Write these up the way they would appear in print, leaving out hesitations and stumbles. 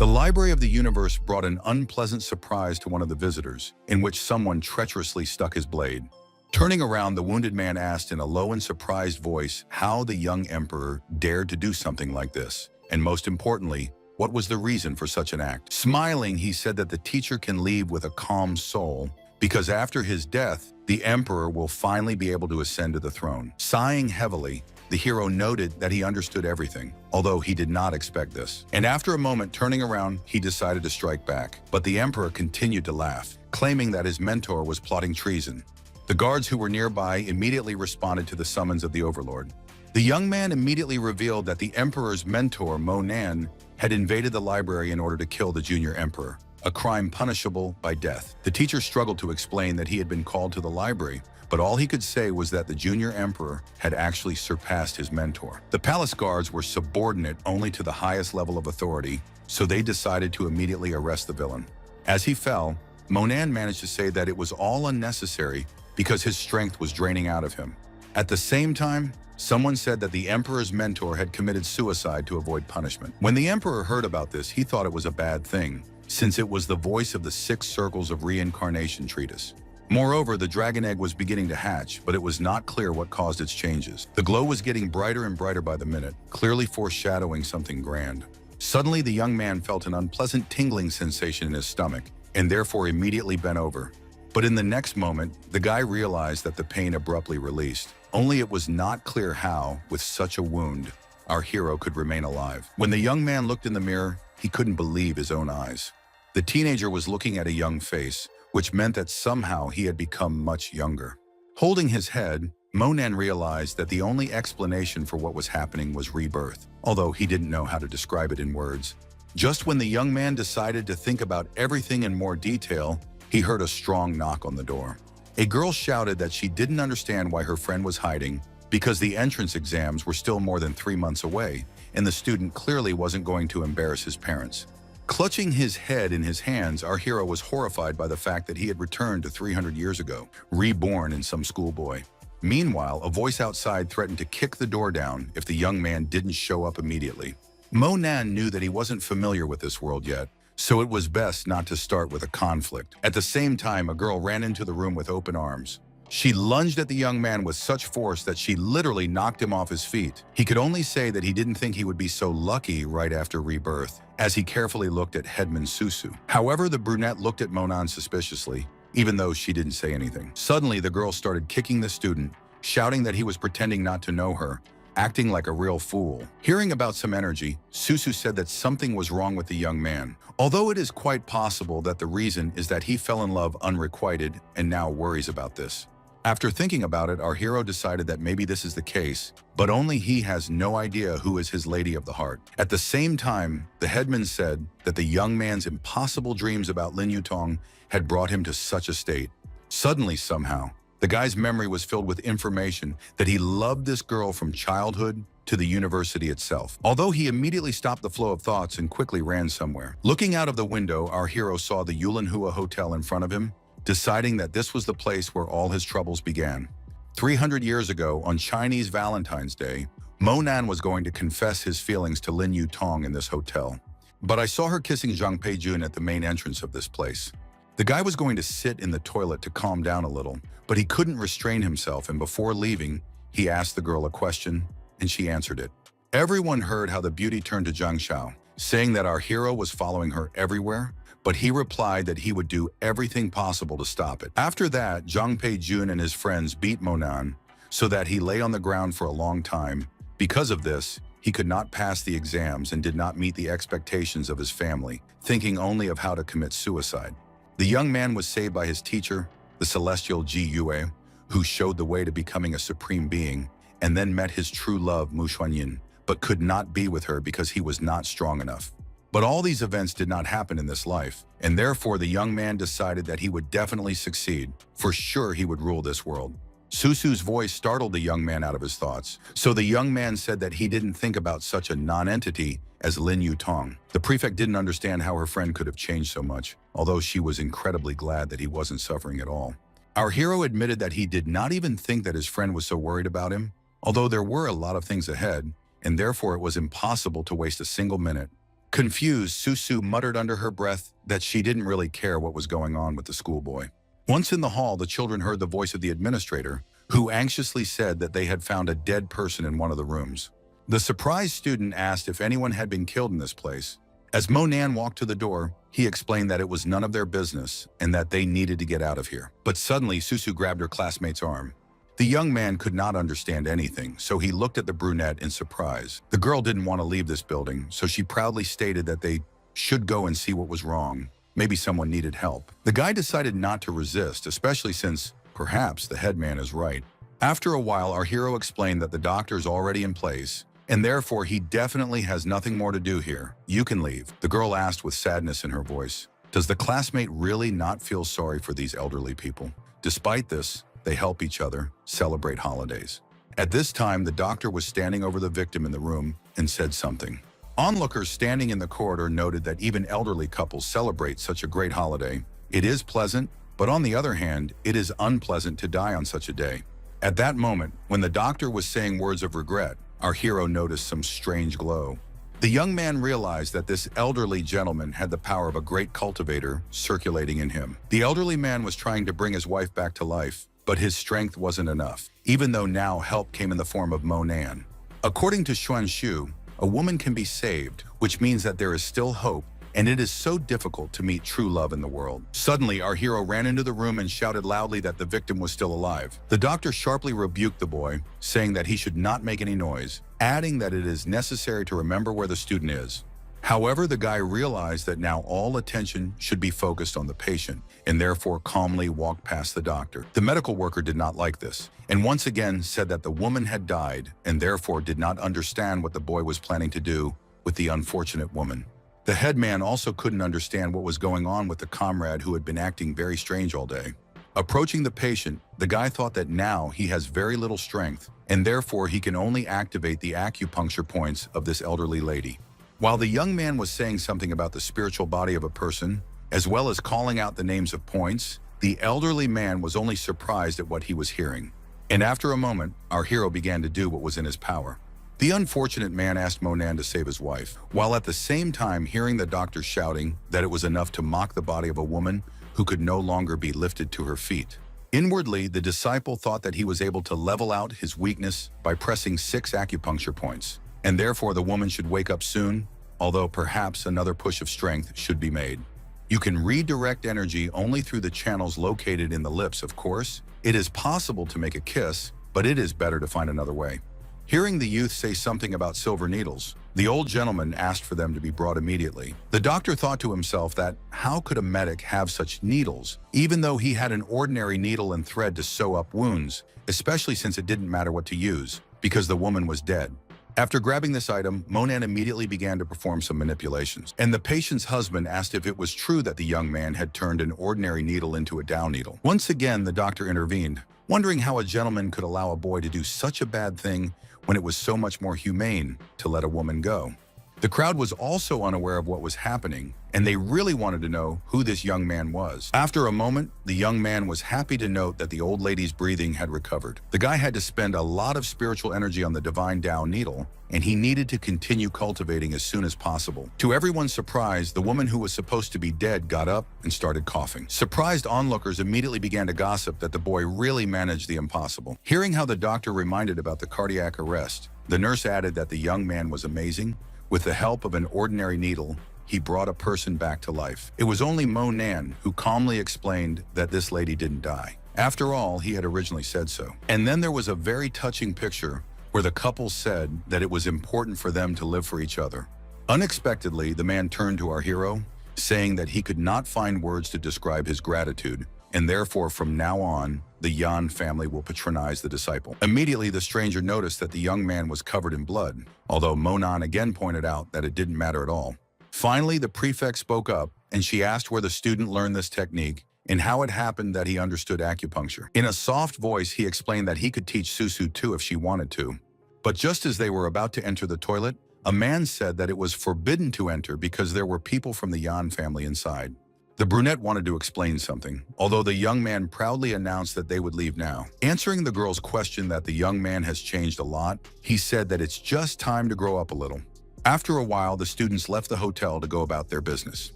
The Library of the Universe brought an unpleasant surprise to one of the visitors, in which someone treacherously stuck his blade. Turning around, the wounded man asked in a low and surprised voice how the young emperor dared to do something like this, and most importantly, what was the reason for such an act. Smiling, he said that the teacher can leave with a calm soul, because after his death, the emperor will finally be able to ascend to the throne. Sighing heavily, the hero noted that he understood everything, although he did not expect this. And after a moment, turning around, he decided to strike back. But the emperor continued to laugh, claiming that his mentor was plotting treason. The guards who were nearby immediately responded to the summons of the overlord. The young man immediately revealed that the emperor's mentor, Monan, had invaded the library in order to kill the junior emperor, a crime punishable by death. The teacher struggled to explain that he had been called to the library, but all he could say was that the junior emperor had actually surpassed his mentor. The palace guards were subordinate only to the highest level of authority, so they decided to immediately arrest the villain. As he fell, Monan managed to say that it was all unnecessary because his strength was draining out of him. At the same time, someone said that the emperor's mentor had committed suicide to avoid punishment. When the emperor heard about this, he thought it was a bad thing, since it was the voice of the 6 circles of reincarnation treatise. Moreover, the dragon egg was beginning to hatch, but it was not clear what caused its changes. The glow was getting brighter and brighter by the minute, clearly foreshadowing something grand. Suddenly, the young man felt an unpleasant tingling sensation in his stomach, and therefore immediately bent over. But in the next moment, the guy realized that the pain abruptly released. Only it was not clear how, with such a wound, our hero could remain alive. When the young man looked in the mirror, he couldn't believe his own eyes. The teenager was looking at a young face, which meant that somehow he had become much younger. Holding his head, Monan realized that the only explanation for what was happening was rebirth, although he didn't know how to describe it in words. Just when the young man decided to think about everything in more detail, he heard a strong knock on the door. A girl shouted that she didn't understand why her friend was hiding because the entrance exams were still more than 3 months away, and the student clearly wasn't going to embarrass his parents. Clutching his head in his hands, our hero was horrified by the fact that he had returned to 300 years ago, reborn in some schoolboy. Meanwhile, a voice outside threatened to kick the door down if the young man didn't show up immediately. Monan knew that he wasn't familiar with this world yet, so it was best not to start with a conflict. At the same time, a girl ran into the room with open arms. She lunged at the young man with such force that she literally knocked him off his feet. He could only say that he didn't think he would be so lucky right after rebirth, as he carefully looked at Headman Susu. However, the brunette looked at Monan suspiciously, even though she didn't say anything. Suddenly, the girl started kicking the student, shouting that he was pretending not to know her, acting like a real fool. Hearing about some energy, Susu said that something was wrong with the young man, although it is quite possible that the reason is that he fell in love unrequited and now worries about this. After thinking about it, our hero decided that maybe this is the case, but only he has no idea who is his lady of the heart. At the same time, the headman said that the young man's impossible dreams about Lin Yutong had brought him to such a state. Suddenly, somehow, the guy's memory was filled with information that he loved this girl from childhood to the university itself. Although he immediately stopped the flow of thoughts and quickly ran somewhere. Looking out of the window, our hero saw the Yulanhua Hotel in front of him, deciding that this was the place where all his troubles began. 300 years ago, on Chinese Valentine's Day, Monan was going to confess his feelings to Lin Yutong in this hotel. But I saw her kissing Zhang Peijun at the main entrance of this place. The guy was going to sit in the toilet to calm down a little, but he couldn't restrain himself, and before leaving, he asked the girl a question, and she answered it. Everyone heard how the beauty turned to Zhang Xiao, saying that our hero was following her everywhere, but he replied that he would do everything possible to stop it. After that, Zhang Peijun and his friends beat Monan so that he lay on the ground for a long time. Because of this, he could not pass the exams and did not meet the expectations of his family, thinking only of how to commit suicide. The young man was saved by his teacher, the celestial Ji Yue, who showed the way to becoming a supreme being, and then met his true love, Mu Xuanyin, but could not be with her because he was not strong enough. But all these events did not happen in this life, and therefore the young man decided that he would definitely succeed. For sure he would rule this world. Susu's voice startled the young man out of his thoughts, so the young man said that he didn't think about such a non-entity as Lin Yutong. The prefect didn't understand how her friend could have changed so much, although she was incredibly glad that he wasn't suffering at all. Our hero admitted that he did not even think that his friend was so worried about him, although there were a lot of things ahead, and therefore it was impossible to waste a single minute. Confused, Susu muttered under her breath that she didn't really care what was going on with the schoolboy. Once in the hall, the children heard the voice of the administrator, who anxiously said that they had found a dead person in one of the rooms. The surprised student asked if anyone had been killed in this place. As Monan walked to the door, he explained that it was none of their business and that they needed to get out of here. But suddenly, Susu grabbed her classmate's arm. The young man could not understand anything, so he looked at the brunette in surprise. The girl didn't want to leave this building, so she proudly stated that they should go and see what was wrong. Maybe someone needed help. The guy decided not to resist, especially since perhaps the headman is right. After a while, our hero explained that the doctor's already in place, and therefore he definitely has nothing more to do here. You can leave. The girl asked with sadness in her voice. Does the classmate really not feel sorry for these elderly people? Despite this, they help each other celebrate holidays. At this time, the doctor was standing over the victim in the room and said something. Onlookers standing in the corridor noted that even elderly couples celebrate such a great holiday. It is pleasant, but on the other hand, it is unpleasant to die on such a day. At that moment, when the doctor was saying words of regret, our hero noticed some strange glow. The young man realized that this elderly gentleman had the power of a great cultivator circulating in him. The elderly man was trying to bring his wife back to life, but his strength wasn't enough, even though now help came in the form of Monan. According to Xuan Shu, a woman can be saved, which means that there is still hope, and it is so difficult to meet true love in the world. Suddenly, our hero ran into the room and shouted loudly that the victim was still alive. The doctor sharply rebuked the boy, saying that he should not make any noise, adding that it is necessary to remember where the student is. However, the guy realized that now all attention should be focused on the patient, and therefore calmly walked past the doctor. The medical worker did not like this, and once again said that the woman had died, and therefore did not understand what the boy was planning to do with the unfortunate woman. The headman also couldn't understand what was going on with the comrade who had been acting very strange all day. Approaching the patient, the guy thought that now he has very little strength, and therefore he can only activate the acupuncture points of this elderly lady. While the young man was saying something about the spiritual body of a person, as well as calling out the names of points, the elderly man was only surprised at what he was hearing. And after a moment, our hero began to do what was in his power. The unfortunate man asked Monan to save his wife, while at the same time hearing the doctor shouting that it was enough to mock the body of a woman who could no longer be lifted to her feet. Inwardly, the disciple thought that he was able to level out his weakness by pressing 6 acupuncture points, and therefore the woman should wake up soon, although perhaps another push of strength should be made. You can redirect energy only through the channels located in the lips, of course. It is possible to make a kiss, but it is better to find another way. Hearing the youth say something about silver needles, the old gentleman asked for them to be brought immediately. The doctor thought to himself that how could a medic have such needles, even though he had an ordinary needle and thread to sew up wounds, especially since it didn't matter what to use, because the woman was dead. After grabbing this item, Monan immediately began to perform some manipulations, and the patient's husband asked if it was true that the young man had turned an ordinary needle into a down needle. Once again, the doctor intervened, wondering how a gentleman could allow a boy to do such a bad thing when it was so much more humane to let a woman go. The crowd was also unaware of what was happening, and they really wanted to know who this young man was. After a moment, the young man was happy to note that the old lady's breathing had recovered. The guy had to spend a lot of spiritual energy on the divine down needle, and he needed to continue cultivating as soon as possible. To everyone's surprise, the woman who was supposed to be dead got up and started coughing. Surprised onlookers immediately began to gossip that the boy really managed the impossible. Hearing how the doctor reminded about the cardiac arrest, the nurse added that the young man was amazing. With the help of an ordinary needle, he brought a person back to life. It was only Monan who calmly explained that this lady didn't die. After all, he had originally said so. And then there was a very touching picture where the couple said that it was important for them to live for each other. Unexpectedly, the man turned to our hero, saying that he could not find words to describe his gratitude, and therefore from now on, the Yan family will patronize the disciple. Immediately, the stranger noticed that the young man was covered in blood, although Monan again pointed out that it didn't matter at all. Finally, the prefect spoke up, and she asked where the student learned this technique and how it happened that he understood acupuncture. In a soft voice, he explained that he could teach Susu too if she wanted to. But just as they were about to enter the toilet, a man said that it was forbidden to enter because there were people from the Yan family inside. The brunette wanted to explain something, although the young man proudly announced that they would leave now. Answering the girl's question that the young man has changed a lot, he said that it's just time to grow up a little. After a while, the students left the hotel to go about their business.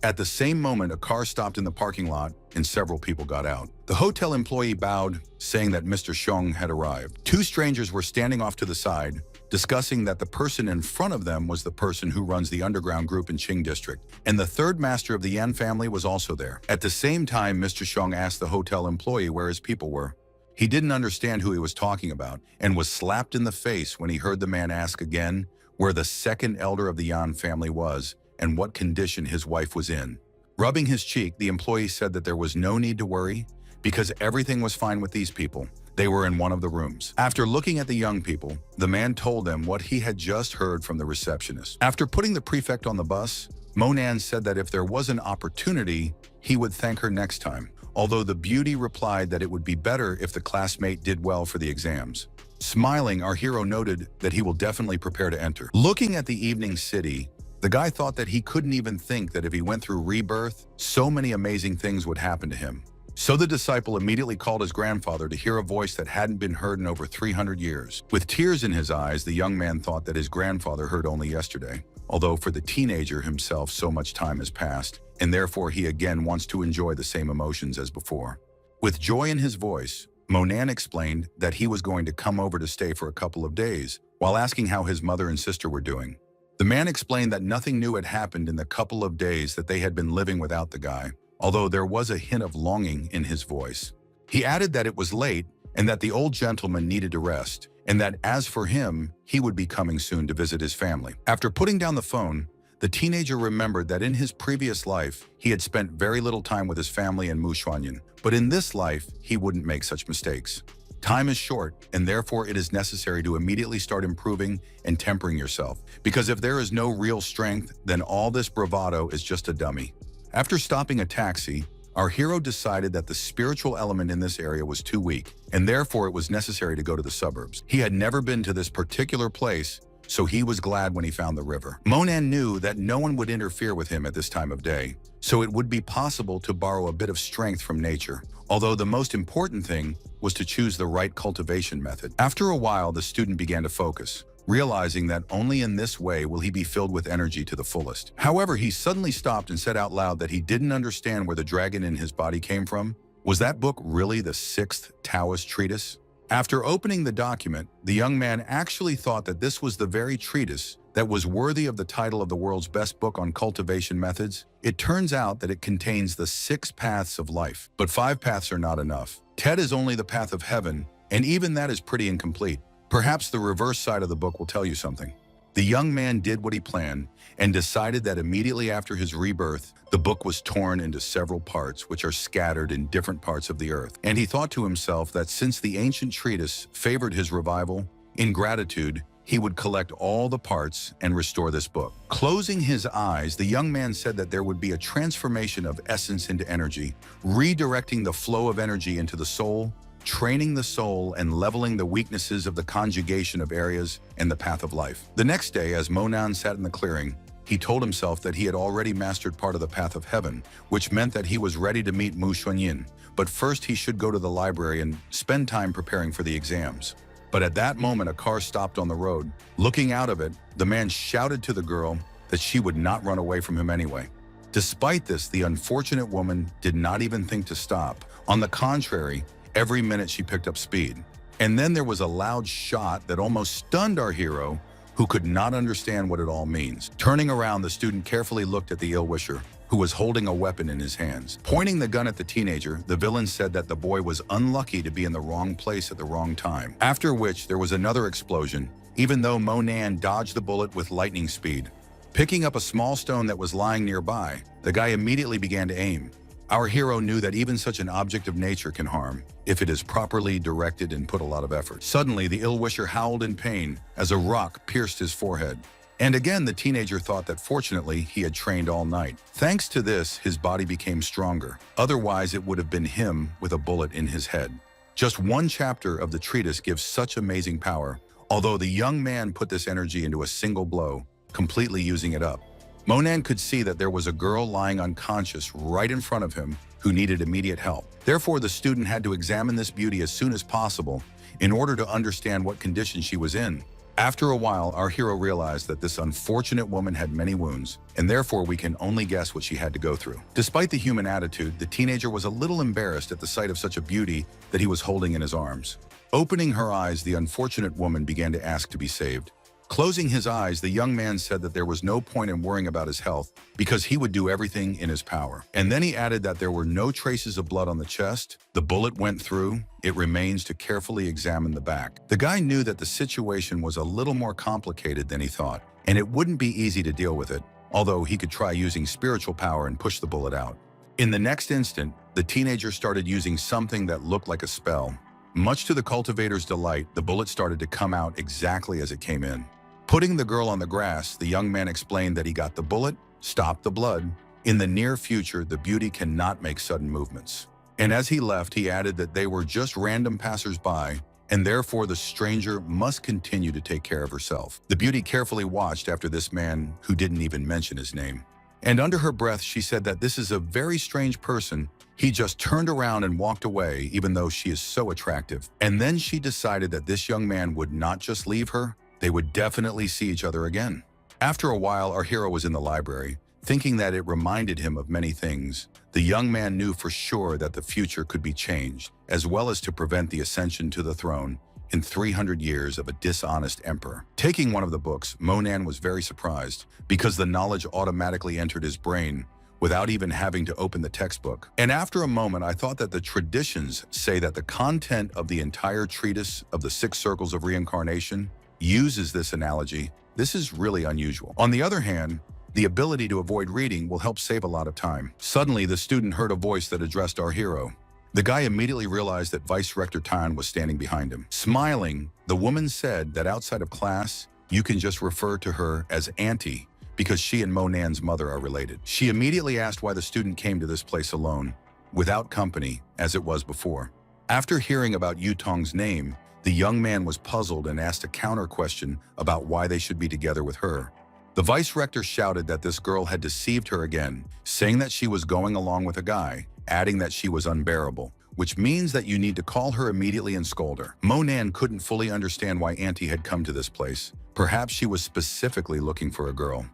At the same moment, a car stopped in the parking lot and several people got out. The hotel employee bowed, saying that Mr. Xiong had arrived. Two strangers were standing off to the side, discussing that the person in front of them was the person who runs the underground group in Qing district, and the third master of the Yan family was also there. At the same time, Mr. Xiong asked the hotel employee where his people were. He didn't understand who he was talking about and was slapped in the face when he heard the man ask again where the second elder of the Yan family was and what condition his wife was in. Rubbing his cheek, the employee said that there was no need to worry because everything was fine with these people. They were in one of the rooms. After looking at the young people, the man told them what he had just heard from the receptionist. After putting the prefect on the bus, Monan said that if there was an opportunity, he would thank her next time, although the beauty replied that it would be better if the classmate did well for the exams. Smiling, our hero noted that he will definitely prepare to enter. Looking at the evening city, the guy thought that he couldn't even think that if he went through rebirth, so many amazing things would happen to him. So the disciple immediately called his grandfather to hear a voice that hadn't been heard in over 300 years. With tears in his eyes, the young man thought that his grandfather heard only yesterday, although for the teenager himself so much time has passed, and therefore he again wants to enjoy the same emotions as before. With joy in his voice, Monan explained that he was going to come over to stay for a couple of days, while asking how his mother and sister were doing. The man explained that nothing new had happened in the couple of days that they had been living without the guy, although there was a hint of longing in his voice. He added that it was late and that the old gentleman needed to rest, and that as for him, he would be coming soon to visit his family. After putting down the phone, the teenager remembered that in his previous life, he had spent very little time with his family in Mushuanyan, but in this life, he wouldn't make such mistakes. Time is short, and therefore it is necessary to immediately start improving and tempering yourself, because if there is no real strength, then all this bravado is just a dummy. After stopping a taxi, our hero decided that the spiritual element in this area was too weak, and therefore it was necessary to go to the suburbs. He had never been to this particular place, so he was glad when he found the river. Monan knew that no one would interfere with him at this time of day, so it would be possible to borrow a bit of strength from nature, although the most important thing was to choose the right cultivation method. After a while, the student began to focus, realizing that only in this way will he be filled with energy to the fullest. However, he suddenly stopped and said out loud that he didn't understand where the dragon in his body came from. Was that book really the 6th Taoist treatise? After opening the document, the young man actually thought that this was the very treatise that was worthy of the title of the world's best book on cultivation methods. It turns out that it contains the 6 paths of life, but 5 paths are not enough. Tet is only the path of heaven, and even that is pretty incomplete. Perhaps the reverse side of the book will tell you something. The young man did what he planned and decided that immediately after his rebirth, the book was torn into several parts which are scattered in different parts of the earth. And he thought to himself that since the ancient treatise favored his revival, in gratitude, he would collect all the parts and restore this book. Closing his eyes, the young man said that there would be a transformation of essence into energy, redirecting the flow of energy into the soul, training the soul and leveling the weaknesses of the conjugation of areas and the path of life. The next day, as Monan sat in the clearing, he told himself that he had already mastered part of the path of heaven, which meant that he was ready to meet Mu Xuanyin, but first he should go to the library and spend time preparing for the exams. But at that moment, a car stopped on the road. Looking out of it, the man shouted to the girl that she would not run away from him anyway. Despite this, the unfortunate woman did not even think to stop. On the contrary, every minute she picked up speed. And then there was a loud shot that almost stunned our hero, who could not understand what it all means. Turning around, the student carefully looked at the ill-wisher, who was holding a weapon in his hands. Pointing the gun at the teenager, the villain said that the boy was unlucky to be in the wrong place at the wrong time. After which, there was another explosion, even though Monan dodged the bullet with lightning speed. Picking up a small stone that was lying nearby, the guy immediately began to aim. Our hero knew that even such an object of nature can harm, if it is properly directed and put a lot of effort. Suddenly, the ill-wisher howled in pain as a rock pierced his forehead. And again, the teenager thought that fortunately, he had trained all night. Thanks to this, his body became stronger. Otherwise, it would have been him with a bullet in his head. Just one chapter of the treatise gives such amazing power, although the young man put this energy into a single blow, completely using it up. Monan could see that there was a girl lying unconscious right in front of him who needed immediate help. Therefore, the student had to examine this beauty as soon as possible in order to understand what condition she was in. After a while, our hero realized that this unfortunate woman had many wounds, and therefore we can only guess what she had to go through. Despite the human attitude, the teenager was a little embarrassed at the sight of such a beauty that he was holding in his arms. Opening her eyes, the unfortunate woman began to ask to be saved. Closing his eyes, the young man said that there was no point in worrying about his health because he would do everything in his power. And then he added that there were no traces of blood on the chest. The bullet went through. It remains to carefully examine the back. The guy knew that the situation was a little more complicated than he thought, and it wouldn't be easy to deal with it, although he could try using spiritual power and push the bullet out. In the next instant, the teenager started using something that looked like a spell. Much to the cultivator's delight, the bullet started to come out exactly as it came in. Putting the girl on the grass, the young man explained that he got the bullet, stopped the blood. In the near future, the beauty cannot make sudden movements. And as he left, he added that they were just random passers-by, and therefore the stranger must continue to take care of herself. The beauty carefully watched after this man who didn't even mention his name. And under her breath, she said that this is a very strange person. He just turned around and walked away, even though she is so attractive. And then she decided that this young man would not just leave her, they would definitely see each other again. After a while, our hero was in the library, thinking that it reminded him of many things. The young man knew for sure that the future could be changed, as well as to prevent the ascension to the throne in 300 years of a dishonest emperor. Taking one of the books, Monan was very surprised because the knowledge automatically entered his brain without even having to open the textbook. And after a moment, I thought that the traditions say that the content of the entire treatise of the 6 circles of reincarnation uses this analogy. This is really unusual. On the other hand, the ability to avoid reading will help save a lot of time. Suddenly, the student heard a voice that addressed our hero. The guy immediately realized that Vice Rector Tan was standing behind him. Smiling, the woman said that outside of class, you can just refer to her as Auntie because she and Monan's mother are related. She immediately asked why the student came to this place alone, without company, as it was before. After hearing about Yutong's name, the young man was puzzled and asked a counter question about why they should be together with her. The vice rector shouted that this girl had deceived her again, saying that she was going along with a guy, adding that she was unbearable, which means that you need to call her immediately and scold her. Monan couldn't fully understand why Auntie had come to this place. Perhaps she was specifically looking for a girl.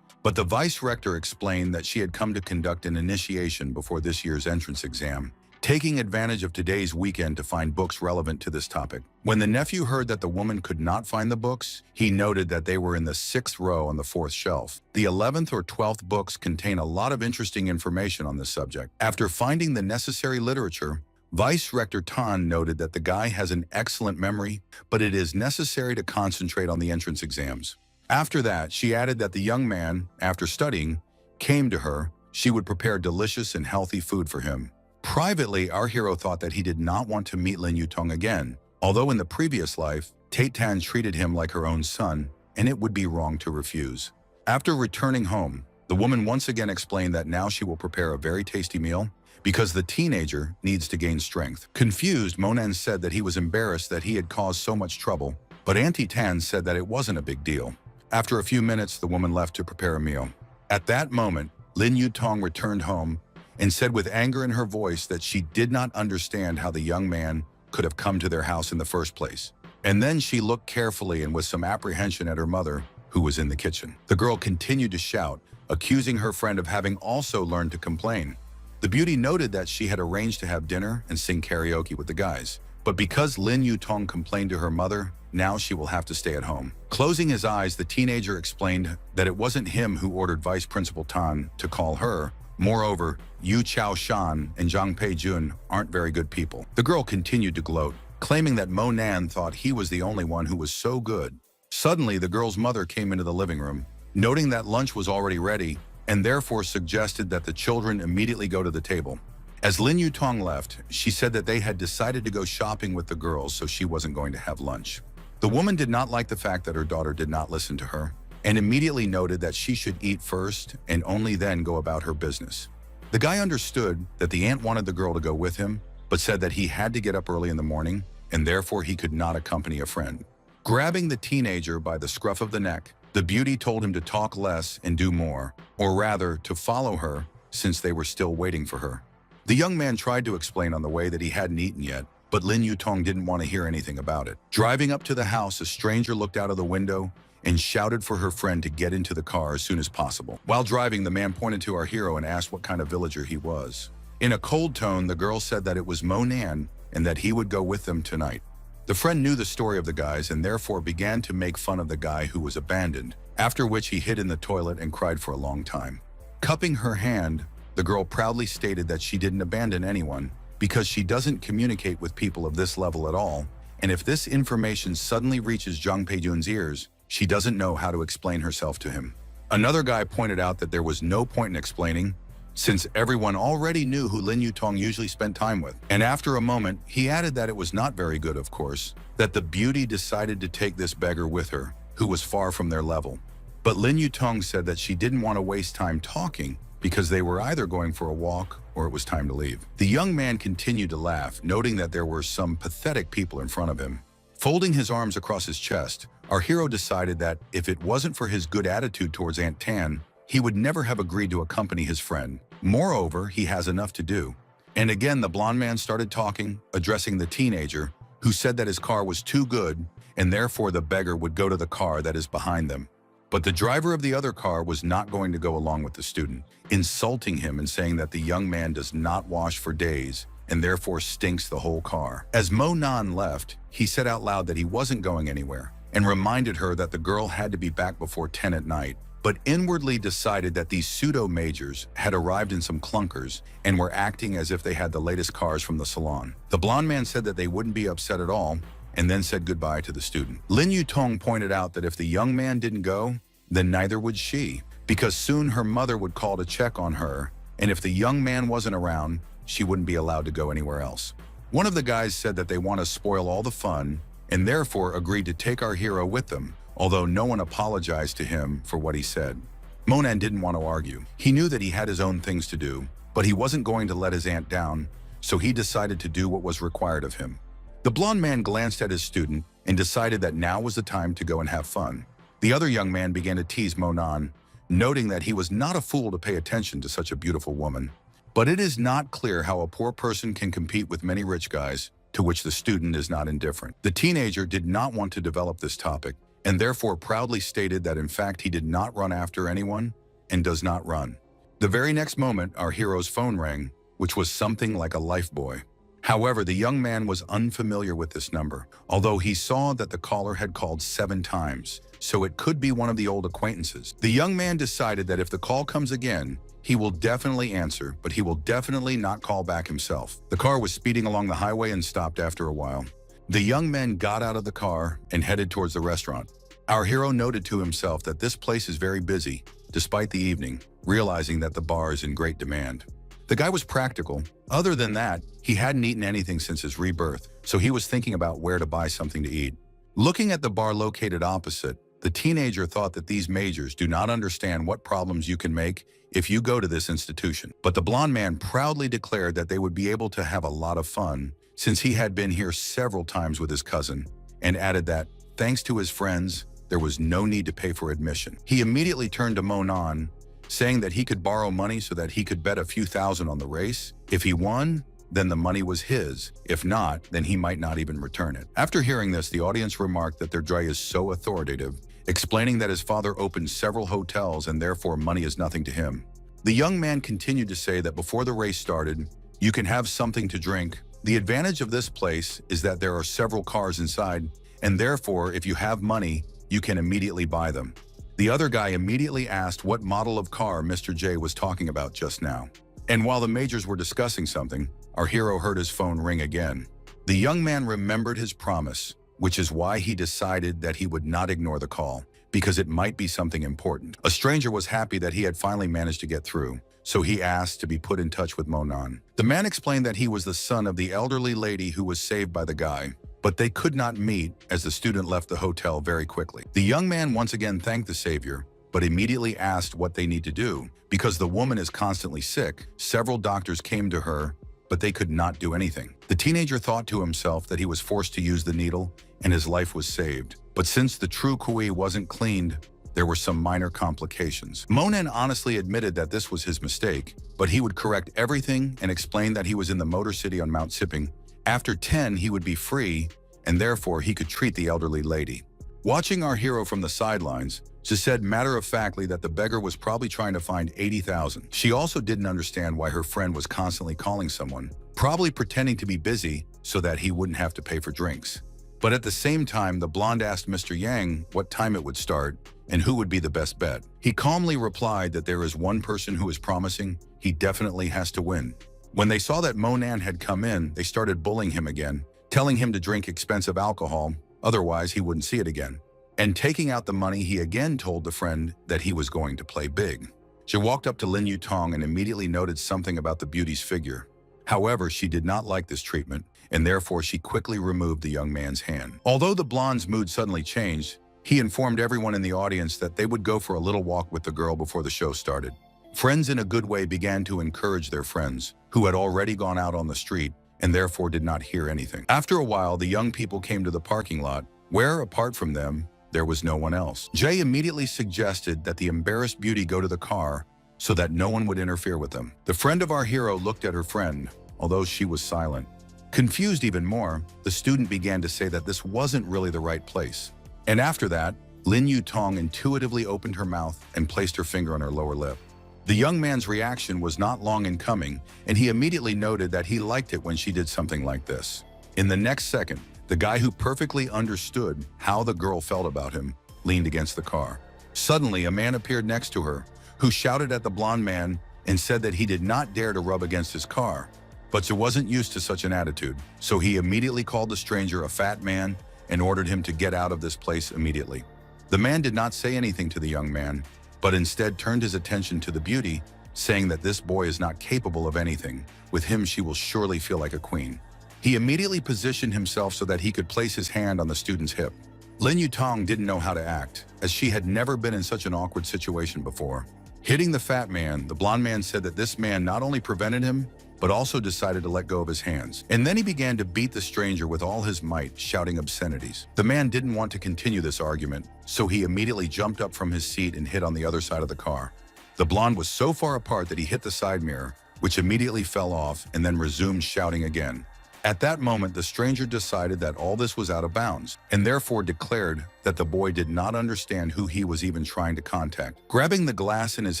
But the vice rector explained that she had come to conduct an initiation before this year's entrance exam, taking advantage of today's weekend to find books relevant to this topic. When the nephew heard that the woman could not find the books, he noted that they were in the 6th row on the 4th shelf. The 11th or 12th books contain a lot of interesting information on this subject. After finding the necessary literature, Vice Rector Tan noted that the guy has an excellent memory, but it is necessary to concentrate on the entrance exams. After that, she added that the young man, after studying, came to her. She would prepare delicious and healthy food for him. Privately, our hero thought that he did not want to meet Lin Yutong again, although in the previous life, Tate Tan treated him like her own son, and it would be wrong to refuse. After returning home, the woman once again explained that now she will prepare a very tasty meal because the teenager needs to gain strength. Confused, Monan said that he was embarrassed that he had caused so much trouble, but Auntie Tan said that it wasn't a big deal. After a few minutes, the woman left to prepare a meal. At that moment, Lin Yutong returned home and said with anger in her voice that she did not understand how the young man could have come to their house in the first place. And then she looked carefully and with some apprehension at her mother, who was in the kitchen. The girl continued to shout, accusing her friend of having also learned to complain. The beauty noted that she had arranged to have dinner and sing karaoke with the guys. But because Lin Yutong complained to her mother, now she will have to stay at home. Closing his eyes, the teenager explained that it wasn't him who ordered Vice Principal Tan to call her. Moreover, Yu Chao Shan and Zhang Pei Jun aren't very good people. The girl continued to gloat, claiming that Monan thought he was the only one who was so good. Suddenly, the girl's mother came into the living room, noting that lunch was already ready, and therefore suggested that the children immediately go to the table. As Lin Yutong left, she said that they had decided to go shopping with the girls, so she wasn't going to have lunch. The woman did not like the fact that her daughter did not listen to her, and immediately noted that she should eat first and only then go about her business. The guy understood that the aunt wanted the girl to go with him, but said that he had to get up early in the morning, and therefore he could not accompany a friend. Grabbing the teenager by the scruff of the neck, the beauty told him to talk less and do more, or rather, to follow her, since they were still waiting for her. The young man tried to explain on the way that he hadn't eaten yet, but Lin Yutong didn't want to hear anything about it. Driving up to the house, a stranger looked out of the window and shouted for her friend to get into the car as soon as possible. While driving, the man pointed to our hero and asked what kind of villager he was. In a cold tone, the girl said that it was Monan and that he would go with them tonight. The friend knew the story of the guys and therefore began to make fun of the guy who was abandoned, after which he hid in the toilet and cried for a long time. Cupping her hand, the girl proudly stated that she didn't abandon anyone because she doesn't communicate with people of this level at all, and if this information suddenly reaches Jung Pei-jun's ears, she doesn't know how to explain herself to him. Another guy pointed out that there was no point in explaining, since everyone already knew who Lin Yutong usually spent time with. And after a moment, he added that it was not very good, of course, that the beauty decided to take this beggar with her, who was far from their level. But Lin Yutong said that she didn't want to waste time talking because they were either going for a walk or it was time to leave. The young man continued to laugh, noting that there were some pathetic people in front of him. Folding his arms across his chest, our hero decided that if it wasn't for his good attitude towards Aunt Tan, he would never have agreed to accompany his friend. Moreover, he has enough to do. And again, the blonde man started talking, addressing the teenager, who said that his car was too good, and therefore the beggar would go to the car that is behind them. But the driver of the other car was not going to go along with the student, insulting him and saying that the young man does not wash for days, and therefore stinks the whole car. As Mo Nan left, he said out loud that he wasn't going anywhere, and reminded her that the girl had to be back before 10 at night, but inwardly decided that these pseudo-majors had arrived in some clunkers and were acting as if they had the latest cars from the salon. The blonde man said that they wouldn't be upset at all, and then said goodbye to the student. Lin Yutong pointed out that if the young man didn't go, then neither would she, because soon her mother would call to check on her, and if the young man wasn't around, she wouldn't be allowed to go anywhere else. One of the guys said that they want to spoil all the fun, and therefore agreed to take our hero with them, although no one apologized to him for what he said. Monan didn't want to argue. He knew that he had his own things to do, but he wasn't going to let his aunt down, so he decided to do what was required of him. The blonde man glanced at his student and decided that now was the time to go and have fun. The other young man began to tease Monan, noting that he was not a fool to pay attention to such a beautiful woman. But it is not clear how a poor person can compete with many rich guys, to which the student is not indifferent. The teenager did not want to develop this topic, and therefore proudly stated that in fact he did not run after anyone and does not run. The very next moment, our hero's phone rang, which was something like a lifebuoy. However, the young man was unfamiliar with this number, although he saw that the caller had called 7 times, so it could be one of the old acquaintances. The young man decided that if the call comes again, he will definitely answer, but he will definitely not call back himself. The car was speeding along the highway and stopped after a while. The young man got out of the car and headed towards the restaurant. Our hero noted to himself that this place is very busy, despite the evening, realizing that the bar is in great demand. The guy was practical. Other than that, he hadn't eaten anything since his rebirth, so he was thinking about where to buy something to eat. Looking at the bar located opposite, the teenager thought that these majors do not understand what problems you can make if you go to this institution. But the blonde man proudly declared that they would be able to have a lot of fun, since he had been here several times with his cousin, and added that, thanks to his friends, there was no need to pay for admission. He immediately turned to Monan, saying that he could borrow money so that he could bet a few thousand on the race. If he won, then the money was his. If not, then he might not even return it. After hearing this, the audience remarked that their Dre is so authoritative, explaining that his father opened several hotels and therefore money is nothing to him. The young man continued to say that before the race started, you can have something to drink. The advantage of this place is that there are several cars inside, and therefore, if you have money, you can immediately buy them. The other guy immediately asked what model of car Mr. J was talking about just now. And while the majors were discussing something, our hero heard his phone ring again. The young man remembered his promise, which is why he decided that he would not ignore the call, because it might be something important. A stranger was happy that he had finally managed to get through, so he asked to be put in touch with Monan. The man explained that he was the son of the elderly lady who was saved by the guy, but they could not meet as the student left the hotel very quickly. The young man once again thanked the savior, but immediately asked what they need to do. Because the woman is constantly sick, several doctors came to her, but they could not do anything. The teenager thought to himself that he was forced to use the needle and his life was saved. But since the true kui wasn't cleaned, there were some minor complications. Monan honestly admitted that this was his mistake, but he would correct everything and explain that he was in the Motor City on Mount Sipping After 10, he would be free, and therefore he could treat the elderly lady. Watching our hero from the sidelines, she said matter-of-factly that the beggar was probably trying to find 80,000. She also didn't understand why her friend was constantly calling someone, probably pretending to be busy so that he wouldn't have to pay for drinks. But at the same time, the blonde asked Mr. Yang what time it would start and who would be the best bet. He calmly replied that there is one person who is promising he definitely has to win. When they saw that Monan had come in, they started bullying him again, telling him to drink expensive alcohol, otherwise he wouldn't see it again. And taking out the money, he again told the friend that he was going to play big. She walked up to Lin Yutong and immediately noted something about the beauty's figure. However, she did not like this treatment, and therefore she quickly removed the young man's hand. Although the blonde's mood suddenly changed, he informed everyone in the audience that they would go for a little walk with the girl before the show started. Friends in a good way began to encourage their friends, who had already gone out on the street and therefore did not hear anything. After a while, the young people came to the parking lot, where, apart from them, there was no one else. Jay immediately suggested that the embarrassed beauty go to the car so that no one would interfere with them. The friend of our hero looked at her friend, although she was silent. Confused even more, the student began to say that this wasn't really the right place. And after that, Lin Yutong intuitively opened her mouth and placed her finger on her lower lip. The young man's reaction was not long in coming, and he immediately noted that he liked it when she did something like this. In the next second, the guy who perfectly understood how the girl felt about him leaned against the car. Suddenly, a man appeared next to her, who shouted at the blonde man and said that he did not dare to rub against his car. But he wasn't used to such an attitude, so he immediately called the stranger a fat man and ordered him to get out of this place immediately. The man did not say anything to the young man, but instead turned his attention to the beauty, saying that this boy is not capable of anything. With him, she will surely feel like a queen. He immediately positioned himself so that he could place his hand on the student's hip. Lin Yutong didn't know how to act, as she had never been in such an awkward situation before. Hitting the fat man, the blonde man said that this man not only prevented him, but also decided to let go of his hands. And then he began to beat the stranger with all his might, shouting obscenities. The man didn't want to continue this argument, so he immediately jumped up from his seat and hid on the other side of the car. The blonde was so far apart that he hit the side mirror, which immediately fell off and then resumed shouting again. At that moment, the stranger decided that all this was out of bounds, and therefore declared that the boy did not understand who he was even trying to contact. Grabbing the glass in his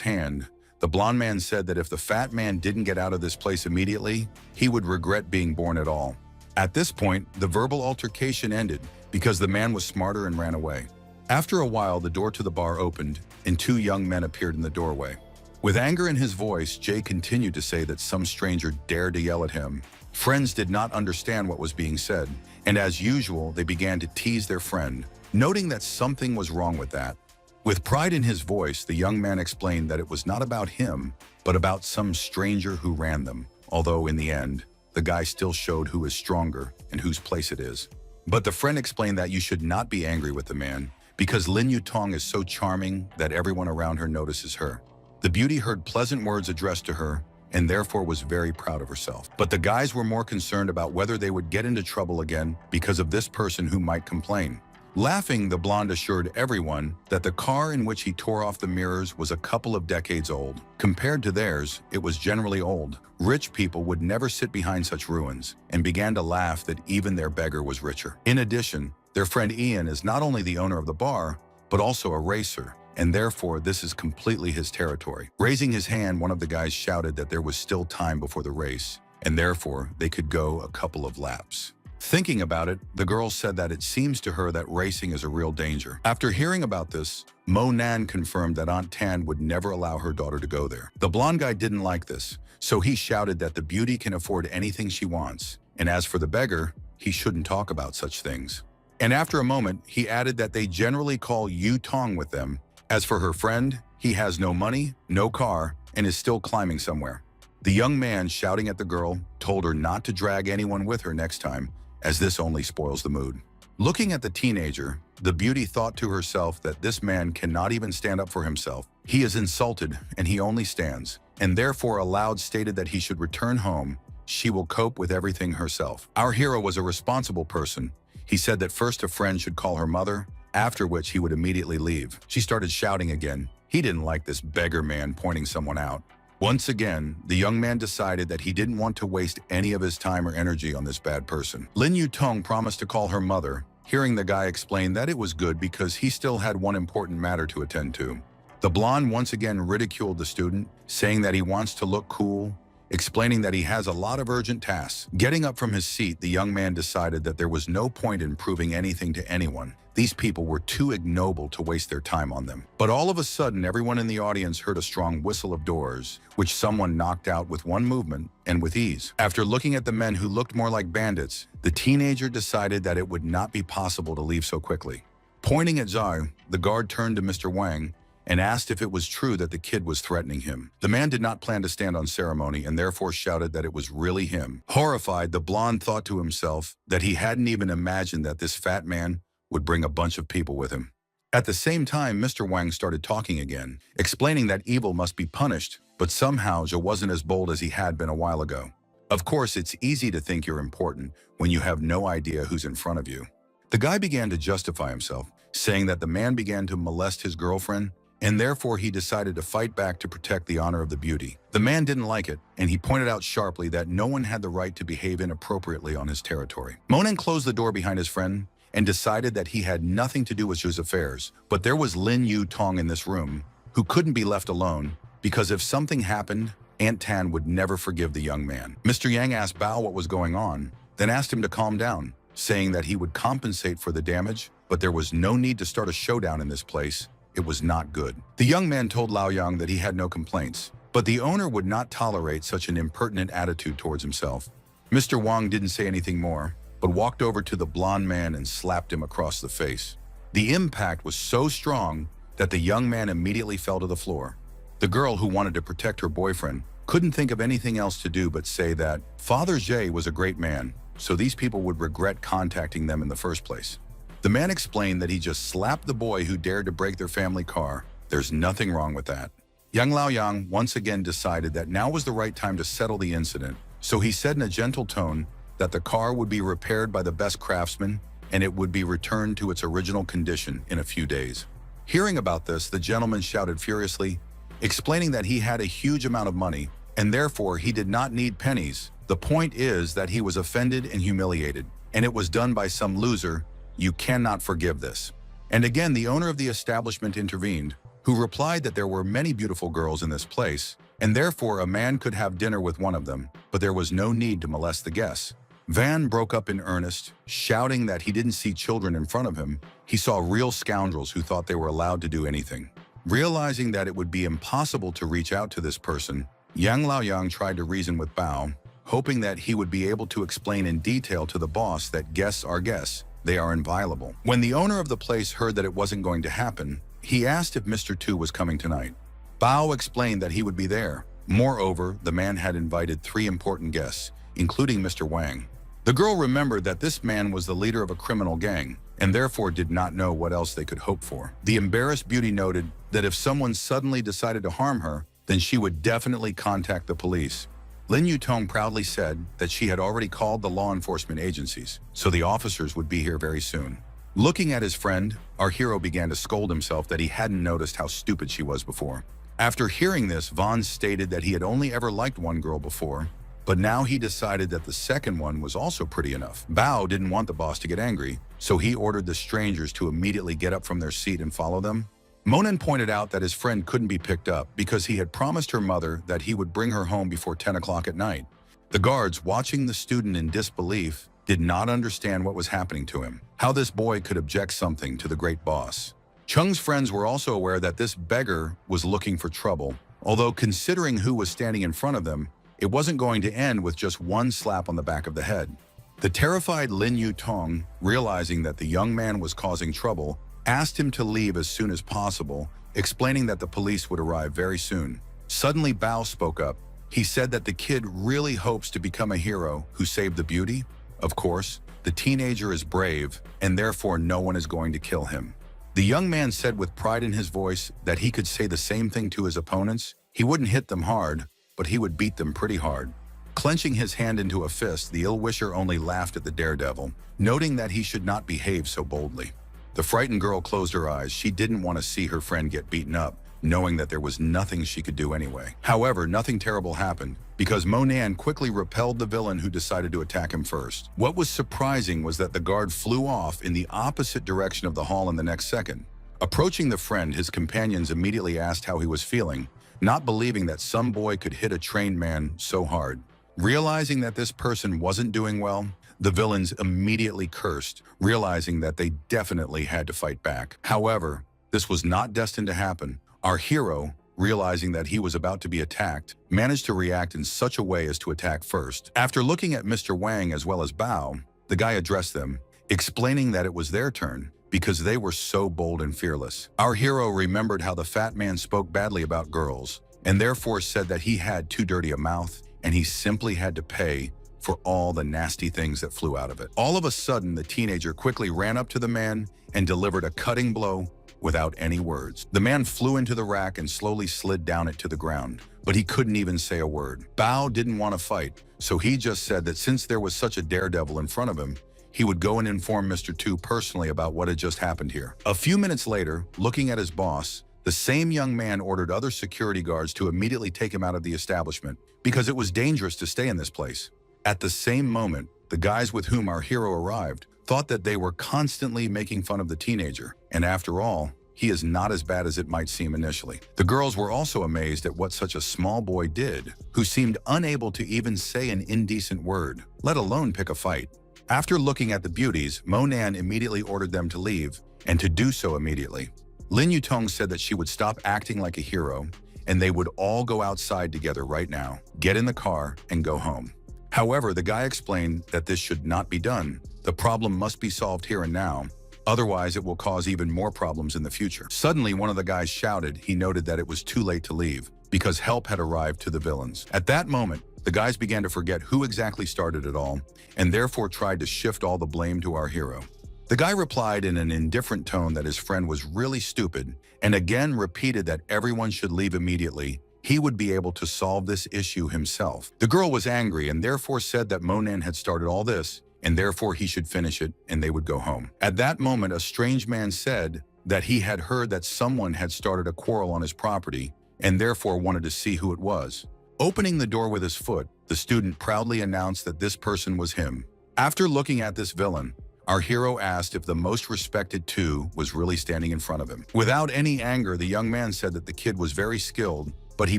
hand, the blonde man said that if the fat man didn't get out of this place immediately, he would regret being born at all. At this point, the verbal altercation ended because the man was smarter and ran away. After a while, the door to the bar opened, and two young men appeared in the doorway. With anger in his voice, Jay continued to say that some stranger dared to yell at him. Friends did not understand what was being said, and as usual, they began to tease their friend, noting that something was wrong with that. With pride in his voice, the young man explained that it was not about him, but about some stranger who ran them, although in the end, the guy still showed who is stronger and whose place it is. But the friend explained that you should not be angry with the man, because Lin Yutong is so charming that everyone around her notices her. The beauty heard pleasant words addressed to her, and therefore was very proud of herself. But the guys were more concerned about whether they would get into trouble again because of this person who might complain. Laughing, the blonde assured everyone that the car in which he tore off the mirrors was a couple of decades old. Compared to theirs, it was generally old. Rich people would never sit behind such ruins, and began to laugh that even their beggar was richer. In addition, their friend Ian is not only the owner of the bar, but also a racer, and therefore this is completely his territory. Raising his hand, one of the guys shouted that there was still time before the race, and therefore they could go a couple of laps. Thinking about it, the girl said that it seems to her that racing is a real danger. After hearing about this, Mo Nan confirmed that Aunt Tan would never allow her daughter to go there. The blonde guy didn't like this, so he shouted that the beauty can afford anything she wants, and as for the beggar, he shouldn't talk about such things. And after a moment, he added that they generally call Yu Tong with them. As for her friend, he has no money, no car, and is still climbing somewhere. The young man shouting at the girl told her not to drag anyone with her next time, as this only spoils the mood. Looking at the teenager, the beauty thought to herself that this man cannot even stand up for himself. He is insulted, and he only stands, and therefore aloud stated that he should return home. She will cope with everything herself. Our hero was a responsible person. He said that first a friend should call her mother, after which he would immediately leave. She started shouting again. He didn't like this beggar man pointing someone out. Once again, the young man decided that he didn't want to waste any of his time or energy on this bad person. Lin Yutong promised to call her mother, hearing the guy explain that it was good because he still had one important matter to attend to. The blonde once again ridiculed the student, saying that he wants to look cool, explaining that he has a lot of urgent tasks. Getting up from his seat, the young man decided that there was no point in proving anything to anyone. These people were too ignoble to waste their time on them. But all of a sudden, everyone in the audience heard a strong whistle of doors, which someone knocked out with one movement and with ease. After looking at the men who looked more like bandits, the teenager decided that it would not be possible to leave so quickly. Pointing at Zhao, the guard turned to Mr. Wang and asked if it was true that the kid was threatening him. The man did not plan to stand on ceremony and therefore shouted that it was really him. Horrified, the blonde thought to himself that he hadn't even imagined that this fat man would bring a bunch of people with him. At the same time, Mr. Wang started talking again, explaining that evil must be punished, but somehow Zhao wasn't as bold as he had been a while ago. Of course, it's easy to think you're important when you have no idea who's in front of you. The guy began to justify himself, saying that the man began to molest his girlfriend, and therefore he decided to fight back to protect the honor of the beauty. The man didn't like it, and he pointed out sharply that no one had the right to behave inappropriately on his territory. Monan closed the door behind his friend and decided that he had nothing to do with Zhu's affairs, but there was Lin Yutong in this room, who couldn't be left alone, because if something happened, Aunt Tan would never forgive the young man. Mr. Yang asked Bao what was going on, then asked him to calm down, saying that he would compensate for the damage, but there was no need to start a showdown in this place. It was not good. The young man told Lao Yang that he had no complaints, but the owner would not tolerate such an impertinent attitude towards himself. Mr. Wang didn't say anything more, but walked over to the blonde man and slapped him across the face. The impact was so strong that the young man immediately fell to the floor. The girl, who wanted to protect her boyfriend, couldn't think of anything else to do but say that Father Zhe was a great man, so these people would regret contacting them in the first place. The man explained that he just slapped the boy who dared to break their family car. There's nothing wrong with that. Young Lao Yang once again decided that now was the right time to settle the incident, so he said in a gentle tone that the car would be repaired by the best craftsman and it would be returned to its original condition in a few days. Hearing about this, the gentleman shouted furiously, explaining that he had a huge amount of money and therefore he did not need pennies. The point is that he was offended and humiliated, and it was done by some loser. You cannot forgive this. And again, the owner of the establishment intervened, who replied that there were many beautiful girls in this place, and therefore a man could have dinner with one of them, but there was no need to molest the guests. Van broke up in earnest, shouting that he didn't see children in front of him. He saw real scoundrels who thought they were allowed to do anything. Realizing that it would be impossible to reach out to this person, Yang Laoyang tried to reason with Bao, hoping that he would be able to explain in detail to the boss that guests are guests. They are inviolable. When the owner of the place heard that it wasn't going to happen, he asked if Mr. Tu was coming tonight. Bao explained that he would be there. Moreover, the man had invited 3 important guests, including Mr. Wang. The girl remembered that this man was the leader of a criminal gang, and therefore did not know what else they could hope for. The embarrassed beauty noted that if someone suddenly decided to harm her, then she would definitely contact the police. Lin Yutong proudly said that she had already called the law enforcement agencies, so the officers would be here very soon. Looking at his friend, our hero began to scold himself that he hadn't noticed how stupid she was before. After hearing this, Vaughn stated that he had only ever liked one girl before, but now he decided that the second one was also pretty enough. Bao didn't want the boss to get angry, so he ordered the strangers to immediately get up from their seat and follow them. Monan pointed out that his friend couldn't be picked up because he had promised her mother that he would bring her home before 10 o'clock at night. The guards, watching the student in disbelief, did not understand what was happening to him, how this boy could object something to the great boss. Chung's friends were also aware that this beggar was looking for trouble, although considering who was standing in front of them, it wasn't going to end with just one slap on the back of the head. The terrified Lin Yutong, realizing that the young man was causing trouble, asked him to leave as soon as possible, explaining that the police would arrive very soon. Suddenly, Bao spoke up. He said that the kid really hopes to become a hero who saved the beauty. Of course, the teenager is brave, and therefore no one is going to kill him. The young man said with pride in his voice that he could say the same thing to his opponents. He wouldn't hit them hard, but he would beat them pretty hard. Clenching his hand into a fist, the ill-wisher only laughed at the daredevil, noting that he should not behave so boldly. The frightened girl closed her eyes. She didn't want to see her friend get beaten up, knowing that there was nothing she could do anyway. However, nothing terrible happened, because Monan quickly repelled the villain who decided to attack him first. What was surprising was that the guard flew off in the opposite direction of the hall in the next second. Approaching the friend, his companions immediately asked how he was feeling, not believing that some boy could hit a trained man so hard. Realizing that this person wasn't doing well, the villains immediately cursed, realizing that they definitely had to fight back. However, this was not destined to happen. Our hero, realizing that he was about to be attacked, managed to react in such a way as to attack first. After looking at Mr. Wang as well as Bao, the guy addressed them, explaining that it was their turn because they were so bold and fearless. Our hero remembered how the fat man spoke badly about girls, and therefore said that he had too dirty a mouth, and he simply had to pay for all the nasty things that flew out of it. All of a sudden, the teenager quickly ran up to the man and delivered a cutting blow without any words. The man flew into the rack and slowly slid down it to the ground, but he couldn't even say a word. Bao didn't want to fight, so he just said that since there was such a daredevil in front of him, he would go and inform Mr. Tu personally about what had just happened here. A few minutes later, looking at his boss, the same young man ordered other security guards to immediately take him out of the establishment because it was dangerous to stay in this place. At the same moment, the guys with whom our hero arrived thought that they were constantly making fun of the teenager, and after all, he is not as bad as it might seem initially. The girls were also amazed at what such a small boy did, who seemed unable to even say an indecent word, let alone pick a fight. After looking at the beauties, Monan immediately ordered them to leave, and to do so immediately. Lin Yutong said that she would stop acting like a hero, and they would all go outside together right now, get in the car, and go home. However, the guy explained that this should not be done. The problem must be solved here and now, otherwise it will cause even more problems in the future. Suddenly, one of the guys shouted he noted that it was too late to leave, because help had arrived to the villains. At that moment, the guys began to forget who exactly started it all, and therefore tried to shift all the blame to our hero. The guy replied in an indifferent tone that his friend was really stupid, and again repeated that everyone should leave immediately. He would be able to solve this issue himself. The girl was angry and therefore said that Monan had started all this, and therefore he should finish it and they would go home. At that moment, a strange man said that he had heard that someone had started a quarrel on his property and therefore wanted to see who it was. Opening the door with his foot, the student proudly announced that this person was him. After looking at this villain, our hero asked if the most respected Tu was really standing in front of him. Without any anger, the young man said that the kid was very skilled, but he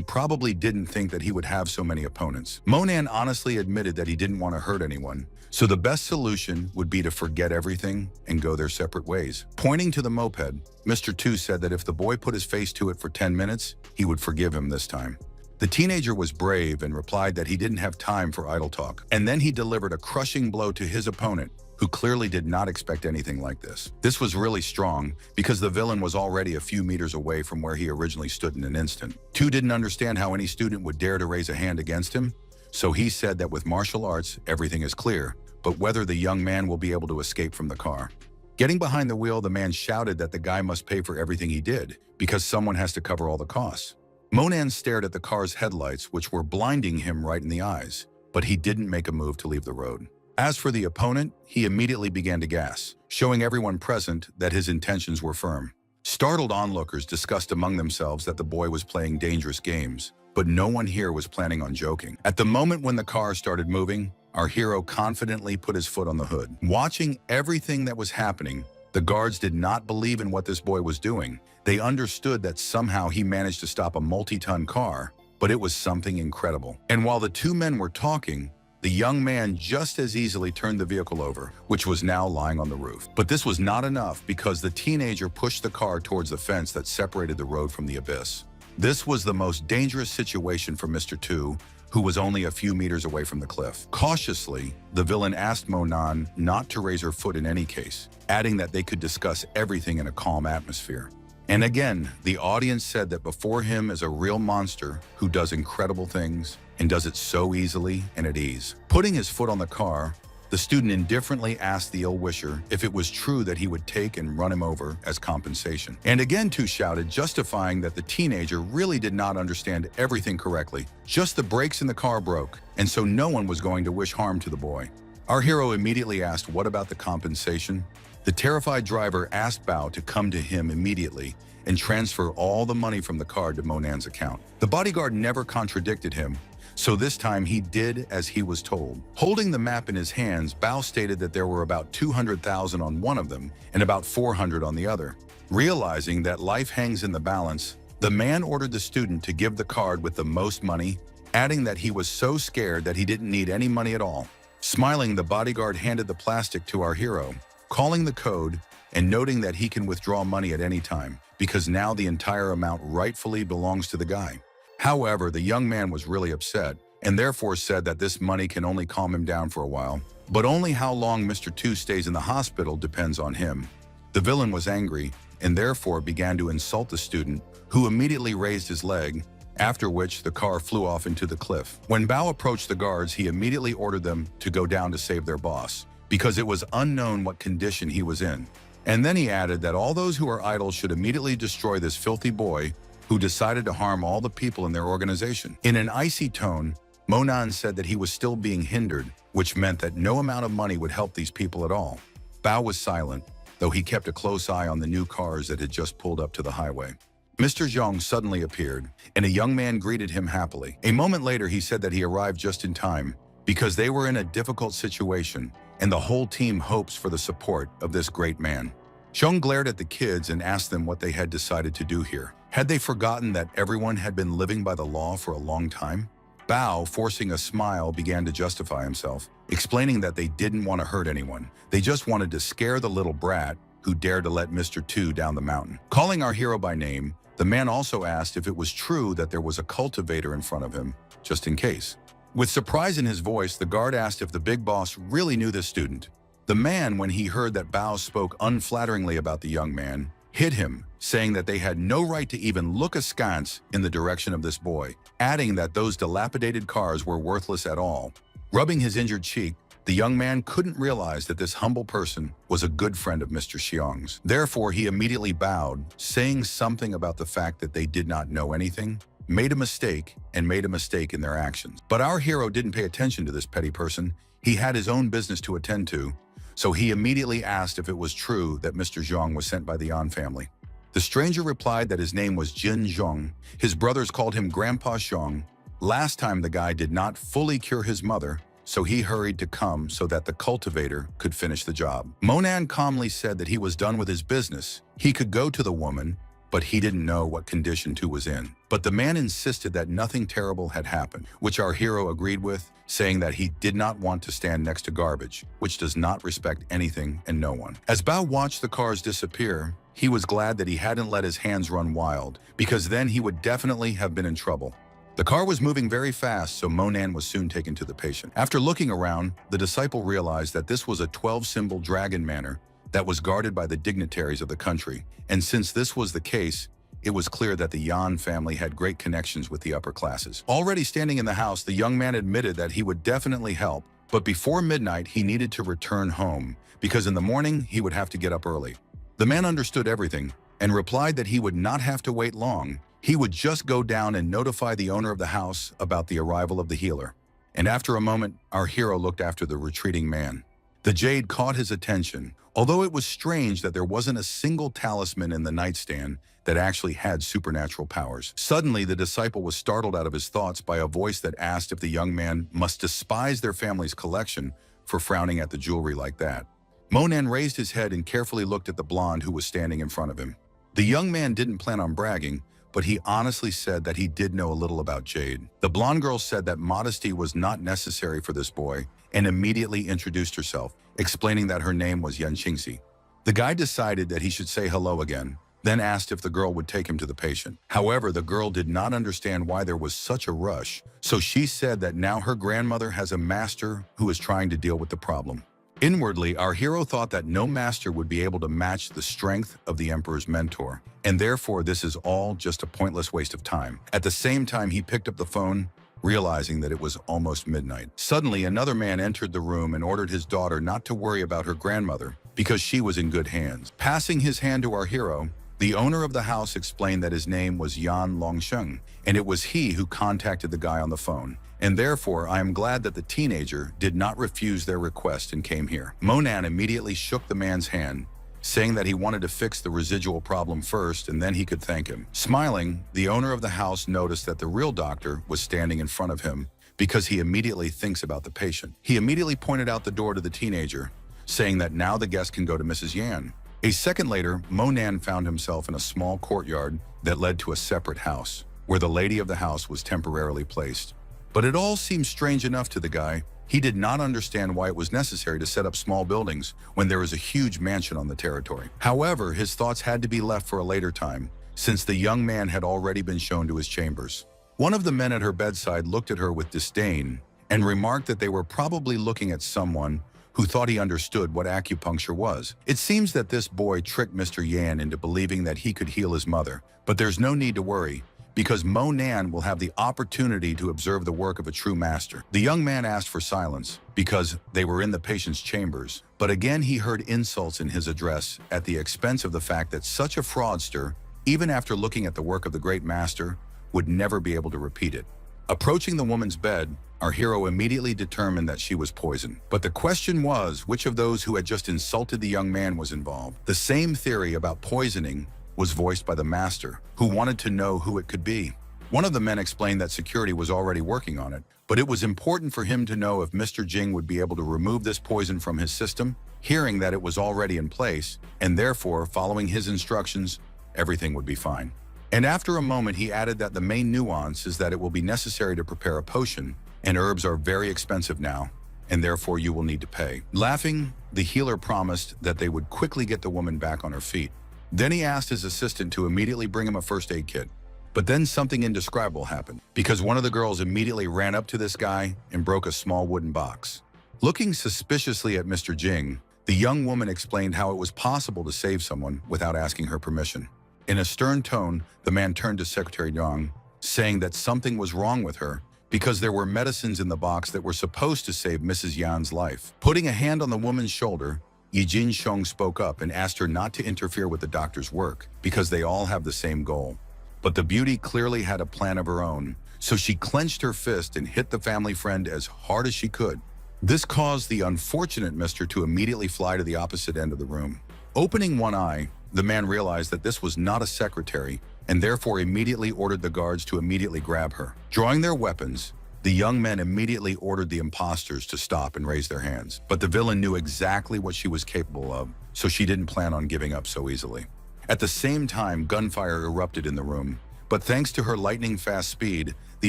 probably didn't think that he would have so many opponents. Monan honestly admitted that he didn't want to hurt anyone, so the best solution would be to forget everything and go their separate ways. Pointing to the moped, Mr. Tu said that if the boy put his face to it for 10 minutes, he would forgive him this time. The teenager was brave and replied that he didn't have time for idle talk, and then he delivered a crushing blow to his opponent, who clearly did not expect anything like this. This was really strong because the villain was already a few meters away from where he originally stood in an instant. Tu didn't understand how any student would dare to raise a hand against him, so he said that with martial arts, everything is clear, but whether the young man will be able to escape from the car. Getting behind the wheel, the man shouted that the guy must pay for everything he did because someone has to cover all the costs. Monan stared at the car's headlights, which were blinding him right in the eyes, but he didn't make a move to leave the road. As for the opponent, he immediately began to gas, showing everyone present that his intentions were firm. Startled onlookers discussed among themselves that the boy was playing dangerous games, but no one here was planning on joking. At the moment when the car started moving, our hero confidently put his foot on the hood. Watching everything that was happening, the guards did not believe in what this boy was doing. They understood that somehow he managed to stop a multi-ton car, but it was something incredible. And while the two men were talking, the young man just as easily turned the vehicle over, which was now lying on the roof. But this was not enough because the teenager pushed the car towards the fence that separated the road from the abyss. This was the most dangerous situation for Mr. Tu, who was only a few meters away from the cliff. Cautiously, the villain asked Monan not to raise her foot in any case, adding that they could discuss everything in a calm atmosphere. And again, the audience said that before him is a real monster who does incredible things and does it so easily and at ease. Putting his foot on the car, the student indifferently asked the ill-wisher if it was true that he would take and run him over as compensation. And again, Tu shouted, justifying that the teenager really did not understand everything correctly. Just the brakes in the car broke, and so no one was going to wish harm to the boy. Our hero immediately asked, what about the compensation? The terrified driver asked Bao to come to him immediately and transfer all the money from the card to Monan's account. The bodyguard never contradicted him, so this time he did as he was told. Holding the map in his hands, Bao stated that there were about 200,000 on one of them and about 400 on the other. Realizing that life hangs in the balance, the man ordered the student to give the card with the most money, adding that he was so scared that he didn't need any money at all. Smiling, the bodyguard handed the plastic to our hero, calling the code and noting that he can withdraw money at any time, because now the entire amount rightfully belongs to the guy. However, the young man was really upset, and therefore said that this money can only calm him down for a while, but only how long Mr. 2 stays in the hospital depends on him. The villain was angry, and therefore began to insult the student, who immediately raised his leg, after which the car flew off into the cliff. When Bao approached the guards, he immediately ordered them to go down to save their boss, because it was unknown what condition he was in. And then he added that all those who are idle should immediately destroy this filthy boy who decided to harm all the people in their organization. In an icy tone, Monan said that he was still being hindered, which meant that no amount of money would help these people at all. Bao was silent, though he kept a close eye on the new cars that had just pulled up to the highway. Mr. Zhang suddenly appeared, and a young man greeted him happily. A moment later, he said that he arrived just in time, because they were in a difficult situation, and the whole team hopes for the support of this great man. Zhang glared at the kids and asked them what they had decided to do here. Had they forgotten that everyone had been living by the law for a long time? Bao, forcing a smile, began to justify himself, explaining that they didn't want to hurt anyone. They just wanted to scare the little brat who dared to let Mr. 2 down the mountain. Calling our hero by name, the man also asked if it was true that there was a cultivator in front of him, just in case. With surprise in his voice, the guard asked if the big boss really knew this student. The man, when he heard that Bao spoke unflatteringly about the young man, hit him, saying that they had no right to even look askance in the direction of this boy, adding that those dilapidated cars were worthless at all. Rubbing his injured cheek, the young man couldn't realize that this humble person was a good friend of Mr. Xiang's. Therefore, he immediately bowed, saying something about the fact that they did not know anything, made a mistake in their actions. But our hero didn't pay attention to this petty person. He had his own business to attend to, so he immediately asked if it was true that Mr. Zhang was sent by the Yan family. The stranger replied that his name was Jin Zhang. His brothers called him Grandpa Zhang. Last time the guy did not fully cure his mother, so he hurried to come so that the cultivator could finish the job. Monan calmly said that he was done with his business. He could go to the woman, but he didn't know what condition 2 was in. But the man insisted that nothing terrible had happened, which our hero agreed with, saying that he did not want to stand next to garbage, which does not respect anything and no one. As Bao watched the cars disappear, he was glad that he hadn't let his hands run wild, because then he would definitely have been in trouble. The car was moving very fast, so Monan was soon taken to the patient. After looking around, the disciple realized that this was a 12-symbol dragon manor that was guarded by the dignitaries of the country, and since this was the case, it was clear that the Yan family had great connections with the upper classes. Already standing in the house, the young man admitted that he would definitely help, but before midnight he needed to return home, because in the morning he would have to get up early. The man understood everything, and replied that he would not have to wait long. He would just go down and notify the owner of the house about the arrival of the healer. And after a moment, our hero looked after the retreating man. The jade caught his attention, although it was strange that there wasn't a single talisman in the nightstand that actually had supernatural powers. Suddenly, the disciple was startled out of his thoughts by a voice that asked if the young man must despise their family's collection for frowning at the jewelry like that. Monan raised his head and carefully looked at the blonde who was standing in front of him. The young man didn't plan on bragging, but he honestly said that he did know a little about jade. The blonde girl said that modesty was not necessary for this boy and immediately introduced herself, explaining that her name was Yan Qingxi. The guy decided that he should say hello again, then asked if the girl would take him to the patient. However, the girl did not understand why there was such a rush, so she said that now her grandmother has a master who is trying to deal with the problem. Inwardly, our hero thought that no master would be able to match the strength of the Emperor's mentor, and therefore this is all just a pointless waste of time. At the same time, he picked up the phone, realizing that it was almost midnight. Suddenly, another man entered the room and ordered his daughter not to worry about her grandmother because she was in good hands. Passing his hand to our hero, the owner of the house explained that his name was Yan Longsheng, and it was he who contacted the guy on the phone. And therefore, I am glad that the teenager did not refuse their request and came here. Monan immediately shook the man's hand, saying that he wanted to fix the residual problem first and then he could thank him. Smiling, the owner of the house noticed that the real doctor was standing in front of him because he immediately thinks about the patient. He immediately pointed out the door to the teenager, saying that now the guest can go to Mrs. Yan. A second later, Monan found himself in a small courtyard that led to a separate house, where the lady of the house was temporarily placed. But it all seemed strange enough to the guy. He did not understand why it was necessary to set up small buildings when there was a huge mansion on the territory. However, his thoughts had to be left for a later time, since the young man had already been shown to his chambers. One of the men at her bedside looked at her with disdain and remarked that they were probably looking at someone who thought he understood what acupuncture was. It seems that this boy tricked Mr. Yan into believing that he could heal his mother, but there's no need to worry, because Monan will have the opportunity to observe the work of a true master. The young man asked for silence because they were in the patient's chambers, but again he heard insults in his address at the expense of the fact that such a fraudster, even after looking at the work of the great master, would never be able to repeat it. Approaching the woman's bed, our hero immediately determined that she was poisoned. But the question was, which of those who had just insulted the young man was involved? The same theory about poisoning was voiced by the master, who wanted to know who it could be. One of the men explained that security was already working on it, but it was important for him to know if Mr. Jing would be able to remove this poison from his system, hearing that it was already in place, and therefore, following his instructions, everything would be fine. And after a moment, he added that the main nuance is that it will be necessary to prepare a potion, and herbs are very expensive now, and therefore you will need to pay. Laughing, the healer promised that they would quickly get the woman back on her feet. Then he asked his assistant to immediately bring him a first aid kit. But then something indescribable happened, because one of the girls immediately ran up to this guy and broke a small wooden box. Looking suspiciously at Mr. Jing, the young woman explained how it was possible to save someone without asking her permission. In a stern tone, the man turned to Secretary Yang, saying that something was wrong with her because there were medicines in the box that were supposed to save Mrs. Yan's life. Putting a hand on the woman's shoulder, Yijin Shong spoke up and asked her not to interfere with the doctor's work because they all have the same goal. But the beauty clearly had a plan of her own, so she clenched her fist and hit the family friend as hard as she could. This caused the unfortunate mister to immediately fly to the opposite end of the room. Opening one eye, the man realized that this was not a secretary and therefore immediately ordered the guards to immediately grab her. Drawing their weapons, the young men immediately ordered the imposters to stop and raise their hands. But the villain knew exactly what she was capable of, so she didn't plan on giving up so easily. At the same time, gunfire erupted in the room, but thanks to her lightning-fast speed, the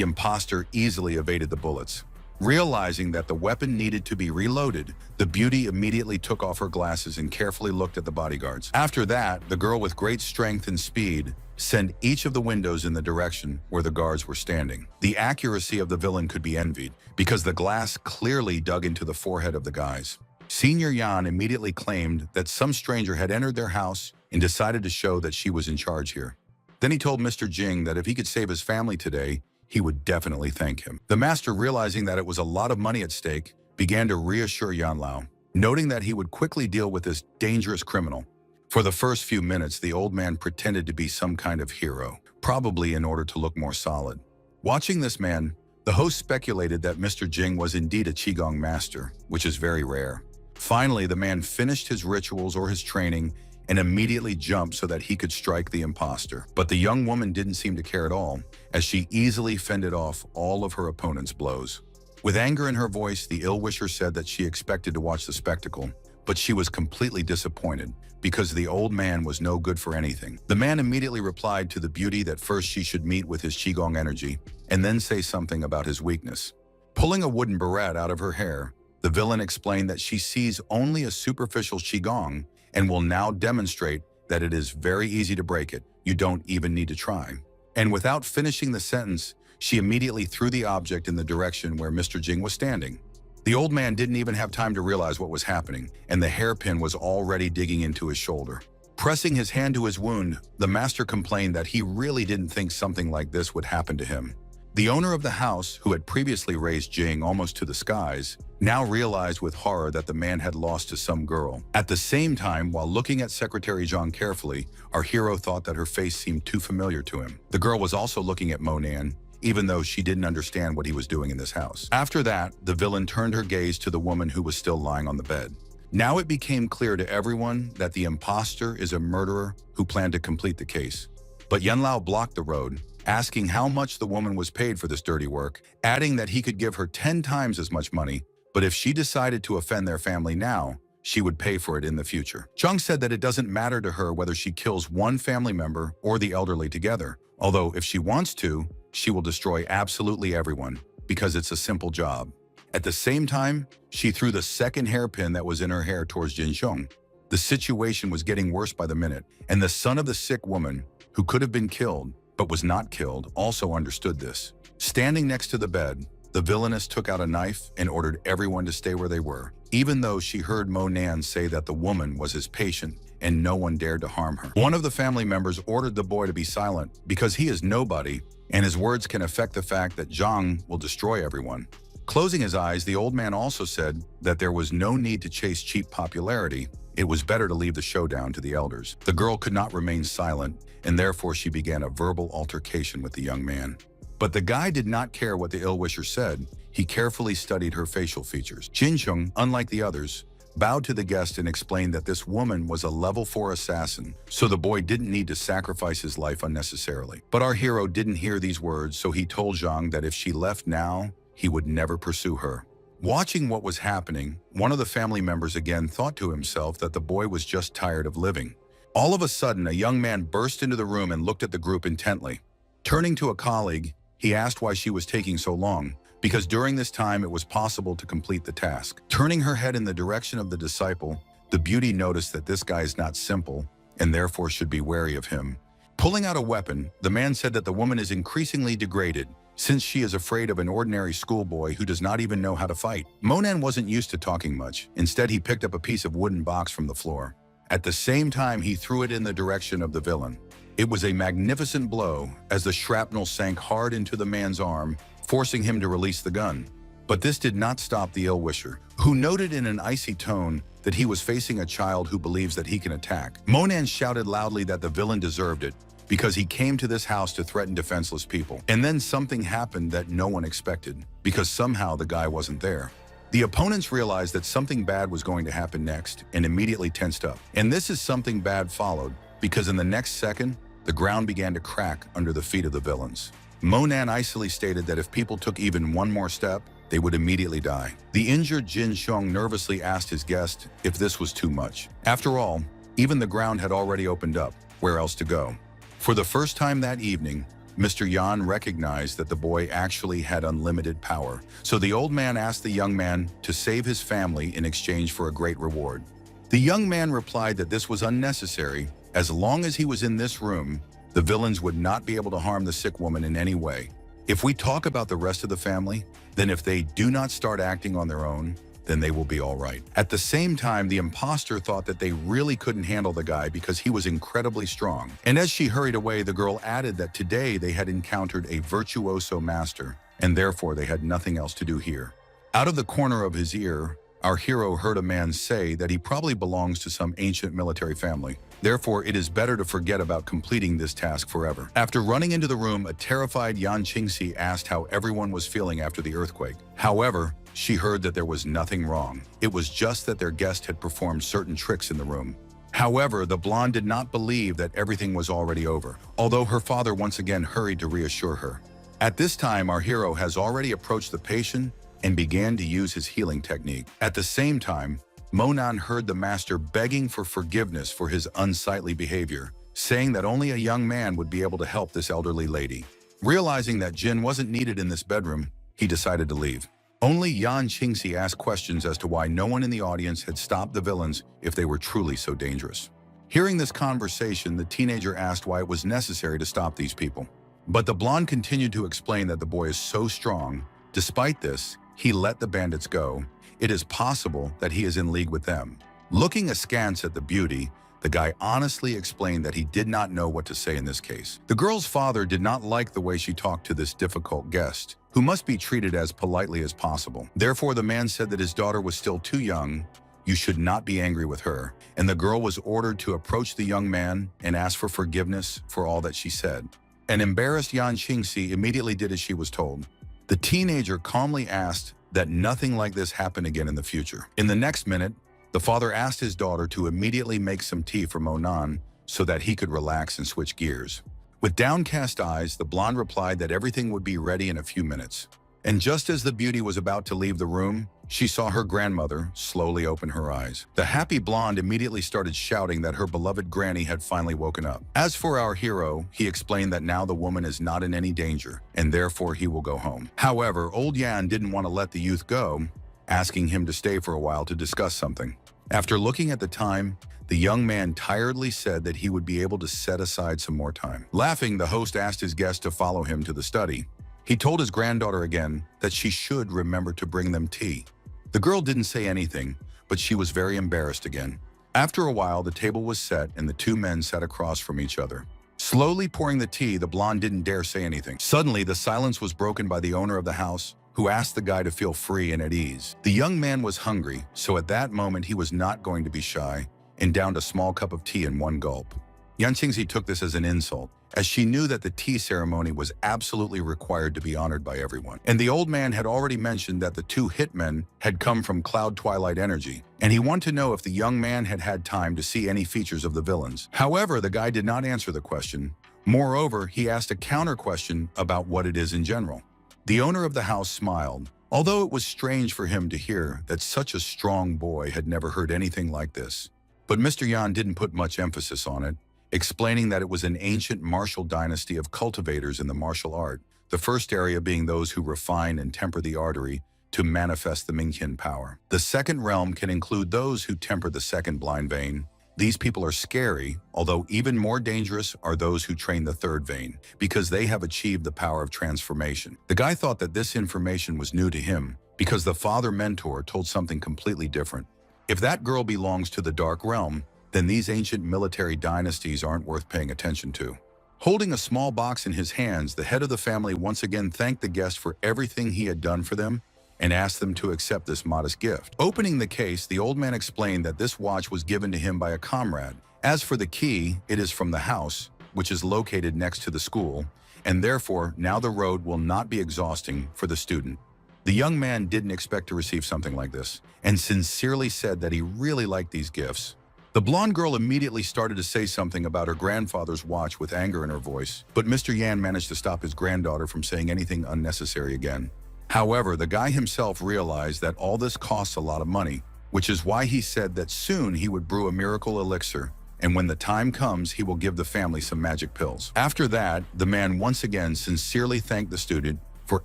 imposter easily evaded the bullets. Realizing that the weapon needed to be reloaded, the beauty immediately took off her glasses and carefully looked at the bodyguards. After that, the girl with great strength and speed sent each of the windows in the direction where the guards were standing. The accuracy of the villain could be envied, because the glass clearly dug into the forehead of the guys. Senior Yan immediately claimed that some stranger had entered their house and decided to show that she was in charge here. Then he told Mr. Jing that if he could save his family today, he would definitely thank him. The master, realizing that it was a lot of money at stake, began to reassure Yan Lao, noting that he would quickly deal with this dangerous criminal. For the first few minutes, the old man pretended to be some kind of hero, probably in order to look more solid. Watching this man, the host speculated that Mr. Jing was indeed a Qigong master, which is very rare. Finally, the man finished his rituals or his training and immediately jumped so that he could strike the imposter. But the young woman didn't seem to care at all, as she easily fended off all of her opponent's blows. With anger in her voice, the ill-wisher said that she expected to watch the spectacle, but she was completely disappointed because the old man was no good for anything. The man immediately replied to the beauty that first she should meet with his Qigong energy and then say something about his weakness. Pulling a wooden barrette out of her hair, the villain explained that she sees only a superficial Qigong and will now demonstrate that it is very easy to break it. You don't even need to try. And without finishing the sentence, she immediately threw the object in the direction where Mr. Jing was standing. The old man didn't even have time to realize what was happening, and the hairpin was already digging into his shoulder. Pressing his hand to his wound, the master complained that he really didn't think something like this would happen to him. The owner of the house, who had previously raised Jing almost to the skies, now realized with horror that the man had lost to some girl. At the same time, while looking at Secretary Zhang carefully, our hero thought that her face seemed too familiar to him. The girl was also looking at Monan, even though she didn't understand what he was doing in this house. After that, the villain turned her gaze to the woman who was still lying on the bed. Now it became clear to everyone that the imposter is a murderer who planned to complete the case. But Yanlao blocked the road, asking how much the woman was paid for this dirty work, adding that he could give her 10 times as much money, but if she decided to offend their family now, she would pay for it in the future. Zhang said that it doesn't matter to her whether she kills one family member or the elderly together, although if she wants to, she will destroy absolutely everyone, because it's a simple job. At the same time, she threw the second hairpin that was in her hair towards Jin Xiong. The situation was getting worse by the minute, and the son of the sick woman, who could have been killed, but was not killed, also understood this. Standing next to the bed, the villainess took out a knife and ordered everyone to stay where they were, even though she heard Mo Nan say that the woman was his patient and no one dared to harm her. One of the family members ordered the boy to be silent because he is nobody, and his words can affect the fact that Zhang will destroy everyone. Closing his eyes, the old man also said that there was no need to chase cheap popularity. It was better to leave the showdown to the elders. The girl could not remain silent, and therefore she began a verbal altercation with the young man. But the guy did not care what the ill-wisher said. He carefully studied her facial features. Jin Xiong, unlike the others, bowed to the guest and explained that this woman was a level 4 assassin, so the boy didn't need to sacrifice his life unnecessarily. But our hero didn't hear these words, so he told Zhang that if she left now, he would never pursue her. Watching what was happening, one of the family members again thought to himself that the boy was just tired of living. All of a sudden, a young man burst into the room and looked at the group intently. Turning to a colleague, he asked why she was taking so long, because during this time it was possible to complete the task. Turning her head in the direction of the disciple, the beauty noticed that this guy is not simple and therefore should be wary of him. Pulling out a weapon, the man said that the woman is increasingly degraded, since she is afraid of an ordinary schoolboy who does not even know how to fight. Mo Nan wasn't used to talking much. Instead, he picked up a piece of wooden box from the floor. At the same time, he threw it in the direction of the villain. It was a magnificent blow as the shrapnel sank hard into the man's arm, forcing him to release the gun. But this did not stop the ill-wisher, who noted in an icy tone that he was facing a child who believes that he can attack. Mo Nan shouted loudly that the villain deserved it, because he came to this house to threaten defenseless people. And then something happened that no one expected, because somehow the guy wasn't there. The opponents realized that something bad was going to happen next and immediately tensed up. And this is something bad followed, because in the next second, the ground began to crack under the feet of the villains. Mo Nan icily stated that if people took even one more step, they would immediately die. The injured Jin Xiong nervously asked his guest if this was too much. After all, even the ground had already opened up. Where else to go? For the first time that evening, Mr. Yan recognized that the boy actually had unlimited power. So the old man asked the young man to save his family in exchange for a great reward. The young man replied that this was unnecessary. As long as he was in this room, the villains would not be able to harm the sick woman in any way. If we talk about the rest of the family, then if they do not start acting on their own, then they will be all right. At the same time, the imposter thought that they really couldn't handle the guy because he was incredibly strong. And as she hurried away, the girl added that today they had encountered a virtuoso master, and therefore they had nothing else to do here. Out of the corner of his ear, our hero heard a man say that he probably belongs to some ancient military family. Therefore, it is better to forget about completing this task forever. After running into the room, a terrified Yan Qingxi asked how everyone was feeling after the earthquake. However, she heard that there was nothing wrong. It was just that their guest had performed certain tricks in the room. However, the blonde did not believe that everything was already over, although her father once again hurried to reassure her. At this time, our hero has already approached the patient and began to use his healing technique. At the same time, Mo Nan heard the master begging for forgiveness for his unsightly behavior, saying that only a young man would be able to help this elderly lady. Realizing that Jin wasn't needed in this bedroom, he decided to leave. Only Yan Qingxi asked questions as to why no one in the audience had stopped the villains if they were truly so dangerous. Hearing this conversation, the teenager asked why it was necessary to stop these people. But the blonde continued to explain that the boy is so strong. Despite this, he let the bandits go. It is possible that he is in league with them. Looking askance at the beauty, the guy honestly explained that he did not know what to say in this case. The girl's father did not like the way she talked to this difficult guest, who must be treated as politely as possible. Therefore, the man said that his daughter was still too young. You should not be angry with her. And the girl was ordered to approach the young man and ask for forgiveness for all that she said. An embarrassed Yan Qingxi immediately did as she was told. The teenager calmly asked that nothing like this happen again in the future. In the next minute, The father asked his daughter to immediately make some tea for Monan so that he could relax and switch gears. With downcast eyes, the blonde replied that everything would be ready in a few minutes. And just as the beauty was about to leave the room, she saw her grandmother slowly open her eyes. The happy blonde immediately started shouting that her beloved granny had finally woken up. As for our hero, he explained that now the woman is not in any danger, and therefore he will go home. However, old Yan didn't want to let the youth go, asking him to stay for a while to discuss something. After looking at the time, the young man tiredly said that he would be able to set aside some more time. Laughing, the host asked his guest to follow him to the study. He told his granddaughter again that she should remember to bring them tea. The girl didn't say anything, but she was very embarrassed again. After a while, the table was set and the two men sat across from each other. Slowly pouring the tea, the blonde didn't dare say anything. Suddenly, the silence was broken by the owner of the house, who asked the guy to feel free and at ease. The young man was hungry, so at that moment he was not going to be shy and downed a small cup of tea in one gulp. Yanqingzi took this as an insult, as she knew that the tea ceremony was absolutely required to be honored by everyone. And the old man had already mentioned that the two hitmen had come from Cloud Twilight Energy, and he wanted to know if the young man had had time to see any features of the villains. However, the guy did not answer the question. Moreover, he asked a counter question about what it is in general. The owner of the house smiled, although it was strange for him to hear that such a strong boy had never heard anything like this. But Mr. Yan didn't put much emphasis on it, explaining that it was an ancient martial dynasty of cultivators in the martial art, the first area being those who refine and temper the artery to manifest the Mingqian power. The second realm can include those who temper the second blind vein. These people are scary, although even more dangerous are those who train the third vein, because they have achieved the power of transformation. The guy thought that this information was new to him, because the father mentor told something completely different. If that girl belongs to the dark realm, then these ancient military dynasties aren't worth paying attention to. Holding a small box in his hands, the head of the family once again thanked the guest for everything he had done for them and asked them to accept this modest gift. Opening the case, the old man explained that this watch was given to him by a comrade. As for the key, it is from the house, which is located next to the school, and therefore now the road will not be exhausting for the student. The young man didn't expect to receive something like this, and sincerely said that he really liked these gifts. The blonde girl immediately started to say something about her grandfather's watch with anger in her voice, but Mr. Yan managed to stop his granddaughter from saying anything unnecessary again. However, the guy himself realized that all this costs a lot of money, which is why he said that soon he would brew a miracle elixir, and when the time comes, he will give the family some magic pills. After that, the man once again sincerely thanked the student for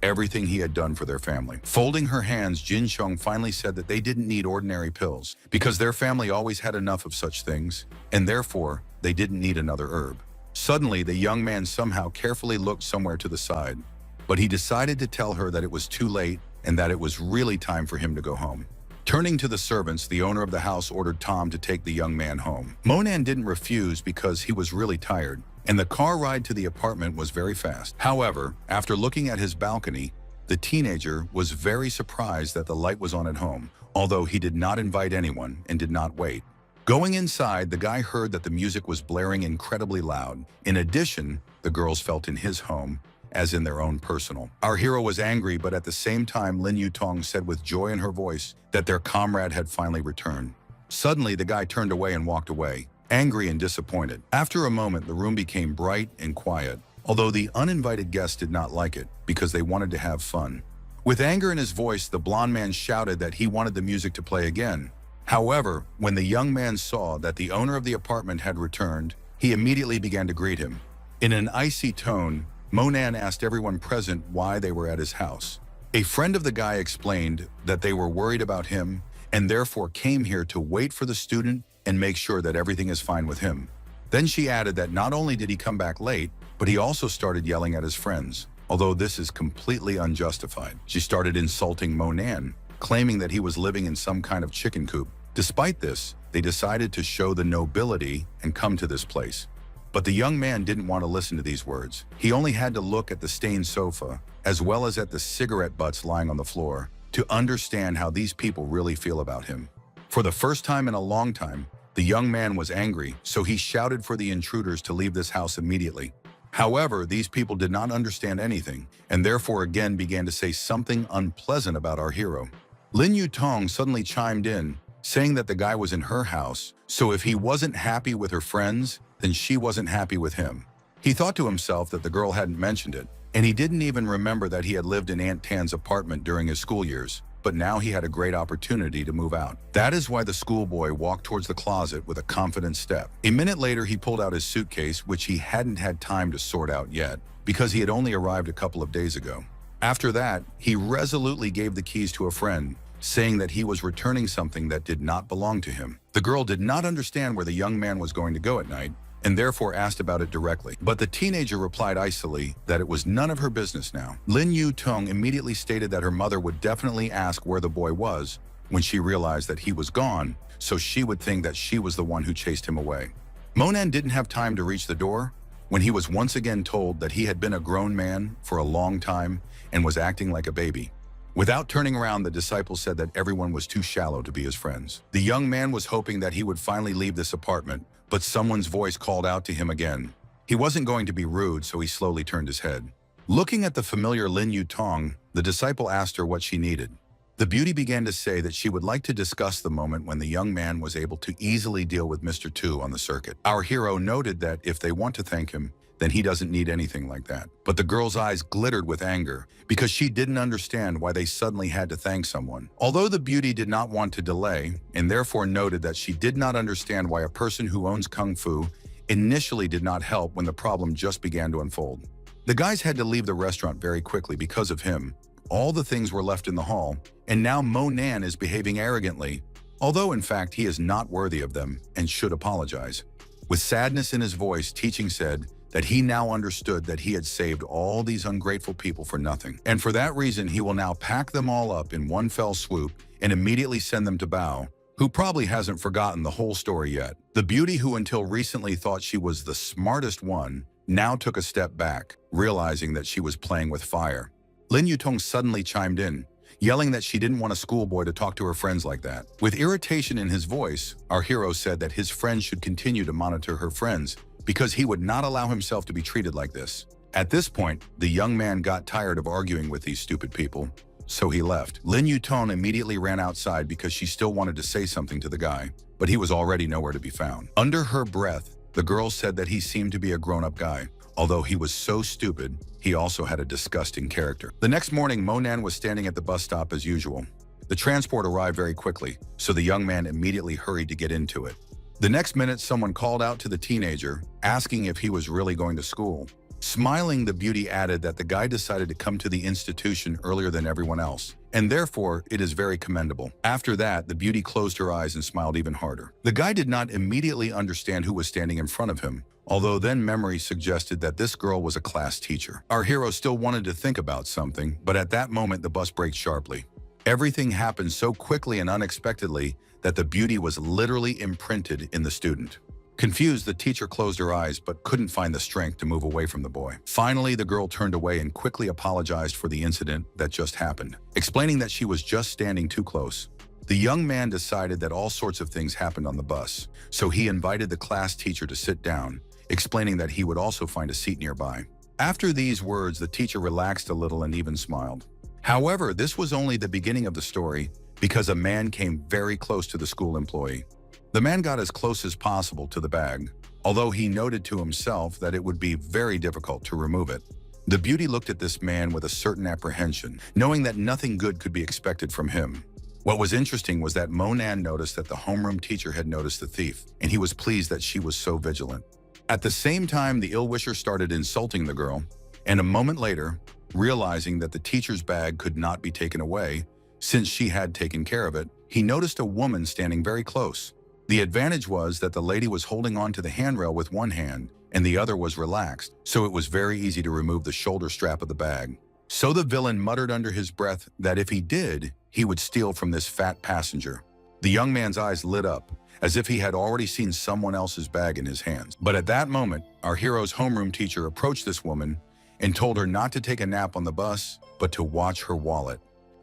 everything he had done for their family. Folding her hands, Jin Xiong finally said that they didn't need ordinary pills because their family always had enough of such things, and therefore they didn't need another herb. Suddenly, the young man somehow carefully looked somewhere to the side, but he decided to tell her that it was too late and that it was really time for him to go home. Turning to the servants, the owner of the house ordered Tom to take the young man home. Monan didn't refuse because he was really tired, and the car ride to the apartment was very fast. However, after looking at his balcony, the teenager was very surprised that the light was on at home, although he did not invite anyone and did not wait. Going inside, the guy heard that the music was blaring incredibly loud. In addition, the girls felt in his home, as in their own personal. Our hero was angry, but at the same time, Lin Yutong said with joy in her voice that their comrade had finally returned. Suddenly, the guy turned away and walked away, angry and disappointed. After a moment, the room became bright and quiet, although the uninvited guests did not like it because they wanted to have fun. With anger in his voice, the blonde man shouted that he wanted the music to play again. However, when the young man saw that the owner of the apartment had returned, he immediately began to greet him. In an icy tone, Monan asked everyone present why they were at his house. A friend of the guy explained that they were worried about him and therefore came here to wait for the student and make sure that everything is fine with him. Then she added that not only did he come back late, but he also started yelling at his friends. Although this is completely unjustified, she started insulting Monan, claiming that he was living in some kind of chicken coop. Despite this, they decided to show the nobility and come to this place. But the young man didn't want to listen to these words. He only had to look at the stained sofa, as well as at the cigarette butts lying on the floor, to understand how these people really feel about him. For the first time in a long time, the young man was angry, so he shouted for the intruders to leave this house immediately. However, these people did not understand anything, and therefore again began to say something unpleasant about our hero. Lin Yutong suddenly chimed in, saying that the guy was in her house, so if he wasn't happy with her friends, then she wasn't happy with him. He thought to himself that the girl hadn't mentioned it, and he didn't even remember that he had lived in Aunt Tan's apartment during his school years, but now he had a great opportunity to move out. That is why the schoolboy walked towards the closet with a confident step. A minute later, he pulled out his suitcase, which he hadn't had time to sort out yet, because he had only arrived a couple of days ago. After that, he resolutely gave the keys to a friend, saying that he was returning something that did not belong to him. The girl did not understand where the young man was going to go at night, and therefore asked about it directly. But the teenager replied icily that it was none of her business now. Lin Yu-tong immediately stated that her mother would definitely ask where the boy was when she realized that he was gone, so she would think that she was the one who chased him away. Monan didn't have time to reach the door when he was once again told that he had been a grown man for a long time and was acting like a baby. Without turning around, the disciple said that everyone was too shallow to be his friends. The young man was hoping that he would finally leave this apartment, but someone's voice called out to him again. He wasn't going to be rude, so he slowly turned his head. Looking at the familiar Lin Yu-tong, the disciple asked her what she needed. The beauty began to say that she would like to discuss the moment when the young man was able to easily deal with Mr. Tu on the circuit. Our hero noted that if they want to thank him, then he doesn't need anything like that. But the girl's eyes glittered with anger because she didn't understand why they suddenly had to thank someone. Although the beauty did not want to delay and therefore noted that she did not understand why a person who owns Kung Fu initially did not help when the problem just began to unfold. The guys had to leave the restaurant very quickly because of him. All the things were left in the hall, and now Monan is behaving arrogantly, although in fact he is not worthy of them and should apologize. With sadness in his voice, Teaching said that he now understood that he had saved all these ungrateful people for nothing. And for that reason, he will now pack them all up in one fell swoop and immediately send them to Bao, who probably hasn't forgotten the whole story yet. The beauty who until recently thought she was the smartest one now took a step back, realizing that she was playing with fire. Lin Yu-tong suddenly chimed in, yelling that she didn't want a schoolboy to talk to her friends like that. With irritation in his voice, our hero said that his friends should continue to monitor her friends because he would not allow himself to be treated like this. At this point, the young man got tired of arguing with these stupid people, so he left. Lin Yu-tong immediately ran outside because she still wanted to say something to the guy, but he was already nowhere to be found. Under her breath, the girl said that he seemed to be a grown-up guy. Although he was so stupid, he also had a disgusting character. The next morning, Monan was standing at the bus stop as usual. The transport arrived very quickly, so the young man immediately hurried to get into it. The next minute, someone called out to the teenager, asking if he was really going to school. Smiling, the beauty added that the guy decided to come to the institution earlier than everyone else, and therefore it is very commendable. After that, the beauty closed her eyes and smiled even harder. The guy did not immediately understand who was standing in front of him, although then memory suggested that this girl was a class teacher. Our hero still wanted to think about something, but at that moment the bus braked sharply. Everything happened so quickly and unexpectedly that the beauty was literally imprinted in the student. Confused, the teacher closed her eyes but couldn't find the strength to move away from the boy. Finally, the girl turned away and quickly apologized for the incident that just happened, explaining that she was just standing too close. The young man decided that all sorts of things happened on the bus, so he invited the class teacher to sit down, explaining that he would also find a seat nearby. After these words, the teacher relaxed a little and even smiled. However, this was only the beginning of the story because a man came very close to the school employee. The man got as close as possible to the bag, although he noted to himself that it would be very difficult to remove it. The beauty looked at this man with a certain apprehension, knowing that nothing good could be expected from him. What was interesting was that Monan noticed that the homeroom teacher had noticed the thief, and he was pleased that she was so vigilant. At the same time, the ill-wisher started insulting the girl, and a moment later, realizing that the teacher's bag could not be taken away, since she had taken care of it, he noticed a woman standing very close. The advantage was that the lady was holding on to the handrail with one hand, and the other was relaxed, so it was very easy to remove the shoulder strap of the bag. So the villain muttered under his breath that if he did, he would steal from this fat passenger. The young man's eyes lit up, as if he had already seen someone else's bag in his hands. But at that moment, our hero's homeroom teacher approached this woman and told her not to take a nap on the bus, but to watch her wallet.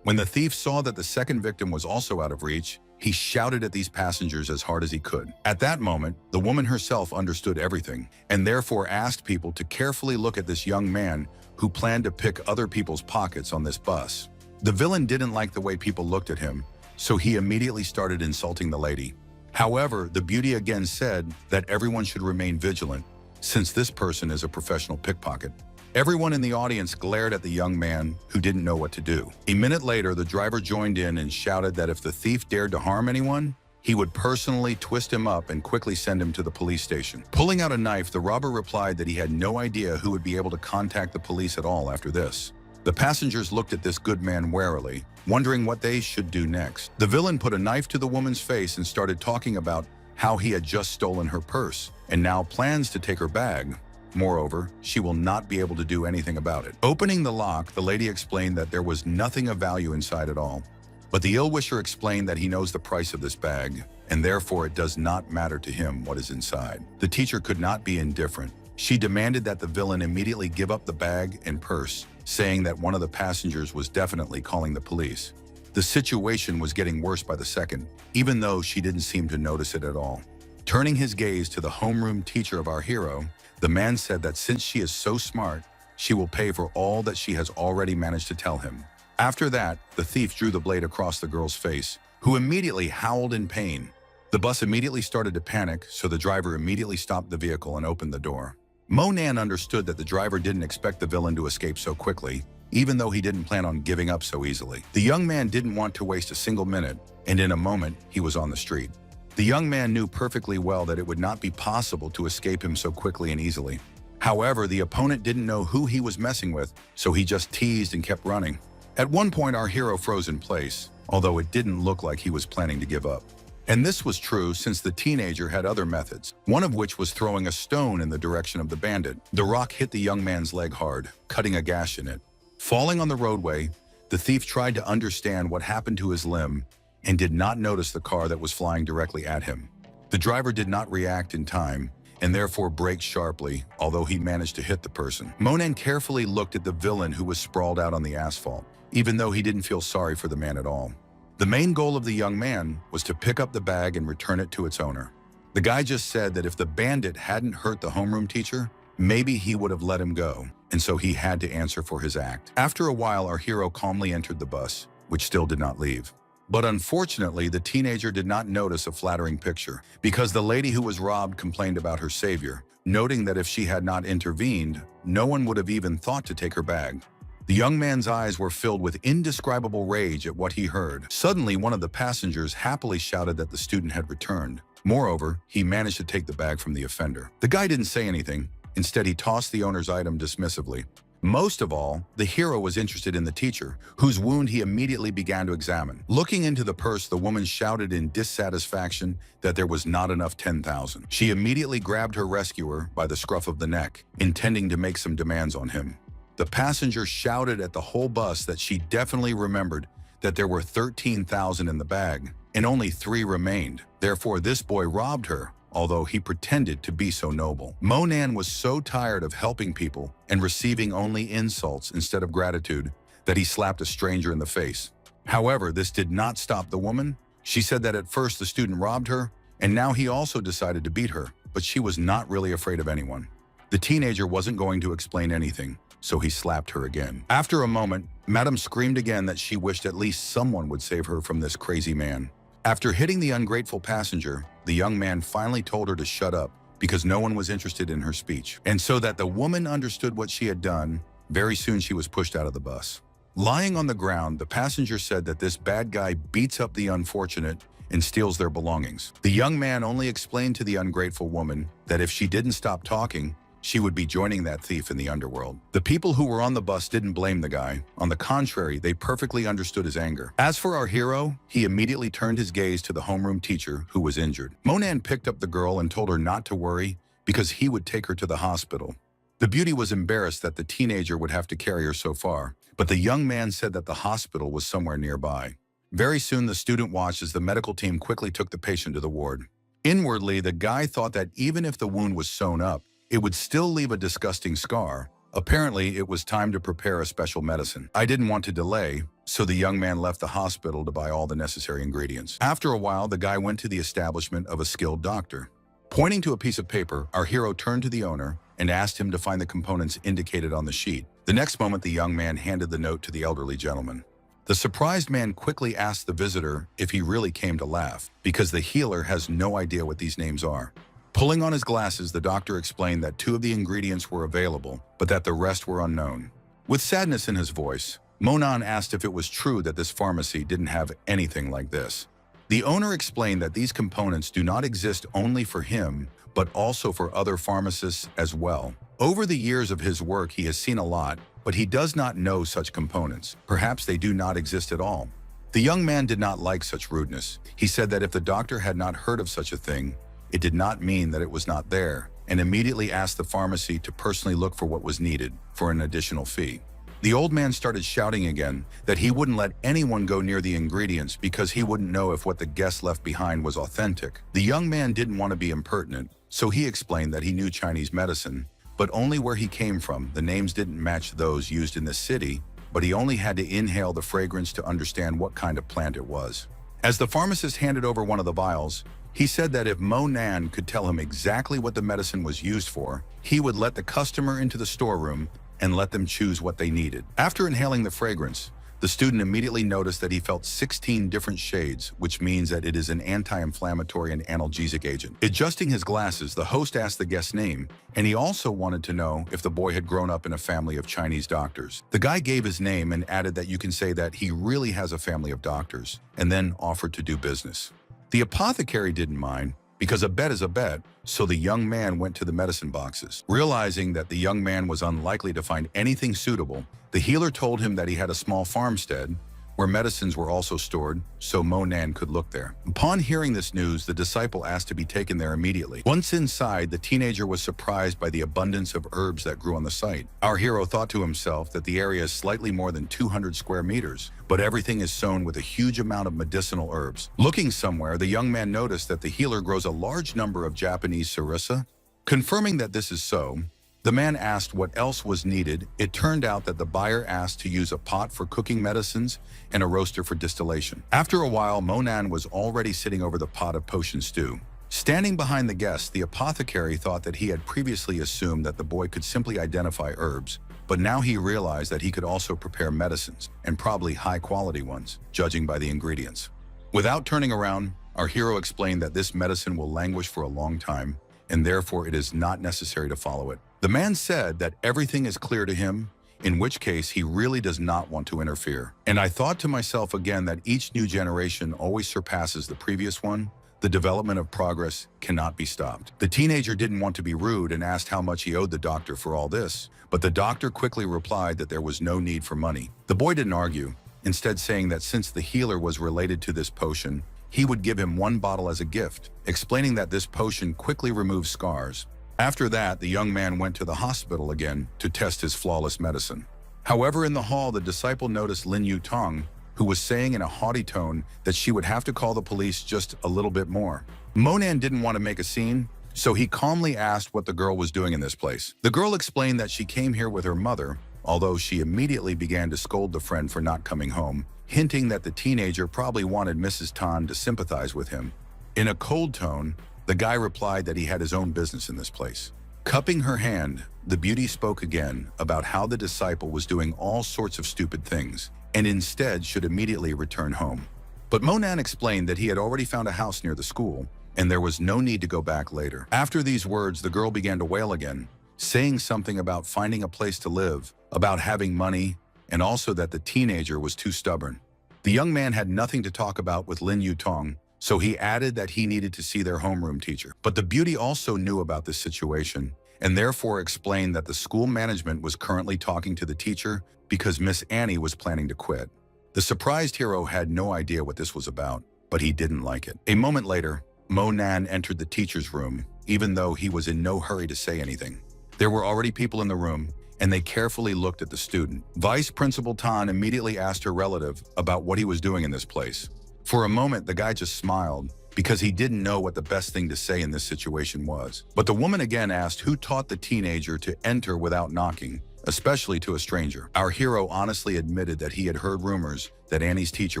When the thief saw that the second victim was also out of reach, he shouted at these passengers as hard as he could. At that moment, the woman herself understood everything, and therefore asked people to carefully look at this young man who planned to pick other people's pockets on this bus. The villain didn't like the way people looked at him, so he immediately started insulting the lady. However, the beauty again said that everyone should remain vigilant, since this person is a professional pickpocket. Everyone in the audience glared at the young man, who didn't know what to do. A minute later, the driver joined in and shouted that if the thief dared to harm anyone, he would personally twist him up and quickly send him to the police station. Pulling out a knife, the robber replied that he had no idea who would be able to contact the police at all after this. The passengers looked at this good man warily, wondering what they should do next. The villain put a knife to the woman's face and started talking about how he had just stolen her purse and now plans to take her bag. Moreover, she will not be able to do anything about it. Opening the lock, the lady explained that there was nothing of value inside at all. But the ill-wisher explained that he knows the price of this bag, and therefore it does not matter to him what is inside. The teacher could not be indifferent. She demanded that the villain immediately give up the bag and purse, saying that one of the passengers was definitely calling the police. The situation was getting worse by the second, even though she didn't seem to notice it at all. Turning his gaze to the homeroom teacher of our hero, the man said that since she is so smart, she will pay for all that she has already managed to tell him. After that, the thief drew the blade across the girl's face, who immediately howled in pain. The bus immediately started to panic, so the driver immediately stopped the vehicle and opened the door. Monan understood that the driver didn't expect the villain to escape so quickly, even though he didn't plan on giving up so easily. The young man didn't want to waste a single minute, and in a moment, he was on the street. The young man knew perfectly well that it would not be possible to escape him so quickly and easily. However, the opponent didn't know who he was messing with, so he just teased and kept running. At one point, our hero froze in place, although it didn't look like he was planning to give up. And this was true since the teenager had other methods, one of which was throwing a stone in the direction of the bandit. The rock hit the young man's leg hard, cutting a gash in it. Falling on the roadway, the thief tried to understand what happened to his limb and did not notice the car that was flying directly at him. The driver did not react in time and therefore braked sharply, although he managed to hit the person. Monan carefully looked at the villain who was sprawled out on the asphalt, even though he didn't feel sorry for the man at all. The main goal of the young man was to pick up the bag and return it to its owner. The guy just said that if the bandit hadn't hurt the homeroom teacher, maybe he would have let him go, and so he had to answer for his act. After a while, our hero calmly entered the bus, which still did not leave. But unfortunately, the teenager did not notice a flattering picture, because the lady who was robbed complained about her savior, noting that if she had not intervened, no one would have even thought to take her bag. The young man's eyes were filled with indescribable rage at what he heard. Suddenly, one of the passengers happily shouted that the student had returned. Moreover, he managed to take the bag from the offender. The guy didn't say anything. Instead, he tossed the owner's item dismissively. Most of all, the hero was interested in the teacher, whose wound he immediately began to examine. Looking into the purse, the woman shouted in dissatisfaction that there was not enough 10,000. She immediately grabbed her rescuer by the scruff of the neck, intending to make some demands on him. The passenger shouted at the whole bus that she definitely remembered that there were 13,000 in the bag, and only 3 remained. Therefore, this boy robbed her, although he pretended to be so noble. Monan was so tired of helping people and receiving only insults instead of gratitude that he slapped a stranger in the face. However, this did not stop the woman. She said that at first the student robbed her, and now he also decided to beat her, but she was not really afraid of anyone. The teenager wasn't going to explain anything, so he slapped her again. After a moment, Madam screamed again that she wished at least someone would save her from this crazy man. After hitting the ungrateful passenger, the young man finally told her to shut up because no one was interested in her speech. And so that the woman understood what she had done, very soon she was pushed out of the bus. Lying on the ground, the passenger said that this bad guy beats up the unfortunate and steals their belongings. The young man only explained to the ungrateful woman that if she didn't stop talking, she would be joining that thief in the underworld. The people who were on the bus didn't blame the guy. On the contrary, they perfectly understood his anger. As for our hero, he immediately turned his gaze to the homeroom teacher who was injured. Monan picked up the girl and told her not to worry because he would take her to the hospital. The beauty was embarrassed that the teenager would have to carry her so far, but the young man said that the hospital was somewhere nearby. Very soon, the student watched as the medical team quickly took the patient to the ward. Inwardly, the guy thought that even if the wound was sewn up, it would still leave a disgusting scar. Apparently, it was time to prepare a special medicine. I didn't want to delay, so the young man left the hospital to buy all the necessary ingredients. After a while, the guy went to the establishment of a skilled doctor. Pointing to a piece of paper, our hero turned to the owner and asked him to find the components indicated on the sheet. The next moment, the young man handed the note to the elderly gentleman. The surprised man quickly asked the visitor if he really came to laugh, because the healer has no idea what these names are. Pulling on his glasses, the doctor explained that 2 of the ingredients were available, but that the rest were unknown. With sadness in his voice, Monan asked if it was true that this pharmacy didn't have anything like this. The owner explained that these components do not exist only for him, but also for other pharmacists as well. Over the years of his work, he has seen a lot, but he does not know such components. Perhaps they do not exist at all. The young man did not like such rudeness. He said that if the doctor had not heard of such a thing, it did not mean that it was not there, and immediately asked the pharmacy to personally look for what was needed for an additional fee. The old man started shouting again that he wouldn't let anyone go near the ingredients because he wouldn't know if what the guest left behind was authentic. The young man didn't want to be impertinent, so he explained that he knew Chinese medicine, but only where he came from. The names didn't match those used in the city, but he only had to inhale the fragrance to understand what kind of plant it was. As the pharmacist handed over one of the vials, he said that if Mo Nan could tell him exactly what the medicine was used for, he would let the customer into the storeroom and let them choose what they needed. After inhaling the fragrance, the student immediately noticed that he felt 16 different shades, which means that it is an anti-inflammatory and analgesic agent. Adjusting his glasses, the host asked the guest's name, and he also wanted to know if the boy had grown up in a family of Chinese doctors. The guy gave his name and added that you can say that he really has a family of doctors, and then offered to do business. The apothecary didn't mind, because a bet is a bet, so the young man went to the medicine boxes. Realizing that the young man was unlikely to find anything suitable, the healer told him that he had a small farmstead where medicines were also stored, so Mo Nan could look there. Upon hearing this news, the disciple asked to be taken there immediately. Once inside, the teenager was surprised by the abundance of herbs that grew on the site. Our hero thought to himself that the area is slightly more than 200 square meters, but everything is sown with a huge amount of medicinal herbs. Looking somewhere, the young man noticed that the healer grows a large number of Japanese sarissa. Confirming that this is so, the man asked what else was needed. It turned out that the buyer asked to use a pot for cooking medicines and a roaster for distillation. After a while, Monan was already sitting over the pot of potion stew. Standing behind the guest, the apothecary thought that he had previously assumed that the boy could simply identify herbs, but now he realized that he could also prepare medicines, and probably high-quality ones, judging by the ingredients. Without turning around, our hero explained that this medicine will languish for a long time, and therefore it is not necessary to follow it. The man said that everything is clear to him, in which case he really does not want to interfere. And I thought to myself again that each new generation always surpasses the previous one. The development of progress cannot be stopped. The teenager didn't want to be rude and asked how much he owed the doctor for all this, but the doctor quickly replied that there was no need for money. The boy didn't argue, instead saying that since the healer was related to this potion, he would give him 1 bottle as a gift, explaining that this potion quickly removes scars. After that, the young man went to the hospital again to test his flawless medicine. However, in the hall, the disciple noticed Lin Yutong, who was saying in a haughty tone that she would have to call the police just a little bit more. Monan didn't want to make a scene, so he calmly asked what the girl was doing in this place. The girl explained that she came here with her mother, although she immediately began to scold the friend for not coming home, hinting that the teenager probably wanted Mrs. Tan to sympathize with him. In a cold tone, the guy replied that he had his own business in this place. Cupping her hand, the beauty spoke again about how the disciple was doing all sorts of stupid things and instead should immediately return home. But Monan explained that he had already found a house near the school and there was no need to go back later. After these words, the girl began to wail again, saying something about finding a place to live, about having money, and also that the teenager was too stubborn. The young man had nothing to talk about with Lin Yutong, so he added that he needed to see their homeroom teacher. But the beauty also knew about this situation and therefore explained that the school management was currently talking to the teacher because Miss Annie was planning to quit. The surprised hero had no idea what this was about, but he didn't like it. A moment later, Monan entered the teacher's room, even though he was in no hurry to say anything. There were already people in the room, and they carefully looked at the student. Vice Principal Tan immediately asked her relative about what he was doing in this place. For a moment, the guy just smiled because he didn't know what the best thing to say in this situation was. But the woman again asked who taught the teenager to enter without knocking, especially to a stranger. Our hero honestly admitted that he had heard rumors that Annie's teacher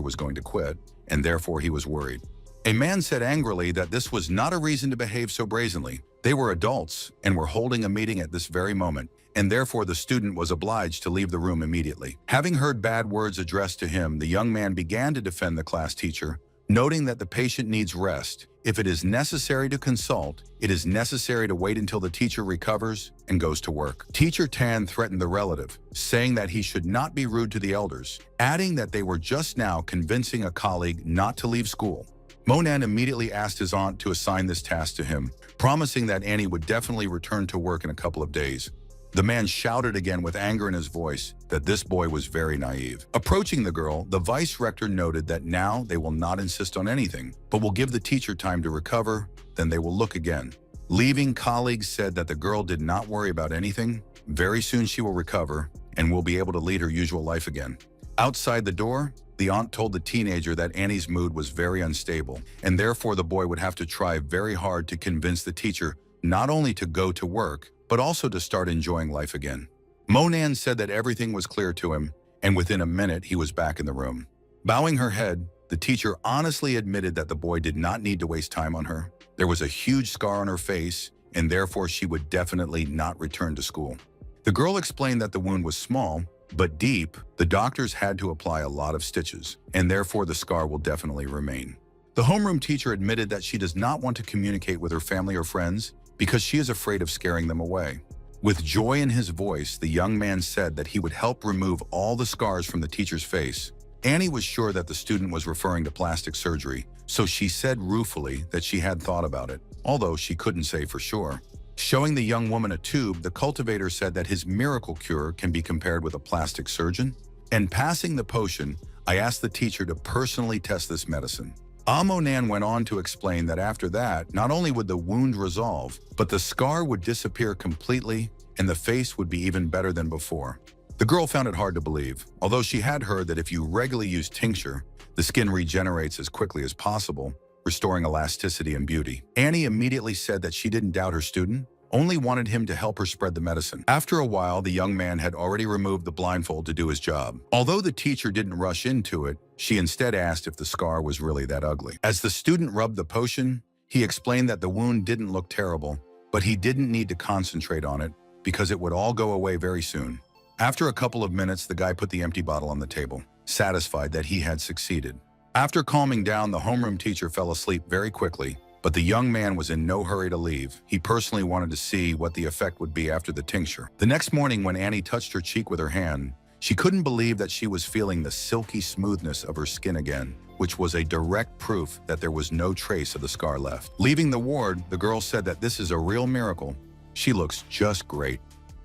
was going to quit, and therefore he was worried. A man said angrily that this was not a reason to behave so brazenly, They were adults and were holding a meeting at this very moment, and therefore the student was obliged to leave the room immediately. Having heard bad words addressed to him, the young man began to defend the class teacher, noting that the patient needs rest. If it is necessary to consult, it is necessary to wait until the teacher recovers and goes to work. Teacher Tan threatened the relative, saying that he should not be rude to the elders, adding that they were just now convincing a colleague not to leave school. Monan immediately asked his aunt to assign this task to him, promising that Annie would definitely return to work in a couple of days. The man shouted again with anger in his voice that this boy was very naive. Approaching the girl, the vice rector noted that now they will not insist on anything, but will give the teacher time to recover, then they will look again. Leaving colleagues said that the girl did not worry about anything. Very soon she will recover and will be able to lead her usual life again. Outside the door, the aunt told the teenager that Annie's mood was very unstable, and therefore the boy would have to try very hard to convince the teacher not only to go to work, but also to start enjoying life again. Monan said that everything was clear to him, and within a minute he was back in the room. Bowing her head, the teacher honestly admitted that the boy did not need to waste time on her. There was a huge scar on her face, and therefore she would definitely not return to school. The girl explained that the wound was small, but deep. The doctors had to apply a lot of stitches, and therefore the scar will definitely remain. The homeroom teacher admitted that she does not want to communicate with her family or friends because she is afraid of scaring them away. With joy in his voice, the young man said that he would help remove all the scars from the teacher's face. Annie was sure that the student was referring to plastic surgery, so she said ruefully that she had thought about it, although she couldn't say for sure. Showing the young woman a tube, the cultivator said that his miracle cure can be compared with a plastic surgeon. And passing the potion, I asked the teacher to personally test this medicine. Monan went on to explain that after that, not only would the wound resolve, but the scar would disappear completely and the face would be even better than before. The girl found it hard to believe, although she had heard that if you regularly use tincture, the skin regenerates as quickly as possible, restoring elasticity and beauty. Annie immediately said that she didn't doubt her student, only wanted him to help her spread the medicine. After a while, the young man had already removed the blindfold to do his job. Although the teacher didn't rush into it, she instead asked if the scar was really that ugly. As the student rubbed the potion, he explained that the wound didn't look terrible, but he didn't need to concentrate on it because it would all go away very soon. After a couple of minutes, the guy put the empty bottle on the table, satisfied that he had succeeded. After calming down, the homeroom teacher fell asleep very quickly, but the young man was in no hurry to leave. He personally wanted to see what the effect would be after the tincture. The next morning, when Annie touched her cheek with her hand, she couldn't believe that she was feeling the silky smoothness of her skin again, which was a direct proof that there was no trace of the scar left. Leaving the ward, the girl said that this is a real miracle. She looks just great.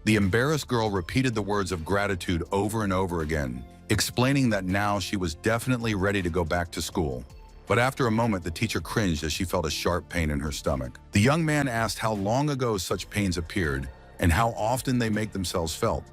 The embarrassed girl repeated the words of gratitude over and over again, explaining that now she was definitely ready to go back to school. But after a moment, the teacher cringed as she felt a sharp pain in her stomach. The young man asked how long ago such pains appeared and how often they make themselves felt.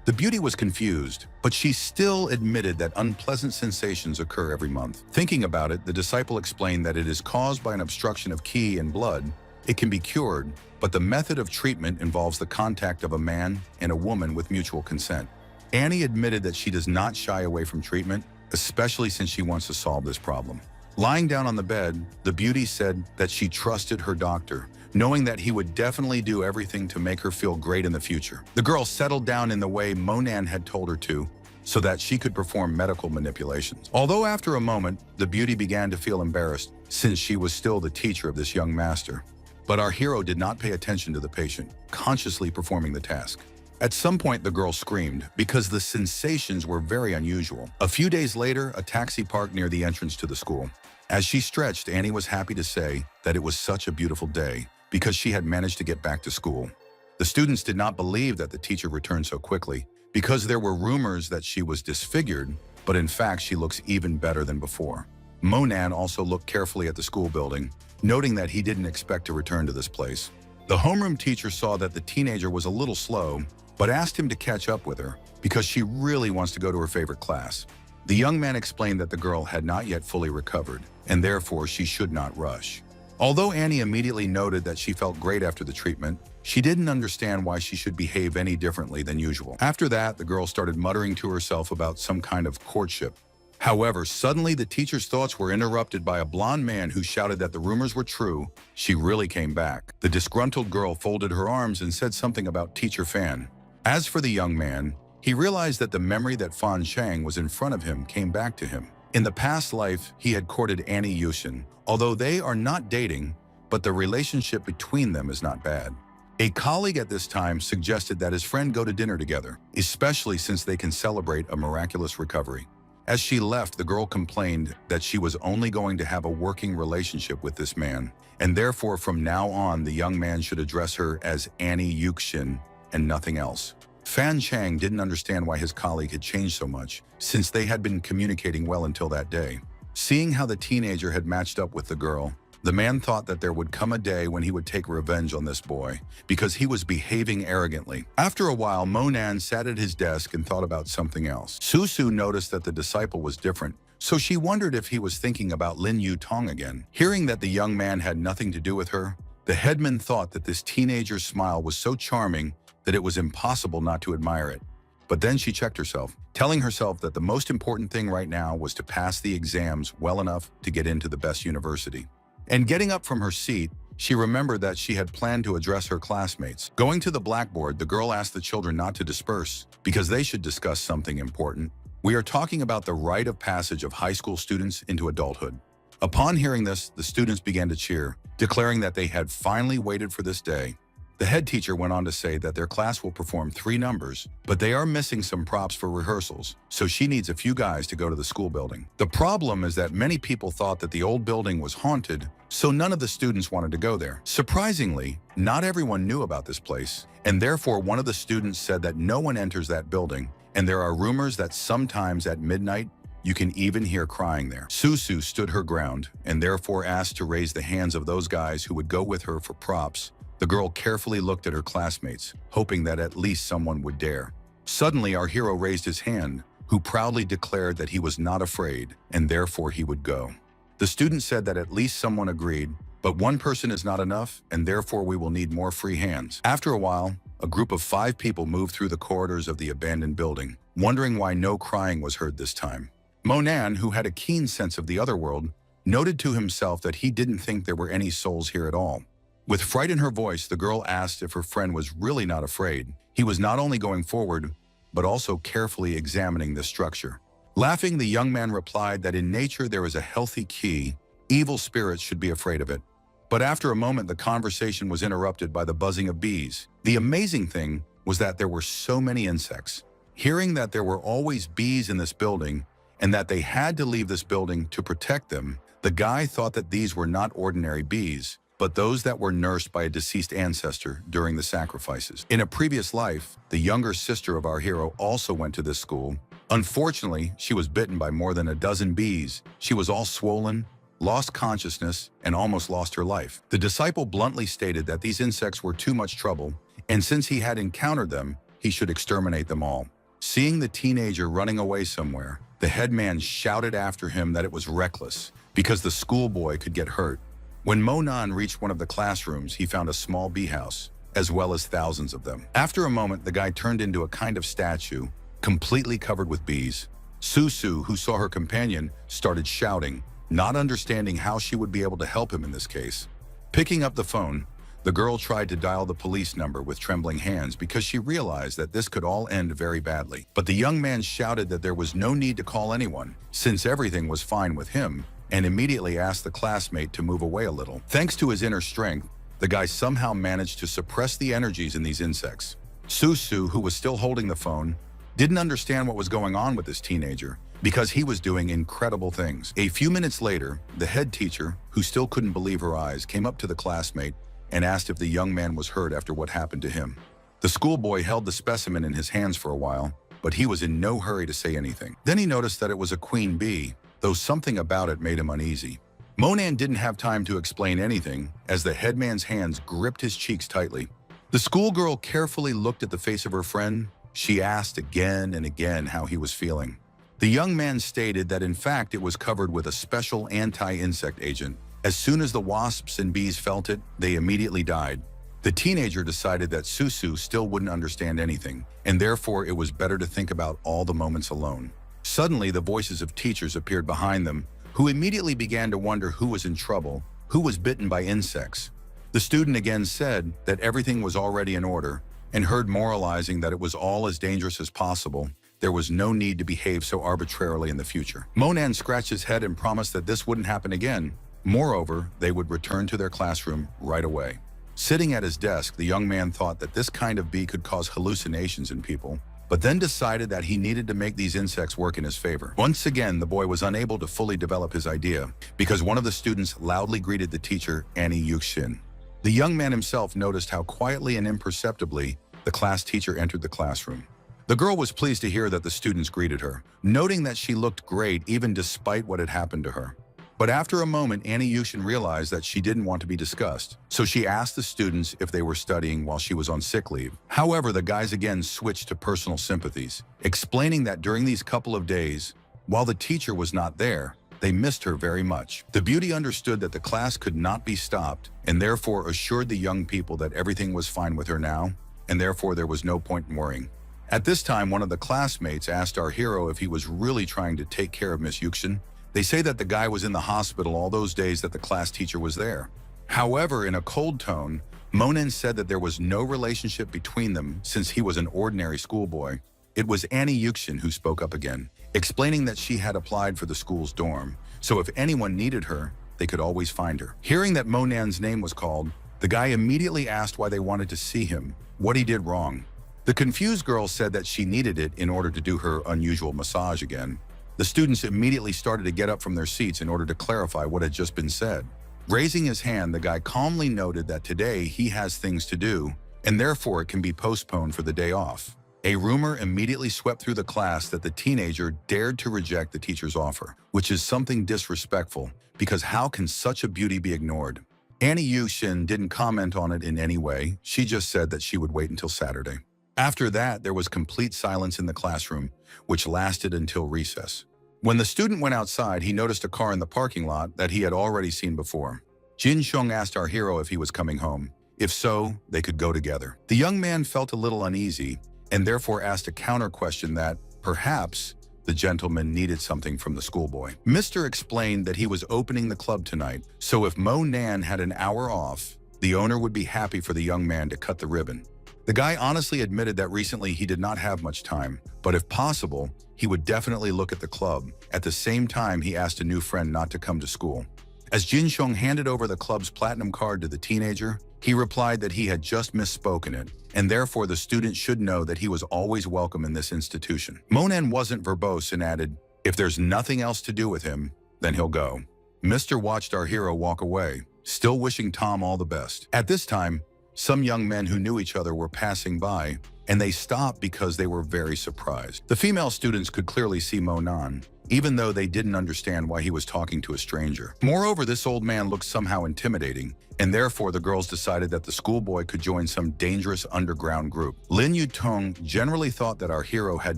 The beauty was confused, but she still admitted that unpleasant sensations occur every month. Thinking about it, the disciple explained that it is caused by an obstruction of qi in blood. It can be cured, but the method of treatment involves the contact of a man and a woman with mutual consent. Annie admitted that she does not shy away from treatment, especially since she wants to solve this problem. Lying down on the bed, the beauty said that she trusted her doctor, knowing that he would definitely do everything to make her feel great in the future. The girl settled down in the way Monan had told her to, so that she could perform medical manipulations. Although after a moment, the beauty began to feel embarrassed, since she was still the teacher of this young master. But our hero did not pay attention to the patient, consciously performing the task. At some point, the girl screamed because the sensations were very unusual. A few days later, a taxi parked near the entrance to the school. As she stretched, Annie was happy to say that it was such a beautiful day because she had managed to get back to school. The students did not believe that the teacher returned so quickly because there were rumors that she was disfigured, but in fact, she looks even better than before. Monan also looked carefully at the school building, noting that he didn't expect to return to this place. The homeroom teacher saw that the teenager was a little slow, but asked him to catch up with her because she really wants to go to her favorite class. The young man explained that the girl had not yet fully recovered, and therefore she should not rush. Although Annie immediately noted that she felt great after the treatment, she didn't understand why she should behave any differently than usual. After that, the girl started muttering to herself about some kind of courtship. However, suddenly the teacher's thoughts were interrupted by a blonde man who shouted that the rumors were true. She really came back. The disgruntled girl folded her arms and said something about Teacher Fan. As for the young man, he realized that the memory that Fan Chang was in front of him came back to him. In the past life, he had courted Annie Yushin, although they are not dating, but the relationship between them is not bad. A colleague at this time suggested that his friend go to dinner together, especially since they can celebrate a miraculous recovery. As she left, the girl complained that she was only going to have a working relationship with this man, and therefore from now on the young man should address her as Annie Yuxin and nothing else. Fan Chang didn't understand why his colleague had changed so much, since they had been communicating well until that day. Seeing how the teenager had matched up with the girl, the man thought that there would come a day when he would take revenge on this boy, because he was behaving arrogantly. After a while, Monan sat at his desk and thought about something else. Susu noticed that the disciple was different, so she wondered if he was thinking about Lin Yu Tong again. Hearing that the young man had nothing to do with her, the headman thought that this teenager's smile was so charming that it was impossible not to admire it. But then she checked herself, telling herself that the most important thing right now was to pass the exams well enough to get into the best university. And getting up from her seat, she remembered that she had planned to address her classmates. Going to the blackboard, the girl asked the children not to disperse because they should discuss something important. We are talking about the rite of passage of high school students into adulthood. Upon hearing this, the students began to cheer, declaring that they had finally waited for this day. The head teacher went on to say that their class will perform 3 numbers, but they are missing some props for rehearsals, so she needs a few guys to go to the school building. The problem is that many people thought that the old building was haunted, so none of the students wanted to go there. Surprisingly, not everyone knew about this place, and therefore one of the students said that no one enters that building, and there are rumors that sometimes at midnight, you can even hear crying there. Susu stood her ground, and therefore asked to raise the hands of those guys who would go with her for props. The girl carefully looked at her classmates, hoping that at least someone would dare. Suddenly, our hero raised his hand, who proudly declared that he was not afraid, and therefore he would go. The student said that at least someone agreed, but one person is not enough, and therefore we will need more free hands. After a while, a group of 5 people moved through the corridors of the abandoned building, wondering why no crying was heard this time. Monan, who had a keen sense of the other world, noted to himself that he didn't think there were any souls here at all. With fright in her voice, the girl asked if her friend was really not afraid. He was not only going forward, but also carefully examining the structure. Laughing, the young man replied that in nature there is a healthy key. Evil spirits should be afraid of it. But after a moment, the conversation was interrupted by the buzzing of bees. The amazing thing was that there were so many insects. Hearing that there were always bees in this building, and that they had to leave this building to protect them, the guy thought that these were not ordinary bees, but those that were nursed by a deceased ancestor during the sacrifices. In a previous life, the younger sister of our hero also went to this school. Unfortunately, she was bitten by more than a dozen bees. She was all swollen, lost consciousness, and almost lost her life. The disciple bluntly stated that these insects were too much trouble, and since he had encountered them, he should exterminate them all. Seeing the teenager running away somewhere, the headman shouted after him that it was reckless, because the schoolboy could get hurt. When Monan reached one of the classrooms, he found a small bee house, as well as thousands of them. After a moment, the guy turned into a kind of statue, completely covered with bees. Susu, who saw her companion, started shouting, not understanding how she would be able to help him in this case. Picking up the phone, the girl tried to dial the police number with trembling hands because she realized that this could all end very badly. But the young man shouted that there was no need to call anyone, since everything was fine with him, and immediately asked the classmate to move away a little. Thanks to his inner strength, the guy somehow managed to suppress the energies in these insects. Susu, who was still holding the phone, didn't understand what was going on with this teenager because he was doing incredible things. A few minutes later, the head teacher, who still couldn't believe her eyes, came up to the classmate and asked if the young man was hurt after what happened to him. The schoolboy held the specimen in his hands for a while, but he was in no hurry to say anything. Then he noticed that it was a queen bee, though something about it made him uneasy. Monan didn't have time to explain anything as the headman's hands gripped his cheeks tightly. The schoolgirl carefully looked at the face of her friend. She asked again and again how he was feeling. The young man stated that in fact it was covered with a special anti-insect agent. As soon as the wasps and bees felt it, they immediately died. The teenager decided that Susu still wouldn't understand anything, and therefore it was better to think about all the moments alone. Suddenly, the voices of teachers appeared behind them, who immediately began to wonder who was in trouble, who was bitten by insects. The student again said that everything was already in order, and heard moralizing that it was all as dangerous as possible. There was no need to behave so arbitrarily in the future. Monan scratched his head and promised that this wouldn't happen again. Moreover, they would return to their classroom right away. Sitting at his desk, the young man thought that this kind of bee could cause hallucinations in people, but then decided that he needed to make these insects work in his favor. Once again, the boy was unable to fully develop his idea because one of the students loudly greeted the teacher, Annie Yuxin. The young man himself noticed how quietly and imperceptibly the class teacher entered the classroom. The girl was pleased to hear that the students greeted her, noting that she looked great even despite what had happened to her. But after a moment, Annie Yuxin realized that she didn't want to be discussed, so she asked the students if they were studying while she was on sick leave. However, the guys again switched to personal sympathies, explaining that during these couple of days, while the teacher was not there, they missed her very much. The beauty understood that the class could not be stopped and therefore assured the young people that everything was fine with her now, and therefore there was no point in worrying. At this time, one of the classmates asked our hero if he was really trying to take care of Miss Yuxin. They say that the guy was in the hospital all those days that the class teacher was there. However, in a cold tone, Monan said that there was no relationship between them since he was an ordinary schoolboy. It was Annie Yuxin who spoke up again, explaining that she had applied for the school's dorm, so if anyone needed her, they could always find her. Hearing that Monan's name was called, the guy immediately asked why they wanted to see him, what he did wrong. The confused girl said that she needed it in order to do her unusual massage again. The students immediately started to get up from their seats in order to clarify what had just been said. Raising his hand, the guy calmly noted that today he has things to do, and therefore it can be postponed for the day off. A rumor immediately swept through the class that the teenager dared to reject the teacher's offer, which is something disrespectful, because how can such a beauty be ignored? Annie Yuxin didn't comment on it in any way. She just said that she would wait until Saturday. After that, there was complete silence in the classroom, which lasted until recess. When the student went outside, he noticed a car in the parking lot that he had already seen before. Jin Xiong asked our hero if he was coming home. If so, they could go together. The young man felt a little uneasy and therefore asked a counter question that, perhaps, the gentleman needed something from the schoolboy. Mr. explained that he was opening the club tonight, so if Mo Nan had an hour off, the owner would be happy for the young man to cut the ribbon. The guy honestly admitted that recently he did not have much time, but if possible, he would definitely look at the club. At the same time, he asked a new friend not to come to school. As Jin Xiong handed over the club's platinum card to the teenager, he replied that he had just misspoken it, and therefore the student should know that he was always welcome in this institution. Monan wasn't verbose and added, if there's nothing else to do with him, then he'll go. Mr. watched our hero walk away, still wishing Tom all the best. At this time, some young men who knew each other were passing by, and they stopped because they were very surprised. The female students could clearly see Monan, even though they didn't understand why he was talking to a stranger. Moreover, this old man looked somehow intimidating, and therefore the girls decided that the schoolboy could join some dangerous underground group. Lin Yutong generally thought that our hero had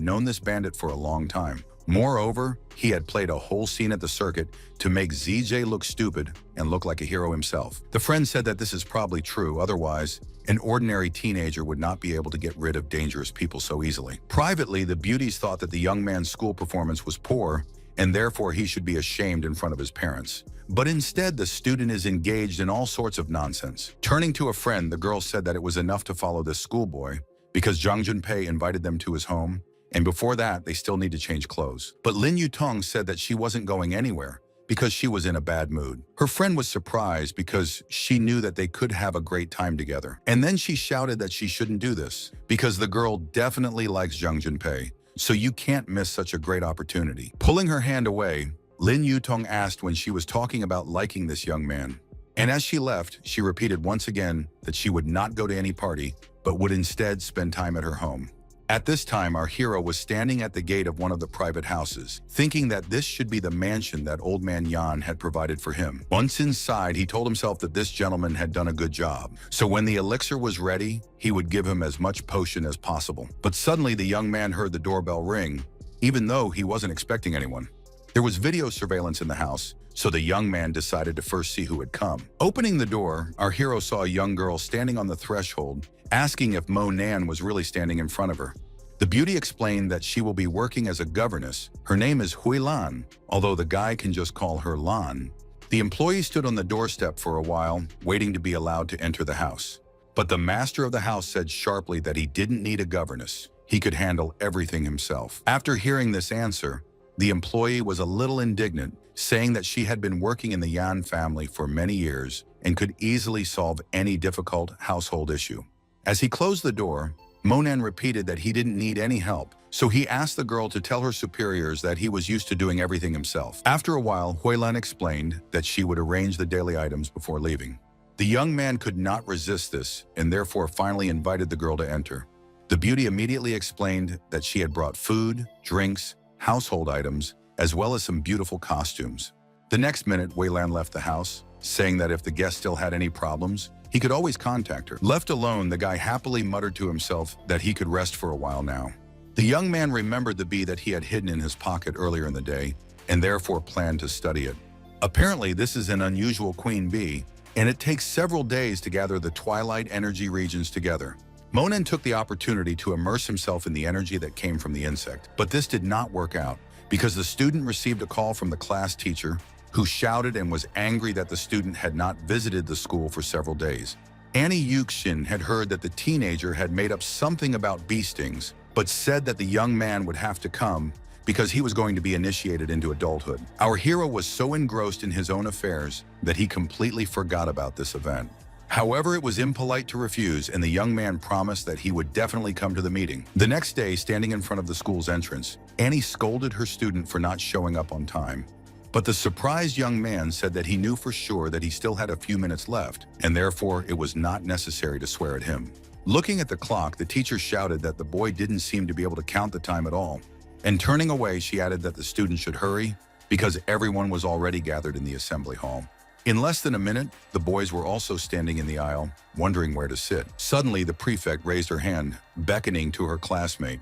known this bandit for a long time. Moreover, he had played a whole scene at the circuit to make ZJ look stupid and look like a hero himself. The friend said that this is probably true, otherwise, an ordinary teenager would not be able to get rid of dangerous people so easily. Privately, the beauties thought that the young man's school performance was poor, and therefore he should be ashamed in front of his parents. But instead, the student is engaged in all sorts of nonsense. Turning to a friend, the girl said that it was enough to follow this schoolboy, because Zhang Junpei invited them to his home, and before that, they still need to change clothes. But Lin Yutong said that she wasn't going anywhere because she was in a bad mood. Her friend was surprised because she knew that they could have a great time together. And then she shouted that she shouldn't do this because the girl definitely likes Zhang Junpei, so you can't miss such a great opportunity. Pulling her hand away, Lin Yutong asked when she was talking about liking this young man. And as she left, she repeated once again that she would not go to any party, but would instead spend time at her home. At this time, our hero was standing at the gate of one of the private houses, thinking that this should be the mansion that old man Yan had provided for him. Once inside, he told himself that this gentleman had done a good job, so when the elixir was ready, he would give him as much potion as possible. But suddenly, the young man heard the doorbell ring, even though he wasn't expecting anyone. There was video surveillance in the house, so the young man decided to first see who had come. Opening the door, our hero saw a young girl standing on the threshold, asking if Mo Nan was really standing in front of her. The beauty explained that she will be working as a governess. Her name is Hui Lan, although the guy can just call her Lan. The employee stood on the doorstep for a while, waiting to be allowed to enter the house. But the master of the house said sharply that he didn't need a governess. He could handle everything himself. After hearing this answer, the employee was a little indignant, saying that she had been working in the Yan family for many years and could easily solve any difficult household issue. As he closed the door, Monan repeated that he didn't need any help, so he asked the girl to tell her superiors that he was used to doing everything himself. After a while, Huilan explained that she would arrange the daily items before leaving. The young man could not resist this and therefore finally invited the girl to enter. The beauty immediately explained that she had brought food, drinks, household items, as well as some beautiful costumes. The next minute, Huilan left the house, saying that if the guest still had any problems, he could always contact her. Left alone, the guy happily muttered to himself that he could rest for a while now. The young man remembered the bee that he had hidden in his pocket earlier in the day and therefore planned to study it. Apparently, this is an unusual queen bee, and it takes several days to gather the twilight energy regions together. Monan took the opportunity to immerse himself in the energy that came from the insect, but this did not work out because the student received a call from the class teacher who shouted and was angry that the student had not visited the school for several days. Annie Yuxin had heard that the teenager had made up something about bee stings, but said that the young man would have to come because he was going to be initiated into adulthood. Our hero was so engrossed in his own affairs that he completely forgot about this event. However, it was impolite to refuse, and the young man promised that he would definitely come to the meeting. The next day, standing in front of the school's entrance, Annie scolded her student for not showing up on time. But the surprised young man said that he knew for sure that he still had a few minutes left, and therefore it was not necessary to swear at him. Looking at the clock, the teacher shouted that the boy didn't seem to be able to count the time at all. And turning away, she added that the student should hurry because everyone was already gathered in the assembly hall. In less than a minute, the boys were also standing in the aisle, wondering where to sit. Suddenly, the prefect raised her hand, beckoning to her classmate.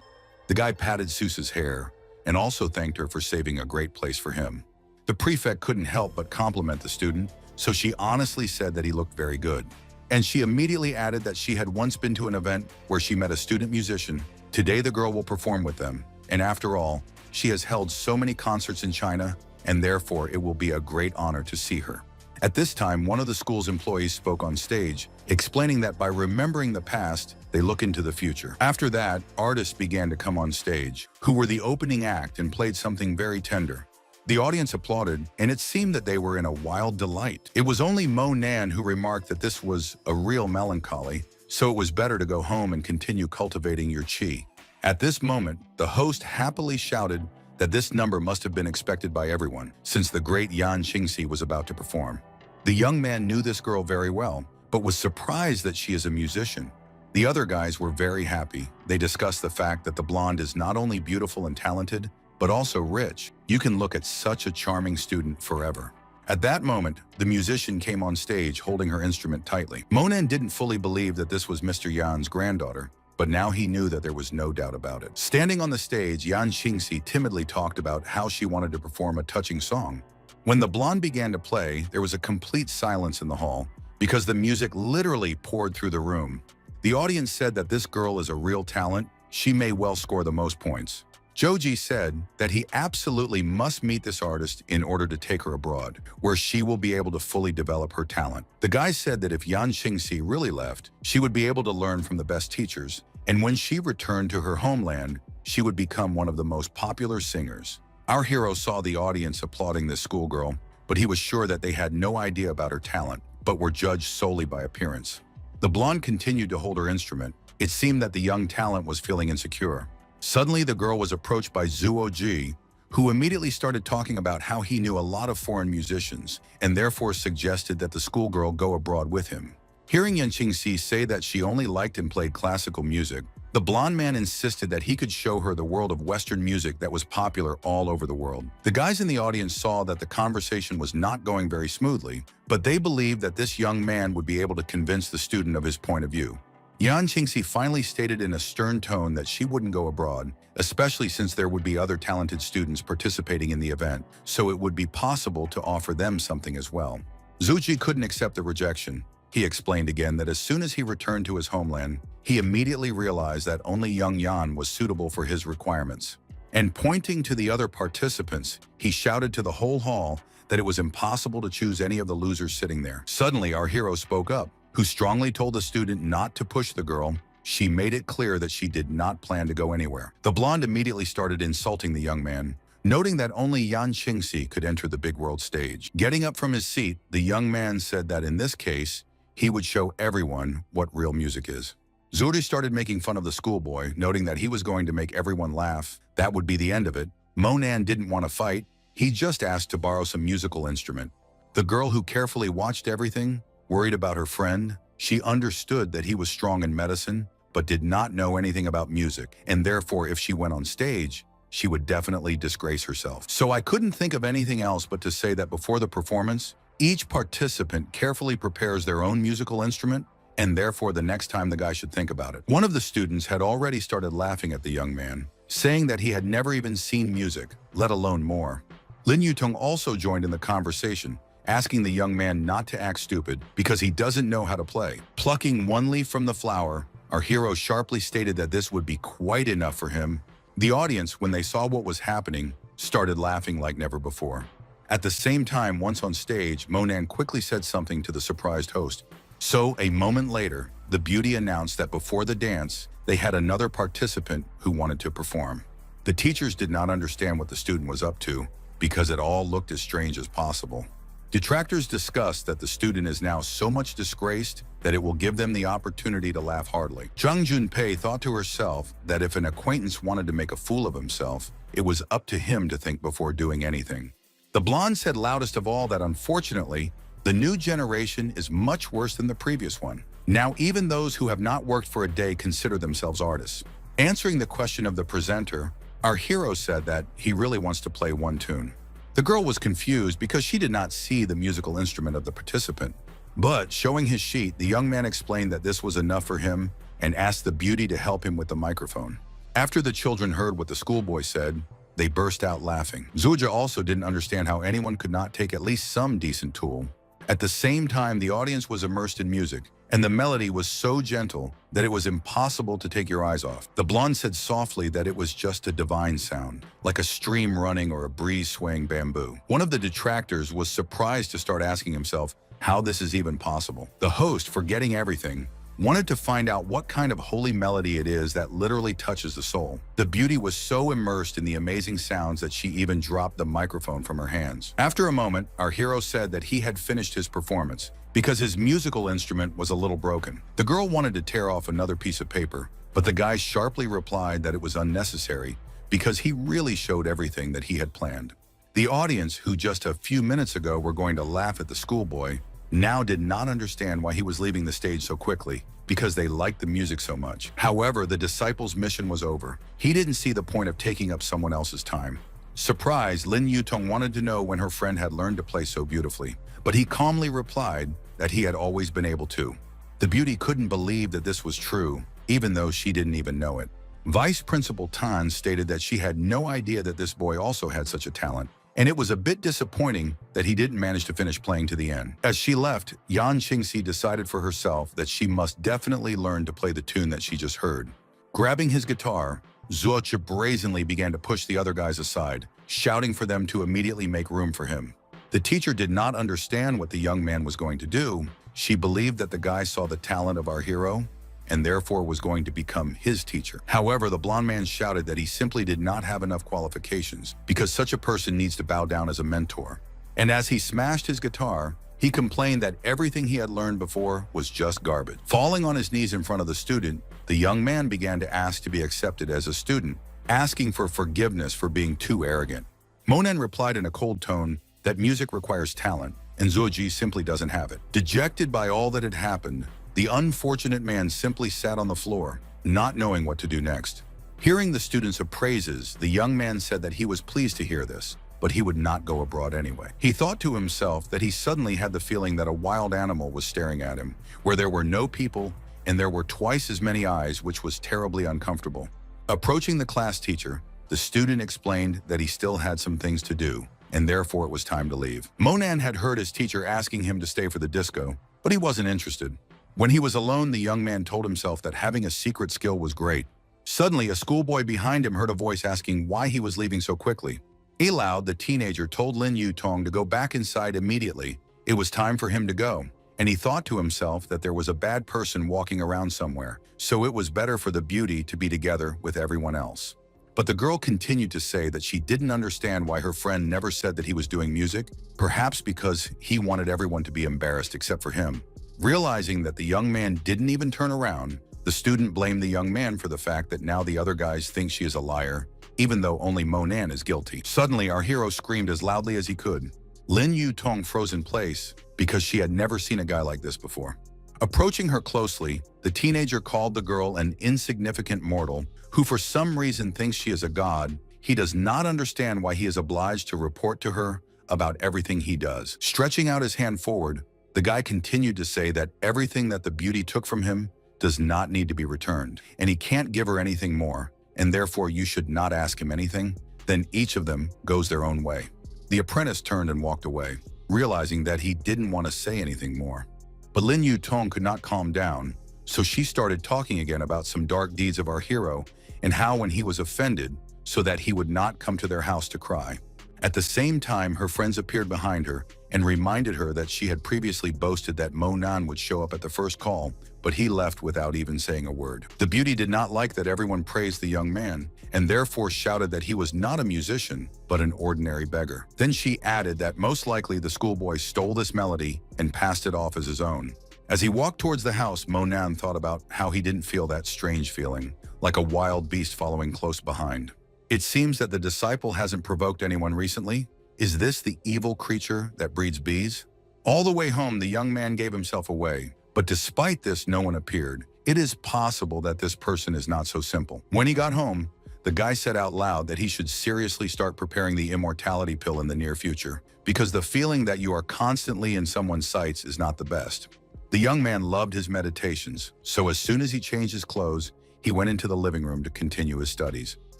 The guy patted Susa's hair and also thanked her for saving a great place for him. The prefect couldn't help but compliment the student, so she honestly said that he looked very good. And she immediately added that she had once been to an event where she met a student musician. Today, the girl will perform with them. And after all, she has held so many concerts in China, and therefore it will be a great honor to see her. At this time, one of the school's employees spoke on stage, explaining that by remembering the past, they look into the future. After that, artists began to come on stage, who were the opening act and played something very tender. The audience applauded, and it seemed that they were in a wild delight. It was only Mo Nan who remarked that this was a real melancholy, so it was better to go home and continue cultivating your chi. At this moment, the host happily shouted that this number must have been expected by everyone, since the great Yan Qingxi was about to perform. The young man knew this girl very well, but was surprised that she is a musician. The other guys were very happy. They discussed the fact that the blonde is not only beautiful and talented, but also rich. You can look at such a charming student forever. At that moment, the musician came on stage holding her instrument tightly. Monan didn't fully believe that this was Mr. Yan's granddaughter, but now he knew that there was no doubt about it. Standing on the stage, Yan Qingxi timidly talked about how she wanted to perform a touching song. When the blonde began to play, there was a complete silence in the hall because the music literally poured through the room. The audience said that this girl is a real talent. She may well score the most points. Joji said that he absolutely must meet this artist in order to take her abroad, where she will be able to fully develop her talent. The guy said that if Yan Qingxi really left, she would be able to learn from the best teachers, and when she returned to her homeland, she would become one of the most popular singers. Our hero saw the audience applauding this schoolgirl, but he was sure that they had no idea about her talent, but were judged solely by appearance. The blonde continued to hold her instrument. It seemed that the young talent was feeling insecure. Suddenly, the girl was approached by Zuo Ji, who immediately started talking about how he knew a lot of foreign musicians and therefore suggested that the schoolgirl go abroad with him. Hearing Yan Qingxi say that she only liked and played classical music, the blonde man insisted that he could show her the world of Western music that was popular all over the world. The guys in the audience saw that the conversation was not going very smoothly, but they believed that this young man would be able to convince the student of his point of view. Yan Qingxi finally stated in a stern tone that she wouldn't go abroad, especially since there would be other talented students participating in the event, so it would be possible to offer them something as well. Zuji couldn't accept the rejection. He explained again that as soon as he returned to his homeland, he immediately realized that only young Yan was suitable for his requirements. And pointing to the other participants, he shouted to the whole hall that it was impossible to choose any of the losers sitting there. Suddenly, our hero spoke up, who strongly told the student not to push the girl. She made it clear that she did not plan to go anywhere. The blonde immediately started insulting the young man, noting that only Yan Qingxi could enter the big world stage. Getting up from his seat, the young man said that in this case, he would show everyone what real music is. Zuri started making fun of the schoolboy, noting that he was going to make everyone laugh. That would be the end of it. Monan didn't want to fight. He just asked to borrow some musical instrument. The girl who carefully watched everything, worried about her friend, she understood that he was strong in medicine, but did not know anything about music, and therefore if she went on stage, she would definitely disgrace herself. So I couldn't think of anything else but to say that before the performance, each participant carefully prepares their own musical instrument, and therefore the next time the guy should think about it. One of the students had already started laughing at the young man, saying that he had never even seen music, let alone more. Lin Yutong also joined in the conversation, asking the young man not to act stupid because he doesn't know how to play. Plucking one leaf from the flower, our hero sharply stated that this would be quite enough for him. The audience, when they saw what was happening, started laughing like never before. At the same time, once on stage, Monan quickly said something to the surprised host. So, a moment later, the beauty announced that before the dance, they had another participant who wanted to perform. The teachers did not understand what the student was up to, because it all looked as strange as possible. Detractors discussed that the student is now so much disgraced that it will give them the opportunity to laugh heartily. Zhang Junpei thought to herself that if an acquaintance wanted to make a fool of himself, it was up to him to think before doing anything. The blonde said loudest of all that unfortunately, the new generation is much worse than the previous one. Now even those who have not worked for a day consider themselves artists. Answering the question of the presenter, our hero said that he really wants to play one tune. The girl was confused because she did not see the musical instrument of the participant. But showing his sheet, the young man explained that this was enough for him and asked the beauty to help him with the microphone. After the children heard what the schoolboy said, they burst out laughing. Zuja also didn't understand how anyone could not take at least some decent tool. At the same time, the audience was immersed in music, and the melody was so gentle that it was impossible to take your eyes off. The blonde said softly that it was just a divine sound, like a stream running or a breeze swaying bamboo. One of the detractors was surprised to start asking himself how this is even possible. The host, forgetting everything, wanted to find out what kind of holy melody it is that literally touches the soul. The beauty was so immersed in the amazing sounds that she even dropped the microphone from her hands. After a moment, our hero said that he had finished his performance because his musical instrument was a little broken. The girl wanted to tear off another piece of paper, but the guy sharply replied that it was unnecessary because he really showed everything that he had planned. The audience, who just a few minutes ago were going to laugh at the schoolboy, now did not understand why he was leaving the stage so quickly, because they liked the music so much. However, the disciple's mission was over. He didn't see the point of taking up someone else's time. Surprised, Lin Yutong wanted to know when her friend had learned to play so beautifully, but he calmly replied that he had always been able to. The beauty couldn't believe that this was true, even though she didn't even know it. Vice Principal Tan stated that she had no idea that this boy also had such a talent, and it was a bit disappointing that he didn't manage to finish playing to the end. As she left, Yan Qingxi decided for herself that she must definitely learn to play the tune that she just heard. Grabbing his guitar, Zuocha brazenly began to push the other guys aside, shouting for them to immediately make room for him. The teacher did not understand what the young man was going to do. She believed that the guy saw the talent of our hero and therefore was going to become his teacher. However, the blonde man shouted that he simply did not have enough qualifications because such a person needs to bow down as a mentor. And as he smashed his guitar, he complained that everything he had learned before was just garbage. Falling on his knees in front of the student, the young man began to ask to be accepted as a student, asking for forgiveness for being too arrogant. Monan replied in a cold tone that music requires talent, and Zuoji simply doesn't have it. Dejected by all that had happened, the unfortunate man simply sat on the floor, not knowing what to do next. Hearing the students' praises, the young man said that he was pleased to hear this, but he would not go abroad anyway. He thought to himself that he suddenly had the feeling that a wild animal was staring at him, where there were no people and there were twice as many eyes, which was terribly uncomfortable. Approaching the class teacher, the student explained that he still had some things to do, and therefore it was time to leave. Monan had heard his teacher asking him to stay for the disco, but he wasn't interested. When he was alone, the young man told himself that having a secret skill was great. Suddenly, a schoolboy behind him heard a voice asking why he was leaving so quickly. Aloud, the teenager told Lin Yutong to go back inside immediately. It was time for him to go, and he thought to himself that there was a bad person walking around somewhere, so it was better for the beauty to be together with everyone else. But the girl continued to say that she didn't understand why her friend never said that he was doing music, perhaps because he wanted everyone to be embarrassed except for him. Realizing that the young man didn't even turn around, the student blamed the young man for the fact that now the other guys think she is a liar, even though only Monan is guilty. Suddenly, our hero screamed as loudly as he could. Lin Yutong froze in place because she had never seen a guy like this before. Approaching her closely, the teenager called the girl an insignificant mortal who for some reason thinks she is a god. He does not understand why he is obliged to report to her about everything he does. Stretching out his hand forward, the guy continued to say that everything that the beauty took from him does not need to be returned, and he can't give her anything more, and therefore you should not ask him anything. Then each of them goes their own way. The apprentice turned and walked away, realizing that he didn't want to say anything more. But Lin Yutong could not calm down, so she started talking again about some dark deeds of our hero and how when he was offended, so that he would not come to their house to cry. At the same time, her friends appeared behind her and reminded her that she had previously boasted that Monan would show up at the first call, but he left without even saying a word. The beauty did not like that everyone praised the young man, and therefore shouted that he was not a musician, but an ordinary beggar. Then she added that most likely the schoolboy stole this melody and passed it off as his own. As he walked towards the house, Monan thought about how he didn't feel that strange feeling, like a wild beast following close behind. It seems that the disciple hasn't provoked anyone recently. Is this the evil creature that breeds bees? All the way home, the young man gave himself away, but despite this, no one appeared. It is possible that this person is not so simple. When he got home, the guy said out loud that he should seriously start preparing the immortality pill in the near future, because the feeling that you are constantly in someone's sights is not the best. The young man loved his meditations, so as soon as he changed his clothes, he went into the living room to continue his studies.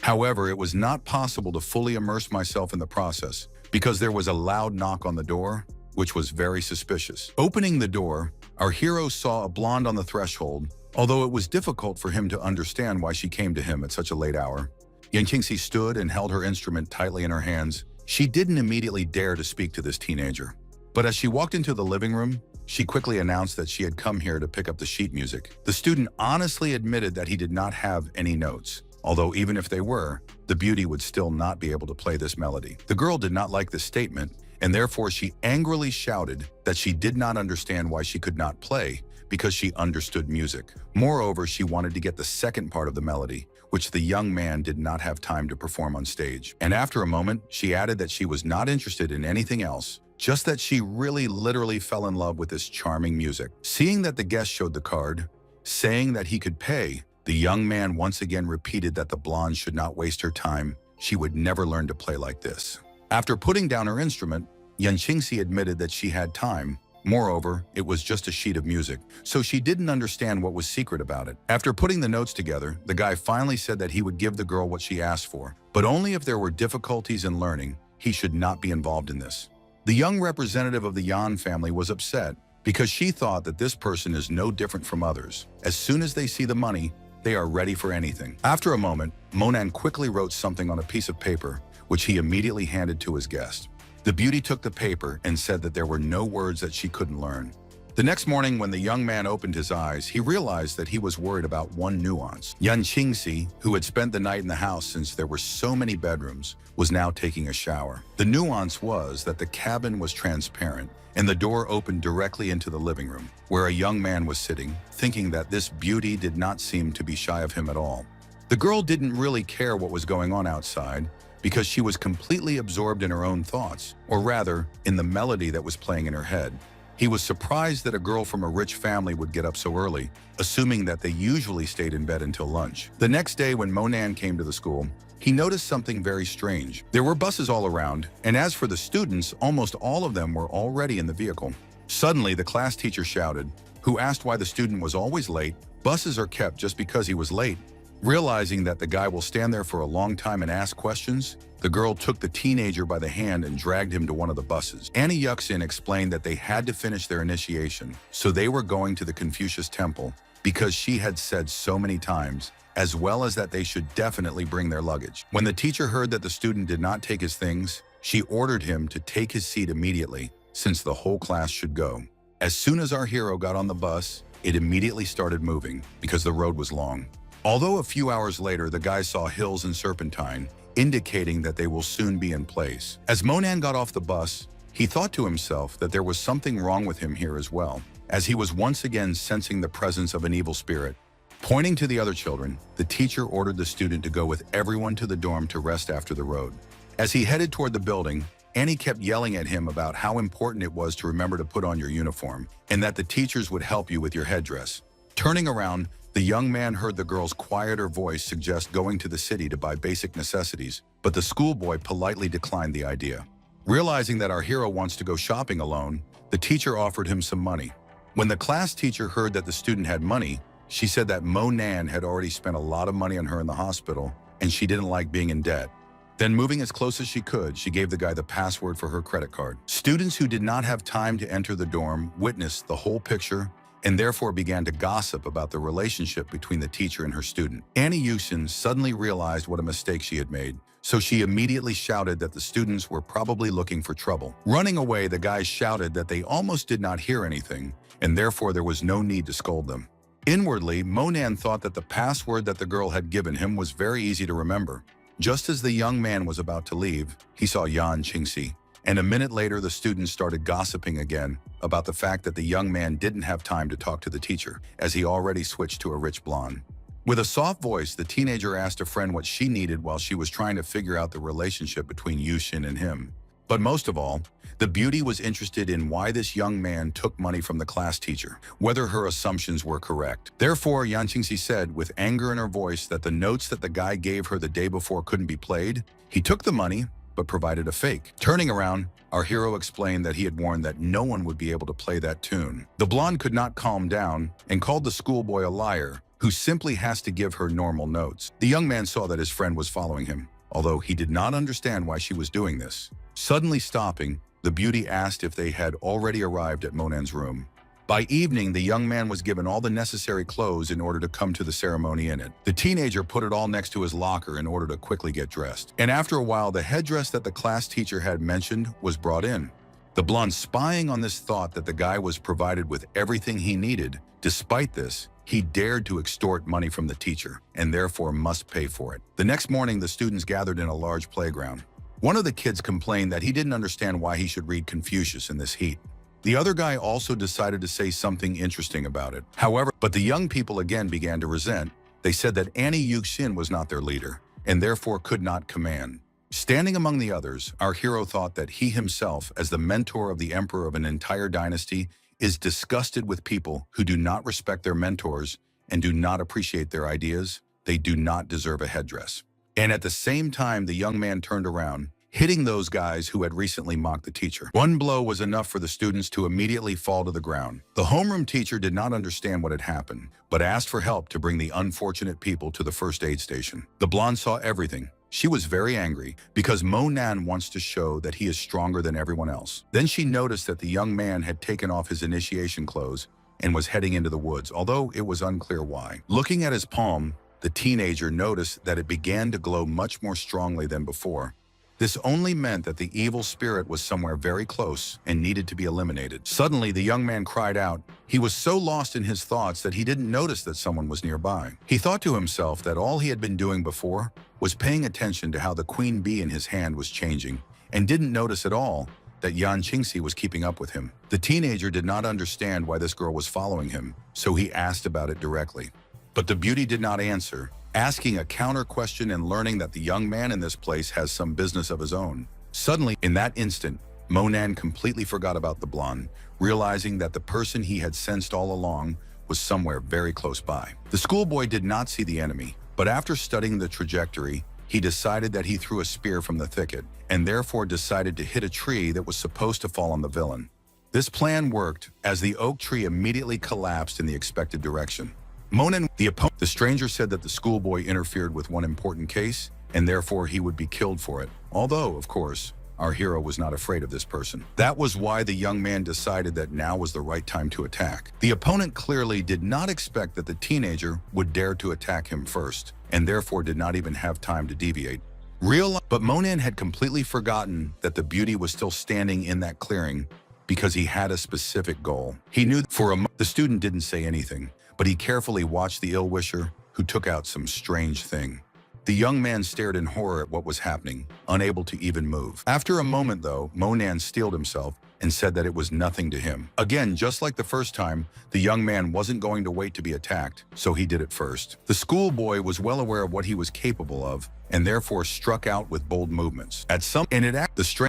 However, it was not possible to fully immerse myself in the process because there was a loud knock on the door, which was very suspicious. Opening the door, our hero saw a blonde on the threshold, although it was difficult for him to understand why she came to him at such a late hour. Yanqingxi stood and held her instrument tightly in her hands. She didn't immediately dare to speak to this teenager. But as she walked into the living room, she quickly announced that she had come here to pick up the sheet music. The student honestly admitted that he did not have any notes, although even if they were, the beauty would still not be able to play this melody. The girl did not like this statement, and therefore she angrily shouted that she did not understand why she could not play because she understood music. Moreover, she wanted to get the second part of the melody, which the young man did not have time to perform on stage. And after a moment, she added that she was not interested in anything else, just that she really literally fell in love with this charming music. Seeing that the guest showed the card, saying that he could pay, the young man once again repeated that the blonde should not waste her time. She would never learn to play like this. After putting down her instrument, Yanqingxi admitted that she had time. Moreover, it was just a sheet of music, so she didn't understand what was secret about it. After putting the notes together, the guy finally said that he would give the girl what she asked for, but only if there were difficulties in learning. He should not be involved in this. The young representative of the Yan family was upset because she thought that this person is no different from others. As soon as they see the money, they are ready for anything. After a moment, Monan quickly wrote something on a piece of paper, which he immediately handed to his guest. The beauty took the paper and said that there were no words that she couldn't learn. The next morning, when the young man opened his eyes, he realized that he was worried about one nuance. Yanqingxi, who had spent the night in the house since there were so many bedrooms, was now taking a shower. The nuance was that the cabin was transparent, and the door opened directly into the living room, where a young man was sitting, thinking that this beauty did not seem to be shy of him at all. The girl didn't really care what was going on outside, because she was completely absorbed in her own thoughts, or rather, in the melody that was playing in her head. He was surprised that a girl from a rich family would get up so early, assuming that they usually stayed in bed until lunch. The next day, when Monan came to the school, he noticed something very strange. There were buses all around, and as for the students, almost all of them were already in the vehicle. Suddenly, the class teacher shouted, who asked why the student was always late. Buses are kept just because he was late. Realizing that the guy will stand there for a long time and ask questions, the girl took the teenager by the hand and dragged him to one of the buses. Annie Yuxin explained that they had to finish their initiation, so they were going to the Confucius Temple because she had said so many times, as well as that they should definitely bring their luggage. When the teacher heard that the student did not take his things, she ordered him to take his seat immediately, since the whole class should go. As soon as our hero got on the bus, it immediately started moving because the road was long. Although a few hours later, the guy saw hills and serpentine, indicating that they will soon be in place. As Monan got off the bus, he thought to himself that there was something wrong with him here as well, as he was once again sensing the presence of an evil spirit. Pointing to the other children, the teacher ordered the student to go with everyone to the dorm to rest after the road. As he headed toward the building, Annie kept yelling at him about how important it was to remember to put on your uniform, and that the teachers would help you with your headdress. Turning around, the young man heard the girl's quieter voice suggest going to the city to buy basic necessities, but the schoolboy politely declined the idea. Realizing that our hero wants to go shopping alone, the teacher offered him some money. When the class teacher heard that the student had money, she said that Monan had already spent a lot of money on her in the hospital, and she didn't like being in debt. Then, moving as close as she could, she gave the guy the password for her credit card. Students who did not have time to enter the dorm witnessed the whole picture and therefore began to gossip about the relationship between the teacher and her student. Annie Yuxin suddenly realized what a mistake she had made, so she immediately shouted that the students were probably looking for trouble. Running away, the guys shouted that they almost did not hear anything, and therefore there was no need to scold them. Inwardly, Monan thought that the password that the girl had given him was very easy to remember. Just as the young man was about to leave, he saw Yan Qingxi, and a minute later the students started gossiping again about the fact that the young man didn't have time to talk to the teacher, as he already switched to a rich blonde. With a soft voice, the teenager asked a friend what she needed while she was trying to figure out the relationship between Yuxin and him. But most of all, the beauty was interested in why this young man took money from the class teacher, whether her assumptions were correct. Therefore, Yan Qingxi said, with anger in her voice, that the notes that the guy gave her the day before couldn't be played. He took the money, but provided a fake. Turning around, our hero explained that he had warned that no one would be able to play that tune. The blonde could not calm down and called the schoolboy a liar, who simply has to give her normal notes. The young man saw that his friend was following him, although he did not understand why she was doing this. Suddenly stopping, the beauty asked if they had already arrived at Monan's room. By evening, the young man was given all the necessary clothes in order to come to the ceremony in it. The teenager put it all next to his locker in order to quickly get dressed. And after a while, the headdress that the class teacher had mentioned was brought in. The blonde, spying on this, thought that the guy was provided with everything he needed. Despite this, he dared to extort money from the teacher, and therefore must pay for it. The next morning, the students gathered in a large playground. One of the kids complained that he didn't understand why he should read Confucius in this heat. The other guy also decided to say something interesting about it. However, the young people again began to resent. They said that Annie Yuxin was not their leader, and therefore could not command. Standing among the others, our hero thought that he himself, as the mentor of the emperor of an entire dynasty, is disgusted with people who do not respect their mentors and do not appreciate their ideas. They do not deserve a headdress. And at the same time, the young man turned around, hitting those guys who had recently mocked the teacher. One blow was enough for the students to immediately fall to the ground. The homeroom teacher did not understand what had happened, but asked for help to bring the unfortunate people to the first aid station. The blonde saw everything. She was very angry because Monan wants to show that he is stronger than everyone else. Then she noticed that the young man had taken off his initiation clothes and was heading into the woods, although it was unclear why. Looking at his palm, the teenager noticed that it began to glow much more strongly than before. This only meant that the evil spirit was somewhere very close and needed to be eliminated. Suddenly, the young man cried out. He was so lost in his thoughts that he didn't notice that someone was nearby. He thought to himself that all he had been doing before was paying attention to how the queen bee in his hand was changing, and didn't notice at all that Yan Qingxi was keeping up with him. The teenager did not understand why this girl was following him, so he asked about it directly. But the beauty did not answer, asking a counter question and learning that the young man in this place has some business of his own. Suddenly, in that instant, Monan completely forgot about the blonde, realizing that the person he had sensed all along was somewhere very close by. The schoolboy did not see the enemy, but after studying the trajectory, he decided that he threw a spear from the thicket, and therefore decided to hit a tree that was supposed to fall on the villain. This plan worked, as the oak tree immediately collapsed in the expected direction. Monan, the stranger said that the schoolboy interfered with one important case, and therefore he would be killed for it. Although, of course, our hero was not afraid of this person. That was why the young man decided that now was the right time to attack. The opponent clearly did not expect that the teenager would dare to attack him first, and therefore did not even have time to deviate. But Monan had completely forgotten that the beauty was still standing in that clearing because he had a specific goal. He knew the student didn't say anything, but he carefully watched the ill-wisher who took out some strange thing. The young man stared in horror at what was happening, unable to even move. After a moment, though, Monan steeled himself and said that it was nothing to him. Again, just like the first time, the young man wasn't going to wait to be attacked, so he did it first. The schoolboy was well aware of what he was capable of, and therefore struck out with bold movements.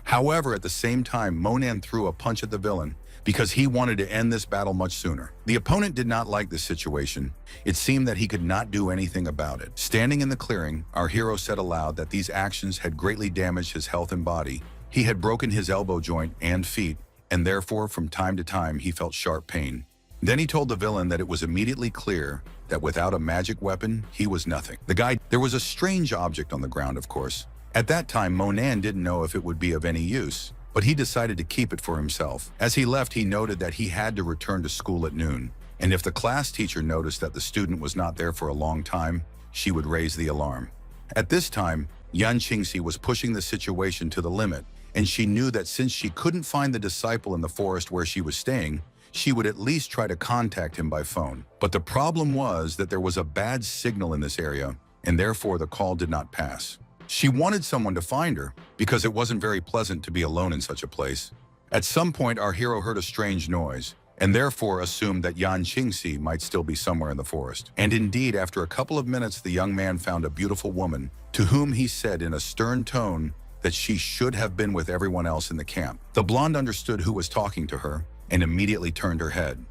However, at the same time, Monan threw a punch at the villain, because he wanted to end this battle much sooner. The opponent did not like this situation. It seemed that he could not do anything about it. Standing in the clearing, our hero said aloud that these actions had greatly damaged his health and body. He had broken his elbow joint and feet, and therefore from time to time he felt sharp pain. Then he told the villain that it was immediately clear that without a magic weapon, he was nothing. There was a strange object on the ground, of course. At that time, Monan didn't know if it would be of any use, but he decided to keep it for himself. As he left, he noted that he had to return to school at noon, and if the class teacher noticed that the student was not there for a long time, she would raise the alarm. At this time, Yan Qingxi was pushing the situation to the limit, and she knew that since she couldn't find the disciple in the forest where she was staying, she would at least try to contact him by phone. But the problem was that there was a bad signal in this area, and therefore the call did not pass. She wanted someone to find her, because it wasn't very pleasant to be alone in such a place. At some point, our hero heard a strange noise, and therefore assumed that Yan Qingxi might still be somewhere in the forest. And indeed, after a couple of minutes, the young man found a beautiful woman, to whom he said in a stern tone that she should have been with everyone else in the camp. The blonde understood who was talking to her, and immediately turned her head.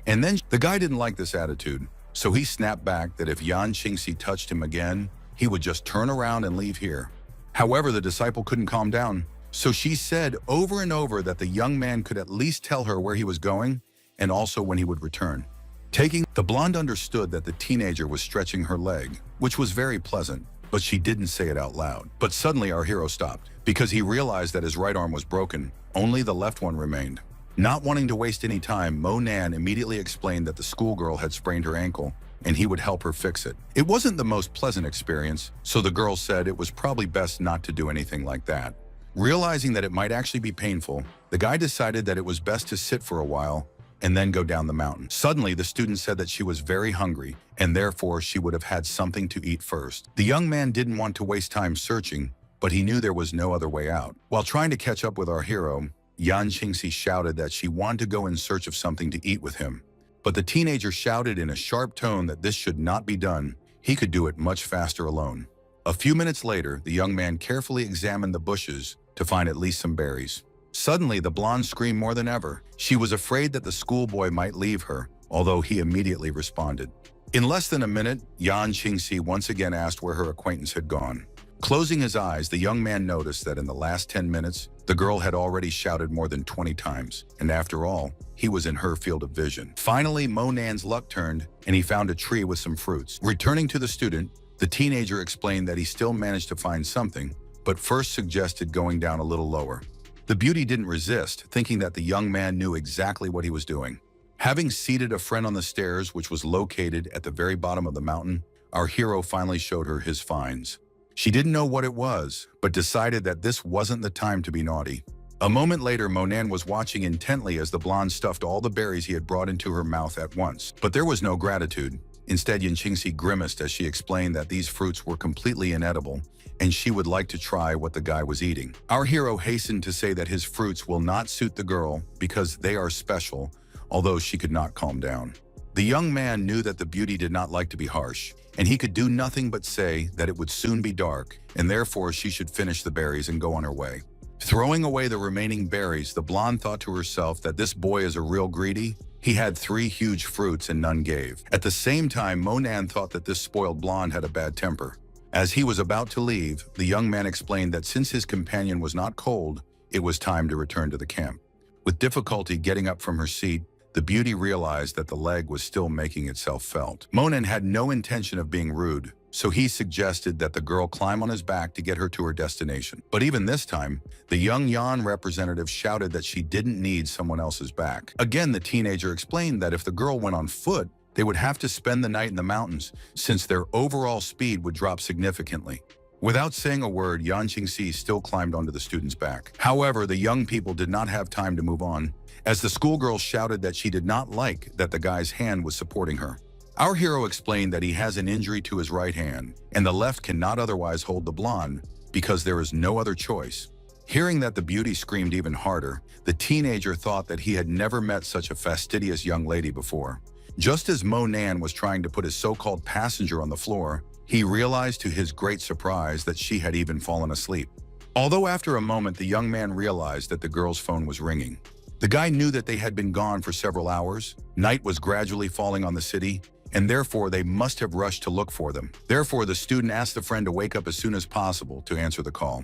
And then the guy didn't like this attitude, so he snapped back that if Yan Qingxi touched him again, he would just turn around and leave here. However, the disciple couldn't calm down, so she said over and over that the young man could at least tell her where he was going and also when he would return. The blonde understood that the teenager was stretching her leg, which was very pleasant, but she didn't say it out loud. But suddenly our hero stopped, because he realized that his right arm was broken, only the left one remained. Not wanting to waste any time, Monan immediately explained that the schoolgirl had sprained her ankle, and he would help her fix it. It wasn't the most pleasant experience, so the girl said it was probably best not to do anything like that. Realizing that it might actually be painful, the guy decided that it was best to sit for a while and then go down the mountain. Suddenly, the student said that she was very hungry, and therefore she would have had something to eat first. The young man didn't want to waste time searching, but he knew there was no other way out. While trying to catch up with our hero, Yan Qingxi shouted that she wanted to go in search of something to eat with him. But the teenager shouted in a sharp tone that this should not be done. He could do it much faster alone. A few minutes later, the young man carefully examined the bushes to find at least some berries. Suddenly, the blonde screamed more than ever. She was afraid that the schoolboy might leave her, although he immediately responded. In less than a minute, Yan Qingxi once again asked where her acquaintance had gone. Closing his eyes, the young man noticed that in the last 10 minutes, the girl had already shouted more than 20 times, and after all, he was in her field of vision. Finally, Monan's luck turned, and he found a tree with some fruits. Returning to the student, the teenager explained that he still managed to find something, but first suggested going down a little lower. The beauty didn't resist, thinking that the young man knew exactly what he was doing. Having seated a friend on the stairs, which was located at the very bottom of the mountain, our hero finally showed her his finds. She didn't know what it was, but decided that this wasn't the time to be naughty. A moment later, Monan was watching intently as the blonde stuffed all the berries he had brought into her mouth at once. But there was no gratitude. Instead, Yan Qingxi grimaced as she explained that these fruits were completely inedible, and she would like to try what the guy was eating. Our hero hastened to say that his fruits will not suit the girl because they are special, although she could not calm down. The young man knew that the beauty did not like to be harsh, and he could do nothing but say that it would soon be dark, and therefore she should finish the berries and go on her way. Throwing away the remaining berries, the blonde thought to herself that this boy is a real greedy. He had 3 huge fruits and none gave. At the same time, Monan thought that this spoiled blonde had a bad temper. As he was about to leave, the young man explained that since his companion was not cold, it was time to return to the camp. With difficulty getting up from her seat, the beauty realized that the leg was still making itself felt. Monan had no intention of being rude, so he suggested that the girl climb on his back to get her to her destination. But even this time, the young Yan representative shouted that she didn't need someone else's back. Again, the teenager explained that if the girl went on foot, they would have to spend the night in the mountains, since their overall speed would drop significantly. Without saying a word, Yan Qingxi still climbed onto the student's back. However, the young people did not have time to move on, as the schoolgirl shouted that she did not like that the guy's hand was supporting her. Our hero explained that he has an injury to his right hand, and the left cannot otherwise hold the blonde because there is no other choice. Hearing that the beauty screamed even harder, the teenager thought that he had never met such a fastidious young lady before. Just as Monan was trying to put his so-called passenger on the floor, he realized to his great surprise that she had even fallen asleep. Although after a moment the young man realized that the girl's phone was ringing. The guy knew that they had been gone for several hours, night was gradually falling on the city, and therefore they must have rushed to look for them. Therefore, the student asked the friend to wake up as soon as possible to answer the call.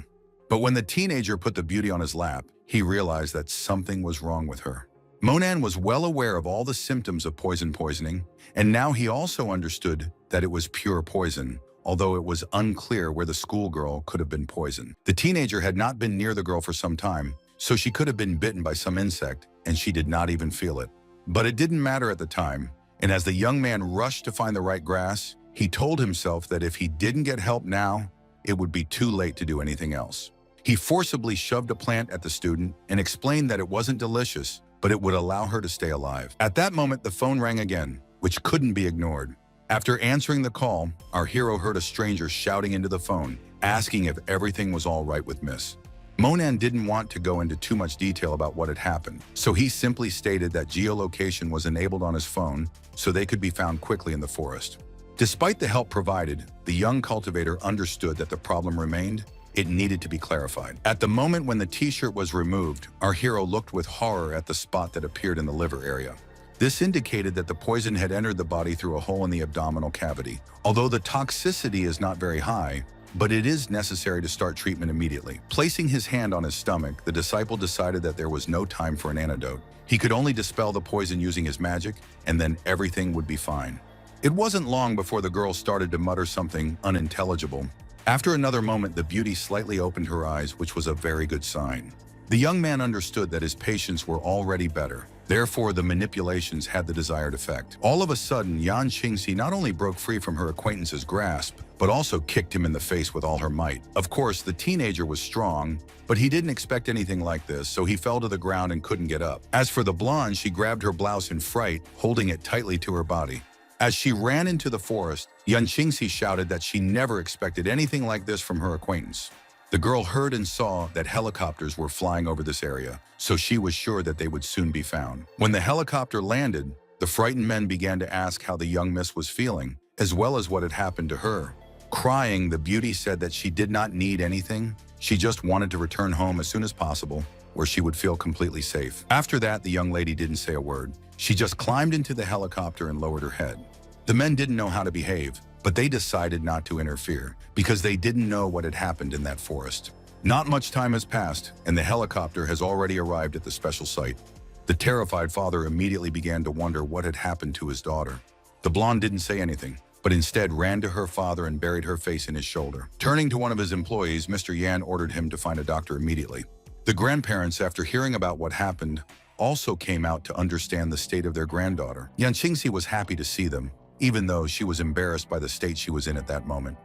But when the teenager put the beauty on his lap, he realized that something was wrong with her. Monan was well aware of all the symptoms of poisoning, and now he also understood that it was pure poison, although it was unclear where the schoolgirl could have been poisoned. The teenager had not been near the girl for some time, so she could have been bitten by some insect, and she did not even feel it. But it didn't matter at the time, and as the young man rushed to find the right grass, he told himself that if he didn't get help now, it would be too late to do anything else. He forcibly shoved a plant at the student and explained that it wasn't delicious, but it would allow her to stay alive. At that moment, the phone rang again, which couldn't be ignored. After answering the call, our hero heard a stranger shouting into the phone, asking if everything was all right with Miss. Monan didn't want to go into too much detail about what had happened, so he simply stated that geolocation was enabled on his phone so they could be found quickly in the forest. Despite the help provided, the young cultivator understood that the problem remained. It needed to be clarified. At the moment when the t-shirt was removed, our hero looked with horror at the spot that appeared in the liver area. This indicated that the poison had entered the body through a hole in the abdominal cavity. Although the toxicity is not very high, but it is necessary to start treatment immediately. Placing his hand on his stomach, the disciple decided that there was no time for an antidote. He could only dispel the poison using his magic, and then everything would be fine. It wasn't long before the girl started to mutter something unintelligible. After another moment, the beauty slightly opened her eyes, which was a very good sign. The young man understood that his patients were already better. Therefore, the manipulations had the desired effect. All of a sudden, Yan Qingxi not only broke free from her acquaintance's grasp, but also kicked him in the face with all her might. Of course, the teenager was strong, but he didn't expect anything like this, so he fell to the ground and couldn't get up. As for the blonde, she grabbed her blouse in fright, holding it tightly to her body. As she ran into the forest, Yan Qingxi shouted that she never expected anything like this from her acquaintance. The girl heard and saw that helicopters were flying over this area, so she was sure that they would soon be found. When the helicopter landed, the frightened men began to ask how the young miss was feeling, as well as what had happened to her. Crying, the beauty said that she did not need anything. She just wanted to return home as soon as possible, where she would feel completely safe. After that, the young lady didn't say a word. She just climbed into the helicopter and lowered her head. The men didn't know how to behave, but they decided not to interfere because they didn't know what had happened in that forest. Not much time has passed, and the helicopter has already arrived at the special site. The terrified father immediately began to wonder what had happened to his daughter. The blonde didn't say anything, but instead ran to her father and buried her face in his shoulder. Turning to one of his employees, Mr. Yan ordered him to find a doctor immediately. The grandparents, after hearing about what happened, also came out to understand the state of their granddaughter. Yan Qingxi was happy to see them, even though she was embarrassed by the state she was in at that moment.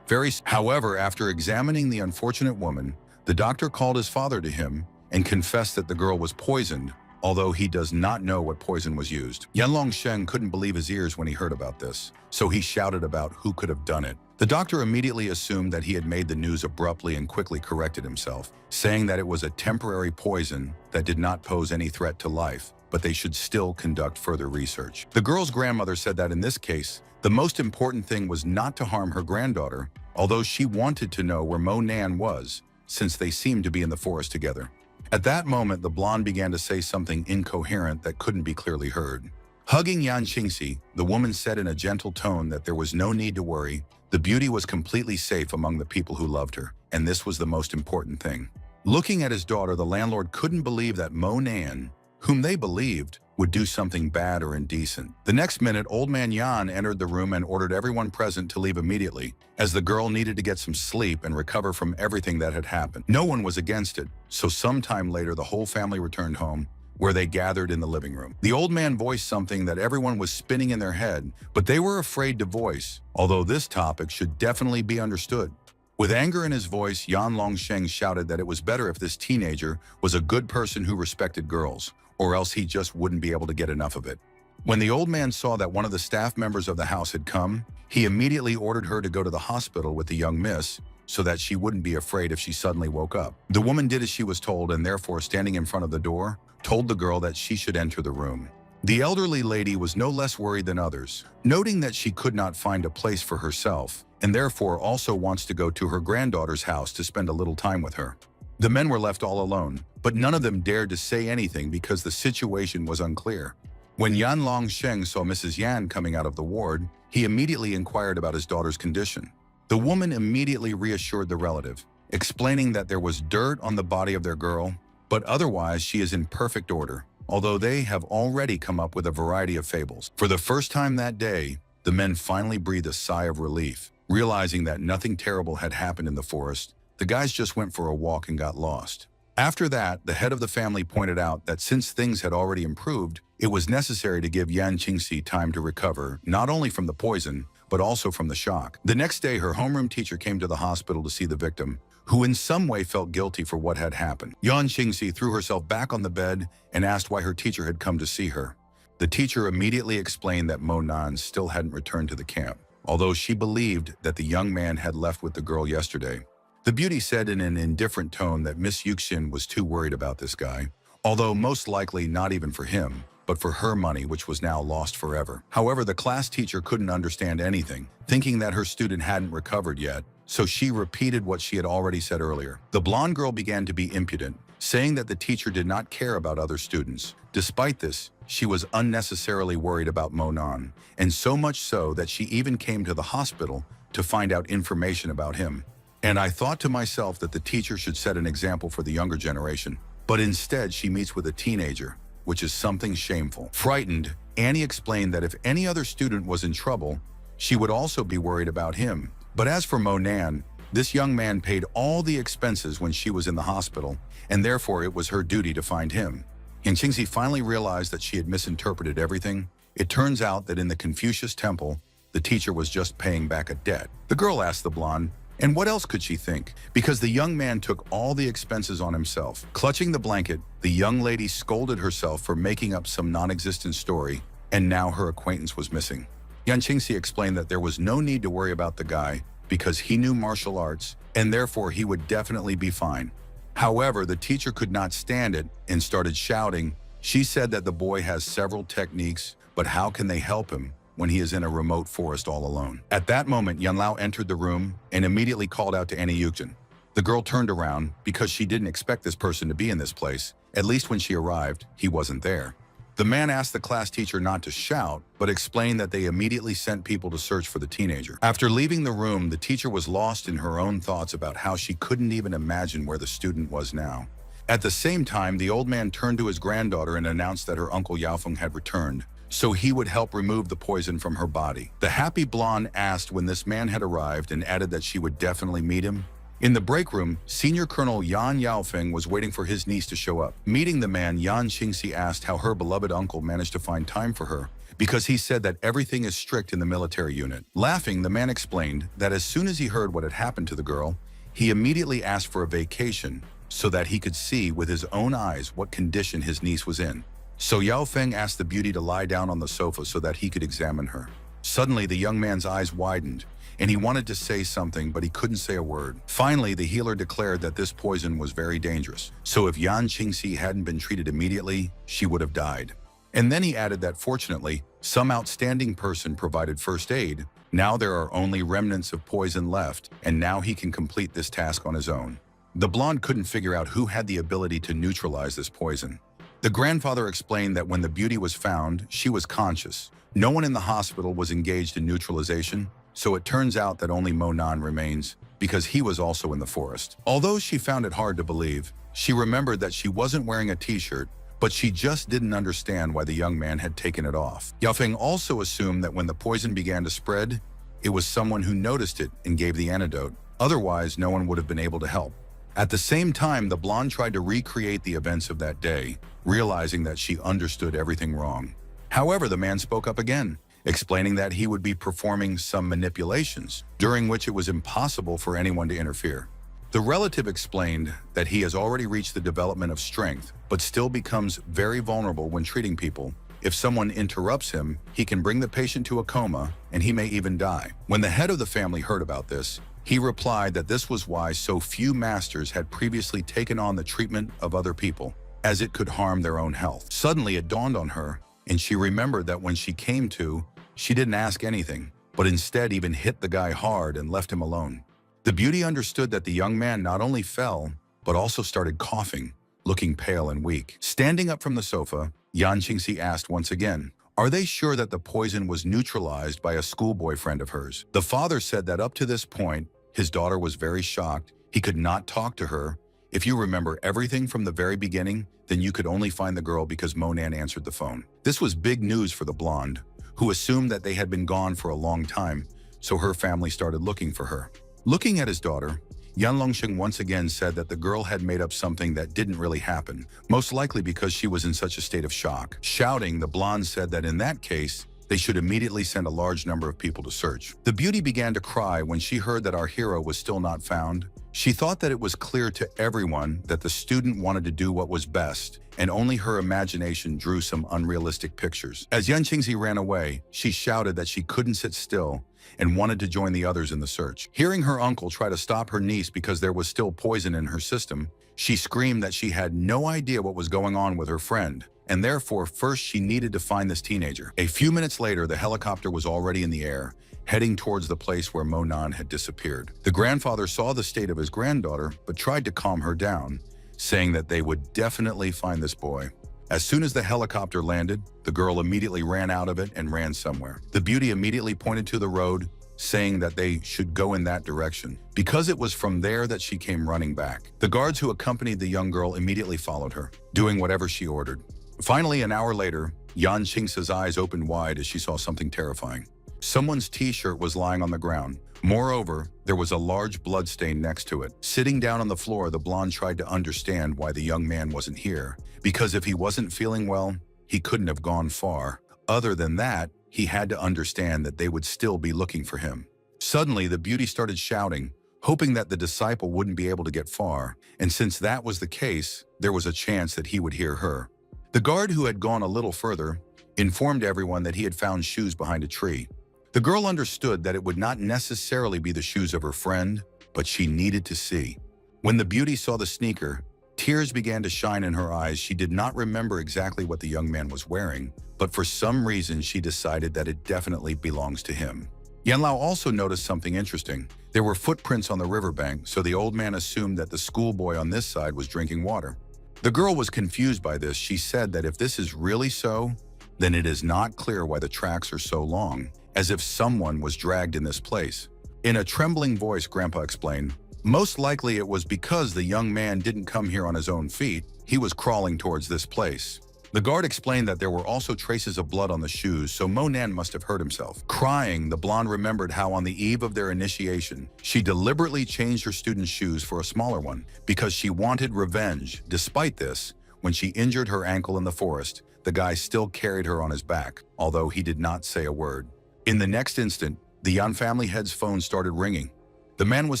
However, after examining the unfortunate woman, the doctor called his father to him and confessed that the girl was poisoned, although he does not know what poison was used. Yan Longsheng couldn't believe his ears when he heard about this, so he shouted about who could have done it. The doctor immediately assumed that he had made the news abruptly and quickly corrected himself, saying that it was a temporary poison that did not pose any threat to life, but they should still conduct further research. The girl's grandmother said that in this case, the most important thing was not to harm her granddaughter, although she wanted to know where Monan was, since they seemed to be in the forest together. At that moment, the blonde began to say something incoherent that couldn't be clearly heard. Hugging Yan Qingxi, the woman said in a gentle tone that there was no need to worry. The beauty was completely safe among the people who loved her, and this was the most important thing. Looking at his daughter, the landlord couldn't believe that Monan whom they believed would do something bad or indecent. The next minute, old man Yan entered the room and ordered everyone present to leave immediately, as the girl needed to get some sleep and recover from everything that had happened. No one was against it, so sometime later the whole family returned home, where they gathered in the living room. The old man voiced something that everyone was spinning in their head, but they were afraid to voice, although this topic should definitely be understood. With anger in his voice, Yan Longsheng shouted that it was better if this teenager was a good person who respected girls, or else he just wouldn't be able to get enough of it. When the old man saw that one of the staff members of the house had come, he immediately ordered her to go to the hospital with the young miss, so that she wouldn't be afraid if she suddenly woke up. The woman did as she was told, and therefore, standing in front of the door, told the girl that she should enter the room. The elderly lady was no less worried than others, noting that she could not find a place for herself, and therefore also wants to go to her granddaughter's house to spend a little time with her. The men were left all alone, but none of them dared to say anything because the situation was unclear. When Yan Longsheng saw Mrs. Yan coming out of the ward, he immediately inquired about his daughter's condition. The woman immediately reassured the relative, explaining that there was dirt on the body of their girl, but otherwise she is in perfect order, although they have already come up with a variety of fables. For the first time that day, the men finally breathed a sigh of relief, realizing that nothing terrible had happened in the forest. The guys just went for a walk and got lost. After that, the head of the family pointed out that since things had already improved, it was necessary to give Yan Qingxi time to recover, not only from the poison, but also from the shock. The next day, her homeroom teacher came to the hospital to see the victim, who in some way felt guilty for what had happened. Yan Qingxi threw herself back on the bed and asked why her teacher had come to see her. The teacher immediately explained that Mo Nan still hadn't returned to the camp, although she believed that the young man had left with the girl yesterday. The beauty said in an indifferent tone that Miss Yuxin was too worried about this guy, although most likely not even for him, but for her money, which was now lost forever. However, the class teacher couldn't understand anything, thinking that her student hadn't recovered yet, so she repeated what she had already said earlier. The blonde girl began to be impudent, saying that the teacher did not care about other students. Despite this, she was unnecessarily worried about Mo Nan, and so much so that she even came to the hospital to find out information about him. And I thought to myself that the teacher should set an example for the younger generation, but instead she meets with a teenager, which is something shameful. Frightened, Annie explained that if any other student was in trouble, she would also be worried about him. But as for Mo Nan, this young man paid all the expenses when she was in the hospital, and therefore it was her duty to find him. And Qingxi finally realized that she had misinterpreted everything. It turns out that in the Confucius temple, the teacher was just paying back a debt. The girl asked the blonde, and what else could she think? Because the young man took all the expenses on himself. Clutching the blanket, the young lady scolded herself for making up some non-existent story, and now her acquaintance was missing. Yan Qingxi explained that there was no need to worry about the guy because he knew martial arts, and therefore he would definitely be fine. However, the teacher could not stand it and started shouting. She said that the boy has several techniques, but how can they help him when he is in a remote forest all alone? At that moment, Yanlao entered the room and immediately called out to Annie Yuxin. The girl turned around because she didn't expect this person to be in this place. At least when she arrived, he wasn't there. The man asked the class teacher not to shout, but explained that they immediately sent people to search for the teenager. After leaving the room, the teacher was lost in her own thoughts about how she couldn't even imagine where the student was now. At the same time, the old man turned to his granddaughter and announced that her uncle Yaofeng had returned, so he would help remove the poison from her body. The happy blonde asked when this man had arrived and added that she would definitely meet him. In the break room, Senior Colonel Yan Yaofeng was waiting for his niece to show up. Meeting the man, Yan Qingxi asked how her beloved uncle managed to find time for her, because he said that everything is strict in the military unit. Laughing, the man explained that as soon as he heard what had happened to the girl, he immediately asked for a vacation so that he could see with his own eyes what condition his niece was in. So Yao Feng asked the beauty to lie down on the sofa so that he could examine her. Suddenly, the young man's eyes widened, and he wanted to say something, but he couldn't say a word. Finally, the healer declared that this poison was very dangerous, so if Yan Qingxi hadn't been treated immediately, she would have died. And then he added that fortunately, some outstanding person provided first aid. Now there are only remnants of poison left, and now he can complete this task on his own. The blonde couldn't figure out who had the ability to neutralize this poison. The grandfather explained that when the beauty was found, she was conscious. No one in the hospital was engaged in neutralization, so it turns out that only Mo Nan remains, because he was also in the forest. Although she found it hard to believe, she remembered that she wasn't wearing a t-shirt, but she just didn't understand why the young man had taken it off. Yafeng also assumed that when the poison began to spread, it was someone who noticed it and gave the antidote. Otherwise, no one would have been able to help. At the same time, the blonde tried to recreate the events of that day, realizing that she understood everything wrong. However, the man spoke up again, explaining that he would be performing some manipulations, during which it was impossible for anyone to interfere. The relative explained that he has already reached the development of strength, but still becomes very vulnerable when treating people. If someone interrupts him, he can bring the patient to a coma, and he may even die. When the head of the family heard about this, he replied that this was why so few masters had previously taken on the treatment of other people, as it could harm their own health. Suddenly, it dawned on her, and she remembered that when she came to, she didn't ask anything, but instead even hit the guy hard and left him alone. The beauty understood that the young man not only fell, but also started coughing, looking pale and weak. Standing up from the sofa, Yan Qingxi asked once again, "Are they sure that the poison was neutralized by a schoolboy friend of hers?" The father said that up to this point, his daughter was very shocked. He could not talk to her. If you remember everything from the very beginning, then you could only find the girl because Monan answered the phone. This was big news for the blonde, who assumed that they had been gone for a long time, so her family started looking for her. Looking at his daughter, Yan Longsheng once again said that the girl had made up something that didn't really happen, most likely because she was in such a state of shock. Shouting, the blonde said that in that case, they should immediately send a large number of people to search. The beauty began to cry when she heard that our hero was still not found. She thought that it was clear to everyone that the student wanted to do what was best, and only her imagination drew some unrealistic pictures. As Yan Qingxi ran away, she shouted that she couldn't sit still and wanted to join the others in the search. Hearing her uncle try to stop her niece because there was still poison in her system, she screamed that she had no idea what was going on with her friend, and therefore first she needed to find this teenager. A few minutes later, the helicopter was already in the air, heading towards the place where Monan had disappeared. The grandfather saw the state of his granddaughter, but tried to calm her down, saying that they would definitely find this boy. As soon as the helicopter landed, the girl immediately ran out of it and ran somewhere. The beauty immediately pointed to the road, saying that they should go in that direction, because it was from there that she came running back. The guards who accompanied the young girl immediately followed her, doing whatever she ordered. Finally, an hour later, Yan Qingxi's eyes opened wide as she saw something terrifying. Someone's t-shirt was lying on the ground. Moreover, there was a large blood stain next to it. Sitting down on the floor, the blonde tried to understand why the young man wasn't here, because if he wasn't feeling well, he couldn't have gone far. Other than that, he had to understand that they would still be looking for him. Suddenly, the beauty started shouting, hoping that the disciple wouldn't be able to get far, and since that was the case, there was a chance that he would hear her. The guard, who had gone a little further, informed everyone that he had found shoes behind a tree. The girl understood that it would not necessarily be the shoes of her friend, but she needed to see. When the beauty saw the sneaker, tears began to shine in her eyes. She did not remember exactly what the young man was wearing, but for some reason she decided that it definitely belongs to him. Yanlao also noticed something interesting. There were footprints on the riverbank, so the old man assumed that the schoolboy on this side was drinking water. The girl was confused by this. She said that if this is really so, then it is not clear why the tracks are so long, as if someone was dragged in this place. In a trembling voice, Grandpa explained, "Most likely it was because the young man didn't come here on his own feet. He was crawling towards this place." The guard explained that there were also traces of blood on the shoes, so Monan must have hurt himself. Crying, the blonde remembered how on the eve of their initiation, she deliberately changed her student's shoes for a smaller one because she wanted revenge. Despite this, when she injured her ankle in the forest, the guy still carried her on his back, although he did not say a word. In the next instant, the Yan family head's phone started ringing. The man was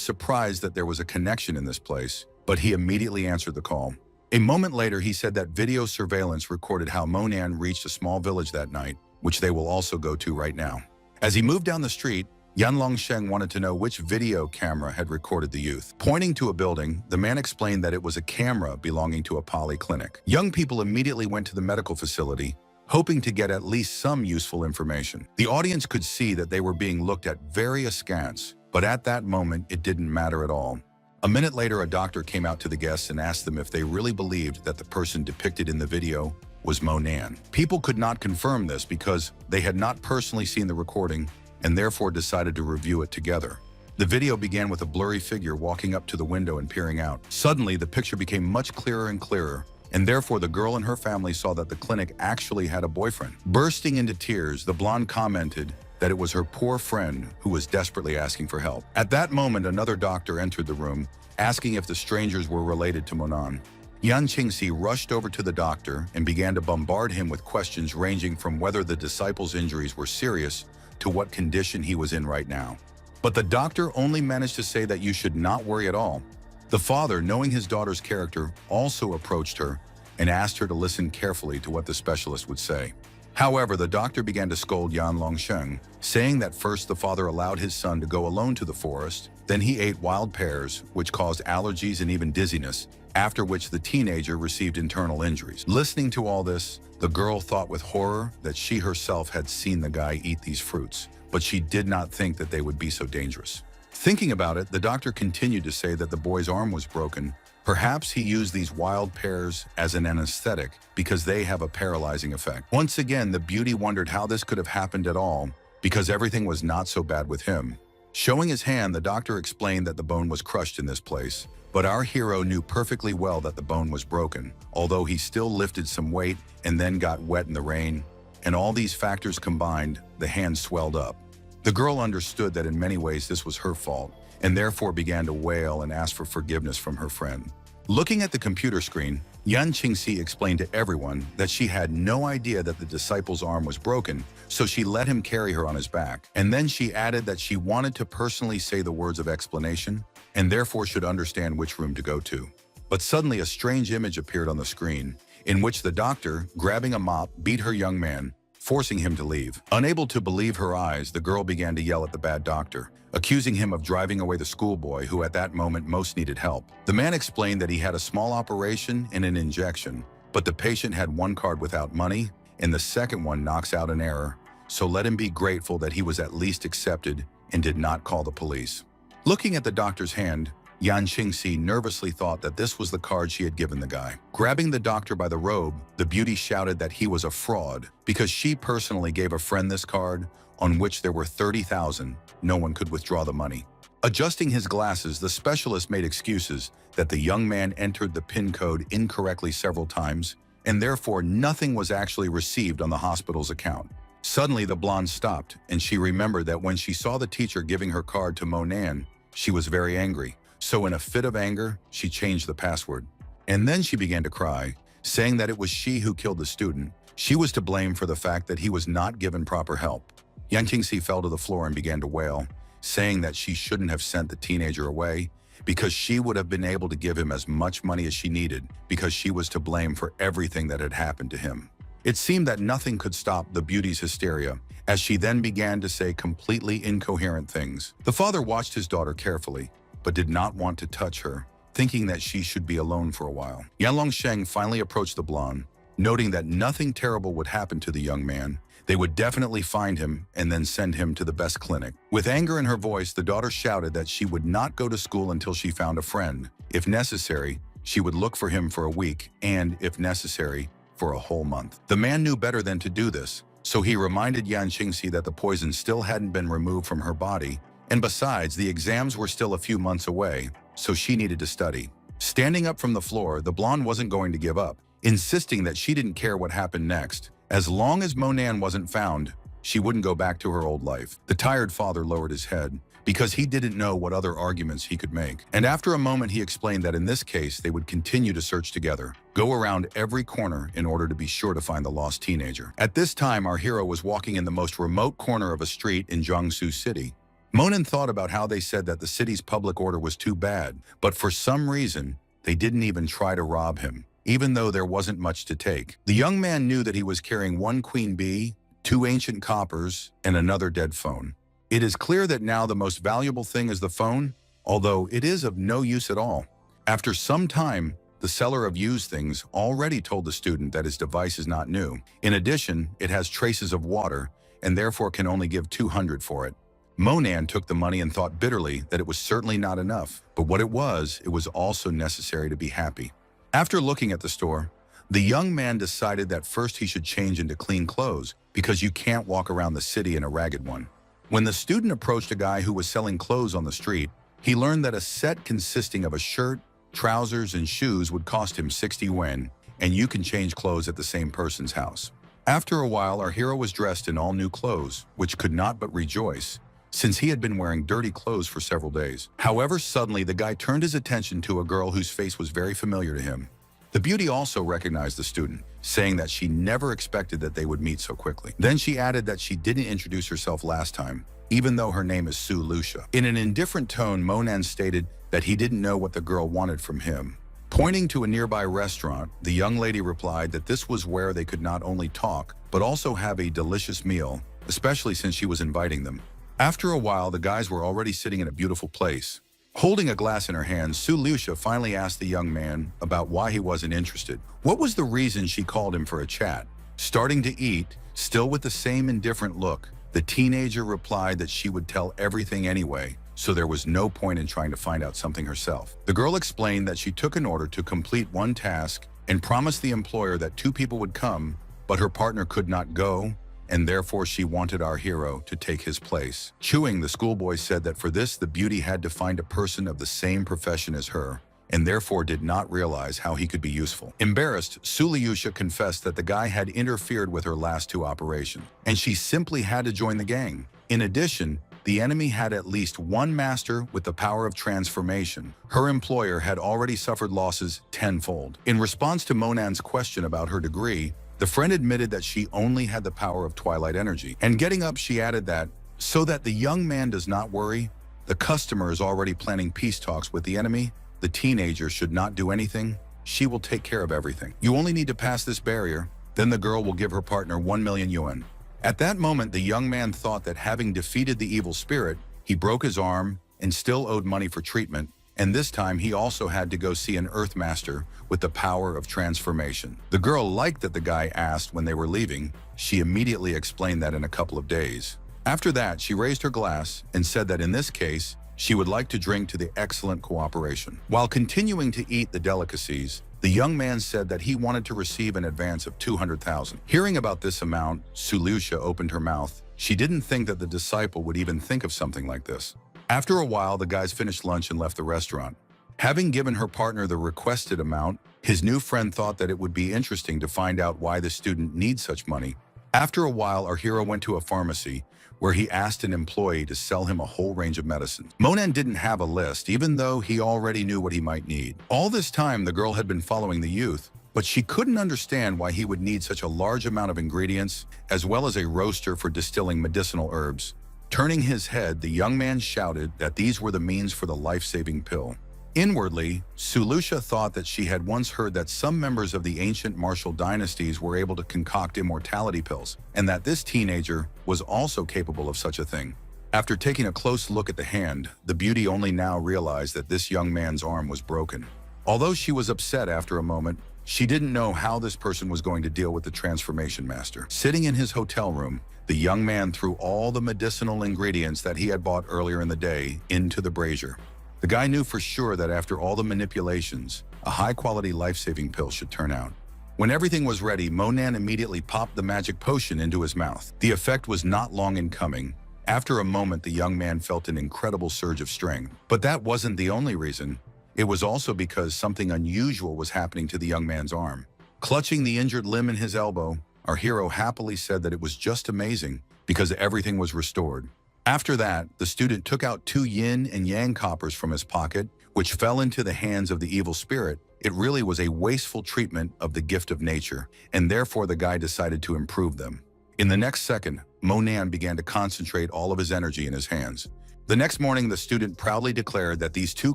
surprised that there was a connection in this place, but he immediately answered the call. A moment later, he said that video surveillance recorded how Monan reached a small village that night, which they will also go to right now. As he moved down the street, Yan Longsheng wanted to know which video camera had recorded the youth. Pointing to a building, the man explained that it was a camera belonging to a polyclinic. Young people immediately went to the medical facility, hoping to get at least some useful information. The audience could see that they were being looked at very askance, but at that moment, it didn't matter at all. A minute later, a doctor came out to the guests and asked them if they really believed that the person depicted in the video was Monan. People could not confirm this because they had not personally seen the recording and therefore decided to review it together. The video began with a blurry figure walking up to the window and peering out. Suddenly, the picture became much clearer and clearer, and therefore the girl and her family saw that the clinic actually had a boyfriend. Bursting into tears, the blonde commented that it was her poor friend who was desperately asking for help. At that moment, another doctor entered the room, asking if the strangers were related to Monan. Yan Qingxi rushed over to the doctor and began to bombard him with questions ranging from whether the disciple's injuries were serious to what condition he was in right now. But the doctor only managed to say that you should not worry at all. The father, knowing his daughter's character, also approached her and asked her to listen carefully to what the specialist would say. However, the doctor began to scold Yan Longsheng, saying that first the father allowed his son to go alone to the forest, then he ate wild pears, which caused allergies and even dizziness, after which the teenager received internal injuries. Listening to all this, the girl thought with horror that she herself had seen the guy eat these fruits, but she did not think that they would be so dangerous. Thinking about it, the doctor continued to say that the boy's arm was broken. Perhaps he used these wild pears as an anesthetic because they have a paralyzing effect. Once again, the beauty wondered how this could have happened at all because everything was not so bad with him. Showing his hand, the doctor explained that the bone was crushed in this place, but our hero knew perfectly well that the bone was broken, although he still lifted some weight and then got wet in the rain, and all these factors combined, the hand swelled up. The girl understood that in many ways this was her fault, and therefore began to wail and ask for forgiveness from her friend. Looking at the computer screen, Yan Qingxi explained to everyone that she had no idea that the disciple's arm was broken, so she let him carry her on his back. And then she added that she wanted to personally say the words of explanation, and therefore should understand which room to go to. But suddenly a strange image appeared on the screen, in which the doctor, grabbing a mop, beat her young man, forcing him to leave. Unable to believe her eyes, the girl began to yell at the bad doctor, accusing him of driving away the schoolboy who at that moment most needed help. The man explained that he had a small operation and an injection, but the patient had one card without money, and the second one knocks out an error, so let him be grateful that he was at least accepted and did not call the police. Looking at the doctor's hand, Yan Qingxi nervously thought that this was the card she had given the guy. Grabbing the doctor by the robe, the beauty shouted that he was a fraud because she personally gave a friend this card on which there were 30,000. No one could withdraw the money. Adjusting his glasses, the specialist made excuses that the young man entered the PIN code incorrectly several times, and therefore nothing was actually received on the hospital's account. Suddenly, the blonde stopped, and she remembered that when she saw the teacher giving her card to Monan, she was very angry. So in a fit of anger, she changed the password. And then she began to cry, saying that it was she who killed the student. She was to blame for the fact that he was not given proper help. Yan Qingxi fell to the floor and began to wail, saying that she shouldn't have sent the teenager away because she would have been able to give him as much money as she needed because she was to blame for everything that had happened to him. It seemed that nothing could stop the beauty's hysteria, as she then began to say completely incoherent things. The father watched his daughter carefully, but did not want to touch her, thinking that she should be alone for a while. Yan Longsheng finally approached the blonde, noting that nothing terrible would happen to the young man. They would definitely find him and then send him to the best clinic. With anger in her voice, the daughter shouted that she would not go to school until she found a friend. If necessary, she would look for him for a week and, if necessary, for a whole month. The man knew better than to do this, so he reminded Yan Qingxi that the poison still hadn't been removed from her body, and besides, the exams were still a few months away, so she needed to study. Standing up from the floor, the blonde wasn't going to give up, insisting that she didn't care what happened next. As long as Monan wasn't found, she wouldn't go back to her old life. The tired father lowered his head, because he didn't know what other arguments he could make. And after a moment, he explained that in this case, they would continue to search together, go around every corner in order to be sure to find the lost teenager. At this time, our hero was walking in the most remote corner of a street in Jiangsu City. Monan thought about how they said that the city's public order was too bad, but for some reason, they didn't even try to rob him, even though there wasn't much to take. The young man knew that he was carrying one queen bee, 2 ancient coppers, and another dead phone. It is clear that now the most valuable thing is the phone, although it is of no use at all. After some time, the seller of used things already told the student that his device is not new. In addition, it has traces of water, and therefore can only give 200 for it. Monan took the money and thought bitterly that it was certainly not enough, but what it was also necessary to be happy. After looking at the store, the young man decided that first he should change into clean clothes because you can't walk around the city in a ragged one. When the student approached a guy who was selling clothes on the street, he learned that a set consisting of a shirt, trousers, and shoes would cost him 60 yuan, and you can change clothes at the same person's house. After a while, our hero was dressed in all new clothes, which could not but rejoice, since he had been wearing dirty clothes for several days. However, suddenly the guy turned his attention to a girl whose face was very familiar to him. The beauty also recognized the student, saying that she never expected that they would meet so quickly. Then she added that she didn't introduce herself last time, even though her name is Su Lucia. In an indifferent tone, Monan stated that he didn't know what the girl wanted from him. Pointing to a nearby restaurant, the young lady replied that this was where they could not only talk, but also have a delicious meal, especially since she was inviting them. After a while, the guys were already sitting in a beautiful place. Holding a glass in her hand, Su Lucia finally asked the young man about why he wasn't interested. What was the reason she called him for a chat? Starting to eat, still with the same indifferent look, the teenager replied that she would tell everything anyway, so there was no point in trying to find out something herself. The girl explained that she took an order to complete one task and promised the employer that 2 people would come, but her partner could not go, and therefore she wanted our hero to take his place. Chewing, the schoolboy said that for this, the beauty had to find a person of the same profession as her, and therefore did not realize how he could be useful. Embarrassed, Su Lucia confessed that the guy had interfered with her last 2 operations, and she simply had to join the gang. In addition, the enemy had at least one master with the power of transformation. Her employer had already suffered losses tenfold. In response to Monan's question about her degree, the friend admitted that she only had the power of twilight energy. And getting up, she added that, so that the young man does not worry, the customer is already planning peace talks with the enemy, the teenager should not do anything, she will take care of everything. You only need to pass this barrier, then the girl will give her partner 1 million yuan. At that moment, the young man thought that having defeated the evil spirit, he broke his arm and still owed money for treatment, and this time he also had to go see an Earth Master with the power of transformation. The girl liked that the guy asked when they were leaving. She immediately explained that in a couple of days. After that, she raised her glass and said that in this case, she would like to drink to the excellent cooperation. While continuing to eat the delicacies, the young man said that he wanted to receive an advance of 200,000. Hearing about this amount, Su Lucia opened her mouth. She didn't think that the disciple would even think of something like this. After a while, the guys finished lunch and left the restaurant. Having given her partner the requested amount, his new friend thought that it would be interesting to find out why the student needs such money. After a while, our hero went to a pharmacy where he asked an employee to sell him a whole range of medicines. Monan didn't have a list, even though he already knew what he might need. All this time, the girl had been following the youth, but she couldn't understand why he would need such a large amount of ingredients, as well as a roaster for distilling medicinal herbs. Turning his head, the young man shouted that these were the means for the life-saving pill. Inwardly, Su Lucia thought that she had once heard that some members of the ancient martial dynasties were able to concoct immortality pills, and that this teenager was also capable of such a thing. After taking a close look at the hand, the beauty only now realized that this young man's arm was broken. Although she was upset after a moment, she didn't know how this person was going to deal with the transformation master. Sitting in his hotel room, the young man threw all the medicinal ingredients that he had bought earlier in the day into the brazier. The guy knew for sure that after all the manipulations, a high-quality life-saving pill should turn out. When everything was ready, Monan immediately popped the magic potion into his mouth. The effect was not long in coming. After a moment, the young man felt an incredible surge of strength. But that wasn't the only reason. It was also because something unusual was happening to the young man's arm. Clutching the injured limb in his elbow, our hero happily said that it was just amazing because everything was restored. After that, the student took out 2 yin and yang coppers from his pocket, which fell into the hands of the evil spirit. It really was a wasteful treatment of the gift of nature, and therefore the guy decided to improve them. In the next second, Monan began to concentrate all of his energy in his hands. The next morning, the student proudly declared that these 2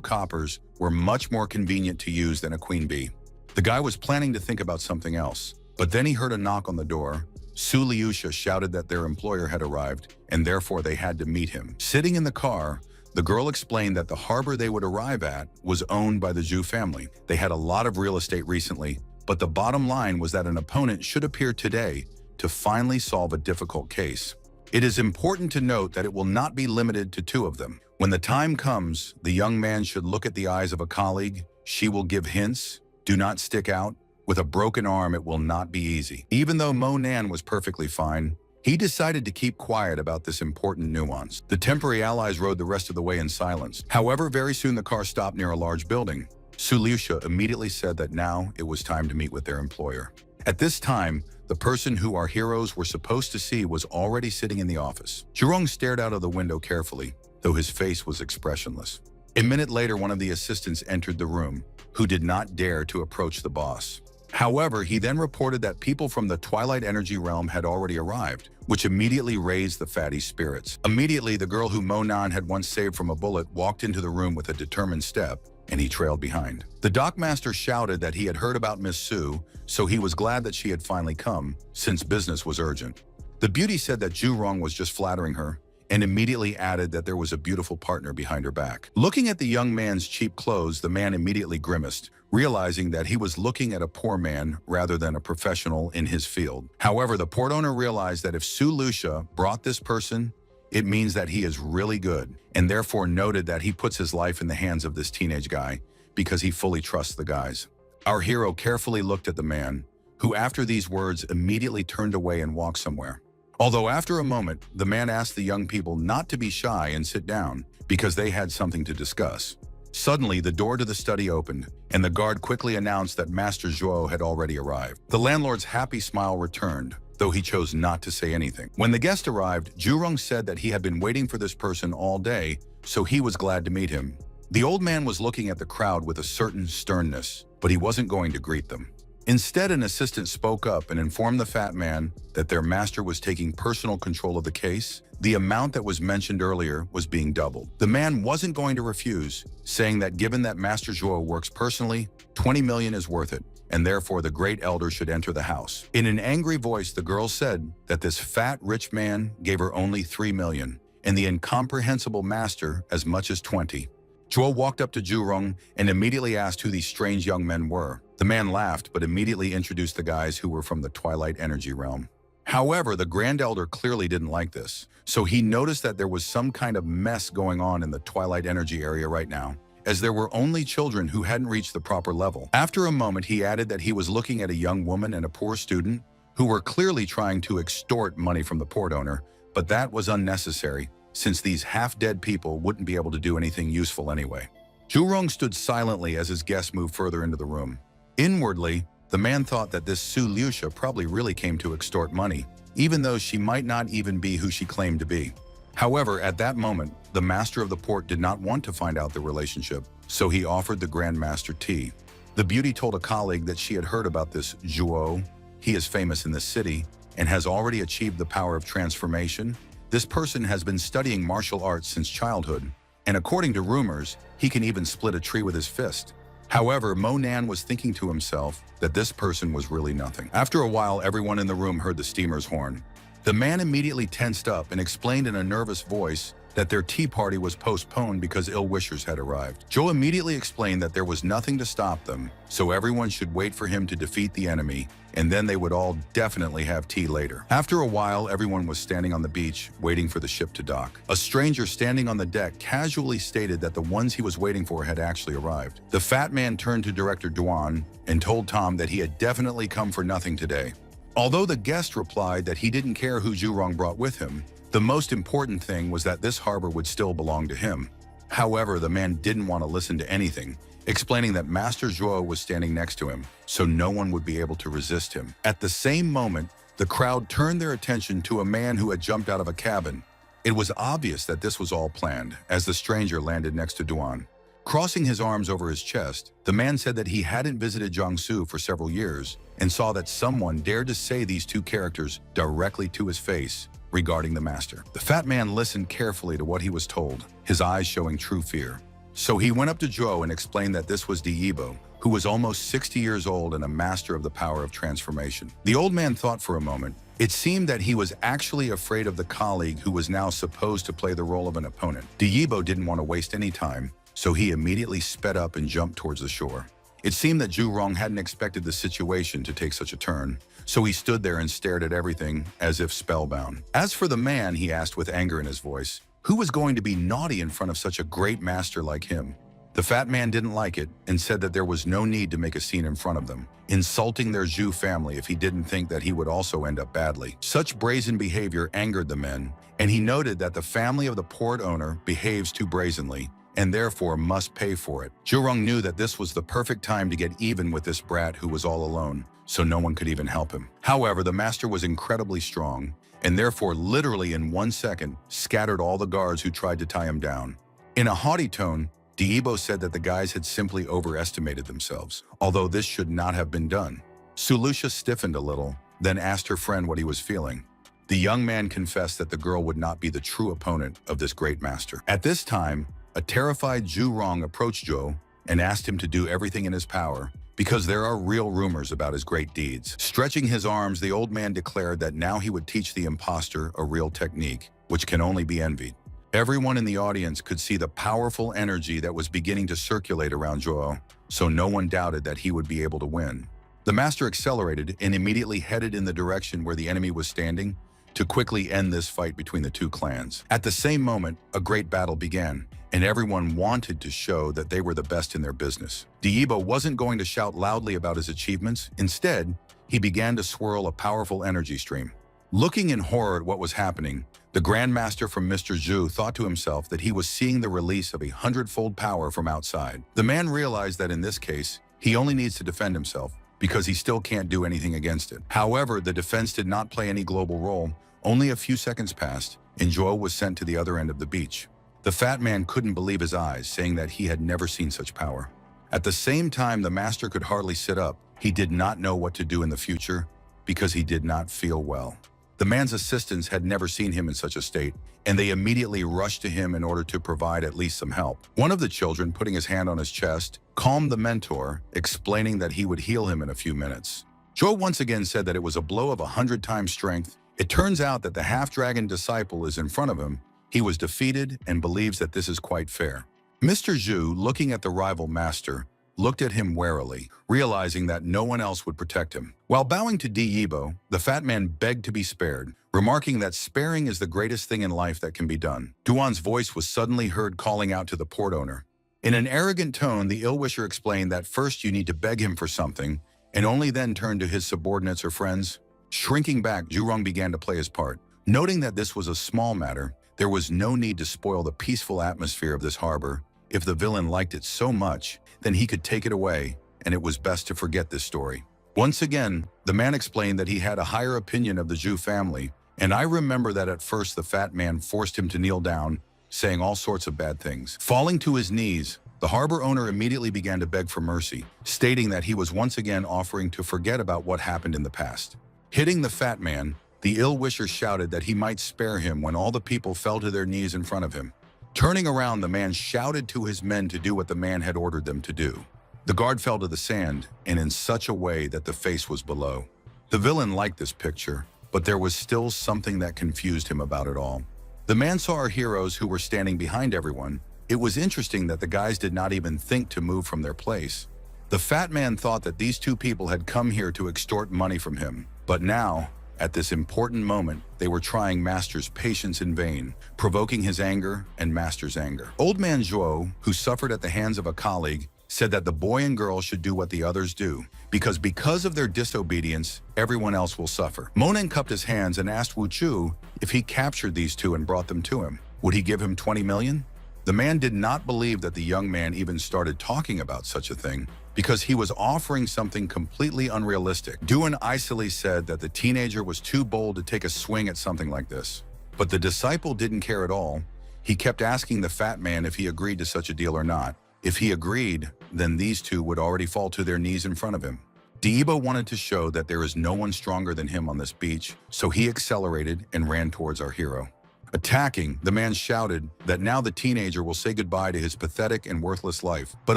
coppers were much more convenient to use than a queen bee. The guy was planning to think about something else, but then he heard a knock on the door. Su Lucia shouted that their employer had arrived, and therefore they had to meet him. Sitting in the car, the girl explained that the harbor they would arrive at was owned by the Zhu family. They had a lot of real estate recently, but the bottom line was that an opponent should appear today to finally solve a difficult case. It is important to note that it will not be limited to 2 of them. When the time comes, the young man should look at the eyes of a colleague. She will give hints. Do not stick out. With a broken arm, it will not be easy. Even though Monan was perfectly fine, he decided to keep quiet about this important nuance. The temporary allies rode the rest of the way in silence. However, very soon the car stopped near a large building. Lucia immediately said that now it was time to meet with their employer. At this time, the person who our heroes were supposed to see was already sitting in the office. Jurong stared out of the window carefully, though his face was expressionless. A minute later, one of the assistants entered the room, who did not dare to approach the boss. However, he then reported that people from the Twilight Energy realm had already arrived, which immediately raised the fatty's spirits. Immediately, the girl who Monan had once saved from a bullet walked into the room with a determined step, and he trailed behind. The dockmaster shouted that he had heard about Miss Su, so he was glad that she had finally come, since business was urgent. The beauty said that Jurong was just flattering her, and immediately added that there was a beautiful partner behind her back. Looking at the young man's cheap clothes, the man immediately grimaced, realizing that he was looking at a poor man rather than a professional in his field. However, the port owner realized that if Lucia brought this person, it means that he is really good, and therefore noted that he puts his life in the hands of this teenage guy because he fully trusts the guys. Our hero carefully looked at the man, who after these words immediately turned away and walked somewhere. Although after a moment, the man asked the young people not to be shy and sit down because they had something to discuss. Suddenly, the door to the study opened, and the guard quickly announced that Master Zhuo had already arrived. The landlord's happy smile returned, though he chose not to say anything. When the guest arrived, Jurong said that he had been waiting for this person all day, so he was glad to meet him. The old man was looking at the crowd with a certain sternness, but he wasn't going to greet them. Instead, an assistant spoke up and informed the fat man that their master was taking personal control of the case. The amount that was mentioned earlier was being doubled. The man wasn't going to refuse, saying that given that Master Zhuo works personally, 20 million is worth it, and therefore the great elder should enter the house. In an angry voice, the girl said that this fat, rich man gave her only 3 million, and the incomprehensible master as much as 20. Zhuo walked up to Jurong and immediately asked who these strange young men were. The man laughed, but immediately introduced the guys who were from the Twilight Energy realm. However, the Grand Elder clearly didn't like this, so he noticed that there was some kind of mess going on in the Twilight Energy area right now, as there were only children who hadn't reached the proper level. After a moment, he added that he was looking at a young woman and a poor student who were clearly trying to extort money from the port owner, but that was unnecessary, since these half-dead people wouldn't be able to do anything useful anyway. Jurong stood silently as his guests moved further into the room. Inwardly, the man thought that this Lucia probably really came to extort money, even though she might not even be who she claimed to be. However, at that moment, the master of the port did not want to find out the relationship, so he offered the Grand Master tea. The beauty told a colleague that she had heard about this Zhuo. He is famous in the city and has already achieved the power of transformation. This person has been studying martial arts since childhood, and according to rumors, he can even split a tree with his fist. However, Monan was thinking to himself that this person was really nothing. After a while, everyone in the room heard the steamer's horn. The man immediately tensed up and explained in a nervous voice that their tea party was postponed because ill-wishers had arrived. Joe immediately explained that there was nothing to stop them, so everyone should wait for him to defeat the enemy, and then they would all definitely have tea later. After a while, everyone was standing on the beach, waiting for the ship to dock. A stranger standing on the deck casually stated that the ones he was waiting for had actually arrived. The fat man turned to Director Duan and told Tom that he had definitely come for nothing today. Although the guest replied that he didn't care who Jurong brought with him, the most important thing was that this harbor would still belong to him. However, the man didn't want to listen to anything, explaining that Master Zhuo was standing next to him, so no one would be able to resist him. At the same moment, the crowd turned their attention to a man who had jumped out of a cabin. It was obvious that this was all planned, as the stranger landed next to Duan. Crossing his arms over his chest, the man said that he hadn't visited Jiangsu for several years and saw that someone dared to say these two characters directly to his face regarding the master. The fat man listened carefully to what he was told, his eyes showing true fear. So he went up to Zhuo and explained that this was Diyibo, who was almost 60 years old and a master of the power of transformation. The old man thought for a moment. It seemed that he was actually afraid of the colleague who was now supposed to play the role of an opponent. Diyibo didn't want to waste any time, so he immediately sped up and jumped towards the shore. It seemed that Jurong hadn't expected the situation to take such a turn, so he stood there and stared at everything as if spellbound. As for the man, he asked with anger in his voice, who was going to be naughty in front of such a great master like him? The fat man didn't like it and said that there was no need to make a scene in front of them, insulting their Zhu family if he didn't think that he would also end up badly. Such brazen behavior angered the men, and he noted that the family of the port owner behaves too brazenly, and therefore must pay for it. Zhurong knew that this was the perfect time to get even with this brat who was all alone, so no one could even help him. However, the master was incredibly strong, and therefore literally in 1 second scattered all the guards who tried to tie him down. In a haughty tone, Diebo said that the guys had simply overestimated themselves, although this should not have been done. Sulusha stiffened a little, then asked her friend what he was feeling. The young man confessed that the girl would not be the true opponent of this great master. At this time, a terrified Zhurong approached Zhou and asked him to do everything in his power because there are real rumors about his great deeds. Stretching his arms, the old man declared that now he would teach the imposter a real technique, which can only be envied. Everyone in the audience could see the powerful energy that was beginning to circulate around Zhou, so no one doubted that he would be able to win. The master accelerated and immediately headed in the direction where the enemy was standing to quickly end this fight between the two clans. At the same moment, a great battle began, and everyone wanted to show that they were the best in their business. Diebo wasn't going to shout loudly about his achievements. Instead, he began to swirl a powerful energy stream. Looking in horror at what was happening, the Grandmaster from Mr. Zhu thought to himself that he was seeing the release of 100-fold power from outside. The man realized that in this case, he only needs to defend himself, because he still can't do anything against it. However, the defense did not play any global role. Only a few seconds passed, and Zhou was sent to the other end of the beach. The fat man couldn't believe his eyes, saying that he had never seen such power. At the same time, the master could hardly sit up. He did not know what to do in the future, because he did not feel well. The man's assistants had never seen him in such a state, and they immediately rushed to him in order to provide at least some help. One of the children, putting his hand on his chest, calmed the mentor, explaining that he would heal him in a few minutes. Zhou once again said that it was a blow of 100 times strength. It turns out that the half-dragon disciple is in front of him. He was defeated and believes that this is quite fair. Mr. Zhu, looking at the rival master, looked at him warily, realizing that no one else would protect him. While bowing to Diebo, the fat man begged to be spared, remarking that sparing is the greatest thing in life that can be done. Duan's voice was suddenly heard calling out to the port owner. In an arrogant tone, the ill-wisher explained that first you need to beg him for something, and only then turn to his subordinates or friends. Shrinking back, Zhurong began to play his part. Noting that this was a small matter, there was no need to spoil the peaceful atmosphere of this harbor. If the villain liked it so much, then he could take it away, and it was best to forget this story. Once again, the man explained that he had a higher opinion of the Zhu family, and I remember that at first the fat man forced him to kneel down, saying all sorts of bad things. Falling to his knees, the harbor owner immediately began to beg for mercy, stating that he was once again offering to forget about what happened in the past. Hitting the fat man, the ill-wisher shouted that he might spare him when all the people fell to their knees in front of him. Turning around, the man shouted to his men to do what the man had ordered them to do. The guard fell to the sand, and in such a way that the face was below. The villain liked this picture, but there was still something that confused him about it all. The man saw our heroes who were standing behind everyone. It was interesting that the guys did not even think to move from their place. The fat man thought that these two people had come here to extort money from him, but now, at this important moment, they were trying Master's patience in vain, provoking his anger and Master's anger. Old man Zhou, who suffered at the hands of a colleague, said that the boy and girl should do what the others do, because of their disobedience, everyone else will suffer. Monen cupped his hands and asked Wu Chu if he captured these two and brought them to him. Would he give him 20 million? The man did not believe that the young man even started talking about such a thing, because he was offering something completely unrealistic. Duan icily said that the teenager was too bold to take a swing at something like this. But the disciple didn't care at all. He kept asking the fat man if he agreed to such a deal or not. If he agreed, then these two would already fall to their knees in front of him. Diebo wanted to show that there is no one stronger than him on this beach, so he accelerated and ran towards our hero. Attacking, the man shouted that now the teenager will say goodbye to his pathetic and worthless life. But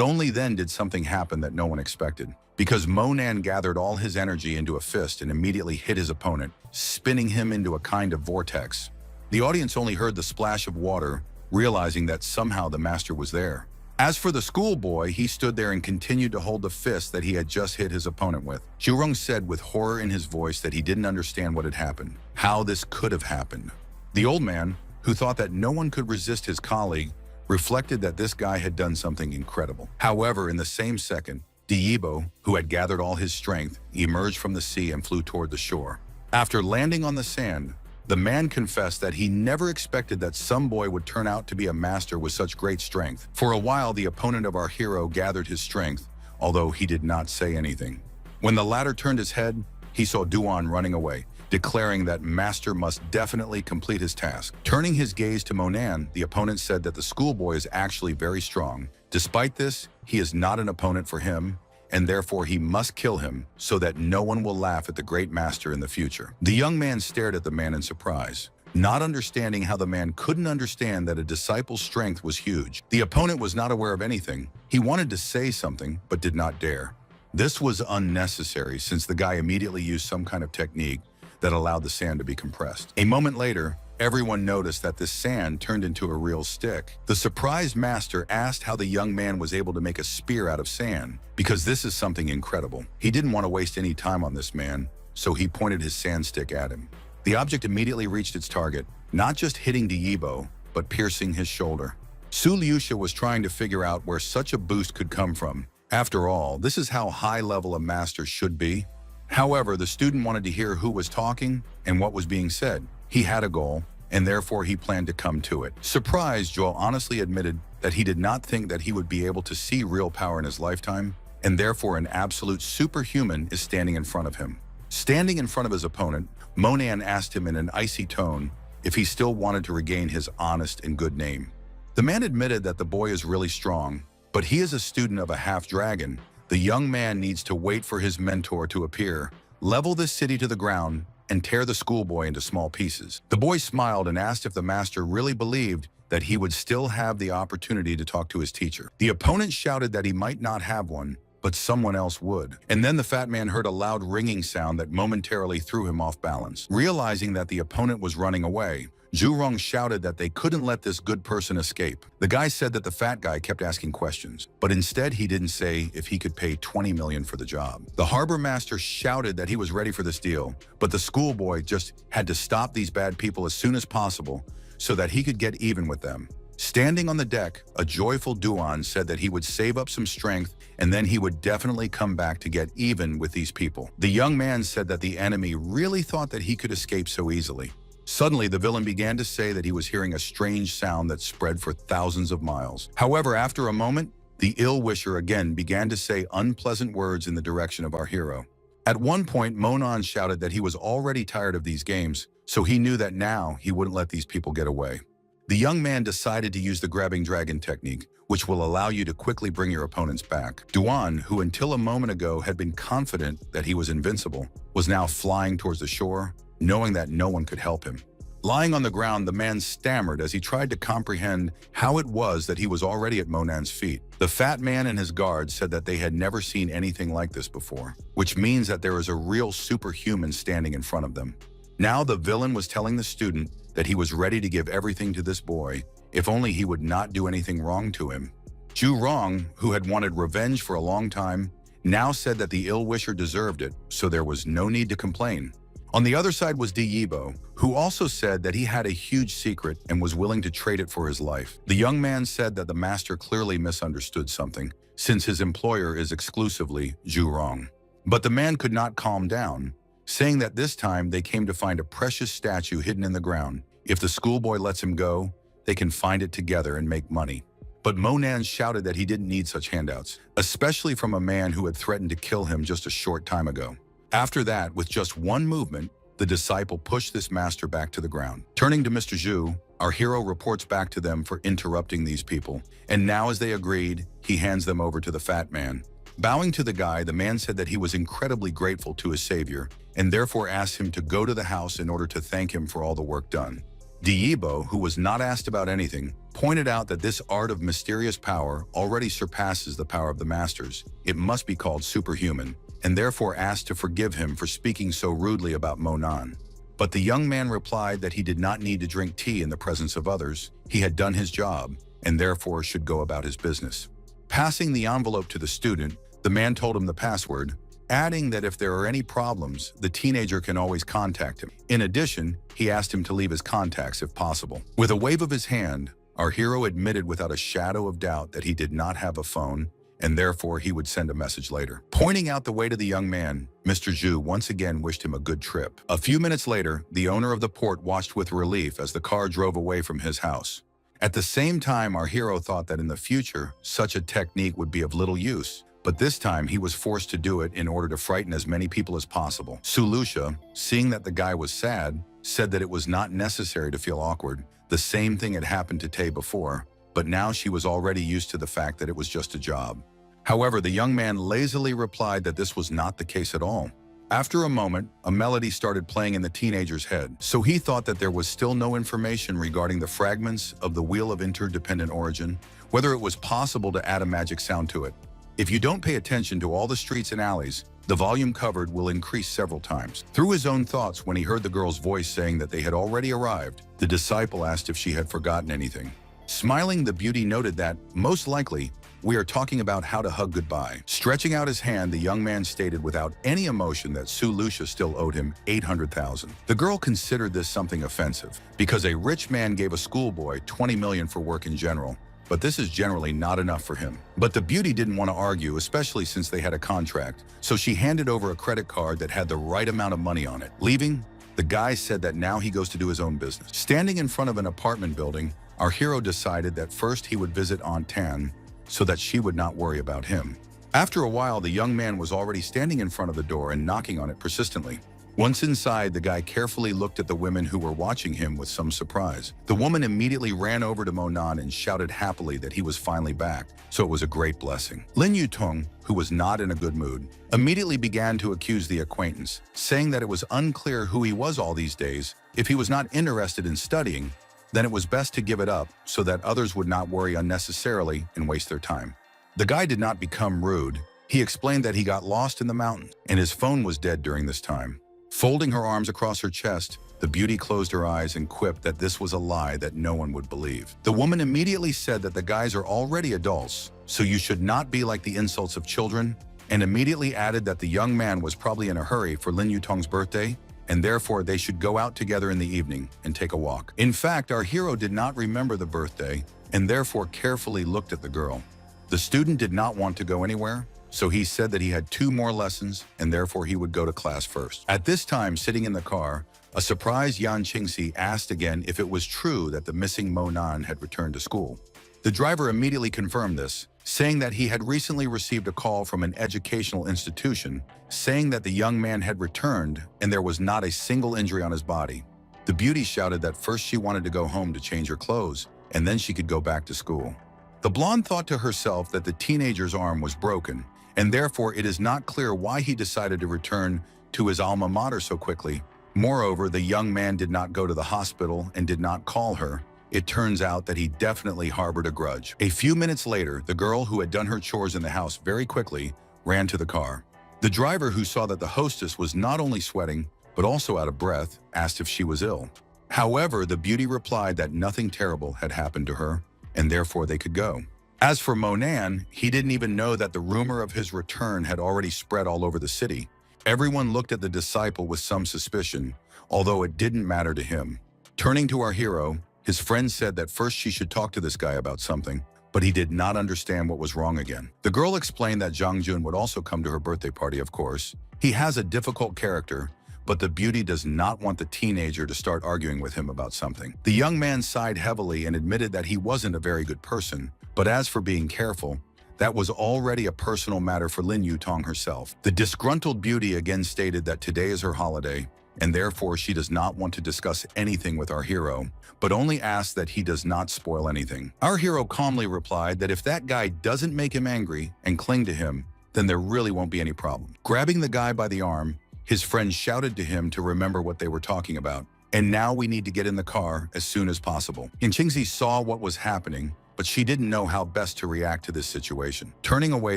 only then did something happen that no one expected. Because Monan gathered all his energy into a fist and immediately hit his opponent, spinning him into a kind of vortex. The audience only heard the splash of water, realizing that somehow the master was there. As for the schoolboy, he stood there and continued to hold the fist that he had just hit his opponent with. Zhurong said with horror in his voice that he didn't understand what had happened, how this could have happened. The old man, who thought that no one could resist his colleague, reflected that this guy had done something incredible. However, in the same second, Diebo, who had gathered all his strength, emerged from the sea and flew toward the shore. After landing on the sand, The man confessed that he never expected that some boy would turn out to be a master with such great strength. For a while, the opponent of our hero gathered his strength, although he did not say anything. When the latter turned his head, he saw Duan running away, declaring that master must definitely complete his task. Turning his gaze to Monan, the opponent said that the schoolboy is actually very strong. Despite this, he is not an opponent for him, and therefore he must kill him so that no one will laugh at the great master in the future. The young man stared at the man in surprise, not understanding how the man couldn't understand that a disciple's strength was huge. The opponent was not aware of anything. He wanted to say something, but did not dare. This was unnecessary since the guy immediately used some kind of technique that allowed the sand to be compressed. A moment later, everyone noticed that this sand turned into a real stick. The surprised master asked how the young man was able to make a spear out of sand, because this is something incredible. He didn't want to waste any time on this man, so he pointed his sand stick at him. The object immediately reached its target, not just hitting Diyibo, but piercing his shoulder. Su Liusha was trying to figure out where such a boost could come from. After all, this is how high level a master should be. However, the student wanted to hear who was talking and what was being said. He had a goal, and therefore he planned to come to it. Surprised, Joel honestly admitted that he did not think that he would be able to see real power in his lifetime, and therefore an absolute superhuman is standing in front of him. Standing in front of his opponent, Monan asked him in an icy tone if he still wanted to regain his honest and good name. The man admitted that the boy is really strong, but he is a student of a half-dragon. The young man needs to wait for his mentor to appear, level this city to the ground, and tear the schoolboy into small pieces. The boy smiled and asked if the master really believed that he would still have the opportunity to talk to his teacher. The opponent shouted that he might not have one, but someone else would. And then the fat man heard a loud ringing sound that momentarily threw him off balance. Realizing that the opponent was running away, Zhurong shouted that they couldn't let this good person escape. The guy said that the fat guy kept asking questions, but instead he didn't say if he could pay 20 million for the job. The harbor master shouted that he was ready for this deal, but the schoolboy just had to stop these bad people as soon as possible so that he could get even with them. Standing on the deck, a joyful Duan said that he would save up some strength and then he would definitely come back to get even with these people. The young man said that the enemy really thought that he could escape so easily. Suddenly, the villain began to say that he was hearing a strange sound that spread for thousands of miles. However, after a moment, the ill-wisher again began to say unpleasant words in the direction of our hero. At one point, Monan shouted that he was already tired of these games, so he knew that now he wouldn't let these people get away. The young man decided to use the grabbing dragon technique, which will allow you to quickly bring your opponents back. Duan, who until a moment ago had been confident that he was invincible, was now flying towards the shore, knowing that no one could help him. Lying on the ground, the man stammered as he tried to comprehend how it was that he was already at Monan's feet. The fat man and his guards said that they had never seen anything like this before, which means that there is a real superhuman standing in front of them. Now the villain was telling the student that he was ready to give everything to this boy, if only he would not do anything wrong to him. Zhurong, who had wanted revenge for a long time, now said that the ill-wisher deserved it, so there was no need to complain. On the other side was Diyibo, who also said that he had a huge secret and was willing to trade it for his life. The young man said that the master clearly misunderstood something, since his employer is exclusively Zhurong. But the man could not calm down, saying that this time they came to find a precious statue hidden in the ground. If the schoolboy lets him go, they can find it together and make money. But Monan shouted that he didn't need such handouts, especially from a man who had threatened to kill him just a short time ago. After that, with just one movement, the disciple pushed this master back to the ground. Turning to Mr. Zhu, our hero reports back to them for interrupting these people, and now as they agreed, he hands them over to the fat man. Bowing to the guy, the man said that he was incredibly grateful to his savior, and therefore asked him to go to the house in order to thank him for all the work done. Diyibo, who was not asked about anything, pointed out that this art of mysterious power already surpasses the power of the masters. It must be called superhuman, and therefore asked to forgive him for speaking so rudely about Monan. But the young man replied that he did not need to drink tea in the presence of others. He had done his job, and therefore should go about his business. Passing the envelope to the student, the man told him the password, adding that if there are any problems, the teenager can always contact him. In addition, he asked him to leave his contacts if possible. With a wave of his hand, our hero admitted without a shadow of doubt that he did not have a phone, and therefore he would send a message later. Pointing out the way to the young man, Mr. Zhu once again wished him a good trip. A few minutes later, the owner of the port watched with relief as the car drove away from his house. At the same time, our hero thought that in the future, such a technique would be of little use, but this time he was forced to do it in order to frighten as many people as possible. Sulusha, seeing that the guy was sad, said that it was not necessary to feel awkward. The same thing had happened to Tay before, but now she was already used to the fact that it was just a job. However, the young man lazily replied that this was not the case at all. After a moment, a melody started playing in the teenager's head, so he thought that there was still no information regarding the fragments of the Wheel of Interdependent Origin, whether it was possible to add a magic sound to it. If you don't pay attention to all the streets and alleys, the volume covered will increase several times. Through his own thoughts, when he heard the girl's voice saying that they had already arrived, the disciple asked if she had forgotten anything. Smiling, the beauty noted that, most likely, we are talking about how to hug goodbye. Stretching out his hand, the young man stated without any emotion that Sulusha still owed him 800,000. The girl considered this something offensive, because a rich man gave a schoolboy 20 million for work in general, but this is generally not enough for him. But the beauty didn't want to argue, especially since they had a contract, so she handed over a credit card that had the right amount of money on it. Leaving, the guy said that now he goes to do his own business. Standing in front of an apartment building, our hero decided that first he would visit Aunt Tan, so that she would not worry about him. After a while, the young man was already standing in front of the door and knocking on it persistently. Once inside, the guy carefully looked at the women who were watching him with some surprise. The woman immediately ran over to Monan and shouted happily that he was finally back, so it was a great blessing. Lin Yutong, who was not in a good mood, immediately began to accuse the acquaintance, saying that it was unclear who he was all these days. If he was not interested in studying, then it was best to give it up so that others would not worry unnecessarily and waste their time. The guy did not become rude. He explained that he got lost in the mountains and his phone was dead during this time. Folding her arms across her chest, the beauty closed her eyes and quipped that this was a lie that no one would believe. The woman immediately said that the guys are already adults, so you should not be like the insults of children, and immediately added that the young man was probably in a hurry for Lin Yutong's birthday, and therefore they should go out together in the evening and take a walk. In fact, our hero did not remember the birthday and therefore carefully looked at the girl. The student did not want to go anywhere, so he said that he had 2 more lessons and therefore he would go to class first. At this time, sitting in the car, a surprised Yan Qingxi asked again if it was true that the missing Monan had returned to school. The driver immediately confirmed this, saying that he had recently received a call from an educational institution saying that the young man had returned and there was not a single injury on his body. The beauty shouted that first she wanted to go home to change her clothes and then she could go back to school. The blonde thought to herself that the teenager's arm was broken and therefore it is not clear why he decided to return to his alma mater so quickly. Moreover, the young man did not go to the hospital and did not call her. It turns out that he definitely harbored a grudge. A few minutes later, the girl who had done her chores in the house very quickly ran to the car. The driver, who saw that the hostess was not only sweating, but also out of breath, asked if she was ill. However, the beauty replied that nothing terrible had happened to her, and therefore they could go. As for Monan, he didn't even know that the rumor of his return had already spread all over the city. Everyone looked at the disciple with some suspicion, although it didn't matter to him. Turning to our hero, his friend said that first she should talk to this guy about something, but he did not understand what was wrong again. The girl explained that Zhang Jun would also come to her birthday party, of course. He has a difficult character, but the beauty does not want the teenager to start arguing with him about something. The young man sighed heavily and admitted that he wasn't a very good person, but as for being careful, that was already a personal matter for Lin Yutong herself. The disgruntled beauty again stated that today is her holiday, and therefore she does not want to discuss anything with our hero, but only asks that he does not spoil anything. Our hero calmly replied that if that guy doesn't make him angry and cling to him, then there really won't be any problem. Grabbing the guy by the arm, his friend shouted to him to remember what they were talking about. And now we need to get in the car as soon as possible. Yan Qingxi saw what was happening, but she didn't know how best to react to this situation. Turning away,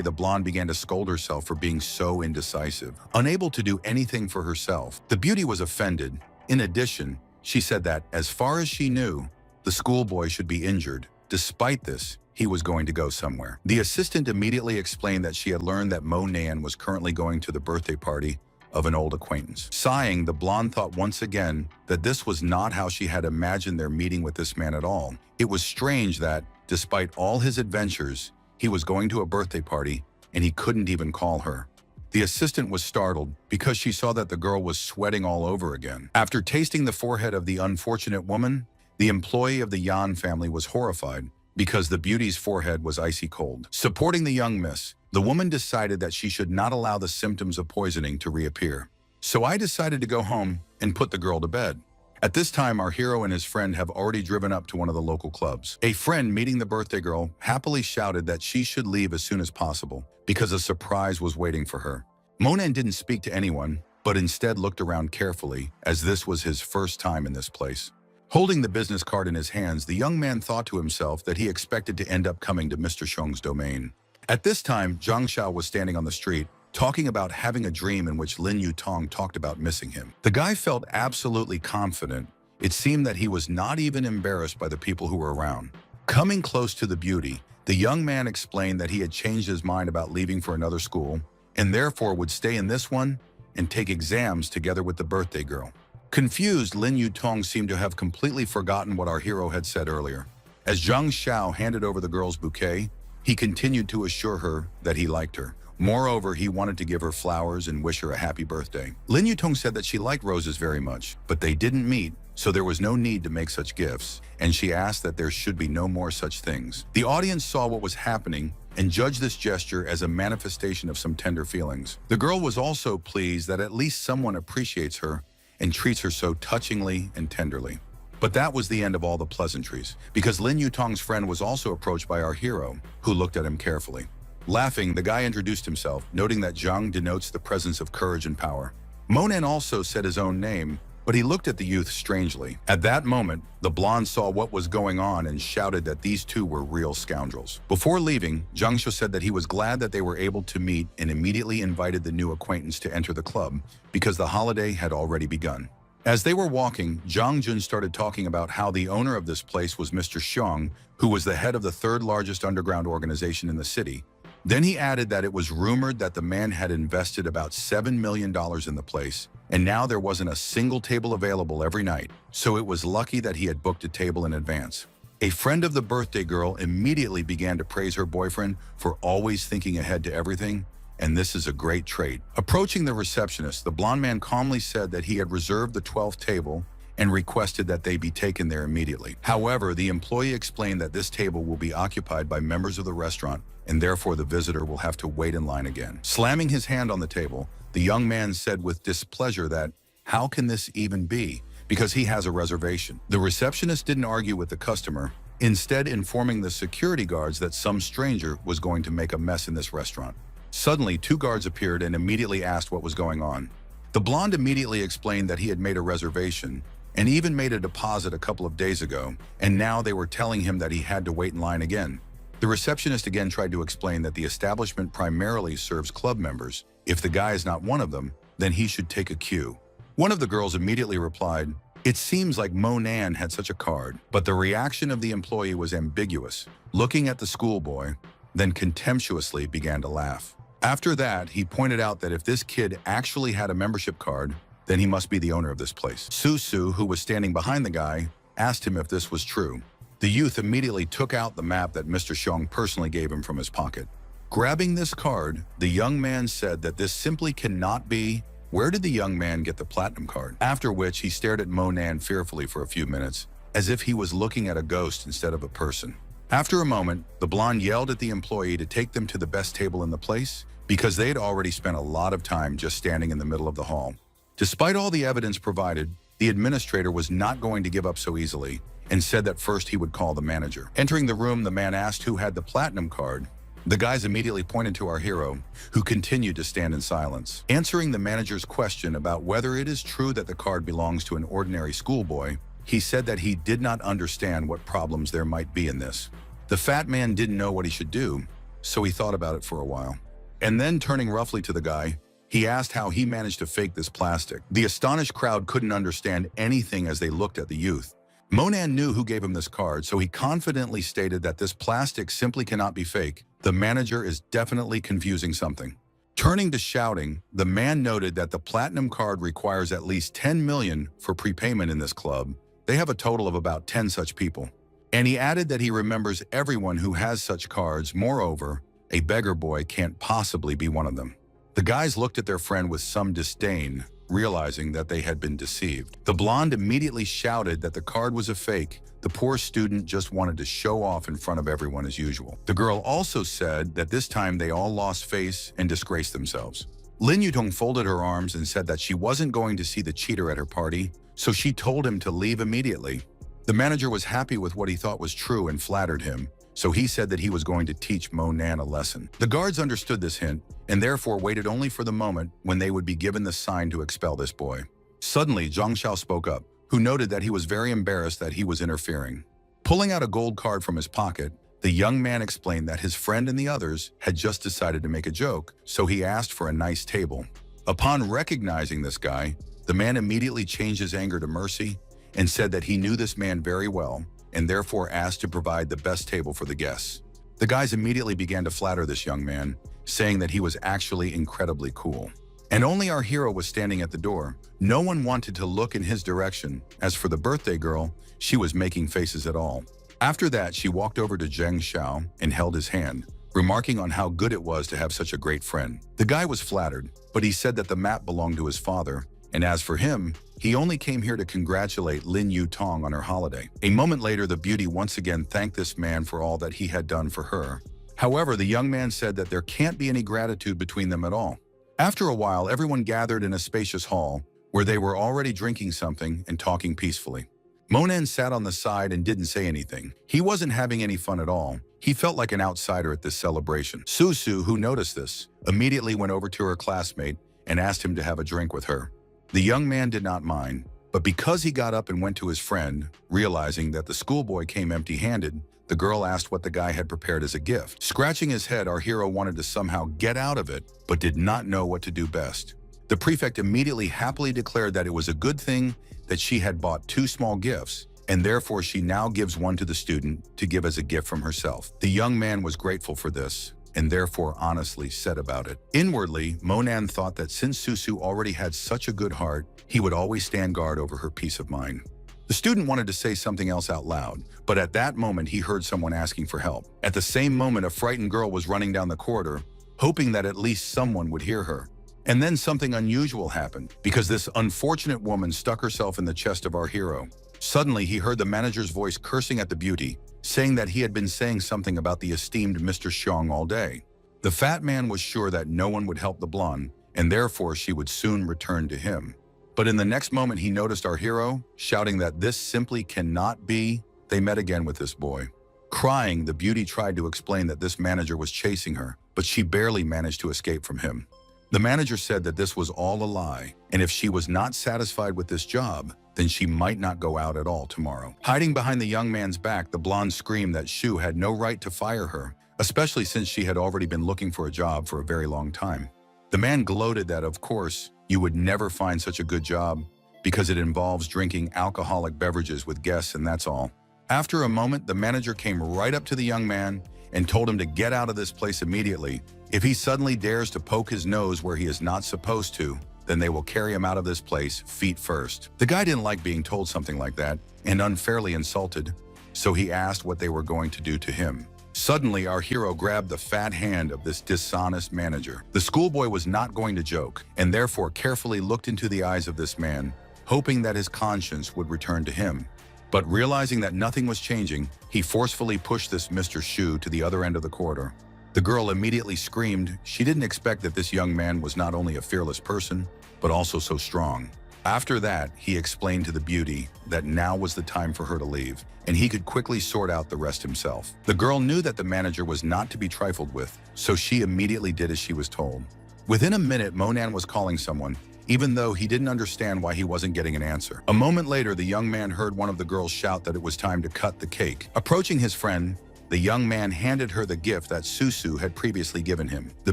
the blonde began to scold herself for being so indecisive, unable to do anything for herself. The beauty was offended. In addition, she said that, as far as she knew, the schoolboy should be injured. Despite this, he was going to go somewhere. The assistant immediately explained that she had learned that Monan was currently going to the birthday party of an old acquaintance. Sighing, the blonde thought once again that this was not how she had imagined their meeting with this man at all. It was strange that, despite all his adventures, he was going to a birthday party and he couldn't even call her. The assistant was startled because she saw that the girl was sweating all over again. After tasting the forehead of the unfortunate woman, the employee of the Yan family was horrified because the beauty's forehead was icy cold. Supporting the young miss, the woman decided that she should not allow the symptoms of poisoning to reappear. So I decided to go home and put the girl to bed. At this time, our hero and his friend have already driven up to one of the local clubs. A friend meeting the birthday girl happily shouted that she should leave as soon as possible because a surprise was waiting for her. Monan didn't speak to anyone, but instead looked around carefully as this was his first time in this place. Holding the business card in his hands, the young man thought to himself that he expected to end up coming to Mr. Xiong's domain. At this time, Zhang Xiao was standing on the street, talking about having a dream in which Lin Yutong talked about missing him. The guy felt absolutely confident. It seemed that he was not even embarrassed by the people who were around. Coming close to the beauty, the young man explained that he had changed his mind about leaving for another school, and therefore would stay in this one and take exams together with the birthday girl. Confused, Lin Yutong seemed to have completely forgotten what our hero had said earlier. As Zhang Xiao handed over the girl's bouquet, he continued to assure her that he liked her. Moreover, he wanted to give her flowers and wish her a happy birthday. Lin Yutong said that she liked roses very much, but they didn't meet, so there was no need to make such gifts, and she asked that there should be no more such things. The audience saw what was happening and judged this gesture as a manifestation of some tender feelings. The girl was also pleased that at least someone appreciates her and treats her so touchingly and tenderly. But that was the end of all the pleasantries, because Lin Yutong's friend was also approached by our hero, who looked at him carefully. Laughing, the guy introduced himself, noting that Zhang denotes the presence of courage and power. Monan also said his own name, but he looked at the youth strangely. At that moment, the blonde saw what was going on and shouted that these two were real scoundrels. Before leaving, Zhang Xiu said that he was glad that they were able to meet and immediately invited the new acquaintance to enter the club because the holiday had already begun. As they were walking, Zhang Jun started talking about how the owner of this place was Mr. Xiong, who was the head of the third largest underground organization in the city. Then he added that it was rumored that the man had invested about $7 million in the place, and now there wasn't a single table available every night, so it was lucky that he had booked a table in advance. A friend of the birthday girl immediately began to praise her boyfriend for always thinking ahead to everything, and this is a great trait. Approaching the receptionist, the blonde man calmly said that he had reserved the 12th table and requested that they be taken there immediately. However, the employee explained that this table will be occupied by members of the restaurant, and therefore the visitor will have to wait in line again. Slamming his hand on the table, the young man said with displeasure that, how can this even be? Because he has a reservation. The receptionist didn't argue with the customer, instead informing the security guards that some stranger was going to make a mess in this restaurant. Suddenly, two guards appeared and immediately asked what was going on. The blonde immediately explained that he had made a reservation and even made a deposit a couple of days ago, and now they were telling him that he had to wait in line again. The receptionist again tried to explain that the establishment primarily serves club members. If the guy is not one of them, then he should take a cue. One of the girls immediately replied, "It seems like Monan had such a card," but the reaction of the employee was ambiguous, looking at the schoolboy, then contemptuously began to laugh. After that, he pointed out that if this kid actually had a membership card, then he must be the owner of this place. Su, who was standing behind the guy, asked him if this was true. The youth immediately took out the map that Mr. Xiong personally gave him from his pocket. Grabbing this card, the young man said that this simply cannot be. Where did the young man get the platinum card? After which he stared at Monan fearfully for a few minutes, as if he was looking at a ghost instead of a person. After a moment, the blonde yelled at the employee to take them to the best table in the place because they had already spent a lot of time just standing in the middle of the hall. Despite all the evidence provided, the administrator was not going to give up so easily and said that first he would call the manager. Entering the room, the man asked who had the platinum card. The guys immediately pointed to our hero, who continued to stand in silence. Answering the manager's question about whether it is true that the card belongs to an ordinary schoolboy, he said that he did not understand what problems there might be in this. The fat man didn't know what he should do, so he thought about it for a while. And then turning roughly to the guy, he asked how he managed to fake this plastic. The astonished crowd couldn't understand anything as they looked at the youth. Monan knew who gave him this card, so he confidently stated that this plastic simply cannot be fake. The manager is definitely confusing something. Turning to shouting, the man noted that the platinum card requires at least 10 million for prepayment in this club. They have a total of about 10 such people. And he added that he remembers everyone who has such cards. Moreover, a beggar boy can't possibly be one of them. The guys looked at their friend with some disdain, realizing that they had been deceived. The blonde immediately shouted that the card was a fake. The poor student just wanted to show off in front of everyone as usual. The girl also said that this time they all lost face and disgraced themselves. Lin Yutong folded her arms and said that she wasn't going to see the cheater at her party, so she told him to leave immediately. The manager was happy with what he thought was true and flattered him, so he said that he was going to teach Monan a lesson. The guards understood this hint and therefore waited only for the moment when they would be given the sign to expel this boy. Suddenly, Zhang Xiao spoke up, who noted that he was very embarrassed that he was interfering. Pulling out a gold card from his pocket, the young man explained that his friend and the others had just decided to make a joke, so he asked for a nice table. Upon recognizing this guy, the man immediately changed his anger to mercy and said that he knew this man very well and therefore asked to provide the best table for the guests. The guys immediately began to flatter this young man, saying that he was actually incredibly cool. And only our hero was standing at the door. No one wanted to look in his direction. As for the birthday girl, she was making faces at all. After that, she walked over to Zhang Xiao and held his hand, remarking on how good it was to have such a great friend. The guy was flattered, but he said that the map belonged to his father, and as for him, he only came here to congratulate Lin Yutong on her holiday. A moment later, the beauty once again thanked this man for all that he had done for her. However, the young man said that there can't be any gratitude between them at all. After a while, everyone gathered in a spacious hall where they were already drinking something and talking peacefully. Monan sat on the side and didn't say anything. He wasn't having any fun at all. He felt like an outsider at this celebration. Susu, who noticed this, immediately went over to her classmate and asked him to have a drink with her. The young man did not mind, but because he got up and went to his friend, realizing that the schoolboy came empty-handed, the girl asked what the guy had prepared as a gift. Scratching his head, our hero wanted to somehow get out of it, but did not know what to do best. The prefect immediately happily declared that it was a good thing that she had bought 2 small gifts, and therefore she now gives one to the student to give as a gift from herself. The young man was grateful for this, and therefore honestly said about it. Inwardly, Monan thought that since Susu already had such a good heart, he would always stand guard over her peace of mind. The student wanted to say something else out loud, but at that moment he heard someone asking for help. At the same moment, a frightened girl was running down the corridor, hoping that at least someone would hear her. And then something unusual happened, because this unfortunate woman stuck herself in the chest of our hero. Suddenly, he heard the manager's voice cursing at the beauty, saying that he had been saying something about the esteemed Mr. Xiong all day. The fat man was sure that no one would help the blonde, and therefore she would soon return to him. But in the next moment, he noticed our hero, shouting that this simply cannot be. They met again with this boy. Crying, the beauty tried to explain that this manager was chasing her, but she barely managed to escape from him. The manager said that this was all a lie, and if she was not satisfied with this job, then she might not go out at all tomorrow. Hiding behind the young man's back, the blonde screamed that Shu had no right to fire her, especially since she had already been looking for a job for a very long time. The man gloated that, of course, you would never find such a good job because it involves drinking alcoholic beverages with guests and that's all. After a moment, the manager came right up to the young man and told him to get out of this place immediately. If he suddenly dares to poke his nose where he is not supposed to, then they will carry him out of this place feet first. The guy didn't like being told something like that and unfairly insulted, so he asked what they were going to do to him. Suddenly, our hero grabbed the fat hand of this dishonest manager. The schoolboy was not going to joke, and therefore carefully looked into the eyes of this man, hoping that his conscience would return to him. But realizing that nothing was changing, he forcefully pushed this Mr. Shu to the other end of the corridor. The girl immediately screamed. She didn't expect that this young man was not only a fearless person, but also so strong. After that, he explained to the beauty that now was the time for her to leave, and he could quickly sort out the rest himself. The girl knew that the manager was not to be trifled with, so she immediately did as she was told. Within a minute, Monan was calling someone, even though he didn't understand why he wasn't getting an answer. A moment later, the young man heard one of the girls shout that it was time to cut the cake. Approaching his friend, the young man handed her the gift that Susu had previously given him. The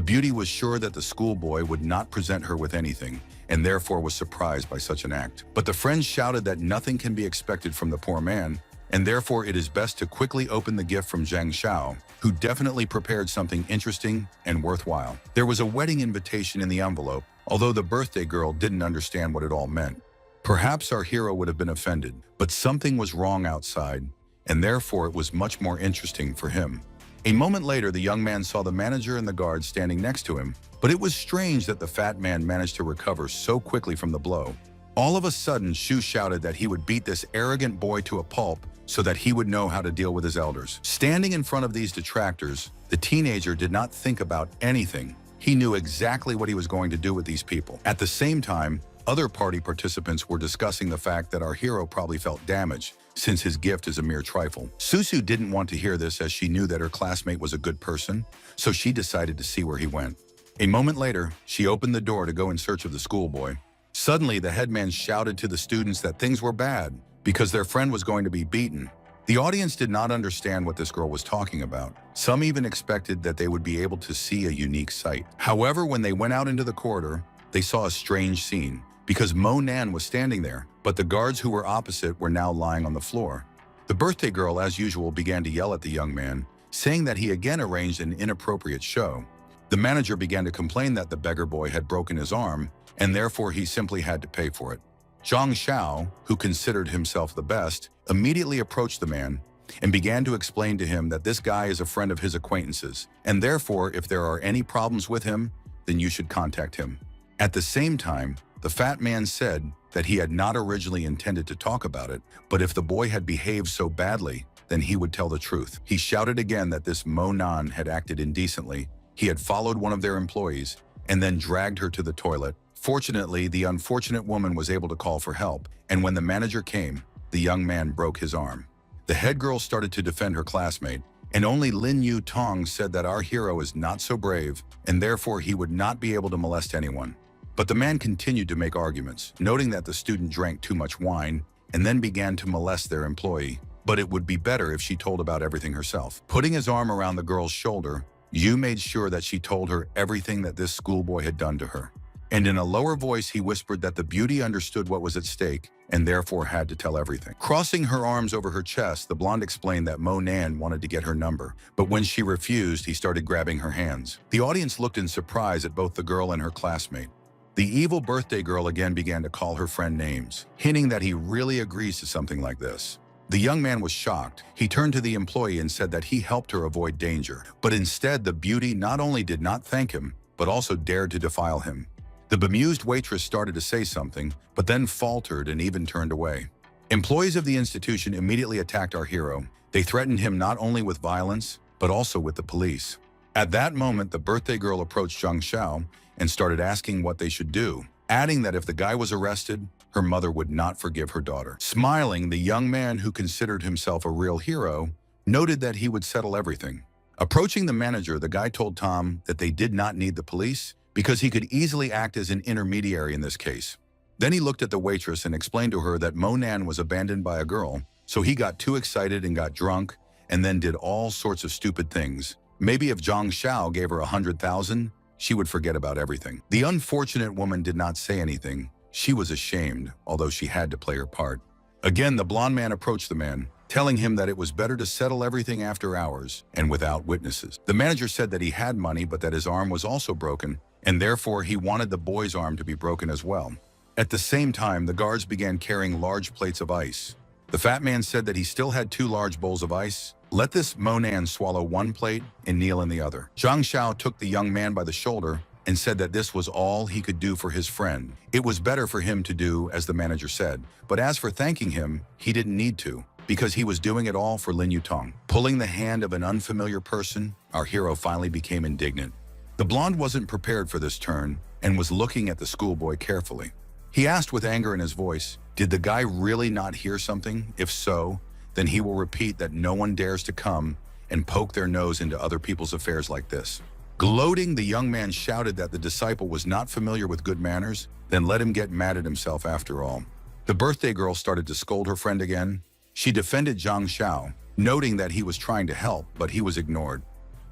beauty was sure that the schoolboy would not present her with anything, and therefore was surprised by such an act. But the friend shouted that nothing can be expected from the poor man, and therefore it is best to quickly open the gift from Zhang Xiao, who definitely prepared something interesting and worthwhile. There was a wedding invitation in the envelope, although the birthday girl didn't understand what it all meant. Perhaps our hero would have been offended, but something was wrong outside, and therefore it was much more interesting for him. A moment later, the young man saw the manager and the guards standing next to him, but it was strange that the fat man managed to recover so quickly from the blow. All of a sudden, Shu shouted that he would beat this arrogant boy to a pulp so that he would know how to deal with his elders. Standing in front of these detractors, the teenager did not think about anything. He knew exactly what he was going to do with these people. At the same time, other party participants were discussing the fact that our hero probably felt damaged since his gift is a mere trifle. Susu didn't want to hear this as she knew that her classmate was a good person, so she decided to see where he went. A moment later, she opened the door to go in search of the schoolboy. Suddenly, the headman shouted to the students that things were bad because their friend was going to be beaten. The audience did not understand what this girl was talking about. Some even expected that they would be able to see a unique sight. However, when they went out into the corridor, they saw a strange scene because Monan was standing there, but the guards who were opposite were now lying on the floor. The birthday girl, as usual, began to yell at the young man, saying that he again arranged an inappropriate show. The manager began to complain that the beggar boy had broken his arm, and therefore he simply had to pay for it. Zhang Xiao, who considered himself the best, immediately approached the man and began to explain to him that this guy is a friend of his acquaintances, and therefore if there are any problems with him, then you should contact him. At the same time, the fat man said that he had not originally intended to talk about it, but if the boy had behaved so badly, then he would tell the truth. He shouted again that this Monan had acted indecently. He had followed one of their employees and then dragged her to the toilet. Fortunately, the unfortunate woman was able to call for help, and when the manager came, the young man broke his arm. The head girl started to defend her classmate, and only Lin Yu Tong said that our hero is not so brave, and therefore he would not be able to molest anyone. But the man continued to make arguments, noting that the student drank too much wine and then began to molest their employee. But it would be better if she told about everything herself. Putting his arm around the girl's shoulder, Yu made sure that she told her everything that this schoolboy had done to her. And in a lower voice, he whispered that the beauty understood what was at stake and therefore had to tell everything. Crossing her arms over her chest, the blonde explained that Monan wanted to get her number, but when she refused, he started grabbing her hands. The audience looked in surprise at both the girl and her classmate. The evil birthday girl again began to call her friend names, hinting that he really agrees to something like this. The young man was shocked. He turned to the employee and said that he helped her avoid danger, but instead the beauty not only did not thank him, but also dared to defile him. The bemused waitress started to say something, but then faltered and even turned away. Employees of the institution immediately attacked our hero. They threatened him not only with violence, but also with the police. At that moment, the birthday girl approached Zhang Xiao and started asking what they should do, adding that if the guy was arrested, her mother would not forgive her daughter. Smiling, the young man, who considered himself a real hero, noted that he would settle everything. Approaching the manager, the guy told Tom that they did not need the police because he could easily act as an intermediary in this case. Then he looked at the waitress and explained to her that Monan was abandoned by a girl, so he got too excited and got drunk and then did all sorts of stupid things. Maybe if Zhang Xiao gave her 100,000, she would forget about everything. The unfortunate woman did not say anything. She was ashamed, although she had to play her part. Again, the blonde man approached the man, telling him that it was better to settle everything after hours and without witnesses. The manager said that he had money, but that his arm was also broken, and therefore he wanted the boy's arm to be broken as well. At the same time, the guards began carrying large plates of ice. The fat man said that he still had 2 large bowls of ice. Let this Monan swallow one plate and kneel in the other. Zhang Xiao took the young man by the shoulder and said that this was all he could do for his friend. It was better for him to do as the manager said, but as for thanking him, he didn't need to, because he was doing it all for Lin Yutong. Pulling the hand of an unfamiliar person, our hero finally became indignant. The blonde wasn't prepared for this turn and was looking at the schoolboy carefully. He asked with anger in his voice, "Did the guy really not hear something? If so, then he will repeat that no one dares to come and poke their nose into other people's affairs like this." Gloating, the young man shouted that the disciple was not familiar with good manners, then let him get mad at himself after all. The birthday girl started to scold her friend again. She defended Zhang Xiao, noting that he was trying to help, but he was ignored.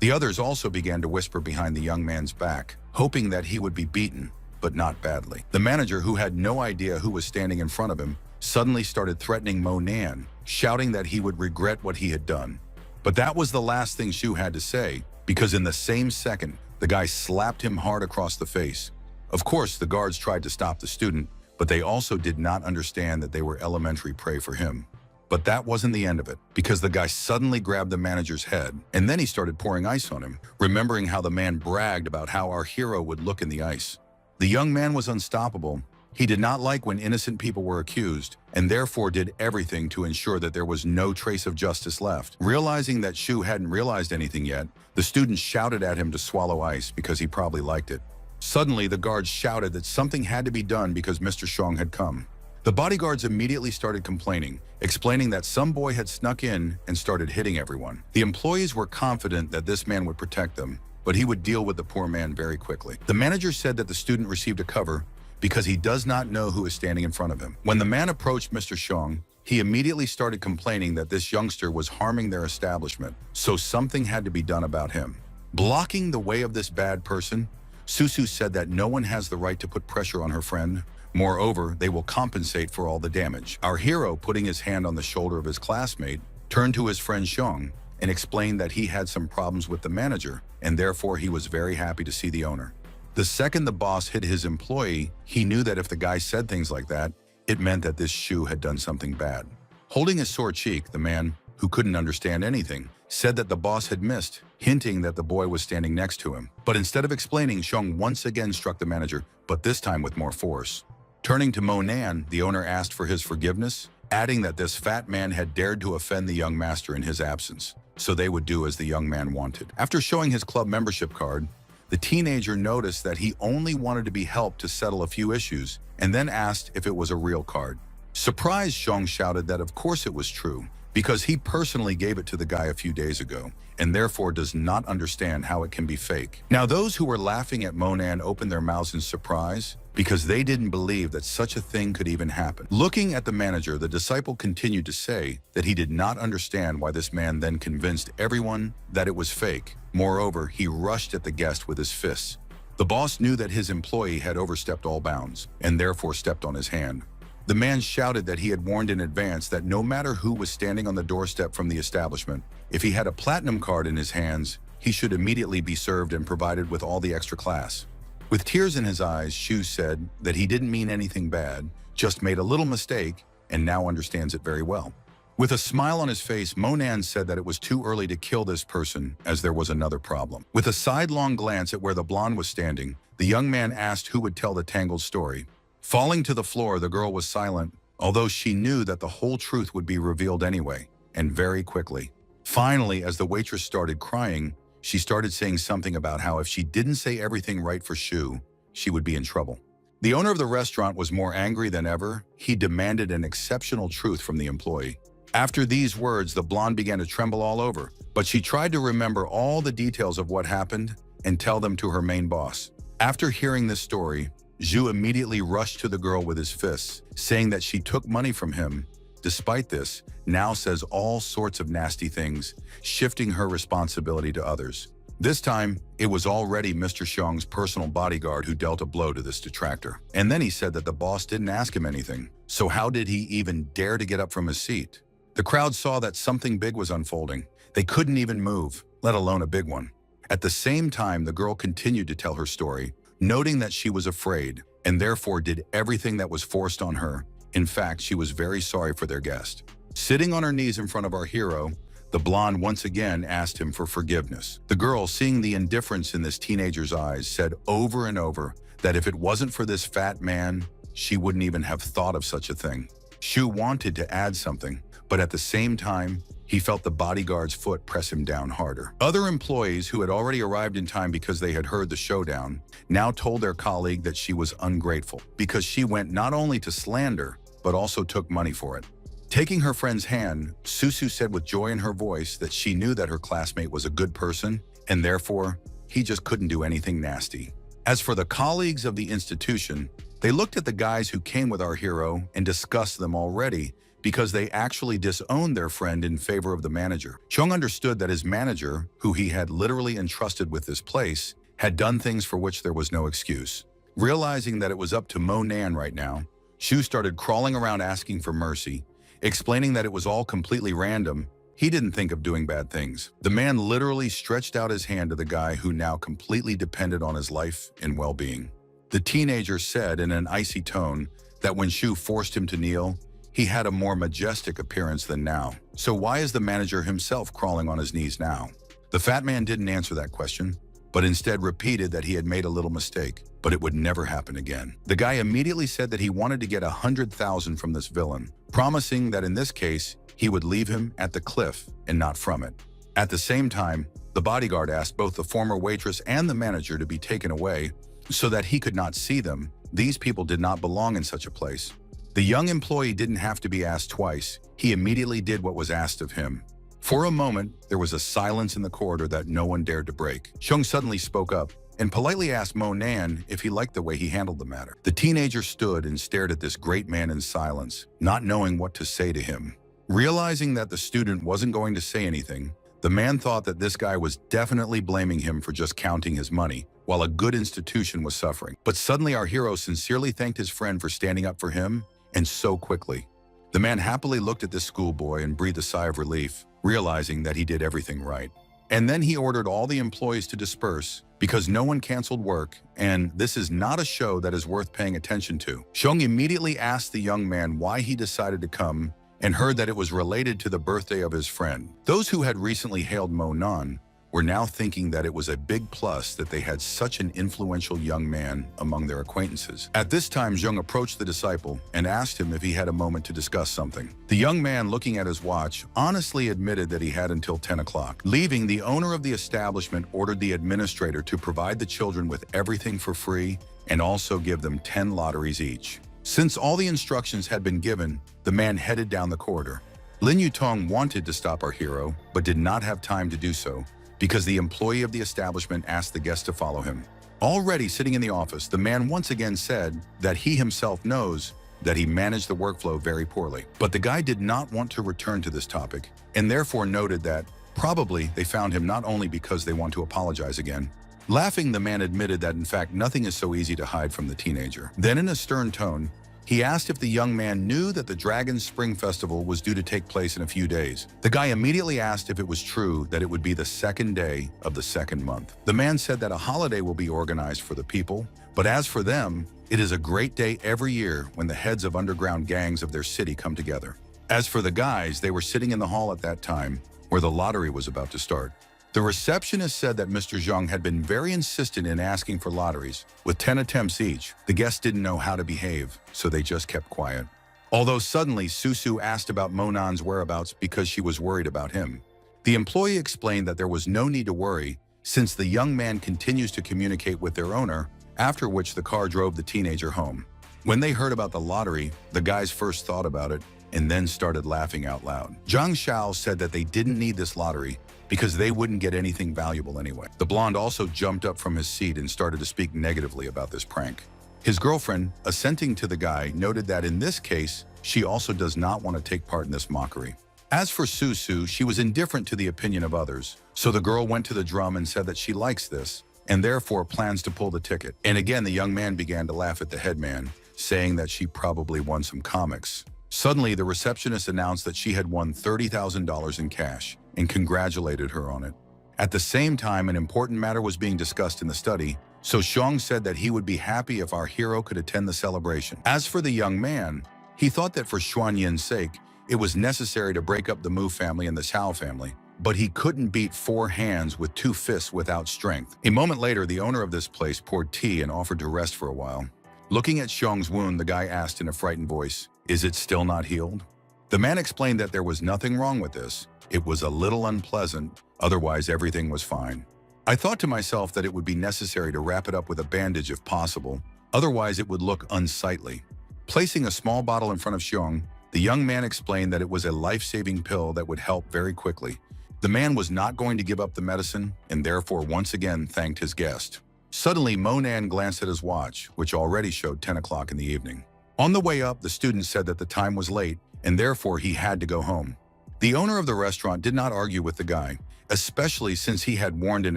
The others also began to whisper behind the young man's back, hoping that he would be beaten, but not badly. The manager, who had no idea who was standing in front of him, suddenly started threatening Monan, shouting that he would regret what he had done. But that was the last thing Shu had to say, because in the same second, the guy slapped him hard across the face. Of course, the guards tried to stop the student, but they also did not understand that they were elementary prey for him. But that wasn't the end of it, because the guy suddenly grabbed the manager's head, and then he started pouring ice on him, remembering how the man bragged about how our hero would look in the ice. The young man was unstoppable. He did not like when innocent people were accused, and therefore did everything to ensure that there was no trace of justice left. Realizing that Shu hadn't realized anything yet, the students shouted at him to swallow ice because he probably liked it. Suddenly, the guards shouted that something had to be done because Mr. Xiong had come. The bodyguards immediately started complaining, explaining that some boy had snuck in and started hitting everyone. The employees were confident that this man would protect them, but he would deal with the poor man very quickly. The manager said that the student received a cover because he does not know who is standing in front of him. When the man approached Mr. Xiong, he immediately started complaining that this youngster was harming their establishment, so something had to be done about him. Blocking the way of this bad person, Susu said that no one has the right to put pressure on her friend. Moreover, they will compensate for all the damage. Our hero, putting his hand on the shoulder of his classmate, turned to his friend Xiong and explained that he had some problems with the manager, and therefore he was very happy to see the owner. The second the boss hit his employee, he knew that if the guy said things like that, it meant that this Shu had done something bad. Holding his sore cheek, the man, who couldn't understand anything, said that the boss had missed, hinting that the boy was standing next to him. But instead of explaining, Xiong once again struck the manager, but this time with more force. Turning to Mo Nan, the owner asked for his forgiveness, adding that this fat man had dared to offend the young master in his absence, so they would do as the young man wanted. After showing his club membership card, the teenager noticed that he only wanted to be helped to settle a few issues, and then asked if it was a real card. Surprised, Xiong shouted that of course it was true, because he personally gave it to the guy a few days ago, and therefore does not understand how it can be fake. Now those who were laughing at Monan opened their mouths in surprise, because they didn't believe that such a thing could even happen. Looking at the manager, the disciple continued to say that he did not understand why this man then convinced everyone that it was fake. Moreover, he rushed at the guest with his fists. The boss knew that his employee had overstepped all bounds, and therefore stepped on his hand. The man shouted that he had warned in advance that no matter who was standing on the doorstep from the establishment, if he had a platinum card in his hands, he should immediately be served and provided with all the extra class. With tears in his eyes, Shu said that he didn't mean anything bad, just made a little mistake, and now understands it very well. With a smile on his face, Monan said that it was too early to kill this person, as there was another problem. With a sidelong glance at where the blonde was standing, the young man asked who would tell the tangled story. Falling to the floor, the girl was silent, although she knew that the whole truth would be revealed anyway, and very quickly. Finally, as the waitress started crying, she started saying something about how if she didn't say everything right for Shu, she would be in trouble. The owner of the restaurant was more angry than ever. He demanded an exceptional truth from the employee. After these words, the blonde began to tremble all over, but she tried to remember all the details of what happened and tell them to her main boss. After hearing this story, Zhu immediately rushed to the girl with his fists, saying that she took money from him. Despite this, now says all sorts of nasty things, shifting her responsibility to others. This time, it was already Mr. Xiong's personal bodyguard who dealt a blow to this detractor. And then he said that the boss didn't ask him anything, so how did he even dare to get up from his seat? The crowd saw that something big was unfolding. They couldn't even move, let alone a big one. At the same time, the girl continued to tell her story, noting that she was afraid, and therefore did everything that was forced on her. In fact, she was very sorry for their guest. Sitting on her knees in front of our hero, the blonde once again asked him for forgiveness. The girl, seeing the indifference in this teenager's eyes, said over and over that if it wasn't for this fat man, she wouldn't even have thought of such a thing. Shu wanted to add something, but at the same time, he felt the bodyguard's foot press him down harder. Other employees who had already arrived in time because they had heard the showdown now told their colleague that she was ungrateful because she went not only to slander, but also took money for it. Taking her friend's hand, Susu said with joy in her voice that she knew that her classmate was a good person, and therefore, he just couldn't do anything nasty. As for the colleagues of the institution, they looked at the guys who came with our hero and discussed them already because they actually disowned their friend in favor of the manager. Chung understood that his manager, who he had literally entrusted with this place, had done things for which there was no excuse. Realizing that it was up to Mo Nan right now, Shu started crawling around asking for mercy, explaining that it was all completely random. He didn't think of doing bad things. The man literally stretched out his hand to the guy who now completely depended on his life and well-being. The teenager said in an icy tone that when Shu forced him to kneel, he had a more majestic appearance than now. So why is the manager himself crawling on his knees now? The fat man didn't answer that question, but instead repeated that he had made a little mistake, but it would never happen again. The guy immediately said that he wanted to get 100,000 from this villain, promising that in this case, he would leave him at the cliff and not from it. At the same time, the bodyguard asked both the former waitress and the manager to be taken away so that he could not see them. These people did not belong in such a place. The young employee didn't have to be asked twice. He immediately did what was asked of him. For a moment, there was a silence in the corridor that no one dared to break. Xiong suddenly spoke up and politely asked Mo Nan if he liked the way he handled the matter. The teenager stood and stared at this great man in silence, not knowing what to say to him. Realizing that the student wasn't going to say anything, the man thought that this guy was definitely blaming him for just counting his money, while a good institution was suffering. But suddenly our hero sincerely thanked his friend for standing up for him, and so quickly. The man happily looked at this schoolboy and breathed a sigh of relief, realizing that he did everything right. And then he ordered all the employees to disperse because no one canceled work, and this is not a show that is worth paying attention to. Xiong immediately asked the young man why he decided to come and heard that it was related to the birthday of his friend. Those who had recently hailed Mo Nan were now thinking that it was a big plus that they had such an influential young man among their acquaintances. At this time, Xiong approached the disciple and asked him if he had a moment to discuss something. The young man, looking at his watch, honestly admitted that he had until 10 o'clock. Leaving, the owner of the establishment ordered the administrator to provide the children with everything for free and also give them 10 lotteries each. Since all the instructions had been given, the man headed down the corridor. Lin Yutong wanted to stop our hero, but did not have time to do so, because the employee of the establishment asked the guest to follow him. Already sitting in the office, the man once again said that he himself knows that he managed the workflow very poorly. But the guy did not want to return to this topic, and therefore noted that probably they found him not only because they want to apologize again. Laughing, the man admitted that in fact nothing is so easy to hide from the teenager. Then in a stern tone, he asked if the young man knew that the Dragon's Spring Festival was due to take place in a few days. The guy immediately asked if it was true that it would be the second day of the second month. The man said that a holiday will be organized for the people, but as for them, it is a great day every year when the heads of underground gangs of their city come together. As for the guys, they were sitting in the hall at that time, where the lottery was about to start. The receptionist said that Mr. Zhang had been very insistent in asking for lotteries, with 10 attempts each. The guests didn't know how to behave, so they just kept quiet. Although suddenly, Susu asked about Monan's whereabouts because she was worried about him. The employee explained that there was no need to worry, since the young man continues to communicate with their owner, after which the car drove the teenager home. When they heard about the lottery, the guys first thought about it, and then started laughing out loud. Zhang Xiao said that they didn't need this lottery, because they wouldn't get anything valuable anyway. The blonde also jumped up from his seat and started to speak negatively about this prank. His girlfriend, assenting to the guy, noted that in this case, she also does not want to take part in this mockery. As for Susu, she was indifferent to the opinion of others, so the girl went to the drum and said that she likes this, and therefore plans to pull the ticket. And again, the young man began to laugh at the headman, saying that she probably won some comics. Suddenly, the receptionist announced that she had won $30,000 in cash and congratulated her on it. At the same time, an important matter was being discussed in the study, so Xiong said that he would be happy if our hero could attend the celebration. As for the young man, he thought that for Xuan Yin's sake, it was necessary to break up the Mu family and the Xiao family, but he couldn't beat 4 hands with 2 fists without strength. A moment later, the owner of this place poured tea and offered to rest for a while. Looking at Xiong's wound, the guy asked in a frightened voice, "Is it still not healed?" The man explained that there was nothing wrong with this. It was a little unpleasant, otherwise everything was fine. I thought to myself that it would be necessary to wrap it up with a bandage if possible, otherwise it would look unsightly. Placing a small bottle in front of Xiong, the young man explained that it was a life-saving pill that would help very quickly. The man was not going to give up the medicine and therefore once again thanked his guest. Suddenly, Mo Nan glanced at his watch, which already showed 10 o'clock in the evening. On the way up, the student said that the time was late and therefore he had to go home. The owner of the restaurant did not argue with the guy, especially since he had warned in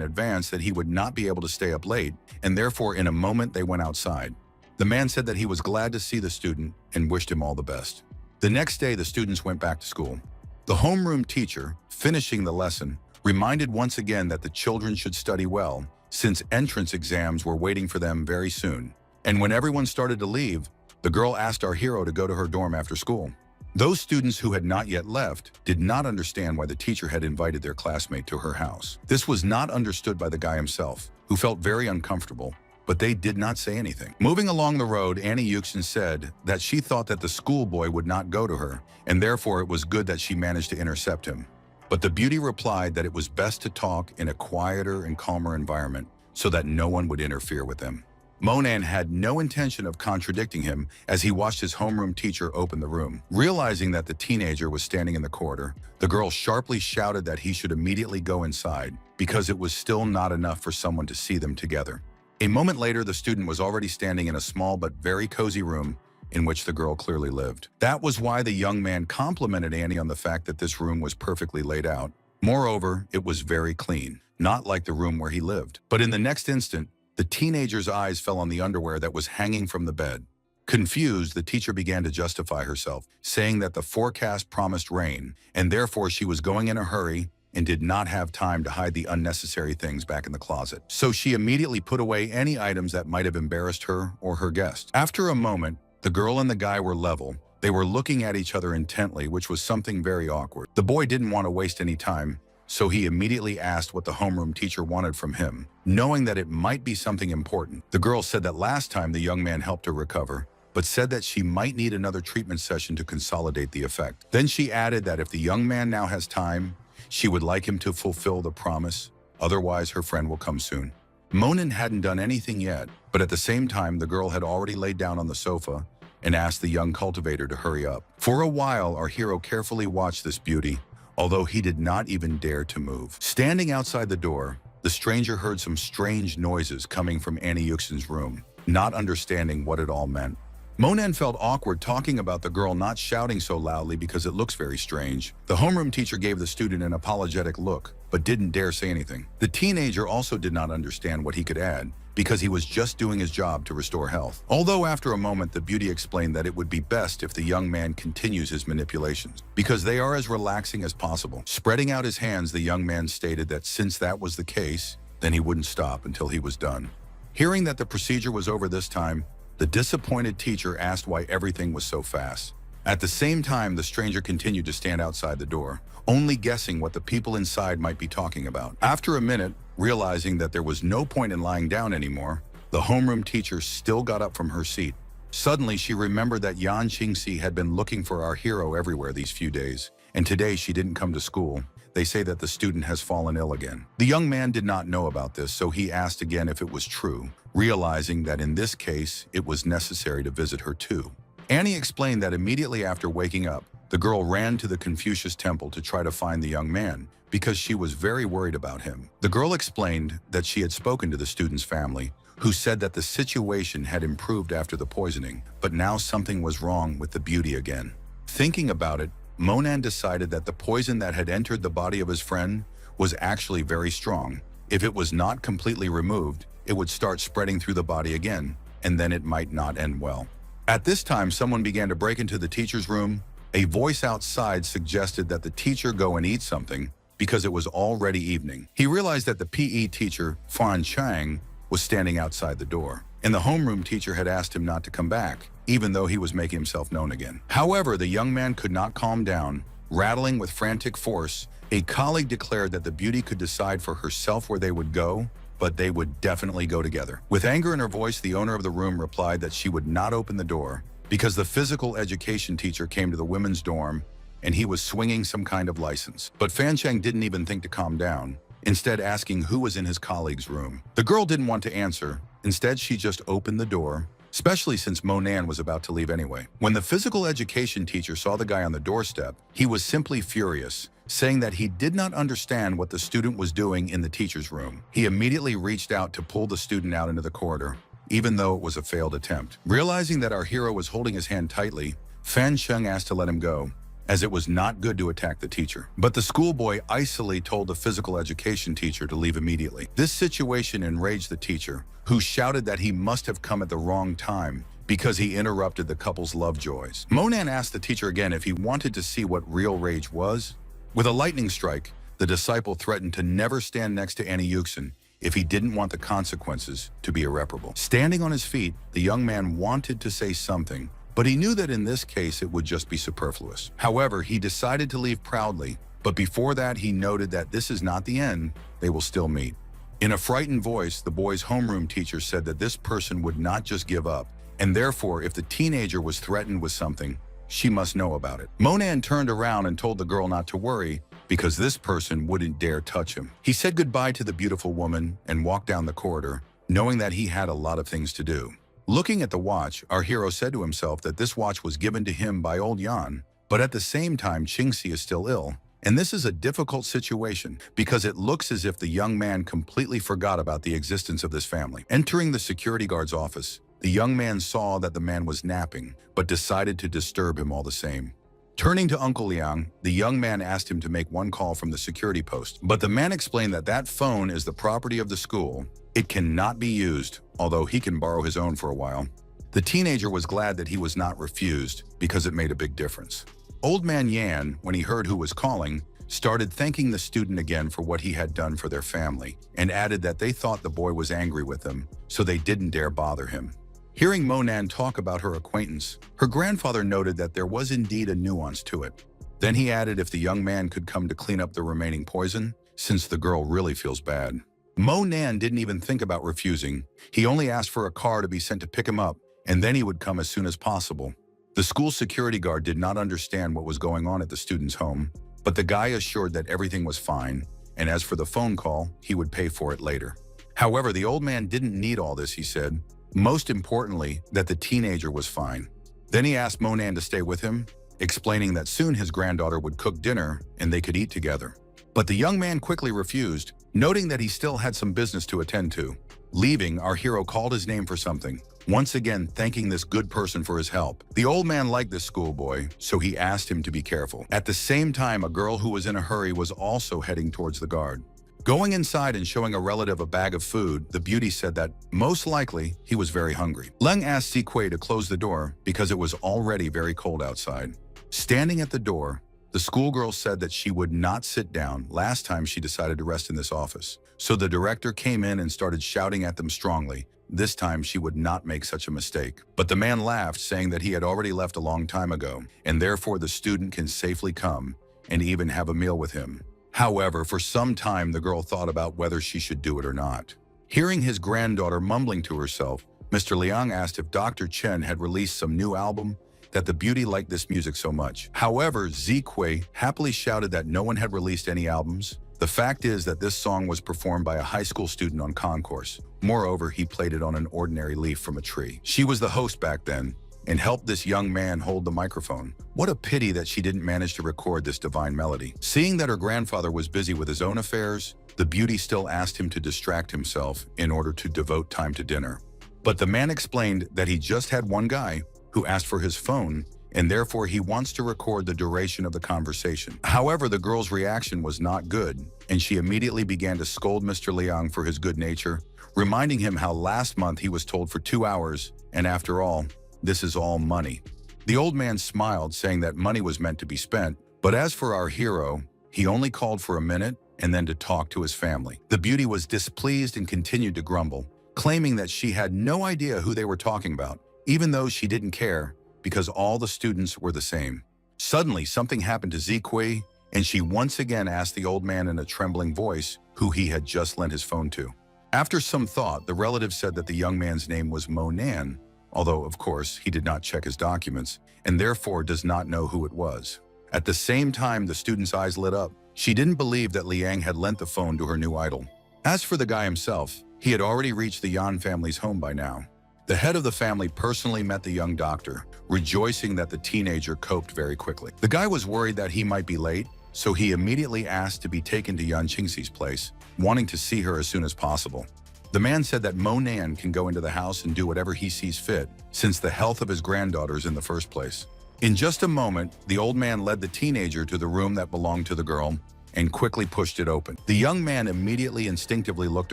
advance that he would not be able to stay up late, and therefore in a moment they went outside. The man said that he was glad to see the student and wished him all the best. The next day, the students went back to school. The homeroom teacher, finishing the lesson, reminded once again that the children should study well, since entrance exams were waiting for them very soon. And when everyone started to leave, the girl asked our hero to go to her dorm after school. Those students who had not yet left did not understand why the teacher had invited their classmate to her house. This was not understood by the guy himself, who felt very uncomfortable, but they did not say anything. Moving along the road, Aniclimax said that she thought that the schoolboy would not go to her, and therefore it was good that she managed to intercept him. But the beauty replied that it was best to talk in a quieter and calmer environment so that no one would interfere with them. Monan had no intention of contradicting him as he watched his homeroom teacher open the room. Realizing that the teenager was standing in the corridor, the girl sharply shouted that he should immediately go inside because it was still not enough for someone to see them together. A moment later, the student was already standing in a small but very cozy room in which the girl clearly lived. That was why the young man complimented Annie on the fact that this room was perfectly laid out. Moreover, it was very clean, not like the room where he lived. But in the next instant, the teenager's eyes fell on the underwear that was hanging from the bed. Confused, the teacher began to justify herself, saying that the forecast promised rain, and therefore she was going in a hurry and did not have time to hide the unnecessary things back in the closet. So she immediately put away any items that might have embarrassed her or her guest. After a moment, the girl and the guy were level. They were looking at each other intently, which was something very awkward. The boy didn't want to waste any time, so he immediately asked what the homeroom teacher wanted from him, knowing that it might be something important. The girl said that last time the young man helped her recover, but said that she might need another treatment session to consolidate the effect. Then she added that if the young man now has time, she would like him to fulfill the promise, otherwise her friend will come soon. Monan hadn't done anything yet, but at the same time the girl had already laid down on the sofa and asked the young cultivator to hurry up. For a while, our hero carefully watched this beauty, although he did not even dare to move. Standing outside the door, the stranger heard some strange noises coming from Aniclimax's room, not understanding what it all meant. Monan felt awkward talking about the girl not shouting so loudly because it looks very strange. The homeroom teacher gave the student an apologetic look, but didn't dare say anything. The teenager also did not understand what he could add, because he was just doing his job to restore health. Although after a moment, the beauty explained that it would be best if the young man continues his manipulations, because they are as relaxing as possible. Spreading out his hands, the young man stated that since that was the case, then he wouldn't stop until he was done. Hearing that the procedure was over this time, the disappointed teacher asked why everything was so fast. At the same time, the stranger continued to stand outside the door, only guessing what the people inside might be talking about. After a minute, realizing that there was no point in lying down anymore, the homeroom teacher still got up from her seat. Suddenly, she remembered that Yan Qingxi had been looking for our hero everywhere these few days, and today she didn't come to school. They say that the student has fallen ill again. The young man did not know about this, so he asked again if it was true, realizing that in this case, it was necessary to visit her too. Annie explained that immediately after waking up, the girl ran to the Confucius temple to try to find the young man, because she was very worried about him. The girl explained that she had spoken to the student's family, who said that the situation had improved after the poisoning, but now something was wrong with the beauty again. Thinking about it, Monan decided that the poison that had entered the body of his friend was actually very strong. If it was not completely removed, it would start spreading through the body again, and then it might not end well. At this time, someone began to break into the teacher's room. A voice outside suggested that the teacher go and eat something because it was already evening. He realized that the PE teacher, Fan Chang, was standing outside the door, and the homeroom teacher had asked him not to come back, even though he was making himself known again. However, the young man could not calm down. Rattling with frantic force, a colleague declared that the beauty could decide for herself where they would go, but they would definitely go together. With anger in her voice, the owner of the room replied that she would not open the door because the physical education teacher came to the women's dorm and he was swinging some kind of license. But Fan Cheng didn't even think to calm down, instead asking who was in his colleague's room. The girl didn't want to answer. Instead, she just opened the door, especially since Monan was about to leave anyway. When the physical education teacher saw the guy on the doorstep, he was simply furious, saying that he did not understand what the student was doing in the teacher's room. He immediately reached out to pull the student out into the corridor, even though it was a failed attempt. Realizing that our hero was holding his hand tightly, Fan Cheng asked to let him go, as it was not good to attack the teacher. But the schoolboy icily told the physical education teacher to leave immediately. This situation enraged the teacher, who shouted that he must have come at the wrong time because he interrupted the couple's love joys. Monan asked the teacher again if he wanted to see what real rage was. With a lightning strike, the disciple threatened to never stand next to Annie Yuxin if he didn't want the consequences to be irreparable. Standing on his feet, the young man wanted to say something, but he knew that in this case it would just be superfluous. However, he decided to leave proudly, but before that he noted that this is not the end, they will still meet. In a frightened voice, the boy's homeroom teacher said that this person would not just give up, and therefore if the teenager was threatened with something, she must know about it. Monan turned around and told the girl not to worry, because this person wouldn't dare touch him. He said goodbye to the beautiful woman and walked down the corridor, knowing that he had a lot of things to do. Looking at the watch, our hero said to himself that this watch was given to him by old Yan, but at the same time Qingxi is still ill, and this is a difficult situation because it looks as if the young man completely forgot about the existence of this family. Entering the security guard's office, the young man saw that the man was napping, but decided to disturb him all the same. Turning to Uncle Liang, the young man asked him to make one call from the security post, but the man explained that that phone is the property of the school. It cannot be used, although he can borrow his own for a while. The teenager was glad that he was not refused because it made a big difference. Old man Yan, when he heard who was calling, started thanking the student again for what he had done for their family and added that they thought the boy was angry with them, so they didn't dare bother him. Hearing Monan talk about her acquaintance, her grandfather noted that there was indeed a nuance to it. Then he added if the young man could come to clean up the remaining poison, since the girl really feels bad. Monan didn't even think about refusing. He only asked for a car to be sent to pick him up, and then he would come as soon as possible. The school security guard did not understand what was going on at the student's home, but the guy assured that everything was fine, and as for the phone call, he would pay for it later. However, the old man didn't need all this, he said. Most importantly, that the teenager was fine. Then he asked Monan to stay with him, explaining that soon his granddaughter would cook dinner and they could eat together. But the young man quickly refused, noting that he still had some business to attend to. Leaving, our hero called his name for something, once again thanking this good person for his help. The old man liked this schoolboy, so he asked him to be careful. At the same time, a girl who was in a hurry was also heading towards the guard. Going inside and showing a relative a bag of food, the beauty said that, most likely, he was very hungry. Leng asked Ziquei to close the door because it was already very cold outside. Standing at the door, the schoolgirl said that she would not sit down last time she decided to rest in this office. So the director came in and started shouting at them strongly. This time she would not make such a mistake. But the man laughed, saying that he had already left a long time ago, and therefore the student can safely come and even have a meal with him. However, for some time the girl thought about whether she should do it or not. Hearing his granddaughter mumbling to herself, Mr. Liang asked if Dr. Chen had released some new album, that the beauty liked this music so much. However, Ziquei happily shouted that no one had released any albums. The fact is that this song was performed by a high school student on concourse. Moreover, he played it on an ordinary leaf from a tree. She was the host back then and helped this young man hold the microphone. What a pity that she didn't manage to record this divine melody. Seeing that her grandfather was busy with his own affairs, the beauty still asked him to distract himself in order to devote time to dinner. But the man explained that he just had one guy who asked for his phone, and therefore he wants to record the duration of the conversation. However, the girl's reaction was not good, and she immediately began to scold Mr. Liang for his good nature, reminding him how last month he was told for 2 hours, and after all, this is all money. The old man smiled, saying that money was meant to be spent, but as for our hero, he only called for a minute and then to talk to his family. The beauty was displeased and continued to grumble, claiming that she had no idea who they were talking about, even though she didn't care, because all the students were the same. Suddenly, something happened to Ziquei, and she once again asked the old man in a trembling voice who he had just lent his phone to. After some thought, the relative said that the young man's name was Monan, although, of course, he did not check his documents, and therefore does not know who it was. At the same time, the student's eyes lit up. She didn't believe that Liang had lent the phone to her new idol. As for the guy himself, he had already reached the Yan family's home by now. The head of the family personally met the young doctor, rejoicing that the teenager coped very quickly. The guy was worried that he might be late, so he immediately asked to be taken to Yan Qingxi's place, wanting to see her as soon as possible. The man said that Monan can go into the house and do whatever he sees fit, since the health of his granddaughter is in the first place. In just a moment, the old man led the teenager to the room that belonged to the girl and quickly pushed it open. The young man immediately instinctively looked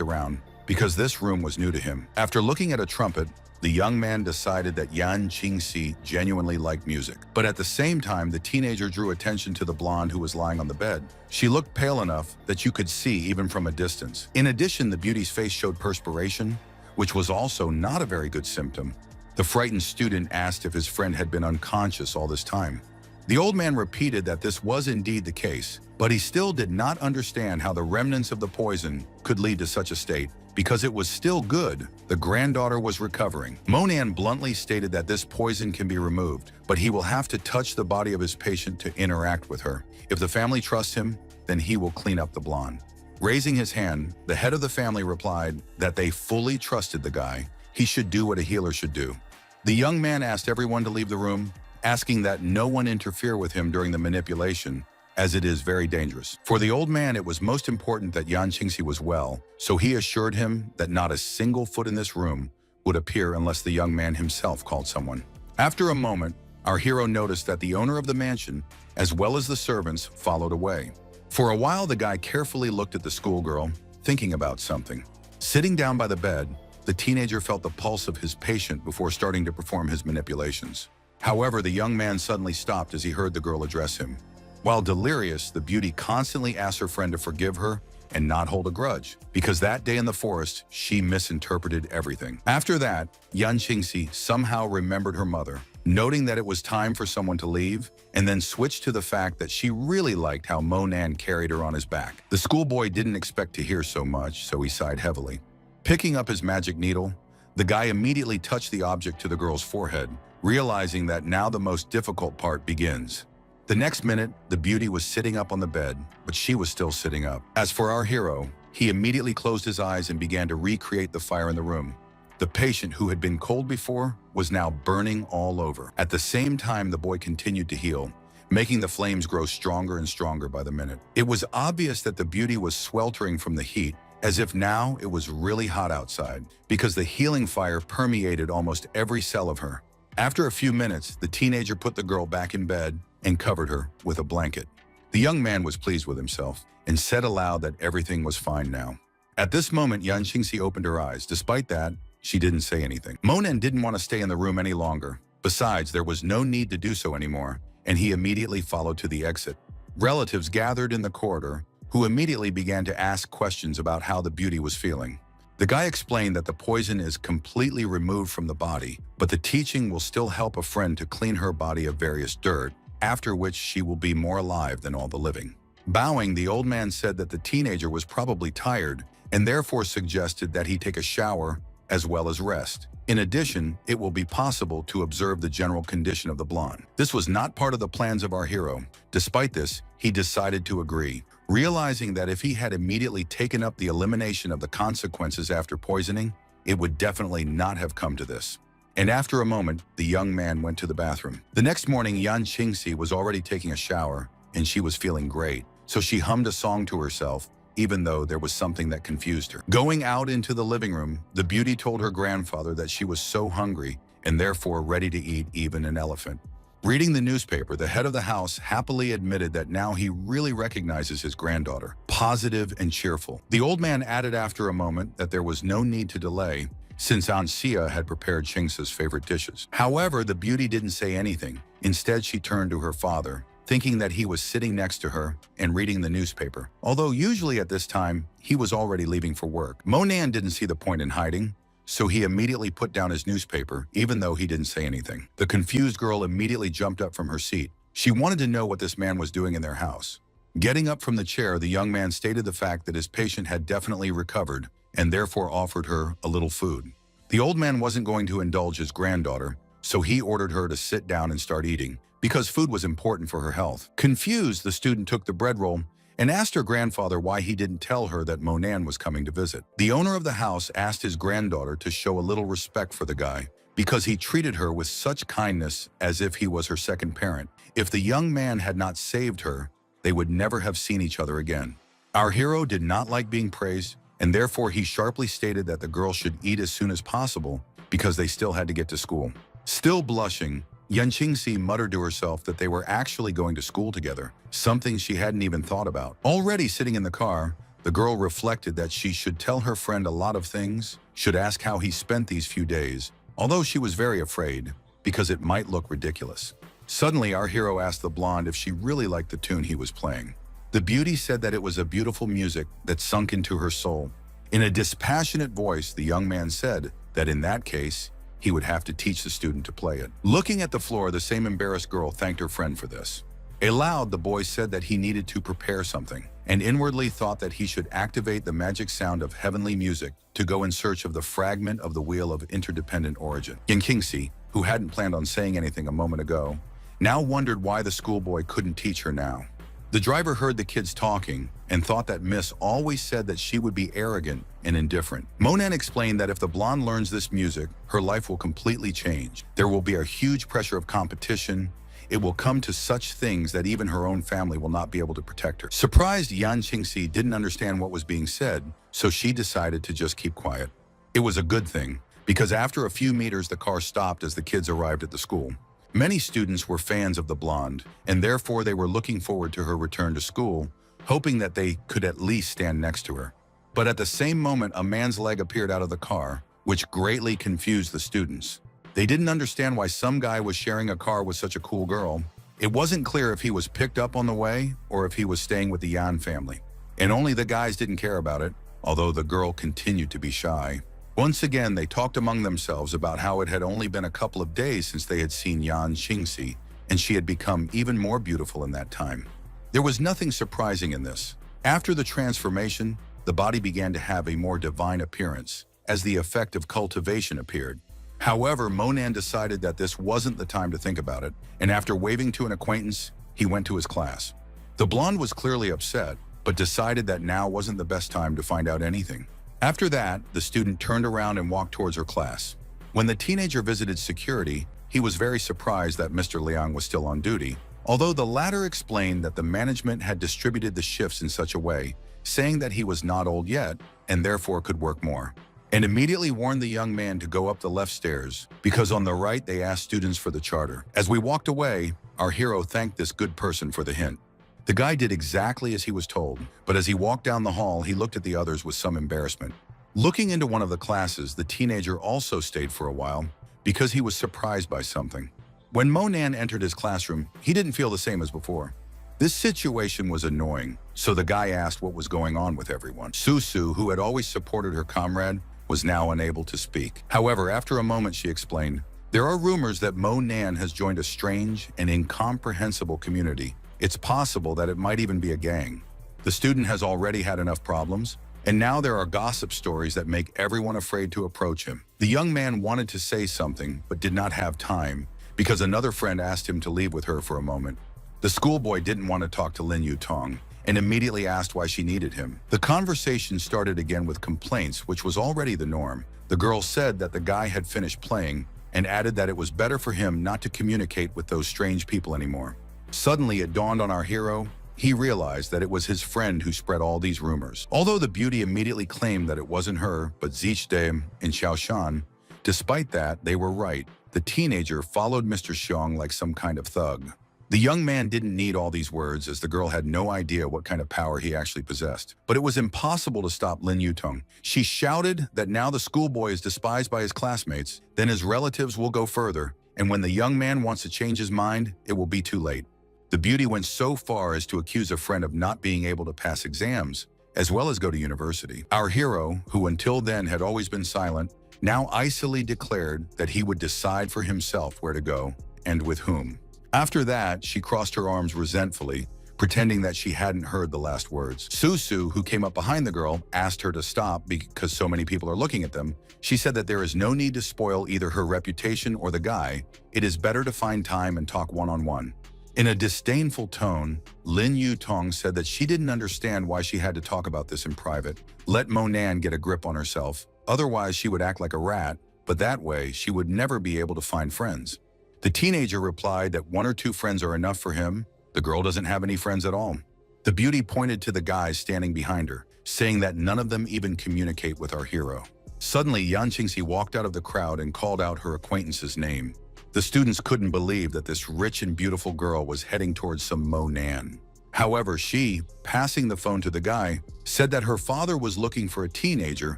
around, because this room was new to him. After looking at a trumpet, the young man decided that Yan Qingxi genuinely liked music. But at the same time, the teenager drew attention to the blonde who was lying on the bed. She looked pale enough that you could see even from a distance. In addition, the beauty's face showed perspiration, which was also not a very good symptom. The frightened student asked if his friend had been unconscious all this time. The old man repeated that this was indeed the case, but he still did not understand how the remnants of the poison could lead to such a state. Because it was still good, the granddaughter was recovering. Monan bluntly stated that this poison can be removed, but he will have to touch the body of his patient to interact with her. If the family trusts him, then he will clean up the blonde. Raising his hand, the head of the family replied that they fully trusted the guy. He should do what a healer should do. The young man asked everyone to leave the room, asking that no one interfere with him during the manipulation, as it is very dangerous. For the old man, it was most important that Yan Qingxi was well, so he assured him that not a single foot in this room would appear unless the young man himself called someone. After a moment, our hero noticed that the owner of the mansion, as well as the servants, followed away. For a while, the guy carefully looked at the schoolgirl, thinking about something. Sitting down by the bed, the teenager felt the pulse of his patient before starting to perform his manipulations. However, the young man suddenly stopped as he heard the girl address him. While delirious, the beauty constantly asked her friend to forgive her and not hold a grudge, because that day in the forest, she misinterpreted everything. After that, Yan Qingxi somehow remembered her mother, noting that it was time for someone to leave, and then switched to the fact that she really liked how Monan carried her on his back. The schoolboy didn't expect to hear so much, so he sighed heavily. Picking up his magic needle, the guy immediately touched the object to the girl's forehead, realizing that now the most difficult part begins. The next minute, the beauty was sitting up on the bed, but she was still sitting up. As for our hero, he immediately closed his eyes and began to recreate the fire in the room. The patient, who had been cold before, was now burning all over. At the same time, the boy continued to heal, making the flames grow stronger and stronger by the minute. It was obvious that the beauty was sweltering from the heat, as if now it was really hot outside, because the healing fire permeated almost every cell of her. After a few minutes, the teenager put the girl back in bed and covered her with a blanket. The young man was pleased with himself and said aloud that everything was fine now. At this moment, Yan Qingxi opened her eyes. Despite that, she didn't say anything. Monan didn't want to stay in the room any longer. Besides, there was no need to do so anymore, and he immediately followed to the exit. Relatives gathered in the corridor, who immediately began to ask questions about how the beauty was feeling. The guy explained that the poison is completely removed from the body, but the teaching will still help a friend to clean her body of various dirt, after which she will be more alive than all the living. Bowing, the old man said that the teenager was probably tired and therefore suggested that he take a shower as well as rest. In addition, it will be possible to observe the general condition of the blonde. This was not part of the plans of our hero. Despite this, he decided to agree, realizing that if he had immediately taken up the elimination of the consequences after poisoning, it would definitely not have come to this. And after a moment, the young man went to the bathroom. The next morning, Yan Qingxi was already taking a shower, and she was feeling great, so she hummed a song to herself, even though there was something that confused her. Going out into the living room, the beauty told her grandfather that she was so hungry and therefore ready to eat even an elephant. Reading the newspaper, the head of the house happily admitted that now he really recognizes his granddaughter, positive and cheerful. The old man added after a moment that there was no need to delay, since Aunt Sia had prepared Qingxi's favorite dishes. However, the beauty didn't say anything. Instead, she turned to her father, thinking that he was sitting next to her and reading the newspaper, although usually at this time, he was already leaving for work. Monan didn't see the point in hiding, so he immediately put down his newspaper, even though he didn't say anything. The confused girl immediately jumped up from her seat. She wanted to know what this man was doing in their house. Getting up from the chair, the young man stated the fact that his patient had definitely recovered and therefore offered her a little food. The old man wasn't going to indulge his granddaughter, so he ordered her to sit down and start eating, because food was important for her health. Confused, the student took the bread roll and asked her grandfather why he didn't tell her that Monan was coming to visit. The owner of the house asked his granddaughter to show a little respect for the guy, because he treated her with such kindness as if he was her second parent. If the young man had not saved her, they would never have seen each other again. Our hero did not like being praised, and therefore he sharply stated that the girl should eat as soon as possible because they still had to get to school. Still blushing, Yan Qingxi muttered to herself that they were actually going to school together, something she hadn't even thought about. Already sitting in the car, the girl reflected that she should tell her friend a lot of things, should ask how he spent these few days, although she was very afraid, because it might look ridiculous. Suddenly, our hero asked the blonde if she really liked the tune he was playing. The beauty said that it was a beautiful music that sunk into her soul. In a dispassionate voice, the young man said that in that case, he would have to teach the student to play it. Looking at the floor, the same embarrassed girl thanked her friend for this. Aloud, the boy said that he needed to prepare something, and inwardly thought that he should activate the magic sound of heavenly music to go in search of the fragment of the wheel of interdependent origin. Kingxi, who hadn't planned on saying anything a moment ago, now wondered why the schoolboy couldn't teach her now. The driver heard the kids talking and thought that Miss always said that she would be arrogant and indifferent. Monan explained that if the blonde learns this music, her life will completely change. There will be a huge pressure of competition. It will come to such things that even her own family will not be able to protect her. Surprised, Yan Qingxi didn't understand what was being said, so she decided to just keep quiet. It was a good thing, because after a few meters the car stopped as the kids arrived at the school. Many students were fans of the blonde, and therefore they were looking forward to her return to school, hoping that they could at least stand next to her. But at the same moment, a man's leg appeared out of the car, which greatly confused the students. They didn't understand why some guy was sharing a car with such a cool girl. It wasn't clear if he was picked up on the way or if he was staying with the Yan family. And only the guys didn't care about it, although the girl continued to be shy. Once again, they talked among themselves about how it had only been a couple of days since they had seen Yan Qingxi, and she had become even more beautiful in that time. There was nothing surprising in this. After the transformation, the body began to have a more divine appearance, as the effect of cultivation appeared. However, Monan decided that this wasn't the time to think about it, and after waving to an acquaintance, he went to his class. The blonde was clearly upset, but decided that now wasn't the best time to find out anything. After that, the student turned around and walked towards her class. When the teenager visited security, he was very surprised that Mr. Liang was still on duty, although the latter explained that the management had distributed the shifts in such a way, saying that he was not old yet and therefore could work more, and immediately warned the young man to go up the left stairs, because on the right they asked students for the charter. As we walked away, our hero thanked this good person for the hint. The guy did exactly as he was told, but as he walked down the hall, he looked at the others with some embarrassment. Looking into one of the classes, the teenager also stayed for a while because he was surprised by something. When Monan entered his classroom, he didn't feel the same as before. This situation was annoying, so the guy asked what was going on with everyone. Susu, who had always supported her comrade, was now unable to speak. However, after a moment, she explained, "There are rumors that Monan has joined a strange and incomprehensible community. It's possible that it might even be a gang. The student has already had enough problems, and now there are gossip stories that make everyone afraid to approach him." The young man wanted to say something, but did not have time, because another friend asked him to leave with her for a moment. The schoolboy didn't want to talk to Lin Yutong, and immediately asked why she needed him. The conversation started again with complaints, which was already the norm. The girl said that the guy had finished playing, and added that it was better for him not to communicate with those strange people anymore. Suddenly, it dawned on our hero. He realized that it was his friend who spread all these rumors. Although the beauty immediately claimed that it wasn't her, but Zichde and Xiaoshan, despite that, they were right. The teenager followed Mr. Xiong like some kind of thug. The young man didn't need all these words, as the girl had no idea what kind of power he actually possessed. But it was impossible to stop Lin Yutong. She shouted that now the schoolboy is despised by his classmates, then his relatives will go further, and when the young man wants to change his mind, it will be too late. The beauty went so far as to accuse a friend of not being able to pass exams, as well as go to university. Our hero, who until then had always been silent, now icily declared that he would decide for himself where to go and with whom. After that, she crossed her arms resentfully, pretending that she hadn't heard the last words. Susu, who came up behind the girl, asked her to stop because so many people are looking at them. She said that there is no need to spoil either her reputation or the guy. It is better to find time and talk one-on-one. In a disdainful tone, Lin Yutong said that she didn't understand why she had to talk about this in private. Let Monan get a grip on herself, otherwise she would act like a rat, but that way she would never be able to find friends. The teenager replied that 1 or 2 friends are enough for him. The girl doesn't have any friends at all. The beauty pointed to the guys standing behind her, saying that none of them even communicate with our hero. Suddenly, Yan Qingxi walked out of the crowd and called out her acquaintance's name. The students couldn't believe that this rich and beautiful girl was heading towards some Monan. However, she, passing the phone to the guy, said that her father was looking for a teenager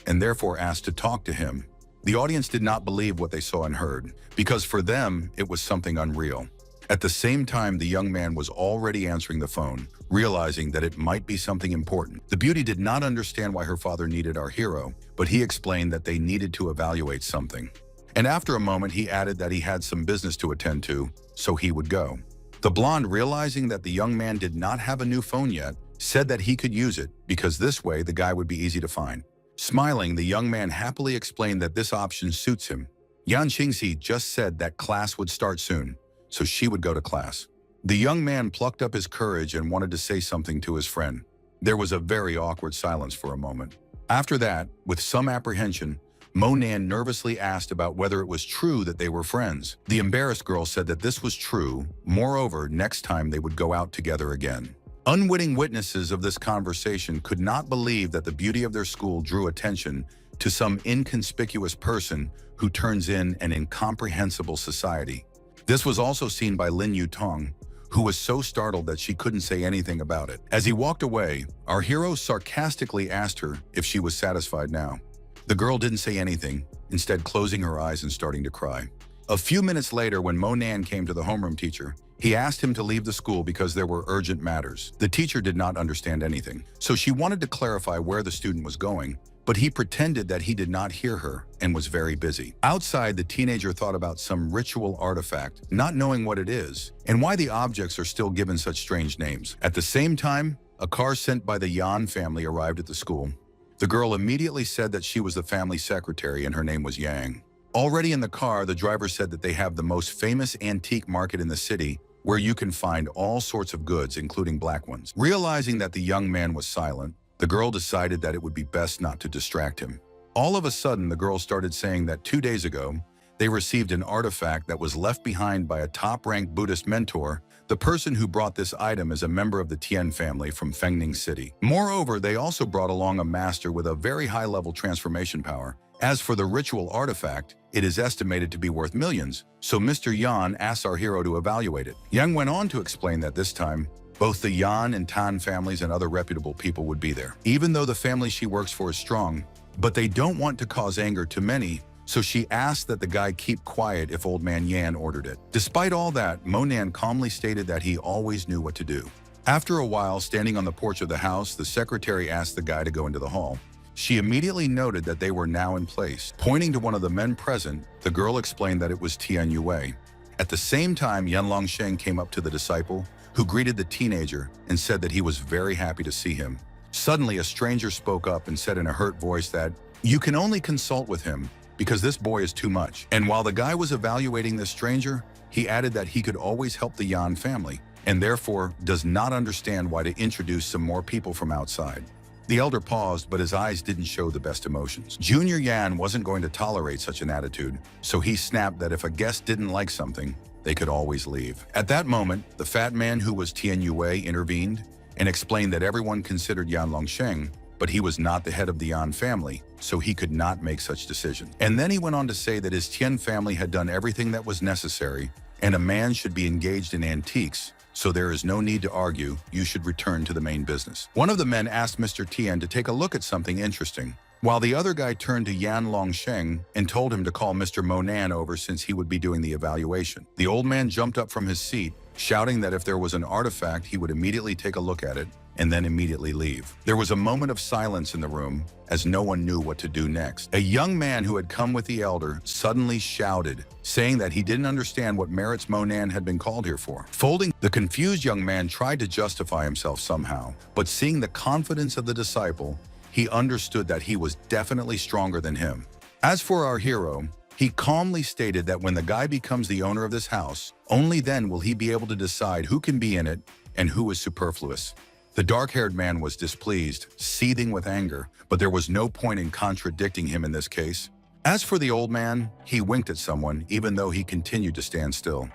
and therefore asked to talk to him. The audience did not believe what they saw and heard, because for them, it was something unreal. At the same time, the young man was already answering the phone, realizing that it might be something important. The beauty did not understand why her father needed our hero, but he explained that they needed to evaluate something. And after a moment, he added that he had some business to attend to, so he would go. The blonde, realizing that the young man did not have a new phone yet, said that he could use it because this way the guy would be easy to find. Smiling, the young man happily explained that this option suits him. Yan Qingxi just said that class would start soon, so she would go to class. The young man plucked up his courage and wanted to say something to his friend. There was a very awkward silence for a moment. After that, with some apprehension, Monan nervously asked about whether it was true that they were friends. The embarrassed girl said that this was true. Moreover, next time they would go out together again. Unwitting witnesses of this conversation could not believe that the beauty of their school drew attention to some inconspicuous person who turns in an incomprehensible society. This was also seen by Lin Yutong, who was so startled that she couldn't say anything about it. As he walked away, our hero sarcastically asked her if she was satisfied now. The girl didn't say anything, instead closing her eyes and starting to cry. A few minutes later, when Monan came to the homeroom teacher, he asked him to leave the school because there were urgent matters. The teacher did not understand anything, so she wanted to clarify where the student was going, but he pretended that he did not hear her and was very busy. Outside, the teenager thought about some ritual artifact, not knowing what it is, and why the objects are still given such strange names. At the same time, a car sent by the Yan family arrived at the school. The girl immediately said that she was the family secretary and her name was Yang. Already in the car, the driver said that they have the most famous antique market in the city where you can find all sorts of goods, including black ones. Realizing that the young man was silent, the girl decided that it would be best not to distract him. All of a sudden, the girl started saying that 2 days ago, they received an artifact that was left behind by a top-ranked Buddhist mentor. The person who brought this item is a member of the Tian family from Fengning City. Moreover, they also brought along a master with a very high-level transformation power. As for the ritual artifact, it is estimated to be worth millions, so Mr. Yan asked our hero to evaluate it. Yang went on to explain that this time, both the Yan and Tan families and other reputable people would be there. Even though the family she works for is strong, but they don't want to cause anger to many, so she asked that the guy keep quiet if old man Yan ordered it. Despite all that, Monan calmly stated that he always knew what to do. After a while, standing on the porch of the house, the secretary asked the guy to go into the hall. She immediately noted that they were now in place. Pointing to one of the men present, the girl explained that it was Tian Yue. At the same time, Yan Longsheng came up to the disciple, who greeted the teenager and said that he was very happy to see him. Suddenly, a stranger spoke up and said in a hurt voice that, "You can only consult with him because this boy is too much." And while the guy was evaluating this stranger, he added that he could always help the Yan family and therefore does not understand why to introduce some more people from outside. The elder paused, but his eyes didn't show the best emotions. Junior Yan wasn't going to tolerate such an attitude, so he snapped that if a guest didn't like something, they could always leave. At that moment, the fat man who was Tian Yue intervened and explained that everyone considered Yan Longsheng, but he was not the head of the Yan family, so he could not make such decisions. And then he went on to say that his Tian family had done everything that was necessary, and a man should be engaged in antiques, so there is no need to argue. You should return to the main business. One of the men asked Mr. Tian to take a look at something interesting, while the other guy turned to Yan Longsheng and told him to call Mr. Monan over since he would be doing the evaluation. The old man jumped up from his seat, shouting that if there was an artifact, he would immediately take a look at it and then immediately leave. There was a moment of silence in the room as no one knew what to do next. A young man who had come with the elder suddenly shouted, saying that he didn't understand what merits Monan had been called here for. Folding, the confused young man tried to justify himself somehow, but seeing the confidence of the disciple, he understood that he was definitely stronger than him. As for our hero, he calmly stated that when the guy becomes the owner of this house, only then will he be able to decide who can be in it and who is superfluous. The dark-haired man was displeased, seething with anger, but there was no point in contradicting him in this case. As for the old man, he winked at someone, even though he continued to stand still.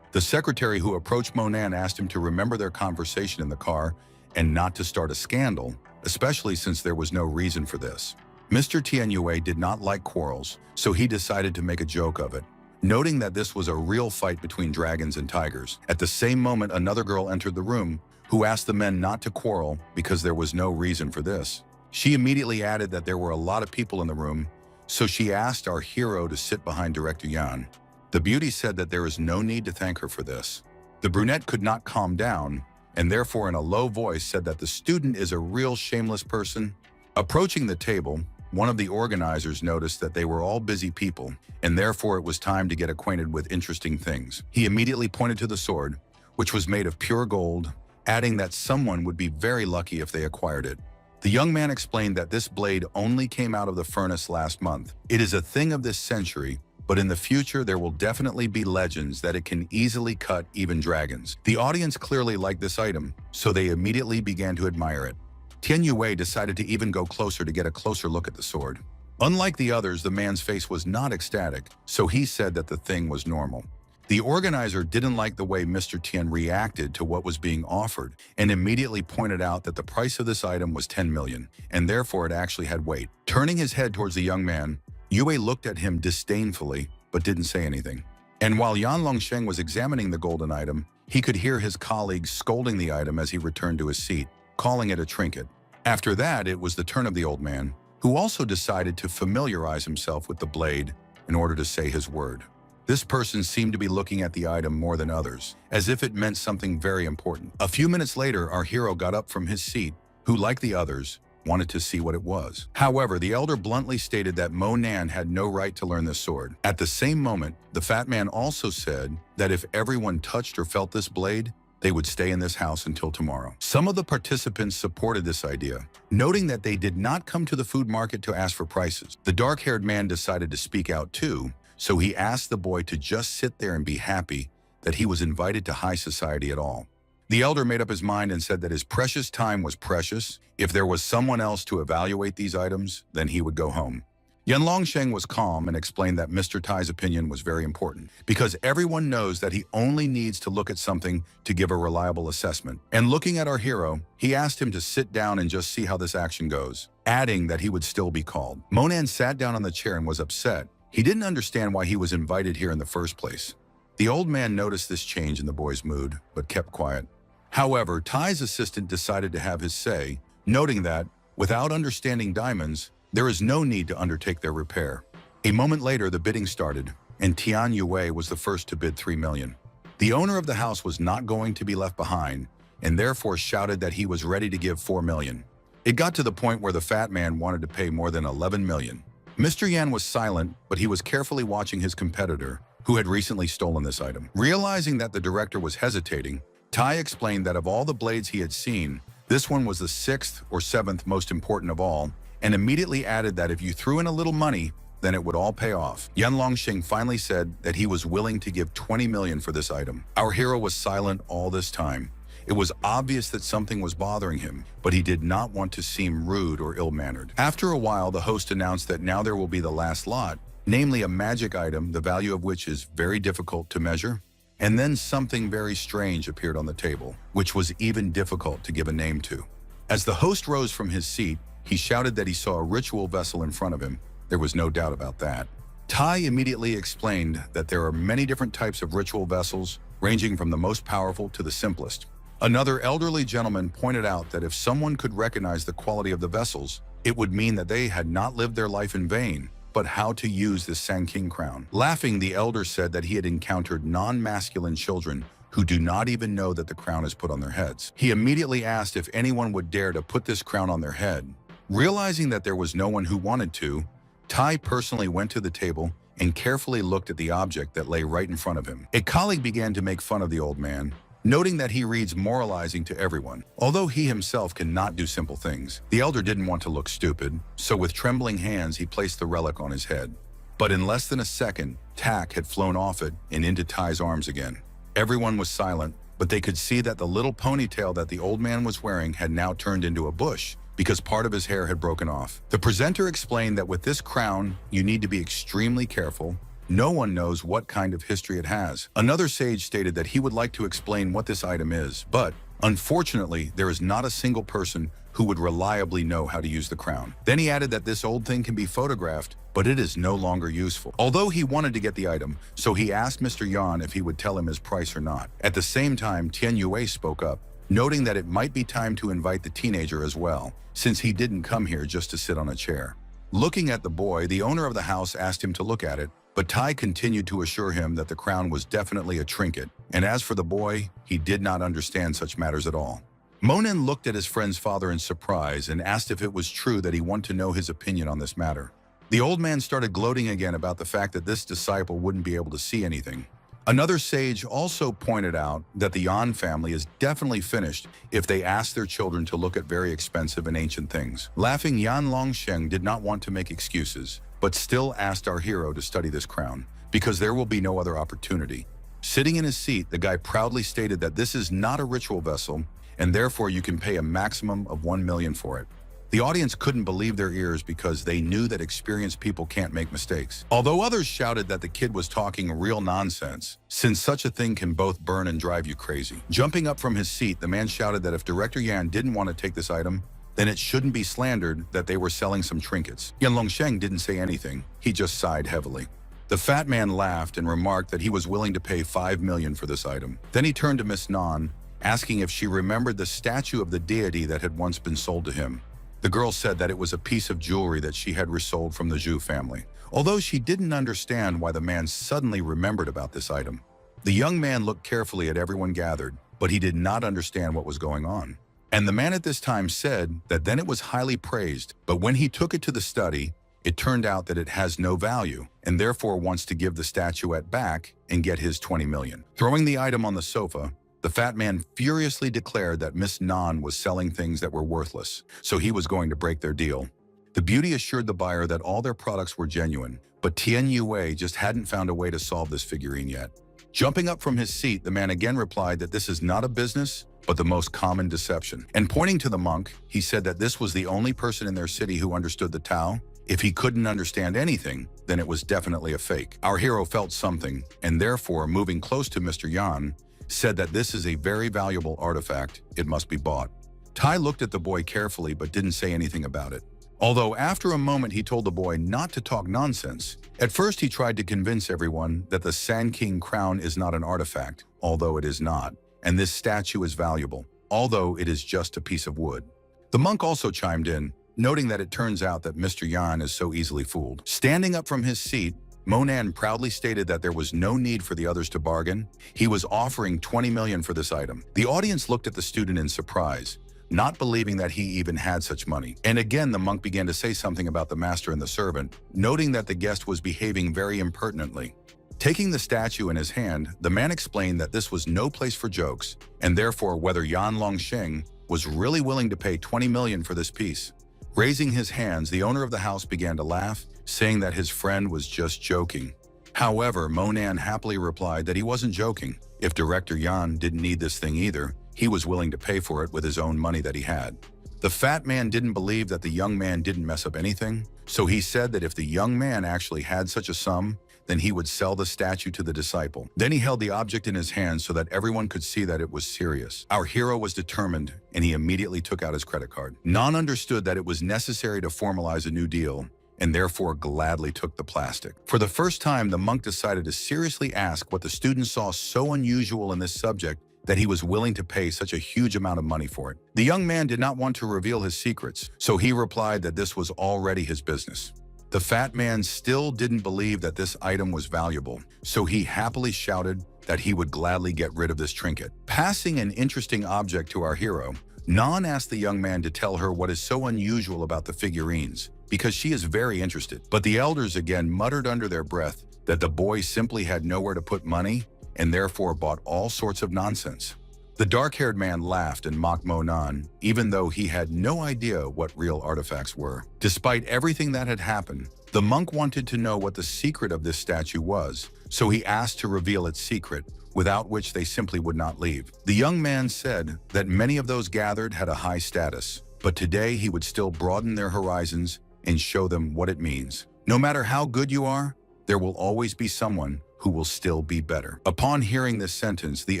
The secretary who approached Monan asked him to remember their conversation in the car and not to start a scandal, especially since there was no reason for this. Mr. Tianyue did not like quarrels, so he decided to make a joke of it, noting that this was a real fight between dragons and tigers. At the same moment, another girl entered the room, who asked the men not to quarrel because there was no reason for this. She immediately added that there were a lot of people in the room, so she asked our hero to sit behind Director Yan. The beauty said that there is no need to thank her for this. The brunette could not calm down, and therefore in a low voice said that the student is a real shameless person. Approaching the table, one of the organizers noticed that they were all busy people, and therefore it was time to get acquainted with interesting things. He immediately pointed to the sword, which was made of pure gold, adding that someone would be very lucky if they acquired it. The young man explained that this blade only came out of the furnace last month. It is a thing of this century, but in the future there will definitely be legends that it can easily cut even dragons. The audience clearly liked this item, so they immediately began to admire it. Tian Yue decided to even go closer to get a closer look at the sword. Unlike the others, the man's face was not ecstatic, so he said that the thing was normal. The organizer didn't like the way Mr. Tian reacted to what was being offered and immediately pointed out that the price of this item was 10 million, and therefore it actually had weight. Turning his head towards the young man, Yue looked at him disdainfully but didn't say anything. And while Yan Longsheng was examining the golden item, he could hear his colleagues scolding the item as he returned to his seat, calling it a trinket. After that, it was the turn of the old man, who also decided to familiarize himself with the blade in order to say his word. This person seemed to be looking at the item more than others, as if it meant something very important. A few minutes later, our hero got up from his seat, who, like the others, wanted to see what it was. However, the elder bluntly stated that Mo Nan had no right to learn this sword. At the same moment, the fat man also said that if everyone touched or felt this blade, they would stay in this house until tomorrow. Some of the participants supported this idea, noting that they did not come to the food market to ask for prices. The dark-haired man decided to speak out too, so he asked the boy to just sit there and be happy that he was invited to high society at all. The elder made up his mind and said that his precious time was precious. If there was someone else to evaluate these items, then he would go home. Yan Longsheng was calm and explained that Mr. Tai's opinion was very important, because everyone knows that he only needs to look at something to give a reliable assessment. And looking at our hero, he asked him to sit down and just see how this action goes, adding that he would still be called. Monan sat down on the chair and was upset. He didn't understand why he was invited here in the first place. The old man noticed this change in the boy's mood, but kept quiet. However, Tai's assistant decided to have his say, noting that, without understanding diamonds, there is no need to undertake their repair. A moment later, the bidding started, and Tian Yue was the first to bid 3 million. The owner of the house was not going to be left behind, and therefore shouted that he was ready to give 4 million. It got to the point where the fat man wanted to pay more than 11 million. Mr. Yan was silent, but he was carefully watching his competitor, who had recently stolen this item. Realizing that the director was hesitating, Tai explained that of all the blades he had seen, this one was the 6th or 7th most important of all, and immediately added that if you threw in a little money, then it would all pay off. Yan Longsheng finally said that he was willing to give 20 million for this item. Our hero was silent all this time. It was obvious that something was bothering him, but he did not want to seem rude or ill-mannered. After a while, the host announced that now there will be the last lot, namely a magic item, the value of which is very difficult to measure. And then something very strange appeared on the table, which was even difficult to give a name to. As the host rose from his seat, he shouted that he saw a ritual vessel in front of him. There was no doubt about that. Tai immediately explained that there are many different types of ritual vessels, ranging from the most powerful to the simplest. Another elderly gentleman pointed out that if someone could recognize the quality of the vessels, it would mean that they had not lived their life in vain, but how to use this Sanking crown. Laughing, the elder said that he had encountered non-masculine children who do not even know that the crown is put on their heads. He immediately asked if anyone would dare to put this crown on their head. Realizing that there was no one who wanted to, Tai personally went to the table and carefully looked at the object that lay right in front of him. A colleague began to make fun of the old man, noting that he reads moralizing to everyone. Although he himself cannot do simple things, the elder didn't want to look stupid, so with trembling hands he placed the relic on his head. But in less than a second, tack had flown off it and into Tai's arms again. Everyone was silent, but they could see that the little ponytail that the old man was wearing had now turned into a bush, because part of his hair had broken off. The presenter explained that with this crown, you need to be extremely careful. No one knows what kind of history it has. Another sage stated that he would like to explain what this item is, but unfortunately, there is not a single person who would reliably know how to use the crown. Then he added that this old thing can be photographed, but it is no longer useful. Although he wanted to get the item, so he asked Mr. Yan if he would tell him his price or not. At the same time, Tian Yue spoke up, noting that it might be time to invite the teenager as well, since he didn't come here just to sit on a chair. Looking at the boy, the owner of the house asked him to look at it, but Tai continued to assure him that the crown was definitely a trinket, and as for the boy, he did not understand such matters at all. Monan looked at his friend's father in surprise and asked if it was true that he wanted to know his opinion on this matter. The old man started gloating again about the fact that this disciple wouldn't be able to see anything. Another sage also pointed out that the Yan family is definitely finished if they ask their children to look at very expensive and ancient things. Laughing, Yan Longsheng did not want to make excuses, but still asked our hero to study this crown, because there will be no other opportunity. Sitting in his seat, the guy proudly stated that this is not a ritual vessel, and therefore you can pay a maximum of 1 million for it. The audience couldn't believe their ears because they knew that experienced people can't make mistakes. Although others shouted that the kid was talking real nonsense, since such a thing can both burn and drive you crazy. Jumping up from his seat, the man shouted that if Director Yan didn't want to take this item, then it shouldn't be slandered that they were selling some trinkets. Yan Longsheng didn't say anything. He just sighed heavily. The fat man laughed and remarked that he was willing to pay 5 million for this item. Then he turned to Miss Nan, asking if she remembered the statue of the deity that had once been sold to him. The girl said that it was a piece of jewelry that she had resold from the Zhu family, although she didn't understand why the man suddenly remembered about this item. The young man looked carefully at everyone gathered, but he did not understand what was going on. And the man at this time said that then it was highly praised, but when he took it to the study, it turned out that it has no value, and therefore wants to give the statuette back and get his 20 million. Throwing the item on the sofa, the fat man furiously declared that Miss Nan was selling things that were worthless, so he was going to break their deal. The beauty assured the buyer that all their products were genuine, but Tian Yue just hadn't found a way to solve this figurine yet. Jumping up from his seat, the man again replied that this is not a business, but the most common deception. And pointing to the monk, he said that this was the only person in their city who understood the Tao. If he couldn't understand anything, then it was definitely a fake. Our hero felt something, and therefore, moving close to Mr. Yan, said that this is a very valuable artifact, it must be bought. Tai looked at the boy carefully but didn't say anything about it. Although after a moment he told the boy not to talk nonsense. At first he tried to convince everyone that the Sand King crown is not an artifact, although it is not, and this statue is valuable, although it is just a piece of wood. The monk also chimed in, noting that it turns out that Mr. Yan is so easily fooled. Standing up from his seat, Monan proudly stated that there was no need for the others to bargain. He was offering 20 million for this item. The audience looked at the student in surprise, not believing that he even had such money. And again, the monk began to say something about the master and the servant, noting that the guest was behaving very impertinently. Taking the statue in his hand, the man explained that this was no place for jokes, and therefore whether Yan Longsheng was really willing to pay 20 million for this piece. Raising his hands, the owner of the house began to laugh, saying that his friend was just joking. However, Monan happily replied that he wasn't joking. If Director Yan didn't need this thing either, he was willing to pay for it with his own money that he had. The fat man didn't believe that the young man didn't mess up anything, so he said that if the young man actually had such a sum, then he would sell the statue to the disciple. Then he held the object in his hand so that everyone could see that it was serious. Our hero was determined, and he immediately took out his credit card. Nan understood that it was necessary to formalize a new deal, and therefore gladly took the plastic. For the first time, the monk decided to seriously ask what the student saw so unusual in this subject that he was willing to pay such a huge amount of money for it. The young man did not want to reveal his secrets, so he replied that this was already his business. The fat man still didn't believe that this item was valuable, so he happily shouted that he would gladly get rid of this trinket. Passing an interesting object to our hero, Nan asked the young man to tell her what is so unusual about the figurines, because she is very interested. But the elders again muttered under their breath that the boy simply had nowhere to put money and therefore bought all sorts of nonsense. The dark-haired man laughed and mocked Monan, even though he had no idea what real artifacts were. Despite everything that had happened, the monk wanted to know what the secret of this statue was, so he asked to reveal its secret, without which they simply would not leave. The young man said that many of those gathered had a high status, but today he would still broaden their horizons and show them what it means. No matter how good you are, there will always be someone who will still be better. Upon hearing this sentence, the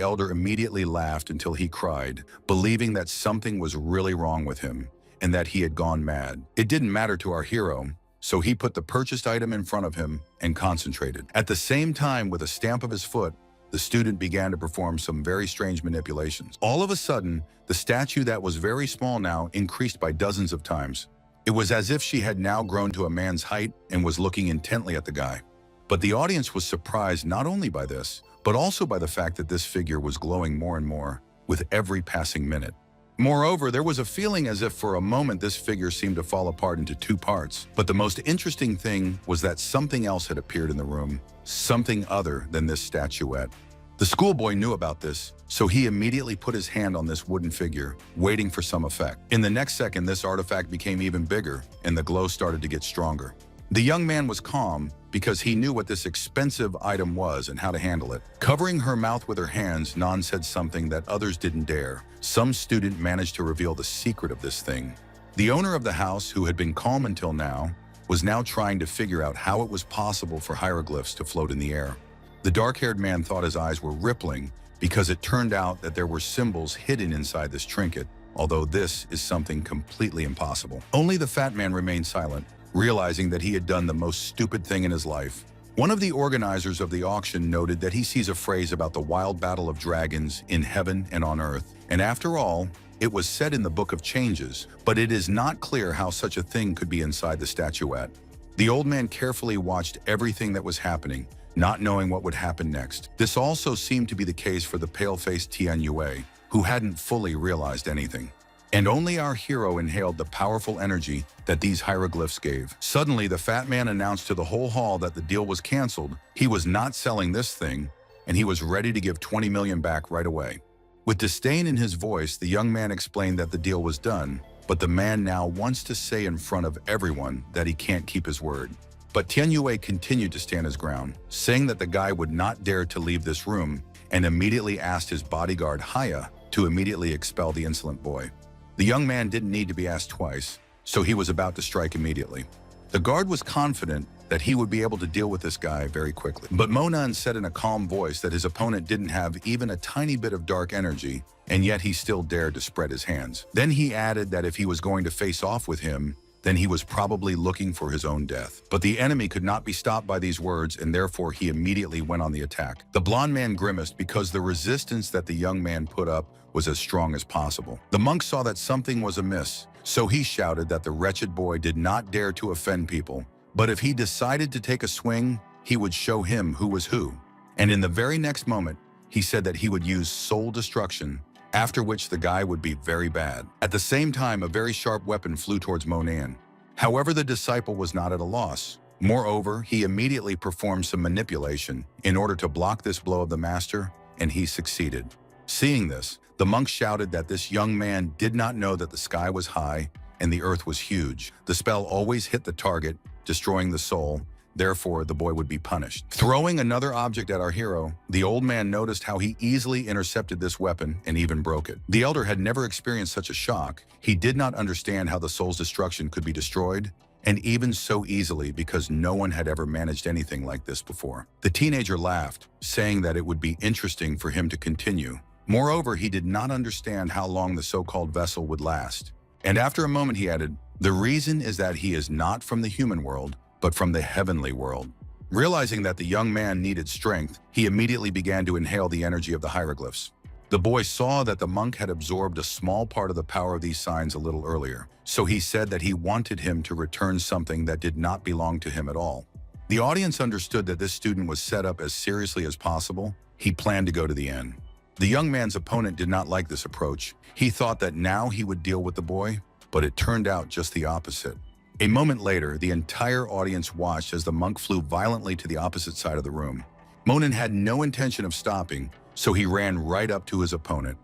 elder immediately laughed until he cried, believing that something was really wrong with him and that he had gone mad. It didn't matter to our hero, so he put the purchased item in front of him and concentrated. At the same time, with a stamp of his foot, the student began to perform some very strange manipulations. All of a sudden, the statue that was very small now increased by dozens of times. It was as if she had now grown to a man's height and was looking intently at the guy. But the audience was surprised not only by this, but also by the fact that this figure was glowing more and more with every passing minute. Moreover, there was a feeling as if for a moment this figure seemed to fall apart into two parts. But the most interesting thing was that something else had appeared in the room, something other than this statuette. The schoolboy knew about this, so he immediately put his hand on this wooden figure, waiting for some effect. In the next second, this artifact became even bigger, and the glow started to get stronger. The young man was calm because he knew what this expensive item was and how to handle it. Covering her mouth with her hands, Nan said something that others didn't dare. Some student managed to reveal the secret of this thing. The owner of the house, who had been calm until now, was now trying to figure out how it was possible for hieroglyphs to float in the air. The dark-haired man thought his eyes were rippling because it turned out that there were symbols hidden inside this trinket, although this is something completely impossible. Only the fat man remained silent, realizing that he had done the most stupid thing in his life. One of the organizers of the auction noted that he sees a phrase about the wild battle of dragons in heaven and on earth, and after all, it was said in the Book of Changes, but it is not clear how such a thing could be inside the statuette. The old man carefully watched everything that was happening, not knowing what would happen next. This also seemed to be the case for the pale-faced Tianyue, who hadn't fully realized anything. And only our hero inhaled the powerful energy that these hieroglyphs gave. Suddenly, the fat man announced to the whole hall that the deal was canceled. He was not selling this thing, and he was ready to give 20 million back right away. With disdain in his voice, the young man explained that the deal was done, but the man now wants to say in front of everyone that he can't keep his word. But Tianyue continued to stand his ground, saying that the guy would not dare to leave this room, and immediately asked his bodyguard Haya to immediately expel the insolent boy. The young man didn't need to be asked twice, so he was about to strike immediately. The guard was confident that he would be able to deal with this guy very quickly. But Monan said in a calm voice that his opponent didn't have even a tiny bit of dark energy, and yet he still dared to spread his hands. Then he added that if he was going to face off with him, then he was probably looking for his own death. But the enemy could not be stopped by these words, and therefore he immediately went on the attack. The blond man grimaced because the resistance that the young man put up was as strong as possible. The monk saw that something was amiss, so he shouted that the wretched boy did not dare to offend people, but if he decided to take a swing, he would show him who was who. And in the very next moment, he said that he would use soul destruction, after which the guy would be very bad. At the same time, a very sharp weapon flew towards Monan. However, the disciple was not at a loss. Moreover, he immediately performed some manipulation in order to block this blow of the master, and he succeeded. Seeing this, the monk shouted that this young man did not know that the sky was high and the earth was huge. The spell always hit the target, destroying the soul. Therefore, the boy would be punished. Throwing another object at our hero, the old man noticed how he easily intercepted this weapon and even broke it. The elder had never experienced such a shock. He did not understand how the soul's destruction could be destroyed, and even so easily because no one had ever managed anything like this before. The teenager laughed, saying that it would be interesting for him to continue. Moreover, he did not understand how long the so-called vessel would last. And after a moment he added, "The reason is that he is not from the human world, but from the heavenly world." Realizing that the young man needed strength, he immediately began to inhale the energy of the hieroglyphs. The boy saw that the monk had absorbed a small part of the power of these signs a little earlier, so he said that he wanted him to return something that did not belong to him at all. The audience understood that this student was set up as seriously as possible. He planned to go to the end. The young man's opponent did not like this approach. He thought that now he would deal with the boy, but it turned out just the opposite. A moment later, the entire audience watched as the monk flew violently to the opposite side of the room. Monan had no intention of stopping, so he ran right up to his opponent.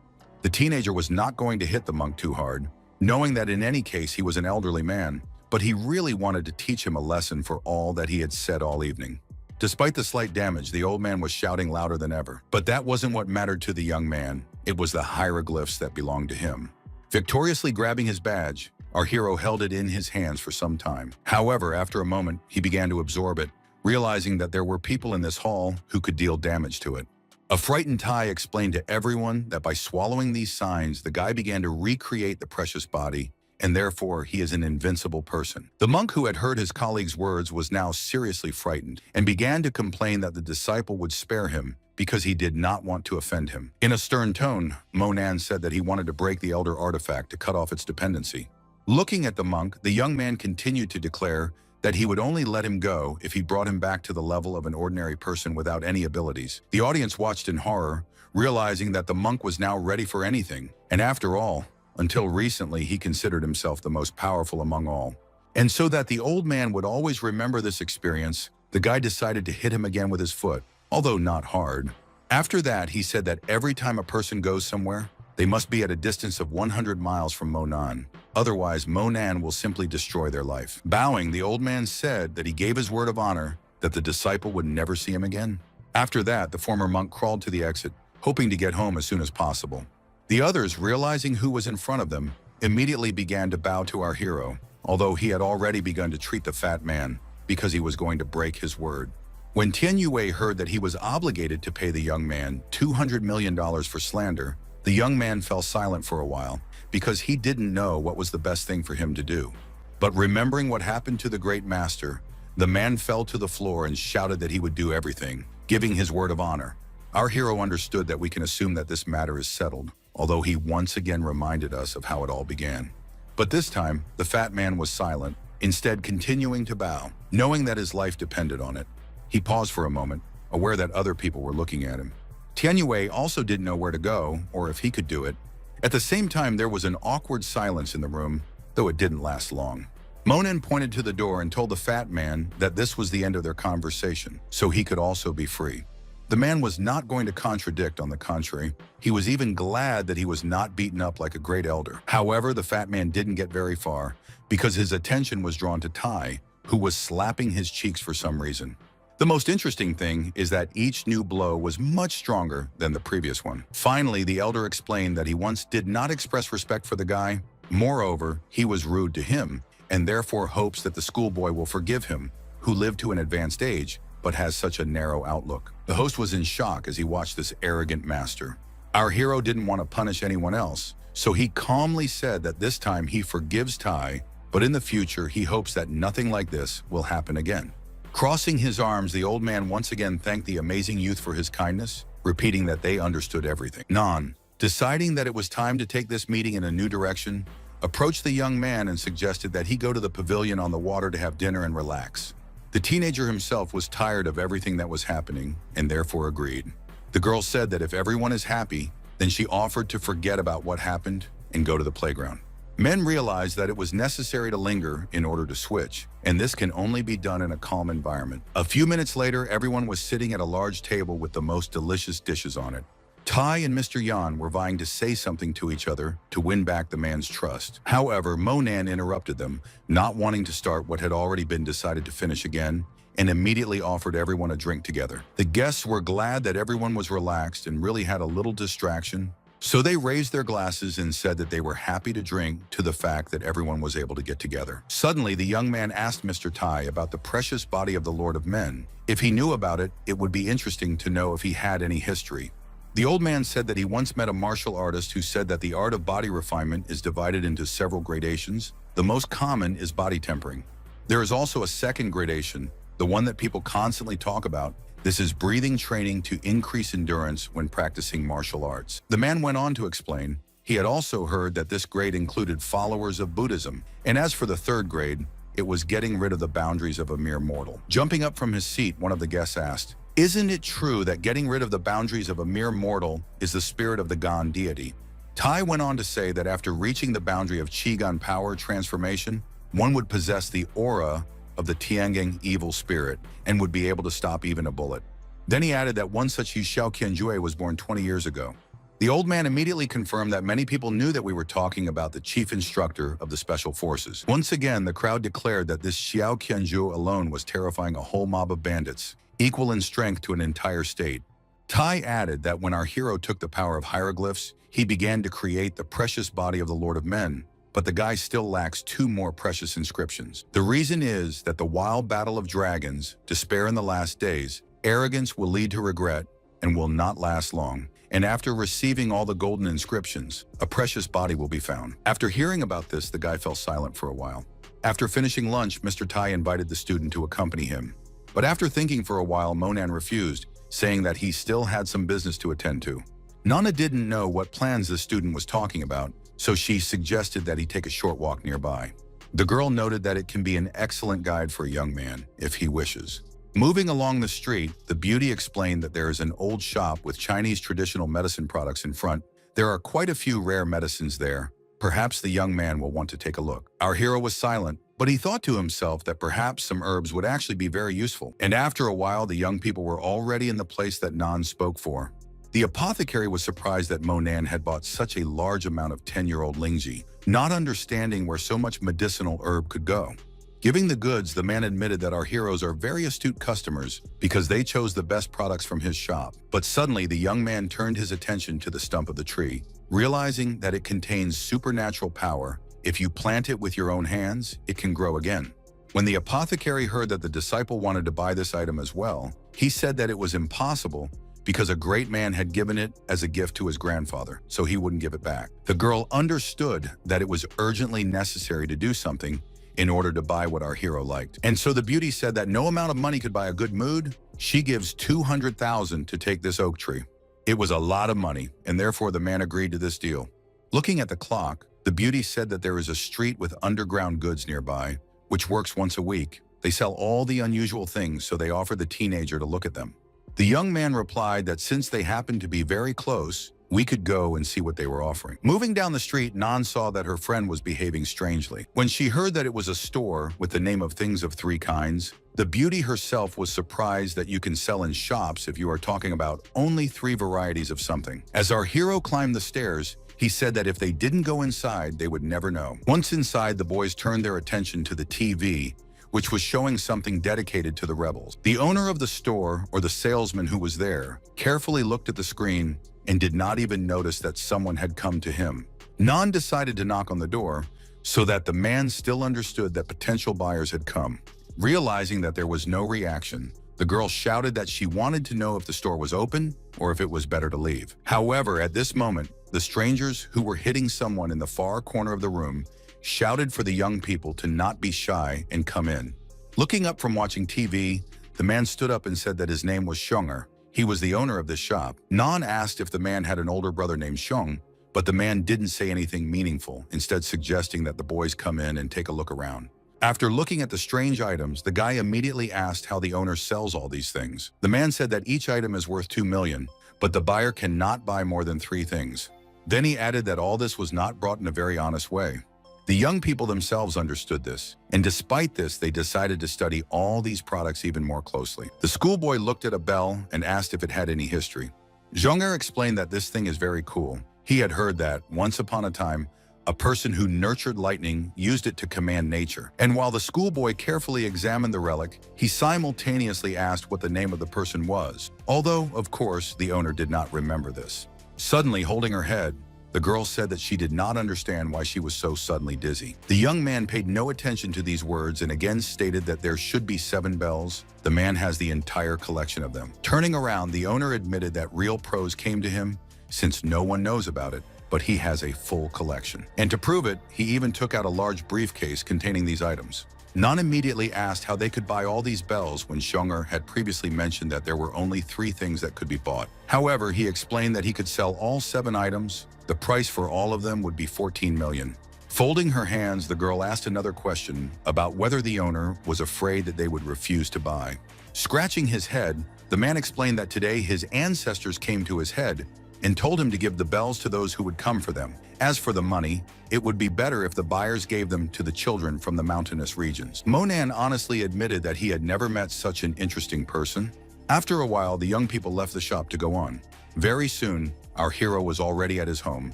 The teenager was not going to hit the monk too hard, knowing that in any case he was an elderly man, but he really wanted to teach him a lesson for all that he had said all evening. Despite the slight damage, the old man was shouting louder than ever. But that wasn't what mattered to the young man. It was the hieroglyphs that belonged to him. Victoriously grabbing his badge, our hero held it in his hands for some time. However, after a moment, he began to absorb it, realizing that there were people in this hall who could deal damage to it. A frightened Tai explained to everyone that by swallowing these signs, the guy began to recreate the precious body, and therefore he is an invincible person. The monk who had heard his colleague's words was now seriously frightened and began to complain that the disciple would spare him because he did not want to offend him. In a stern tone, Monan said that he wanted to break the elder artifact to cut off its dependency. Looking at the monk, the young man continued to declare that he would only let him go if he brought him back to the level of an ordinary person without any abilities. The audience watched in horror, realizing that the monk was now ready for anything. And after all, Until recently, he considered himself the most powerful among all. And so that the old man would always remember this experience, the guy decided to hit him again with his foot, although not hard. After that, he said that every time a person goes somewhere, they must be at a distance of 100 miles from Monan. Otherwise, Monan will simply destroy their life. Bowing, the old man said that he gave his word of honor that the disciple would never see him again. After that, the former monk crawled to the exit, hoping to get home as soon as possible. The others, realizing who was in front of them, immediately began to bow to our hero, although he had already begun to treat the fat man because he was going to break his word. When Tian Yue heard that he was obligated to pay the young man $200 million for slander, the young man fell silent for a while because he didn't know what was the best thing for him to do. But remembering what happened to the great master, the man fell to the floor and shouted that he would do everything, giving his word of honor. Our hero understood that we can assume that this matter is settled, although he once again reminded us of how it all began. But this time, the fat man was silent, instead continuing to bow, knowing that his life depended on it. He paused for a moment, aware that other people were looking at him. Tian Yue also didn't know where to go, or if he could do it. At the same time, there was an awkward silence in the room, though it didn't last long. Monan pointed to the door and told the fat man that this was the end of their conversation, so he could also be free. The man was not going to contradict, on the contrary. He was even glad that he was not beaten up like a great elder. However, the fat man didn't get very far because his attention was drawn to Tai, who was slapping his cheeks for some reason. The most interesting thing is that each new blow was much stronger than the previous one. Finally, the elder explained that he once did not express respect for the guy. Moreover, he was rude to him, and therefore hopes that the schoolboy will forgive him, who lived to an advanced age, but has such a narrow outlook. The host was in shock as he watched this arrogant master. Our hero didn't want to punish anyone else, so he calmly said that this time he forgives Tai, but in the future he hopes that nothing like this will happen again. Crossing his arms, the old man once again thanked the amazing youth for his kindness, repeating that they understood everything. Nan, deciding that it was time to take this meeting in a new direction, approached the young man and suggested that he go to the pavilion on the water to have dinner and relax. The teenager himself was tired of everything that was happening and therefore agreed. The girl said that if everyone is happy, then she offered to forget about what happened and go to the playground. Men realized that it was necessary to linger in order to switch, and this can only be done in a calm environment. A few minutes later, everyone was sitting at a large table with the most delicious dishes on it. Tai and Mr. Yan were vying to say something to each other to win back the man's trust. However, Monan interrupted them, not wanting to start what had already been decided to finish again, and immediately offered everyone a drink together. The guests were glad that everyone was relaxed and really had a little distraction, so they raised their glasses and said that they were happy to drink to the fact that everyone was able to get together. Suddenly, the young man asked Mr. Tai about the precious body of the Lord of Men. If he knew about it, it would be interesting to know if he had any history. The old man said that he once met a martial artist who said that the art of body refinement is divided into several gradations. The most common is body tempering. There is also a second gradation, the one that people constantly talk about. This is breathing training to increase endurance when practicing martial arts. The man went on to explain, he had also heard that this grade included followers of Buddhism, and as for the third grade, it was getting rid of the boundaries of a mere mortal. Jumping up from his seat, one of the guests asked, "Isn't it true that getting rid of the boundaries of a mere mortal is the spirit of the Gan deity?" Tai went on to say that after reaching the boundary of Qi-Gan power transformation, one would possess the aura of the Tiangang evil spirit and would be able to stop even a bullet. Then he added that one such Xiao Qianjue was born 20 years ago. The old man immediately confirmed that many people knew that we were talking about the chief instructor of the special forces. Once again, the crowd declared that this Xiao Qianzhu alone was terrifying a whole mob of bandits, equal in strength to an entire state. Tai added that when our hero took the power of hieroglyphs, he began to create the precious body of the Lord of Men, but the guy still lacks 2 more precious inscriptions. The reason is that the wild battle of dragons, despair in the last days, arrogance will lead to regret and will not last long. And after receiving all the golden inscriptions, a precious body will be found. After hearing about this, the guy fell silent for a while. After finishing lunch, Mr. Tai invited the student to accompany him. But after thinking for a while, Monan refused, saying that he still had some business to attend to. Nana didn't know what plans the student was talking about, so she suggested that he take a short walk nearby. The girl noted that it can be an excellent guide for a young man, if he wishes. Moving along the street, the beauty explained that there is an old shop with Chinese traditional medicine products in front. There are quite a few rare medicines there, Perhaps the young man will want to take a look. Our hero was silent, but he thought to himself that perhaps some herbs would actually be very useful. And after a while, the young people were already in the place that Nan spoke for. The apothecary was surprised that Monan had bought such a large amount of 10-year-old Lingji, not understanding where so much medicinal herb could go. Giving the goods, the man admitted that our heroes are very astute customers because they chose the best products from his shop. But suddenly, the young man turned his attention to the stump of the tree, realizing that it contains supernatural power. If you plant it with your own hands, it can grow again. When the apothecary heard that the disciple wanted to buy this item as well, he said that it was impossible because a great man had given it as a gift to his grandfather, so he wouldn't give it back. The girl understood that it was urgently necessary to do something in order to buy what our hero liked. And so the beauty said that no amount of money could buy a good mood. She gives 200,000 to take this oak tree. It was a lot of money, and therefore the man agreed to this deal. Looking at the clock, the beauty said that there is a street with underground goods nearby, which works once a week. They sell all the unusual things, so they offered the teenager to look at them. The young man replied that since they happened to be very close, we could go and see what they were offering. Moving down the street, Nan saw that her friend was behaving strangely. When she heard that it was a store with the name of things of three kinds, the beauty herself was surprised that you can sell in shops if you are talking about only 3 varieties of something. As our hero climbed the stairs, he said that if they didn't go inside, they would never know. Once inside, the boys turned their attention to the TV, which was showing something dedicated to the rebels. The owner of the store, or the salesman who was there, carefully looked at the screen and did not even notice that someone had come to him. Nan decided to knock on the door so that the man still understood that potential buyers had come. Realizing that there was no reaction, the girl shouted that she wanted to know if the store was open or if it was better to leave. However, at this moment, the strangers who were hitting someone in the far corner of the room shouted for the young people to not be shy and come in. Looking up from watching TV, the man stood up and said that his name was Xiong'er. He was the owner of this shop. Nan asked if the man had an older brother named Xiong, but the man didn't say anything meaningful, instead suggesting that the boys come in and take a look around. After looking at the strange items, the guy immediately asked how the owner sells all these things. The man said that each item is worth 2 million, but the buyer cannot buy more than 3 things. Then he added that all this was not brought in a very honest way. The young people themselves understood this, and despite this, they decided to study all these products even more closely. The schoolboy looked at a bell and asked if it had any history. Xiong'er explained that this thing is very cool. He had heard that, once upon a time, a person who nurtured lightning used it to command nature. And while the schoolboy carefully examined the relic, he simultaneously asked what the name of the person was, although, of course, the owner did not remember this. Suddenly, holding her head, the girl said that she did not understand why she was so suddenly dizzy. The young man paid no attention to these words and again stated that there should be 7 bells. The man has the entire collection of them. Turning around, the owner admitted that real pros came to him since no one knows about it, but he has a full collection. And to prove it, he even took out a large briefcase containing these items. Nan immediately asked how they could buy all these bells when Xiong'er had previously mentioned that there were only 3 things that could be bought. However, he explained that he could sell all 7 items. The price for all of them would be 14 million. Folding her hands, the girl asked another question about whether the owner was afraid that they would refuse to buy. Scratching his head, the man explained that today his ancestors came to his head and told him to give the bells to those who would come for them. As for the money, it would be better if the buyers gave them to the children from the mountainous regions. Monan honestly admitted that he had never met such an interesting person. After a while, the young people left the shop to go on. Very soon, our hero was already at his home,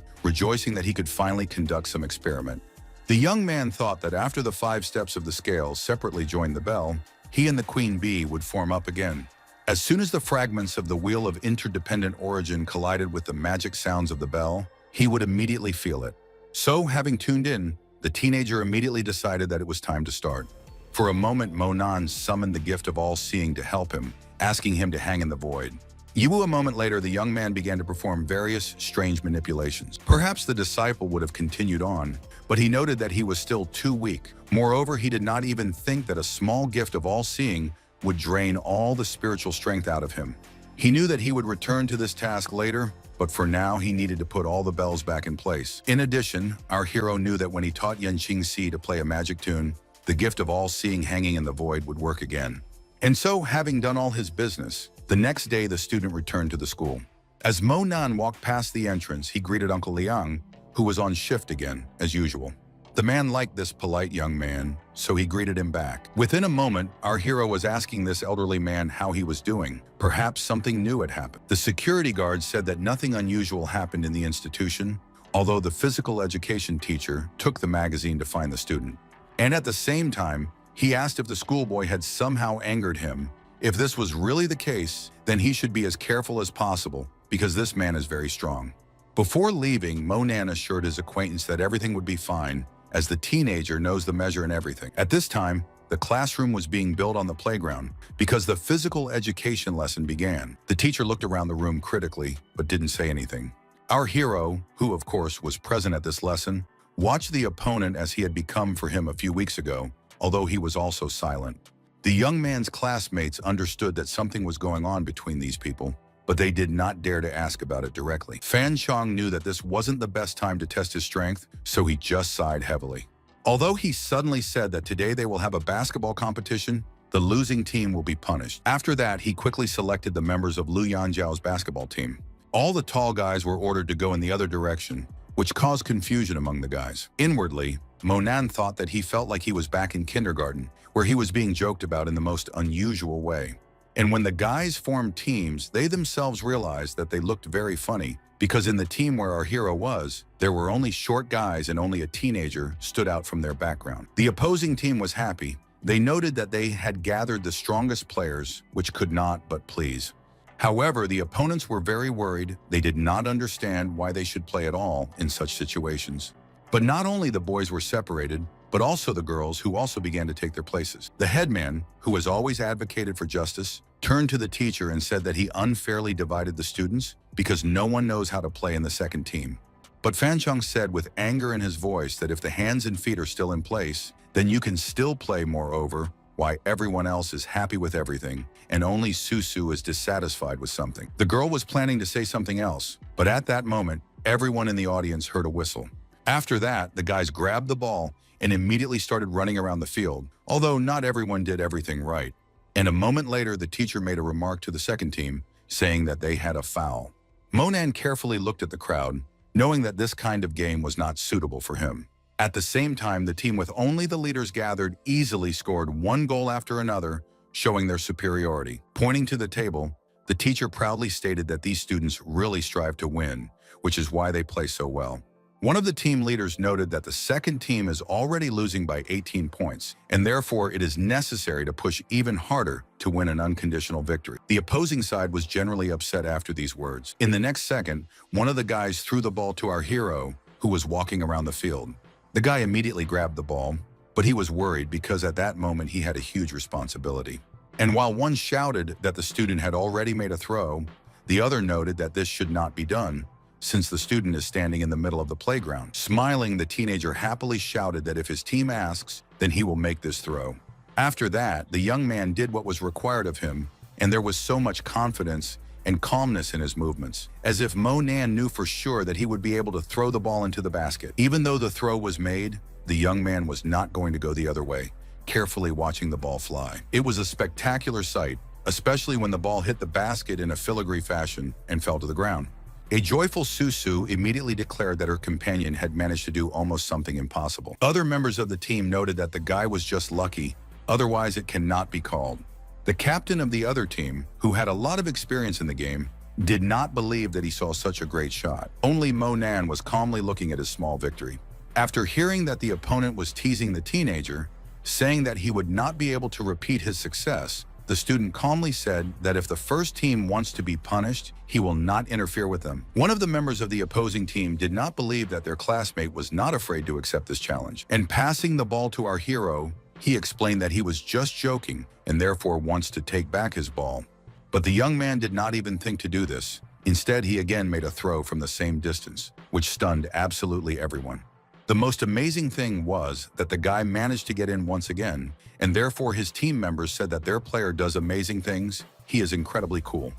rejoicing that he could finally conduct some experiment. The young man thought that after the 5 steps of the scale separately joined the bell, he and the queen bee would form up again. As soon as the fragments of the wheel of interdependent origin collided with the magic sounds of the bell, he would immediately feel it. So, having tuned in, the teenager immediately decided that it was time to start. For a moment, Monan summoned the gift of all-seeing to help him, asking him to hang in the void. A moment later, the young man began to perform various strange manipulations. Perhaps the disciple would have continued on, but he noted that he was still too weak. Moreover, he did not even think that a small gift of all-seeing would drain all the spiritual strength out of him. He knew that he would return to this task later, but for now he needed to put all the bells back in place. In addition, our hero knew that when he taught Yanqing Si to play a magic tune, the gift of all-seeing hanging in the void would work again. And so, having done all his business, the next day the student returned to the school. As Monan walked past the entrance, he greeted Uncle Liang, who was on shift again, as usual. The man liked this polite young man, so he greeted him back. Within a moment, our hero was asking this elderly man how he was doing. Perhaps something new had happened. The security guard said that nothing unusual happened in the institution, although the physical education teacher took the magazine to find the student. And at the same time, he asked if the schoolboy had somehow angered him. If this was really the case, then he should be as careful as possible, because this man is very strong. Before leaving, Monan assured his acquaintance that everything would be fine, as the teenager knows the measure and everything. At this time, the classroom was being built on the playground because the physical education lesson began. The teacher looked around the room critically, but didn't say anything. Our hero, who of course was present at this lesson, watched the opponent as he had become for him a few weeks ago, although he was also silent. The young man's classmates understood that something was going on between these people, but they did not dare to ask about it directly. Fan Chong knew that this wasn't the best time to test his strength, so he just sighed heavily. Although he suddenly said that today they will have a basketball competition, the losing team will be punished. After that, he quickly selected the members of Lu Yanjiao's basketball team. All the tall guys were ordered to go in the other direction, which caused confusion among the guys. Inwardly, Monan thought that he felt like he was back in kindergarten, where he was being joked about in the most unusual way. And when the guys formed teams, they themselves realized that they looked very funny, because in the team where our hero was, there were only short guys and only a teenager stood out from their background. The opposing team was happy. They noted that they had gathered the strongest players, which could not but please. However, the opponents were very worried. They did not understand why they should play at all in such situations. But not only the boys were separated, but also the girls, who also began to take their places. The headman, who has always advocated for justice, turned to the teacher and said that he unfairly divided the students because no one knows how to play in the second team. But Fan Chong said with anger in his voice that if the hands and feet are still in place, then you can still play. Moreover, why everyone else is happy with everything and only Susu is dissatisfied with something. The girl was planning to say something else, but at that moment, everyone in the audience heard a whistle. After that, the guys grabbed the ball and immediately started running around the field, although not everyone did everything right. And a moment later, the teacher made a remark to the second team, saying that they had a foul. Monan carefully looked at the crowd, knowing that this kind of game was not suitable for him. At the same time, the team with only the leaders gathered easily scored one goal after another, showing their superiority. Pointing to the table, the teacher proudly stated that these students really strive to win, which is why they play so well. One of the team leaders noted that the second team is already losing by 18 points, and therefore it is necessary to push even harder to win an unconditional victory. The opposing side was generally upset after these words. In the next second, one of the guys threw the ball to our hero, who was walking around the field. The guy immediately grabbed the ball, but he was worried because at that moment he had a huge responsibility. And while one shouted that the student had already made a throw, the other noted that this should not be done, since the student is standing in the middle of the playground. Smiling, the teenager happily shouted that if his team asks, then he will make this throw. After that, the young man did what was required of him, and there was so much confidence and calmness in his movements, as if Monan knew for sure that he would be able to throw the ball into the basket. Even though the throw was made, the young man was not going to go the other way, carefully watching the ball fly. It was a spectacular sight, especially when the ball hit the basket in a filigree fashion and fell to the ground. A joyful Susu immediately declared that her companion had managed to do almost something impossible. Other members of the team noted that the guy was just lucky, otherwise it cannot be called. The captain of the other team, who had a lot of experience in the game, did not believe that he saw such a great shot. Only Monan was calmly looking at his small victory. After hearing that the opponent was teasing the teenager, saying that he would not be able to repeat his success, the student calmly said that if the first team wants to be punished, he will not interfere with them. One of the members of the opposing team did not believe that their classmate was not afraid to accept this challenge. And passing the ball to our hero, he explained that he was just joking and therefore wants to take back his ball. But the young man did not even think to do this. Instead, he again made a throw from the same distance, which stunned absolutely everyone. The most amazing thing was that the guy managed to get in once again, and therefore his team members said that their player does amazing things. He is incredibly cool.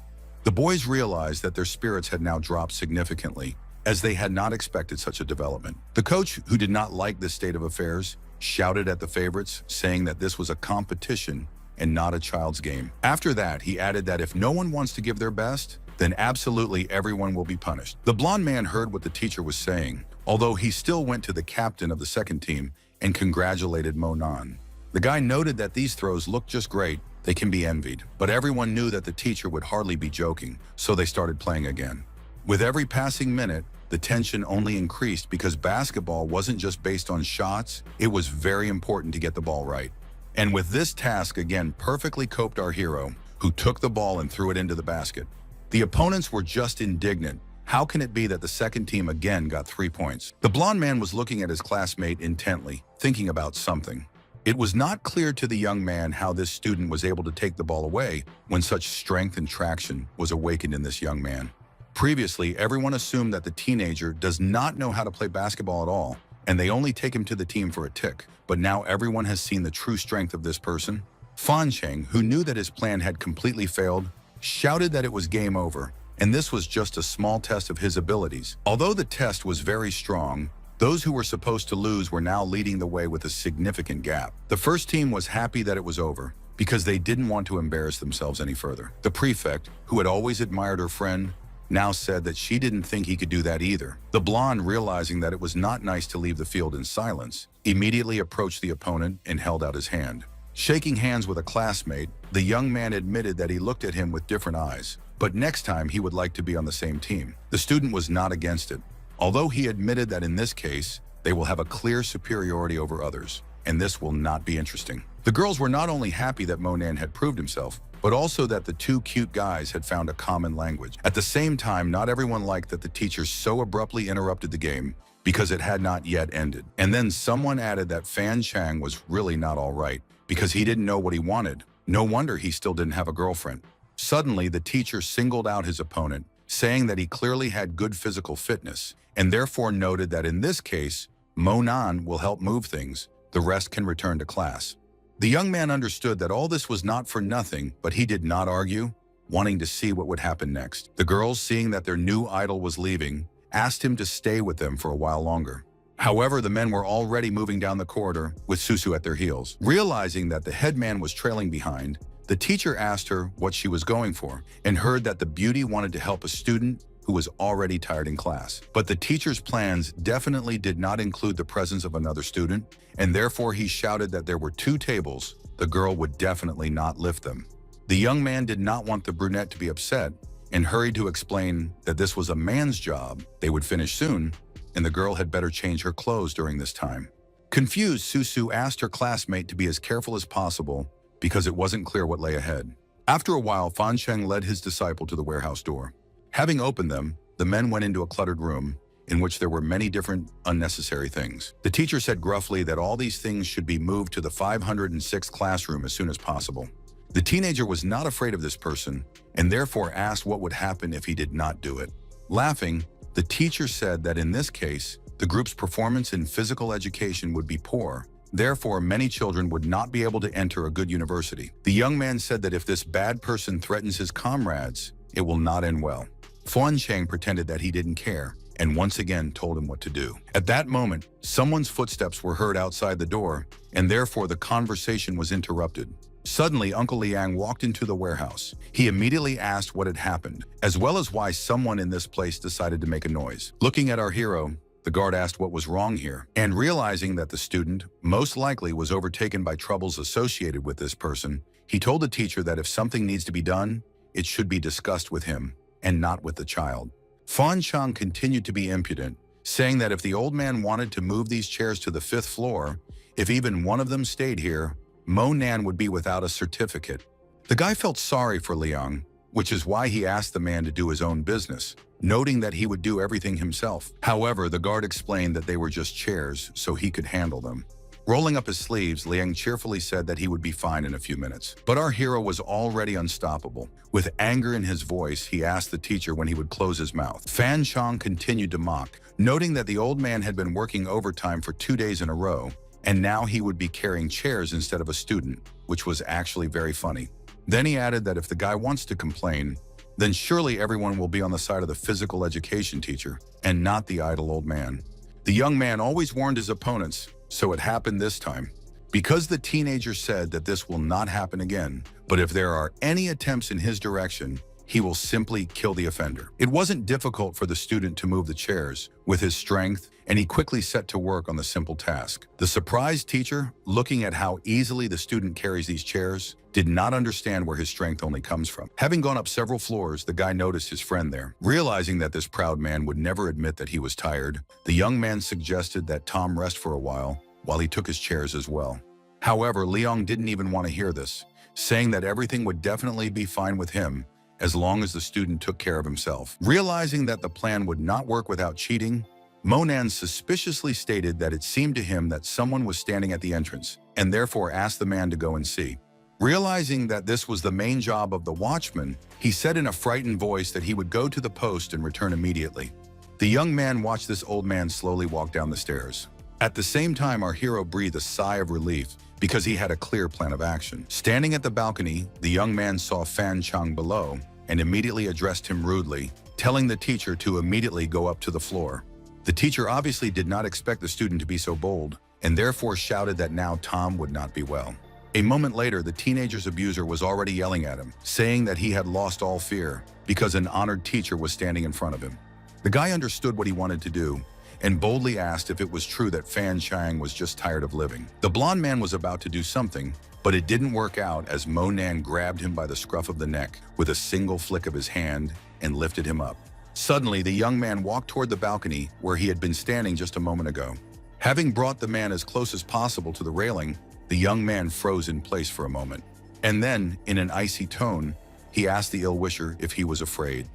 The boys realized that their spirits had now dropped significantly, as they had not expected such a development. The coach, who did not like this state of affairs, shouted at the favorites, saying that this was a competition and not a child's game. After that, he added that if no one wants to give their best, then absolutely everyone will be punished. The blonde man heard what the teacher was saying, although he still went to the captain of the second team and congratulated Monan. The guy noted that these throws looked just great, they can be envied, but everyone knew that the teacher would hardly be joking, so they started playing again. With every passing minute, the tension only increased because basketball wasn't just based on shots, it was very important to get the ball right. And with this task again perfectly coped our hero, who took the ball and threw it into the basket. The opponents were just indignant. How can it be that the second team again got 3 points? The blonde man was looking at his classmate intently, thinking about something. It was not clear to the young man how this student was able to take the ball away when such strength and traction was awakened in this young man. Previously, everyone assumed that the teenager does not know how to play basketball at all, and they only take him to the team for a tick. But now everyone has seen the true strength of this person. Fan Cheng, who knew that his plan had completely failed, shouted that it was game over, and this was just a small test of his abilities. Although the test was very strong, those who were supposed to lose were now leading the way with a significant gap. The first team was happy that it was over, because they didn't want to embarrass themselves any further. The prefect, who had always admired her friend, now said that she didn't think he could do that either. The blonde, realizing that it was not nice to leave the field in silence, immediately approached the opponent and held out his hand. Shaking hands with a classmate, the young man admitted that he looked at him with different eyes, but next time he would like to be on the same team. The student was not against it, although he admitted that in this case, they will have a clear superiority over others, and this will not be interesting. The girls were not only happy that Monan had proved himself, but also that the two cute guys had found a common language. At the same time, not everyone liked that the teacher so abruptly interrupted the game because it had not yet ended. And then someone added that Fan Chang was really not all right because he didn't know what he wanted. No wonder he still didn't have a girlfriend. Suddenly, the teacher singled out his opponent, saying that he clearly had good physical fitness, and therefore noted that in this case, Monan will help move things, the rest can return to class. The young man understood that all this was not for nothing, but he did not argue, wanting to see what would happen next. The girls, seeing that their new idol was leaving, asked him to stay with them for a while longer. However, the men were already moving down the corridor, with Susu at their heels. Realizing that the headman was trailing behind, the teacher asked her what she was going for, and heard that the beauty wanted to help a student who was already tired in class. But the teacher's plans definitely did not include the presence of another student, and therefore he shouted that there were 2 tables, the girl would definitely not lift them. The young man did not want the brunette to be upset, and hurried to explain that this was a man's job, they would finish soon, and the girl had better change her clothes during this time. Confused, Susu asked her classmate to be as careful as possible because it wasn't clear what lay ahead. After a while, Fan Cheng led his disciple to the warehouse door. Having opened them, the men went into a cluttered room in which there were many different unnecessary things. The teacher said gruffly that all these things should be moved to the 506th classroom as soon as possible. The teenager was not afraid of this person and therefore asked what would happen if he did not do it. Laughing, the teacher said that in this case, the group's performance in physical education would be poor. Therefore, many children would not be able to enter a good university. The young man said that if this bad person threatens his comrades, it will not end well. Fan Cheng pretended that he didn't care and once again told him what to do. At that moment, someone's footsteps were heard outside the door, and therefore the conversation was interrupted. Suddenly, Uncle Liang walked into the warehouse. He immediately asked what had happened, as well as why someone in this place decided to make a noise. Looking at our hero, the guard asked what was wrong here, and realizing that the student most likely was overtaken by troubles associated with this person, he told the teacher that if something needs to be done, it should be discussed with him and not with the child. Fan Cheng continued to be impudent, saying that if the old man wanted to move these chairs to the 5th floor, if even one of them stayed here, Monan would be without a certificate. The guy felt sorry for Liang, which is why he asked the man to do his own business, noting that he would do everything himself. However, the guard explained that they were just chairs, so he could handle them. Rolling up his sleeves, Liang cheerfully said that he would be fine in a few minutes. But our hero was already unstoppable. With anger in his voice, he asked the teacher when he would close his mouth. Fan Cheng continued to mock, noting that the old man had been working overtime for 2 days in a row, and now he would be carrying chairs instead of a student, which was actually very funny. Then he added that if the guy wants to complain, then surely everyone will be on the side of the physical education teacher and not the idle old man. The young man always warned his opponents, so it happened this time. Because the teenager said that this will not happen again, but if there are any attempts in his direction, he will simply kill the offender. It wasn't difficult for the student to move the chairs with his strength, and he quickly set to work on the simple task. The surprised teacher, looking at how easily the student carries these chairs, did not understand where his strength only comes from. Having gone up several floors, the guy noticed his friend there. Realizing that this proud man would never admit that he was tired, the young man suggested that Tom rest for a while he took his chairs as well. However, Leong didn't even want to hear this, saying that everything would definitely be fine with him as long as the student took care of himself. Realizing that the plan would not work without cheating, Monan suspiciously stated that it seemed to him that someone was standing at the entrance, and therefore asked the man to go and see. Realizing that this was the main job of the watchman, he said in a frightened voice that he would go to the post and return immediately. The young man watched this old man slowly walk down the stairs. At the same time, our hero breathed a sigh of relief because he had a clear plan of action. Standing at the balcony, the young man saw Fan Chang below and immediately addressed him rudely, telling the teacher to immediately go up to the floor. The teacher obviously did not expect the student to be so bold, and therefore shouted that now Tom would not be well. A moment later, the teenager's abuser was already yelling at him, saying that he had lost all fear because an honored teacher was standing in front of him. The guy understood what he wanted to do and boldly asked if it was true that Fan Chang was just tired of living. The blonde man was about to do something, but it didn't work out as Monan grabbed him by the scruff of the neck with a single flick of his hand and lifted him up. Suddenly, the young man walked toward the balcony where he had been standing just a moment ago. Having brought the man as close as possible to the railing, the young man froze in place for a moment. And then, in an icy tone, he asked the ill-wisher if he was afraid.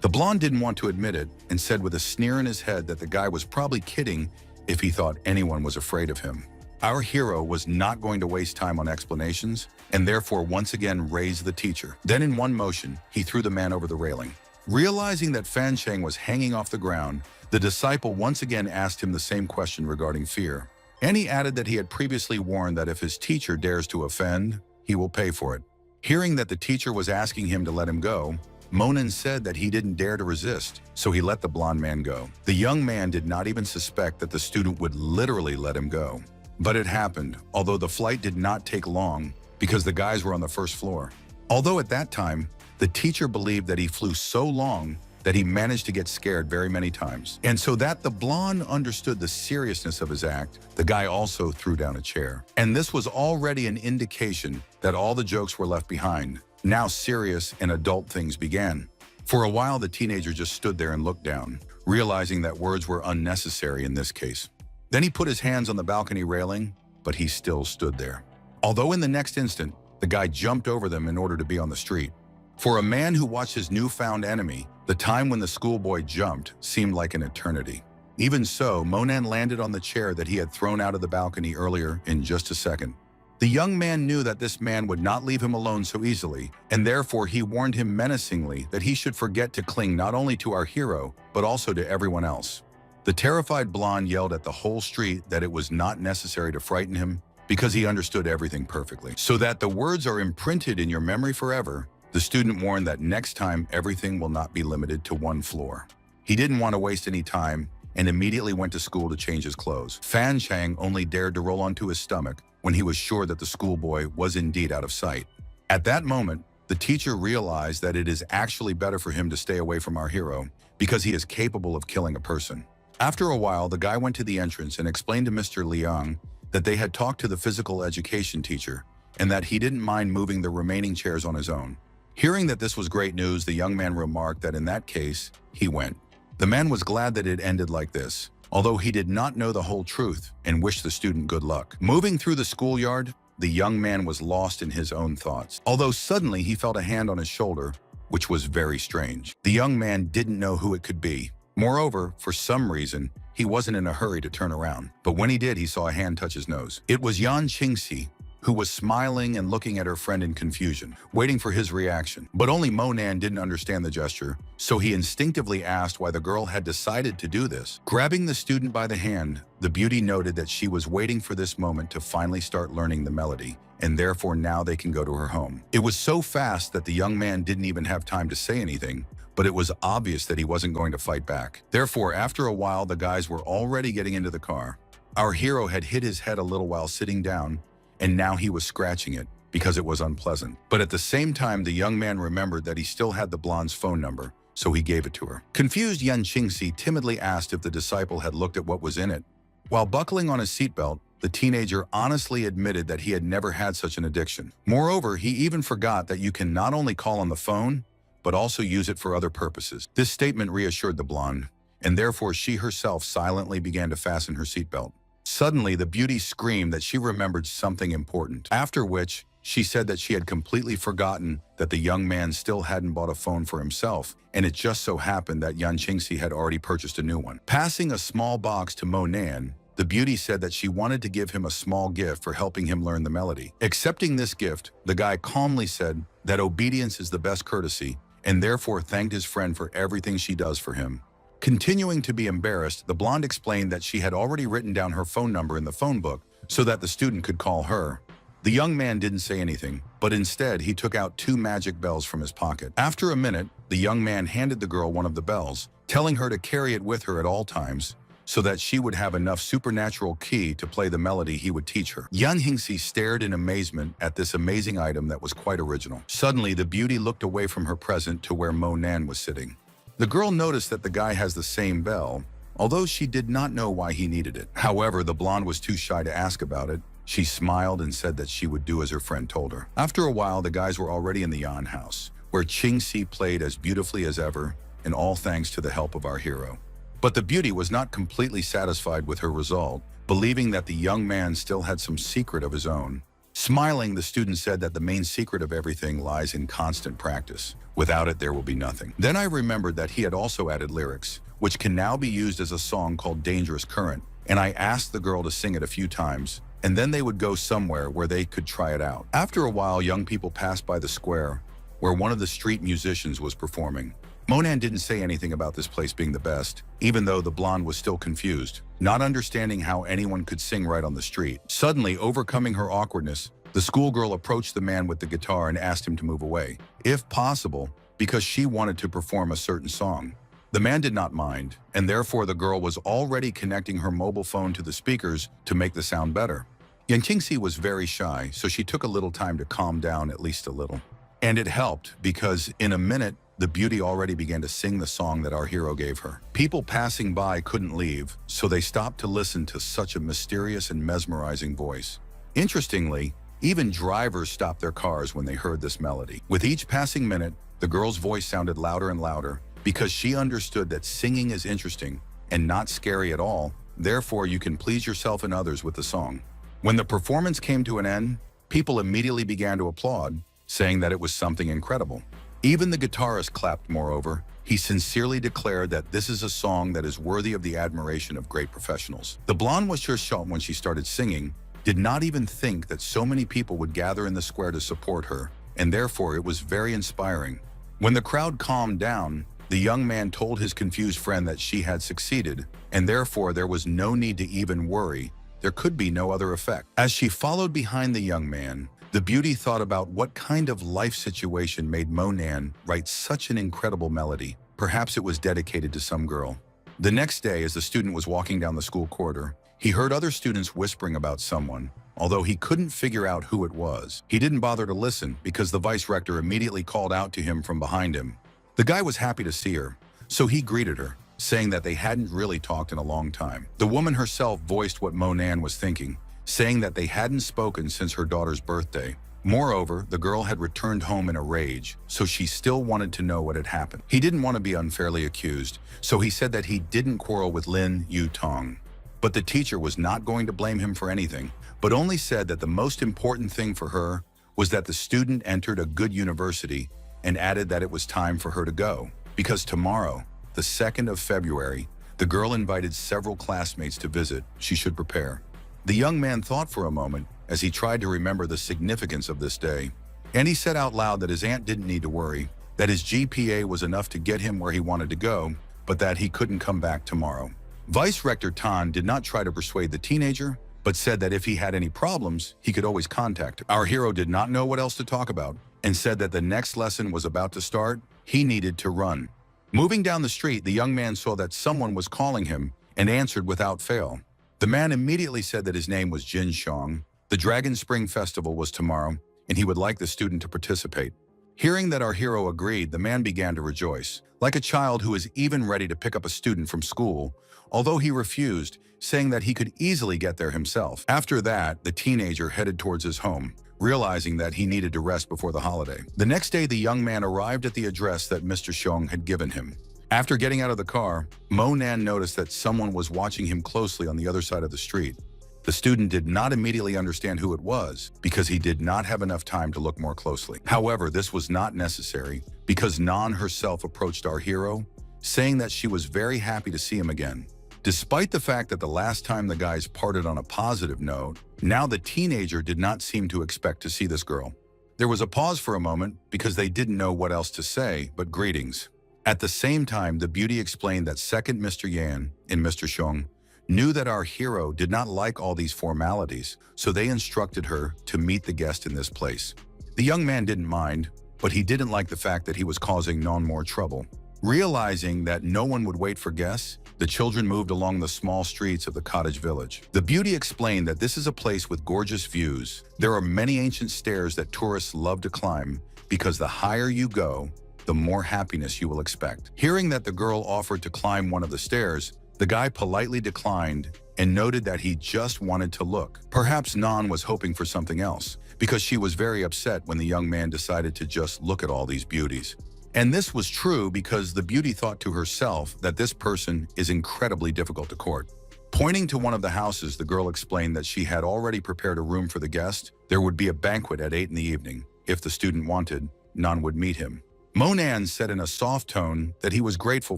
The blonde didn't want to admit it and said with a sneer in his head that the guy was probably kidding if he thought anyone was afraid of him. Our hero was not going to waste time on explanations and therefore once again raised the teacher. Then in one motion, he threw the man over the railing. Realizing that Fan Chang was hanging off the ground, the disciple once again asked him the same question regarding fear. And he added that he had previously warned that if his teacher dares to offend, he will pay for it. Hearing that the teacher was asking him to let him go, Monan said that he didn't dare to resist, so he let the blonde man go. The young man did not even suspect that the student would literally let him go. But it happened, although the flight did not take long because the guys were on the first floor. Although at that time, the teacher believed that he flew so long that he managed to get scared very many times. And so that the blonde understood the seriousness of his act, the guy also threw down a chair. And this was already an indication that all the jokes were left behind. Now serious and adult things began. For a while, the teenager just stood there and looked down, realizing that words were unnecessary in this case. Then he put his hands on the balcony railing, but he still stood there. Although in the next instant, the guy jumped over them in order to be on the street. For a man who watched his newfound enemy, the time when the schoolboy jumped seemed like an eternity. Even so, Monan landed on the chair that he had thrown out of the balcony earlier in just a second. The young man knew that this man would not leave him alone so easily, and therefore he warned him menacingly that he should forget to cling not only to our hero, but also to everyone else. The terrified blonde yelled at the whole street that it was not necessary to frighten him because he understood everything perfectly. So that the words are imprinted in your memory forever, the student warned that next time everything will not be limited to one floor. He didn't want to waste any time and immediately went to school to change his clothes. Fan Chang only dared to roll onto his stomach when he was sure that the schoolboy was indeed out of sight. At that moment, the teacher realized that it is actually better for him to stay away from our hero because he is capable of killing a person. After a while, the guy went to the entrance and explained to Mr. Liang that they had talked to the physical education teacher and that he didn't mind moving the remaining chairs on his own. Hearing that this was great news, the young man remarked that in that case, he went. The man was glad that it ended like this, although he did not know the whole truth and wished the student good luck. Moving through the schoolyard, the young man was lost in his own thoughts, although suddenly he felt a hand on his shoulder, which was very strange. The young man didn't know who it could be. Moreover, for some reason, he wasn't in a hurry to turn around, but when he did, he saw a hand touch his nose. It was Yan Qingxi, who was smiling and looking at her friend in confusion, waiting for his reaction. But only Monan didn't understand the gesture, so he instinctively asked why the girl had decided to do this. Grabbing the student by the hand, the beauty noted that she was waiting for this moment to finally start learning the melody, and therefore now they can go to her home. It was so fast that the young man didn't even have time to say anything, but it was obvious that he wasn't going to fight back. Therefore, after a while, the guys were already getting into the car. Our hero had hit his head a little while sitting down, and now he was scratching it, because it was unpleasant. But at the same time, the young man remembered that he still had the blonde's phone number, so he gave it to her. Confused, Yan Qingxi timidly asked if the disciple had looked at what was in it. While buckling on his seatbelt, the teenager honestly admitted that he had never had such an addiction. Moreover, he even forgot that you can not only call on the phone, but also use it for other purposes. This statement reassured the blonde, and therefore she herself silently began to fasten her seatbelt. Suddenly, the beauty screamed that she remembered something important, after which she said that she had completely forgotten that the young man still hadn't bought a phone for himself, and it just so happened that Yan Qingxi had already purchased a new one. Passing a small box to Monan, the beauty said that she wanted to give him a small gift for helping him learn the melody. Accepting this gift, the guy calmly said that obedience is the best courtesy, and therefore thanked his friend for everything she does for him. Continuing to be embarrassed, the blonde explained that she had already written down her phone number in the phone book so that the student could call her. The young man didn't say anything, but instead he took out 2 magic bells from his pocket. After a minute, the young man handed the girl one of the bells, telling her to carry it with her at all times so that she would have enough supernatural ki to play the melody he would teach her. Yan Qingxi stared in amazement at this amazing item that was quite original. Suddenly, the beauty looked away from her present to where Monan was sitting. The girl noticed that the guy has the same bell, although she did not know why he needed it. However, the blonde was too shy to ask about it. She smiled and said that she would do as her friend told her. After a while, the guys were already in the Yan house, where Qingxi played as beautifully as ever, and all thanks to the help of our hero. But the beauty was not completely satisfied with her result, believing that the young man still had some secret of his own. Smiling, the student said that the main secret of everything lies in constant practice. Without it, there will be nothing. Then I remembered that he had also added lyrics, which can now be used as a song called Dangerous Current, and I asked the girl to sing it a few times, and then they would go somewhere where they could try it out. After a while, young people passed by the square, where one of the street musicians was performing. Monan didn't say anything about this place being the best, even though the blonde was still confused, not understanding how anyone could sing right on the street. Suddenly, overcoming her awkwardness, the schoolgirl approached the man with the guitar and asked him to move away, if possible, because she wanted to perform a certain song. The man did not mind, and therefore the girl was already connecting her mobile phone to the speakers to make the sound better. Yan Qingxi was very shy, so she took a little time to calm down at least a little. And it helped, because in a minute, the beauty already began to sing the song that our hero gave her. People passing by couldn't leave, so they stopped to listen to such a mysterious and mesmerizing voice. Interestingly, even drivers stopped their cars when they heard this melody. With each passing minute, the girl's voice sounded louder and louder, because she understood that singing is interesting and not scary at all, therefore you can please yourself and others with the song. When the performance came to an end, people immediately began to applaud, saying that it was something incredible. Even the guitarist clapped. Moreover, he sincerely declared that this is a song that is worthy of the admiration of great professionals. The blonde was just shocked when she started singing, did not even think that so many people would gather in the square to support her, and therefore it was very inspiring. When the crowd calmed down, the young man told his confused friend that she had succeeded, and therefore there was no need to even worry. There could be no other effect. As she followed behind the young man, the beauty thought about what kind of life situation made Monan write such an incredible melody. Perhaps it was dedicated to some girl. The next day, as the student was walking down the school corridor, he heard other students whispering about someone, although he couldn't figure out who it was. He didn't bother to listen because the vice rector immediately called out to him from behind him. The guy was happy to see her, so he greeted her, saying that they hadn't really talked in a long time. The woman herself voiced what Monan was thinking, saying that they hadn't spoken since her daughter's birthday. Moreover, the girl had returned home in a rage, so she still wanted to know what had happened. He didn't want to be unfairly accused, so he said that he didn't quarrel with Lin Yutong. But the teacher was not going to blame him for anything, but only said that the most important thing for her was that the student entered a good university, and added that it was time for her to go, because tomorrow, the 2nd of February, the girl invited several classmates to visit. She should prepare. The young man thought for a moment as he tried to remember the significance of this day, and he said out loud that his aunt didn't need to worry, that his GPA was enough to get him where he wanted to go, but that he couldn't come back tomorrow. Vice Rector Tan did not try to persuade the teenager, but said that if he had any problems, he could always contact her. Our hero did not know what else to talk about, and said that the next lesson was about to start. He needed to run. Moving down the street, the young man saw that someone was calling him and answered without fail. The man immediately said that his name was Jin Shang. The Dragon Spring Festival was tomorrow, and he would like the student to participate. Hearing that our hero agreed, the man began to rejoice, like a child who is even ready to pick up a student from school, although he refused, saying that he could easily get there himself. After that, the teenager headed towards his home, realizing that he needed to rest before the holiday. The next day, the young man arrived at the address that Mr. Xiong had given him. After getting out of the car, Mo Nan noticed that someone was watching him closely on the other side of the street. The student did not immediately understand who it was because he did not have enough time to look more closely. However, this was not necessary because Nan herself approached our hero, saying that she was very happy to see him again. Despite the fact that the last time the guys parted on a positive note, now the teenager did not seem to expect to see this girl. There was a pause for a moment because they didn't know what else to say but greetings. At the same time, the beauty explained that second Mr. Yan and Mr. Xiong knew that our hero did not like all these formalities, so they instructed her to meet the guest in this place. The young man didn't mind, but he didn't like the fact that he was causing Nan more trouble. Realizing that no one would wait for guests, the children moved along the small streets of the cottage village. The beauty explained that this is a place with gorgeous views. There are many ancient stairs that tourists love to climb because the higher you go, the more happiness you will expect. Hearing that the girl offered to climb one of the stairs, the guy politely declined and noted that he just wanted to look. Perhaps Nan was hoping for something else, because she was very upset when the young man decided to just look at all these beauties. And this was true because the beauty thought to herself that this person is incredibly difficult to court. Pointing to one of the houses, the girl explained that she had already prepared a room for the guest. There would be a banquet at 8 in the evening. If the student wanted, Nan would meet him. Mo Nan said in a soft tone that he was grateful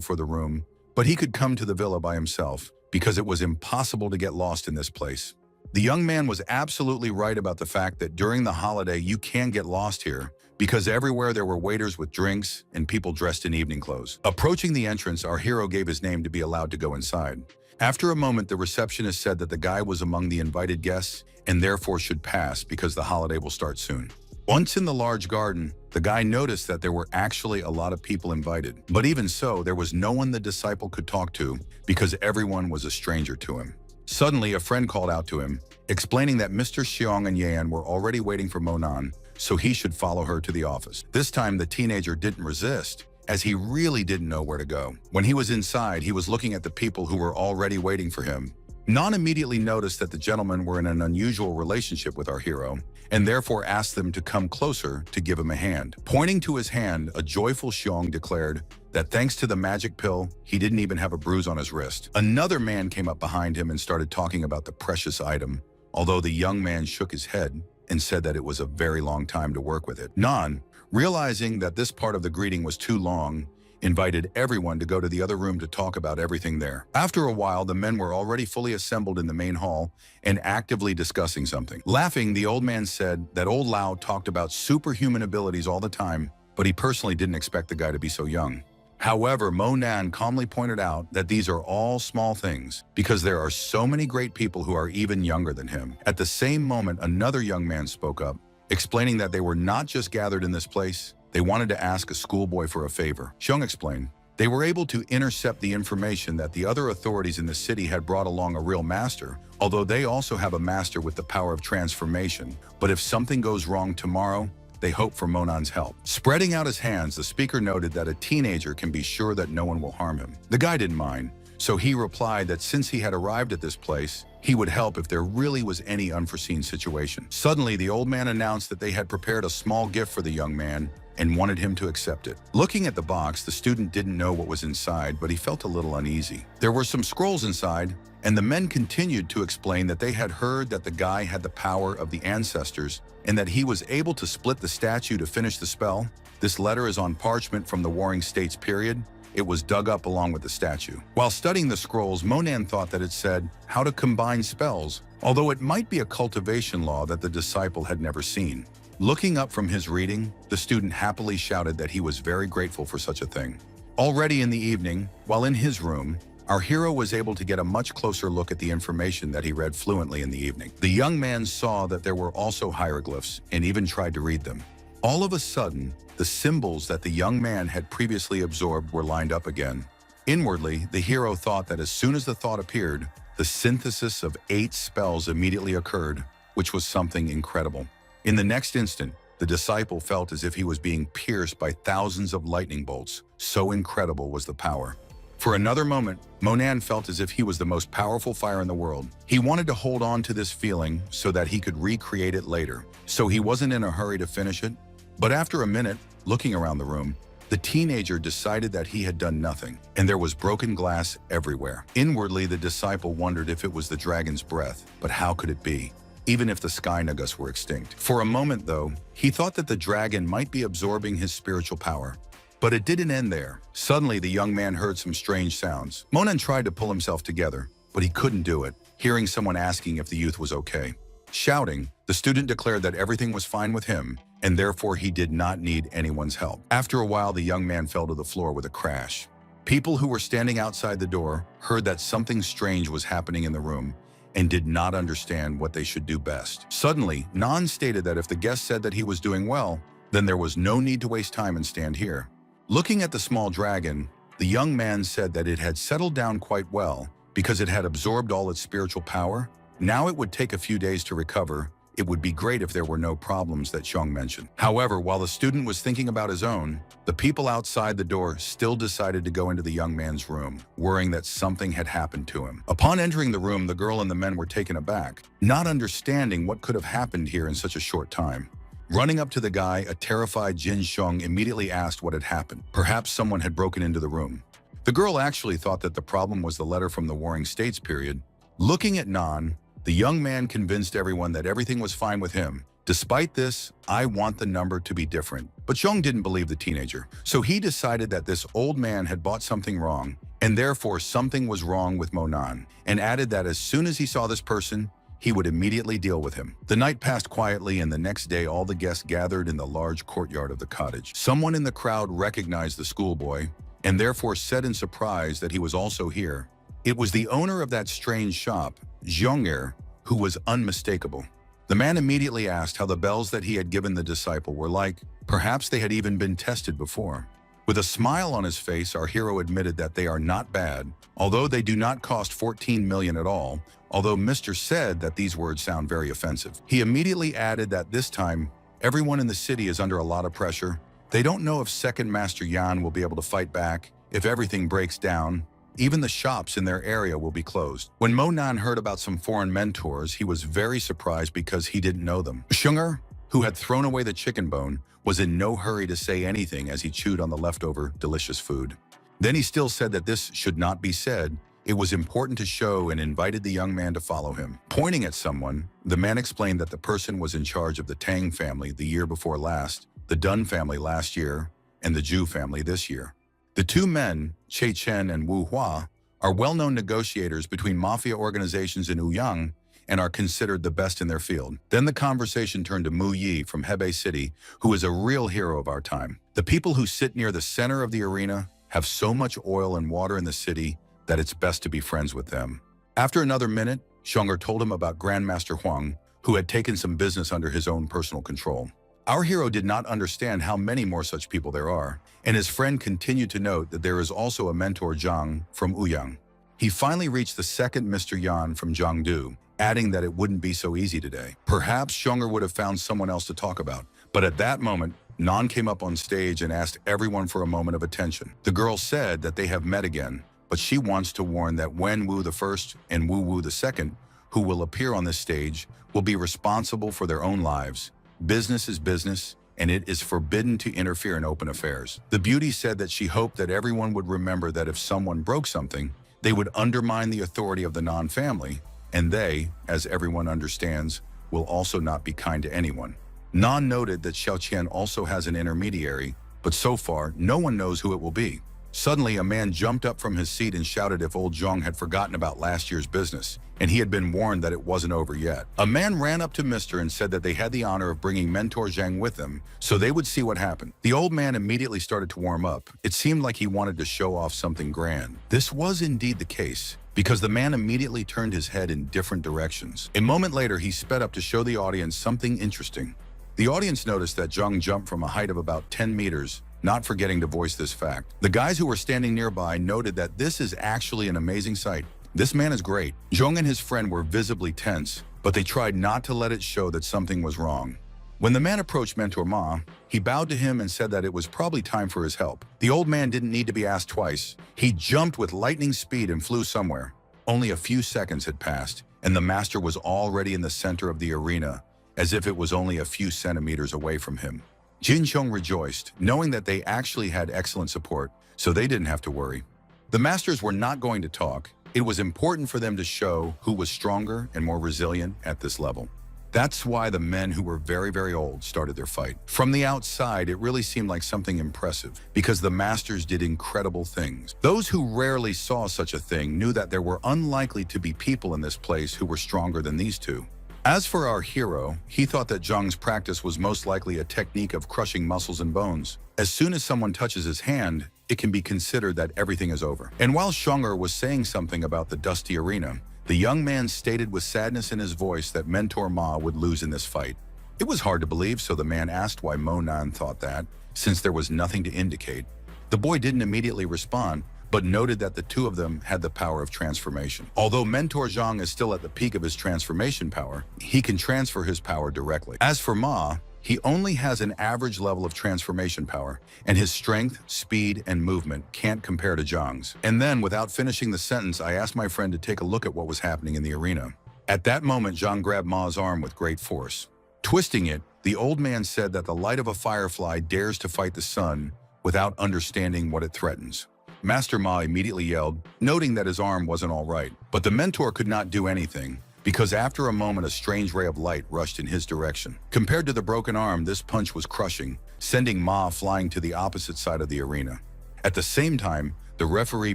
for the room, but he could come to the villa by himself because it was impossible to get lost in this place. The young man was absolutely right about the fact that during the holiday you can get lost here because everywhere there were waiters with drinks and people dressed in evening clothes. Approaching the entrance, our hero gave his name to be allowed to go inside. After a moment, the receptionist said that the guy was among the invited guests and therefore should pass because the holiday will start soon. Once in the large garden, the guy noticed that there were actually a lot of people invited. But even so, there was no one the disciple could talk to because everyone was a stranger to him. Suddenly, a friend called out to him, explaining that Mr. Xiong and Yan were already waiting for Mo Nan, so he should follow her to the office. This time, the teenager didn't resist, as he really didn't know where to go. When he was inside, he was looking at the people who were already waiting for him. Nan immediately noticed that the gentlemen were in an unusual relationship with our hero, and therefore asked them to come closer to give him a hand. Pointing to his hand, a joyful Xiong declared that thanks to the magic pill, he didn't even have a bruise on his wrist. Another man came up behind him and started talking about the precious item, although the young man shook his head and said that it was a very long time to work with it. Nan, realizing that this part of the greeting was too long, invited everyone to go to the other room to talk about everything there. After a while, the men were already fully assembled in the main hall and actively discussing something. Laughing, the old man said that old Lao talked about superhuman abilities all the time, but he personally didn't expect the guy to be so young. However, Mo Nan calmly pointed out that these are all small things because there are so many great people who are even younger than him. At the same moment, another young man spoke up, explaining that they were not just gathered in this place, they wanted to ask a schoolboy for a favor. Xiong explained, they were able to intercept the information that the other authorities in the city had brought along a real master, although they also have a master with the power of transformation. But if something goes wrong tomorrow, they hope for Mo Nan's help. Spreading out his hands, the speaker noted that a teenager can be sure that no one will harm him. The guy didn't mind, so he replied that since he had arrived at this place, he would help if there really was any unforeseen situation. Suddenly, the old man announced that they had prepared a small gift for the young man and wanted him to accept it. Looking at the box, the student didn't know what was inside, but he felt a little uneasy. There were some scrolls inside, and the men continued to explain that they had heard that the guy had the power of the ancestors and that he was able to split the statue to finish the spell. This letter is on parchment from the Warring States period. It was dug up along with the statue. While studying the scrolls, Mo Nan thought that it said how to combine spells, although it might be a cultivation law that the disciple had never seen. Looking up from his reading, the student happily shouted that he was very grateful for such a thing. Already in the evening, while in his room, our hero was able to get a much closer look at the information that he read fluently in the evening. The young man saw that there were also hieroglyphs and even tried to read them. All of a sudden, the symbols that the young man had previously absorbed were lined up again. Inwardly, the hero thought that as soon as the thought appeared, the synthesis of 8 spells immediately occurred, which was something incredible. In the next instant, the disciple felt as if he was being pierced by thousands of lightning bolts. So incredible was the power. For another moment, Monan felt as if he was the most powerful fire in the world. He wanted to hold on to this feeling so that he could recreate it later, so he wasn't in a hurry to finish it. But after a minute, looking around the room, the teenager decided that he had done nothing, and there was broken glass everywhere. Inwardly, the disciple wondered if it was the dragon's breath, but how could it be, even if the sky nagas were extinct? For a moment, though, he thought that the dragon might be absorbing his spiritual power. But it didn't end there. Suddenly, the young man heard some strange sounds. Monan tried to pull himself together, but he couldn't do it, hearing someone asking if the youth was okay. Shouting, the student declared that everything was fine with him, and therefore he did not need anyone's help. After a while, the young man fell to the floor with a crash. People who were standing outside the door heard that something strange was happening in the room and did not understand what they should do best. Suddenly, Nan stated that if the guest said that he was doing well, then there was no need to waste time and stand here. Looking at the small dragon, the young man said that it had settled down quite well because it had absorbed all its spiritual power. Now it would take a few days to recover. It would be great if there were no problems that Xiong mentioned. However, while the student was thinking about his own, the people outside the door still decided to go into the young man's room, worrying that something had happened to him. Upon entering the room, the girl and the men were taken aback, not understanding what could have happened here in such a short time. Running up to the guy, a terrified Jin Xiong immediately asked what had happened. Perhaps someone had broken into the room. The girl actually thought that the problem was the letter from the Warring States period. Looking at Nan, the young man convinced everyone that everything was fine with him. Despite this, I want the number to be different. But Xiong didn't believe the teenager, so he decided that this old man had bought something wrong, and therefore something was wrong with Monan, and added that as soon as he saw this person, he would immediately deal with him. The night passed quietly, and the next day all the guests gathered in the large courtyard of the cottage. Someone in the crowd recognized the schoolboy, and therefore said in surprise that he was also here. It was the owner of that strange shop, Zhong'er, who was unmistakable. The man immediately asked how the bells that he had given the disciple were like. Perhaps they had even been tested before. With a smile on his face, our hero admitted that they are not bad, although they do not cost 14 million at all, although Mr. said that these words sound very offensive. He immediately added that this time, everyone in the city is under a lot of pressure. They don't know if Second Master Yan will be able to fight back, if everything breaks down. Even the shops in their area will be closed. When Monan heard about some foreign mentors, he was very surprised because he didn't know them. Shung'er, who had thrown away the chicken bone, was in no hurry to say anything as he chewed on the leftover delicious food. Then he still said that this should not be said. It was important to show, and invited the young man to follow him. Pointing at someone, the man explained that the person was in charge of the Tang family the year before last, the Dun family last year, and the Zhu family this year. The two men, Che Chen and Wu Hua, are well-known negotiators between mafia organizations in Ouyang and are considered the best in their field. Then the conversation turned to Mu Yi from Hebei City, who is a real hero of our time. The people who sit near the center of the arena have so much oil and water in the city that it's best to be friends with them. After another minute, Shung'er told him about Grandmaster Huang, who had taken some business under his own personal control. Our hero did not understand how many more such people there are, and his friend continued to note that there is also a mentor Zhang from Ouyang. He finally reached the second Mr. Yan from Jiangdu, adding that it wouldn't be so easy today. Perhaps Shung'er would have found someone else to talk about, but at that moment, Nan came up on stage and asked everyone for a moment of attention. The girl said that they have met again, but she wants to warn that Wen Wu the first and Wu Wu the second, who will appear on this stage, will be responsible for their own lives. Business is business, and it is forbidden to interfere in open affairs. The beauty said that she hoped that everyone would remember that if someone broke something, they would undermine the authority of the Nan family, and they, as everyone understands, will also not be kind to anyone. Nan noted that Xiaoqian also has an intermediary, but so far, no one knows who it will be. Suddenly, a man jumped up from his seat and shouted if old Zhong had forgotten about last year's business, and he had been warned that it wasn't over yet. A man ran up to Mr. and said that they had the honor of bringing Mentor Zhang with them, so they would see what happened. The old man immediately started to warm up. It seemed like he wanted to show off something grand. This was indeed the case, because the man immediately turned his head in different directions. A moment later, he sped up to show the audience something interesting. The audience noticed that Zhang jumped from a height of about 10 meters, not forgetting to voice this fact. The guys who were standing nearby noted that this is actually an amazing sight. This man is great. Zhong and his friend were visibly tense, but they tried not to let it show that something was wrong. When the man approached Mentor Ma, he bowed to him and said that it was probably time for his help. The old man didn't need to be asked twice. He jumped with lightning speed and flew somewhere. Only a few seconds had passed, and the master was already in the center of the arena, as if it was only a few centimeters away from him. Jin Chong rejoiced, knowing that they actually had excellent support, so they didn't have to worry. The masters were not going to talk. It was important for them to show who was stronger and more resilient at this level. That's why the men who were very, very old started their fight. From the outside, it really seemed like something impressive because the masters did incredible things. Those who rarely saw such a thing knew that there were unlikely to be people in this place who were stronger than these two. As for our hero, he thought that Zhang's practice was most likely a technique of crushing muscles and bones. As soon as someone touches his hand, it can be considered that everything is over. And while Zhang was saying something about the dusty arena, the young man stated with sadness in his voice that Mentor Ma would lose in this fight. It was hard to believe, so the man asked why Mo Nan thought that, since there was nothing to indicate. The boy didn't immediately respond, but noted that the two of them had the power of transformation. Although Mentor Zhang is still at the peak of his transformation power, he can transfer his power directly. As for Ma, he only has an average level of transformation power, and his strength, speed, and movement can't compare to Zhang's. And then, without finishing the sentence, I asked my friend to take a look at what was happening in the arena. At that moment, Zhang grabbed Ma's arm with great force. Twisting it, the old man said that the light of a firefly dares to fight the sun without understanding what it threatens. Master Ma immediately yelled, noting that his arm wasn't all right. But the mentor could not do anything, because after a moment a strange ray of light rushed in his direction. Compared to the broken arm, this punch was crushing, sending Ma flying to the opposite side of the arena. At the same time, the referee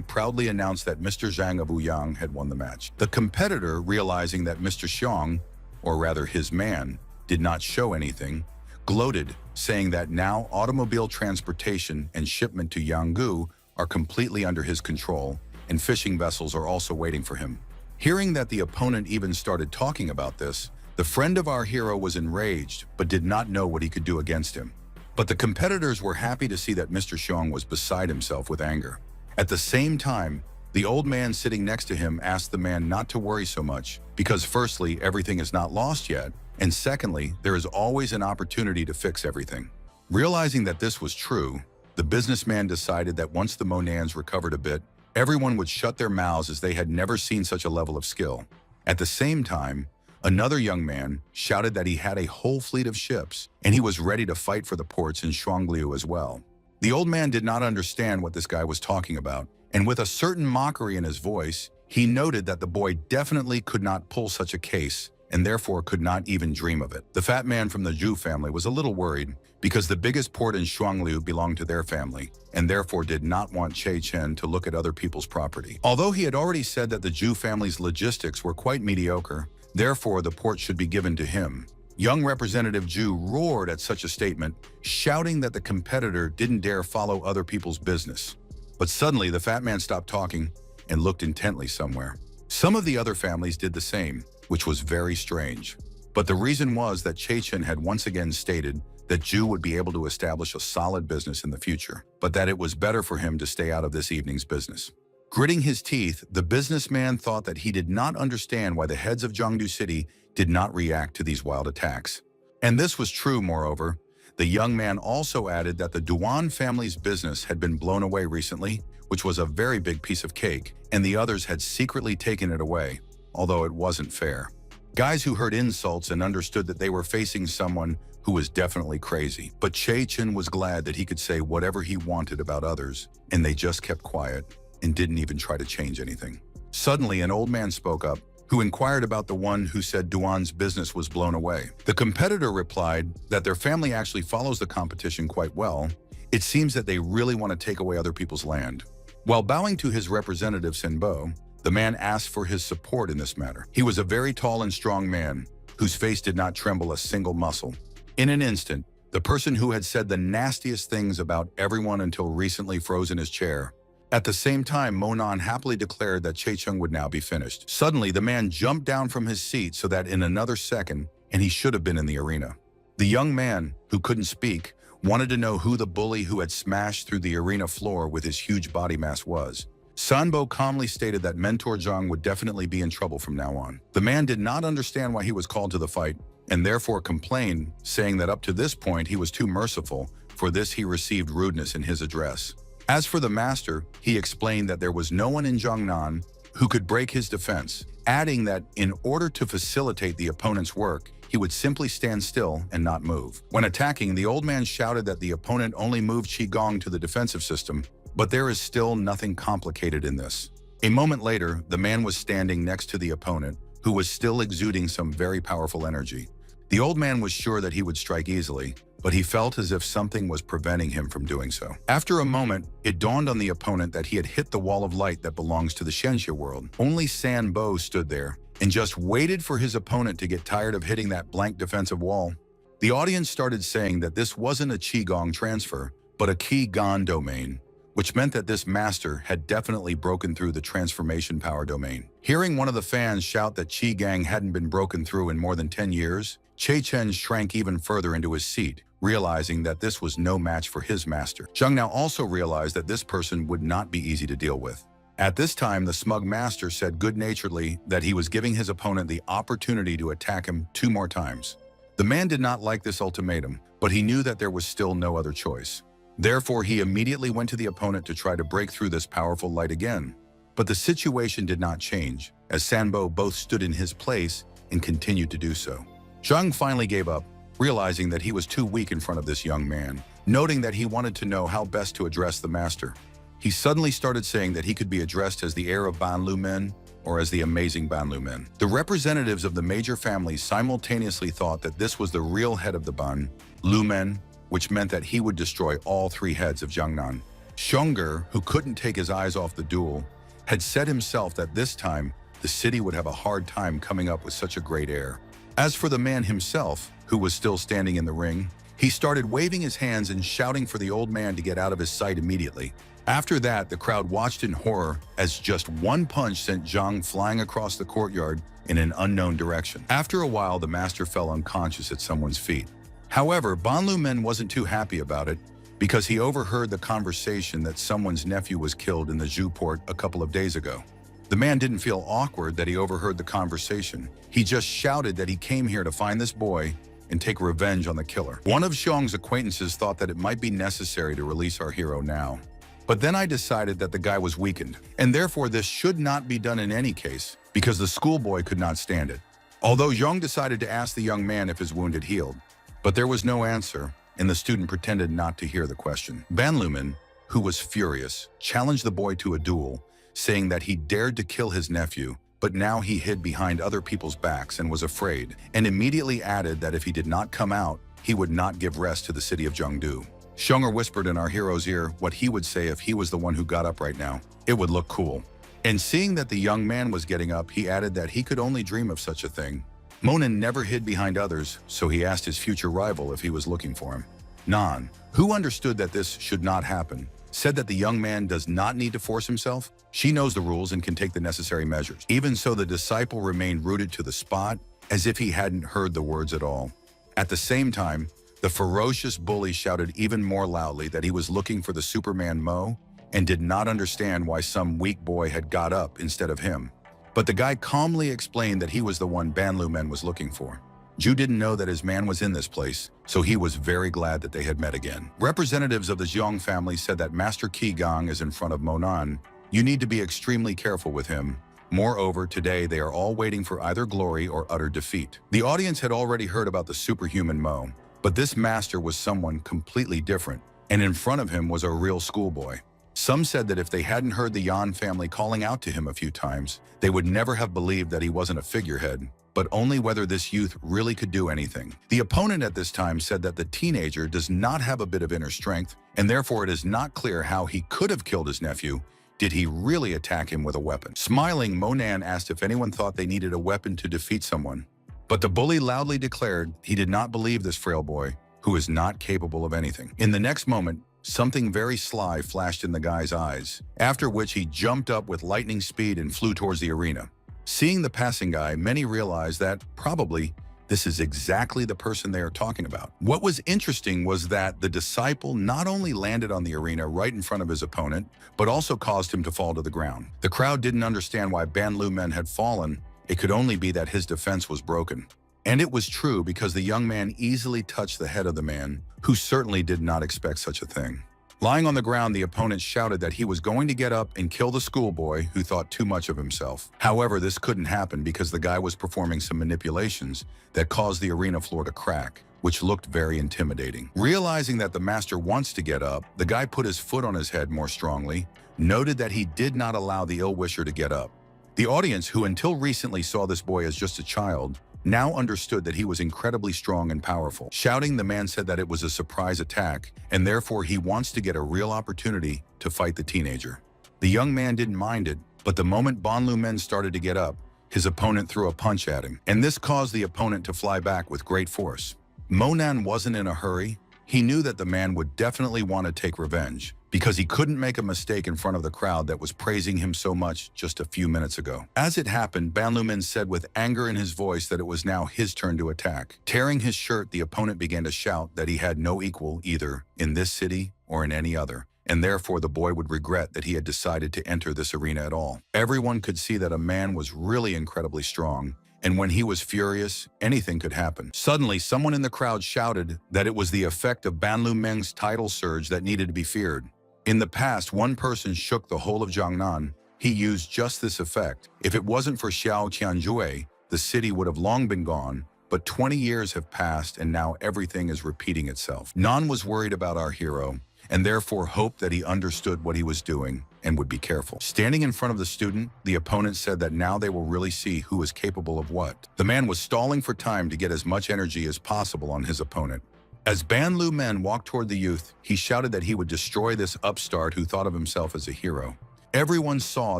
proudly announced that Mr. Zhang of Wuyang had won the match. The competitor, realizing that Mr. Xiong, or rather his man, did not show anything, gloated, saying that now automobile transportation and shipment to Yanggu are completely under his control, and fishing vessels are also waiting for him. Hearing that the opponent even started talking about this, the friend of our hero was enraged, but did not know what he could do against him. But the competitors were happy to see that Mr. Xiong was beside himself with anger. At the same time, the old man sitting next to him asked the man not to worry so much, because firstly, everything is not lost yet, and secondly, there is always an opportunity to fix everything. Realizing that this was true, the businessman decided that once the Monans recovered a bit, everyone would shut their mouths as they had never seen such a level of skill. At the same time, another young man shouted that he had a whole fleet of ships, and he was ready to fight for the ports in Shuangliu as well. The old man did not understand what this guy was talking about, and with a certain mockery in his voice, he noted that the boy definitely could not pull such a case, and therefore could not even dream of it. The fat man from the Zhu family was a little worried, because the biggest port in Shuangliu belonged to their family, and therefore did not want Che Chen to look at other people's property. Although he had already said that the Zhu family's logistics were quite mediocre, therefore the port should be given to him. Young Representative Zhu roared at such a statement, shouting that the competitor didn't dare follow other people's business. But suddenly the fat man stopped talking and looked intently somewhere. Some of the other families did the same, which was very strange. But the reason was that Che Chen had once again stated that Zhu would be able to establish a solid business in the future, but that it was better for him to stay out of this evening's business. Gritting his teeth, the businessman thought that he did not understand why the heads of Jiangdu City did not react to these wild attacks. And this was true, moreover. The young man also added that the Duan family's business had been blown away recently, which was a very big piece of cake, and the others had secretly taken it away, although it wasn't fair. Guys who heard insults and understood that they were facing someone who was definitely crazy. But Che Chen was glad that he could say whatever he wanted about others, and they just kept quiet and didn't even try to change anything. Suddenly, an old man spoke up, who inquired about the one who said Duan's business was blown away. The competitor replied that their family actually follows the competition quite well. It seems that they really want to take away other people's land. While bowing to his representative Senbo, the man asked for his support in this matter. He was a very tall and strong man, whose face did not tremble a single muscle. In an instant, the person who had said the nastiest things about everyone until recently froze in his chair. At the same time, Monan happily declared that Che Chung would now be finished. Suddenly, the man jumped down from his seat so that in another second, and he should have been in the arena. The young man, who couldn't speak, wanted to know who the bully who had smashed through the arena floor with his huge body mass was. Sanbo calmly stated that Mentor Zhang would definitely be in trouble from now on. The man did not understand why he was called to the fight, and therefore complained, saying that up to this point he was too merciful. For this he received rudeness in his address. As for the master, he explained that there was no one in Jiangnan who could break his defense, adding that in order to facilitate the opponent's work, he would simply stand still and not move. When attacking, the old man shouted that the opponent only moved Qigong to the defensive system, but there is still nothing complicated in this. A moment later, the man was standing next to the opponent, who was still exuding some very powerful energy. The old man was sure that he would strike easily, but he felt as if something was preventing him from doing so. After a moment, it dawned on the opponent that he had hit the wall of light that belongs to the Shenxia world. Only Sanbo stood there and just waited for his opponent to get tired of hitting that blank defensive wall. The audience started saying that this wasn't a Qigong transfer, but a Qigong domain, which meant that this master had definitely broken through the transformation power domain. Hearing one of the fans shout that Qigong hadn't been broken through in more than 10 years, Che Chen shrank even further into his seat, realizing that this was no match for his master. Zheng now also realized that this person would not be easy to deal with. At this time, the smug master said good-naturedly that he was giving his opponent the opportunity to attack him 2 more times. The man did not like this ultimatum, but he knew that there was still no other choice. Therefore, he immediately went to the opponent to try to break through this powerful light again. But the situation did not change, as Sanbo both stood in his place and continued to do so. Zheng finally gave up, realizing that he was too weak in front of this young man, noting that he wanted to know how best to address the master. He suddenly started saying that he could be addressed as the heir of Banlu Men or as the amazing Banlu Men. The representatives of the major families simultaneously thought that this was the real head of the Banlu Men, which meant that he would destroy all 3 heads of Jiangnan. Xiong'er, who couldn't take his eyes off the duel, had said himself that this time the city would have a hard time coming up with such a great heir. As for the man himself, who was still standing in the ring, he started waving his hands and shouting for the old man to get out of his sight immediately. After that, the crowd watched in horror as just one punch sent Zhang flying across the courtyard in an unknown direction. After a while, the master fell unconscious at someone's feet. However, Banlu Men wasn't too happy about it because he overheard the conversation that someone's nephew was killed in the Zhu port a couple of days ago. The man didn't feel awkward that he overheard the conversation. He just shouted that he came here to find this boy and take revenge on the killer. One of Xiong's acquaintances thought that it might be necessary to release our hero now. But then I decided that the guy was weakened, and therefore this should not be done in any case, because the schoolboy could not stand it. Although Xiong decided to ask the young man if his wound had healed, but there was no answer, and the student pretended not to hear the question. Banlumen, who was furious, challenged the boy to a duel, saying that he dared to kill his nephew, but now he hid behind other people's backs and was afraid, and immediately added that if he did not come out, he would not give rest to the city of Zhengdu. Xiong'er whispered in our hero's ear what he would say if he was the one who got up right now. It would look cool. And seeing that the young man was getting up, he added that he could only dream of such a thing. Monin never hid behind others, so he asked his future rival if he was looking for him. Nan, who understood that this should not happen, said that the young man does not need to force himself. She knows the rules and can take the necessary measures. Even so, the disciple remained rooted to the spot, as if he hadn't heard the words at all. At the same time, the ferocious bully shouted even more loudly that he was looking for the Superman Mo and did not understand why some weak boy had got up instead of him. But the guy calmly explained that he was the one Banlu Men was looking for. Zhu didn't know that his man was in this place, so he was very glad that they had met again. Representatives of the Xiong family said that Master Qigong is in front of Monan. You need to be extremely careful with him. Moreover, today they are all waiting for either glory or utter defeat. The audience had already heard about the superhuman Mo, but this master was someone completely different, and in front of him was a real schoolboy. Some said that if they hadn't heard the Yan family calling out to him a few times, they would never have believed that he wasn't a figurehead, but only whether this youth really could do anything. The opponent at this time said that the teenager does not have a bit of inner strength, and therefore it is not clear how he could have killed his nephew. Did he really attack him with a weapon? Smiling, Monan asked if anyone thought they needed a weapon to defeat someone. But the bully loudly declared he did not believe this frail boy, who is not capable of anything. In the next moment, something very sly flashed in the guy's eyes, after which he jumped up with lightning speed and flew towards the arena. Seeing the passing guy, many realized that, probably, this is exactly the person they are talking about. What was interesting was that the disciple not only landed on the arena right in front of his opponent, but also caused him to fall to the ground. The crowd didn't understand why Banlu Men had fallen. It could only be that his defense was broken. And it was true because the young man easily touched the head of the man, who certainly did not expect such a thing. Lying on the ground, the opponent shouted that he was going to get up and kill the schoolboy who thought too much of himself. However, this couldn't happen because the guy was performing some manipulations that caused the arena floor to crack, which looked very intimidating. Realizing that the master wants to get up, the guy put his foot on his head more strongly, noted that he did not allow the ill-wisher to get up. The audience, who until recently saw this boy as just a child, now understood that he was incredibly strong and powerful. Shouting, the man said that it was a surprise attack, and therefore he wants to get a real opportunity to fight the teenager. The young man didn't mind it, but the moment Banlu-men started to get up, his opponent threw a punch at him, and this caused the opponent to fly back with great force. Monan wasn't in a hurry. He knew that the man would definitely want to take revenge, because he couldn't make a mistake in front of the crowd that was praising him so much just a few minutes ago. As it happened, Banlu-men said with anger in his voice that it was now his turn to attack. Tearing his shirt, the opponent began to shout that he had no equal either in this city or in any other, and therefore the boy would regret that he had decided to enter this arena at all. Everyone could see that a man was really incredibly strong, and when he was furious, anything could happen. Suddenly, someone in the crowd shouted that it was the effect of Banlu-men's tidal surge that needed to be feared. In the past, one person shook the whole of Jiangnan. He used just this effect. If it wasn't for Xiao Qianjue, the city would have long been gone, but 20 years have passed and now everything is repeating itself. Nan was worried about our hero, and therefore hoped that he understood what he was doing and would be careful. Standing in front of the student, the opponent said that now they will really see who is capable of what. The man was stalling for time to get as much energy as possible on his opponent. As Banlu-men walked toward the youth, he shouted that he would destroy this upstart who thought of himself as a hero. Everyone saw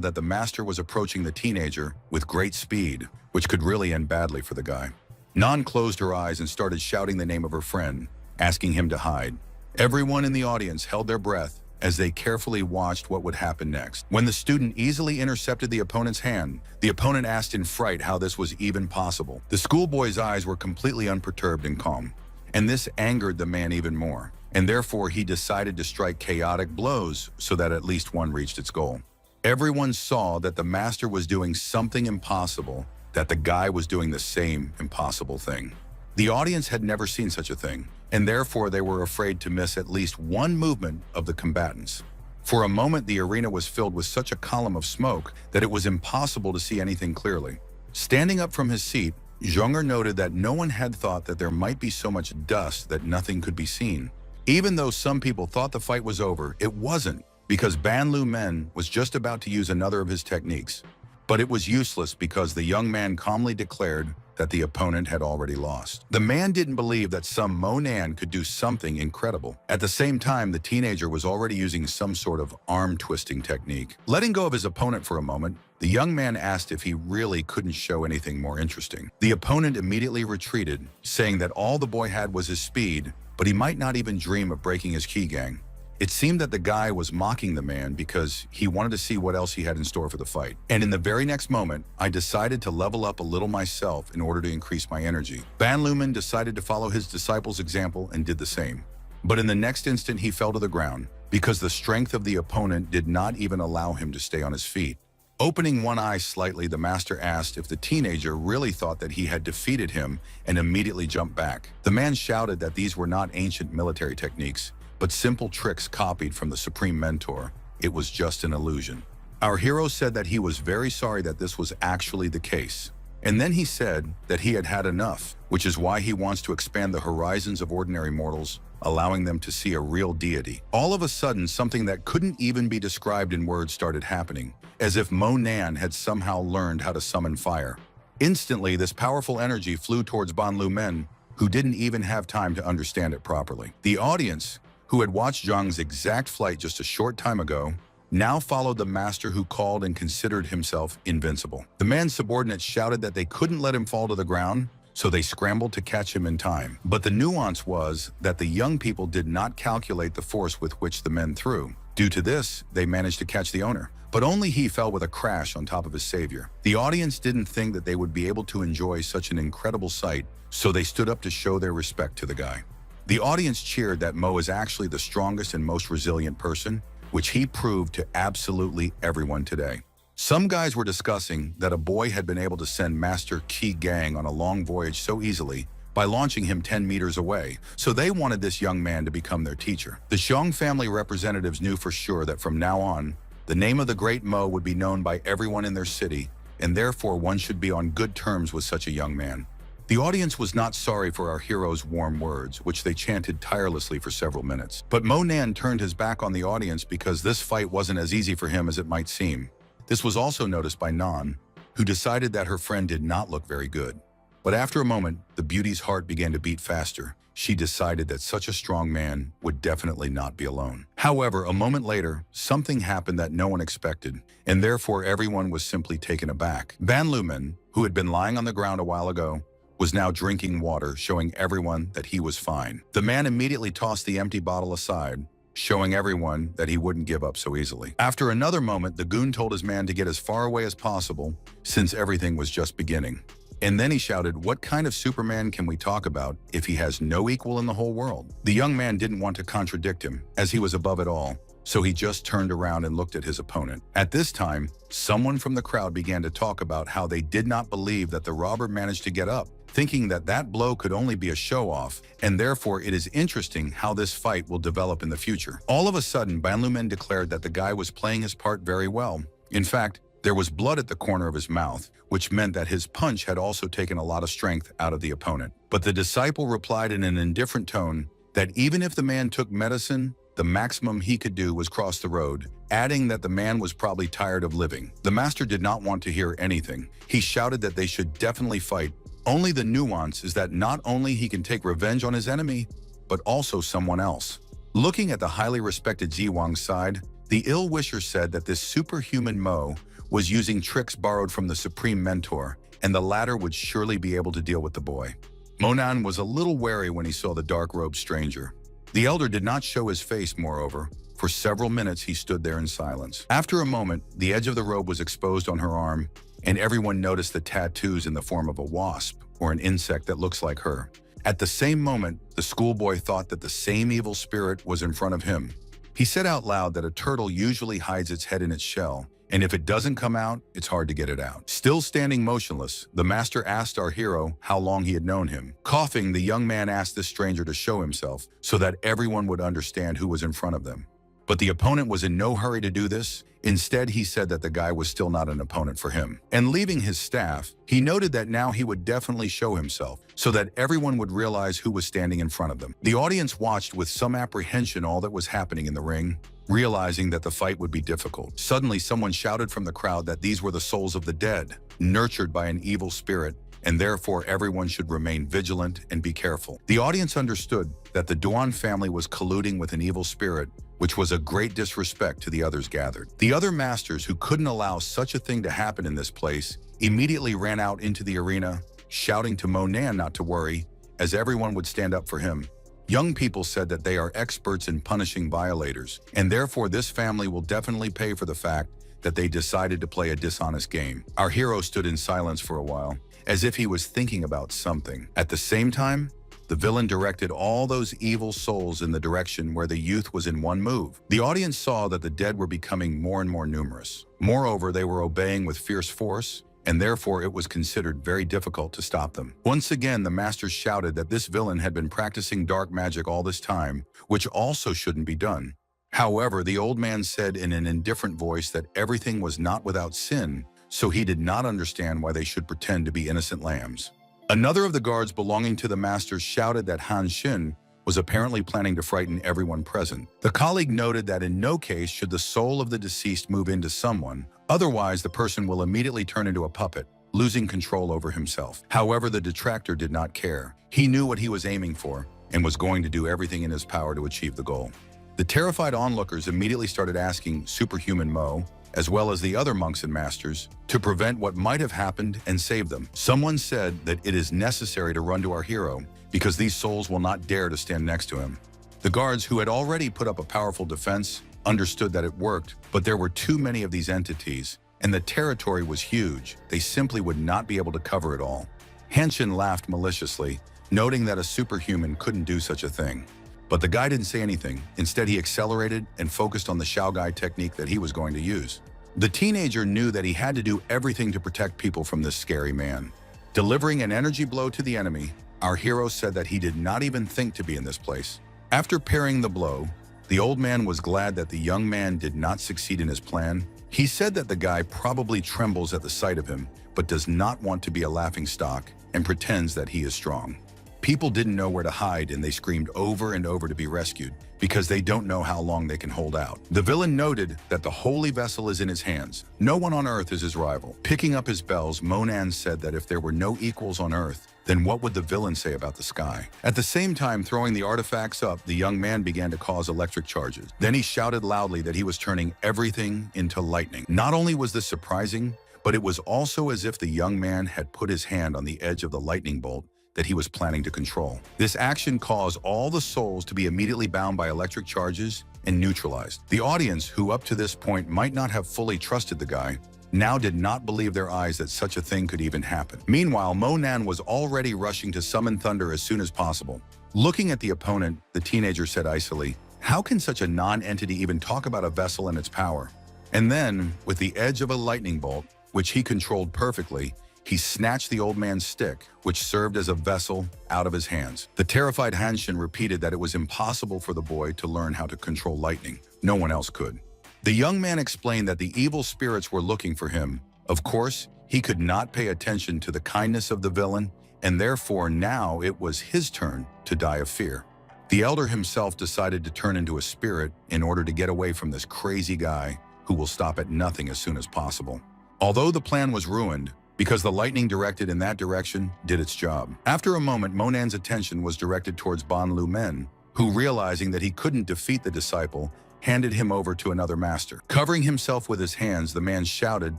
that the master was approaching the teenager with great speed, which could really end badly for the guy. Nan closed her eyes and started shouting the name of her friend, asking him to hide. Everyone in the audience held their breath as they carefully watched what would happen next. When the student easily intercepted the opponent's hand, the opponent asked in fright how this was even possible. The schoolboy's eyes were completely unperturbed and calm, and this angered the man even more, and therefore he decided to strike chaotic blows so that at least one reached its goal. Everyone saw that the master was doing something impossible, that the guy was doing the same impossible thing. The audience had never seen such a thing, and therefore they were afraid to miss at least one movement of the combatants. For a moment, the arena was filled with such a column of smoke that it was impossible to see anything clearly. Standing up from his seat, Zhonger noted that no one had thought that there might be so much dust that nothing could be seen. Even though some people thought the fight was over, it wasn't, because Banlu-men was just about to use another of his techniques. But it was useless because the young man calmly declared that the opponent had already lost. The man didn't believe that some Monan could do something incredible. At the same time, the teenager was already using some sort of arm-twisting technique. Letting go of his opponent for a moment, the young man asked if he really couldn't show anything more interesting. The opponent immediately retreated, saying that all the boy had was his speed, but he might not even dream of breaking his keygang. It seemed that the guy was mocking the man because he wanted to see what else he had in store for the fight. And in the very next moment, I decided to level up a little myself in order to increase my energy. Banlu-men decided to follow his disciple's example and did the same. But in the next instant, he fell to the ground because the strength of the opponent did not even allow him to stay on his feet. Opening one eye slightly, the master asked if the teenager really thought that he had defeated him and immediately jumped back. The man shouted that these were not ancient military techniques, but simple tricks copied from the Supreme Mentor. It was just an illusion. Our hero said that he was very sorry that this was actually the case. And then he said that he had had enough, which is why he wants to expand the horizons of ordinary mortals, allowing them to see a real deity. All of a sudden, something that couldn't even be described in words started happening, as if Monan had somehow learned how to summon fire. Instantly, this powerful energy flew towards Banlu-men, who didn't even have time to understand it properly. The audience, who had watched Zhang's exact flight just a short time ago, now followed the master who called and considered himself invincible. The man's subordinates shouted that they couldn't let him fall to the ground, so they scrambled to catch him in time. But the nuance was that the young people did not calculate the force with which the men threw. Due to this, they managed to catch the owner, but only he fell with a crash on top of his savior. The audience didn't think that they would be able to enjoy such an incredible sight, so they stood up to show their respect to the guy. The audience cheered that Mo is actually the strongest and most resilient person, which he proved to absolutely everyone today. Some guys were discussing that a boy had been able to send Master Ki Gang on a long voyage so easily by launching him 10 meters away, so they wanted this young man to become their teacher. The Xiong family representatives knew for sure that from now on, the name of the great Mo would be known by everyone in their city, and therefore one should be on good terms with such a young man. The audience was not sorry for our hero's warm words, which they chanted tirelessly for several minutes. But Mo Nan turned his back on the audience because this fight wasn't as easy for him as it might seem. This was also noticed by Nan, who decided that her friend did not look very good. But after a moment, the beauty's heart began to beat faster. She decided that such a strong man would definitely not be alone. However, a moment later, something happened that no one expected, and therefore everyone was simply taken aback. Ban Lumen, who had been lying on the ground a while ago, was now drinking water, showing everyone that he was fine. The man immediately tossed the empty bottle aside, showing everyone that he wouldn't give up so easily. After another moment, the goon told his man to get as far away as possible, since everything was just beginning. And then he shouted, "What kind of Superman can we talk about if he has no equal in the whole world?" The young man didn't want to contradict him, as he was above it all, so he just turned around and looked at his opponent. At this time, someone from the crowd began to talk about how they did not believe that the robber managed to get up, thinking that that blow could only be a show-off, and therefore it is interesting how this fight will develop in the future. All of a sudden, Banlumen declared that the guy was playing his part very well. In fact, there was blood at the corner of his mouth, which meant that his punch had also taken a lot of strength out of the opponent. But the disciple replied in an indifferent tone that even if the man took medicine, the maximum he could do was cross the road, adding that the man was probably tired of living. The master did not want to hear anything. He shouted that they should definitely fight. Only the nuance is that not only he can take revenge on his enemy, but also someone else. Looking at the highly respected Ziwang's side, the ill-wisher said that this superhuman Mo was using tricks borrowed from the Supreme Mentor, and the latter would surely be able to deal with the boy. Monan was a little wary when he saw the dark-robed stranger. The elder did not show his face, moreover. For several minutes, he stood there in silence. After a moment, the edge of the robe was exposed on her arm, and everyone noticed the tattoos in the form of a wasp or an insect that looks like her. At the same moment, the schoolboy thought that the same evil spirit was in front of him. He said out loud that a turtle usually hides its head in its shell, and if it doesn't come out, it's hard to get it out. Still standing motionless, the master asked our hero how long he had known him. Coughing, the young man asked this stranger to show himself so that everyone would understand who was in front of them. But the opponent was in no hurry to do this. Instead, he said that the guy was still not an opponent for him. And leaving his staff, he noted that now he would definitely show himself so that everyone would realize who was standing in front of them. The audience watched with some apprehension all that was happening in the ring, realizing that the fight would be difficult. Suddenly, someone shouted from the crowd that these were the souls of the dead, nurtured by an evil spirit, and therefore everyone should remain vigilant and be careful. The audience understood that the Duan family was colluding with an evil spirit, which was a great disrespect to the others gathered. The other masters, who couldn't allow such a thing to happen in this place, immediately ran out into the arena, shouting to Monan not to worry, as everyone would stand up for him. Young people said that they are experts in punishing violators, and therefore this family will definitely pay for the fact that they decided to play a dishonest game. Our hero stood in silence for a while, as if he was thinking about something. At the same time, the villain directed all those evil souls in the direction where the youth was in one move. The audience saw that the dead were becoming more and more numerous. Moreover, they were obeying with fierce force, and therefore it was considered very difficult to stop them. Once again, the masters shouted that this villain had been practicing dark magic all this time, which also shouldn't be done. However, the old man said in an indifferent voice that everything was not without sin, so he did not understand why they should pretend to be innocent lambs. Another of the guards belonging to the masters shouted that Han Xin was apparently planning to frighten everyone present. The colleague noted that in no case should the soul of the deceased move into someone, otherwise the person will immediately turn into a puppet, losing control over himself. However, the detractor did not care. He knew what he was aiming for and was going to do everything in his power to achieve the goal. The terrified onlookers immediately started asking Superhuman Mo, as well as the other monks and masters, to prevent what might have happened and save them. Someone said that it is necessary to run to our hero because these souls will not dare to stand next to him. The guards, who had already put up a powerful defense, understood that it worked, but there were too many of these entities, and the territory was huge. They simply would not be able to cover it all. Hanshin laughed maliciously, noting that a superhuman couldn't do such a thing. But the guy didn't say anything. Instead, he accelerated and focused on the Shaogai technique that he was going to use. The teenager knew that he had to do everything to protect people from this scary man. Delivering an energy blow to the enemy, our hero said that he did not even think to be in this place. After parrying the blow, the old man was glad that the young man did not succeed in his plan. He said that the guy probably trembles at the sight of him, but does not want to be a laughingstock and pretends that he is strong. People didn't know where to hide and they screamed over and over to be rescued because they don't know how long they can hold out. The villain noted that the holy vessel is in his hands. No one on Earth is his rival. Picking up his bells, Monan said that if there were no equals on Earth, then what would the villain say about the sky? At the same time, throwing the artifacts up, the young man began to cause electric charges. Then he shouted loudly that he was turning everything into lightning. Not only was this surprising, but it was also as if the young man had put his hand on the edge of the lightning bolt that he was planning to control. This action caused all the souls to be immediately bound by electric charges and neutralized. The audience, who up to this point might not have fully trusted the guy, now did not believe their eyes that such a thing could even happen. Meanwhile, Monan was already rushing to summon thunder as soon as possible. Looking at the opponent, the teenager said icily, "How can such a non-entity even talk about a vessel and its power?" And then, with the edge of a lightning bolt, which he controlled perfectly, he snatched the old man's stick, which served as a vessel, out of his hands. The terrified Hanshin repeated that it was impossible for the boy to learn how to control lightning. No one else could. The young man explained that the evil spirits were looking for him. Of course, he could not pay attention to the kindness of the villain, and therefore now it was his turn to die of fear. The elder himself decided to turn into a spirit in order to get away from this crazy guy who will stop at nothing as soon as possible. Although the plan was ruined, because the lightning directed in that direction did its job. After a moment, Monan's attention was directed towards Ban Lu Men, who, realizing that he couldn't defeat the disciple, handed him over to another master. Covering himself with his hands, the man shouted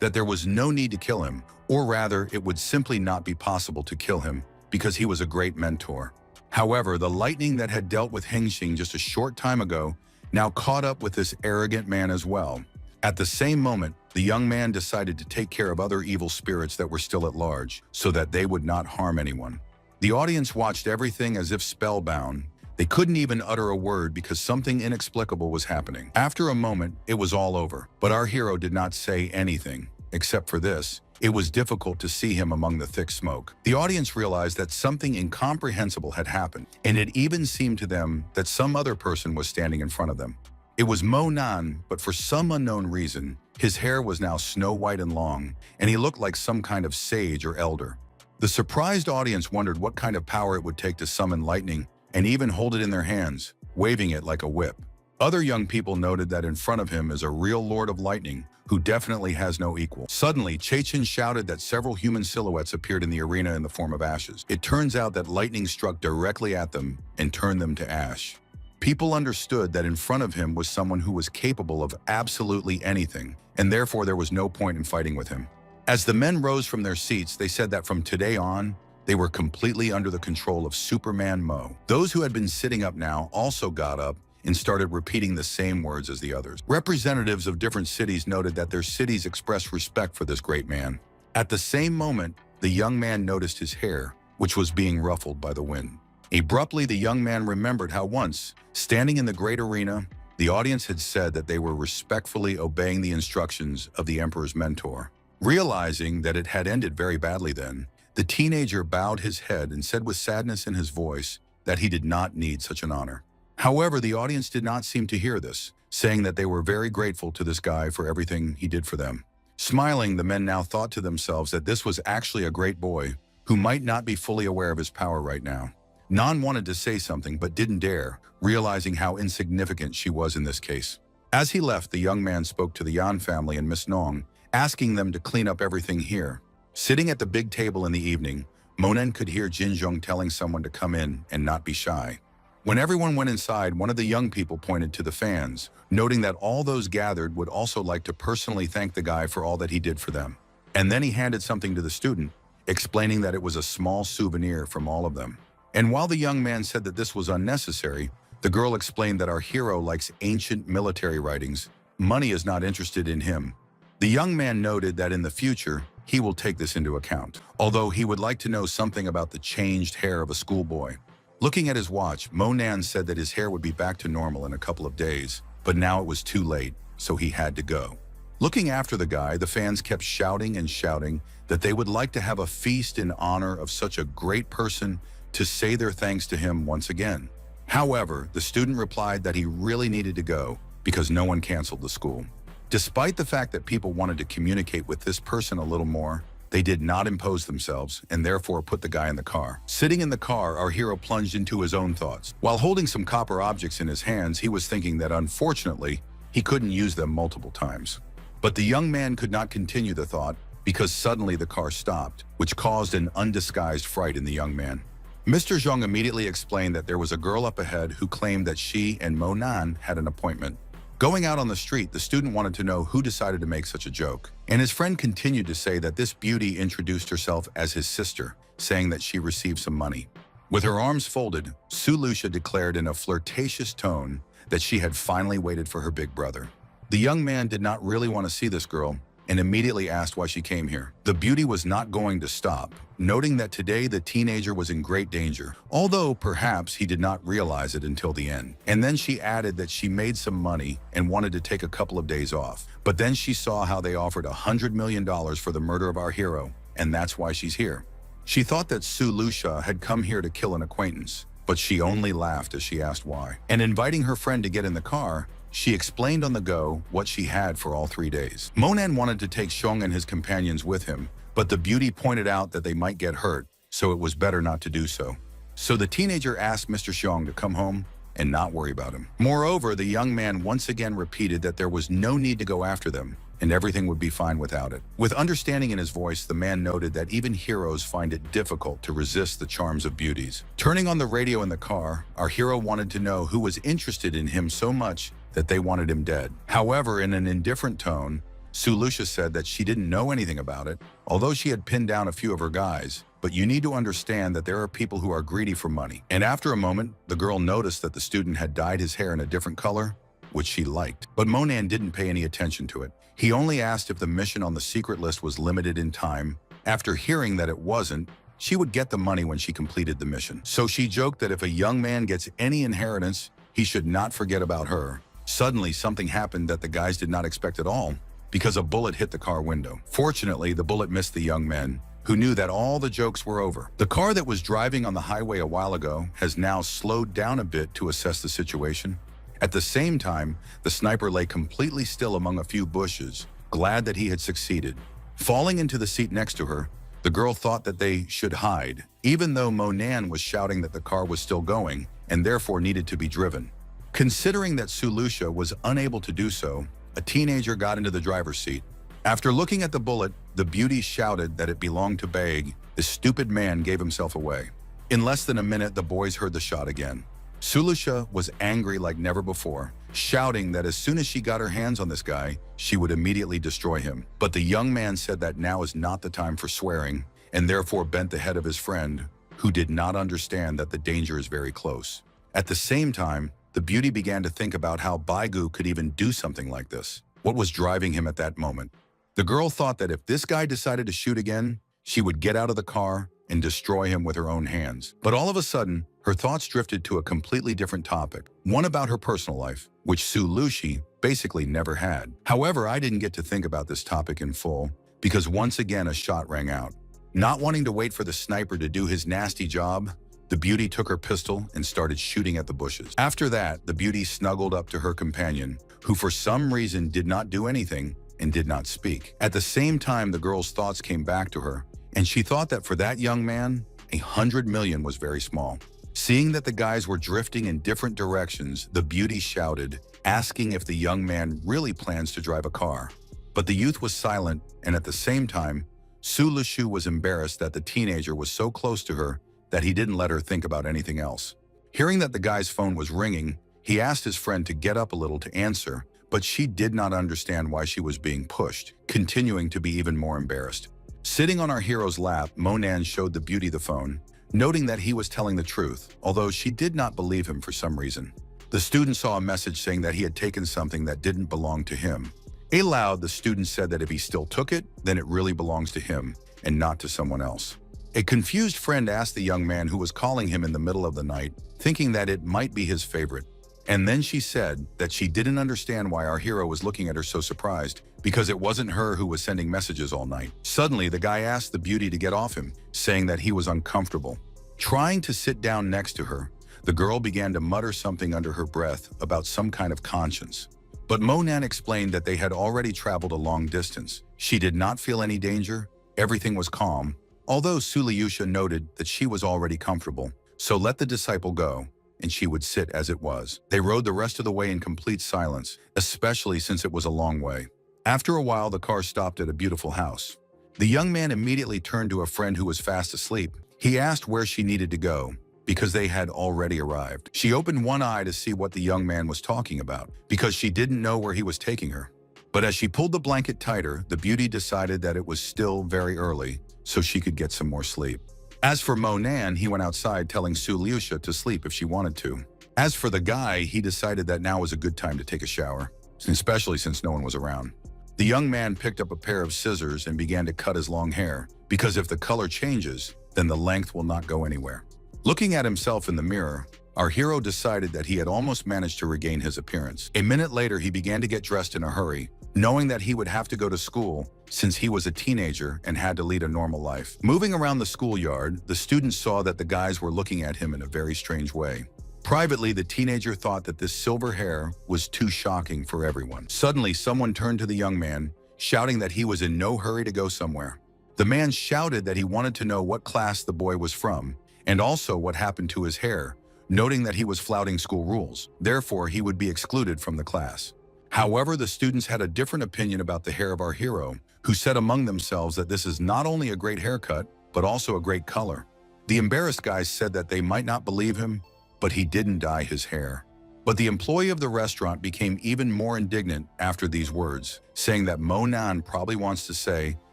that there was no need to kill him, or rather, it would simply not be possible to kill him because he was a great mentor. However, the lightning that had dealt with Hengxing just a short time ago now caught up with this arrogant man as well. At the same moment, the young man decided to take care of other evil spirits that were still at large, so that they would not harm anyone. The audience watched everything as if spellbound. They couldn't even utter a word because something inexplicable was happening. After a moment, it was all over, but our hero did not say anything, except for this. It was difficult to see him among the thick smoke. The audience realized that something incomprehensible had happened, and it even seemed to them that some other person was standing in front of them. It was Monan, but for some unknown reason, his hair was now snow white and long, and he looked like some kind of sage or elder. The surprised audience wondered what kind of power it would take to summon lightning and even hold it in their hands, waving it like a whip. Other young people noted that in front of him is a real Lord of Lightning who definitely has no equal. Suddenly, Chechen shouted that several human silhouettes appeared in the arena in the form of ashes. It turns out that lightning struck directly at them and turned them to ash. People understood that in front of him was someone who was capable of absolutely anything, and therefore there was no point in fighting with him. As the men rose from their seats, they said that from today on, they were completely under the control of Superman Mo. Those who had been sitting up now also got up and started repeating the same words as the others. Representatives of different cities noted that their cities expressed respect for this great man. At the same moment, the young man noticed his hair, which was being ruffled by the wind. Abruptly, the young man remembered how once, standing in the great arena, the audience had said that they were respectfully obeying the instructions of the emperor's mentor. Realizing that it had ended very badly then, the teenager bowed his head and said with sadness in his voice that he did not need such an honor. However, the audience did not seem to hear this, saying that they were very grateful to this guy for everything he did for them. Smiling, the men now thought to themselves that this was actually a great boy who might not be fully aware of his power right now. Nan wanted to say something but didn't dare, realizing how insignificant she was in this case. As he left, the young man spoke to the Yan family and Miss Nong, asking them to clean up everything here. Sitting at the big table in the evening, Monan could hear Jinzhong telling someone to come in and not be shy. When everyone went inside, one of the young people pointed to the fans, noting that all those gathered would also like to personally thank the guy for all that he did for them. And then he handed something to the student, explaining that it was a small souvenir from all of them. And while the young man said that this was unnecessary, the girl explained that our hero likes ancient military writings. Money is not interested in him. The young man noted that in the future, he will take this into account, although he would like to know something about the changed hair of a schoolboy. Looking at his watch, Monan said that his hair would be back to normal in a couple of days, but now it was too late, so he had to go. Looking after the guy, the fans kept shouting and shouting that they would like to have a feast in honor of such a great person to say their thanks to him once again. However, the student replied that he really needed to go because no one canceled the school. Despite the fact that people wanted to communicate with this person a little more, they did not impose themselves and therefore put the guy in the car. Sitting in the car, our hero plunged into his own thoughts. While holding some copper objects in his hands, he was thinking that unfortunately, he couldn't use them multiple times. But the young man could not continue the thought because suddenly the car stopped, which caused an undisguised fright in the young man. Mr. Zhang immediately explained that there was a girl up ahead who claimed that she and Mo Nan had an appointment. Going out on the street, the student wanted to know who decided to make such a joke. And his friend continued to say that this beauty introduced herself as his sister, saying that she received some money. With her arms folded, Su Lucia declared in a flirtatious tone that she had finally waited for her big brother. The young man did not really want to see this girl and immediately asked why she came here. The beauty was not going to stop, noting that today the teenager was in great danger, although perhaps he did not realize it until the end. And then she added that she made some money and wanted to take a couple of days off. But then she saw how they offered $100 million for the murder of our hero, and that's why she's here. She thought that Su Lucia had come here to kill an acquaintance, but she only laughed as she asked why. And inviting her friend to get in the car, she explained on the go what she had for all 3 days. Monan wanted to take Xiong and his companions with him, but the beauty pointed out that they might get hurt, so it was better not to do so. So the teenager asked Mr. Xiong to come home and not worry about him. Moreover, the young man once again repeated that there was no need to go after them, and everything would be fine without it. With understanding in his voice, the man noted that even heroes find it difficult to resist the charms of beauties. Turning on the radio in the car, our hero wanted to know who was interested in him so much that they wanted him dead. However, in an indifferent tone, Su Lucia said that she didn't know anything about it, although she had pinned down a few of her guys. But you need to understand that there are people who are greedy for money. And after a moment, the girl noticed that the student had dyed his hair in a different color, which she liked. But Monan didn't pay any attention to it. He only asked if the mission on the secret list was limited in time. After hearing that it wasn't, she would get the money when she completed the mission. So she joked that if a young man gets any inheritance, he should not forget about her. Suddenly, something happened that the guys did not expect at all, because a bullet hit the car window. Fortunately, the bullet missed the young men, who knew that all the jokes were over. The car that was driving on the highway a while ago has now slowed down a bit to assess the situation. At the same time, the sniper lay completely still among a few bushes, glad that he had succeeded. Falling into the seat next to her, the girl thought that they should hide, even though Monan was shouting that the car was still going and therefore needed to be driven. Considering that Su Lucia was unable to do so, a teenager got into the driver's seat. After looking at the bullet, the beauty shouted that it belonged to Baig. The stupid man gave himself away. In less than a minute, the boys heard the shot again. Su Lucia was angry like never before, shouting that as soon as she got her hands on this guy, she would immediately destroy him. But the young man said that now is not the time for swearing, and therefore bent the head of his friend, who did not understand that the danger is very close. At the same time, the beauty began to think about how Baigu could even do something like this. What was driving him at that moment? The girl thought that if this guy decided to shoot again, she would get out of the car and destroy him with her own hands. But all of a sudden, her thoughts drifted to a completely different topic, one about her personal life, which Su Lucia basically never had. However, I didn't get to think about this topic in full, because once again a shot rang out. Not wanting to wait for the sniper to do his nasty job, the beauty took her pistol and started shooting at the bushes. After that, the beauty snuggled up to her companion, who for some reason did not do anything and did not speak. At the same time, the girl's thoughts came back to her, and she thought that for that young man, 100 million was very small. Seeing that the guys were drifting in different directions, the beauty shouted, asking if the young man really plans to drive a car. But the youth was silent, and at the same time, Su Lucia was embarrassed that the teenager was so close to her that he didn't let her think about anything else. Hearing that the guy's phone was ringing, he asked his friend to get up a little to answer, but she did not understand why she was being pushed, continuing to be even more embarrassed. Sitting on our hero's lap, Monan showed the beauty the phone, noting that he was telling the truth, although she did not believe him for some reason. The student saw a message saying that he had taken something that didn't belong to him. Aloud, the student said that if he still took it, then it really belongs to him and not to someone else. A confused friend asked the young man who was calling him in the middle of the night, thinking that it might be his favorite. And then she said that she didn't understand why our hero was looking at her so surprised, because it wasn't her who was sending messages all night. Suddenly, the guy asked the beauty to get off him, saying that he was uncomfortable. Trying to sit down next to her, the girl began to mutter something under her breath about some kind of conscience. But Monan explained that they had already traveled a long distance. She did not feel any danger. Everything was calm, although Suliusha noted that she was already comfortable. So let the disciple go, and she would sit as it was. They rode the rest of the way in complete silence, especially since it was a long way. After a while, the car stopped at a beautiful house. The young man immediately turned to a friend who was fast asleep. He asked where she needed to go, because they had already arrived. She opened one eye to see what the young man was talking about, because she didn't know where he was taking her. But as she pulled the blanket tighter, the beauty decided that it was still very early, so she could get some more sleep. As for Monan, he went outside telling Suliusha to sleep if she wanted to. As for the guy, he decided that now was a good time to take a shower, especially since no one was around. The young man picked up a pair of scissors and began to cut his long hair, because if the color changes, then the length will not go anywhere. Looking at himself in the mirror, our hero decided that he had almost managed to regain his appearance. A minute later, he began to get dressed in a hurry, knowing that he would have to go to school since he was a teenager and had to lead a normal life. Moving around the schoolyard, the students saw that the guys were looking at him in a very strange way. Privately, the teenager thought that this silver hair was too shocking for everyone. Suddenly, someone turned to the young man, shouting that he was in no hurry to go somewhere. The man shouted that he wanted to know what class the boy was from, and also what happened to his hair, noting that he was flouting school rules. Therefore, he would be excluded from the class. However, the students had a different opinion about the hair of our hero, who said among themselves that this is not only a great haircut, but also a great color. The embarrassed guys said that they might not believe him, but he didn't dye his hair. But the employee of the restaurant became even more indignant after these words, saying that Monan probably wants to say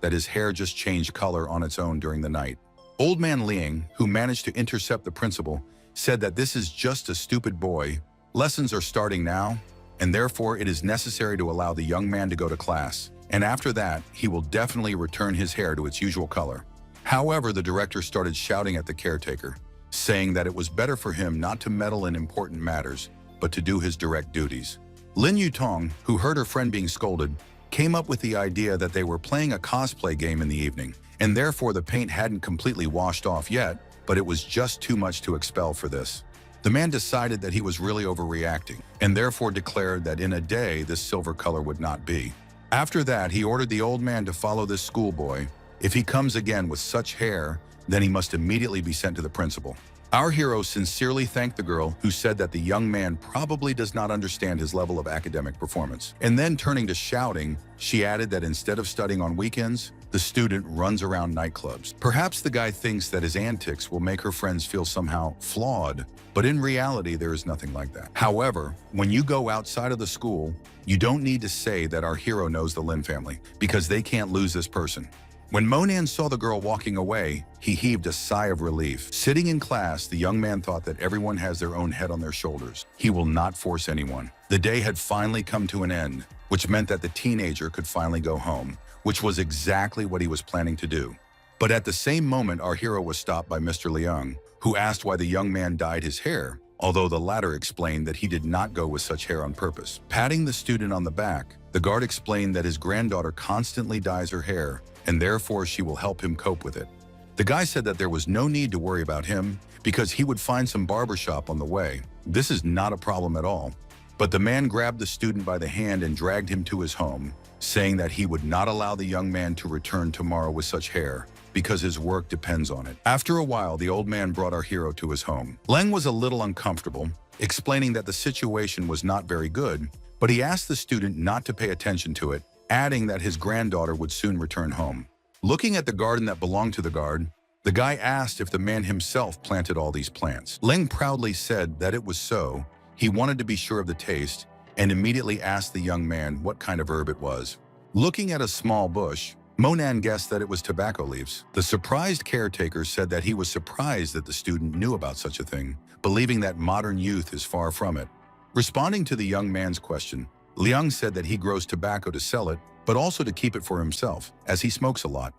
that his hair just changed color on its own during the night. Old man Liang, who managed to intercept the principal, said that this is just a stupid boy. Lessons are starting now, and therefore it is necessary to allow the young man to go to class. And after that, he will definitely return his hair to its usual color. However, the director started shouting at the caretaker, saying that it was better for him not to meddle in important matters, but to do his direct duties. Lin Yutong, who heard her friend being scolded, came up with the idea that they were playing a cosplay game in the evening, and therefore the paint hadn't completely washed off yet, but it was just too much to expel for this. The man decided that he was really overreacting, and therefore declared that in a day this silver color would not be. After that, he ordered the old man to follow this schoolboy. If he comes again with such hair, then he must immediately be sent to the principal. Our hero sincerely thanked the girl, who said that the young man probably does not understand his level of academic performance. And then turning to shouting, she added that instead of studying on weekends, the student runs around nightclubs. Perhaps the guy thinks that his antics will make her friends feel somehow flawed, but in reality, there is nothing like that. However, when you go outside of the school, you don't need to say that our hero knows the Lin family, because they can't lose this person. When Monan saw the girl walking away, he heaved a sigh of relief. Sitting in class, the young man thought that everyone has their own head on their shoulders. He will not force anyone. The day had finally come to an end, which meant that the teenager could finally go home, which was exactly what he was planning to do. But at the same moment, our hero was stopped by Mr. Liang, who asked why the young man dyed his hair, although the latter explained that he did not go with such hair on purpose. Patting the student on the back, the guard explained that his granddaughter constantly dyes her hair, and therefore she will help him cope with it. The guy said that there was no need to worry about him because he would find some barbershop on the way. This is not a problem at all. But the man grabbed the student by the hand and dragged him to his home, saying that he would not allow the young man to return tomorrow with such hair because his work depends on it. After a while, the old man brought our hero to his home. Leng was a little uncomfortable, explaining that the situation was not very good, but he asked the student not to pay attention to it, adding that his granddaughter would soon return home. Looking at the garden that belonged to the guard, the guy asked if the man himself planted all these plants. Leng proudly said that it was so. He wanted to be sure of the taste and immediately asked the young man what kind of herb it was. Looking at a small bush, Monan guessed that it was tobacco leaves. The surprised caretaker said that he was surprised that the student knew about such a thing, believing that modern youth is far from it. Responding to the young man's question, Liang said that he grows tobacco to sell it, but also to keep it for himself, as he smokes a lot.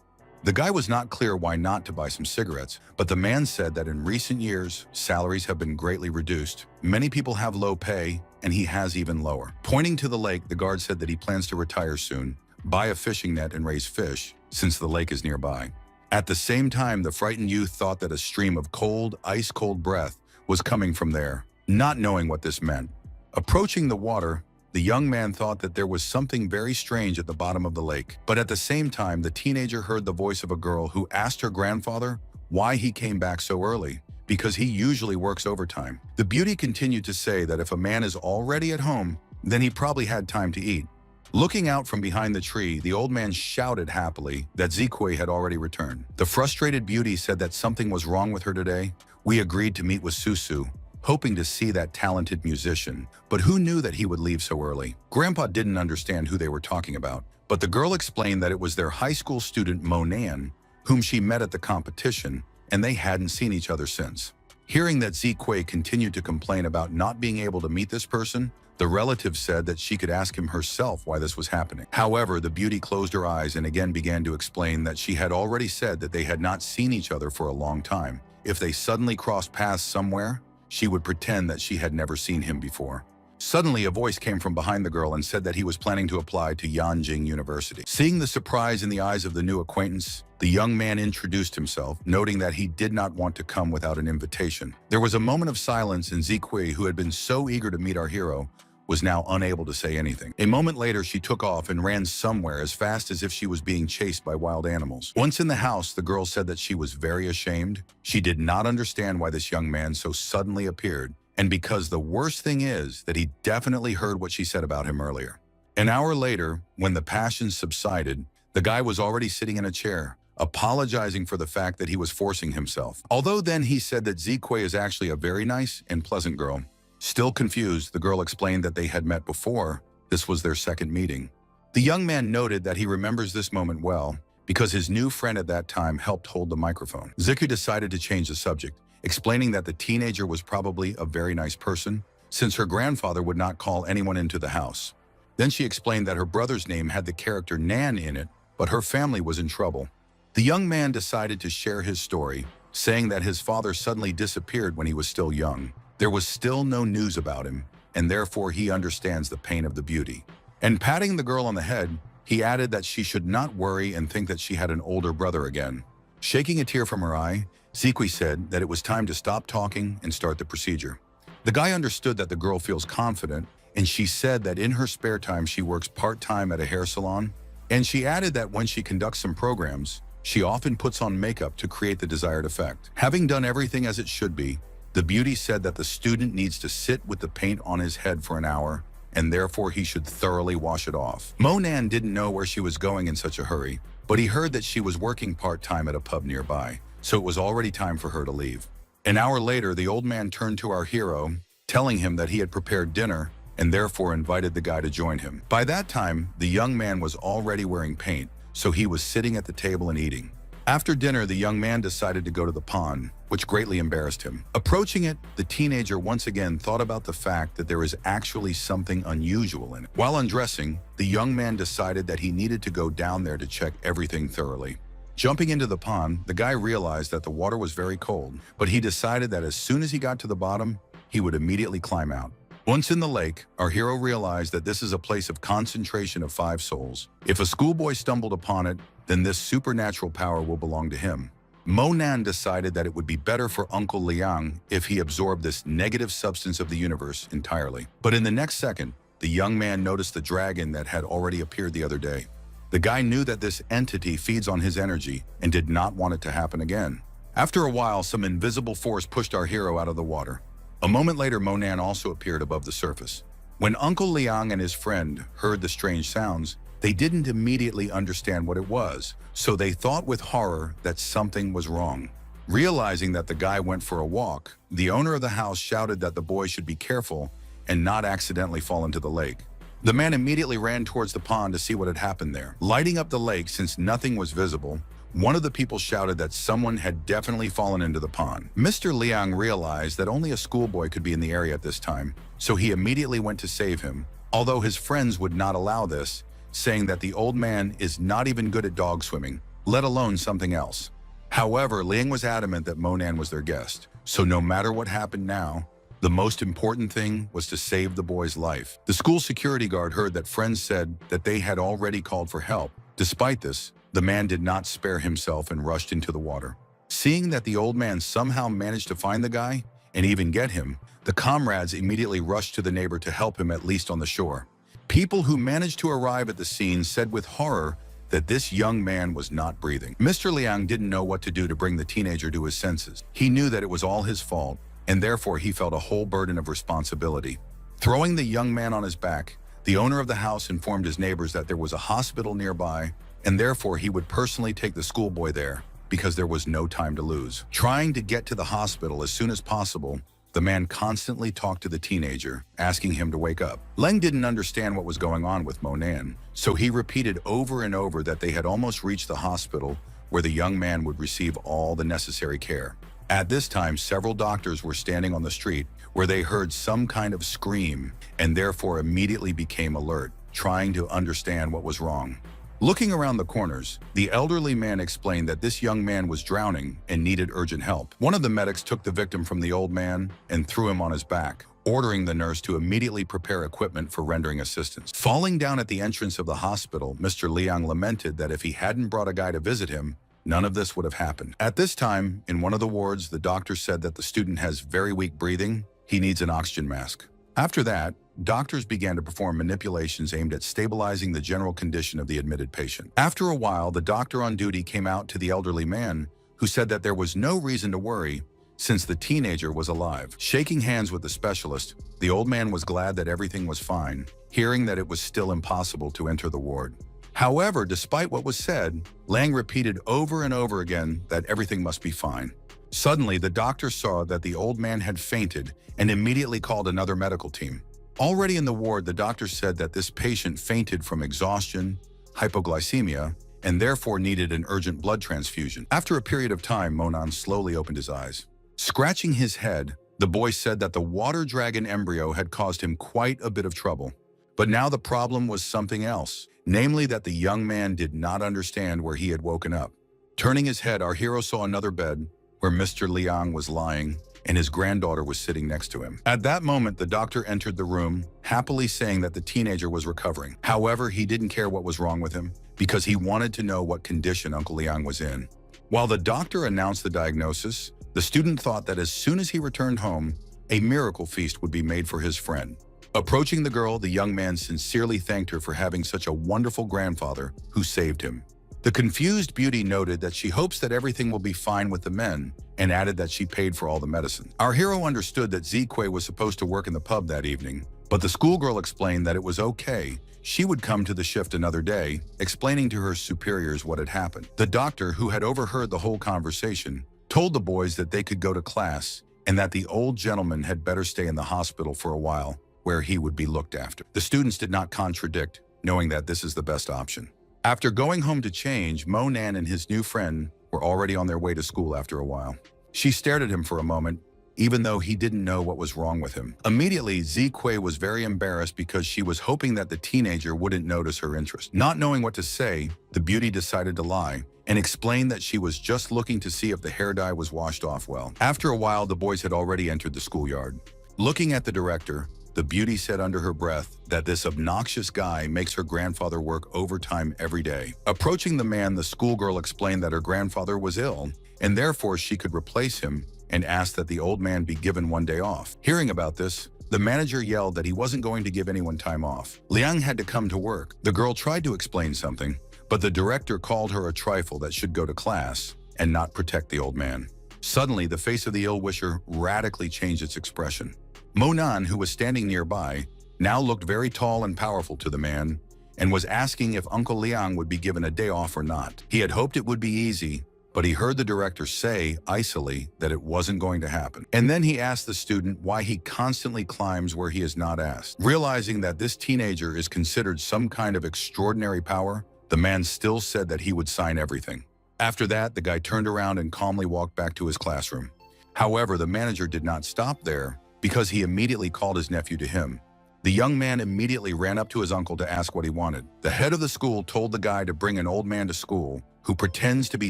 The guy was not clear why not to buy some cigarettes, but the man said that in recent years, salaries have been greatly reduced. Many people have low pay, and he has even lower. Pointing to the lake, the guard said that he plans to retire soon, buy a fishing net and raise fish, since the lake is nearby. At the same time, the frightened youth thought that a stream of cold, ice-cold breath was coming from there, not knowing what this meant. Approaching the water, the young man thought that there was something very strange at the bottom of the lake. But at the same time, the teenager heard the voice of a girl who asked her grandfather why he came back so early, because he usually works overtime. The beauty continued to say that if a man is already at home, then he probably had time to eat. Looking out from behind the tree, the old man shouted happily that Zikui had already returned. The frustrated beauty said that something was wrong with her today. We agreed to meet with Susu, hoping to see that talented musician, but who knew that he would leave so early? Grandpa didn't understand who they were talking about, but the girl explained that it was their high school student Monan, whom she met at the competition, and they hadn't seen each other since. Hearing that Zikui continued to complain about not being able to meet this person, the relative said that she could ask him herself why this was happening. However, the beauty closed her eyes and again began to explain that she had already said that they had not seen each other for a long time. If they suddenly crossed paths somewhere, she would pretend that she had never seen him before. Suddenly, a voice came from behind the girl and said that he was planning to apply to Yanjing University. Seeing the surprise in the eyes of the new acquaintance, the young man introduced himself, noting that he did not want to come without an invitation. There was a moment of silence, and Zikui, who had been so eager to meet our hero, was now unable to say anything. A moment later, she took off and ran somewhere as fast as if she was being chased by wild animals. Once in the house, the girl said that she was very ashamed. She did not understand why this young man so suddenly appeared, and because the worst thing is that he definitely heard what she said about him earlier. An hour later, when the passion subsided, the guy was already sitting in a chair, apologizing for the fact that he was forcing himself. Although then he said that Zikui is actually a very nice and pleasant girl. Still confused, the girl explained that they had met before. This was their second meeting. The young man noted that he remembers this moment well because his new friend at that time helped hold the microphone. Zikui decided to change the subject, explaining that the teenager was probably a very nice person since her grandfather would not call anyone into the house. Then she explained that her brother's name had the character Nan in it, but her family was in trouble. The young man decided to share his story, saying that his father suddenly disappeared when he was still young. There was still no news about him, and therefore he understands the pain of the beauty. And patting the girl on the head, he added that she should not worry and think that she had an older brother again. Shaking a tear from her eye, Zikui said that it was time to stop talking and start the procedure. The guy understood that the girl feels confident, and she said that in her spare time she works part-time at a hair salon, and she added that when she conducts some programs, she often puts on makeup to create the desired effect. Having done everything as it should be, the beauty said that the student needs to sit with the paint on his head for an hour, and therefore he should thoroughly wash it off. Monan didn't know where she was going in such a hurry, but he heard that she was working part-time at a pub nearby, so it was already time for her to leave. An hour later, the old man turned to our hero, telling him that he had prepared dinner and therefore invited the guy to join him. By that time, the young man was already wearing paint, so he was sitting at the table and eating. After dinner, the young man decided to go to the pond, which greatly embarrassed him. Approaching it, the teenager once again thought about the fact that there is actually something unusual in it. While undressing, the young man decided that he needed to go down there to check everything thoroughly. Jumping into the pond, the guy realized that the water was very cold, but he decided that as soon as he got to the bottom, he would immediately climb out. Once in the lake, our hero realized that this is a place of concentration of 5 souls. If a schoolboy stumbled upon it, then this supernatural power will belong to him. Monan decided that it would be better for Uncle Liang if he absorbed this negative substance of the universe entirely. But in the next second, the young man noticed the dragon that had already appeared the other day. The guy knew that this entity feeds on his energy and did not want it to happen again. After a while, some invisible force pushed our hero out of the water. A moment later, Monan also appeared above the surface. When Uncle Liang and his friend heard the strange sounds, they didn't immediately understand what it was, so they thought with horror that something was wrong. Realizing that the guy went for a walk, the owner of the house shouted that the boy should be careful and not accidentally fall into the lake. The man immediately ran towards the pond to see what had happened there. Lighting up the lake since nothing was visible, one of the people shouted that someone had definitely fallen into the pond. Mr. Liang realized that only a schoolboy could be in the area at this time, so he immediately went to save him, although his friends would not allow this, saying that the old man is not even good at dog swimming, let alone something else. However, Liang was adamant that Monan was their guest, so no matter what happened now, the most important thing was to save the boy's life. The school security guard heard that friends said that they had already called for help. Despite this, the man did not spare himself and rushed into the water. Seeing that the old man somehow managed to find the guy and even get him, the comrades immediately rushed to the neighbor to help him, at least on the shore. People who managed to arrive at the scene said with horror that this young man was not breathing. Mr. Liang didn't know what to do to bring the teenager to his senses. He knew that it was all his fault, and therefore he felt a whole burden of responsibility. Throwing the young man on his back, the owner of the house informed his neighbors that there was a hospital nearby, and therefore he would personally take the schoolboy there because there was no time to lose. Trying to get to the hospital as soon as possible, the man constantly talked to the teenager, asking him to wake up. Leng didn't understand what was going on with Monan, so he repeated over and over that they had almost reached the hospital where the young man would receive all the necessary care. At this time, several doctors were standing on the street where they heard some kind of scream and therefore immediately became alert, trying to understand what was wrong. Looking around the corners, the elderly man explained that this young man was drowning and needed urgent help. One of the medics took the victim from the old man and threw him on his back, ordering the nurse to immediately prepare equipment for rendering assistance. Falling down at the entrance of the hospital, Mr. Liang lamented that if he hadn't brought a guy to visit him, none of this would have happened. At this time, in one of the wards, the doctor said that the student has very weak breathing. He needs an oxygen mask. After that, doctors began to perform manipulations aimed at stabilizing the general condition of the admitted patient. After a while, the doctor on duty came out to the elderly man, who said that there was no reason to worry since the teenager was alive. Shaking hands with the specialist, the old man was glad that everything was fine, hearing that it was still impossible to enter the ward. However, despite what was said, Lang repeated over and over again that everything must be fine. Suddenly, the doctor saw that the old man had fainted and immediately called another medical team. Already in the ward, the doctor said that this patient fainted from exhaustion, hypoglycemia, and therefore needed an urgent blood transfusion. After a period of time, Monan slowly opened his eyes. Scratching his head, the boy said that the water dragon embryo had caused him quite a bit of trouble. But now the problem was something else, namely that the young man did not understand where he had woken up. Turning his head, our hero saw another bed where Mr. Liang was lying and his granddaughter was sitting next to him. At that moment, the doctor entered the room, happily saying that the teenager was recovering. However, he didn't care what was wrong with him because he wanted to know what condition Uncle Liang was in. While the doctor announced the diagnosis, the student thought that as soon as he returned home, a miracle feast would be made for his friend. Approaching the girl, the young man sincerely thanked her for having such a wonderful grandfather who saved him. The confused beauty noted that she hopes that everything will be fine with the men and added that she paid for all the medicine. Our hero understood that Ziquei was supposed to work in the pub that evening, but the schoolgirl explained that it was okay. She would come to the shift another day, explaining to her superiors what had happened. The doctor, who had overheard the whole conversation, told the boys that they could go to class and that the old gentleman had better stay in the hospital for a while, where he would be looked after. The students did not contradict, knowing that this is the best option. After going home to change, Monan and his new friend were already on their way to school after a while. She stared at him for a moment, even though he didn't know what was wrong with him. Immediately, Ziquei was very embarrassed because she was hoping that the teenager wouldn't notice her interest. Not knowing what to say, the beauty decided to lie and explained that she was just looking to see if the hair dye was washed off well. After a while, the boys had already entered the schoolyard. Looking at the director, the beauty said under her breath that this obnoxious guy makes her grandfather work overtime every day. Approaching the man, the schoolgirl explained that her grandfather was ill, and therefore she could replace him and asked that the old man be given one day off. Hearing about this, the manager yelled that he wasn't going to give anyone time off. Liang had to come to work. The girl tried to explain something, but the director called her a trifle that should go to class and not protect the old man. Suddenly, the face of the ill-wisher radically changed its expression. Monan, who was standing nearby, now looked very tall and powerful to the man and was asking if Uncle Liang would be given a day off or not. He had hoped it would be easy, but he heard the director say, icily, that it wasn't going to happen. And then he asked the student why he constantly climbs where he is not asked. Realizing that this teenager is considered some kind of extraordinary power, the man still said that he would sign everything. After that, the guy turned around and calmly walked back to his classroom. However, the manager did not stop there, because he immediately called his nephew to him. The young man immediately ran up to his uncle to ask what he wanted. The head of the school told the guy to bring an old man to school who pretends to be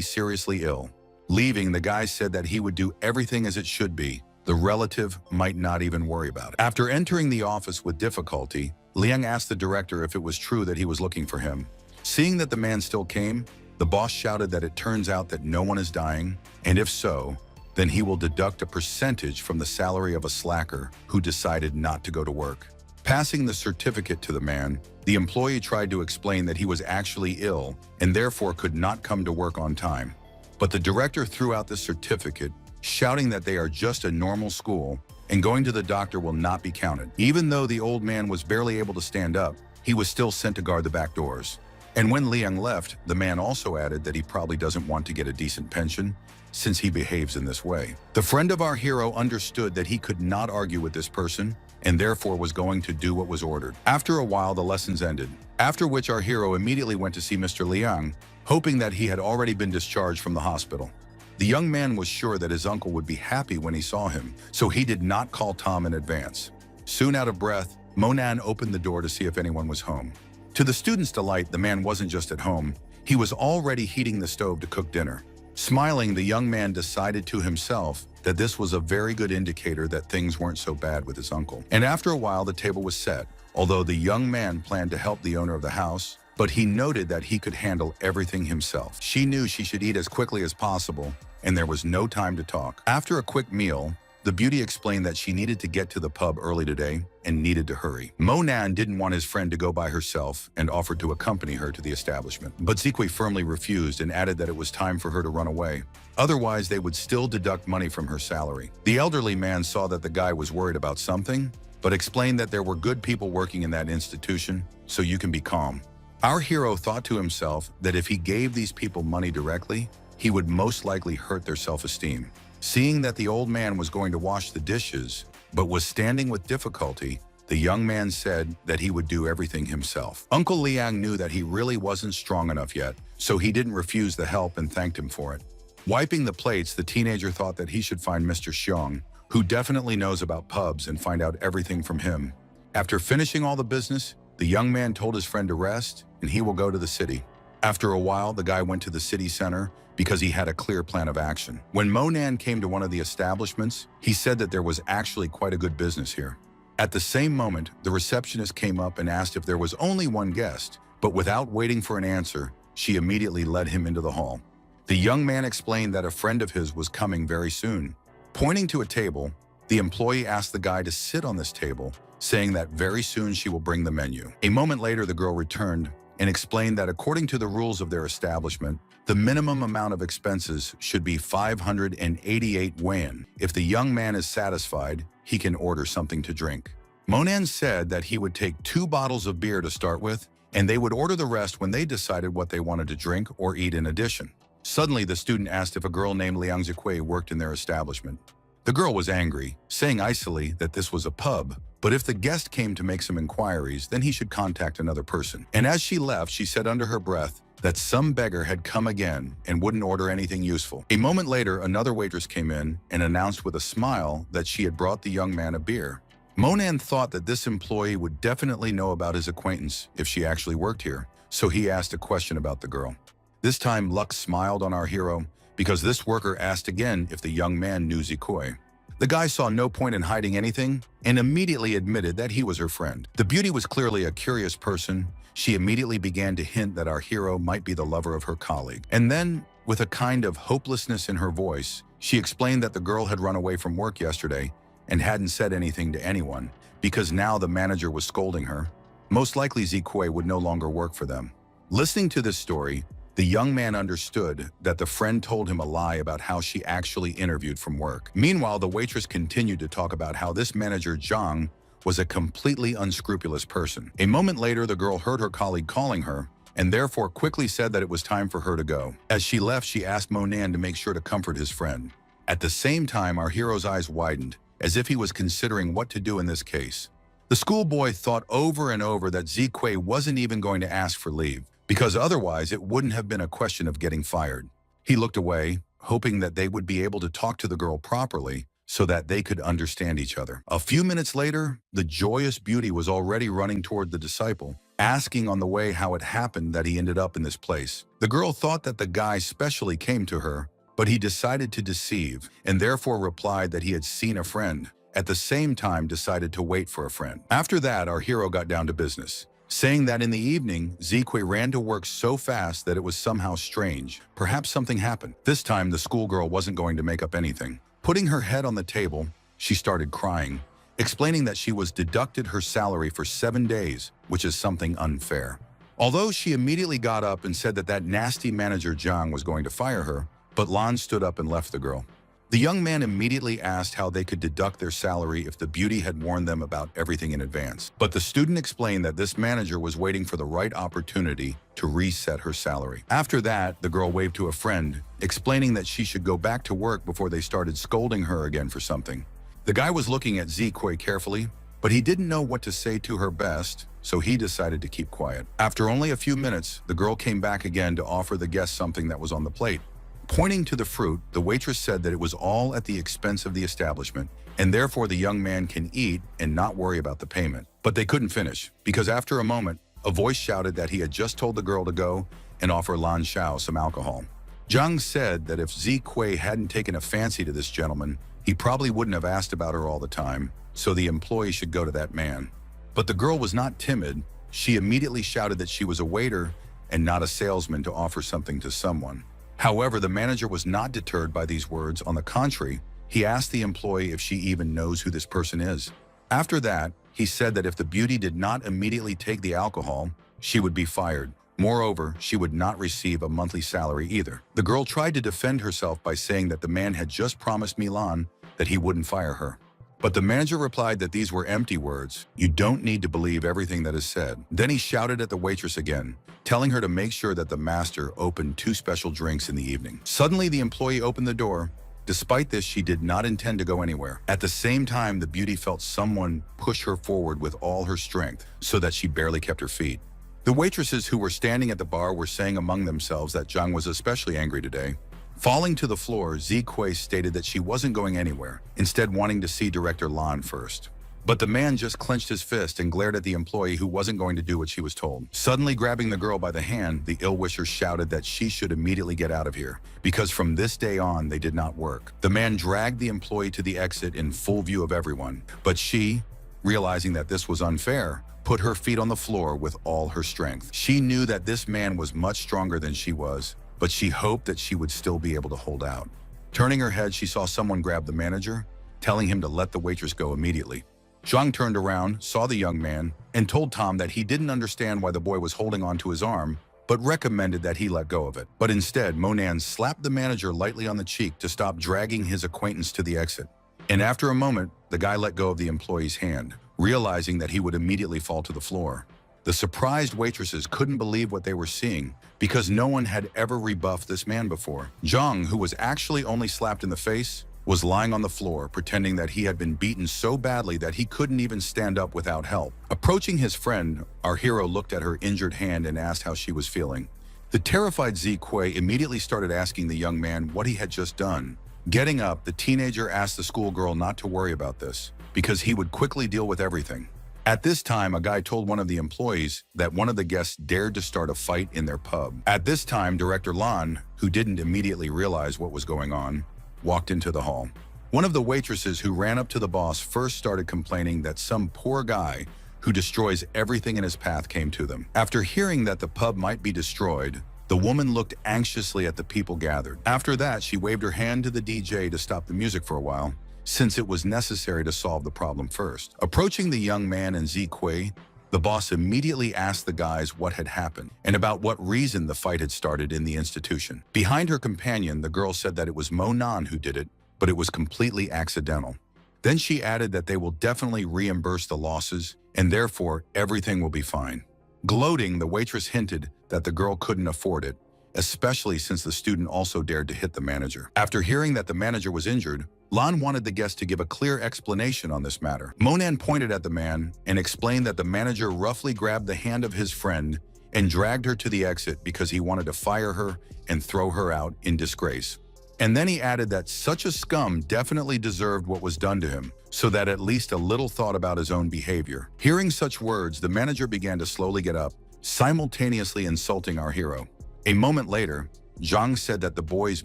seriously ill. Leaving, the guy said that he would do everything as it should be. The relative might not even worry about it. After entering the office with difficulty, Liang asked the director if it was true that he was looking for him. Seeing that the man still came, the boss shouted that it turns out that no one is dying, and if so, then he will deduct a percentage from the salary of a slacker who decided not to go to work. Passing the certificate to the man, the employee tried to explain that he was actually ill and therefore could not come to work on time. But the director threw out the certificate, shouting that they are just a normal school and going to the doctor will not be counted. Even though the old man was barely able to stand up, he was still sent to guard the back doors. And when Liang left, the man also added that he probably doesn't want to get a decent pension since he behaves in this way. The friend of our hero understood that he could not argue with this person and therefore was going to do what was ordered. After a while, the lessons ended, after which our hero immediately went to see Mr. Liang, hoping that he had already been discharged from the hospital. The young man was sure that his uncle would be happy when he saw him, so he did not call Tom in advance. Soon out of breath, Monan opened the door to see if anyone was home. To the student's delight, the man wasn't just at home, he was already heating the stove to cook dinner. Smiling, the young man decided to himself that this was a very good indicator that things weren't so bad with his uncle. And after a while, the table was set, although the young man planned to help the owner of the house, but he noted that he could handle everything himself. She knew she should eat as quickly as possible, and there was no time to talk. After a quick meal, the beauty explained that she needed to get to the pub early today and needed to hurry. Monan didn't want his friend to go by herself and offered to accompany her to the establishment. But Zique firmly refused and added that it was time for her to run away. Otherwise, they would still deduct money from her salary. The elderly man saw that the guy was worried about something, but explained that there were good people working in that institution, so you can be calm. Our hero thought to himself that if he gave these people money directly, he would most likely hurt their self-esteem. Seeing that the old man was going to wash the dishes, but was standing with difficulty, the young man said that he would do everything himself. Uncle Liang knew that he really wasn't strong enough yet, so he didn't refuse the help and thanked him for it. Wiping the plates, the teenager thought that he should find Mr. Xiong, who definitely knows about pubs, and find out everything from him. After finishing all the business, the young man told his friend to rest, and he will go to the city. After a while, the guy went to the city center because he had a clear plan of action. When Monan came to one of the establishments, he said that there was actually quite a good business here. At the same moment, the receptionist came up and asked if there was only one guest, but without waiting for an answer, she immediately led him into the hall. The young man explained that a friend of his was coming very soon. Pointing to a table, the employee asked the guy to sit on this table, saying that very soon she will bring the menu. A moment later, the girl returned and explained that according to the rules of their establishment, the minimum amount of expenses should be 588 yuan. If the young man is satisfied, he can order something to drink. Monan said that he would take 2 bottles of beer to start with, and they would order the rest when they decided what they wanted to drink or eat in addition. Suddenly, the student asked if a girl named Liang Zique worked in their establishment. The girl was angry, saying icily that this was a pub, but if the guest came to make some inquiries, then he should contact another person. And as she left, she said under her breath that some beggar had come again and wouldn't order anything useful. A moment later, another waitress came in and announced with a smile that she had brought the young man a beer. Monan thought that this employee would definitely know about his acquaintance if she actually worked here, so he asked a question about the girl. This time, luck smiled on our hero because this worker asked again if the young man knew Zique. The guy saw no point in hiding anything and immediately admitted that he was her friend. The beauty was clearly a curious person. She immediately began to hint that our hero might be the lover of her colleague. And then, with a kind of hopelessness in her voice, she explained that the girl had run away from work yesterday and hadn't said anything to anyone because now the manager was scolding her. Most likely Zique would no longer work for them. Listening to this story, the young man understood that the friend told him a lie about how she actually interviewed from work. Meanwhile, the waitress continued to talk about how this manager Zhang was a completely unscrupulous person. A moment later, the girl heard her colleague calling her and therefore quickly said that it was time for her to go. As she left, she asked Monan to make sure to comfort his friend. At the same time, our hero's eyes widened, as if he was considering what to do in this case. The schoolboy thought over and over that Zique wasn't even going to ask for leave, because otherwise it wouldn't have been a question of getting fired. He looked away, hoping that they would be able to talk to the girl properly, so that they could understand each other. A few minutes later, the joyous beauty was already running toward the disciple, asking on the way how it happened that he ended up in this place. The girl thought that the guy specially came to her, but he decided to deceive and therefore replied that he had seen a friend. At the same time, decided to wait for a friend. After that, our hero got down to business, saying that in the evening, Zique ran to work so fast that it was somehow strange. Perhaps something happened. This time, the schoolgirl wasn't going to make up anything. Putting her head on the table, she started crying, explaining that she was deducted her salary for 7 days, which is something unfair. Although she immediately got up and said that that nasty manager Zhang was going to fire her, but Lan stood up and left the girl. The young man immediately asked how they could deduct their salary if the beauty had warned them about everything in advance. But the student explained that this manager was waiting for the right opportunity to reset her salary. After that, the girl waved to a friend, explaining that she should go back to work before they started scolding her again for something. The guy was looking at Zique carefully, but he didn't know what to say to her best, so he decided to keep quiet. After only a few minutes, the girl came back again to offer the guest something that was on the plate. Pointing to the fruit, the waitress said that it was all at the expense of the establishment, and therefore the young man can eat and not worry about the payment. But they couldn't finish, because after a moment, a voice shouted that he had just told the girl to go and offer Lan Xiao some alcohol. Zhang said that if Zique hadn't taken a fancy to this gentleman, he probably wouldn't have asked about her all the time, so the employee should go to that man. But the girl was not timid. She immediately shouted that she was a waiter and not a salesman to offer something to someone. However, the manager was not deterred by these words. On the contrary, he asked the employee if she even knows who this person is. After that, he said that if the beauty did not immediately take the alcohol, she would be fired. Moreover, she would not receive a monthly salary either. The girl tried to defend herself by saying that the man had just promised Milan that he wouldn't fire her. But the manager replied that these were empty words. You don't need to believe everything that is said. Then he shouted at the waitress again, telling her to make sure that the master opened 2 special drinks in the evening. Suddenly, the employee opened the door. Despite this, she did not intend to go anywhere. At the same time, the beauty felt someone push her forward with all her strength so that she barely kept her feet. The waitresses who were standing at the bar were saying among themselves that Zhang was especially angry today. Falling to the floor, Zique stated that she wasn't going anywhere, instead wanting to see Director Lan first. But the man just clenched his fist and glared at the employee who wasn't going to do what she was told. Suddenly grabbing the girl by the hand, the ill-wisher shouted that she should immediately get out of here, because from this day on, they did not work. The man dragged the employee to the exit in full view of everyone, but she, realizing that this was unfair, put her feet on the floor with all her strength. She knew that this man was much stronger than she was, but she hoped that she would still be able to hold out. Turning her head, she saw someone grab the manager, telling him to let the waitress go immediately. Zhang turned around, saw the young man, and told Tom that he didn't understand why the boy was holding onto his arm, but recommended that he let go of it. But instead, Monan slapped the manager lightly on the cheek to stop dragging his acquaintance to the exit. And after a moment, the guy let go of the employee's hand, realizing that he would immediately fall to the floor. The surprised waitresses couldn't believe what they were seeing because no one had ever rebuffed this man before. Zhang, who was actually only slapped in the face, was lying on the floor, pretending that he had been beaten so badly that he couldn't even stand up without help. Approaching his friend, our hero looked at her injured hand and asked how she was feeling. The terrified Zique immediately started asking the young man what he had just done. Getting up, the teenager asked the schoolgirl not to worry about this, because he would quickly deal with everything. At this time, a guy told one of the employees that one of the guests dared to start a fight in their pub. At this time, Director Lan, who didn't immediately realize what was going on, walked into the hall. One of the waitresses who ran up to the boss first started complaining that some poor guy who destroys everything in his path came to them. After hearing that the pub might be destroyed, the woman looked anxiously at the people gathered. After that, she waved her hand to the DJ to stop the music for a while, since it was necessary to solve the problem first. Approaching the young man and Zique, the boss immediately asked the guys what had happened and about what reason the fight had started in the institution. Behind her companion, the girl said that it was Monan who did it, but it was completely accidental. Then she added that they will definitely reimburse the losses and therefore everything will be fine. Gloating, the waitress hinted that the girl couldn't afford it, especially since the student also dared to hit the manager. After hearing that the manager was injured, Lan wanted the guest to give a clear explanation on this matter. Monan pointed at the man and explained that the manager roughly grabbed the hand of his friend and dragged her to the exit because he wanted to fire her and throw her out in disgrace. And then he added that such a scum definitely deserved what was done to him, so that at least a little thought about his own behavior. Hearing such words, the manager began to slowly get up, simultaneously insulting our hero. A moment later, Zhang said that the boy's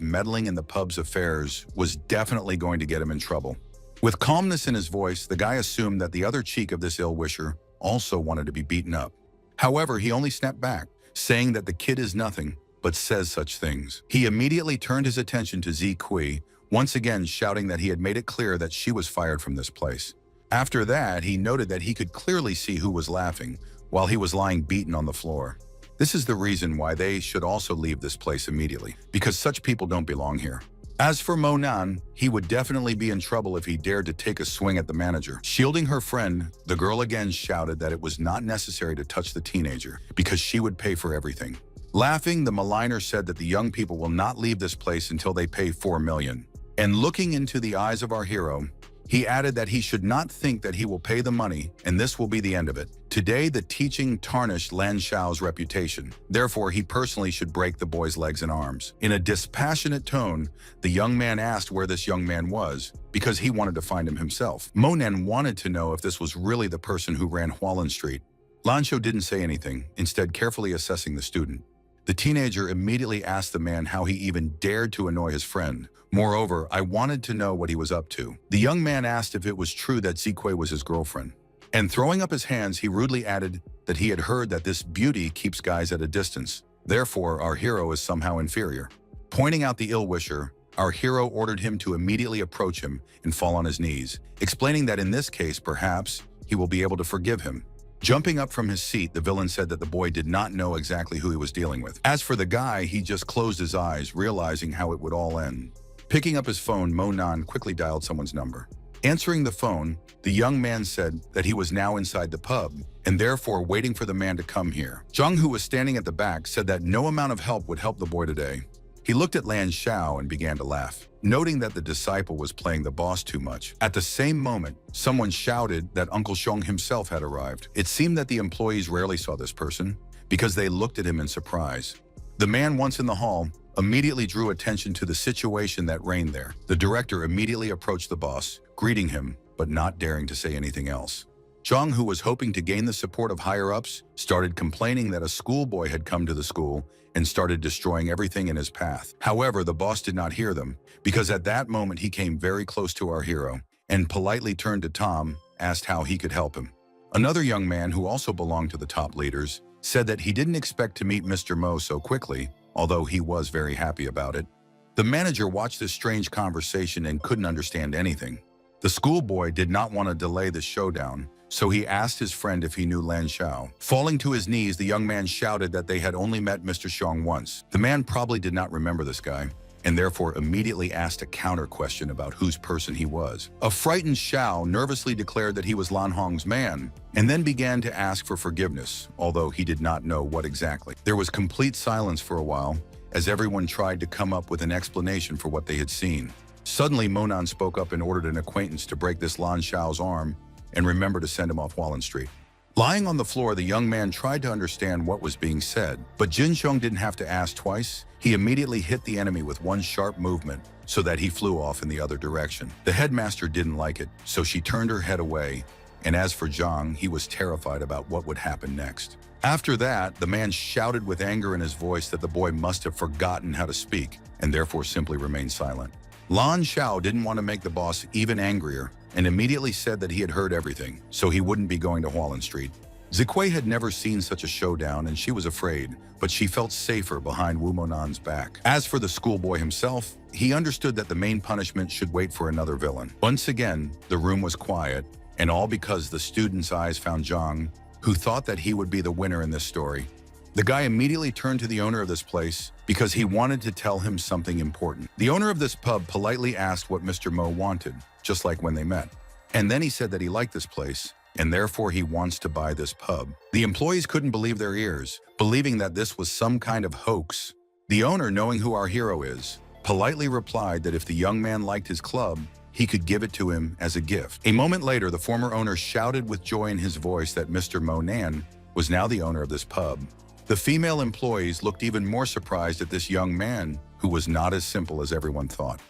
meddling in the pub's affairs was definitely going to get him in trouble. With calmness in his voice, the guy assumed that the other cheek of this ill-wisher also wanted to be beaten up. However, he only snapped back, saying that the kid is nothing but says such things. He immediately turned his attention to Zikui, once again shouting that he had made it clear that she was fired from this place. After that, he noted that he could clearly see who was laughing while he was lying beaten on the floor. This is the reason why they should also leave this place immediately, because such people don't belong here. As for Monan, he would definitely be in trouble if he dared to take a swing at the manager. Shielding her friend, the girl again shouted that it was not necessary to touch the teenager because she would pay for everything. Laughing, the maligner said that the young people will not leave this place until they pay 4 million. And looking into the eyes of our hero, he added that he should not think that he will pay the money, and this will be the end of it. Today, the teaching tarnished Lan Xiao's reputation. Therefore, he personally should break the boy's legs and arms. In a dispassionate tone, the young man asked where this young man was, because he wanted to find him himself. Monan wanted to know if this was really the person who ran Hualin Street. Lan Xiao didn't say anything, instead carefully assessing the student. The teenager immediately asked the man how he even dared to annoy his friend. Moreover, I wanted to know what he was up to. The young man asked if it was true that Zikui was his girlfriend. And throwing up his hands, he rudely added that he had heard that this beauty keeps guys at a distance. Therefore, our hero is somehow inferior. Pointing out the ill-wisher, our hero ordered him to immediately approach him and fall on his knees, explaining that in this case, perhaps, he will be able to forgive him. Jumping up from his seat, the villain said that the boy did not know exactly who he was dealing with. As for the guy, he just closed his eyes, realizing how it would all end. Picking up his phone, Monan quickly dialed someone's number. Answering the phone, the young man said that he was now inside the pub and therefore waiting for the man to come here. Zhang, who was standing at the back, said that no amount of help would help the boy today. He looked at Lan Xiao and began to laugh, noting that the disciple was playing the boss too much. At the same moment, someone shouted that Uncle Xiong himself had arrived. It seemed that the employees rarely saw this person because they looked at him in surprise. The man, once in the hall, immediately drew attention to the situation that reigned there. The director immediately approached the boss, greeting him, but not daring to say anything else. Zhang, who was hoping to gain the support of higher-ups, started complaining that a schoolboy had come to the school and started destroying everything in his path. However, the boss did not hear them, because at that moment he came very close to our hero and politely turned to Tom, asked how he could help him. Another young man, who also belonged to the top leaders, said that he didn't expect to meet Mr. Mo so quickly, although he was very happy about it. The manager watched this strange conversation and couldn't understand anything. The schoolboy did not want to delay the showdown, so he asked his friend if he knew Lan Xiao. Falling to his knees, the young man shouted that they had only met Mr. Xiong once. The man probably did not remember this guy, and therefore immediately asked a counter question about whose person he was. A frightened Xiao nervously declared that he was Lan Hong's man, and then began to ask for forgiveness, although he did not know what exactly. There was complete silence for a while, as everyone tried to come up with an explanation for what they had seen. Suddenly, Monan spoke up and ordered an acquaintance to break this Lan Xiao's arm and remember to send him off Hualin Street. Lying on the floor, the young man tried to understand what was being said, but Jin Xiong didn't have to ask twice. He immediately hit the enemy with one sharp movement so that he flew off in the other direction. The headmaster didn't like it, so she turned her head away, and as for Zhang, he was terrified about what would happen next. After that, the man shouted with anger in his voice that the boy must have forgotten how to speak, and therefore simply remained silent. Lan Xiao didn't want to make the boss even angrier, and immediately said that he had heard everything, so he wouldn't be going to Hualin Street. Zikui had never seen such a showdown, and she was afraid, but she felt safer behind Wu Monan's back. As for the schoolboy himself, he understood that the main punishment should wait for another villain. Once again, the room was quiet, and all because the student's eyes found Zhang, who thought that he would be the winner in this story. The guy immediately turned to the owner of this place because he wanted to tell him something important. The owner of this pub politely asked what Mr. Mo wanted, just like when they met. And then he said that he liked this place, and therefore he wants to buy this pub. The employees couldn't believe their ears, believing that this was some kind of hoax. The owner, knowing who our hero is, politely replied that if the young man liked his club, he could give it to him as a gift. A moment later, the former owner shouted with joy in his voice that Mr. Monan was now the owner of this pub. The female employees looked even more surprised at this young man, who was not as simple as everyone thought.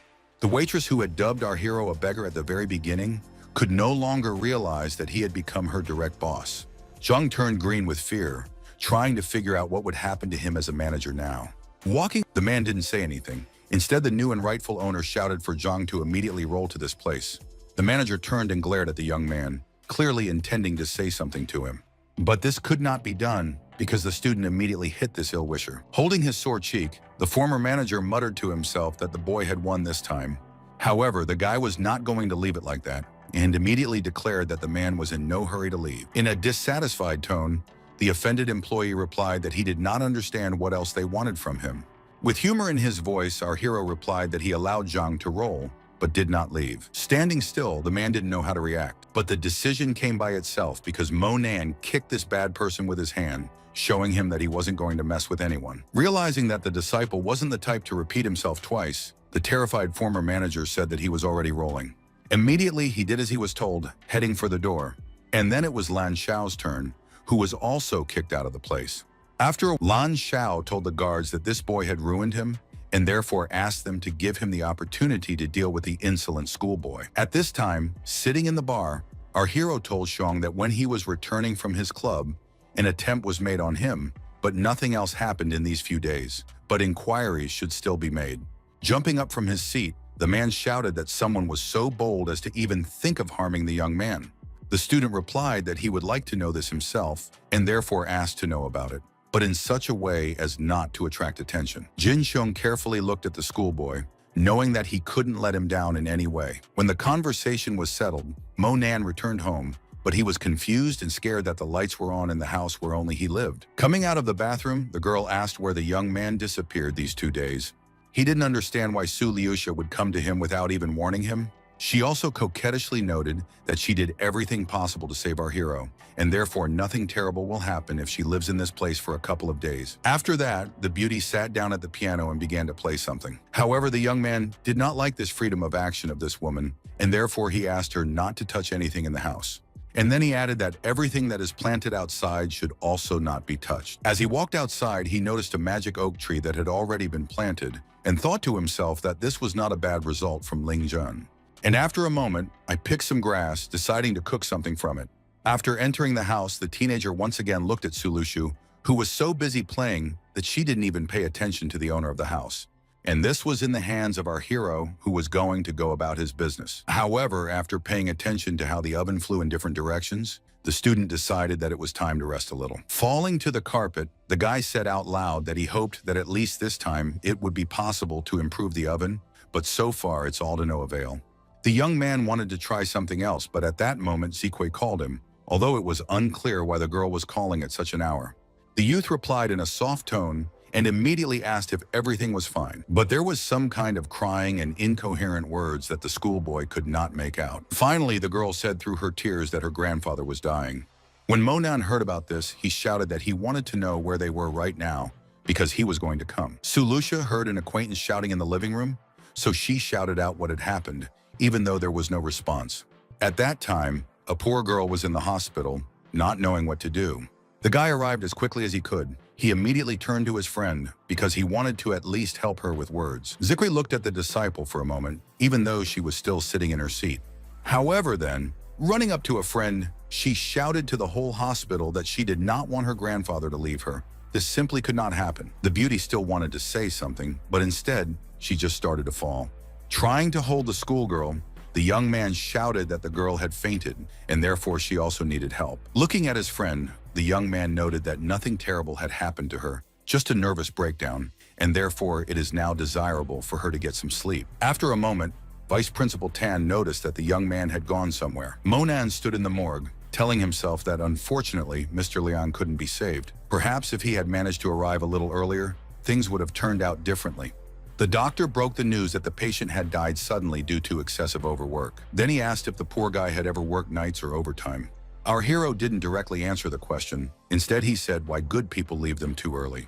The waitress who had dubbed our hero a beggar at the very beginning could no longer realize that he had become her direct boss. Jung turned green with fear, trying to figure out what would happen to him as a manager now. The man didn't say anything. Instead, the new and rightful owner shouted for Jung to immediately roll to this place. The manager turned and glared at the young man, clearly intending to say something to him. But this could not be done because the student immediately hit this ill-wisher. Holding his sore cheek, the former manager muttered to himself that the boy had won this time. However, the guy was not going to leave it like that, and immediately declared that the man was in no hurry to leave. In a dissatisfied tone, the offended employee replied that he did not understand what else they wanted from him. With humor in his voice, our hero replied that he allowed Jung to roll, but did not leave. Standing still, the man didn't know how to react. But the decision came by itself because Monan kicked this bad person with his hand, showing him that he wasn't going to mess with anyone. Realizing that the disciple wasn't the type to repeat himself twice, the terrified former manager said that he was already rolling. Immediately, he did as he was told, heading for the door. And then it was Lan Xiao's turn, who was also kicked out of the place. After Lan Xiao told the guards that this boy had ruined him, and therefore asked them to give him the opportunity to deal with the insolent schoolboy. At this time, sitting in the bar, our hero told Xiong that when he was returning from his club, an attempt was made on him, but nothing else happened in these few days. But inquiries should still be made. Jumping up from his seat, the man shouted that someone was so bold as to even think of harming the young man. The student replied that he would like to know this himself, and therefore asked to know about it, but in such a way as not to attract attention. Jin Xiong carefully looked at the schoolboy, knowing that he couldn't let him down in any way. When the conversation was settled, Monan returned home, but he was confused and scared that the lights were on in the house where only he lived. Coming out of the bathroom, the girl asked where the young man disappeared these 2 days. He didn't understand why Su Liusha would come to him without even warning him. She also coquettishly noted that she did everything possible to save our hero, and therefore nothing terrible will happen if she lives in this place for a couple of days. After that, the beauty sat down at the piano and began to play something. However, the young man did not like this freedom of action of this woman, and therefore he asked her not to touch anything in the house. And then he added that everything that is planted outside should also not be touched. As he walked outside, he noticed a magic oak tree that had already been planted, and thought to himself that this was not a bad result from Ling Jun. And after a moment, I picked some grass, deciding to cook something from it. After entering the house, the teenager once again looked at Sulushu, who was so busy playing that she didn't even pay attention to the owner of the house. And this was in the hands of our hero, who was going to go about his business. However, after paying attention to how the oven flew in different directions, the student decided that it was time to rest a little. Falling to the carpet, the guy said out loud that he hoped that at least this time it would be possible to improve the oven, but so far it's all to no avail. The young man wanted to try something else, but at that moment Zikui called him, although it was unclear why the girl was calling at such an hour. The youth replied in a soft tone and immediately asked if everything was fine, but there was some kind of crying and incoherent words that the schoolboy could not make out. Finally, the girl said through her tears that her grandfather was dying. When Monan heard about this, he shouted that he wanted to know where they were right now because he was going to come. Sulusha heard an acquaintance shouting in the living room, so she shouted out what had happened, even though there was no response. At that time, a poor girl was in the hospital, not knowing what to do. The guy arrived as quickly as he could. He immediately turned to his friend because he wanted to at least help her with words. Zikui looked at the disciple for a moment, even though she was still sitting in her seat. However then, running up to a friend, she shouted to the whole hospital that she did not want her grandfather to leave her. This simply could not happen. The beauty still wanted to say something, but instead, she just started to fall. Trying to hold the schoolgirl, the young man shouted that the girl had fainted, and therefore she also needed help. Looking at his friend, the young man noted that nothing terrible had happened to her, just a nervous breakdown, and therefore it is now desirable for her to get some sleep. After a moment, Vice Principal Tan noticed that the young man had gone somewhere. Monan stood in the morgue, telling himself that unfortunately Mr. Liang couldn't be saved. Perhaps if he had managed to arrive a little earlier, things would have turned out differently. The doctor broke the news that the patient had died suddenly due to excessive overwork. Then he asked if the poor guy had ever worked nights or overtime. Our hero didn't directly answer the question. Instead, he said why good people leave them too early.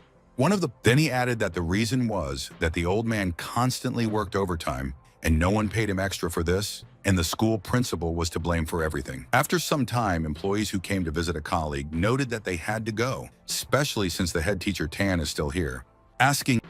Then he added that the reason was that the old man constantly worked overtime and no one paid him extra for this, and the school principal was to blame for everything. After some time, employees who came to visit a colleague noted that they had to go, especially since the head teacher Tan is still here.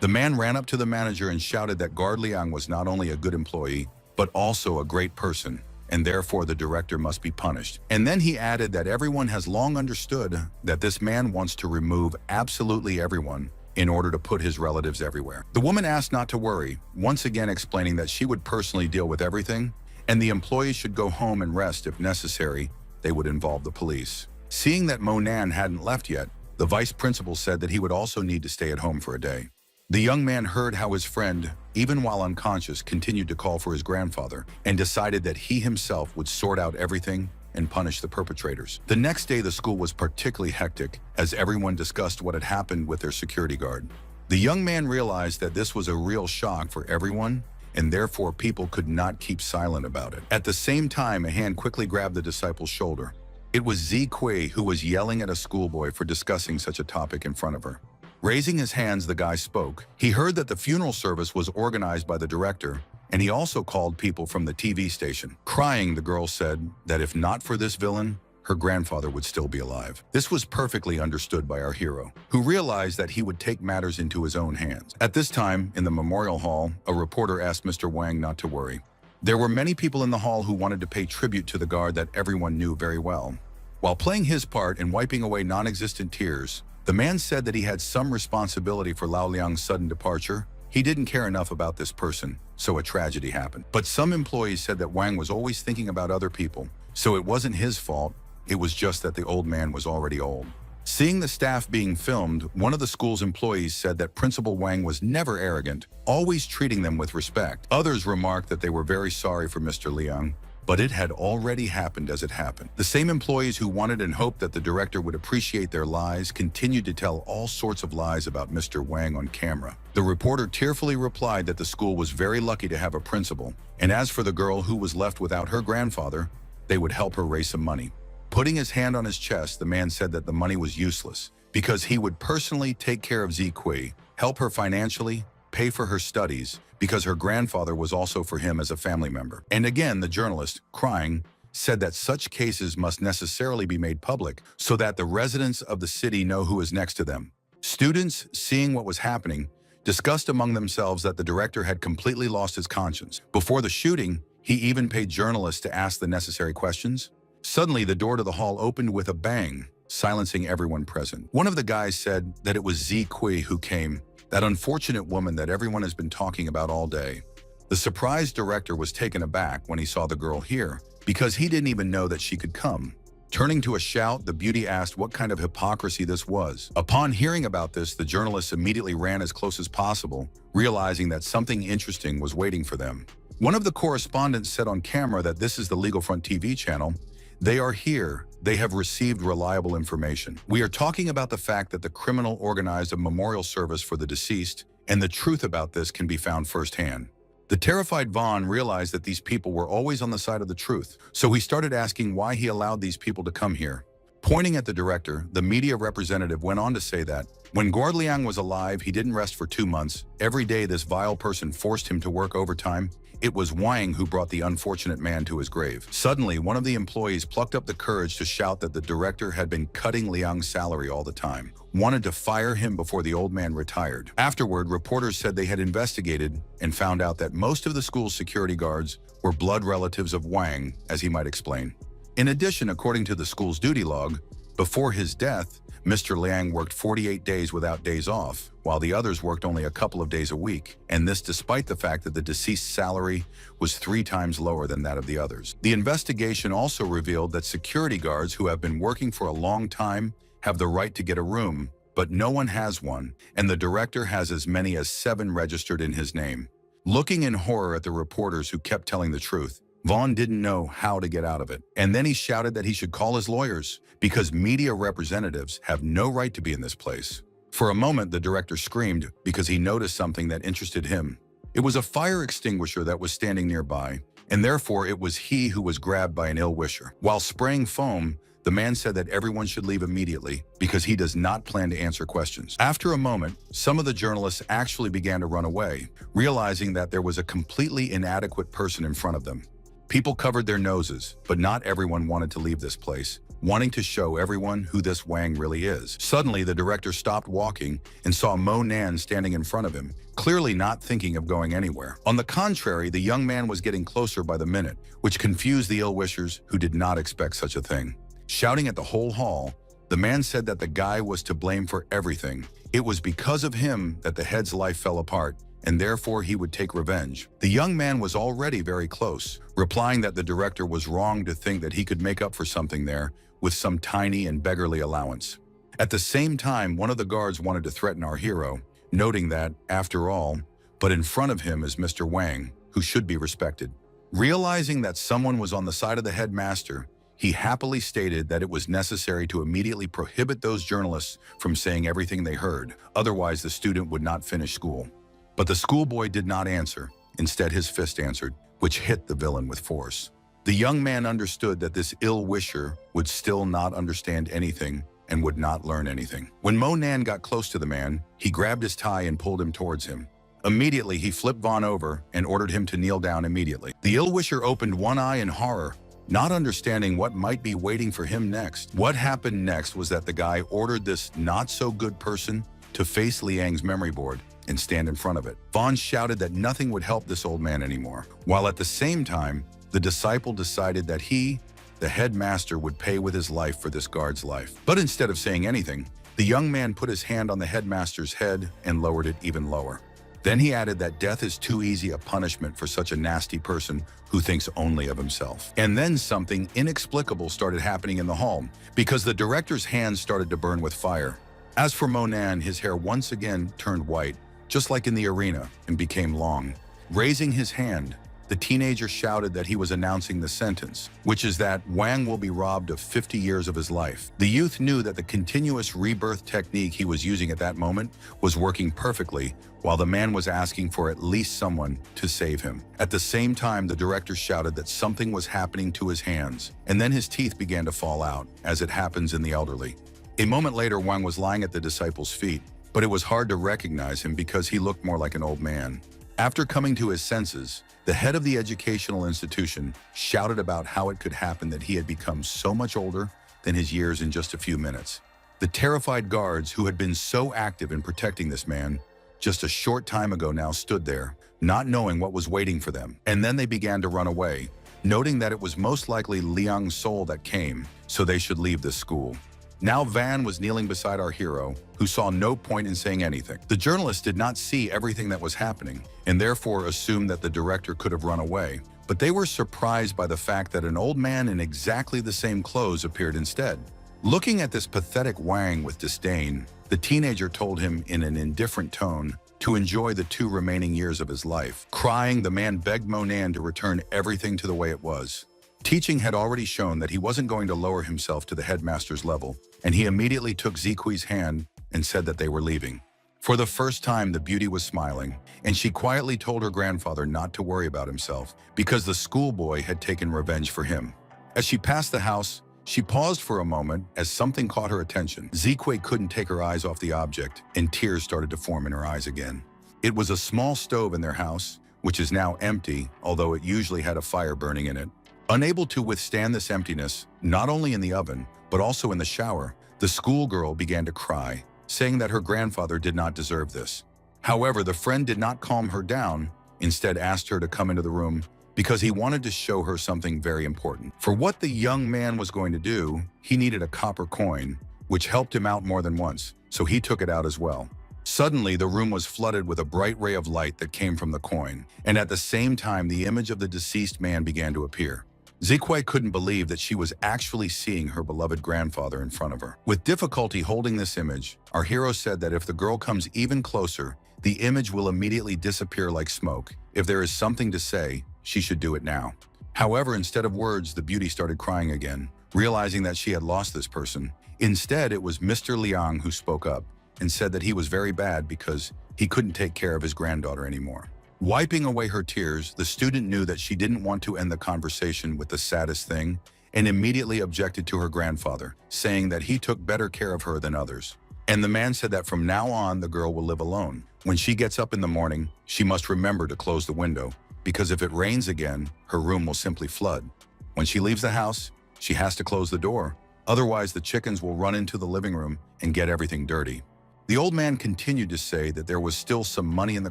The man ran up to the manager and shouted that Guard Liang was not only a good employee, but also a great person, and therefore the director must be punished. And then he added that everyone has long understood that this man wants to remove absolutely everyone in order to put his relatives everywhere. The woman asked not to worry, once again explaining that she would personally deal with everything, and the employees should go home and rest if necessary. They would involve the police. Seeing that Monan hadn't left yet, the vice principal said that he would also need to stay at home for a day. The young man heard how his friend, even while unconscious, continued to call for his grandfather and decided that he himself would sort out everything and punish the perpetrators. The next day, the school was particularly hectic as everyone discussed what had happened with their security guard. The young man realized that this was a real shock for everyone, and therefore people could not keep silent about it. At the same time, a hand quickly grabbed the disciple's shoulder. It was Zi Kui who was yelling at a schoolboy for discussing such a topic in front of her. Raising his hands, the guy spoke. He heard that the funeral service was organized by the director, and he also called people from the TV station. Crying, the girl said that if not for this villain, her grandfather would still be alive. This was perfectly understood by our hero, who realized that he would take matters into his own hands. At this time, in the memorial hall, a reporter asked Mr. Wang not to worry. There were many people in the hall who wanted to pay tribute to the guard that everyone knew very well. While playing his part in wiping away non-existent tears, the man said that he had some responsibility for Lao Liang's sudden departure. He didn't care enough about this person, so a tragedy happened. But some employees said that Wang was always thinking about other people, so it wasn't his fault, it was just that the old man was already old. Seeing the staff being filmed, one of the school's employees said that Principal Wang was never arrogant, always treating them with respect. Others remarked that they were very sorry for Mr. Liang, but it had already happened as it happened. The same employees who wanted and hoped that the director would appreciate their lies continued to tell all sorts of lies about Mr. Wang on camera. The reporter tearfully replied that the school was very lucky to have a principal, and as for the girl who was left without her grandfather, they would help her raise some money. Putting his hand on his chest, the man said that the money was useless because he would personally take care of Zi Kui, help her financially, pay for her studies, because her grandfather was also for him as a family member. And again, the journalist, crying, said that such cases must necessarily be made public so that the residents of the city know who is next to them. Students, seeing what was happening, discussed among themselves that the director had completely lost his conscience. Before the shooting, he even paid journalists to ask the necessary questions. Suddenly, the door to the hall opened with a bang, silencing everyone present. One of the guys said that it was Zi Kui who came, that unfortunate woman that everyone has been talking about all day. The surprised director was taken aback when he saw the girl here, because he didn't even know that she could come. Turning to a shout, the beauty asked what kind of hypocrisy this was. Upon hearing about this, the journalists immediately ran as close as possible, realizing that something interesting was waiting for them. One of the correspondents said on camera that this is the Legal Front TV channel. They are here. They have received reliable information. We are talking about the fact that the criminal organized a memorial service for the deceased, and the truth about this can be found firsthand. The terrified Vaughn realized that these people were always on the side of the truth, so he started asking why he allowed these people to come here. Pointing at the director, the media representative went on to say that when Guard Liang was alive, he didn't rest for 2 months. Every day this vile person forced him to work overtime. It was Wang who brought the unfortunate man to his grave. Suddenly, one of the employees plucked up the courage to shout that the director had been cutting Liang's salary all the time, wanted to fire him before the old man retired. Afterward, reporters said they had investigated and found out that most of the school's security guards were blood relatives of Wang, as he might explain. In addition, according to the school's duty log, before his death, Mr. Liang worked 48 days without days off, while the others worked only a couple of days a week, and this despite the fact that the deceased's salary was 3 times lower than that of the others. The investigation also revealed that security guards who have been working for a long time have the right to get a room, but no one has one, and the director has as many as 7 registered in his name. Looking in horror at the reporters who kept telling the truth, Vaughn didn't know how to get out of it, and then he shouted that he should call his lawyers, because media representatives have no right to be in this place. For a moment, the director screamed because he noticed something that interested him. It was a fire extinguisher that was standing nearby, and therefore it was he who was grabbed by an ill-wisher. While spraying foam, the man said that everyone should leave immediately because he does not plan to answer questions. After a moment, some of the journalists actually began to run away, realizing that there was a completely inadequate person in front of them. People covered their noses, but not everyone wanted to leave this place. wanting to show everyone who this Wang really is. Suddenly, the director stopped walking and saw Mo Nan standing in front of him, clearly not thinking of going anywhere. On the contrary, the young man was getting closer by the minute, which confused the ill-wishers who did not expect such a thing. Shouting at the whole hall, the man said that the guy was to blame for everything. It was because of him that the head's life fell apart, and therefore he would take revenge. The young man was already very close, replying that the director was wrong to think that he could make up for something there with some tiny and beggarly allowance. At the same time, one of the guards wanted to threaten our hero, noting that, after all, but in front of him is Mr. Wang, who should be respected. Realizing that someone was on the side of the headmaster, he happily stated that it was necessary to immediately prohibit those journalists from saying everything they heard, otherwise the student would not finish school. But the schoolboy did not answer. Instead, his fist answered, which hit the villain with force. The young man understood that this ill-wisher would still not understand anything and would not learn anything. When Mo Nan got close to the man, he grabbed his tie and pulled him towards him. Immediately, he flipped Vaughn over and ordered him to kneel down immediately. The ill-wisher opened one eye in horror, not understanding what might be waiting for him next. What happened next was that the guy ordered this not-so-good person to face Liang's memory board and stand in front of it. Vaughn shouted that nothing would help this old man anymore, while at the same time, the disciple decided that he, the headmaster, would pay with his life for this guard's life. But instead of saying anything, the young man put his hand on the headmaster's head and lowered it even lower. Then he added that death is too easy a punishment for such a nasty person who thinks only of himself. And then something inexplicable started happening in the hall, because the director's hands started to burn with fire. As for Mo Nan, his hair once again turned white, just like in the arena, and became long. Raising his hand, the teenager shouted that he was announcing the sentence, which is that Wang will be robbed of 50 years of his life. The youth knew that the continuous rebirth technique he was using at that moment was working perfectly, while the man was asking for at least someone to save him. At the same time, the director shouted that something was happening to his hands, and then his teeth began to fall out, as it happens in the elderly. A moment later, Wang was lying at the disciple's feet, but it was hard to recognize him because he looked more like an old man. After coming to his senses, the head of the educational institution shouted about how it could happen that he had become so much older than his years in just a few minutes. The terrified guards who had been so active in protecting this man just a short time ago now stood there, not knowing what was waiting for them. And then they began to run away, noting that it was most likely Liang's soul that came, so they should leave this school. Now Van was kneeling beside our hero, who saw no point in saying anything. The journalists did not see everything that was happening, and therefore assumed that the director could have run away. But they were surprised by the fact that an old man in exactly the same clothes appeared instead. Looking at this pathetic Wang with disdain, the teenager told him in an indifferent tone to enjoy the 2 remaining years of his life. Crying, the man begged Mo Nan to return everything to the way it was. Teaching had already shown that he wasn't going to lower himself to the headmaster's level, and he immediately took Zikui's hand and said that they were leaving. For the first time, the beauty was smiling, and she quietly told her grandfather not to worry about himself because the schoolboy had taken revenge for him. As she passed the house, she paused for a moment as something caught her attention. Zikui couldn't take her eyes off the object, and tears started to form in her eyes again. It was a small stove in their house, which is now empty, although it usually had a fire burning in it. Unable to withstand this emptiness, not only in the oven, but also in the shower, the schoolgirl began to cry, saying that her grandfather did not deserve this. However, the friend did not calm her down, instead asked her to come into the room because he wanted to show her something very important. For what the young man was going to do, he needed a copper coin, which helped him out more than once, so he took it out as well. Suddenly, the room was flooded with a bright ray of light that came from the coin, and at the same time, the image of the deceased man began to appear. Zikui couldn't believe that she was actually seeing her beloved grandfather in front of her. With difficulty holding this image, our hero said that if the girl comes even closer, the image will immediately disappear like smoke. If there is something to say, she should do it now. However, instead of words, the beauty started crying again, realizing that she had lost this person. Instead, it was Mr. Liang who spoke up and said that he was very bad because he couldn't take care of his granddaughter anymore. Wiping away her tears, the student knew that she didn't want to end the conversation with the saddest thing and immediately objected to her grandfather, saying that he took better care of her than others. And the man said that from now on, the girl will live alone. When she gets up in the morning, she must remember to close the window, because if it rains again, her room will simply flood. When she leaves the house, she has to close the door, Otherwise, the chickens will run into the living room and get everything dirty. The old man continued to say that there was still some money in the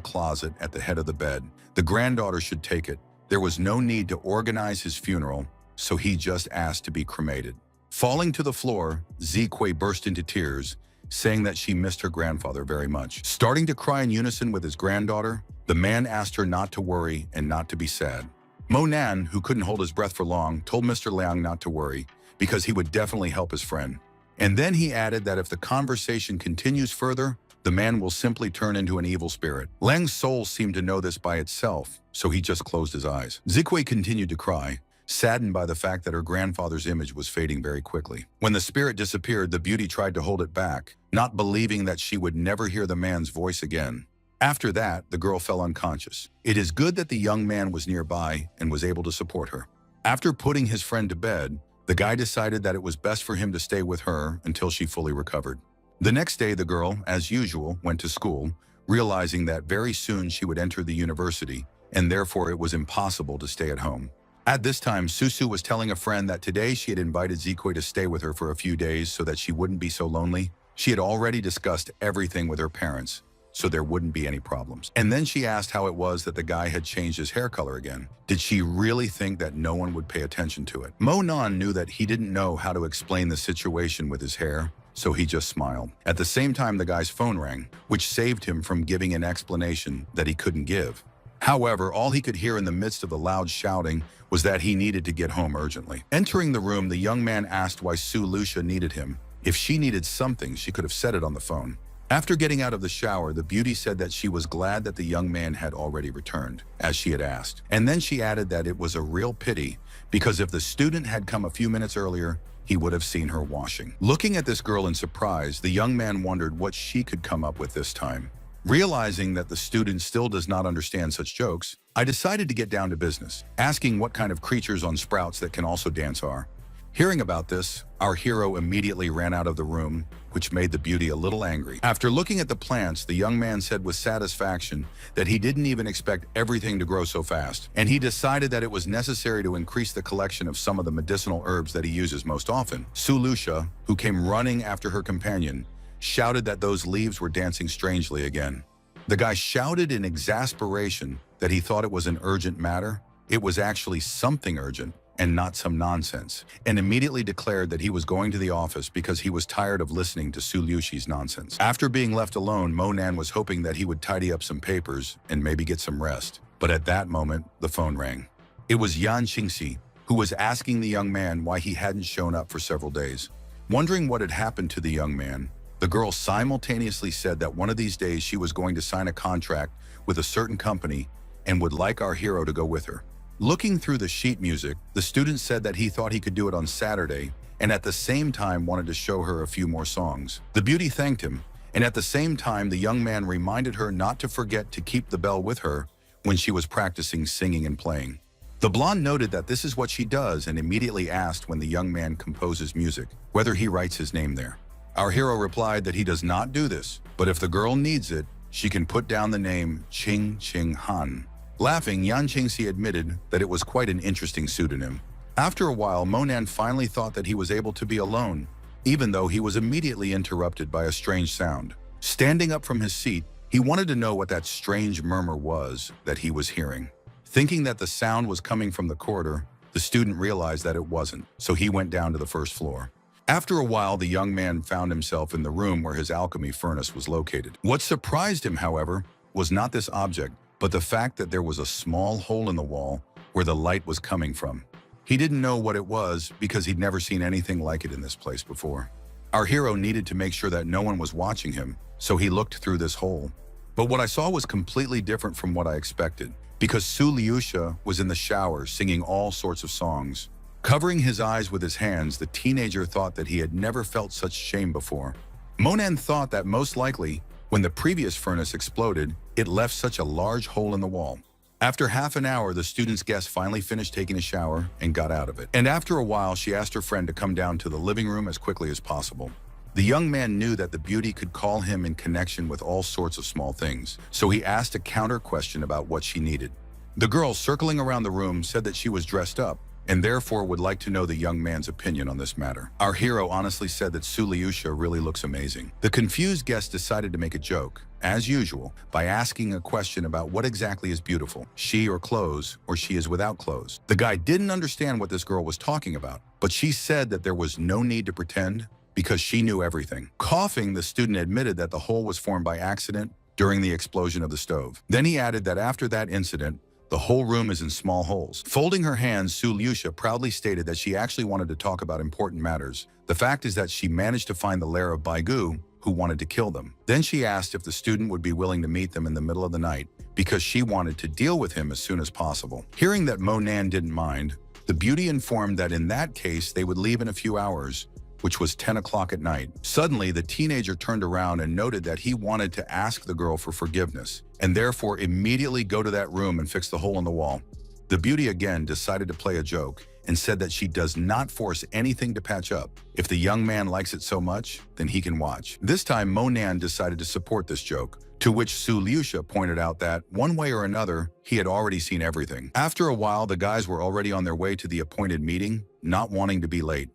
closet at the head of the bed. The granddaughter should take it. There was no need to organize his funeral, so he just asked to be cremated. Falling to the floor, Ziquei burst into tears, saying that she missed her grandfather very much. Starting to cry in unison with his granddaughter, the man asked her not to worry and not to be sad. Mo Nan, who couldn't hold his breath for long, told Mr. Liang not to worry, because he would definitely help his friend. And then he added that if the conversation continues further, the man will simply turn into an evil spirit. Liang's soul seemed to know this by itself, so he just closed his eyes. Ziquei continued to cry, saddened by the fact that her grandfather's image was fading very quickly. When the spirit disappeared, the beauty tried to hold it back, not believing that she would never hear the man's voice again. After that, the girl fell unconscious. It is good that the young man was nearby and was able to support her. After putting his friend to bed, the guy decided that it was best for him to stay with her until she fully recovered. The next day, the girl, as usual, went to school, realizing that very soon she would enter the university, and therefore it was impossible to stay at home. At this time, Susu was telling a friend that today she had invited Ziquei to stay with her for a few days so that she wouldn't be so lonely. She had already discussed everything with her parents, so there wouldn't be any problems. And then she asked how it was that the guy had changed his hair color again. Did she really think that no one would pay attention to it? Mo Nan knew that he didn't know how to explain the situation with his hair, so he just smiled. At the same time, the guy's phone rang, which saved him from giving an explanation that he couldn't give. However, all he could hear in the midst of the loud shouting was that he needed to get home urgently. Entering the room, the young man asked why Su Lucia needed him. If she needed something, she could have said it on the phone. After getting out of the shower, the beauty said that she was glad that the young man had already returned, as she had asked. And then she added that it was a real pity, because if the student had come a few minutes earlier, he would have seen her washing. Looking at this girl in surprise, the young man wondered what she could come up with this time. Realizing that the student still does not understand such jokes, I decided to get down to business, asking what kind of creatures on sprouts that can also dance are. Hearing about this, our hero immediately ran out of the room, which made the beauty a little angry. After looking at the plants, the young man said with satisfaction that he didn't even expect everything to grow so fast, and he decided that it was necessary to increase the collection of some of the medicinal herbs that he uses most often. Su Lucia, who came running after her companion, shouted that those leaves were dancing strangely again. The guy shouted in exasperation that he thought it was an urgent matter. It was actually something urgent, and not some nonsense, and immediately declared that he was going to the office because he was tired of listening to Su Luci's nonsense. After being left alone, Mo Nan was hoping that he would tidy up some papers and maybe get some rest. But at that moment, the phone rang. It was Yan Qingxi, who was asking the young man why he hadn't shown up for several days. Wondering what had happened to the young man, the girl simultaneously said that one of these days she was going to sign a contract with a certain company and would like our hero to go with her. Looking through the sheet music, the student said that he thought he could do it on Saturday and at the same time wanted to show her a few more songs. The beauty thanked him, and at the same time the young man reminded her not to forget to keep the bell with her when she was practicing singing and playing. The blonde noted that this is what she does and immediately asked when the young man composes music, whether he writes his name there. Our hero replied that he does not do this, but if the girl needs it, she can put down the name Qing Qing Han. Laughing, Yan Qingxi admitted that it was quite an interesting pseudonym. After a while, Mo Nan finally thought that he was able to be alone, even though he was immediately interrupted by a strange sound. Standing up from his seat, he wanted to know what that strange murmur was that he was hearing. Thinking that the sound was coming from the corridor, the student realized that it wasn't, so he went down to the first floor. After a while, the young man found himself in the room where his alchemy furnace was located. What surprised him, however, was not this object, but the fact that there was a small hole in the wall where the light was coming from. He didn't know what it was because he'd never seen anything like it in this place before. Our hero needed to make sure that no one was watching him, so he looked through this hole. But what I saw was completely different from what I expected, because Su Lucia was in the shower singing all sorts of songs. Covering his eyes with his hands, the teenager thought that he had never felt such shame before. Mo Nan thought that most likely, when the previous furnace exploded, it left such a large hole in the wall. After half an hour, the student's guest finally finished taking a shower and got out of it. And after a while, she asked her friend to come down to the living room as quickly as possible. The young man knew that the beauty could call him in connection with all sorts of small things, so he asked a counter question about what she needed. The girl, circling around the room, said that she was dressed up, and therefore would like to know the young man's opinion on this matter. Our hero honestly said that Suliusha really looks amazing. The confused guest decided to make a joke, as usual, by asking a question about what exactly is beautiful, she or clothes, or she is without clothes. The guy didn't understand what this girl was talking about, but she said that there was no need to pretend because she knew everything. Coughing, the student admitted that the hole was formed by accident during the explosion of the stove. Then he added that after that incident, the whole room is in small holes. Folding her hands, Suliusha proudly stated that she actually wanted to talk about important matters. The fact is that she managed to find the lair of Baigu, who wanted to kill them. Then she asked if the student would be willing to meet them in the middle of the night because she wanted to deal with him as soon as possible. Hearing that Monan didn't mind, the beauty informed that in that case they would leave in a few hours, which was 10 o'clock at night. Suddenly, the teenager turned around and noted that he wanted to ask the girl for forgiveness, and therefore immediately go to that room and fix the hole in the wall. The beauty again decided to play a joke and said that she does not force anything to patch up. If the young man likes it so much, then he can watch. This time, Monan decided to support this joke, to which Suliusha pointed out that, one way or another, he had already seen everything. After a while, the guys were already on their way to the appointed meeting, not wanting to be late.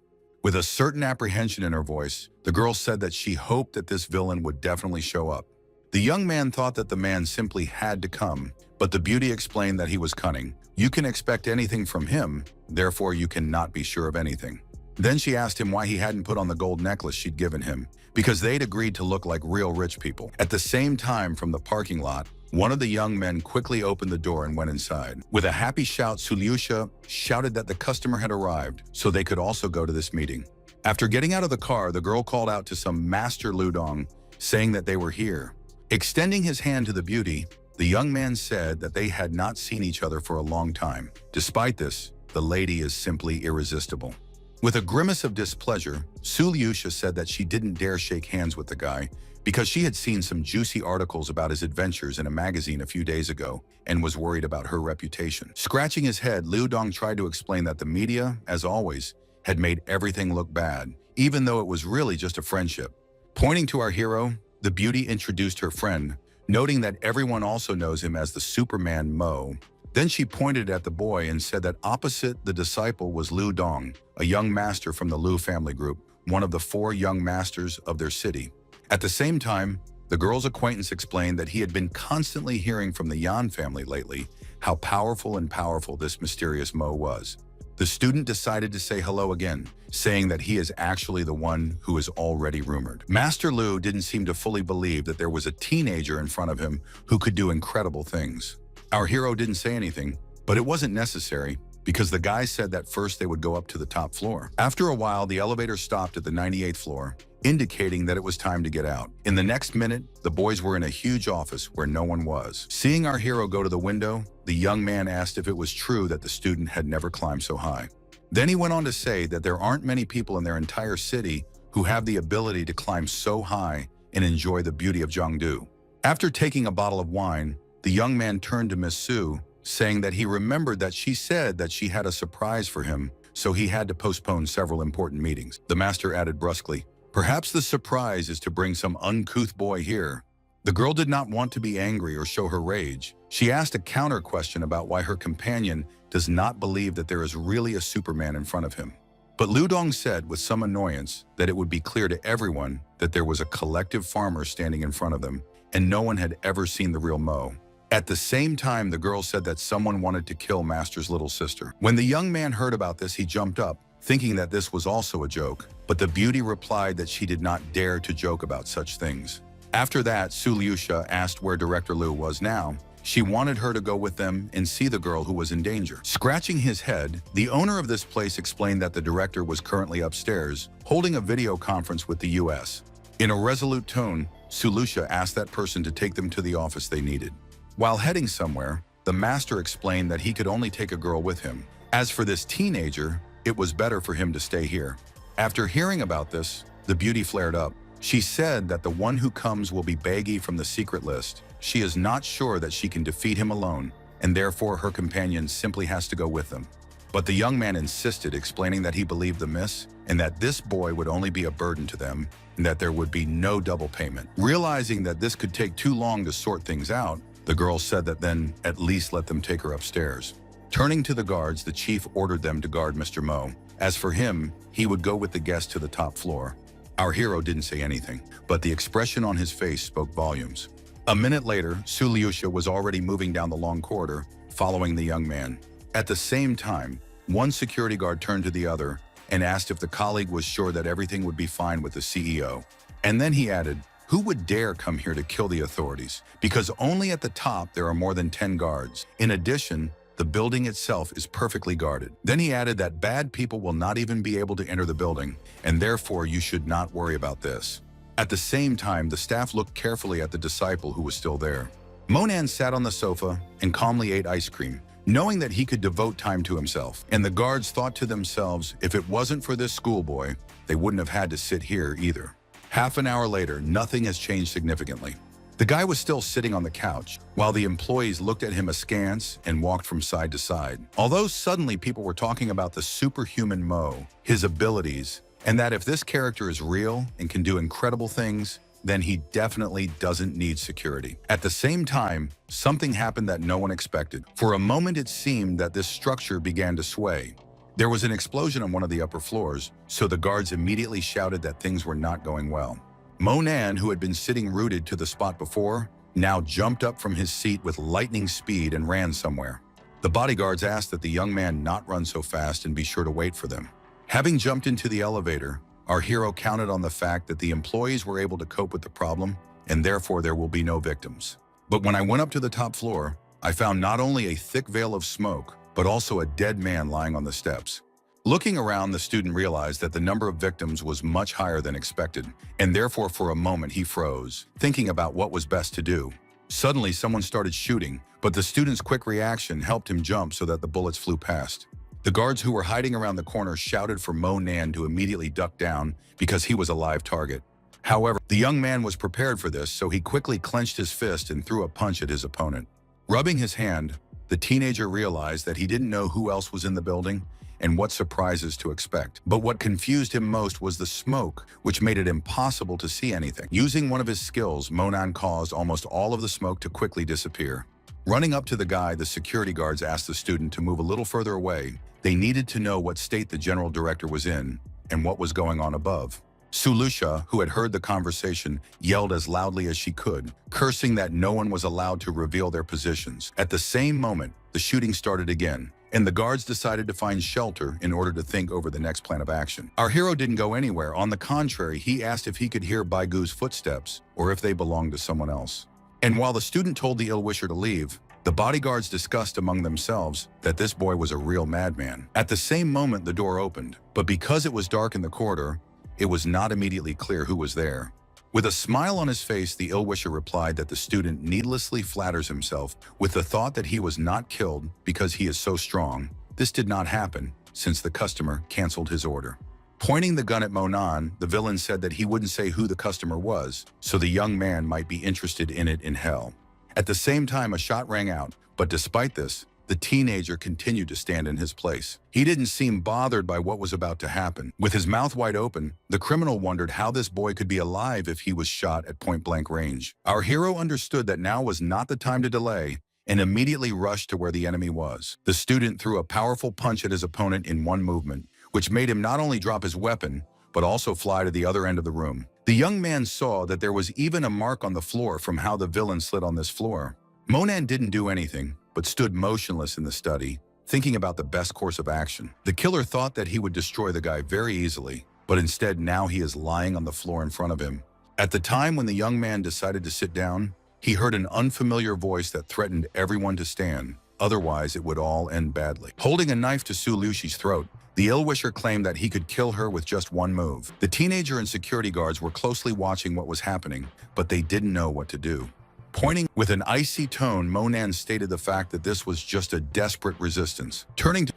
With a certain apprehension in her voice, the girl said that she hoped that this villain would definitely show up. The young man thought that the man simply had to come, but the beauty explained that he was cunning. You can expect anything from him, therefore you cannot be sure of anything. Then she asked him why he hadn't put on the gold necklace she'd given him, because they'd agreed to look like real rich people. At the same time, from the parking lot, one of the young men quickly opened the door and went inside. With a happy shout, Suliusha shouted that the customer had arrived, so they could also go to this meeting. After getting out of the car, the girl called out to some Master Ludong, saying that they were here. Extending his hand to the beauty, the young man said that they had not seen each other for a long time. Despite this, the lady is simply irresistible. With a grimace of displeasure, Suliusha said that she didn't dare shake hands with the guy because she had seen some juicy articles about his adventures in a magazine a few days ago and was worried about her reputation. Scratching his head, Liu Dong tried to explain that the media, as always, had made everything look bad, even though it was really just a friendship. Pointing to our hero, the beauty introduced her friend, noting that everyone also knows him as the Superman Mo. Then she pointed at the boy and said that opposite the disciple was Liu Dong, a young master from the Liu family group, one of the 4 young masters of their city. At the same time, the girl's acquaintance explained that he had been constantly hearing from the Yan family lately how powerful this mysterious Mo was. The student decided to say hello again, saying that he is actually the one who is already rumored. Master Liu didn't seem to fully believe that there was a teenager in front of him who could do incredible things. Our hero didn't say anything, but it wasn't necessary because the guy said that first they would go up to the top floor. After a while, the elevator stopped at the 98th floor, indicating that it was time to get out. In the next minute, the boys were in a huge office where no one was. Seeing our hero go to the window, the young man asked if it was true that the student had never climbed so high. Then he went on to say that there aren't many people in their entire city who have the ability to climb so high and enjoy the beauty of Jiangdu. After taking a bottle of wine, the young man turned to Miss Su, saying that he remembered that she said that she had a surprise for him, so he had to postpone several important meetings. The master added brusquely, "Perhaps the surprise is to bring some uncouth boy here." The girl did not want to be angry or show her rage. She asked a counter question about why her companion does not believe that there is really a Superman in front of him. But Liu Dong said with some annoyance that it would be clear to everyone that there was a collective farmer standing in front of them, and no one had ever seen the real Mo. At the same time, the girl said that someone wanted to kill Master's little sister. When the young man heard about this, he jumped up, thinking that this was also a joke, but the beauty replied that she did not dare to joke about such things. After that, Suliusha asked where Director Liu was now. She wanted her to go with them and see the girl who was in danger. Scratching his head, the owner of this place explained that the director was currently upstairs, holding a video conference with the US. In a resolute tone, Suliusha asked that person to take them to the office they needed. While heading somewhere, the master explained that he could only take a girl with him. As for this teenager, it was better for him to stay here. After hearing about this, the beauty flared up. She said that the one who comes will be Baggy from the secret list. She is not sure that she can defeat him alone, and therefore her companion simply has to go with them. But the young man insisted, explaining that he believed the miss, and that this boy would only be a burden to them, and that there would be no double payment. Realizing that this could take too long to sort things out, the girl said that then at least let them take her upstairs. Turning to the guards, the chief ordered them to guard Mr. Mo. As for him, he would go with the guest to the top floor. Our hero didn't say anything, but the expression on his face spoke volumes. A minute later, Suliusha was already moving down the long corridor, following the young man. At the same time, one security guard turned to the other and asked if the colleague was sure that everything would be fine with the CEO. And then he added, "Who would dare come here to kill the authorities? Because only at the top there are more than 10 guards. In addition, the building itself is perfectly guarded." Then he added that bad people will not even be able to enter the building, and therefore you should not worry about this. At the same time, the staff looked carefully at the disciple who was still there. Monan sat on the sofa and calmly ate ice cream, knowing that he could devote time to himself. And the guards thought to themselves, if it wasn't for this schoolboy, they wouldn't have had to sit here either. Half an hour later, nothing has changed significantly. The guy was still sitting on the couch, while the employees looked at him askance and walked from side to side. Although suddenly people were talking about the superhuman Mo, his abilities, and that if this character is real and can do incredible things, then he definitely doesn't need security. At the same time, something happened that no one expected. For a moment it seemed that this structure began to sway. There was an explosion on one of the upper floors, so the guards immediately shouted that things were not going well. Monan, who had been sitting rooted to the spot before, now jumped up from his seat with lightning speed and ran somewhere. The bodyguards asked that the young man not run so fast and be sure to wait for them. Having jumped into the elevator, our hero counted on the fact that the employees were able to cope with the problem, and therefore there will be no victims. But when I went up to the top floor, I found not only a thick veil of smoke, but also a dead man lying on the steps. Looking around, the student realized that the number of victims was much higher than expected, and therefore for a moment he froze, thinking about what was best to do. Suddenly someone started shooting, but the student's quick reaction helped him jump so that the bullets flew past. The guards who were hiding around the corner shouted for Monan to immediately duck down because he was a live target. However, the young man was prepared for this, so he quickly clenched his fist and threw a punch at his opponent. Rubbing his hand, the teenager realized that he didn't know who else was in the building and what surprises to expect. But what confused him most was the smoke, which made it impossible to see anything. Using one of his skills, Monan caused almost all of the smoke to quickly disappear. Running up to the guy, the security guards asked the student to move a little further away. They needed to know what state the general director was in and what was going on above. Sulusha, who had heard the conversation, yelled as loudly as she could, cursing that no one was allowed to reveal their positions. At the same moment, the shooting started again, and the guards decided to find shelter in order to think over the next plan of action. Our hero didn't go anywhere. On the contrary, he asked if he could hear Baigu's footsteps or if they belonged to someone else. And while the student told the ill-wisher to leave, the bodyguards discussed among themselves that this boy was a real madman. At the same moment, the door opened, but because it was dark in the corridor, it was not immediately clear who was there. With a smile on his face, the ill-wisher replied that the student needlessly flatters himself with the thought that he was not killed because he is so strong. This did not happen, since the customer canceled his order. Pointing the gun at Monan, the villain said that he wouldn't say who the customer was, so the young man might be interested in it in hell. At the same time, a shot rang out, but despite this, the teenager continued to stand in his place. He didn't seem bothered by what was about to happen. With his mouth wide open, the criminal wondered how this boy could be alive if he was shot at point-blank range. Our hero understood that now was not the time to delay and immediately rushed to where the enemy was. The student threw a powerful punch at his opponent in one movement, which made him not only drop his weapon, but also fly to the other end of the room. The young man saw that there was even a mark on the floor from how the villain slid on this floor. Monan didn't do anything, but stood motionless in the study, thinking about the best course of action. The killer thought that he would destroy the guy very easily, but instead now he is lying on the floor in front of him. At the time when the young man decided to sit down, he heard an unfamiliar voice that threatened everyone to stand, otherwise it would all end badly. Holding a knife to Sulushi's throat, the ill-wisher claimed that he could kill her with just one move. The teenager and security guards were closely watching what was happening, but they didn't know what to do. Pointing with an icy tone, Monan stated the fact that this was just a desperate resistance.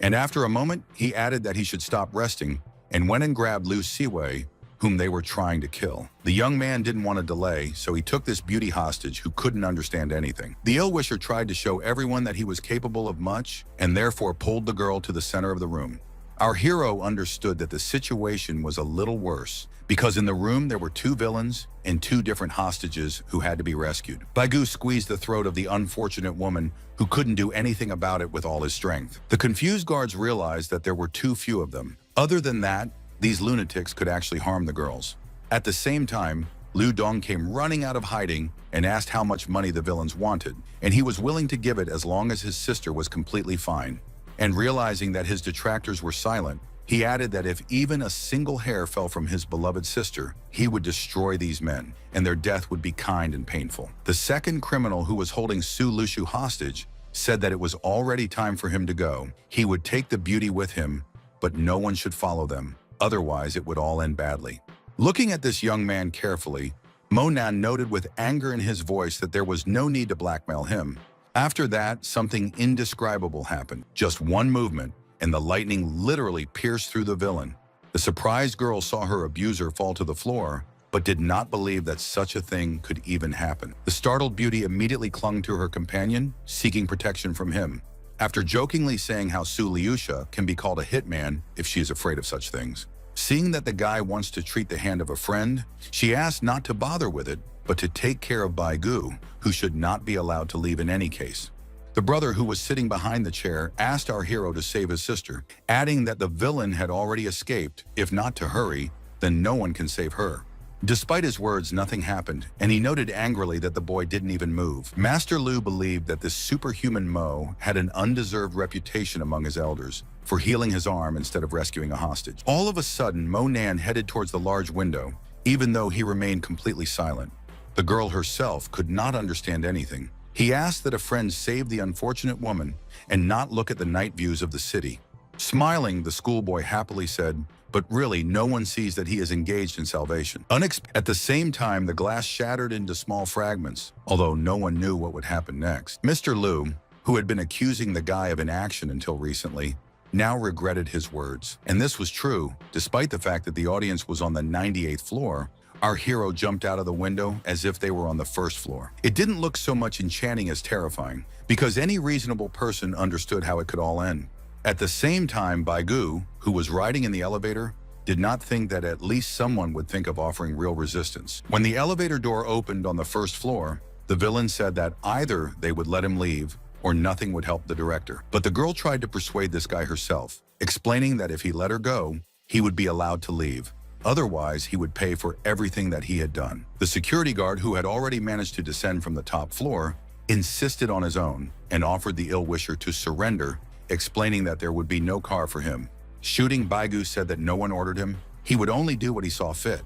And after a moment, he added that he should stop resting and went and grabbed Lu Siwei, whom they were trying to kill. The young man didn't want to delay, so he took this beauty hostage who couldn't understand anything. The ill-wisher tried to show everyone that he was capable of much and therefore pulled the girl to the center of the room. Our hero understood that the situation was a little worse, because in the room there were two villains and two different hostages who had to be rescued. Baigu squeezed the throat of the unfortunate woman who couldn't do anything about it with all his strength. The confused guards realized that there were too few of them. Other than that, these lunatics could actually harm the girls. At the same time, Lu Dong came running out of hiding and asked how much money the villains wanted, and he was willing to give it as long as his sister was completely fine. And realizing that his detractors were silent, he added that if even a single hair fell from his beloved sister, he would destroy these men, and their death would be kind and painful. The second criminal who was holding Su Lushu hostage said that it was already time for him to go. He would take the beauty with him, but no one should follow them, otherwise it would all end badly. Looking at this young man carefully, Monan noted with anger in his voice that there was no need to blackmail him. After that, something indescribable happened. Just one movement, and the lightning literally pierced through the villain. The surprised girl saw her abuser fall to the floor, but did not believe that such a thing could even happen. The startled beauty immediately clung to her companion, seeking protection from him. After jokingly saying how Su Liusha can be called a hitman if she is afraid of such things. Seeing that the guy wants to treat the hand of a friend, she asked not to bother with it, but to take care of Baigu, who should not be allowed to leave in any case. The brother who was sitting behind the chair asked our hero to save his sister, adding that the villain had already escaped. If not to hurry, then no one can save her. Despite his words, nothing happened, and he noted angrily that the boy didn't even move. Master Lu believed that this superhuman Mo had an undeserved reputation among his elders for healing his arm instead of rescuing a hostage. All of a sudden, Mo Nan headed towards the large window, even though he remained completely silent. The girl herself could not understand anything. He asked that a friend save the unfortunate woman and not look at the night views of the city. Smiling, the schoolboy happily said, "But really, no one sees that he is engaged in salvation." At the same time, the glass shattered into small fragments, although no one knew what would happen next. Mr. Lu, who had been accusing the guy of inaction until recently, now regretted his words. And this was true, despite the fact that the audience was on the 98th floor. Our hero jumped out of the window as if they were on the first floor. It didn't look so much enchanting as terrifying, because any reasonable person understood how it could all end. At the same time, Baigu, who was riding in the elevator, did not think that at least someone would think of offering real resistance. When the elevator door opened on the first floor, the villain said that either they would let him leave or nothing would help the director. But the girl tried to persuade this guy herself, explaining that if he let her go, he would be allowed to leave. Otherwise, he would pay for everything that he had done. The security guard, who had already managed to descend from the top floor, insisted on his own and offered the ill-wisher to surrender, explaining that there would be no car for him. Shooting, Baigu said that no one ordered him. He would only do what he saw fit.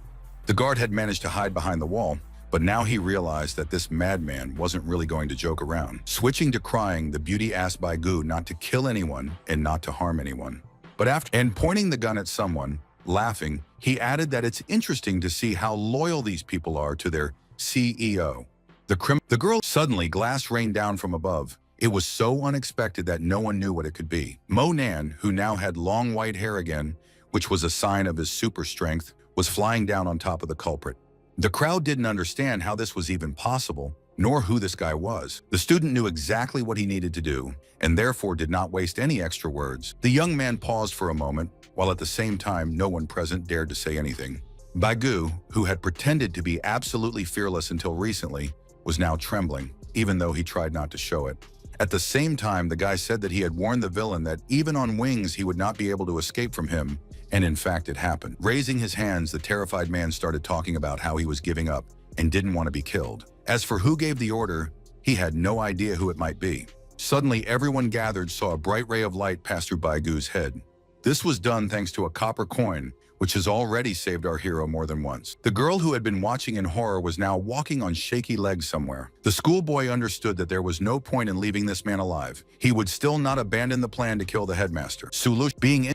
The guard had managed to hide behind the wall, but now he realized that this madman wasn't really going to joke around. Switching to crying, the beauty asked Baigu not to kill anyone and not to harm anyone. And pointing the gun at someone, laughing, he added that it's interesting to see how loyal these people are to their CEO. The girl suddenly glass rained down from above. It was so unexpected that no one knew what it could be. Mo Nan, who now had long white hair again, which was a sign of his super strength, was flying down on top of the culprit. The crowd didn't understand how this was even possible, nor who this guy was. The student knew exactly what he needed to do, and therefore did not waste any extra words. The young man paused for a moment, while at the same time no one present dared to say anything. Baigu, who had pretended to be absolutely fearless until recently, was now trembling, even though he tried not to show it. At the same time, the guy said that he had warned the villain that even on wings he would not be able to escape from him, and in fact it happened. Raising his hands, the terrified man started talking about how he was giving up and didn't want to be killed. As for who gave the order, he had no idea who it might be. Suddenly, everyone gathered saw a bright ray of light pass through Baigu's head. This was done thanks to a copper coin, which has already saved our hero more than once. The girl who had been watching in horror was now walking on shaky legs somewhere. The schoolboy understood that there was no point in leaving this man alive. He would still not abandon the plan to kill the headmaster.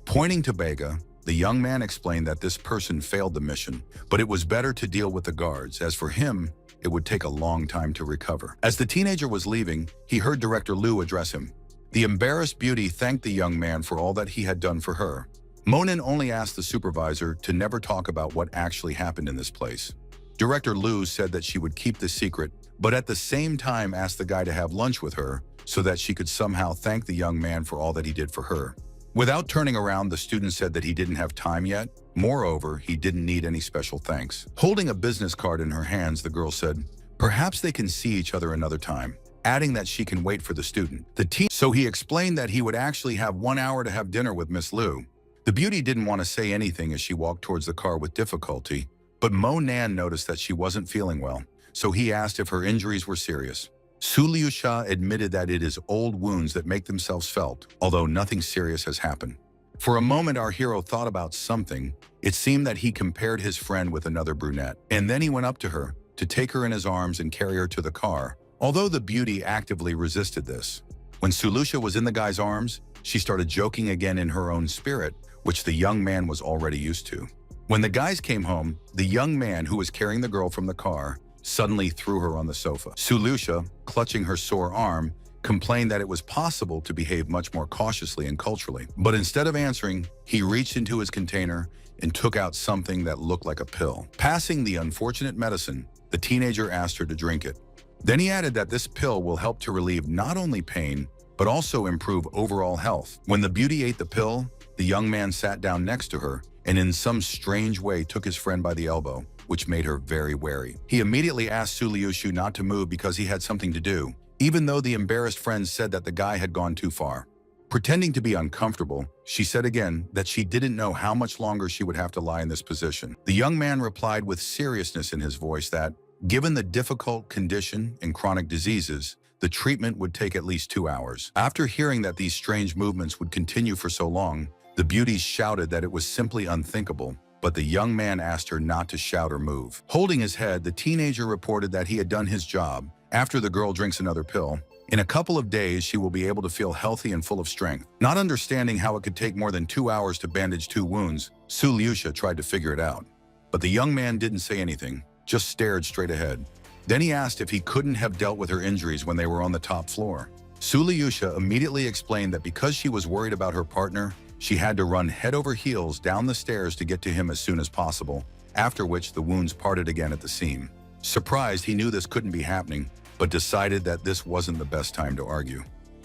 Pointing to Bega, the young man explained that this person failed the mission, but it was better to deal with the guards. As for him, it would take a long time to recover. As the teenager was leaving, he heard Director Lu address him. The embarrassed beauty thanked the young man for all that he had done for her. Monin only asked the supervisor to never talk about what actually happened in this place. Director Lu said that she would keep the secret, but at the same time asked the guy to have lunch with her so that she could somehow thank the young man for all that he did for her. Without turning around, the student said that he didn't have time yet. Moreover, he didn't need any special thanks. Holding a business card in her hands, the girl said, perhaps they can see each other another time, adding that she can wait for the student. So he explained that he would actually have 1 hour to have dinner with Miss Liu. The beauty didn't want to say anything as she walked towards the car with difficulty, but Mo Nan noticed that she wasn't feeling well, so he asked if her injuries were serious. Su Liusha admitted that it is old wounds that make themselves felt, although nothing serious has happened. For a moment, our hero thought about something. It seemed that he compared his friend with another brunette, and then he went up to her to take her in his arms and carry her to the car, although the beauty actively resisted this. When Sulusha was in the guy's arms, she started joking again in her own spirit, which the young man was already used to. When the guys came home, the young man who was carrying the girl from the car suddenly threw her on the sofa. Sulusha, clutching her sore arm, complained that it was possible to behave much more cautiously and culturally. But instead of answering, he reached into his container and took out something that looked like a pill. Passing the unfortunate medicine, the teenager asked her to drink it. Then he added that this pill will help to relieve not only pain, but also improve overall health. When the beauty ate the pill, the young man sat down next to her and in some strange way took his friend by the elbow, which made her very wary. He immediately asked Su Liushu not to move because he had something to do, even though the embarrassed friend said that the guy had gone too far. Pretending to be uncomfortable, she said again that she didn't know how much longer she would have to lie in this position. The young man replied with seriousness in his voice that, given the difficult condition and chronic diseases, the treatment would take at least 2 hours. After hearing that these strange movements would continue for so long, the beauty shouted that it was simply unthinkable, but the young man asked her not to shout or move. Holding his head, the teenager reported that he had done his job. After the girl drinks another pill, in a couple of days she will be able to feel healthy and full of strength. Not understanding how it could take more than 2 hours to bandage 2 wounds, Su Liusha tried to figure it out. But the young man didn't say anything, just stared straight ahead. Then he asked if he couldn't have dealt with her injuries when they were on the top floor. Su Liusha immediately explained that because she was worried about her partner, she had to run head over heels down the stairs to get to him as soon as possible, after which the wounds parted again at the seam. Surprised, he knew this couldn't be happening, but decided that this wasn't the best time to argue.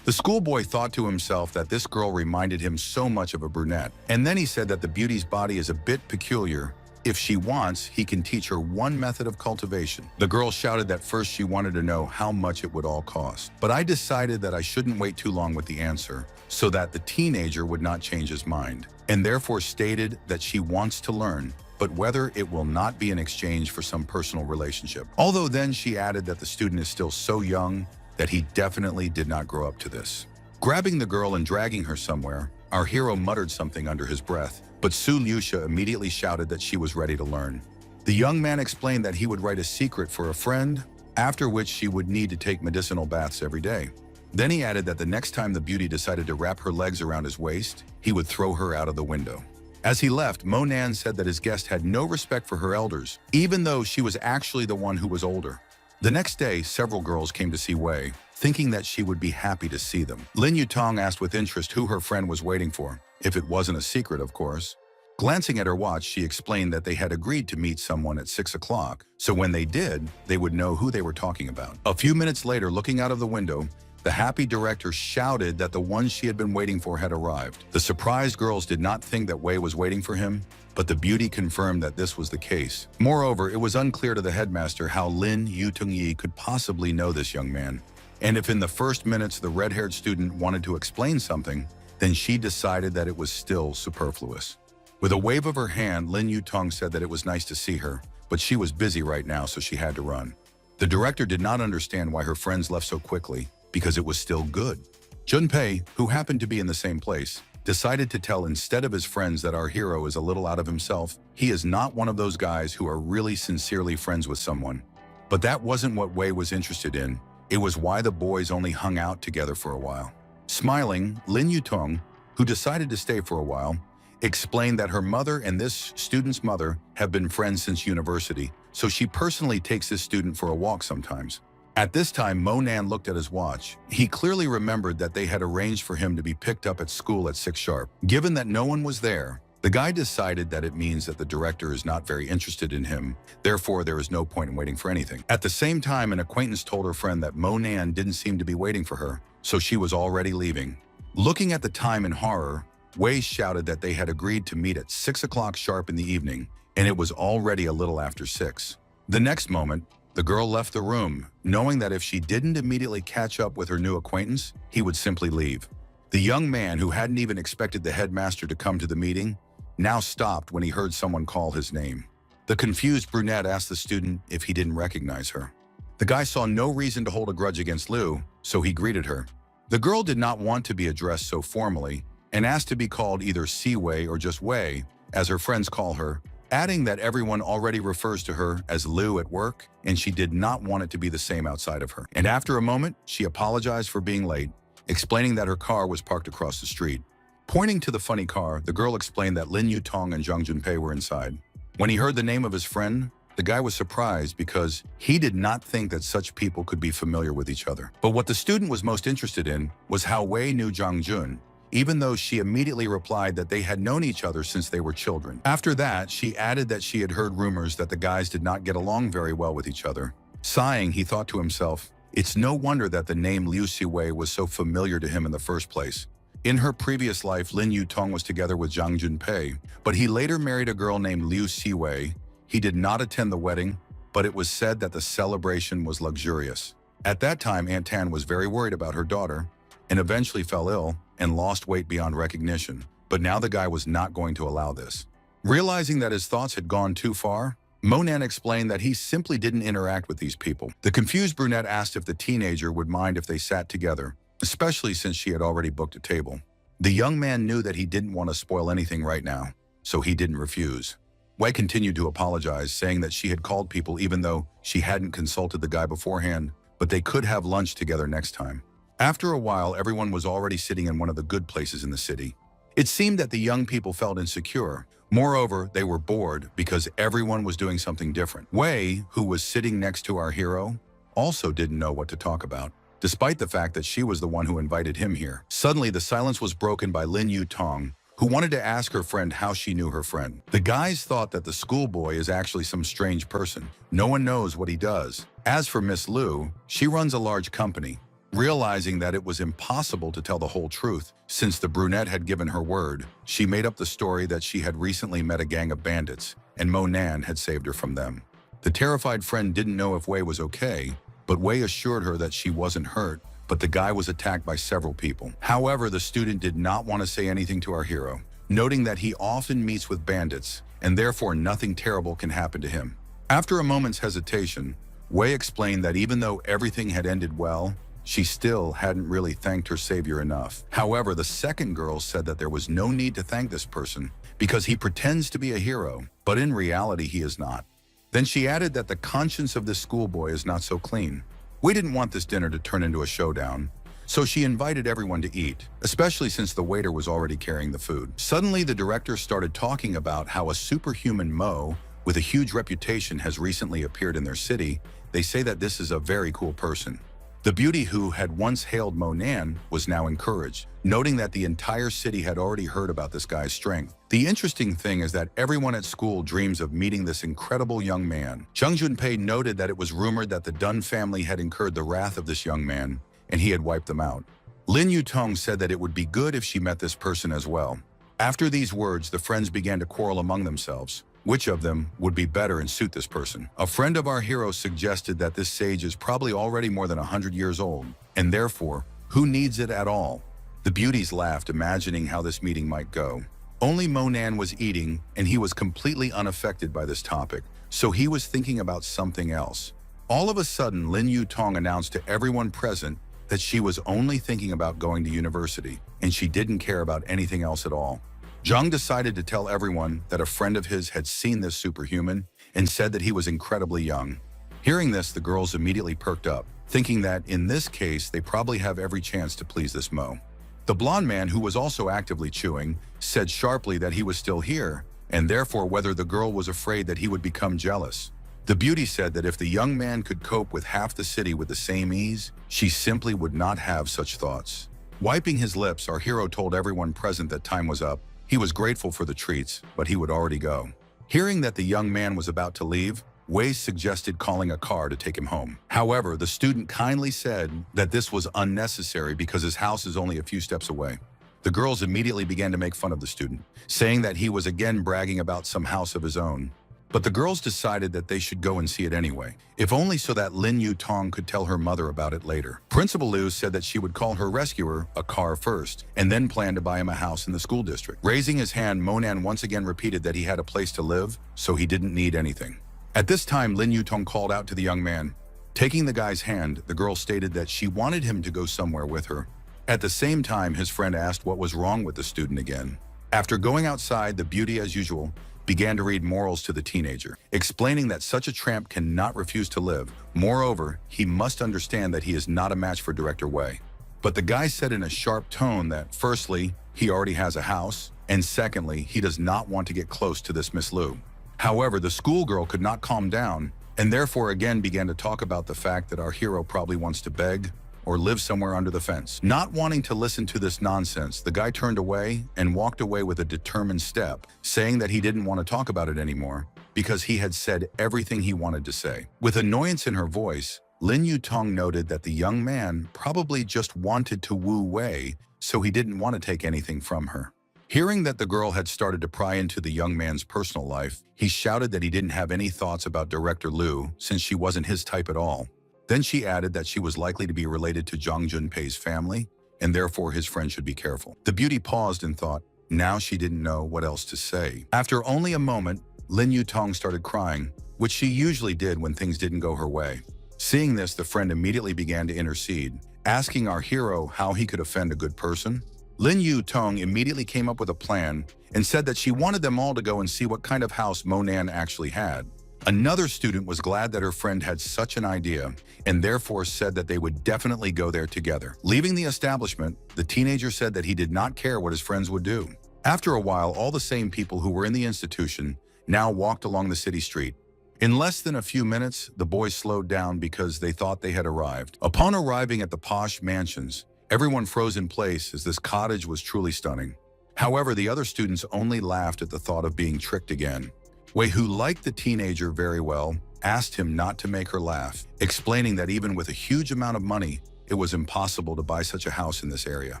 The schoolboy thought to himself that this girl reminded him so much of a brunette, and then he said that the beauty's body is a bit peculiar. If she wants, he can teach her one method of cultivation. The girl shouted that first she wanted to know how much it would all cost. But I decided that I shouldn't wait too long with the answer, so that the teenager would not change his mind, and therefore stated that she wants to learn, but whether it will not be in exchange for some personal relationship. Although then she added that the student is still so young that he definitely did not grow up to this. Grabbing the girl and dragging her somewhere, our hero muttered something under his breath, but Su Liusha immediately shouted that she was ready to learn. The young man explained that he would write a secret for a friend, after which she would need to take medicinal baths every day. Then he added that the next time the beauty decided to wrap her legs around his waist, he would throw her out of the window. As he left, Mo Nan said that his guest had no respect for her elders, even though she was actually the one who was older. The next day, several girls came to see Wei, thinking that she would be happy to see them. Lin Yutong asked with interest who her friend was waiting for, if it wasn't a secret, of course. Glancing at her watch, she explained that they had agreed to meet someone at 6 o'clock, so when they did, they would know who they were talking about. A few minutes later, looking out of the window, the happy director shouted that the one she had been waiting for had arrived. The surprised girls did not think that Wei was waiting for him, but the beauty confirmed that this was the case. Moreover, it was unclear to the headmaster how Lin Yutong could possibly know this young man. And if in the first minutes the red-haired student wanted to explain something, then she decided that it was still superfluous. With a wave of her hand, Lin Yutong said that it was nice to see her, but she was busy right now, so she had to run. The director did not understand why her friends left so quickly, because it was still good. Junpei, who happened to be in the same place, decided to tell instead of his friends that our hero is a little out of himself. He is not one of those guys who are really sincerely friends with someone. But that wasn't what Wei was interested in. It was why the boys only hung out together for a while. Smiling, Lin Yutong, who decided to stay for a while, explained that her mother and this student's mother have been friends since university, so she personally takes this student for a walk sometimes. At this time, Mo Nan looked at his watch. He clearly remembered that they had arranged for him to be picked up at school at 6 sharp. Given that no one was there, the guy decided that it means that the director is not very interested in him, therefore there is no point in waiting for anything. At the same time, an acquaintance told her friend that Mo Nan didn't seem to be waiting for her, so she was already leaving. Looking at the time in horror, Wei shouted that they had agreed to meet at 6 o'clock sharp in the evening, and it was already a little after 6. The next moment, the girl left the room, knowing that if she didn't immediately catch up with her new acquaintance, he would simply leave. The young man, who hadn't even expected the headmaster to come to the meeting, now stopped when he heard someone call his name. The confused brunette asked the student if he didn't recognize her. The guy saw no reason to hold a grudge against Liu, so he greeted her. The girl did not want to be addressed so formally and asked to be called either Si-Wei or just Wei, as her friends call her, adding that everyone already refers to her as Liu at work, and she did not want it to be the same outside of her. And after a moment, she apologized for being late, explaining that her car was parked across the street. Pointing to the funny car, the girl explained that Lin Yutong and Zhang Junpei were inside. When he heard the name of his friend, the guy was surprised because he did not think that such people could be familiar with each other. But what the student was most interested in was how Wei knew Zhang Jun, even though she immediately replied that they had known each other since they were children. After that, she added that she had heard rumors that the guys did not get along very well with each other. Sighing, he thought to himself, it's no wonder that the name Liu Si-Wei was so familiar to him in the first place. In her previous life, Lin Yutong was together with Zhang Junpei, but he later married a girl named Liu Si-Wei. He did not attend the wedding, but it was said that the celebration was luxurious. At that time, Aunt Tan was very worried about her daughter and eventually fell ill and lost weight beyond recognition. But now the guy was not going to allow this. Realizing that his thoughts had gone too far, Monan explained that he simply didn't interact with these people. The confused brunette asked if the teenager would mind if they sat together, especially since she had already booked a table. The young man knew that he didn't want to spoil anything right now, so he didn't refuse. Wei continued to apologize, saying that she had called people even though she hadn't consulted the guy beforehand, but they could have lunch together next time. After a while, everyone was already sitting in one of the good places in the city. It seemed that the young people felt insecure. Moreover, they were bored because everyone was doing something different. Wei, who was sitting next to our hero, also didn't know what to talk about, despite the fact that she was the one who invited him here. Suddenly, the silence was broken by Lin Yutong, who wanted to ask her friend how she knew her friend. The guys thought that the schoolboy is actually some strange person. No one knows what he does. As for Miss Liu, she runs a large company. Realizing that it was impossible to tell the whole truth, since the brunette had given her word, she made up the story that she had recently met a gang of bandits, and Monan had saved her from them. The terrified friend didn't know if Wei was okay, but Wei assured her that she wasn't hurt, but the guy was attacked by several people. However, the student did not want to say anything to our hero, noting that he often meets with bandits, and therefore nothing terrible can happen to him. After a moment's hesitation, Wei explained that even though everything had ended well, she still hadn't really thanked her savior enough. However, the second girl said that there was no need to thank this person because he pretends to be a hero, but in reality he is not. Then she added that the conscience of this schoolboy is not so clean. We didn't want this dinner to turn into a showdown, so she invited everyone to eat, especially since the waiter was already carrying the food. Suddenly, the director started talking about how a superhuman Mo with a huge reputation has recently appeared in their city. They say that this is a very cool person. The beauty who had once hailed Monan was now encouraged, noting that the entire city had already heard about this guy's strength. The interesting thing is that everyone at school dreams of meeting this incredible young man. Zhang Junpei noted that it was rumored that the Dun family had incurred the wrath of this young man, and he had wiped them out. Lin Yutong said that it would be good if she met this person as well. After these words, the friends began to quarrel among themselves. Which of them would be better and suit this person? A friend of our hero suggested that this sage is probably already more than 100 years old, and therefore, who needs it at all? The beauties laughed, imagining how this meeting might go. Only Monan was eating, and he was completely unaffected by this topic, so he was thinking about something else. All of a sudden, Lin Yutong announced to everyone present that she was only thinking about going to university, and she didn't care about anything else at all. Zhang decided to tell everyone that a friend of his had seen this superhuman and said that he was incredibly young. Hearing this, the girls immediately perked up, thinking that in this case, they probably have every chance to please this Mo. The blonde man, who was also actively chewing, said sharply that he was still here, and therefore whether the girl was afraid that he would become jealous. The beauty said that if the young man could cope with half the city with the same ease, she simply would not have such thoughts. Wiping his lips, our hero told everyone present that time was up. He was grateful for the treats, but he would already go. Hearing that the young man was about to leave, Wei suggested calling a car to take him home. However, the student kindly said that this was unnecessary because his house is only a few steps away. The girls immediately began to make fun of the student, saying that he was again bragging about some house of his own. But the girls decided that they should go and see it anyway, if only so that Lin Yutong could tell her mother about it later. Principal Liu said that she would call her rescuer a car first, and then plan to buy him a house in the school district. Raising his hand, Monan once again repeated that he had a place to live, so he didn't need anything. At this time, Lin Yutong called out to the young man. Taking the guy's hand, the girl stated that she wanted him to go somewhere with her. At the same time, his friend asked what was wrong with the student again. After going outside, the beauty, as usual, began to read morals to the teenager, explaining that such a tramp cannot refuse to live. Moreover, he must understand that he is not a match for Director Wei. But the guy said in a sharp tone that, firstly, he already has a house, and secondly, he does not want to get close to this Miss Liu. However, the schoolgirl could not calm down, and therefore again began to talk about the fact that our hero probably wants to beg or live somewhere under the fence. Not wanting to listen to this nonsense, the guy turned away and walked away with a determined step, saying that he didn't want to talk about it anymore because he had said everything he wanted to say. With annoyance in her voice, Lin Yutong noted that the young man probably just wanted to woo Wei, so he didn't want to take anything from her. Hearing that the girl had started to pry into the young man's personal life, he shouted that he didn't have any thoughts about Director Liu since she wasn't his type at all. Then she added that she was likely to be related to Zhang Junpei's family, and therefore his friend should be careful. The beauty paused and thought, now she didn't know what else to say. After only a moment, Lin Yutong started crying, which she usually did when things didn't go her way. Seeing this, the friend immediately began to intercede, asking our hero how he could offend a good person. Lin Yutong immediately came up with a plan and said that she wanted them all to go and see what kind of house Monan actually had. Another student was glad that her friend had such an idea and therefore said that they would definitely go there together. Leaving the establishment, the teenager said that he did not care what his friends would do. After a while, all the same people who were in the institution now walked along the city street. In less than a few minutes, the boys slowed down because they thought they had arrived. Upon arriving at the posh mansions, everyone froze in place as this cottage was truly stunning. However, the other students only laughed at the thought of being tricked again. Wei, who liked the teenager very well, asked him not to make her laugh, explaining that even with a huge amount of money, it was impossible to buy such a house in this area.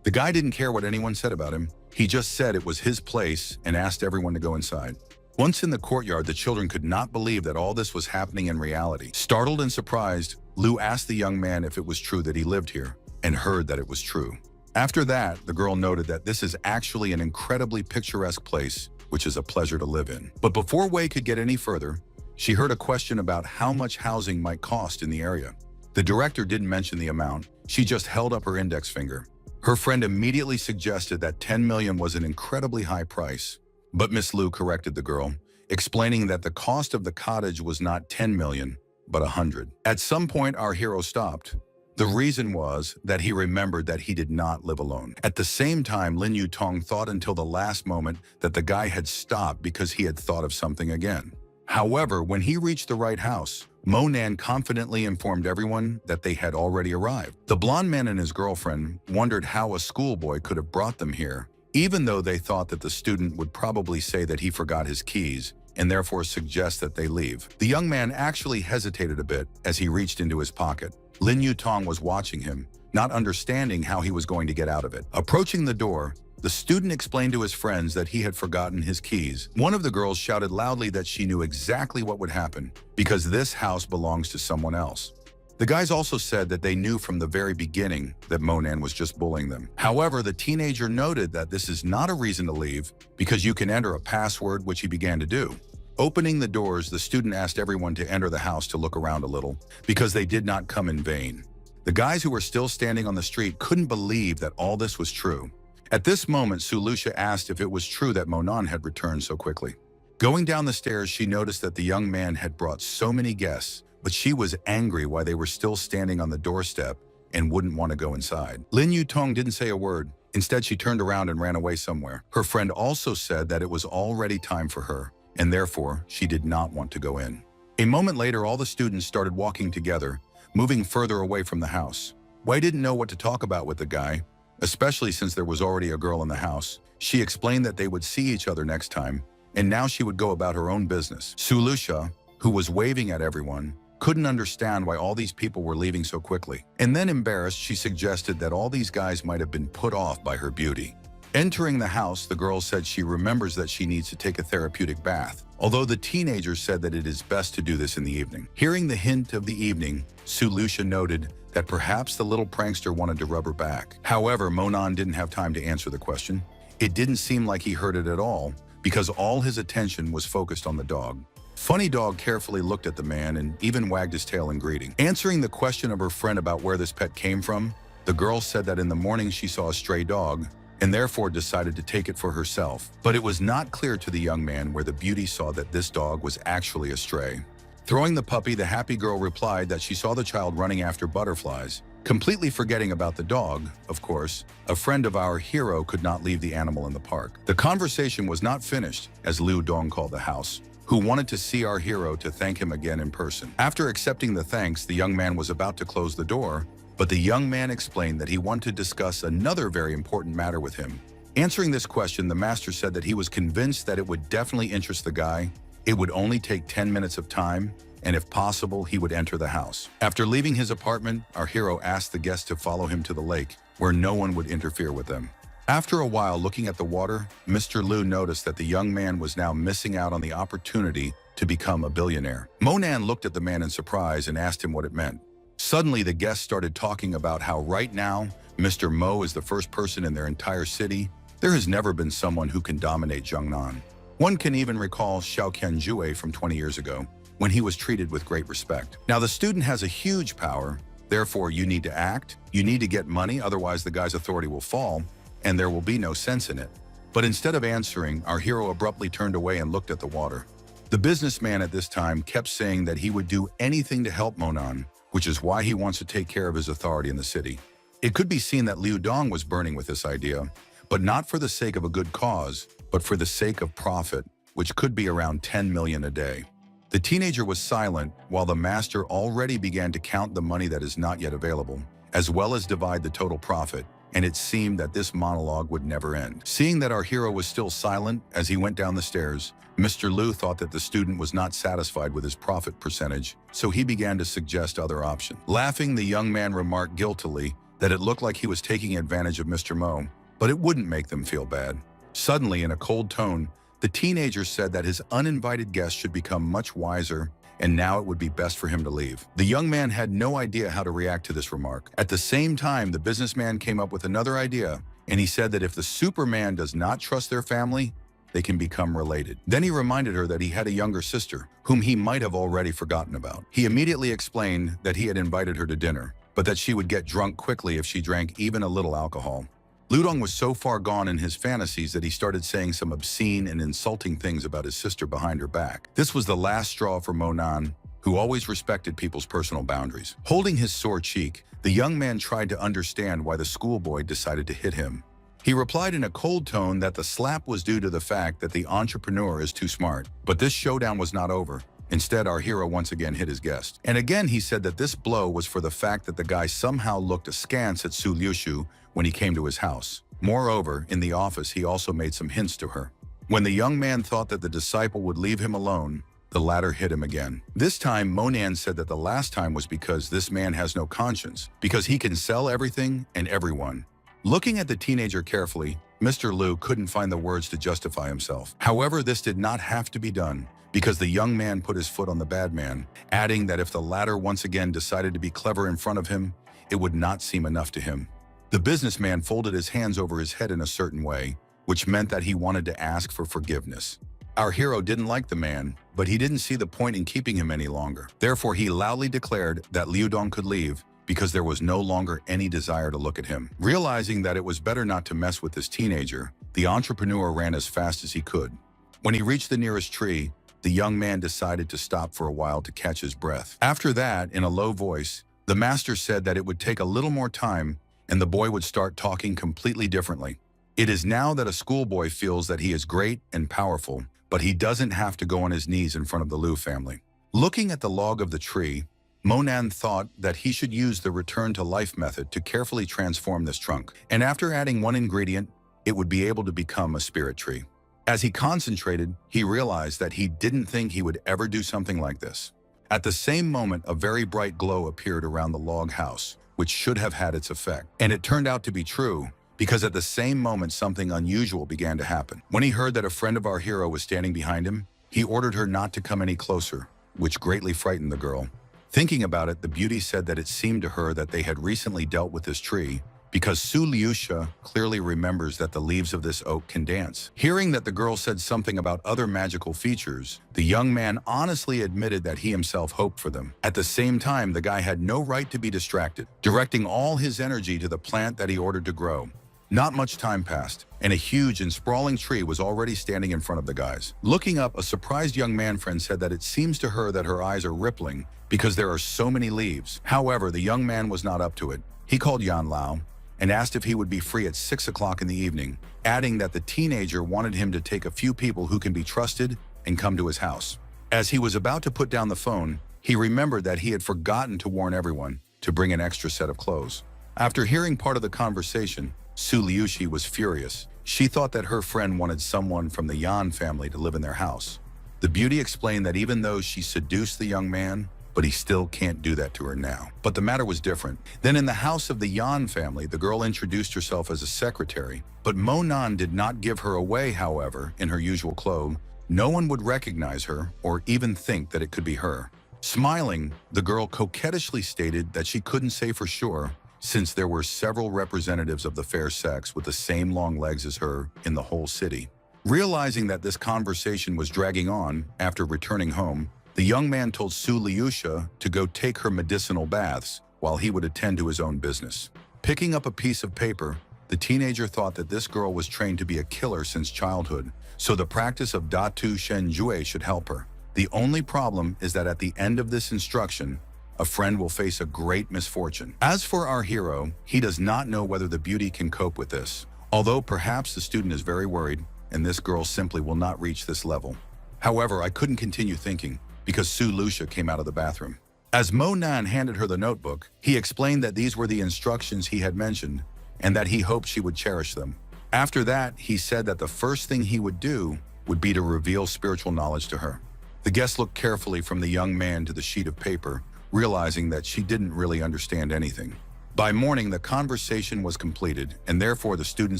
The guy didn't care what anyone said about him. He just said it was his place and asked everyone to go inside. Once in the courtyard, the children could not believe that all this was happening in reality. Startled and surprised, Liu asked the young man if it was true that he lived here, and heard that it was true. After that, the girl noted that this is actually an incredibly picturesque place, which is a pleasure to live in. But before Wei could get any further, she heard a question about how much housing might cost in the area. The director didn't mention the amount, she just held up her index finger. Her friend immediately suggested that 10 million was an incredibly high price. But Miss Liu corrected the girl, explaining that the cost of the cottage was not 10 million, but 100. At some point, our hero stopped. The reason was that he remembered that he did not live alone. At the same time, Lin Yutong thought until the last moment that the guy had stopped because he had thought of something again. However, when he reached the right house, Monan confidently informed everyone that they had already arrived. The blonde man and his girlfriend wondered how a schoolboy could have brought them here, even though they thought that the student would probably say that he forgot his keys and therefore suggest that they leave. The young man actually hesitated a bit as he reached into his pocket. Lin Yutong was watching him, not understanding how he was going to get out of it. Approaching the door, the student explained to his friends that he had forgotten his keys. One of the girls shouted loudly that she knew exactly what would happen because this house belongs to someone else. The guys also said that they knew from the very beginning that Monan was just bullying them. However, the teenager noted that this is not a reason to leave because you can enter a password, which he began to do. Opening the doors, the student asked everyone to enter the house to look around a little because they did not come in vain. The guys who were still standing on the street couldn't believe that all this was true. At this moment, Su Lucia asked if it was true that Monan had returned so quickly. Going down the stairs, she noticed that the young man had brought so many guests, but she was angry why they were still standing on the doorstep and wouldn't want to go inside. Lin Yutong didn't say a word. Instead, she turned around and ran away somewhere. Her friend also said that it was already time for her, and therefore she did not want to go in. A moment later, all the students started walking together, moving further away from the house. Wei didn't know what to talk about with the guy, especially since there was already a girl in the house. She explained that they would see each other next time, and now she would go about her own business. Su Lucia, who was waving at everyone, couldn't understand why all these people were leaving so quickly. And then, embarrassed, she suggested that all these guys might have been put off by her beauty. Entering the house, the girl said she remembers that she needs to take a therapeutic bath, although the teenager said that it is best to do this in the evening. Hearing the hint of the evening, Lucia noted that perhaps the little prankster wanted to rub her back. However, Monan didn't have time to answer the question. It didn't seem like he heard it at all, because all his attention was focused on the dog. Funny Dog carefully looked at the man and even wagged his tail in greeting. Answering the question of her friend about where this pet came from, the girl said that in the morning she saw a stray dog, and therefore decided to take it for herself. But it was not clear to the young man where the beauty saw that this dog was actually a stray. Throwing the puppy, the happy girl replied that she saw the child running after butterflies. Completely forgetting about the dog, of course, a friend of our hero could not leave the animal in the park. The conversation was not finished, as Liu Dong called the house, who wanted to see our hero to thank him again in person. After accepting the thanks, the young man was about to close the door, but the young man explained that he wanted to discuss another very important matter with him. Answering this question, the master said that he was convinced that it would definitely interest the guy. It would only take 10 minutes of time, and if possible, he would enter the house. After leaving his apartment, our hero asked the guest to follow him to the lake, where no one would interfere with them. After a while looking at the water, Mr. Liu noticed that the young man was now missing out on the opportunity to become a billionaire. Monan looked at the man in surprise and asked him what it meant. Suddenly, the guest started talking about how right now, Mr. Mo is the first person in their entire city. There has never been someone who can dominate Jiangnan. One can even recall Xiao Qianjue from 20 years ago, when he was treated with great respect. Now, the student has a huge power, therefore you need to act, you need to get money, otherwise the guy's authority will fall, and there will be no sense in it. But instead of answering, our hero abruptly turned away and looked at the water. The businessman at this time kept saying that he would do anything to help Monan, which is why he wants to take care of his authority in the city. It could be seen that Liu Dong was burning with this idea, but not for the sake of a good cause, but for the sake of profit, which could be around 10 million a day. The teenager was silent while the master already began to count the money that is not yet available, as well as divide the total profit, and it seemed that this monologue would never end. Seeing that our hero was still silent as he went down the stairs, Mr. Liu thought that the student was not satisfied with his profit percentage, so he began to suggest other options. Laughing, the young man remarked guiltily that it looked like he was taking advantage of Mr. Mo, but it wouldn't make them feel bad. Suddenly, in a cold tone, the teenager said that his uninvited guest should become much wiser, and now it would be best for him to leave. The young man had no idea how to react to this remark. At the same time, the businessman came up with another idea, and he said that if the Superman does not trust their family, they can become related. Then he reminded her that he had a younger sister, whom he might have already forgotten about. He immediately explained that he had invited her to dinner, but that she would get drunk quickly if she drank even a little alcohol. Liu Dong was so far gone in his fantasies that he started saying some obscene and insulting things about his sister behind her back. This was the last straw for Monan, who always respected people's personal boundaries. Holding his sore cheek, the young man tried to understand why the schoolboy decided to hit him. He replied in a cold tone that the slap was due to the fact that the entrepreneur is too smart. But this showdown was not over. Instead, our hero once again hit his guest. And again, he said that this blow was for the fact that the guy somehow looked askance at Su Liushu when he came to his house. Moreover, in the office, he also made some hints to her. When the young man thought that the disciple would leave him alone, the latter hit him again. This time, Monan said that the last time was because this man has no conscience, because he can sell everything and everyone. Looking at the teenager carefully, Mr. Liu couldn't find the words to justify himself. However, this did not have to be done, because the young man put his foot on the bad man, adding that if the latter once again decided to be clever in front of him, it would not seem enough to him. The businessman folded his hands over his head in a certain way, which meant that he wanted to ask for forgiveness. Our hero didn't like the man, but he didn't see the point in keeping him any longer. Therefore, he loudly declared that Liu Dong could leave, because there was no longer any desire to look at him. Realizing that it was better not to mess with this teenager, the entrepreneur ran as fast as he could. When he reached the nearest tree, the young man decided to stop for a while to catch his breath. After that, in a low voice, the master said that it would take a little more time and the boy would start talking completely differently. It is now that a schoolboy feels that he is great and powerful, but he doesn't have to go on his knees in front of the Liu family. Looking at the log of the tree, Monan thought that he should use the return to life method to carefully transform this trunk, and after adding one ingredient, it would be able to become a spirit tree. As he concentrated, he realized that he didn't think he would ever do something like this. At the same moment, a very bright glow appeared around the log house, which should have had its effect. And it turned out to be true, because at the same moment something unusual began to happen. When he heard that a friend of our hero was standing behind him, he ordered her not to come any closer, which greatly frightened the girl. Thinking about it, the beauty said that it seemed to her that they had recently dealt with this tree, because Su Liusha clearly remembers that the leaves of this oak can dance. Hearing that the girl said something about other magical features, the young man honestly admitted that he himself hoped for them. At the same time, the guy had no right to be distracted, directing all his energy to the plant that he ordered to grow. Not much time passed, and a huge and sprawling tree was already standing in front of the guys. Looking up, a surprised young man friend said that it seems to her that her eyes are rippling because there are so many leaves. However, the young man was not up to it. He called Yan Lao and asked if he would be free at 6 o'clock in the evening, adding that the teenager wanted him to take a few people who can be trusted and come to his house. As he was about to put down the phone, he remembered that he had forgotten to warn everyone to bring an extra set of clothes. After hearing part of the conversation, Su Liushi was furious. She thought that her friend wanted someone from the Yan family to live in their house. The beauty explained that even though she seduced the young man, but he still can't do that to her now. But the matter was different. Then in the house of the Yan family, the girl introduced herself as a secretary, but Monan did not give her away, however, in her usual clothes. No one would recognize her or even think that it could be her. Smiling, the girl coquettishly stated that she couldn't say for sure, since there were several representatives of the fair sex with the same long legs as her in the whole city. Realizing that this conversation was dragging on, after returning home, the young man told Su Liusha to go take her medicinal baths while he would attend to his own business. Picking up a piece of paper, the teenager thought that this girl was trained to be a killer since childhood, so the practice of Datu Shen Jue should help her. The only problem is that at the end of this instruction, a friend will face a great misfortune. As for our hero, he does not know whether the beauty can cope with this, although perhaps the student is very worried and this girl simply will not reach this level. However, I couldn't continue thinking because Su Liusha came out of the bathroom. As Mo Nan handed her the notebook, he explained that these were the instructions he had mentioned and that he hoped she would cherish them. After that, he said that the first thing he would do would be to reveal spiritual knowledge to her. The guest looked carefully from the young man to the sheet of paper, realizing that she didn't really understand anything. By morning, the conversation was completed, and therefore the student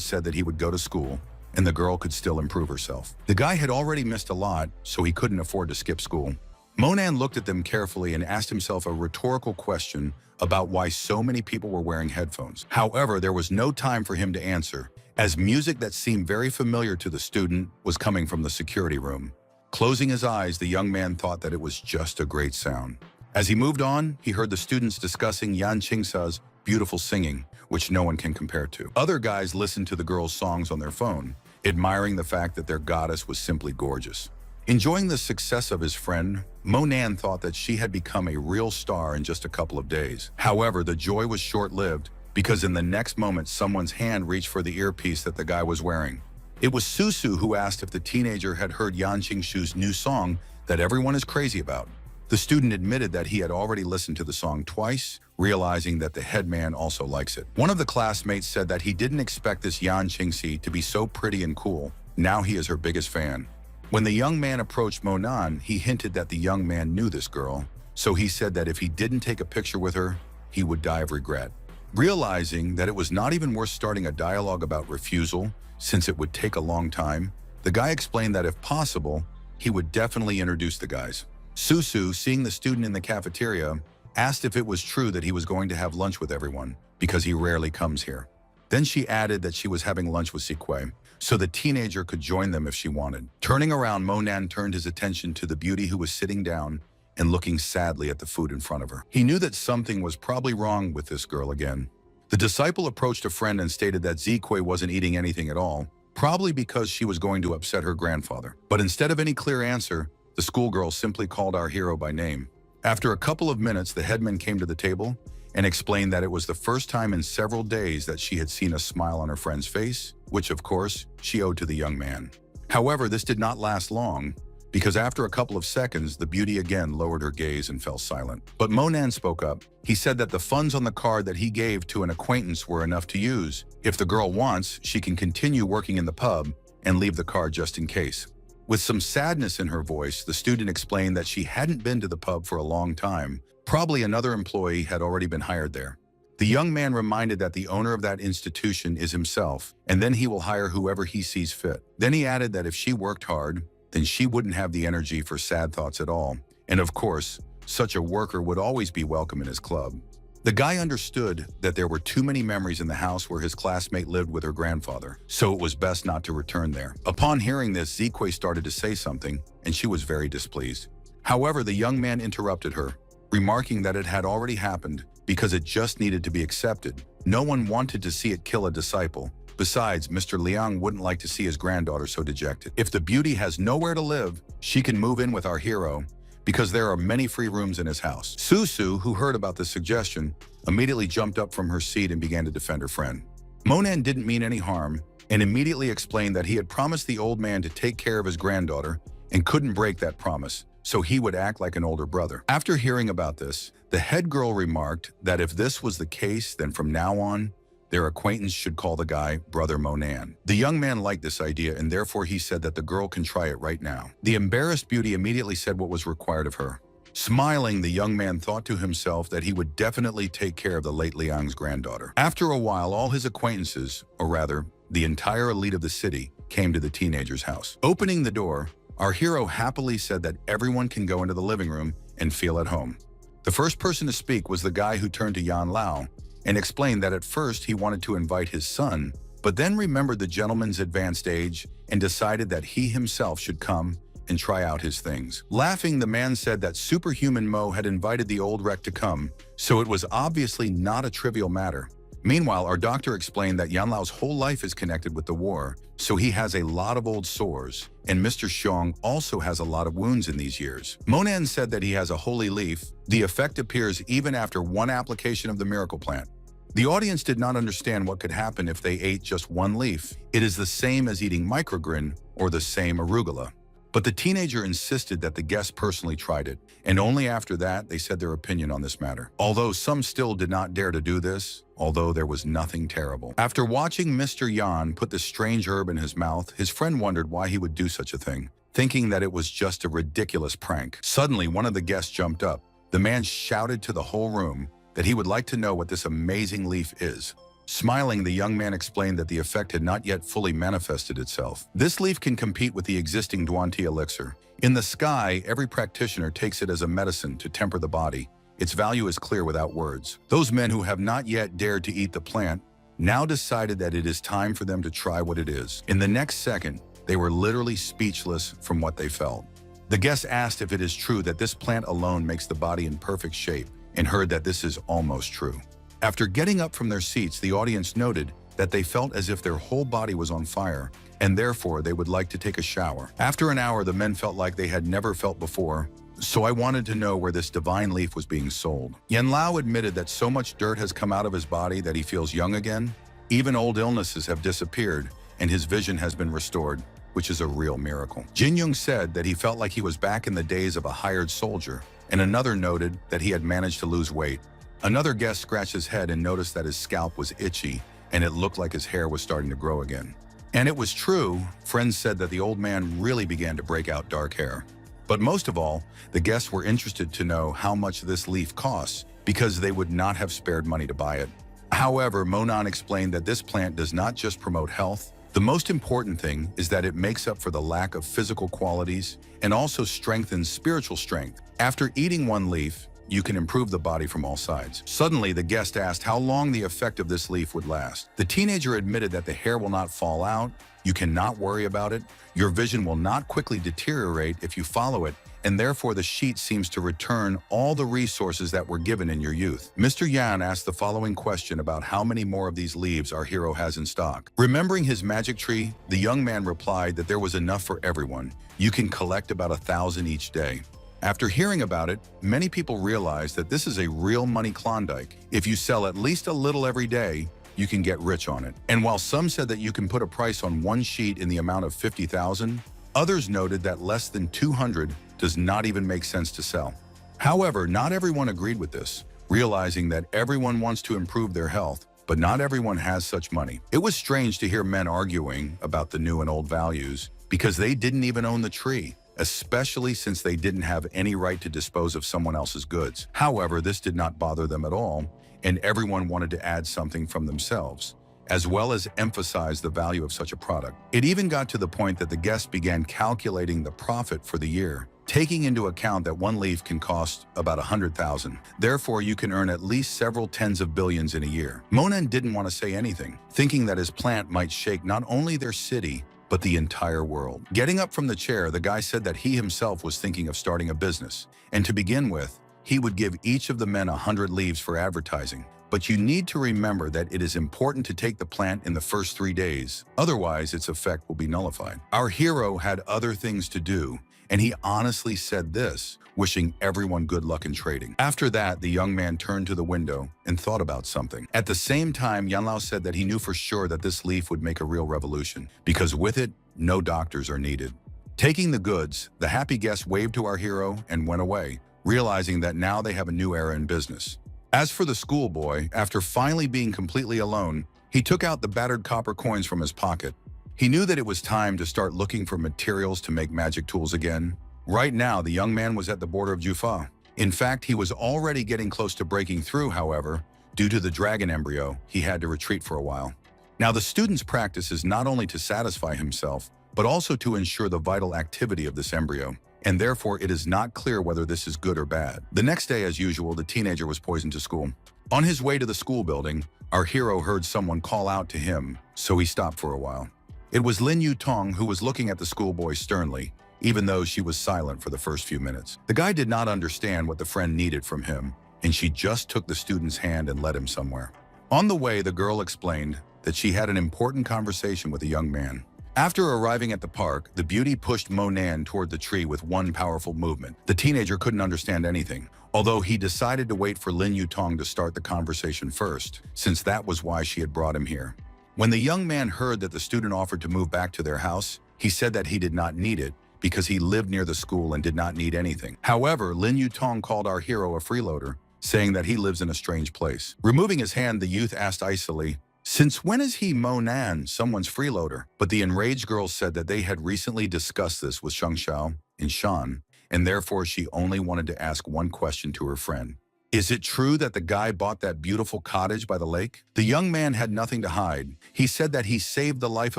said that he would go to school, and the girl could still improve herself. The guy had already missed a lot, so he couldn't afford to skip school. Monan looked at them carefully and asked himself a rhetorical question about why so many people were wearing headphones. However, there was no time for him to answer, as music that seemed very familiar to the student was coming from the security room. Closing his eyes, the young man thought that it was just a great sound. As he moved on, he heard the students discussing Yan Qingsa's beautiful singing, which no one can compare to. Other guys listened to the girls' songs on their phone, admiring the fact that their goddess was simply gorgeous. Enjoying the success of his friend, Monan thought that she had become a real star in just a couple of days. However, the joy was short-lived because in the next moment someone's hand reached for the earpiece that the guy was wearing. It was Susu who asked if the teenager had heard Yan Qingshu's new song that everyone is crazy about. The student admitted that he had already listened to the song twice, realizing that the headman also likes it. One of the classmates said that he didn't expect this Yan Qingxi to be so pretty and cool. Now he is her biggest fan. When the young man approached Monan, he hinted that the young man knew this girl, so he said that if he didn't take a picture with her, he would die of regret. Realizing that it was not even worth starting a dialogue about refusal, since it would take a long time, the guy explained that if possible, he would definitely introduce the guys. Susu, seeing the student in the cafeteria, asked if it was true that he was going to have lunch with everyone, because he rarely comes here. Then she added that she was having lunch with Sikwe, so the teenager could join them if she wanted. Turning around, Monan turned his attention to the beauty who was sitting down and looking sadly at the food in front of her. He knew that something was probably wrong with this girl again. The disciple approached a friend and stated that Zikwe wasn't eating anything at all, probably because she was going to upset her grandfather. But instead of any clear answer, the schoolgirl simply called our hero by name. After a couple of minutes, the headman came to the table and explained that it was the first time in several days that she had seen a smile on her friend's face, which of course, she owed to the young man. However, this did not last long, because after a couple of seconds, the beauty again lowered her gaze and fell silent. But Monan spoke up. He said that the funds on the card that he gave to an acquaintance were enough to use. If the girl wants, she can continue working in the pub and leave the card just in case. With some sadness in her voice, the student explained that she hadn't been to the pub for a long time. Probably another employee had already been hired there. The young man reminded that the owner of that institution is himself, and then he will hire whoever he sees fit. Then he added that if she worked hard, then she wouldn't have the energy for sad thoughts at all. And of course, such a worker would always be welcome in his club. The guy understood that there were too many memories in the house where his classmate lived with her grandfather, so it was best not to return there. Upon hearing this, Ziquei started to say something, and she was very displeased. However, the young man interrupted her, remarking that it had already happened because it just needed to be accepted. No one wanted to see it kill a disciple. Besides, Mr. Liang wouldn't like to see his granddaughter so dejected. If the beauty has nowhere to live, she can move in with our hero, because there are many free rooms in his house. Susu, who heard about the suggestion, immediately jumped up from her seat and began to defend her friend. Monan didn't mean any harm and immediately explained that he had promised the old man to take care of his granddaughter and couldn't break that promise, so he would act like an older brother. After hearing about this, the head girl remarked that if this was the case, then from now on, their acquaintance should call the guy Brother Monan. The young man liked this idea, and therefore he said that the girl can try it right now. The embarrassed beauty immediately said what was required of her. Smiling, the young man thought to himself that he would definitely take care of the late Liang's granddaughter. After a while, all his acquaintances, or rather, the entire elite of the city, came to the teenager's house. Opening the door, our hero happily said that everyone can go into the living room and feel at home. The first person to speak was the guy who turned to Yan Lao and explained that at first he wanted to invite his son, but then remembered the gentleman's advanced age and decided that he himself should come and try out his things. Laughing, the man said that superhuman Mo had invited the old wreck to come, so it was obviously not a trivial matter. Meanwhile, our doctor explained that Yan Lao's whole life is connected with the war, so he has a lot of old sores, and Mr. Xiong also has a lot of wounds in these years. Monan said that he has a holy leaf. The effect appears even after one application of the miracle plant. The audience did not understand what could happen if they ate just one leaf. It is the same as eating microgrin or the same arugula. But the teenager insisted that the guests personally tried it, and only after that they said their opinion on this matter. Although some still did not dare to do this, although there was nothing terrible. After watching Mr. Yan put the strange herb in his mouth, his friend wondered why he would do such a thing, thinking that it was just a ridiculous prank. Suddenly, one of the guests jumped up. The man shouted to the whole room that he would like to know what this amazing leaf is. Smiling, the young man explained that the effect had not yet fully manifested itself. This leaf can compete with the existing Duanti elixir. In the sky, every practitioner takes it as a medicine to temper the body. Its value is clear without words. Those men who have not yet dared to eat the plant now decided that it is time for them to try what it is. In the next second, they were literally speechless from what they felt. The guests asked if it is true that this plant alone makes the body in perfect shape, and heard that this is almost true. After getting up from their seats, the audience noted that they felt as if their whole body was on fire, and therefore they would like to take a shower. After an hour, the men felt like they had never felt before, so I wanted to know where this divine leaf was being sold. Yan Lao admitted that so much dirt has come out of his body that he feels young again. Even old illnesses have disappeared, and his vision has been restored, which is a real miracle. Jin Young said that he felt like he was back in the days of a hired soldier, and another noted that he had managed to lose weight. Another guest scratched his head and noticed that his scalp was itchy, and it looked like his hair was starting to grow again. And it was true. Friends said that the old man really began to break out dark hair. But most of all, the guests were interested to know how much this leaf costs, because they would not have spared money to buy it. However, Monan explained that this plant does not just promote health. The most important thing is that it makes up for the lack of physical qualities and also strengthens spiritual strength. After eating one leaf, you can improve the body from all sides. Suddenly, the guest asked how long the effect of this leaf would last. The teenager admitted that the hair will not fall out, you cannot worry about it, your vision will not quickly deteriorate if you follow it, and therefore the sheet seems to return all the resources that were given in your youth. Mr. Yan asked the following question about how many more of these leaves our hero has in stock. Remembering his magic tree, the young man replied that there was enough for everyone. You can collect about 1,000 each day. After hearing about it, many people realized that this is a real money Klondike. If you sell at least a little every day, you can get rich on it. And while some said that you can put a price on one sheet in the amount of 50,000, others noted that less than 200 does not even make sense to sell. However, not everyone agreed with this, realizing that everyone wants to improve their health, but not everyone has such money. It was strange to hear men arguing about the new and old values because they didn't even own the tree, especially since they didn't have any right to dispose of someone else's goods. However, this did not bother them at all. and everyone wanted to add something from themselves, as well as emphasize the value of such a product. It even got to the point that the guests began calculating the profit for the year, taking into account that one leaf can cost about 100,000. Therefore, you can earn at least several tens of billions in a year. Monan didn't want to say anything, thinking that his plant might shake not only their city, but the entire world. Getting up from the chair, the guy said that he himself was thinking of starting a business, and to begin with, he would give each of the men 100 leaves for advertising. But you need to remember that it is important to take the plant in the first 3 days, otherwise its effect will be nullified. Our hero had other things to do, and he honestly said this, wishing everyone good luck in trading. After that, the young man turned to the window and thought about something. At the same time, Yanlao said that he knew for sure that this leaf would make a real revolution, because with it, no doctors are needed. Taking the goods, the happy guests waved to our hero and went away, realizing that now they have a new era in business. As for the schoolboy, after finally being completely alone, he took out the battered copper coins from his pocket. He knew that it was time to start looking for materials to make magic tools again. Right now, the young man was at the border of Jufa. In fact, he was already getting close to breaking through, however. Due to the dragon embryo, he had to retreat for a while. Now, the student's practice is not only to satisfy himself, but also to ensure the vital activity of this embryo, and therefore it is not clear whether this is good or bad. The next day, as usual, the teenager was poisoned to school. On his way to the school building, our hero heard someone call out to him, so he stopped for a while. It was Lin Yutong who was looking at the schoolboy sternly, even though she was silent for the first few minutes. The guy did not understand what the friend needed from him, and she just took the student's hand and led him somewhere. On the way, the girl explained that she had an important conversation with a young man. After arriving at the park, the beauty pushed Monan toward the tree with one powerful movement. The teenager couldn't understand anything, although he decided to wait for Lin Yutong to start the conversation first, since that was why she had brought him here. When the young man heard that the student offered to move back to their house, he said that he did not need it because he lived near the school and did not need anything. However, Lin Yutong called our hero a freeloader, saying that he lives in a strange place. Removing his hand, the youth asked icily, "Since when is he Monan, someone's freeloader?" But the enraged girl said that they had recently discussed this with Shang Xiao and Shan, and therefore she only wanted to ask one question to her friend. "Is it true that the guy bought that beautiful cottage by the lake?" The young man had nothing to hide. He said that he saved the life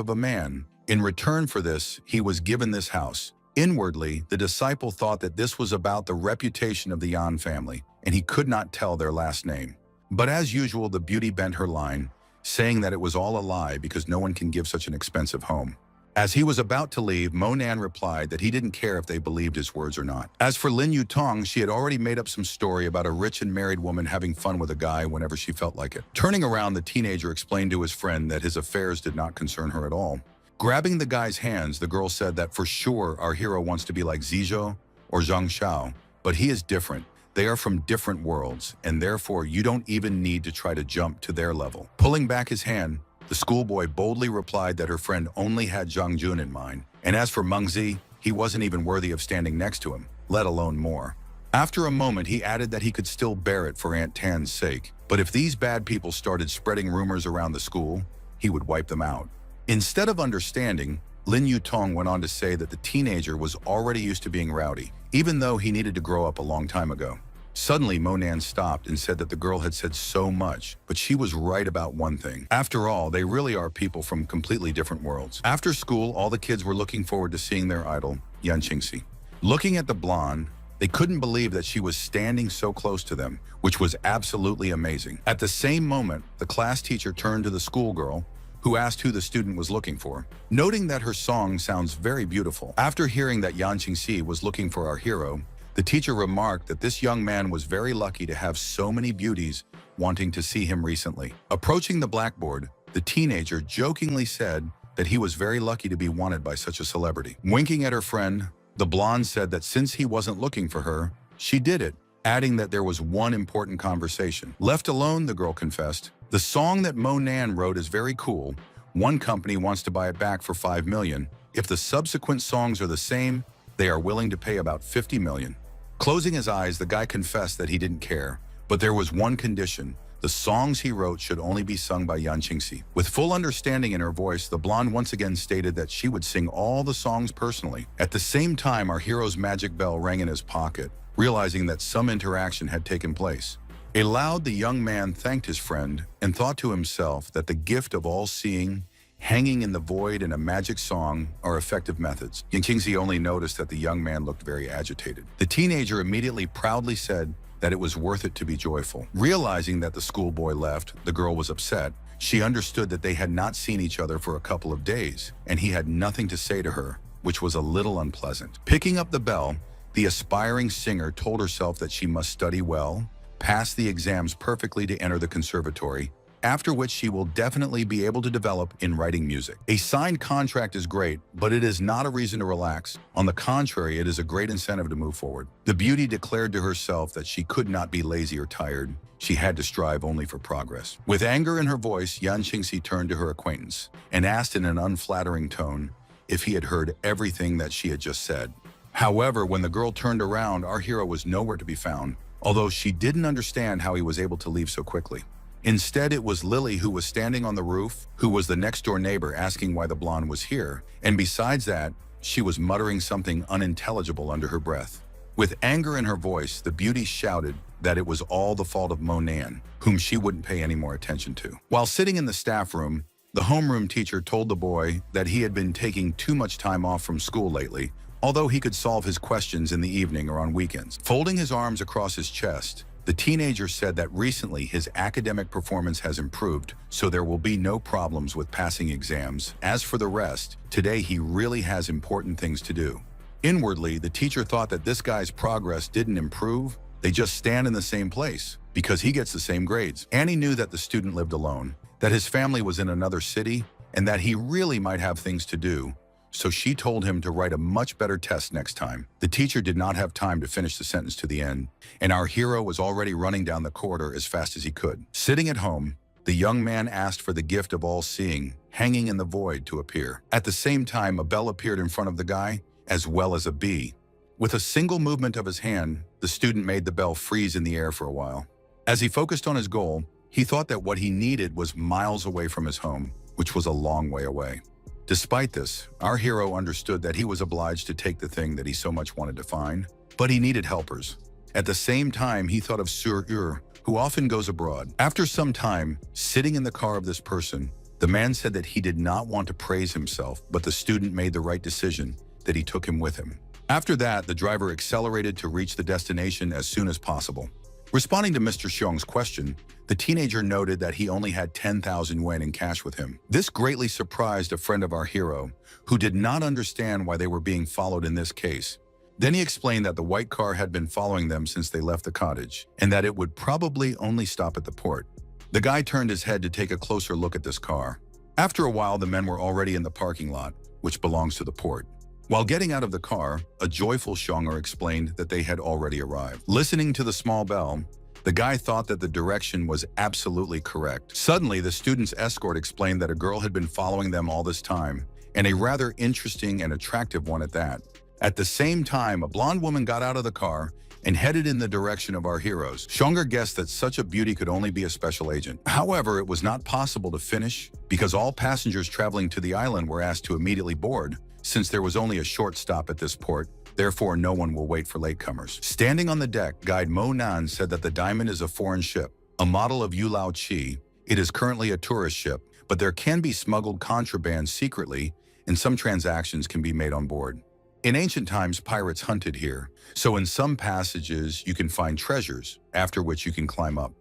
of a man. In return for this, he was given this house. Inwardly, the disciple thought that this was about the reputation of the Yan family, and he could not tell their last name. But as usual, the beauty bent her line, saying that it was all a lie because no one can give such an expensive home. As he was about to leave, Monan replied that he didn't care if they believed his words or not. As for Lin Yutong, she had already made up some story about a rich and married woman having fun with a guy whenever she felt like it. Turning around, the teenager explained to his friend that his affairs did not concern her at all. Grabbing the guy's hands, the girl said that for sure our hero wants to be like Zizhou or Zhang Xiao, but he is different. They are from different worlds, and therefore you don't even need to try to jump to their level. Pulling back his hand, the schoolboy boldly replied that her friend only had Zhang Jun in mind, and as for Mengzi, he wasn't even worthy of standing next to him, let alone more. After a moment, he added that he could still bear it for Aunt Tan's sake, but if these bad people started spreading rumors around the school, he would wipe them out. Instead of understanding, Lin Yutong went on to say that the teenager was already used to being rowdy, even though he needed to grow up a long time ago. Suddenly, Monan stopped and said that the girl had said so much, but she was right about one thing. After all, they really are people from completely different worlds. After school, all the kids were looking forward to seeing their idol, Yan Qingxi. Looking at the blonde, they couldn't believe that she was standing so close to them, which was absolutely amazing. At the same moment, the class teacher turned to the schoolgirl, who asked who the student was looking for, noting that her song sounds very beautiful. After hearing that Yan Qingxi was looking for our hero, the teacher remarked that this young man was very lucky to have so many beauties wanting to see him recently. Approaching the blackboard, the teenager jokingly said that he was very lucky to be wanted by such a celebrity. Winking at her friend, the blonde said that since he wasn't looking for her, she did it, adding that there was one important conversation. Left alone, the girl confessed, "The song that Monan wrote is very cool. One company wants to buy it back for 5 million. If the subsequent songs are the same, they are willing to pay about 50 million. Closing his eyes, the guy confessed that he didn't care, but there was one condition. The songs he wrote should only be sung by Yan Qingxi. With full understanding in her voice, the blonde once again stated that she would sing all the songs personally. At the same time, our hero's magic bell rang in his pocket, realizing that some interaction had taken place. Aloud, the young man thanked his friend and thought to himself that the gift of all-seeing, hanging in the void, and a magic song are effective methods. Kingsley only noticed that the young man looked very agitated. The teenager immediately proudly said that it was worth it to be joyful. Realizing that the schoolboy left, the girl was upset. She understood that they had not seen each other for a couple of days, and he had nothing to say to her, which was a little unpleasant. Picking up the bell, the aspiring singer told herself that she must study well, pass the exams perfectly to enter the conservatory, after which she will definitely be able to develop in writing music. A signed contract is great, but it is not a reason to relax. On the contrary, it is a great incentive to move forward. The beauty declared to herself that she could not be lazy or tired. She had to strive only for progress. With anger in her voice, Yan Qingxi turned to her acquaintance and asked in an unflattering tone if he had heard everything that she had just said. However, when the girl turned around, our hero was nowhere to be found, although she didn't understand how he was able to leave so quickly. Instead, it was Lily who was standing on the roof, who was the next-door neighbor, asking why the blonde was here, and besides that, she was muttering something unintelligible under her breath. With anger in her voice, the beauty shouted that it was all the fault of Monan, whom she wouldn't pay any more attention to. While sitting in the staff room, the homeroom teacher told the boy that he had been taking too much time off from school lately, although he could solve his questions in the evening or on weekends. Folding his arms across his chest, the teenager said that recently his academic performance has improved, so there will be no problems with passing exams. As for the rest, today he really has important things to do. Inwardly, the teacher thought that this guy's progress didn't improve, they just stand in the same place, because he gets the same grades. Annie knew that the student lived alone, that his family was in another city, and that he really might have things to do, so she told him to write a much better test next time. The teacher did not have time to finish the sentence to the end, and our hero was already running down the corridor as fast as he could. Sitting at home, the young man asked for the gift of all-seeing, hanging in the void, to appear. At the same time, a bell appeared in front of the guy, as well as a bee. With a single movement of his hand, the student made the bell freeze in the air for a while. As he focused on his goal, he thought that what he needed was miles away from his home, which was a long way away. Despite this, our hero understood that he was obliged to take the thing that he so much wanted to find, but he needed helpers. At the same time, he thought of Sur, who often goes abroad. After some time, sitting in the car of this person, the man said that he did not want to praise himself, but the student made the right decision, that he took him with him. After that, the driver accelerated to reach the destination as soon as possible. Responding to Mr. Xiong's question, the teenager noted that he only had 10,000 yuan in cash with him. This greatly surprised a friend of our hero, who did not understand why they were being followed in this case. Then he explained that the white car had been following them since they left the cottage, and that it would probably only stop at the port. The guy turned his head to take a closer look at this car. After a while, the men were already in the parking lot, which belongs to the port. While getting out of the car, a joyful Xiong'er explained that they had already arrived. Listening to the small bell, the guy thought that the direction was absolutely correct. Suddenly, the student's escort explained that a girl had been following them all this time, and a rather interesting and attractive one at that. At the same time, a blonde woman got out of the car and headed in the direction of our heroes. Xiong'er guessed that such a beauty could only be a special agent. However, it was not possible to finish because all passengers traveling to the island were asked to immediately board, since there was only a short stop at this port. Therefore, no one will wait for latecomers. Standing on the deck, guide Mo Nan said that the Diamond is a foreign ship, a model of Yulao Qi. It is currently a tourist ship, but there can be smuggled contraband secretly, and some transactions can be made on board. In ancient times, pirates hunted here, so in some passages you can find treasures, after which you can climb up.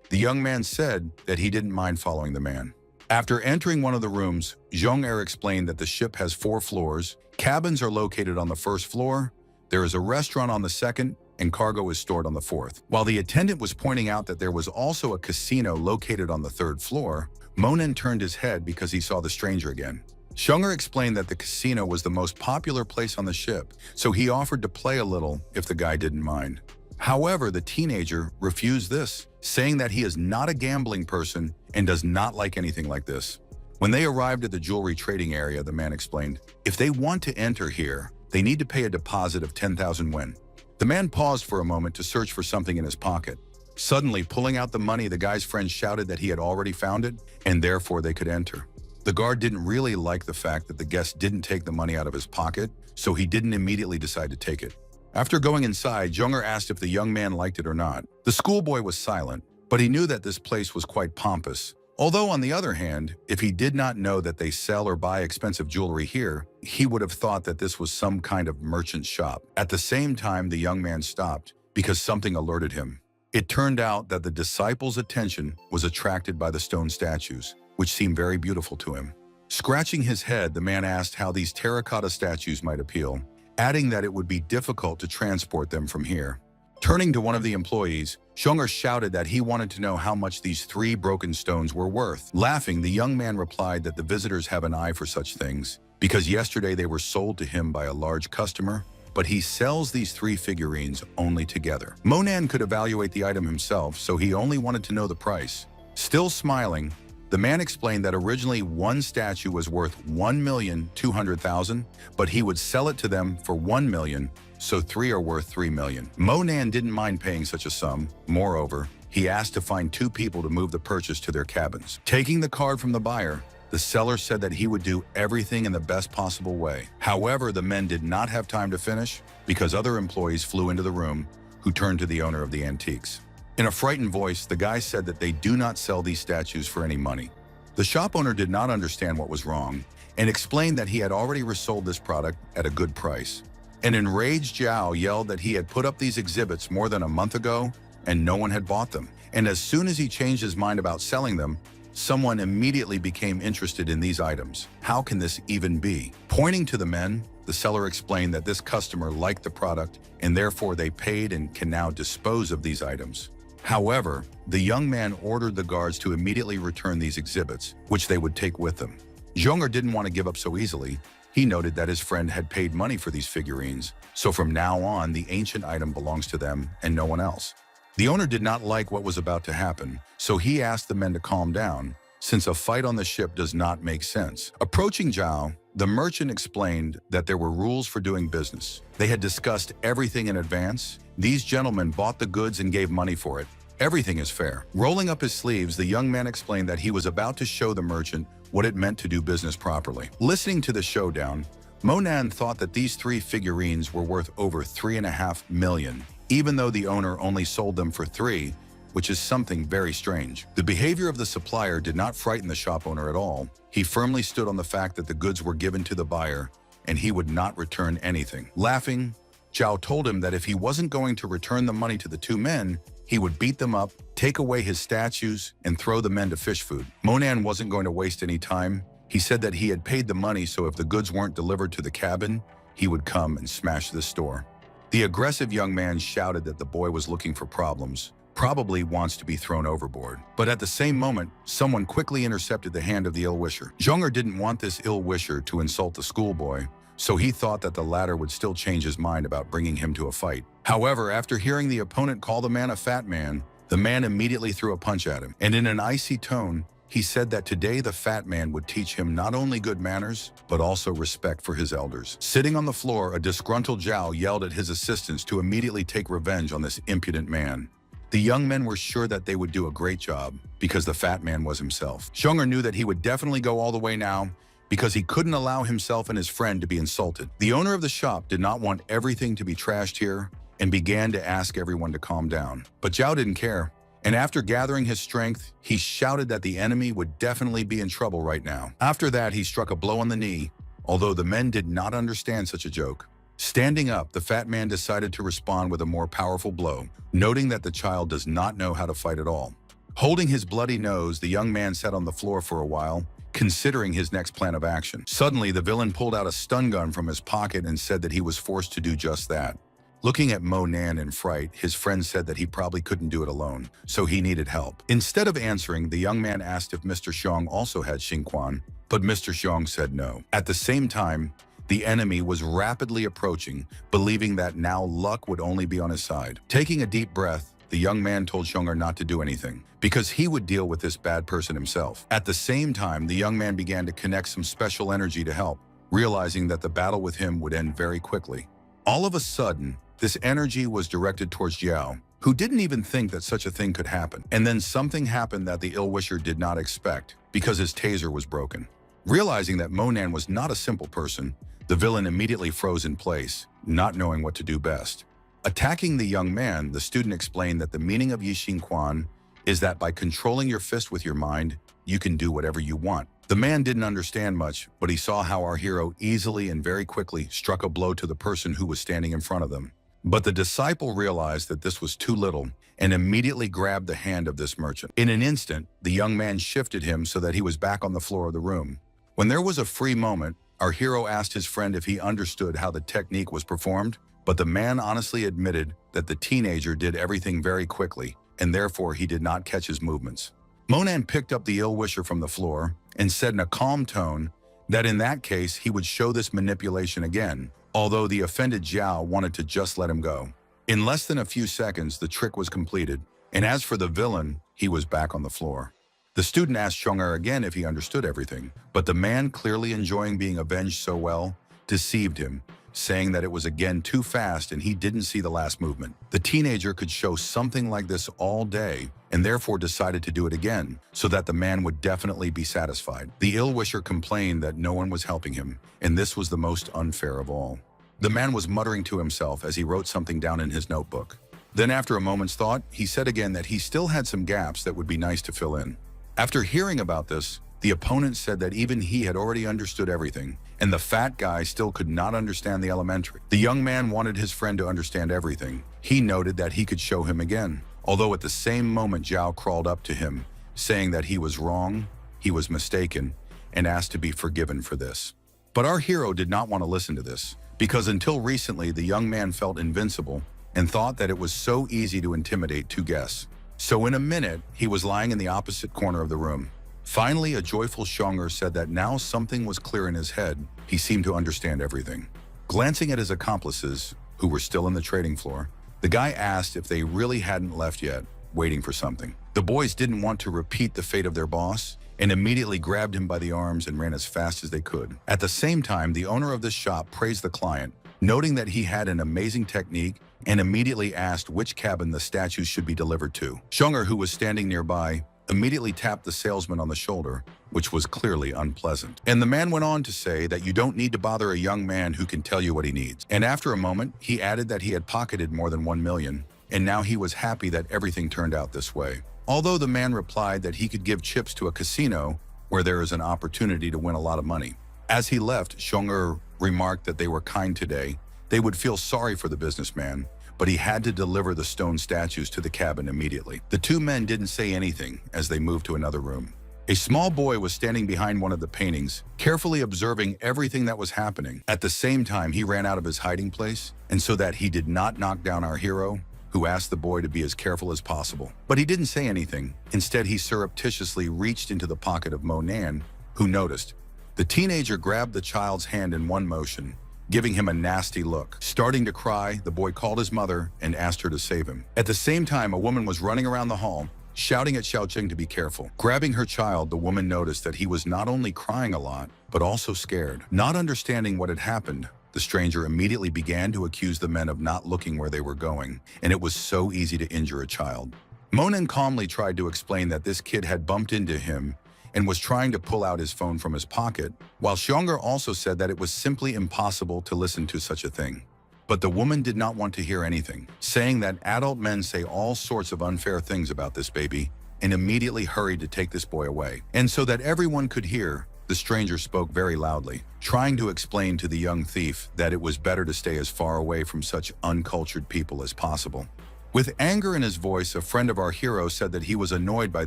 The young man said that he didn't mind following the man. After entering one of the rooms, Zhong-er explained that the ship has 4 floors, cabins are located on the 1st floor, there is a restaurant on the 2nd, and cargo is stored on the 4th. While the attendant was pointing out that there was also a casino located on the 3rd floor, Monin turned his head because he saw the stranger again. Xiong'er explained that the casino was the most popular place on the ship, so he offered to play a little if the guy didn't mind. However, the teenager refused this, saying that he is not a gambling person and does not like anything like this. When they arrived at the jewelry trading area, the man explained, if they want to enter here, they need to pay a deposit of 10,000 yuan. The man paused for a moment to search for something in his pocket. Suddenly, pulling out the money, the guy's friend shouted that he had already found it, and therefore they could enter. The guard didn't really like the fact that the guest didn't take the money out of his pocket, so he didn't immediately decide to take it. After going inside, Zhong-er asked if the young man liked it or not. The schoolboy was silent, But he knew that this place was quite pompous. Although, on the other hand, if he did not know that they sell or buy expensive jewelry here, he would have thought that this was some kind of merchant shop. At the same time, the young man stopped because something alerted him. It turned out that the disciple's attention was attracted by the stone statues, which seemed very beautiful to him. Scratching his head, the man asked how these terracotta statues might appeal, adding that it would be difficult to transport them from here. Turning to one of the employees, Dronzer shouted that he wanted to know how much these 3 broken stones were worth. Laughing, the young man replied that the visitors have an eye for such things, because yesterday they were sold to him by a large customer, but he sells these 3 figurines only together. Monan could evaluate the item himself, so he only wanted to know the price. Still smiling, the man explained that originally one statue was worth 1,200,000, but he would sell it to them for 1 million, so 3 are worth 3 million. Monan didn't mind paying such a sum. Moreover, he asked to find 2 people to move the purchase to their cabins. Taking the card from the buyer, the seller said that he would do everything in the best possible way. However, the men did not have time to finish because other employees flew into the room, who turned to the owner of the antiques. In a frightened voice, the guy said that they do not sell these statues for any money. The shop owner did not understand what was wrong and explained that he had already resold this product at a good price. An enraged Zhao yelled that he had put up these exhibits more than a month ago and no one had bought them. And as soon as he changed his mind about selling them, someone immediately became interested in these items. How can this even be? Pointing to the men, the seller explained that this customer liked the product and therefore they paid and can now dispose of these items. However, the young man ordered the guards to immediately return these exhibits, which they would take with them. Dronzer didn't want to give up so easily. He noted that his friend had paid money for these figurines, so from now on, the ancient item belongs to them and no one else. The owner did not like what was about to happen, so he asked the men to calm down, since a fight on the ship does not make sense. Approaching Zhao, the merchant explained that there were rules for doing business. They had discussed everything in advance. These gentlemen bought the goods and gave money for it. Everything is fair. Rolling up his sleeves, the young man explained that he was about to show the merchant what it meant to do business properly. Listening to the showdown, Monan thought that these 3 figurines were worth over 3.5 million, even though the owner only sold them for 3, which is something very strange. The behavior of the supplier did not frighten the shop owner at all. He firmly stood on the fact that the goods were given to the buyer and he would not return anything. Laughing, Zhao told him that if he wasn't going to return the money to the 2 men, he would beat them up, take away his statues, and throw the men to fish food. Monan wasn't going to waste any time. He said that he had paid the money, so if the goods weren't delivered to the cabin, he would come and smash the store. The aggressive young man shouted that the boy was looking for problems, probably wants to be thrown overboard. But at the same moment, someone quickly intercepted the hand of the ill-wisher. Dronzer didn't want this ill-wisher to insult the schoolboy, so he thought that the latter would still change his mind about bringing him to a fight. However, after hearing the opponent call the man a fat man, the man immediately threw a punch at him, and in an icy tone, he said that today the fat man would teach him not only good manners, but also respect for his elders. Sitting on the floor, a disgruntled Zhao yelled at his assistants to immediately take revenge on this impudent man. The young men were sure that they would do a great job because the fat man was himself. Dronzer knew that he would definitely go all the way now because he couldn't allow himself and his friend to be insulted. The owner of the shop did not want everything to be trashed here and began to ask everyone to calm down. But Zhao didn't care, and after gathering his strength, he shouted that the enemy would definitely be in trouble right now. After that, he struck a blow on the knee, although the men did not understand such a joke. Standing up, the fat man decided to respond with a more powerful blow, noting that the child does not know how to fight at all. Holding his bloody nose, the young man sat on the floor for a while, considering his next plan of action. Suddenly, the villain pulled out a stun gun from his pocket and said that he was forced to do just that. Looking at Monan in fright, his friend said that he probably couldn't do it alone, so he needed help. Instead of answering, the young man asked if Mr. Xiong also had Xingquan, but Mr. Xiong said no. At the same time, the enemy was rapidly approaching, believing that now luck would only be on his side. Taking a deep breath, the young man told Dronzer not to do anything, because he would deal with this bad person himself. At the same time, the young man began to connect some special energy to help, realizing that the battle with him would end very quickly. All of a sudden, this energy was directed towards Zhao, who didn't even think that such a thing could happen. And then something happened that the ill-wisher did not expect, because his taser was broken. Realizing that Monan was not a simple person, the villain immediately froze in place, not knowing what to do best. Attacking the young man, the student explained that the meaning of Yixingquan is that by controlling your fist with your mind, you can do whatever you want. The man didn't understand much, but he saw how our hero easily and very quickly struck a blow to the person who was standing in front of them. But the disciple realized that this was too little and immediately grabbed the hand of this merchant. In an instant, the young man shifted him so that he was back on the floor of the room. When there was a free moment, our hero asked his friend if he understood how the technique was performed, but the man honestly admitted that the teenager did everything very quickly, and therefore he did not catch his movements. Monan picked up the ill-wisher from the floor and said in a calm tone that in that case he would show this manipulation again, although the offended Zhao wanted to just let him go. In less than a few seconds, the trick was completed, and as for the villain, he was back on the floor. The student asked Zhong'er again if he understood everything, but the man, clearly enjoying being avenged so well, deceived him, saying that it was again too fast and he didn't see the last movement. The teenager could show something like this all day and therefore decided to do it again so that the man would definitely be satisfied. The ill-wisher complained that no one was helping him, and this was the most unfair of all. The man was muttering to himself as he wrote something down in his notebook. Then after a moment's thought, he said again that he still had some gaps that would be nice to fill in. After hearing about this, the opponent said that even he had already understood everything, and the fat guy still could not understand the elementary. The young man wanted his friend to understand everything. He noted that he could show him again, although at the same moment Zhao crawled up to him, saying that he was wrong, he was mistaken, and asked to be forgiven for this. But our hero did not want to listen to this, because until recently the young man felt invincible and thought that it was so easy to intimidate two guests. So in a minute, he was lying in the opposite corner of the room. Finally, a joyful Zhong'er said that now something was clear in his head. He seemed to understand everything. Glancing at his accomplices, who were still on the trading floor, the guy asked if they really hadn't left yet, waiting for something. The boys didn't want to repeat the fate of their boss and immediately grabbed him by the arms and ran as fast as they could. At the same time, the owner of this shop praised the client, noting that he had an amazing technique and immediately asked which cabin the statues should be delivered to. Zhong'er, who was standing nearby, immediately tapped the salesman on the shoulder, which was clearly unpleasant. And the man went on to say that you don't need to bother a young man who can tell you what he needs. And after a moment, he added that he had pocketed more than 1 million, and now he was happy that everything turned out this way. Although the man replied that he could give chips to a casino where there is an opportunity to win a lot of money. As he left, Zhong'er remarked that they were kind today. They would feel sorry for the businessman, but he had to deliver the stone statues to the cabin immediately. The two men didn't say anything as they moved to another room. A small boy was standing behind one of the paintings, carefully observing everything that was happening. At the same time, he ran out of his hiding place, and so that he did not knock down our hero, who asked the boy to be as careful as possible. But he didn't say anything. Instead, he surreptitiously reached into the pocket of Monan, who noticed. The teenager grabbed the child's hand in one motion, giving him a nasty look. Starting to cry, the boy called his mother and asked her to save him. At the same time, a woman was running around the hall, shouting at Xiaoqing to be careful. Grabbing her child, the woman noticed that he was not only crying a lot, but also scared. Not understanding what had happened, the stranger immediately began to accuse the men of not looking where they were going, and it was so easy to injure a child. Monan calmly tried to explain that this kid had bumped into him and was trying to pull out his phone from his pocket, while Zhong'er also said that it was simply impossible to listen to such a thing. But the woman did not want to hear anything, saying that adult men say all sorts of unfair things about this baby, and immediately hurried to take this boy away. And so that everyone could hear, the stranger spoke very loudly, trying to explain to the young thief that it was better to stay as far away from such uncultured people as possible. With anger in his voice, a friend of our hero said that he was annoyed by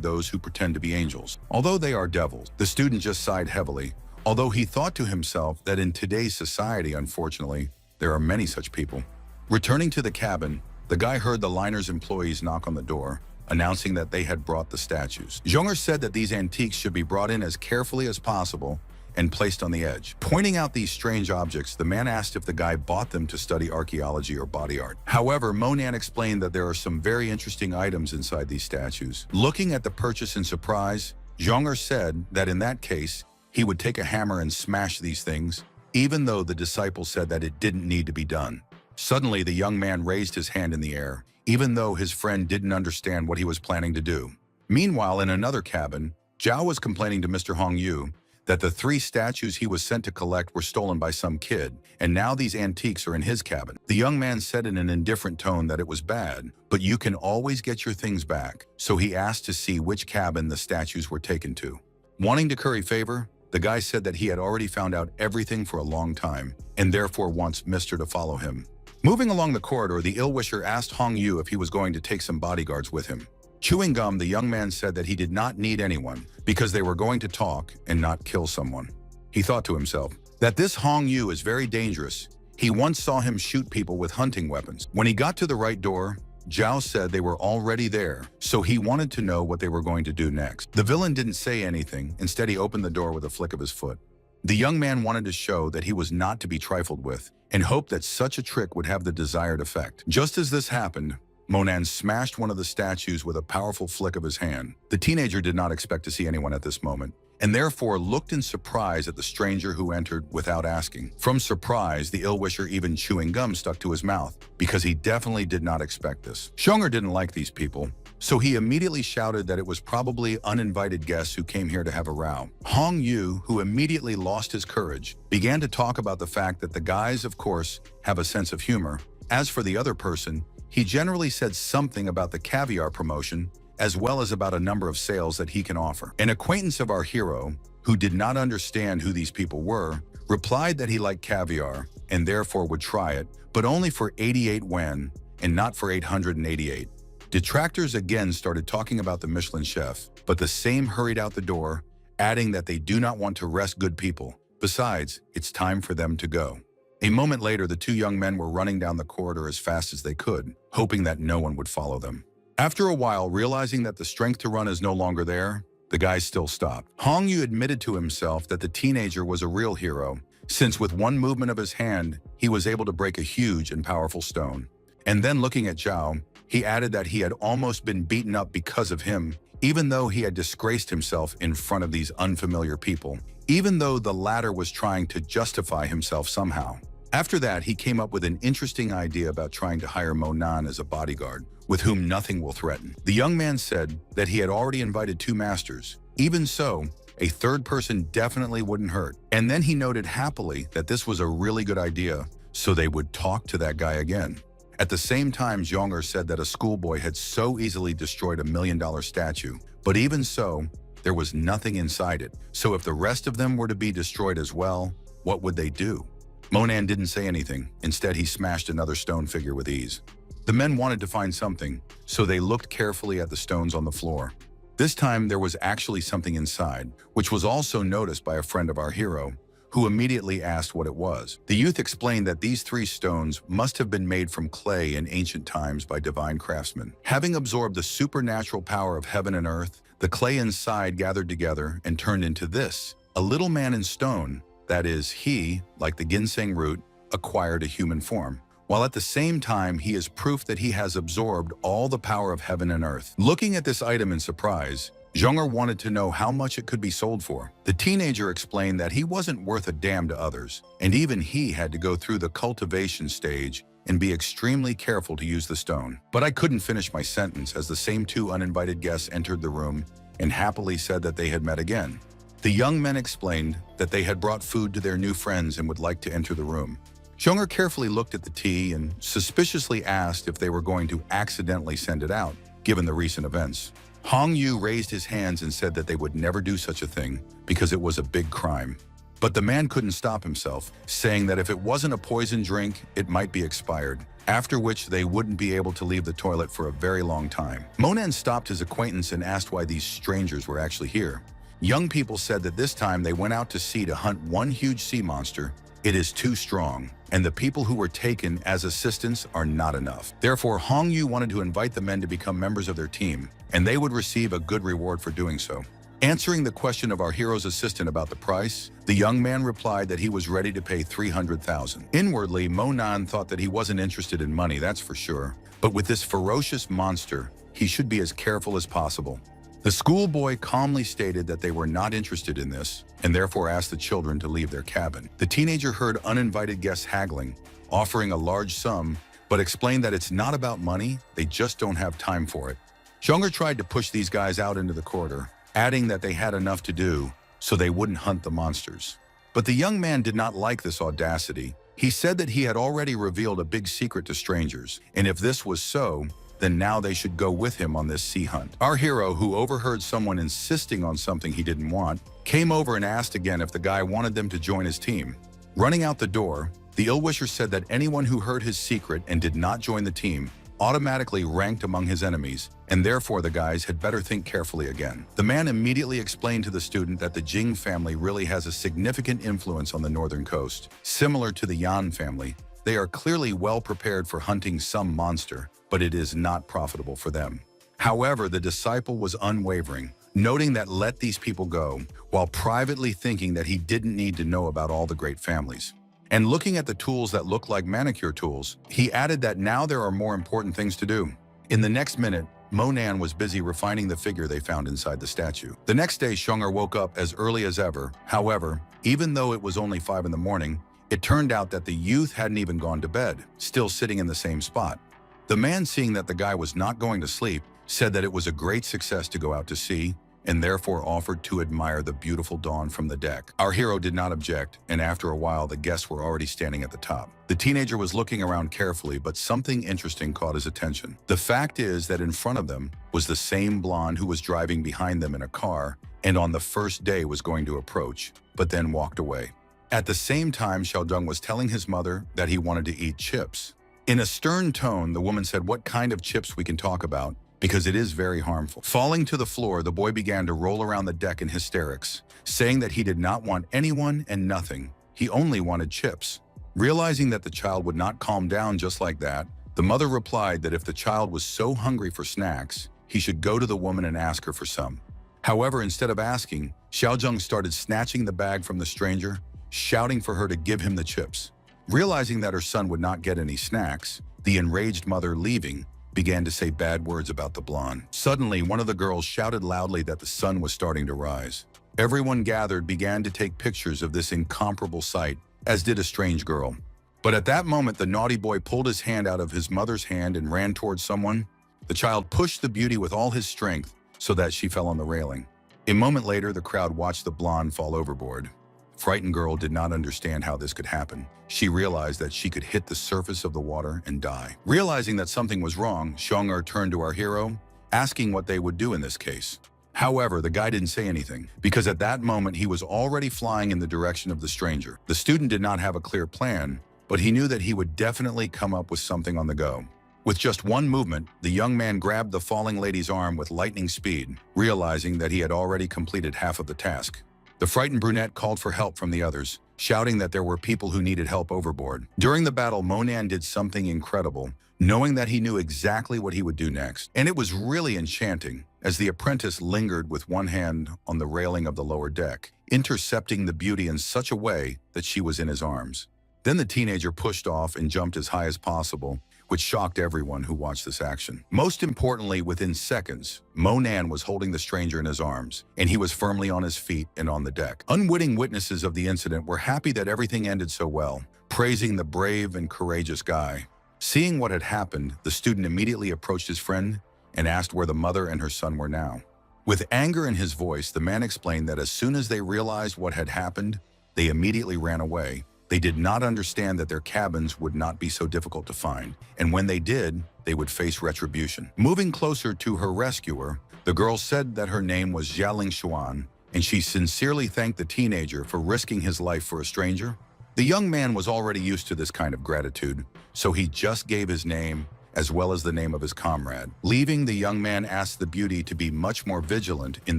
those who pretend to be angels, although they are devils. The student just sighed heavily, although he thought to himself that in today's society, unfortunately, there are many such people. Returning to the cabin, the guy heard the liner's employees knock on the door, announcing that they had brought the statues. Zhong'er said that these antiques should be brought in as carefully as possible and placed on the edge. Pointing out these strange objects, the man asked if the guy bought them to study archaeology or body art. However, Monan explained that there are some very interesting items inside these statues. Looking at the purchase in surprise, Zhong'er said that in that case, he would take a hammer and smash these things, even though the disciple said that it didn't need to be done. Suddenly, the young man raised his hand in the air, even though his friend didn't understand what he was planning to do. Meanwhile, in another cabin, Zhao was complaining to Mr. Hongyu that the 3 statues he was sent to collect were stolen by some kid, and now these antiques are in his cabin. The young man said in an indifferent tone that it was bad, but you can always get your things back, so he asked to see which cabin the statues were taken to. Wanting to curry favor, the guy said that he had already found out everything for a long time, and therefore wants Mister to follow him. Moving along the corridor, the ill-wisher asked Hong Yu if he was going to take some bodyguards with him. Chewing gum, the young man said that he did not need anyone because they were going to talk and not kill someone. He thought to himself that this Hong Yu is very dangerous. He once saw him shoot people with hunting weapons. When he got to the right door, Zhao said they were already there, so he wanted to know what they were going to do next. The villain didn't say anything. Instead, he opened the door with a flick of his foot. The young man wanted to show that he was not to be trifled with and hoped that such a trick would have the desired effect. Just as this happened, Monan smashed one of the statues with a powerful flick of his hand. The teenager did not expect to see anyone at this moment, and therefore looked in surprise at the stranger who entered without asking. From surprise, the ill-wisher even chewing gum stuck to his mouth, because he definitely did not expect this. Zhonger didn't like these people, so he immediately shouted that it was probably uninvited guests who came here to have a row. Hong Yu, who immediately lost his courage, began to talk about the fact that the guys, of course, have a sense of humor. As for the other person, he generally said something about the caviar promotion, as well as about a number of sales that he can offer. An acquaintance of our hero, who did not understand who these people were, replied that he liked caviar and therefore would try it, but only for 88 yuan and not for 888. Detractors again started talking about the Michelin chef, but the same hurried out the door, adding that they do not want to rest good people. Besides, it's time for them to go. A moment later, the 2 young men were running down the corridor as fast as they could, hoping that no one would follow them. After a while, realizing that the strength to run is no longer there, the guys still stopped. Hong Yu admitted to himself that the teenager was a real hero, since with one movement of his hand, he was able to break a huge and powerful stone. And then looking at Zhao, he added that he had almost been beaten up because of him, even though he had disgraced himself in front of these unfamiliar people, even though the latter was trying to justify himself somehow. After that, he came up with an interesting idea about trying to hire Monan as a bodyguard, with whom nothing will threaten. The young man said that he had already invited 2 masters. Even so, a 3rd person definitely wouldn't hurt. And then he noted happily that this was a really good idea, so they would talk to that guy again. At the same time, Zhonger said that a schoolboy had so easily destroyed $1 million statue, but even so, there was nothing inside it. So if the rest of them were to be destroyed as well, what would they do? Monan didn't say anything. Instead, he smashed another stone figure with ease. The men wanted to find something, so they looked carefully at the stones on the floor. This time, there was actually something inside, which was also noticed by a friend of our hero, who immediately asked what it was. The youth explained that these 3 stones must have been made from clay in ancient times by divine craftsmen. Having absorbed the supernatural power of heaven and earth, the clay inside gathered together and turned into this, a little man in stone. That is, he, like the ginseng root, acquired a human form, while at the same time he is proof that he has absorbed all the power of heaven and earth. Looking at this item in surprise, Zhonger wanted to know how much it could be sold for. The teenager explained that he wasn't worth a damn to others, and even he had to go through the cultivation stage and be extremely careful to use the stone. But I couldn't finish my sentence as the same 2 uninvited guests entered the room and happily said that they had met again. The young men explained that they had brought food to their new friends and would like to enter the room. Zhonger carefully looked at the tea and suspiciously asked if they were going to accidentally send it out, given the recent events. Hong Yu raised his hands and said that they would never do such a thing because it was a big crime. But the man couldn't stop himself, saying that if it wasn't a poison drink, it might be expired, after which they wouldn't be able to leave the toilet for a very long time. Monan stopped his acquaintance and asked why these strangers were actually here. Young people said that this time they went out to sea to hunt one huge sea monster. It is too strong, and the people who were taken as assistants are not enough. Therefore, Hong Yu wanted to invite the men to become members of their team, and they would receive a good reward for doing so. Answering the question of our hero's assistant about the price, the young man replied that he was ready to pay 300,000. Inwardly, Monan thought that he wasn't interested in money, that's for sure. But with this ferocious monster, he should be as careful as possible. The schoolboy calmly stated that they were not interested in this, and therefore asked the children to leave their cabin. The teenager heard uninvited guests haggling, offering a large sum, but explained that it's not about money, they just don't have time for it. Zhonger tried to push these guys out into the corridor, adding that they had enough to do, so they wouldn't hunt the monsters. But the young man did not like this audacity. He said that he had already revealed a big secret to strangers, and if this was so, then now they should go with him on this sea hunt. Our hero, who overheard someone insisting on something he didn't want, came over and asked again if the guy wanted them to join his team. Running out the door, the ill-wisher said that anyone who heard his secret and did not join the team automatically ranked among his enemies, and therefore the guys had better think carefully again. The man immediately explained to the student that the Jing family really has a significant influence on the northern coast. Similar to the Yan family, they are clearly well prepared for hunting some monster, but it is not profitable for them. However, the disciple was unwavering, noting that let these people go, while privately thinking that he didn't need to know about all the great families. And looking at the tools that look like manicure tools, he added that now there are more important things to do. In the next minute, Monan was busy refining the figure they found inside the statue. The next day, Xiong'er woke up as early as ever. However, even though it was only 5 in the morning, it turned out that the youth hadn't even gone to bed, still sitting in the same spot. The man, seeing that the guy was not going to sleep, said that it was a great success to go out to sea, and therefore offered to admire the beautiful dawn from the deck. Our hero did not object, and after a while the guests were already standing at the top. The teenager was looking around carefully, but something interesting caught his attention. The fact is that in front of them was the same blonde who was driving behind them in a car, and on the first day was going to approach, but then walked away. At the same time, Xiaodong was telling his mother that he wanted to eat chips. In a stern tone, the woman said what kind of chips we can talk about, because it is very harmful. Falling to the floor, the boy began to roll around the deck in hysterics, saying that he did not want anyone and nothing. He only wanted chips. Realizing that the child would not calm down just like that, the mother replied that if the child was so hungry for snacks, he should go to the woman and ask her for some. However, instead of asking, Xiaozhong started snatching the bag from the stranger, shouting for her to give him the chips. Realizing that her son would not get any snacks, the enraged mother, leaving, began to say bad words about the blonde. Suddenly, one of the girls shouted loudly that the sun was starting to rise. Everyone gathered began to take pictures of this incomparable sight, as did a strange girl. But at that moment, the naughty boy pulled his hand out of his mother's hand and ran towards someone. The child pushed the beauty with all his strength so that she fell on the railing. A moment later, the crowd watched the blonde fall overboard. Frightened girl did not understand how this could happen. She realized that she could hit the surface of the water and die. Realizing that something was wrong, Xiong'er turned to our hero, asking what they would do in this case. However, the guy didn't say anything, because at that moment he was already flying in the direction of the stranger. The student did not have a clear plan, but he knew that he would definitely come up with something on the go. With just one movement, the young man grabbed the falling lady's arm with lightning speed, realizing that he had already completed half of the task. The frightened brunette called for help from the others, shouting that there were people who needed help overboard. During the battle, Monan did something incredible, knowing that he knew exactly what he would do next. And it was really enchanting, as the apprentice lingered with one hand on the railing of the lower deck, intercepting the beauty in such a way that she was in his arms. Then the teenager pushed off and jumped as high as possible, which shocked everyone who watched this action. Most importantly, within seconds, Monan was holding the stranger in his arms, and he was firmly on his feet and on the deck. Unwitting witnesses of the incident were happy that everything ended so well, praising the brave and courageous guy. Seeing what had happened, the student immediately approached his friend and asked where the mother and her son were now. With anger in his voice, the man explained that as soon as they realized what had happened, they immediately ran away. They did not understand that their cabins would not be so difficult to find, and when they did, they would face retribution. Moving closer to her rescuer, the girl said that her name was Jialing Xuan, and she sincerely thanked the teenager for risking his life for a stranger. The young man was already used to this kind of gratitude, so he just gave his name as well as the name of his comrade. Leaving, the young man asked the beauty to be much more vigilant in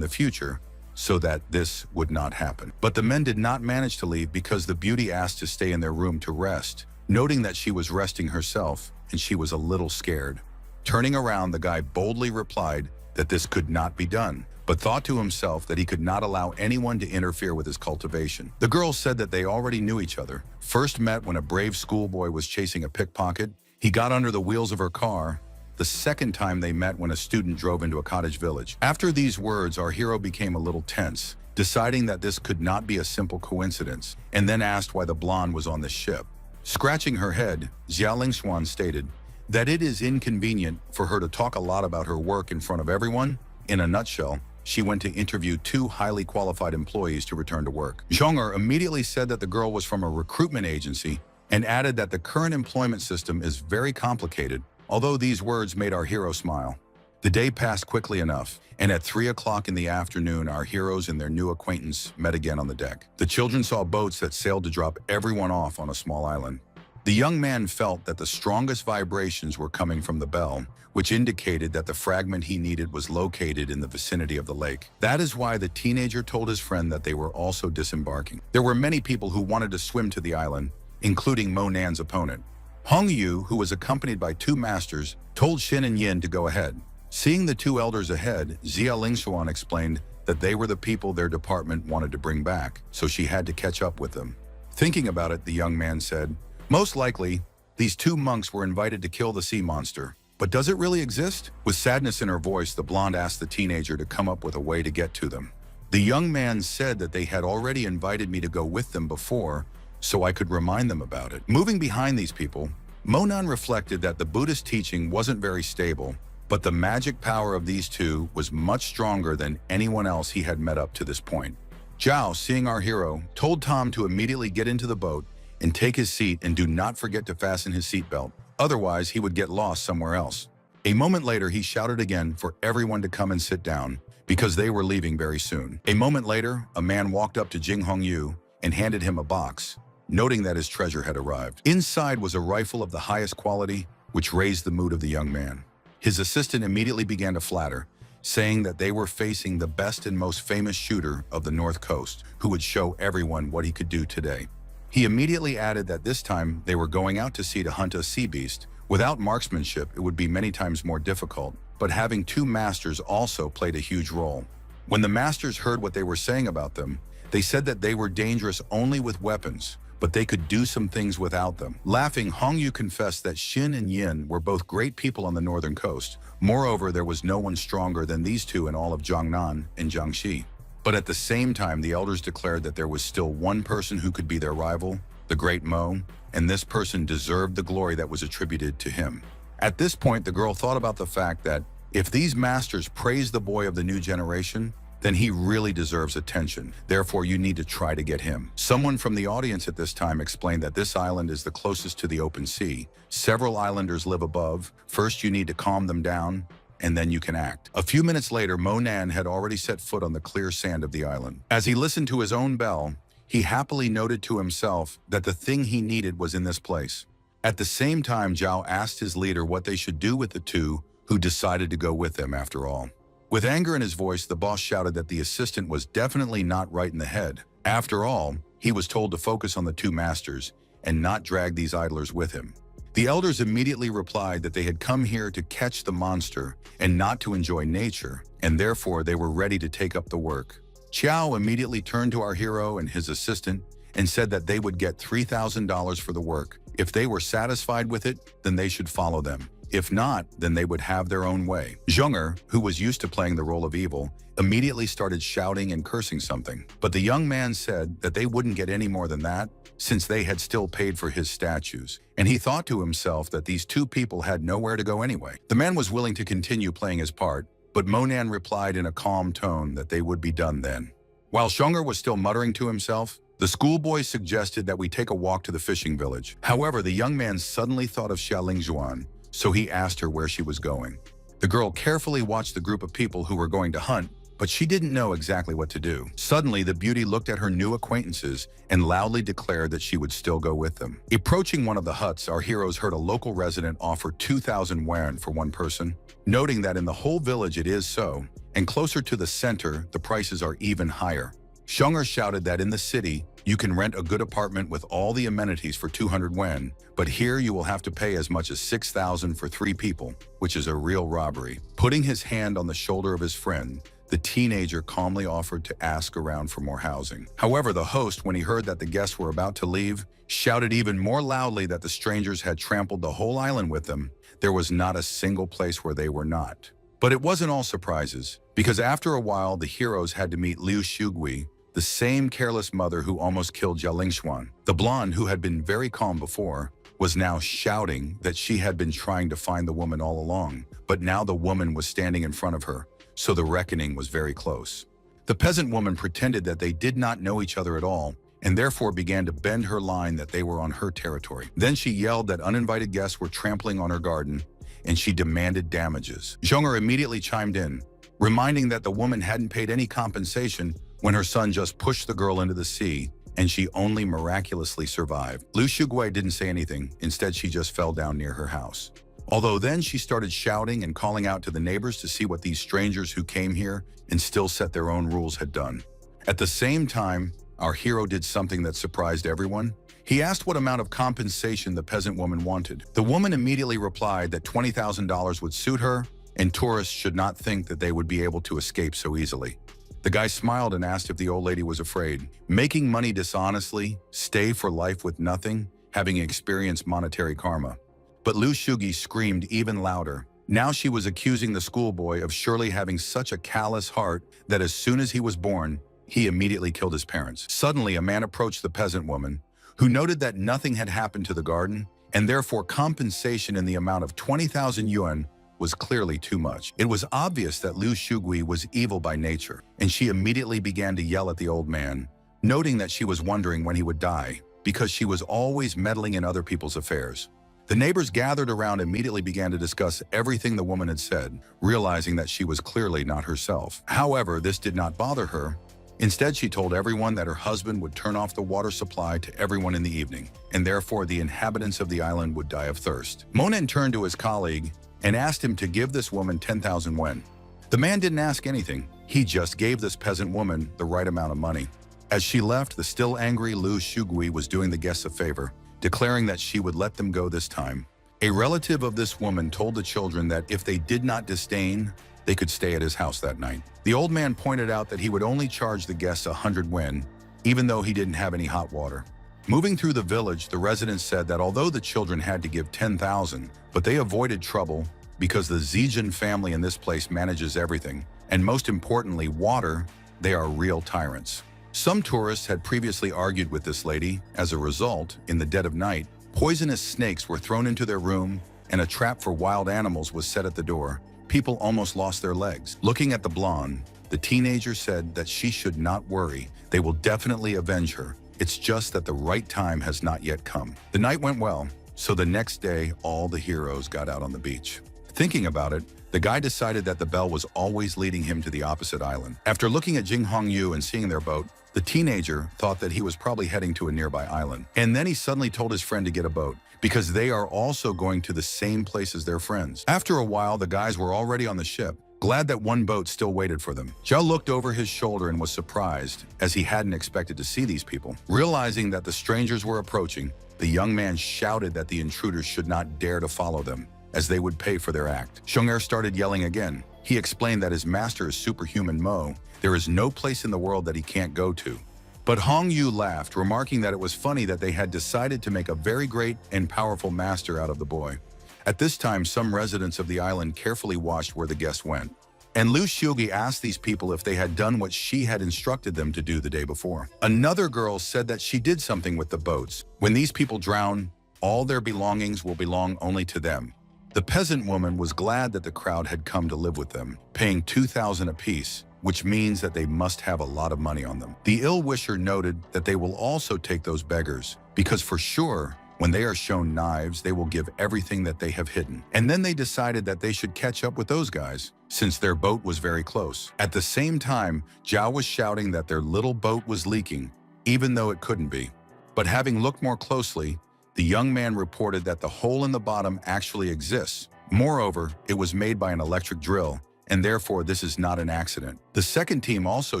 the future, so that this would not happen. But the men did not manage to leave because the beauty asked to stay in their room to rest, noting that she was resting herself and she was a little scared. Turning around, the guy boldly replied that this could not be done, but thought to himself that he could not allow anyone to interfere with his cultivation. The girl said that they already knew each other, first met when a brave schoolboy was chasing a pickpocket. He got under the wheels of her car. The second time they met when a student drove into a cottage village. After these words, our hero became a little tense, deciding that this could not be a simple coincidence, and then asked why the blonde was on the ship. Scratching her head, Jialing Xuan stated that it is inconvenient for her to talk a lot about her work in front of everyone. In a nutshell, she went to interview 2 highly qualified employees to return to work. Dronzer immediately said that the girl was from a recruitment agency and added that the current employment system is very complicated, although these words made our hero smile. The day passed quickly enough, and at 3 o'clock in the afternoon, our heroes and their new acquaintance met again on the deck. The children saw boats that sailed to drop everyone off on a small island. The young man felt that the strongest vibrations were coming from the bell, which indicated that the fragment he needed was located in the vicinity of the lake. That is why the teenager told his friend that they were also disembarking. There were many people who wanted to swim to the island, including Monan's opponent. Hong Yu, who was accompanied by 2 masters, told Xin and Yin to go ahead. Seeing the 2 elders ahead, Zia Lingxuan explained that they were the people their department wanted to bring back, so she had to catch up with them. Thinking about it, the young man said, "Most likely, these 2 monks were invited to kill the sea monster. But does it really exist?" With sadness in her voice, the blonde asked the teenager to come up with a way to get to them. The young man said that they had already invited me to go with them before, so I could remind them about it. Moving behind these people, Monan reflected that the Buddhist teaching wasn't very stable, but the magic power of these 2 was much stronger than anyone else he had met up to this point. Zhao, seeing our hero, told Tom to immediately get into the boat and take his seat and do not forget to fasten his seatbelt. Otherwise, he would get lost somewhere else. A moment later, he shouted again for everyone to come and sit down because they were leaving very soon. A moment later, a man walked up to Jing Hongyu and handed him a box, noting that his treasure had arrived. Inside was a rifle of the highest quality, which raised the mood of the young man. His assistant immediately began to flatter, saying that they were facing the best and most famous shooter of the North Coast, who would show everyone what he could do today. He immediately added that this time they were going out to sea to hunt a sea beast. Without marksmanship, it would be many times more difficult, but having 2 masters also played a huge role. When the masters heard what they were saying about them, they said that they were dangerous only with weapons, but they could do some things without them. Laughing, Hongyu confessed that Xin and Yin were both great people on the northern coast. Moreover, there was no one stronger than these 2 in all of Jiangnan and Jiangxi. But at the same time, the elders declared that there was still one person who could be their rival, the Great Mo, and this person deserved the glory that was attributed to him. At this point, the girl thought about the fact that if these masters praise the boy of the new generation, then he really deserves attention. Therefore, you need to try to get him. Someone from the audience at this time explained that this island is the closest to the open sea. Several islanders live above. First, you need to calm them down, and then you can act. A few minutes later, Monan had already set foot on the clear sand of the island. As he listened to his own bell, he happily noted to himself that the thing he needed was in this place. At the same time, Zhao asked his leader what they should do with the 2 who decided to go with them after all. With anger in his voice, the boss shouted that the assistant was definitely not right in the head. After all, he was told to focus on the 2 masters and not drag these idlers with him. The elders immediately replied that they had come here to catch the monster and not to enjoy nature, and therefore they were ready to take up the work. Qiao immediately turned to our hero and his assistant and said that they would get $3,000 for the work. If they were satisfied with it, then they should follow them. If not, then they would have their own way. Dronzer, who was used to playing the role of evil, immediately started shouting and cursing something. But the young man said that they wouldn't get any more than that, since they had still paid for his statues. And he thought to himself that these 2 people had nowhere to go anyway. The man was willing to continue playing his part, but Monan replied in a calm tone that they would be done then. While Dronzer was still muttering to himself, the schoolboy suggested that we take a walk to the fishing village. However, the young man suddenly thought of Xia Lingzhuan, so he asked her where she was going. The girl carefully watched the group of people who were going to hunt, but she didn't know exactly what to do. Suddenly, the beauty looked at her new acquaintances and loudly declared that she would still go with them. Approaching one of the huts, our heroes heard a local resident offer 2,000 yuan for one person. Noting that in the whole village it is so, and closer to the center, the prices are even higher. Dronzer shouted that in the city, you can rent a good apartment with all the amenities for 200 yuan, but here you will have to pay as much as 6,000 for 3 people, which is a real robbery. Putting his hand on the shoulder of his friend, the teenager calmly offered to ask around for more housing. However, the host, when he heard that the guests were about to leave, shouted even more loudly that the strangers had trampled the whole island with them. There was not a single place where they were not. But it wasn't all surprises, because after a while, the heroes had to meet Liu Shugui, the same careless mother who almost killed Jia Lingxuan. The blonde, who had been very calm before, was now shouting that she had been trying to find the woman all along, but now the woman was standing in front of her. so the reckoning was very close. The peasant woman pretended that they did not know each other at all, and therefore began to bend her line that they were on her territory. Then she yelled that uninvited guests were trampling on her garden, and she demanded damages. Dronzer immediately chimed in, reminding that the woman hadn't paid any compensation when her son just pushed the girl into the sea, and she only miraculously survived. Lu Shugui didn't say anything. Instead, she just fell down near her house. Although then she started shouting and calling out to the neighbors to see what these strangers who came here and still set their own rules had done. At the same time, our hero did something that surprised everyone. He asked what amount of compensation the peasant woman wanted. The woman immediately replied that $20,000 would suit her, and tourists should not think that they would be able to escape so easily. The guy smiled and asked if the old lady was afraid. Making money dishonestly, stay for life with nothing, having experienced monetary karma. But Lu Shugi screamed even louder. Now she was accusing the schoolboy of surely having such a callous heart that as soon as he was born, he immediately killed his parents. Suddenly, a man approached the peasant woman, who noted that nothing had happened to the garden, and therefore compensation in the amount of 20,000 yuan was clearly too much. It was obvious that Lu Shugui was evil by nature, and she immediately began to yell at the old man, noting that she was wondering when he would die, because she was always meddling in other people's affairs. The neighbors gathered around and immediately began to discuss everything the woman had said, realizing that she was clearly not herself. However, this did not bother her. Instead, she told everyone that her husband would turn off the water supply to everyone in the evening, and therefore the inhabitants of the island would die of thirst. Monen turned to his colleague and asked him to give this woman 10,000 yuan. The man didn't ask anything. He just gave this peasant woman the right amount of money. As she left, the still angry Lu Shugui was doing the guests a favor, declaring that she would let them go this time. A relative of this woman told the children that if they did not disdain, they could stay at his house that night. The old man pointed out that he would only charge the guests 100 yuan, even though he didn't have any hot water. Moving through the village, the residents said that although the children had to give 10,000, but they avoided trouble because the Zijin family in this place manages everything, and most importantly, water, they are real tyrants. Some tourists had previously argued with this lady. As a result, in the dead of night, poisonous snakes were thrown into their room, and a trap for wild animals was set at the door. People almost lost their legs. Looking at the blonde, the teenager said that she should not worry. They will definitely avenge her. It's just that the right time has not yet come. The night went well, so the next day, all the heroes got out on the beach. Thinking about it, the guy decided that the bell was always leading him to the opposite island. After looking at Jing Hongyu and seeing their boat, the teenager thought that he was probably heading to a nearby island. And then he suddenly told his friend to get a boat, because they are also going to the same place as their friends. After a while, the guys were already on the ship, glad that one boat still waited for them. Zhao looked over his shoulder and was surprised, as he hadn't expected to see these people. Realizing that the strangers were approaching, the young man shouted that the intruders should not dare to follow them, as they would pay for their act. Zhong'er started yelling again. He explained that his master is superhuman Mo. There is no place in the world that he can't go to. But Hong Yu laughed, remarking that it was funny that they had decided to make a very great and powerful master out of the boy. At this time, some residents of the island carefully watched where the guests went. And Lu Shugi asked these people if they had done what she had instructed them to do the day before. Another girl said that she did something with the boats. When these people drown, all their belongings will belong only to them. The peasant woman was glad that the crowd had come to live with them, paying 2,000 apiece, which means that they must have a lot of money on them. The ill-wisher noted that they will also take those beggars, because for sure, when they are shown knives, they will give everything that they have hidden. And then they decided that they should catch up with those guys, since their boat was very close. At the same time, Zhao was shouting that their little boat was leaking, even though it couldn't be. But having looked more closely, the young man reported that the hole in the bottom actually exists. Moreover, it was made by an electric drill, and therefore this is not an accident. The second team also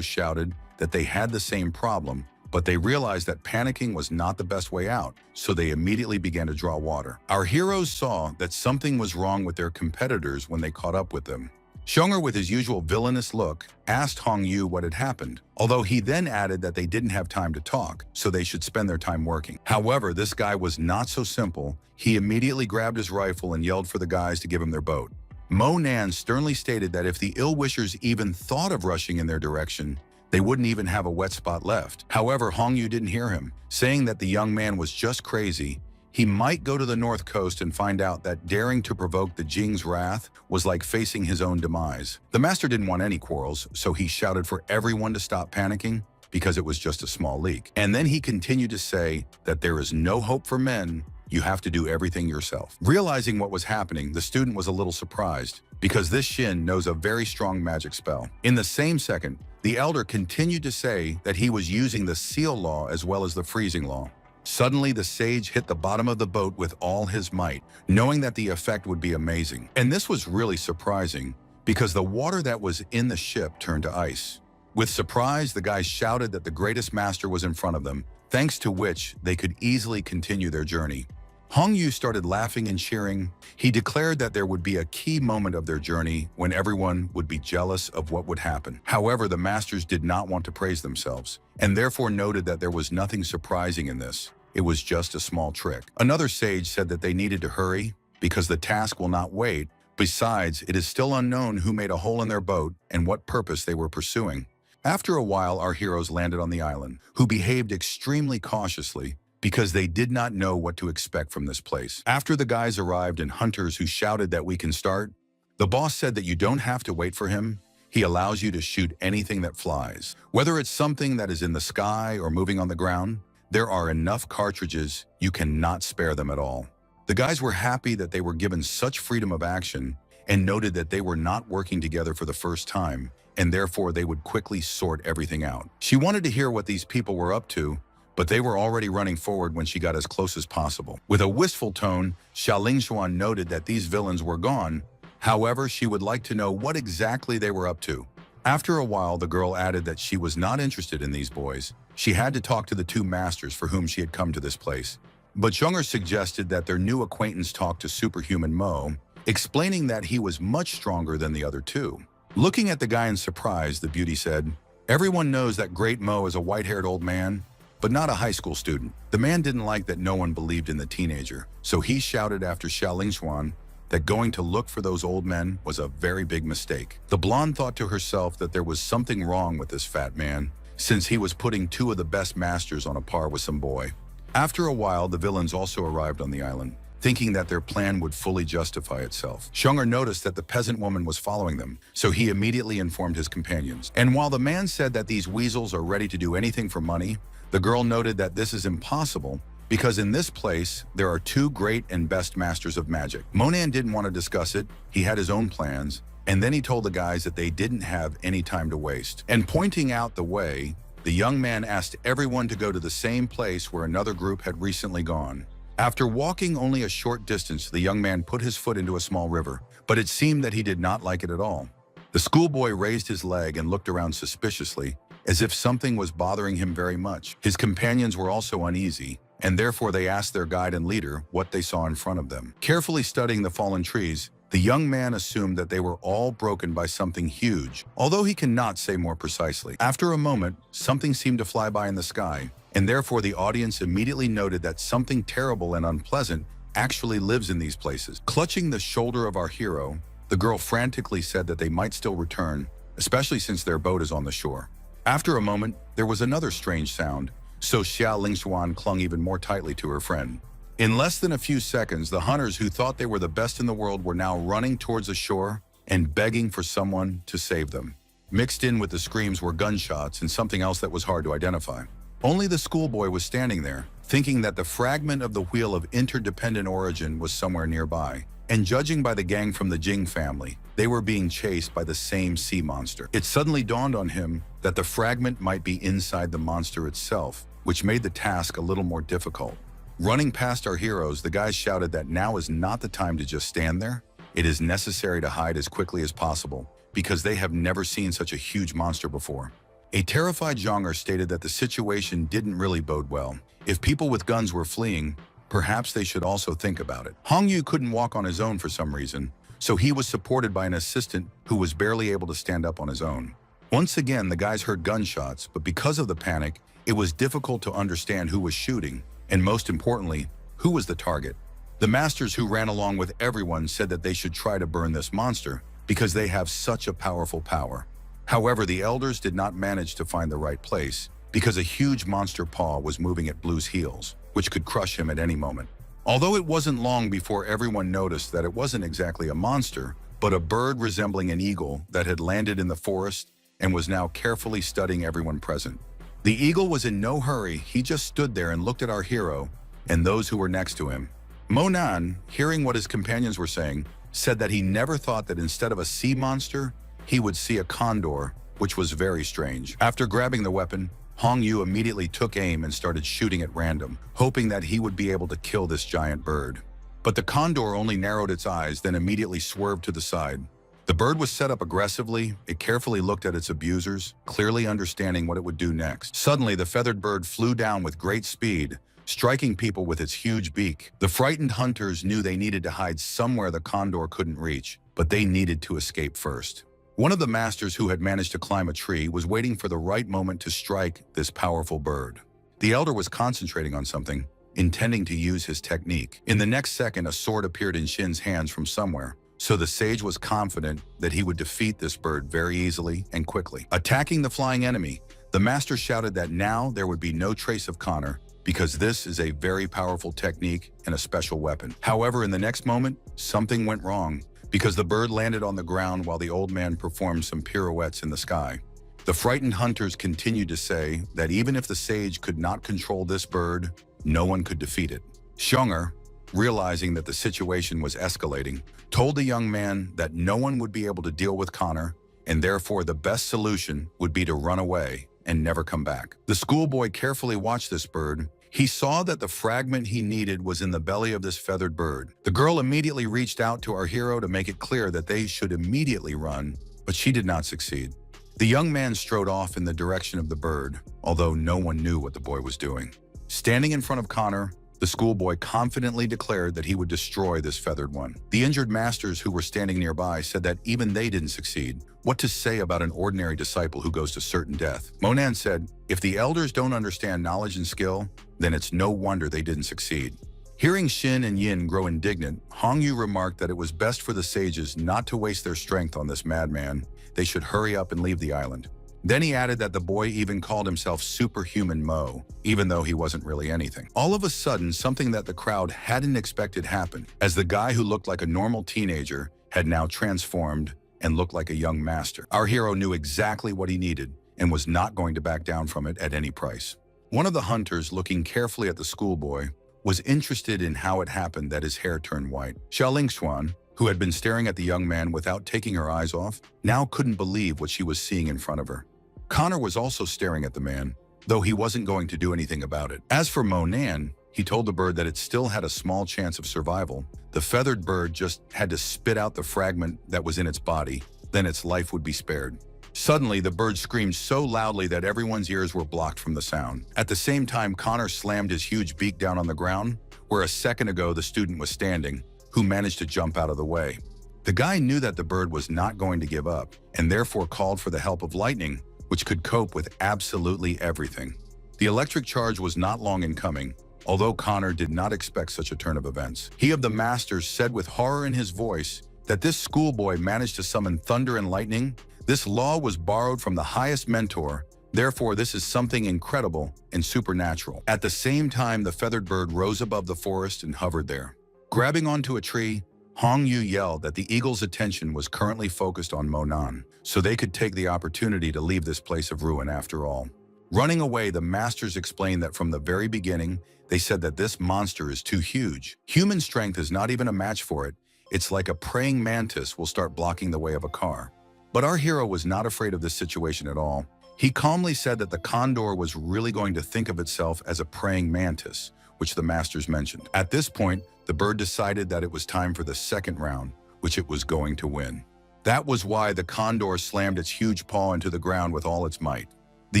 shouted that they had the same problem, but they realized that panicking was not the best way out, so they immediately began to draw water. Our heroes saw that something was wrong with their competitors when they caught up with them. Zhong'er, with his usual villainous look, asked Hong Yu what had happened, although he then added that they didn't have time to talk, so they should spend their time working. However, this guy was not so simple. He immediately grabbed his rifle and yelled for the guys to give him their boat. Mo Nan sternly stated that if the ill-wishers even thought of rushing in their direction, they wouldn't even have a wet spot left. However, Hong Yu didn't hear him, saying that the young man was just crazy. He might go to the north coast and find out that daring to provoke the Jing's wrath was like facing his own demise. The master didn't want any quarrels, so he shouted for everyone to stop panicking because it was just a small leak. And then he continued to say that there is no hope for men. You have to do everything yourself. Realizing what was happening, the student was a little surprised because this Shin knows a very strong magic spell. In the same second, the elder continued to say that he was using the seal law as well as the freezing law. Suddenly, the sage hit the bottom of the boat with all his might, knowing that the effect would be amazing. And this was really surprising because the water that was in the ship turned to ice. With surprise, the guys shouted that the greatest master was in front of them, thanks to which they could easily continue their journey. Hongyu started laughing and cheering. He declared that there would be a key moment of their journey when everyone would be jealous of what would happen. However, the masters did not want to praise themselves, and therefore noted that there was nothing surprising in this. It was just a small trick. Another sage said that they needed to hurry because the task will not wait. Besides, it is still unknown who made a hole in their boat and what purpose they were pursuing. After a while, our heroes landed on the island, who behaved extremely cautiously because they did not know what to expect from this place. After the guys arrived and hunters who shouted that we can start, the boss said that you don't have to wait for him. He allows you to shoot anything that flies. Whether it's something that is in the sky or moving on the ground, there are enough cartridges, you cannot spare them at all. The guys were happy that they were given such freedom of action and noted that they were not working together for the first time, and therefore they would quickly sort everything out. She wanted to hear what these people were up to, but they were already running forward when she got as close as possible. With a wistful tone, Xiaolingxuan noted that these villains were gone. However, she would like to know what exactly they were up to. After a while, the girl added that she was not interested in these boys. She had to talk to the two masters for whom she had come to this place. But Zhong'er suggested that their new acquaintance talk to superhuman Mo, explaining that he was much stronger than the other two. Looking at the guy in surprise, the beauty said, "Everyone knows that Great Mo is a white-haired old man, but not a high school student." The man didn't like that no one believed in the teenager, so he shouted after Xiaolingxuan that going to look for those old men was a very big mistake. The blonde thought to herself that there was something wrong with this fat man, since he was putting two of the best masters on a par with some boy. After a while, the villains also arrived on the island, thinking that their plan would fully justify itself. Zhong'er noticed that the peasant woman was following them, so he immediately informed his companions. And while the man said that these weasels are ready to do anything for money, the girl noted that this is impossible because in this place, there are two great and best masters of magic. Monan didn't want to discuss it. He had his own plans, and then he told the guys that they didn't have any time to waste. And pointing out the way, the young man asked everyone to go to the same place where another group had recently gone. After walking only a short distance, the young man put his foot into a small river, but it seemed that he did not like it at all. The schoolboy raised his leg and looked around suspiciously, as if something was bothering him very much. His companions were also uneasy, and therefore they asked their guide and leader what they saw in front of them. Carefully studying the fallen trees, the young man assumed that they were all broken by something huge, although he cannot say more precisely. After a moment, something seemed to fly by in the sky, and therefore the audience immediately noted that something terrible and unpleasant actually lives in these places. Clutching the shoulder of our hero, the girl frantically said that they might still return, especially since their boat is on the shore. After a moment, there was another strange sound, so Xiaolingxuan clung even more tightly to her friend. In less than a few seconds, the hunters who thought they were the best in the world were now running towards the shore and begging for someone to save them. Mixed in with the screams were gunshots and something else that was hard to identify. Only the schoolboy was standing there, thinking that the fragment of the wheel of interdependent origin was somewhere nearby. And judging by the gang from the Jing family, they were being chased by the same sea monster. It suddenly dawned on him that the fragment might be inside the monster itself, which made the task a little more difficult. Running past our heroes, the guys shouted that now is not the time to just stand there. It is necessary to hide as quickly as possible, because they have never seen such a huge monster before. A terrified Zhong'er stated that the situation didn't really bode well. If people with guns were fleeing, perhaps they should also think about it. Hongyu couldn't walk on his own for some reason, so he was supported by an assistant who was barely able to stand up on his own. Once again, the guys heard gunshots, but because of the panic, it was difficult to understand who was shooting, and most importantly, who was the target. The masters who ran along with everyone said that they should try to burn this monster because they have such a powerful power. However, the elders did not manage to find the right place because a huge monster paw was moving at Blue's heels, which could crush him at any moment. Although it wasn't long before everyone noticed that it wasn't exactly a monster, but a bird resembling an eagle that had landed in the forest and was now carefully studying everyone present. The eagle was in no hurry. He just stood there and looked at our hero and those who were next to him. Monan, hearing what his companions were saying, said that he never thought that instead of a sea monster, he would see a condor, which was very strange. After grabbing the weapon, Hong Yu immediately took aim and started shooting at random, hoping that he would be able to kill this giant bird. But the condor only narrowed its eyes, then immediately swerved to the side. The bird was set up aggressively. It carefully looked at its abusers, clearly understanding what it would do next. Suddenly, the feathered bird flew down with great speed, striking people with its huge beak. The frightened hunters knew they needed to hide somewhere the condor couldn't reach, but they needed to escape first. One of the masters who had managed to climb a tree was waiting for the right moment to strike this powerful bird. The elder was concentrating on something, intending to use his technique. In the next second, a sword appeared in Shin's hands from somewhere, so the sage was confident that he would defeat this bird very easily and quickly. Attacking the flying enemy, the master shouted that now there would be no trace of Connor, because this is a very powerful technique and a special weapon. However, in the next moment, something went wrong, because the bird landed on the ground while the old man performed some pirouettes in the sky. The frightened hunters continued to say that even if the sage could not control this bird, no one could defeat it. Xiong'er, realizing that the situation was escalating, told the young man that no one would be able to deal with Connor, and therefore the best solution would be to run away and never come back. The schoolboy carefully watched this bird. He saw that the fragment he needed was in the belly of this feathered bird. The girl immediately reached out to our hero to make it clear that they should immediately run, but she did not succeed. The young man strode off in the direction of the bird, although no one knew what the boy was doing. Standing in front of Connor, the schoolboy confidently declared that he would destroy this feathered one. The injured masters who were standing nearby said that even they didn't succeed. What to say about an ordinary disciple who goes to certain death? Monan said, if the elders don't understand knowledge and skill, then it's no wonder they didn't succeed. Hearing Shin and Yin grow indignant, Hong Yu remarked that it was best for the sages not to waste their strength on this madman. They should hurry up and leave the island. Then he added that the boy even called himself Superhuman Mo, even though he wasn't really anything. All of a sudden, something that the crowd hadn't expected happened, as the guy who looked like a normal teenager had now transformed and looked like a young master. Our hero knew exactly what he needed and was not going to back down from it at any price. One of the hunters, looking carefully at the schoolboy, was interested in how it happened that his hair turned white. Xiaolingxuan, who had been staring at the young man without taking her eyes off, now couldn't believe what she was seeing in front of her. Connor was also staring at the man, though he wasn't going to do anything about it. As for Monan, he told the bird that it still had a small chance of survival. The feathered bird just had to spit out the fragment that was in its body, then its life would be spared. Suddenly, the bird screamed so loudly that everyone's ears were blocked from the sound. At the same time, Connor slammed his huge beak down on the ground, where a second ago the student was standing, who managed to jump out of the way. The guy knew that the bird was not going to give up, and therefore called for the help of lightning, which could cope with absolutely everything. The electric charge was not long in coming, although Connor did not expect such a turn of events. He of the masters said with horror in his voice that this schoolboy managed to summon thunder and lightning. This law was borrowed from the highest mentor, therefore this is something incredible and supernatural. At the same time, the feathered bird rose above the forest and hovered there. Grabbing onto a tree, Hong Yu yelled that the eagle's attention was currently focused on Monan, so they could take the opportunity to leave this place of ruin after all. Running away, the masters explained that from the very beginning, they said that this monster is too huge. Human strength is not even a match for it. It's like a praying mantis will start blocking the way of a car. But our hero was not afraid of this situation at all. He calmly said that the condor was really going to think of itself as a praying mantis, which the masters mentioned. At this point, the bird decided that it was time for the second round, which it was going to win. That was why the condor slammed its huge paw into the ground with all its might. The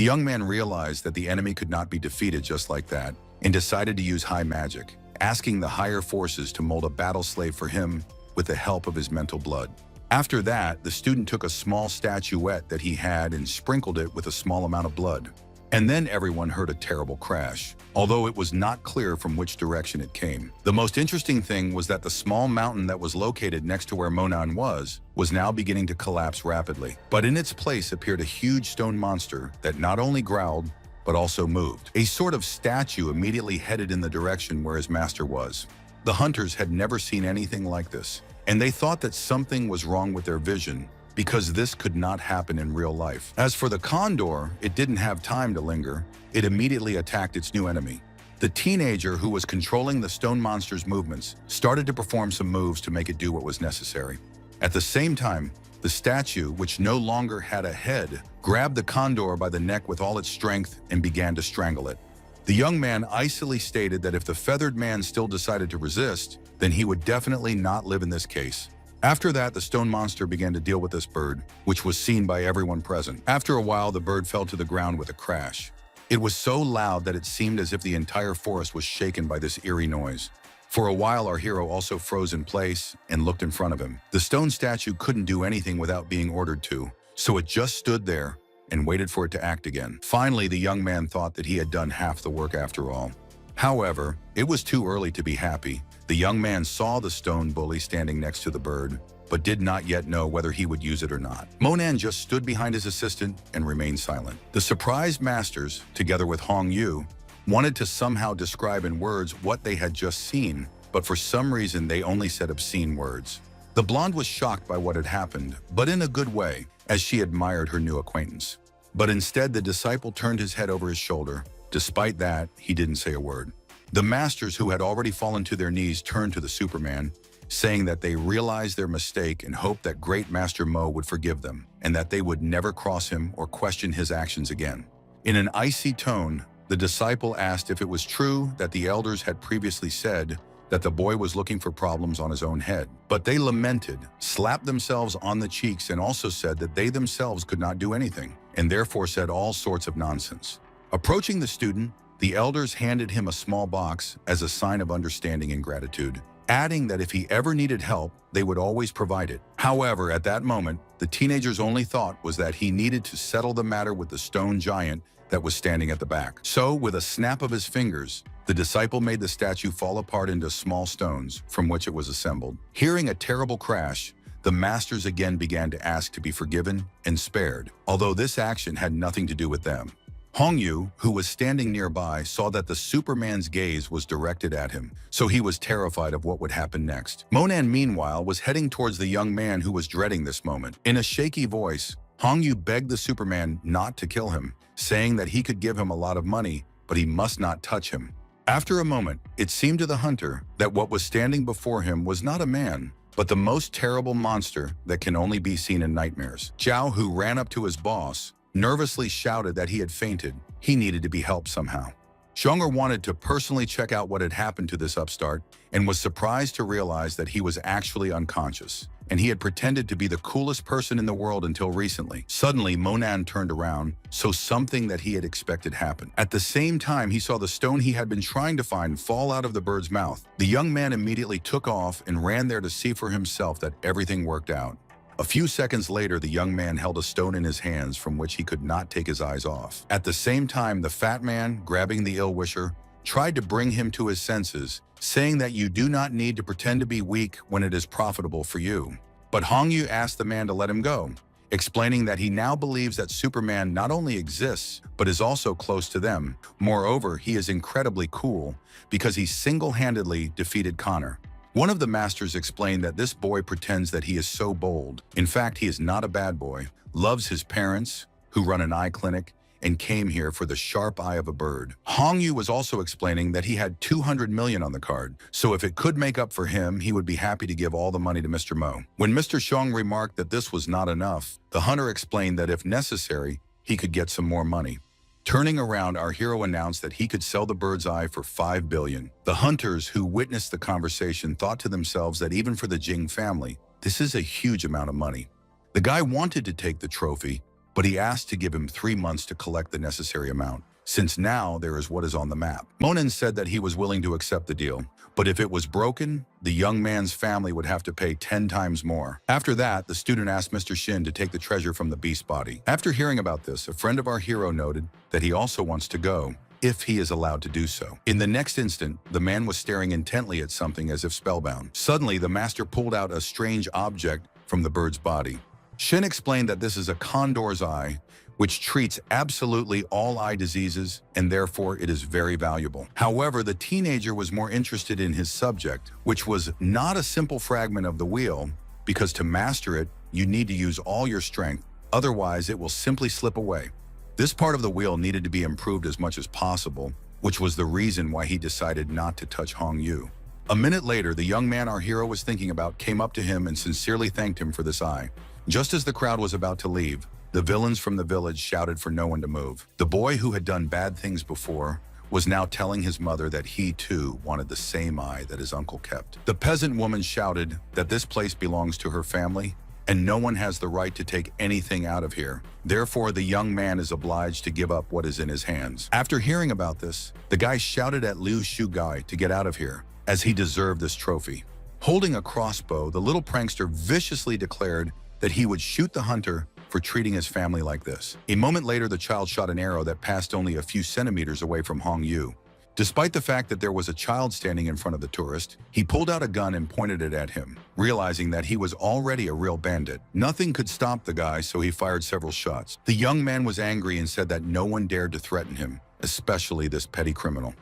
young man realized that the enemy could not be defeated just like that, and decided to use high magic, asking the higher forces to mold a battle slave for him with the help of his mental blood. After that, the student took a small statuette that he had and sprinkled it with a small amount of blood. And then everyone heard a terrible crash, although it was not clear from which direction it came. The most interesting thing was that the small mountain that was located next to where Monan was now beginning to collapse rapidly. But in its place appeared a huge stone monster that not only growled, but also moved. A sort of statue immediately headed in the direction where his master was. The hunters had never seen anything like this, and they thought that something was wrong with their vision because this could not happen in real life. As for the condor, it didn't have time to linger. It immediately attacked its new enemy. The teenager who was controlling the stone monster's movements started to perform some moves to make it do what was necessary. At the same time, the statue, which no longer had a head, grabbed the condor by the neck with all its strength and began to strangle it. The young man icily stated that if the feathered man still decided to resist, then he would definitely not live in this case. After that, the stone monster began to deal with this bird, which was seen by everyone present. After a while, the bird fell to the ground with a crash. It was so loud that it seemed as if the entire forest was shaken by this eerie noise. For a while, our hero also froze in place and looked in front of him. The stone statue couldn't do anything without being ordered to, so it just stood there and waited for it to act again. Finally, the young man thought that he had done half the work after all. However, it was too early to be happy. The young man saw the stone bully standing next to the bird, but did not yet know whether he would use it or not. Monan just stood behind his assistant and remained silent. The surprised masters, together with Hong Yu, wanted to somehow describe in words what they had just seen, but for some reason they only said obscene words. The blonde was shocked by what had happened, but in a good way, as she admired her new acquaintance. But instead, the disciple turned his head over his shoulder. Despite that, he didn't say a word. The masters, who had already fallen to their knees, turned to the Superman, saying that they realized their mistake and hoped that Great Master Mo would forgive them, and that they would never cross him or question his actions again. In an icy tone, the disciple asked if it was true that the elders had previously said that the boy was looking for problems on his own head. But they lamented, slapped themselves on the cheeks, and also said that they themselves could not do anything, and therefore said all sorts of nonsense. Approaching the student, the elders handed him a small box as a sign of understanding and gratitude, adding that if he ever needed help, they would always provide it. However, at that moment, the teenager's only thought was that he needed to settle the matter with the stone giant that was standing at the back. So, with a snap of his fingers, the disciple made the statue fall apart into small stones from which it was assembled. Hearing a terrible crash, the masters again began to ask to be forgiven and spared, although this action had nothing to do with them. Hongyu, who was standing nearby, saw that the Superman's gaze was directed at him, so he was terrified of what would happen next. Monan, meanwhile, was heading towards the young man who was dreading this moment. In a shaky voice, Hongyu begged the Superman not to kill him, saying that he could give him a lot of money, but he must not touch him. After a moment, it seemed to the hunter that what was standing before him was not a man, but the most terrible monster that can only be seen in nightmares. Zhao, who ran up to his boss, nervously shouted that he had fainted. He needed to be helped somehow. Zhonger wanted to personally check out what had happened to this upstart and was surprised to realize that he was actually unconscious, and he had pretended to be the coolest person in the world until recently. Suddenly, Monan turned around, so something that he had expected happened. At the same time, he saw the stone he had been trying to find fall out of the bird's mouth. The young man immediately took off and ran there to see for himself that everything worked out. A few seconds later, the young man held a stone in his hands from which he could not take his eyes off. At the same time, the fat man, grabbing the ill-wisher, tried to bring him to his senses, saying that you do not need to pretend to be weak when it is profitable for you. But Hongyu asked the man to let him go, explaining that he now believes that Superman not only exists, but is also close to them. Moreover, he is incredibly cool because he single-handedly defeated Connor. One of the masters explained that this boy pretends that he is so bold. In fact, he is not a bad boy, loves his parents, who run an eye clinic, and came here for the sharp eye of a bird. Hongyu was also explaining that he had 200 million on the card, so if it could make up for him, he would be happy to give all the money to Mr. Mo. When Mr. Xiong remarked that this was not enough, the hunter explained that if necessary, he could get some more money. Turning around, our hero announced that he could sell the bird's eye for 5 billion. The hunters who witnessed the conversation thought to themselves that even for the Jing family, this is a huge amount of money. The guy wanted to take the trophy, but he asked to give him 3 months to collect the necessary amount, since now there is what is on the map. Monan said that he was willing to accept the deal, but if it was broken, the young man's family would have to pay 10 times more. After that, the student asked Mr. Shin to take the treasure from the beast body. After hearing about this, a friend of our hero noted that he also wants to go, if he is allowed to do so. In the next instant, the man was staring intently at something as if spellbound. Suddenly, the master pulled out a strange object from the bird's body. Shin explained that this is a condor's eye, which treats absolutely all eye diseases, and therefore it is very valuable. However, the teenager was more interested in his subject, which was not a simple fragment of the wheel, because to master it, you need to use all your strength, otherwise it will simply slip away. This part of the wheel needed to be improved as much as possible, which was the reason why he decided not to touch Hong Yu. A minute later, the young man our hero was thinking about came up to him and sincerely thanked him for this eye. Just as the crowd was about to leave, the villains from the village shouted for no one to move. The boy who had done bad things before was now telling his mother that he too wanted the same eye that his uncle kept. The peasant woman shouted that this place belongs to her family and no one has the right to take anything out of here. Therefore, the young man is obliged to give up what is in his hands. After hearing about this, the guy shouted at Liu Shugai to get out of here, as he deserved this trophy. Holding a crossbow, the little prankster viciously declared that he would shoot the hunter for treating his family like this. A moment later, the child shot an arrow that passed only a few centimeters away from Hong Yu. Despite the fact that there was a child standing in front of the tourist, he pulled out a gun and pointed it at him, realizing that he was already a real bandit. Nothing could stop the guy, so he fired several shots. The young man was angry and said that no one dared to threaten him, especially this petty criminal.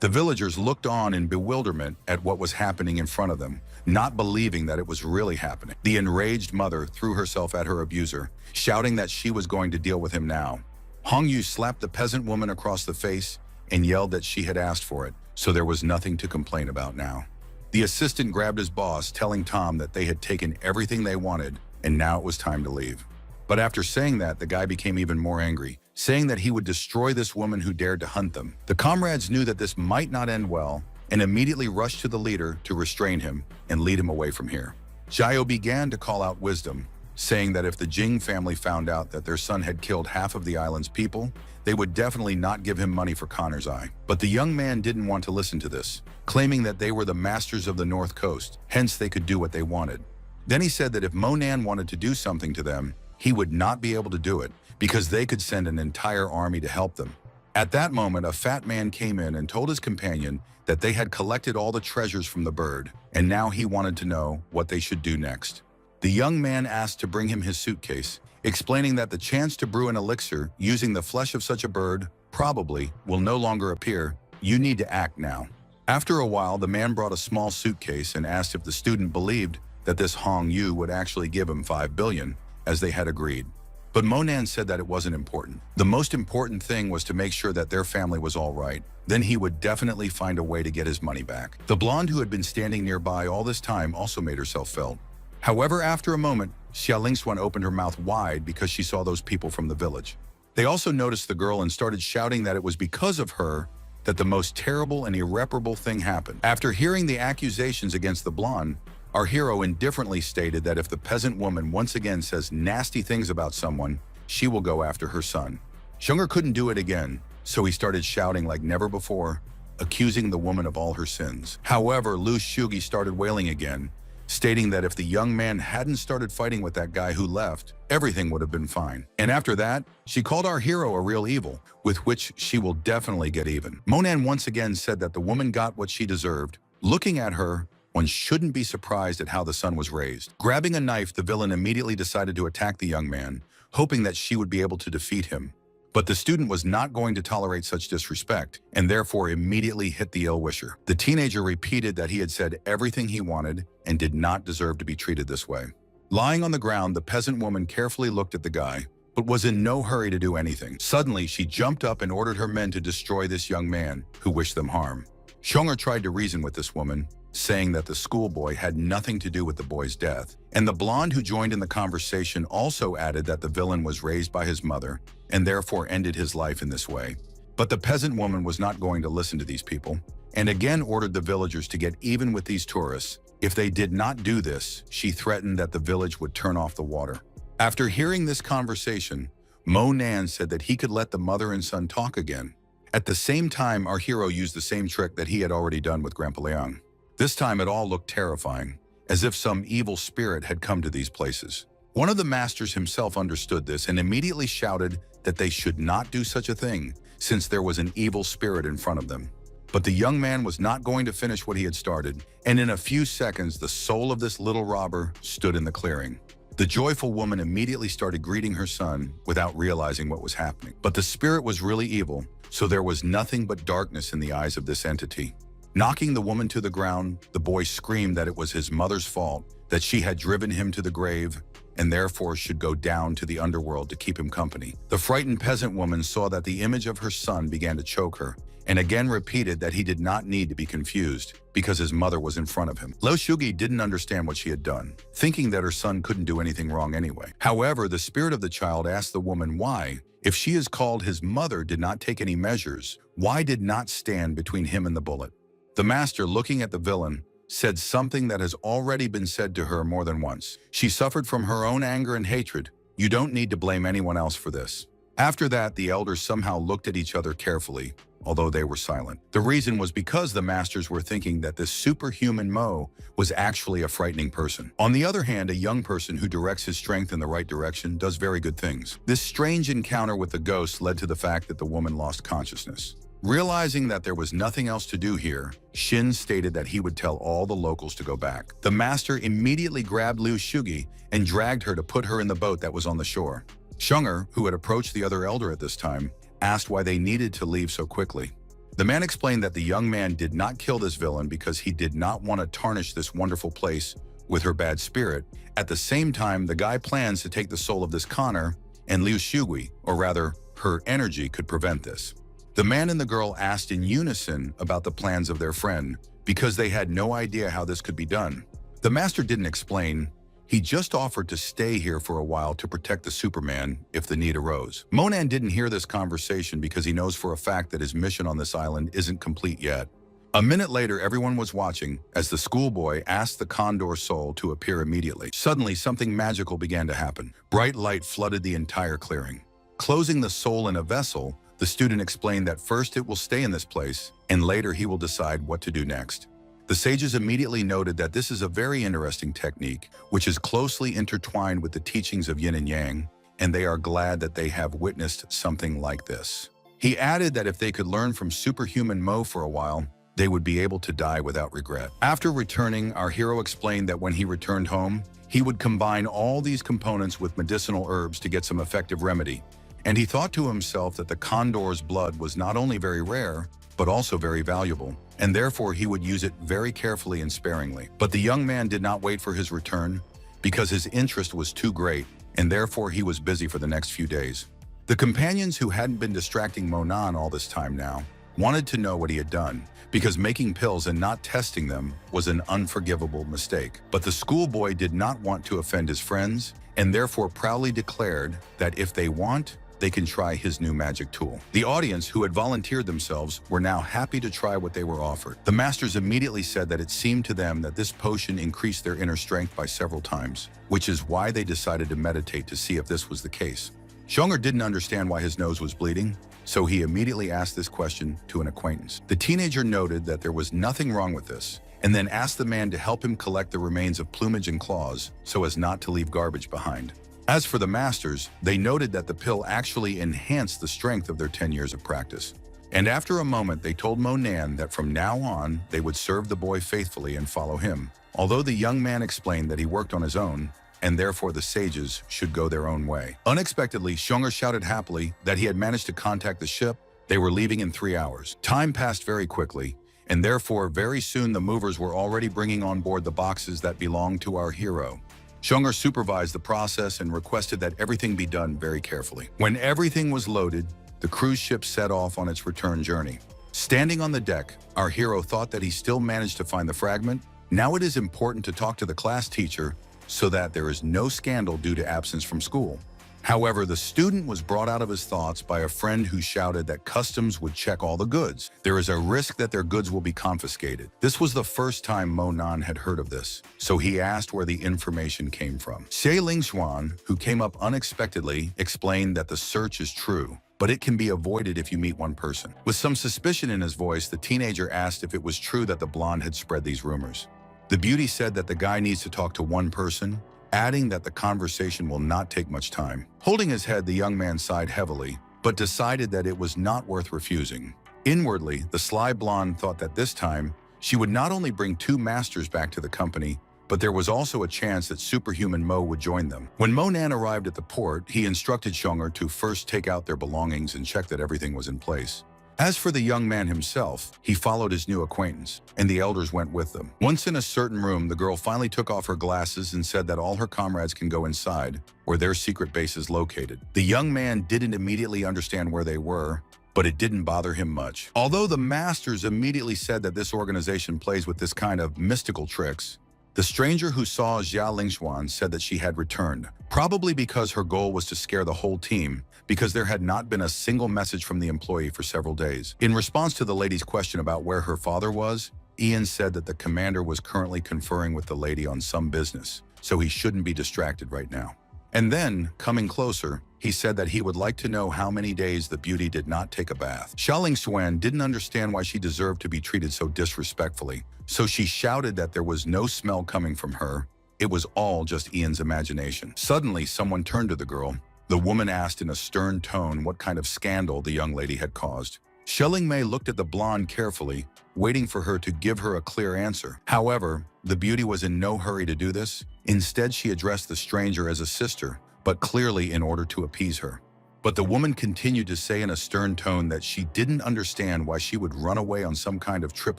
The villagers looked on in bewilderment at what was happening in front of them, not believing that it was really happening. The enraged mother threw herself at her abuser, shouting that she was going to deal with him now. Hong Yu slapped the peasant woman across the face and yelled that she had asked for it, so there was nothing to complain about now. The assistant grabbed his boss, telling Tom that they had taken everything they wanted and now it was time to leave. But after saying that, the guy became even more angry, saying that he would destroy this woman who dared to hunt them. The comrades knew that this might not end well and immediately rushed to the leader to restrain him and lead him away from here. Jiao began to call out wisdom, saying that if the Jing family found out that their son had killed half of the island's people, they would definitely not give him money for Connor's eye. But the young man didn't want to listen to this, claiming that they were the masters of the North Coast, hence they could do what they wanted. Then he said that if Monan wanted to do something to them, he would not be able to do it because they could send an entire army to help them. At that moment, a fat man came in and told his companion that they had collected all the treasures from the bird, and now he wanted to know what they should do next. The young man asked to bring him his suitcase, explaining that the chance to brew an elixir using the flesh of such a bird probably will no longer appear. You need to act now. After a while, the man brought a small suitcase and asked if the student believed that this Hong Yu would actually give him 5 billion, as they had agreed. But Monan said that it wasn't important. The most important thing was to make sure that their family was all right. Then he would definitely find a way to get his money back. The blonde who had been standing nearby all this time also made herself felt. However, after a moment, Xia Lingswan opened her mouth wide because she saw those people from the village. They also noticed the girl and started shouting that it was because of her that the most terrible and irreparable thing happened. After hearing the accusations against the blonde, our hero indifferently stated that if the peasant woman once again says nasty things about someone, she will go after her son. Xiong'er couldn't do it again, so he started shouting like never before, accusing the woman of all her sins. However, Lu Shugi started wailing again, stating that if the young man hadn't started fighting with that guy who left, everything would have been fine. And after that, she called our hero a real evil, with which she will definitely get even. Monan once again said that the woman got what she deserved. Looking at her, one shouldn't be surprised at how the son was raised. Grabbing a knife, the villain immediately decided to attack the young man, hoping that she would be able to defeat him. But the student was not going to tolerate such disrespect, and therefore immediately hit the ill-wisher. The teenager repeated that he had said everything he wanted and did not deserve to be treated this way. Lying on the ground, the peasant woman carefully looked at the guy, but was in no hurry to do anything. Suddenly, she jumped up and ordered her men to destroy this young man who wished them harm. Xiong'er tried to reason with this woman, saying that the schoolboy had nothing to do with the boy's death. And the blonde who joined in the conversation also added that the villain was raised by his mother and therefore ended his life in this way. But the peasant woman was not going to listen to these people, and again ordered the villagers to get even with these tourists. If they did not do this, she threatened that the village would turn off the water. After hearing this conversation, Monan said that he could let the mother and son talk again. At the same time, our hero used the same trick that he had already done with Grandpa Liang. This time it all looked terrifying, as if some evil spirit had come to these places. One of the masters himself understood this and immediately shouted that they should not do such a thing, since there was an evil spirit in front of them. But the young man was not going to finish what he had started, and in a few seconds the soul of this little robber stood in the clearing. The joyful woman immediately started greeting her son without realizing what was happening. But the spirit was really evil, so there was nothing but darkness in the eyes of this entity. Knocking the woman to the ground, the boy screamed that it was his mother's fault, that she had driven him to the grave, and therefore should go down to the underworld to keep him company. The frightened peasant woman saw that the image of her son began to choke her, and again repeated that he did not need to be confused because his mother was in front of him. Lo Shugi didn't understand what she had done, thinking that her son couldn't do anything wrong anyway. However, the spirit of the child asked the woman why, if she is called his mother did not take any measures, why did not stand between him and the bullet? The master, looking at the villain, said something that has already been said to her more than once. She suffered from her own anger and hatred. You don't need to blame anyone else for this. After that, the elders somehow looked at each other carefully, although they were silent. The reason was because the masters were thinking that this superhuman Mo was actually a frightening person. On the other hand, a young person who directs his strength in the right direction does very good things. This strange encounter with the ghost led to the fact that the woman lost consciousness. Realizing that there was nothing else to do here, Shin stated that he would tell all the locals to go back. The master immediately grabbed Liu Shugi and dragged her to put her in the boat that was on the shore. Shung'er, who had approached the other elder at this time, asked why they needed to leave so quickly. The man explained that the young man did not kill this villain because he did not want to tarnish this wonderful place with her bad spirit. At the same time, the guy plans to take the soul of this Connor, and Liu Shugi, or rather, her energy, could prevent this. The man and the girl asked in unison about the plans of their friend because they had no idea how this could be done. The master didn't explain. He just offered to stay here for a while to protect the Superman if the need arose. Monan didn't hear this conversation because he knows for a fact that his mission on this island isn't complete yet. A minute later, everyone was watching as the schoolboy asked the Condor soul to appear immediately. Suddenly, something magical began to happen. Bright light flooded the entire clearing. Closing the soul in a vessel, the student explained that first it will stay in this place, and later he will decide what to do next. The sages immediately noted that this is a very interesting technique, which is closely intertwined with the teachings of yin and yang, and they are glad that they have witnessed something like this. He added that if they could learn from superhuman Mo for a while, they would be able to die without regret. After returning, our hero explained that when he returned home, he would combine all these components with medicinal herbs to get some effective remedy. And he thought to himself that the condor's blood was not only very rare, but also very valuable, and therefore he would use it very carefully and sparingly. But the young man did not wait for his return because his interest was too great, and therefore he was busy for the next few days. The companions who hadn't been distracting Monan all this time now wanted to know what he had done, because making pills and not testing them was an unforgivable mistake. But the schoolboy did not want to offend his friends, and therefore proudly declared that if they want, they can try his new magic tool. The audience, who had volunteered themselves, were now happy to try what they were offered. The masters immediately said that it seemed to them that this potion increased their inner strength by several times, which is why they decided to meditate to see if this was the case. Shung'er didn't understand why his nose was bleeding, so he immediately asked this question to an acquaintance. The teenager noted that there was nothing wrong with this, and then asked the man to help him collect the remains of plumage and claws so as not to leave garbage behind. As for the masters, they noted that the pill actually enhanced the strength of their 10 years of practice. And after a moment, they told Monan that from now on, they would serve the boy faithfully and follow him. Although the young man explained that he worked on his own, and therefore the sages should go their own way. Unexpectedly, Shung'er shouted happily that he had managed to contact the ship. They were leaving in 3 hours. Time passed very quickly, and therefore very soon the movers were already bringing on board the boxes that belonged to our hero. Shung'er supervised the process and requested that everything be done very carefully. When everything was loaded, the cruise ship set off on its return journey. Standing on the deck, our hero thought that he still managed to find the fragment. Now it is important to talk to the class teacher so that there is no scandal due to absence from school. However, the student was brought out of his thoughts by a friend who shouted that customs would check all the goods. There is a risk that their goods will be confiscated. This was the first time Monan had heard of this, so he asked where the information came from. Xie Lingxuan, who came up unexpectedly, explained that the search is true, but it can be avoided if you meet one person. With some suspicion in his voice, the teenager asked if it was true that the blonde had spread these rumors. The beauty said that the guy needs to talk to one person, adding that the conversation will not take much time. Holding his head, the young man sighed heavily, but decided that it was not worth refusing. Inwardly, the sly blonde thought that this time, she would not only bring 2 masters back to the company, but there was also a chance that superhuman Mo would join them. When Monan arrived at the port, he instructed Xiong'er to first take out their belongings and check that everything was in place. As for the young man himself, he followed his new acquaintance, and the elders went with them. Once in a certain room, the girl finally took off her glasses and said that all her comrades can go inside, where their secret base is located. The young man didn't immediately understand where they were, but it didn't bother him much. Although the masters immediately said that this organization plays with this kind of mystical tricks, the stranger who saw Jia Lingxuan said that she had returned, probably because her goal was to scare the whole team, because there had not been a single message from the employee for several days. In response to the lady's question about where her father was, Ian said that the commander was currently conferring with the lady on some business, so he shouldn't be distracted right now. And then, coming closer, he said that he would like to know how many days the beauty did not take a bath. Xia Lingxuan didn't understand why she deserved to be treated so disrespectfully, so she shouted that there was no smell coming from her. It was all just Ian's imagination. Suddenly, someone turned to the girl. The woman asked in a stern tone what kind of scandal the young lady had caused. Mei looked at the blonde carefully, waiting for her to give her a clear answer. However, the beauty was in no hurry to do this. Instead, she addressed the stranger as a sister, but clearly in order to appease her. But the woman continued to say in a stern tone that she didn't understand why she would run away on some kind of trip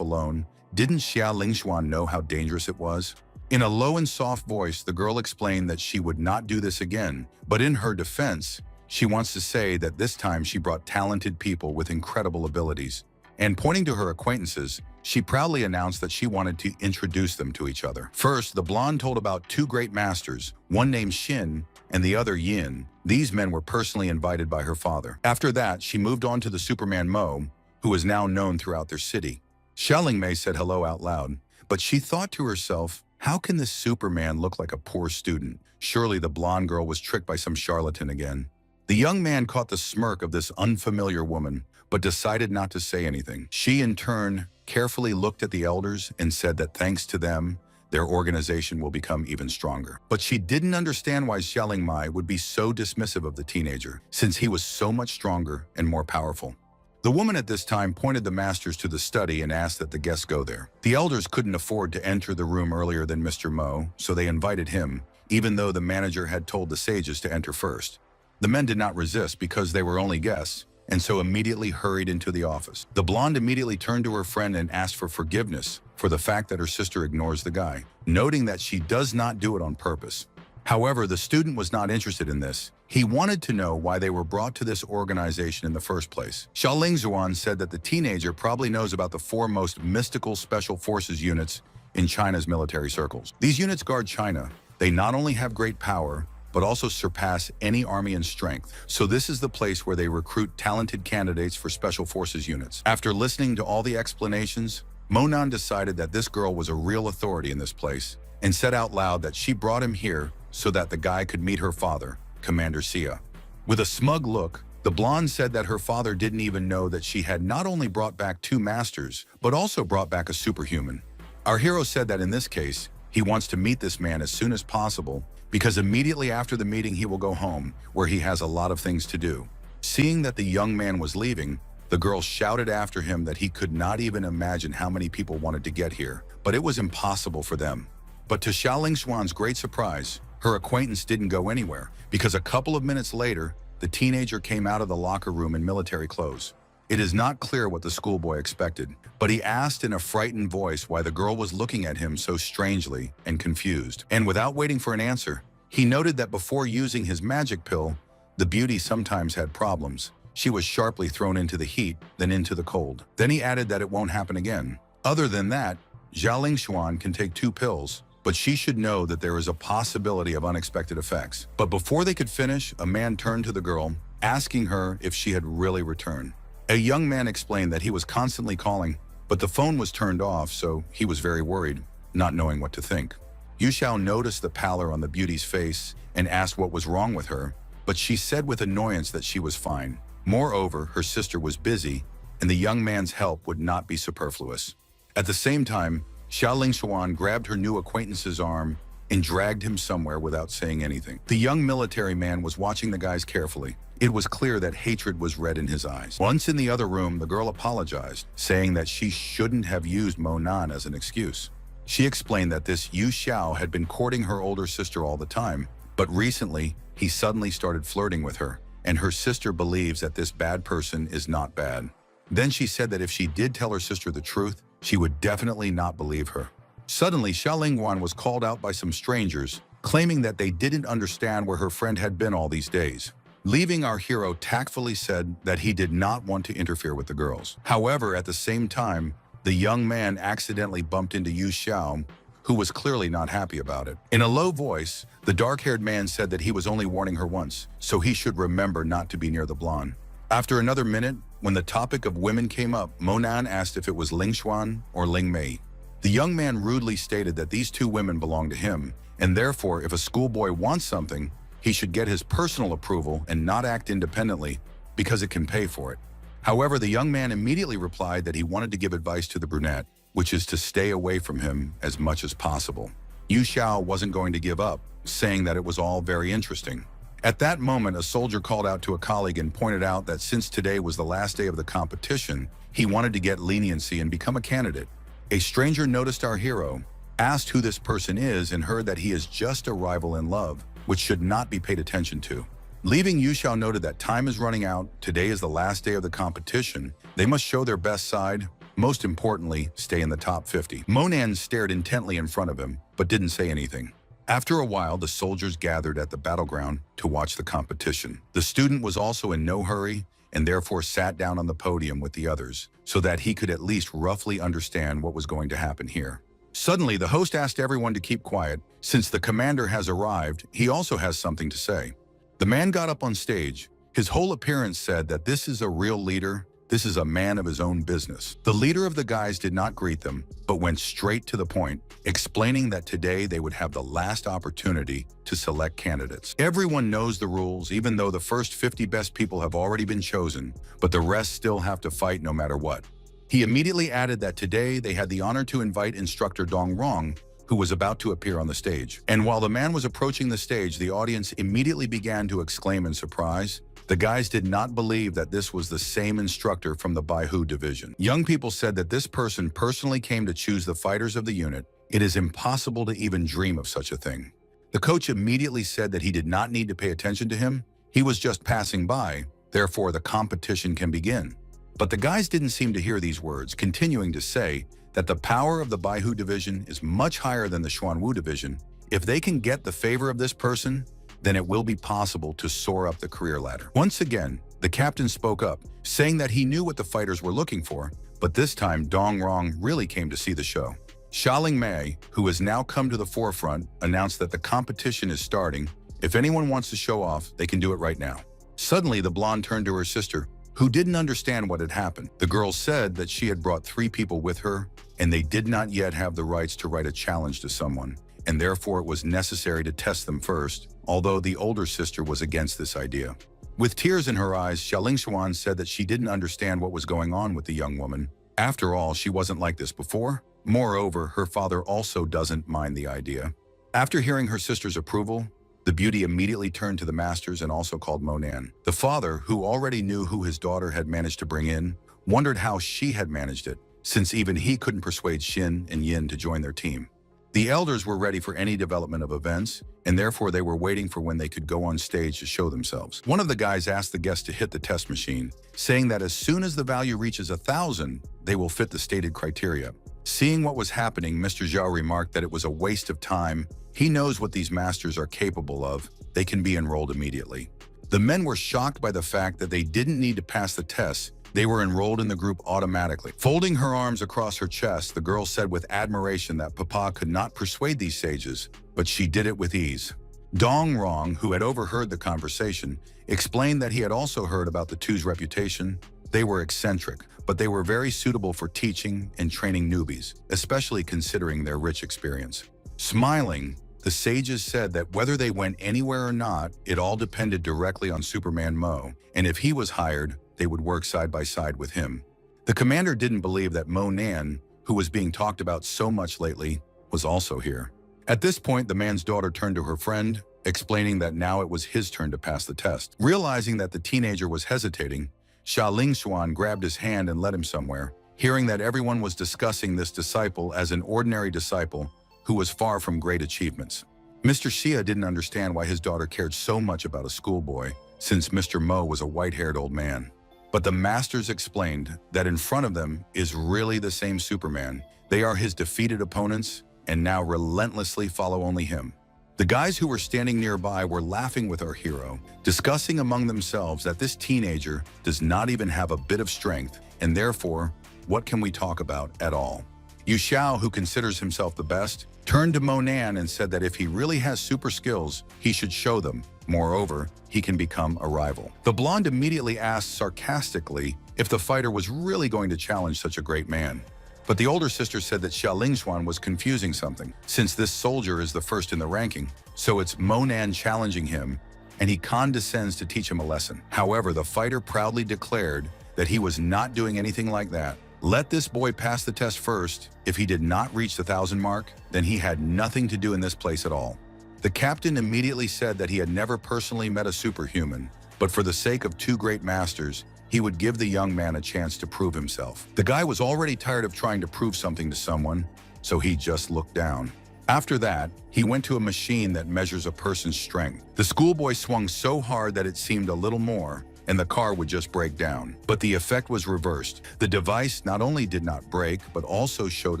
alone. Didn't Xia Lingxuan know how dangerous it was? In a low and soft voice, the girl explained that she would not do this again, but in her defense, she wants to say that this time she brought talented people with incredible abilities. And pointing to her acquaintances, she proudly announced that she wanted to introduce them to each other. First, the blonde told about two great masters, one named Xin and the other Yin. These men were personally invited by her father. After that, she moved on to the Superman Mo, who is now known throughout their city. Mei said hello out loud, but she thought to herself, how can this Superman look like a poor student? Surely the blonde girl was tricked by some charlatan again. The young man caught the smirk of this unfamiliar woman, but decided not to say anything. She, in turn, carefully looked at the elders and said that thanks to them, their organization will become even stronger. But she didn't understand why Mai would be so dismissive of the teenager, since he was so much stronger and more powerful. The woman at this time pointed the masters to the study and asked that the guests go there. The elders couldn't afford to enter the room earlier than Mr. Mo, so they invited him, even though the manager had told the sages to enter first. The men did not resist because they were only guests, and so immediately hurried into the office. The blonde immediately turned to her friend and asked for forgiveness for the fact that her sister ignores the guy, noting that she does not do it on purpose. However, the student was not interested in this. He wanted to know why they were brought to this organization in the first place. Xia Lingzuan said that the teenager probably knows about the four most mystical special forces units in China's military circles. These units guard China. They not only have great power, but also surpass any army in strength. So this is the place where they recruit talented candidates for special forces units. After listening to all the explanations, Monan decided that this girl was a real authority in this place and said out loud that she brought him here so that the guy could meet her father, Commander Sia. With a smug look, the blonde said that her father didn't even know that she had not only brought back two masters, but also brought back a superhuman. Our hero said that in this case, he wants to meet this man as soon as possible because immediately after the meeting he will go home, where he has a lot of things to do. Seeing that the young man was leaving, the girl shouted after him that he could not even imagine how many people wanted to get here, but it was impossible for them. But to Xia Lingxuan's great surprise, her acquaintance didn't go anywhere, because a couple of minutes later, the teenager came out of the locker room in military clothes. It is not clear what the schoolboy expected, but he asked in a frightened voice why the girl was looking at him so strangely and confused. And without waiting for an answer, he noted that before using his magic pill, the beauty sometimes had problems. She was sharply thrown into the heat, then into the cold. Then he added that it won't happen again. Other than that, Xia Lingxuan can take 2 pills, but she should know that there is a possibility of unexpected effects. But before they could finish, a man turned to the girl, asking her if she had really returned. A young man explained that he was constantly calling, but the phone was turned off, so he was very worried, not knowing what to think. Yu Xiao noticed the pallor on the beauty's face and asked what was wrong with her, but she said with annoyance that she was fine. Moreover, her sister was busy, and the young man's help would not be superfluous. At the same time, Xia Lingxuan grabbed her new acquaintance's arm and dragged him somewhere without saying anything. The young military man was watching the guys carefully. It was clear that hatred was red in his eyes. Once in the other room, the girl apologized, saying that she shouldn't have used Monan as an excuse. She explained that this Yu Xiao had been courting her older sister all the time, but recently he suddenly started flirting with her, and her sister believes that this bad person is not bad. Then she said that if she did tell her sister the truth, she would definitely not believe her. Suddenly, Xiaolingguan was called out by some strangers, claiming that they didn't understand where her friend had been all these days. Leaving, our hero tactfully said that he did not want to interfere with the girls. However, at the same time, the young man accidentally bumped into Yu Xiao, who was clearly not happy about it. In a low voice, the dark-haired man said that he was only warning her once, so he should remember not to be near the blonde. After another minute, when the topic of women came up, Monan asked if it was Ling Xuan or Ling Mei. The young man rudely stated that these two women belonged to him, and therefore if a schoolboy wants something, he should get his personal approval and not act independently because it can pay for it. However, the young man immediately replied that he wanted to give advice to the brunette, which is to stay away from him as much as possible. Yu Xiao wasn't going to give up, saying that it was all very interesting. At that moment, a soldier called out to a colleague and pointed out that since today was the last day of the competition, he wanted to get leniency and become a candidate. A stranger noticed our hero, asked who this person is, and heard that he is just a rival in love, which should not be paid attention to. Leaving, Yu Xiao noted that time is running out, today is the last day of the competition, they must show their best side, most importantly, stay in the top 50. Monan stared intently in front of him, but didn't say anything. After a while, the soldiers gathered at the battleground to watch the competition. The student was also in no hurry, and therefore sat down on the podium with the others, so that he could at least roughly understand what was going to happen here. Suddenly, the host asked everyone to keep quiet. Since the commander has arrived, he also has something to say. The man got up on stage. His whole appearance said that this is a real leader, this is a man of his own business. The leader of the guys did not greet them, but went straight to the point, explaining that today they would have the last opportunity to select candidates. Everyone knows the rules, even though the first 50 best people have already been chosen, but the rest still have to fight no matter what. He immediately added that today they had the honor to invite instructor Dong Rong, who was about to appear on the stage. And while the man was approaching the stage, the audience immediately began to exclaim in surprise. The guys did not believe that this was the same instructor from the Baihu division. Young people said that this person personally came to choose the fighters of the unit. It is impossible to even dream of such a thing. The coach immediately said that he did not need to pay attention to him. He was just passing by, therefore the competition can begin. But the guys didn't seem to hear these words, continuing to say that the power of the Baihu division is much higher than the Xuanwu division. If they can get the favor of this person, then it will be possible to soar up the career ladder. Once again, the captain spoke up, saying that he knew what the fighters were looking for, but this time Dong Rong really came to see the show. Xiaoling Mei, who has now come to the forefront, announced that the competition is starting. If anyone wants to show off, they can do it right now. Suddenly, the blonde turned to her sister, who didn't understand what had happened. The girl said that she had brought 3 people with her, and they did not yet have the rights to write a challenge to someone, and therefore it was necessary to test them first, although the older sister was against this idea. With tears in her eyes, Xiaoling Xuan said that she didn't understand what was going on with the young woman. After all, she wasn't like this before. Moreover, her father also doesn't mind the idea. After hearing her sister's approval, the beauty immediately turned to the masters and also called Monan. The father, who already knew who his daughter had managed to bring in, wondered how she had managed it, since even he couldn't persuade Xin and Yin to join their team. The elders were ready for any development of events, and therefore they were waiting for when they could go on stage to show themselves. One of the guys asked the guests to hit the test machine, saying that as soon as the value reaches 1,000, they will fit the stated criteria. Seeing what was happening, Mr. Zhao remarked that it was a waste of time. He knows what these masters are capable of. They can be enrolled immediately. The men were shocked by the fact that they didn't need to pass the tests. They were enrolled in the group automatically. Folding her arms across her chest, the girl said with admiration that Papa could not persuade these sages, but she did it with ease. Dong Rong, who had overheard the conversation, explained that he had also heard about the two's reputation. They were eccentric, but they were very suitable for teaching and training newbies, especially considering their rich experience. Smiling, the sages said that whether they went anywhere or not, it all depended directly on Superman Mo, and if he was hired, they would work side by side with him. The commander didn't believe that Mo Nan, who was being talked about so much lately, was also here. At this point, the man's daughter turned to her friend, explaining that now it was his turn to pass the test. Realizing that the teenager was hesitating, Xiaoling Xuan grabbed his hand and led him somewhere. hearing that everyone was discussing this disciple as an ordinary disciple who was far from great achievements. Mr. Xia didn't understand why his daughter cared so much about a schoolboy, since Mr. Mo was a white-haired old man. But the masters explained that in front of them is really the same Superman. They are his defeated opponents and now relentlessly follow only him. The guys who were standing nearby were laughing with our hero, discussing among themselves that this teenager does not even have a bit of strength, and therefore, what can we talk about at all? Yu Xiao, who considers himself the best, turned to Monan and said that if he really has super skills, he should show them. Moreover, he can become a rival. The blonde immediately asked sarcastically if the fighter was really going to challenge such a great man. But the older sister said that Xia Lingxuan was confusing something, since this soldier is the first in the ranking, so it's Monan challenging him, and he condescends to teach him a lesson. However, the fighter proudly declared that he was not doing anything like that. Let this boy pass the test first. If he did not reach the 1,000 mark, then he had nothing to do in this place at all. The captain immediately said that he had never personally met a superhuman, but for the sake of two great masters, he would give the young man a chance to prove himself. The guy was already tired of trying to prove something to someone, so he just looked down. After that, he went to a machine that measures a person's strength. The schoolboy swung so hard that it seemed a little more, and the car would just break down. But the effect was reversed. The device not only did not break, but also showed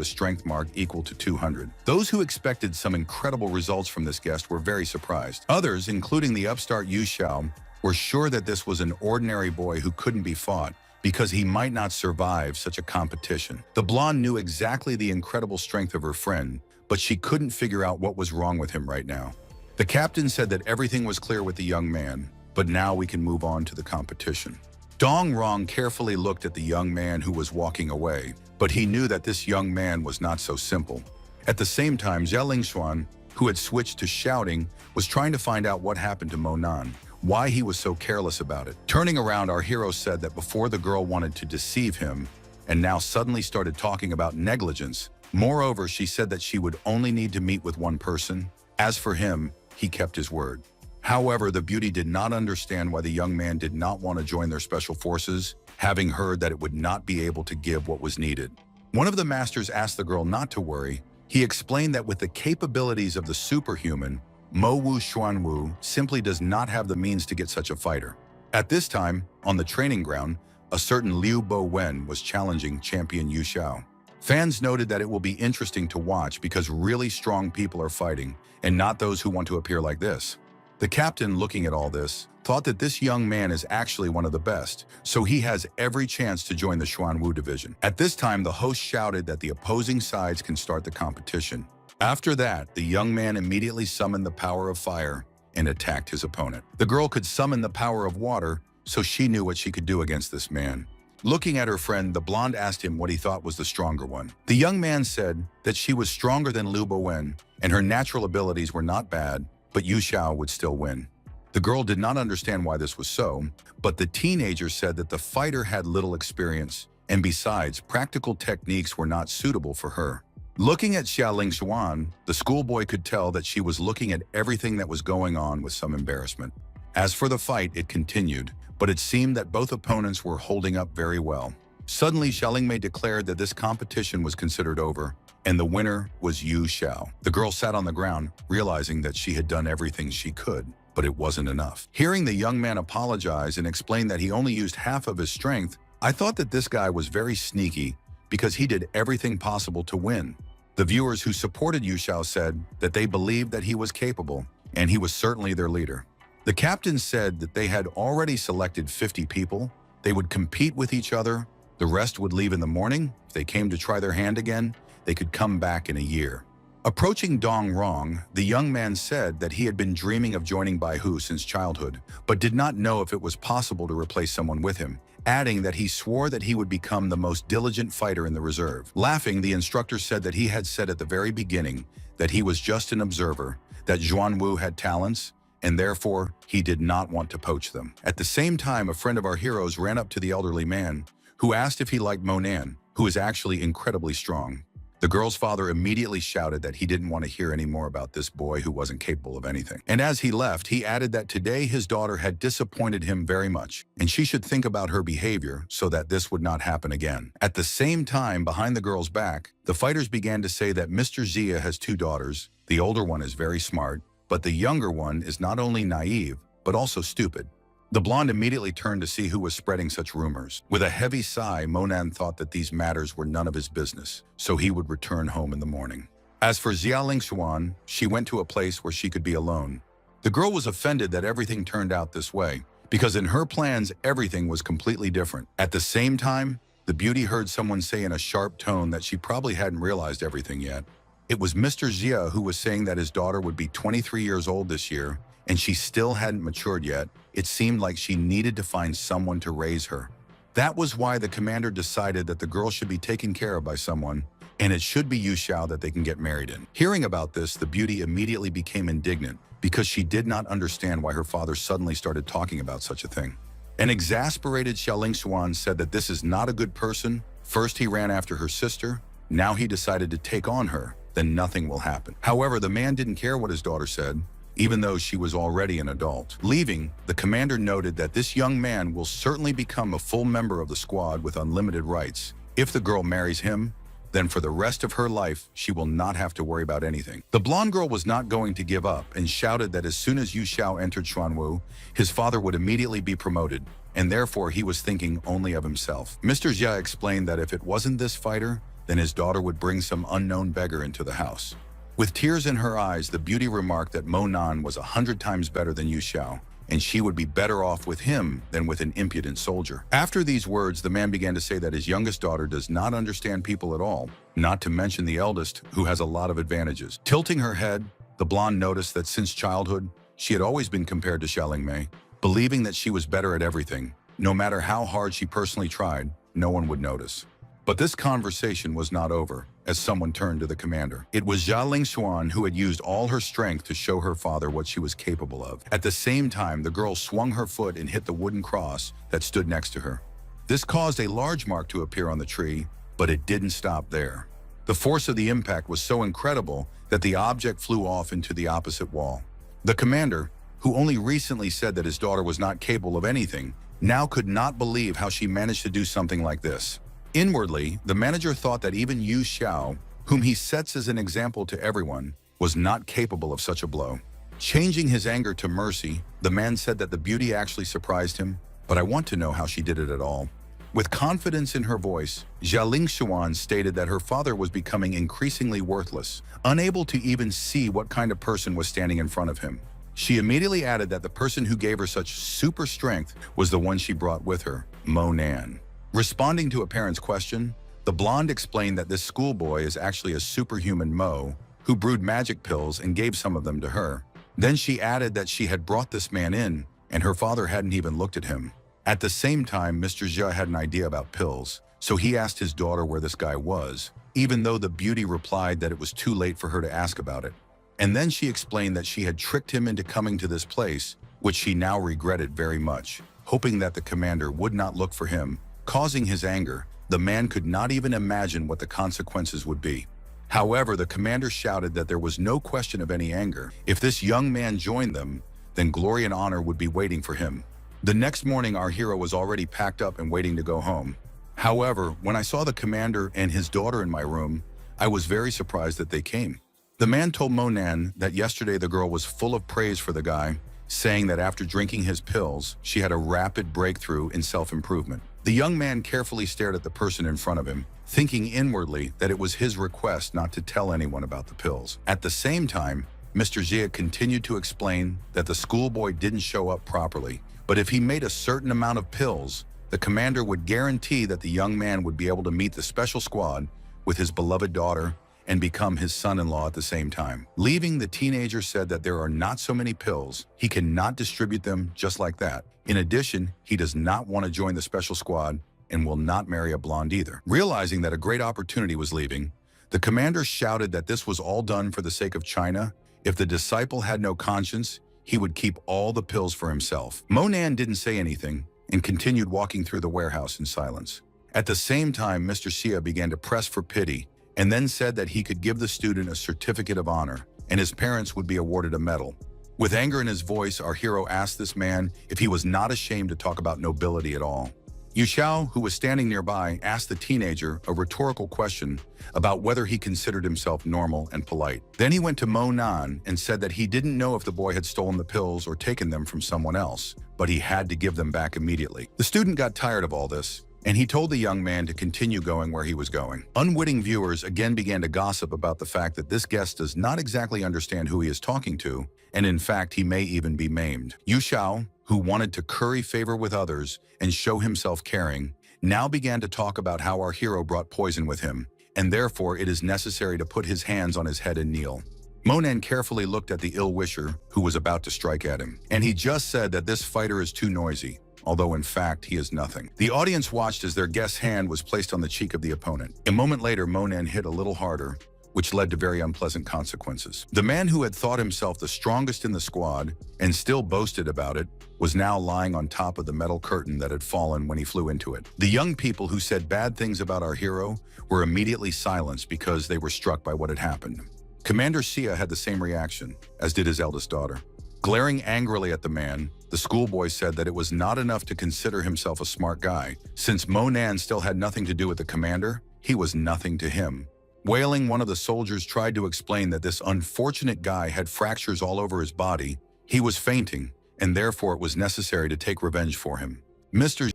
a strength mark equal to 200. Those who expected some incredible results from this guest were very surprised. Others, including the upstart Yu Xiao, were sure that this was an ordinary boy who couldn't be fought because he might not survive such a competition. The blonde knew exactly the incredible strength of her friend, but she couldn't figure out what was wrong with him right now. The captain said that everything was clear with the young man, but now we can move on to the competition. Dong Rong carefully looked at the young man who was walking away, but he knew that this young man was not so simple. At the same time, Xia Lingxuan, who had switched to shouting, was trying to find out what happened to Monan, why he was so careless about it. Turning around, our hero said that before the girl wanted to deceive him, and now suddenly started talking about negligence. Moreover, she said that she would only need to meet with one person. As for him, he kept his word. However, the beauty did not understand why the young man did not want to join their special forces, having heard that it would not be able to give what was needed. One of the masters asked the girl not to worry. He explained that with the capabilities of the superhuman, Mo Wu Xuanwu simply does not have the means to get such a fighter. At this time, on the training ground, a certain Liu Bo Wen was challenging champion Yu Xiao. Fans noted that it will be interesting to watch because really strong people are fighting, and not those who want to appear like this. The captain, looking at all this, thought that this young man is actually one of the best, so he has every chance to join the Xuanwu division. At this time, the host shouted that the opposing sides can start the competition. After that, the young man immediately summoned the power of fire and attacked his opponent. The girl could summon the power of water, so she knew what she could do against this man. Looking at her friend, the blonde asked him what he thought was the stronger one. The young man said that she was stronger than Liu Bowen, and her natural abilities were not bad, but Yu Xiao would still win. The girl did not understand why this was so, but the teenager said that the fighter had little experience, and besides, practical techniques were not suitable for her. Looking at Xia Lingxuan, the schoolboy could tell that she was looking at everything that was going on with some embarrassment. As for the fight, it continued, but it seemed that both opponents were holding up very well. Suddenly, Xia Lingmei declared that this competition was considered over, and the winner was Yu Xiao. The girl sat on the ground, realizing that she had done everything she could, but it wasn't enough. Hearing the young man apologize and explain that he only used half of his strength, I thought that this guy was very sneaky because he did everything possible to win. The viewers who supported Yu Xiao said that they believed that he was capable, and he was certainly their leader. The captain said that they had already selected 50 people. They would compete with each other. The rest would leave in the morning. If they came to try their hand again, they could come back in a year. Approaching Dong Rong, the young man said that he had been dreaming of joining Baihu since childhood, but did not know if it was possible to replace someone with him, adding that he swore that he would become the most diligent fighter in the reserve. Laughing, the instructor said that he had said at the very beginning that he was just an observer, that Xuanwu had talents, and therefore he did not want to poach them. At the same time, a friend of our heroes ran up to the elderly man, who asked if he liked Monan, who is actually incredibly strong. The girl's father immediately shouted that he didn't want to hear any more about this boy who wasn't capable of anything. And as he left, he added that today his daughter had disappointed him very much, and she should think about her behavior so that this would not happen again. At the same time, behind the girl's back, the fighters began to say that Mr. Zia has two daughters. The older one is very smart, but the younger one is not only naive, but also stupid. The blonde immediately turned to see who was spreading such rumors. With a heavy sigh, Monan thought that these matters were none of his business, so he would return home in the morning. As for Jia Lingxuan, she went to a place where she could be alone. The girl was offended that everything turned out this way, because in her plans, everything was completely different. At the same time, the beauty heard someone say in a sharp tone that she probably hadn't realized everything yet. It was Mr. Jia who was saying that his daughter would be 23 years old this year, and she still hadn't matured yet. It seemed like she needed to find someone to raise her. That was why the commander decided that the girl should be taken care of by someone, and it should be Yu Xiao that they can get married in. Hearing about this, the beauty immediately became indignant because she did not understand why her father suddenly started talking about such a thing. An exasperated Xiaoling Xuan said that this is not a good person. First he ran after her sister, now he decided to take on her, then nothing will happen. However, the man didn't care what his daughter said, even though she was already an adult. Leaving, the commander noted that this young man will certainly become a full member of the squad with unlimited rights. If the girl marries him, then for the rest of her life, she will not have to worry about anything. The blonde girl was not going to give up and shouted that as soon as Yu Xiao entered Xuanwu, his father would immediately be promoted, and therefore he was thinking only of himself. Mr. Jia explained that if it wasn't this fighter, then his daughter would bring some unknown beggar into the house. With tears in her eyes, the beauty remarked that Mo Nan was 100 times better than Yu Xiao, and she would be better off with him than with an impudent soldier. After these words, the man began to say that his youngest daughter does not understand people at all, not to mention the eldest, who has a lot of advantages. Tilting her head, the blonde noticed that since childhood, she had always been compared to Xialing Mei, believing that she was better at everything. No matter how hard she personally tried, no one would notice. But this conversation was not over, as someone turned to the commander. It was Jia Lingxuan who had used all her strength to show her father what she was capable of. At the same time, the girl swung her foot and hit the wooden cross that stood next to her. This caused a large mark to appear on the tree, but it didn't stop there. The force of the impact was so incredible that the object flew off into the opposite wall. The commander, who only recently said that his daughter was not capable of anything, now could not believe how she managed to do something like this. Inwardly, the manager thought that even Yu Xiao, whom he sets as an example to everyone, was not capable of such a blow. Changing his anger to mercy, the man said that the beauty actually surprised him, but I want to know how she did it at all. With confidence in her voice, Jia Lingxuan stated that her father was becoming increasingly worthless, unable to even see what kind of person was standing in front of him. She immediately added that the person who gave her such super strength was the one she brought with her, Mo Nan. Responding to a parent's question, the blonde explained that this schoolboy is actually a superhuman Mo who brewed magic pills and gave some of them to her. Then she added that she had brought this man in, and her father hadn't even looked at him. At the same time, Mr. Jia had an idea about pills, so he asked his daughter where this guy was, even though the beauty replied that it was too late for her to ask about it. And then she explained that she had tricked him into coming to this place, which she now regretted very much, hoping that the commander would not look for him. Causing his anger, the man could not even imagine what the consequences would be. However, the commander shouted that there was no question of any anger. If this young man joined them, then glory and honor would be waiting for him. The next morning, our hero was already packed up and waiting to go home. However, when I saw the commander and his daughter in my room, I was very surprised that they came. The man told Monan that yesterday the girl was full of praise for the guy, saying that after drinking his pills, she had a rapid breakthrough in self-improvement. The young man carefully stared at the person in front of him, thinking inwardly that it was his request not to tell anyone about the pills. At the same time, Mr. Jia continued to explain that the schoolboy didn't show up properly, but if he made a certain amount of pills, the commander would guarantee that the young man would be able to meet the special squad with his beloved daughter and become his son-in-law at the same time. Leaving, the teenager said that there are not so many pills, he cannot distribute them just like that. In addition, he does not want to join the special squad and will not marry a blonde either. Realizing that a great opportunity was leaving, the commander shouted that this was all done for the sake of China. If the disciple had no conscience, he would keep all the pills for himself. Monan didn't say anything and continued walking through the warehouse in silence. At the same time, Mr. Xia began to press for pity and then said that he could give the student a certificate of honor, and his parents would be awarded a medal. With anger in his voice, our hero asked this man if he was not ashamed to talk about nobility at all. Yu Xiao, who was standing nearby, asked the teenager a rhetorical question about whether he considered himself normal and polite. Then he went to Mo Nan and said that he didn't know if the boy had stolen the pills or taken them from someone else, but he had to give them back immediately. The student got tired of all this, and he told the young man to continue going where he was going. Unwitting viewers again began to gossip about the fact that this guest does not exactly understand who he is talking to, and in fact, he may even be maimed. Yu Xiao, who wanted to curry favor with others and show himself caring, now began to talk about how our hero brought poison with him, and therefore it is necessary to put his hands on his head and kneel. Monan carefully looked at the ill-wisher who was about to strike at him, and he just said that this fighter is too noisy, although in fact he is nothing. The audience watched as their guest's hand was placed on the cheek of the opponent. A moment later, Monan hit a little harder, which led to very unpleasant consequences. The man who had thought himself the strongest in the squad and still boasted about it was now lying on top of the metal curtain that had fallen when he flew into it. The young people who said bad things about our hero were immediately silenced because they were struck by what had happened. Commander Xia had the same reaction, as did his eldest daughter. Glaring angrily at the man, the schoolboy said that it was not enough to consider himself a smart guy. Since Monan still had nothing to do with the commander, he was nothing to him. Wailing, one of the soldiers tried to explain that this unfortunate guy had fractures all over his body. He was fainting, and therefore it was necessary to take revenge for him.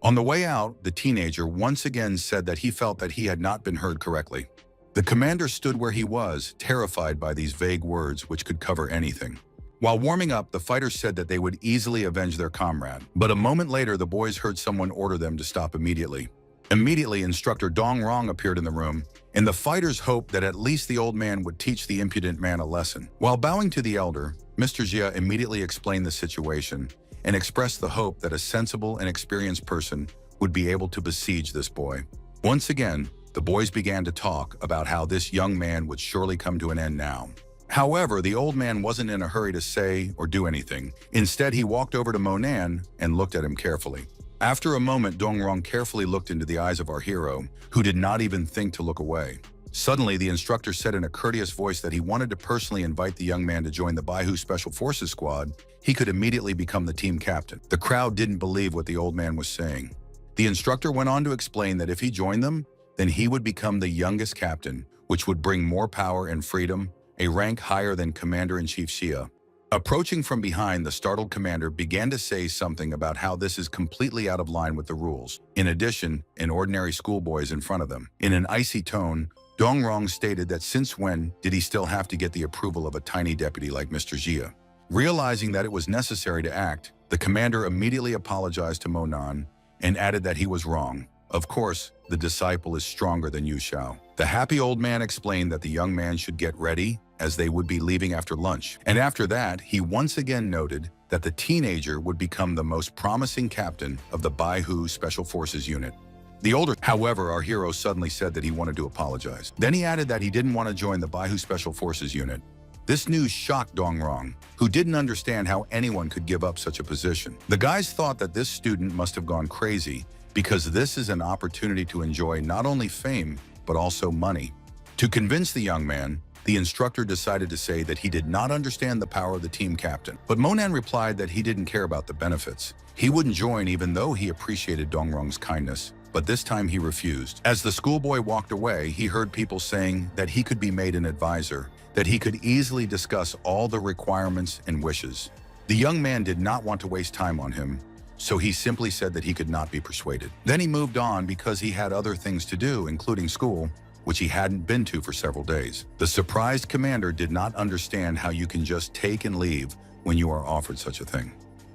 On the way out, the teenager once again said that he felt that he had not been heard correctly. The commander stood where he was, terrified by these vague words which could cover anything. While warming up, the fighters said that they would easily avenge their comrade. But a moment later, the boys heard someone order them to stop immediately. Immediately, instructor Dong Rong appeared in the room, and the fighters hoped that at least the old man would teach the impudent man a lesson. While bowing to the elder, Mr. Jia immediately explained the situation and expressed the hope that a sensible and experienced person would be able to besiege this boy. Once again, the boys began to talk about how this young man would surely come to an end now. However, the old man wasn't in a hurry to say or do anything. Instead, he walked over to Monan and looked at him carefully. After a moment, Dongrong carefully looked into the eyes of our hero, who did not even think to look away. Suddenly, the instructor said in a courteous voice that he wanted to personally invite the young man to join the Baihu Special Forces squad. He could immediately become the team captain. The crowd didn't believe what the old man was saying. The instructor went on to explain that if he joined them, then he would become the youngest captain, which would bring more power and freedom, a rank higher than Commander-in-Chief Xia. Approaching from behind, the startled commander began to say something about how this is completely out of line with the rules. In addition, an ordinary schoolboy is in front of them. In an icy tone, Dongrong stated that since when did he still have to get the approval of a tiny deputy like Mr. Jia? Realizing that it was necessary to act, the commander immediately apologized to Monan and added that he was wrong. Of course, the disciple is stronger than Yu Xiao. The happy old man explained that the young man should get ready, as they would be leaving after lunch. And after that, he once again noted that the teenager would become the most promising captain of the Baihu Special Forces unit. However, our hero suddenly said that he wanted to apologize. Then he added that he didn't want to join the Baihu Special Forces unit. This news shocked Dongrong, who didn't understand how anyone could give up such a position. The guys thought that this student must have gone crazy, because this is an opportunity to enjoy not only fame, but also money. To convince the young man, the instructor decided to say that he did not understand the power of the team captain. But Monan replied that he didn't care about the benefits. He wouldn't join even though he appreciated Dongrong's kindness. But this time he refused. As the schoolboy walked away, he heard people saying that he could be made an advisor, that he could easily discuss all the requirements and wishes. The young man did not want to waste time on him, so he simply said that he could not be persuaded. Then he moved on because he had other things to do, including school, which he hadn't been to for several days. The surprised commander did not understand how you can just take and leave when you are offered such a thing.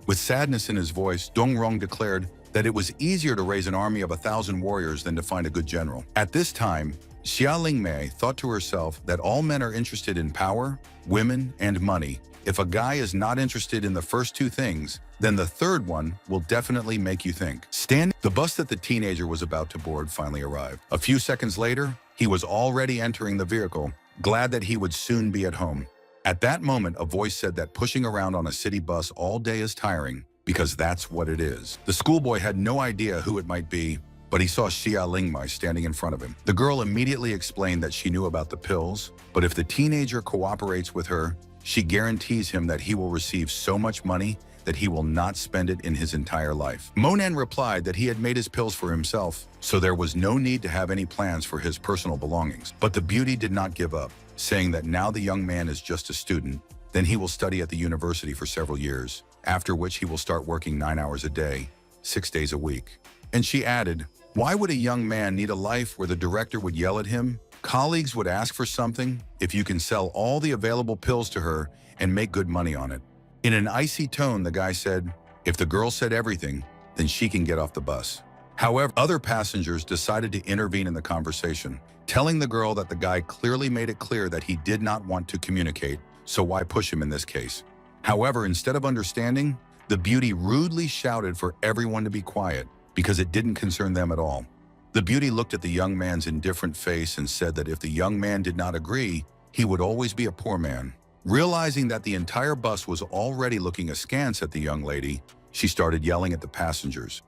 With sadness in his voice, Dongrong declared that it was easier to raise an army of 1,000 warriors than to find a good general. At this time, Xia Lingmei thought to herself that all men are interested in power, women, and money. If a guy is not interested in the first two things, then the third one will definitely make you think. The bus that the teenager was about to board finally arrived. A few seconds later, he was already entering the vehicle, glad that he would soon be at home. At that moment, a voice said that pushing around on a city bus all day is tiring, because that's what it is. The schoolboy had no idea who it might be, but he saw Xia Lingmai standing in front of him. The girl immediately explained that she knew about the pills, but if the teenager cooperates with her, she guarantees him that he will receive so much money that he will not spend it in his entire life. Monan replied that he had made his pills for himself, so there was no need to have any plans for his personal belongings. But the beauty did not give up, saying that now the young man is just a student, then he will study at the university for several years, after which he will start working 9 hours a day, 6 days a week. And she added, why would a young man need a life where the director would yell at him, colleagues would ask for something, if you can sell all the available pills to her and make good money on it? In an icy tone, the guy said, if the girl said everything, then she can get off the bus. However, other passengers decided to intervene in the conversation, telling the girl that the guy clearly made it clear that he did not want to communicate, so why push him in this case? However, instead of understanding, the beauty rudely shouted for everyone to be quiet because it didn't concern them at all. The beauty looked at the young man's indifferent face and said that if the young man did not agree, he would always be a poor man. Realizing that the entire bus was already looking askance at the young lady, she started yelling at the passengers.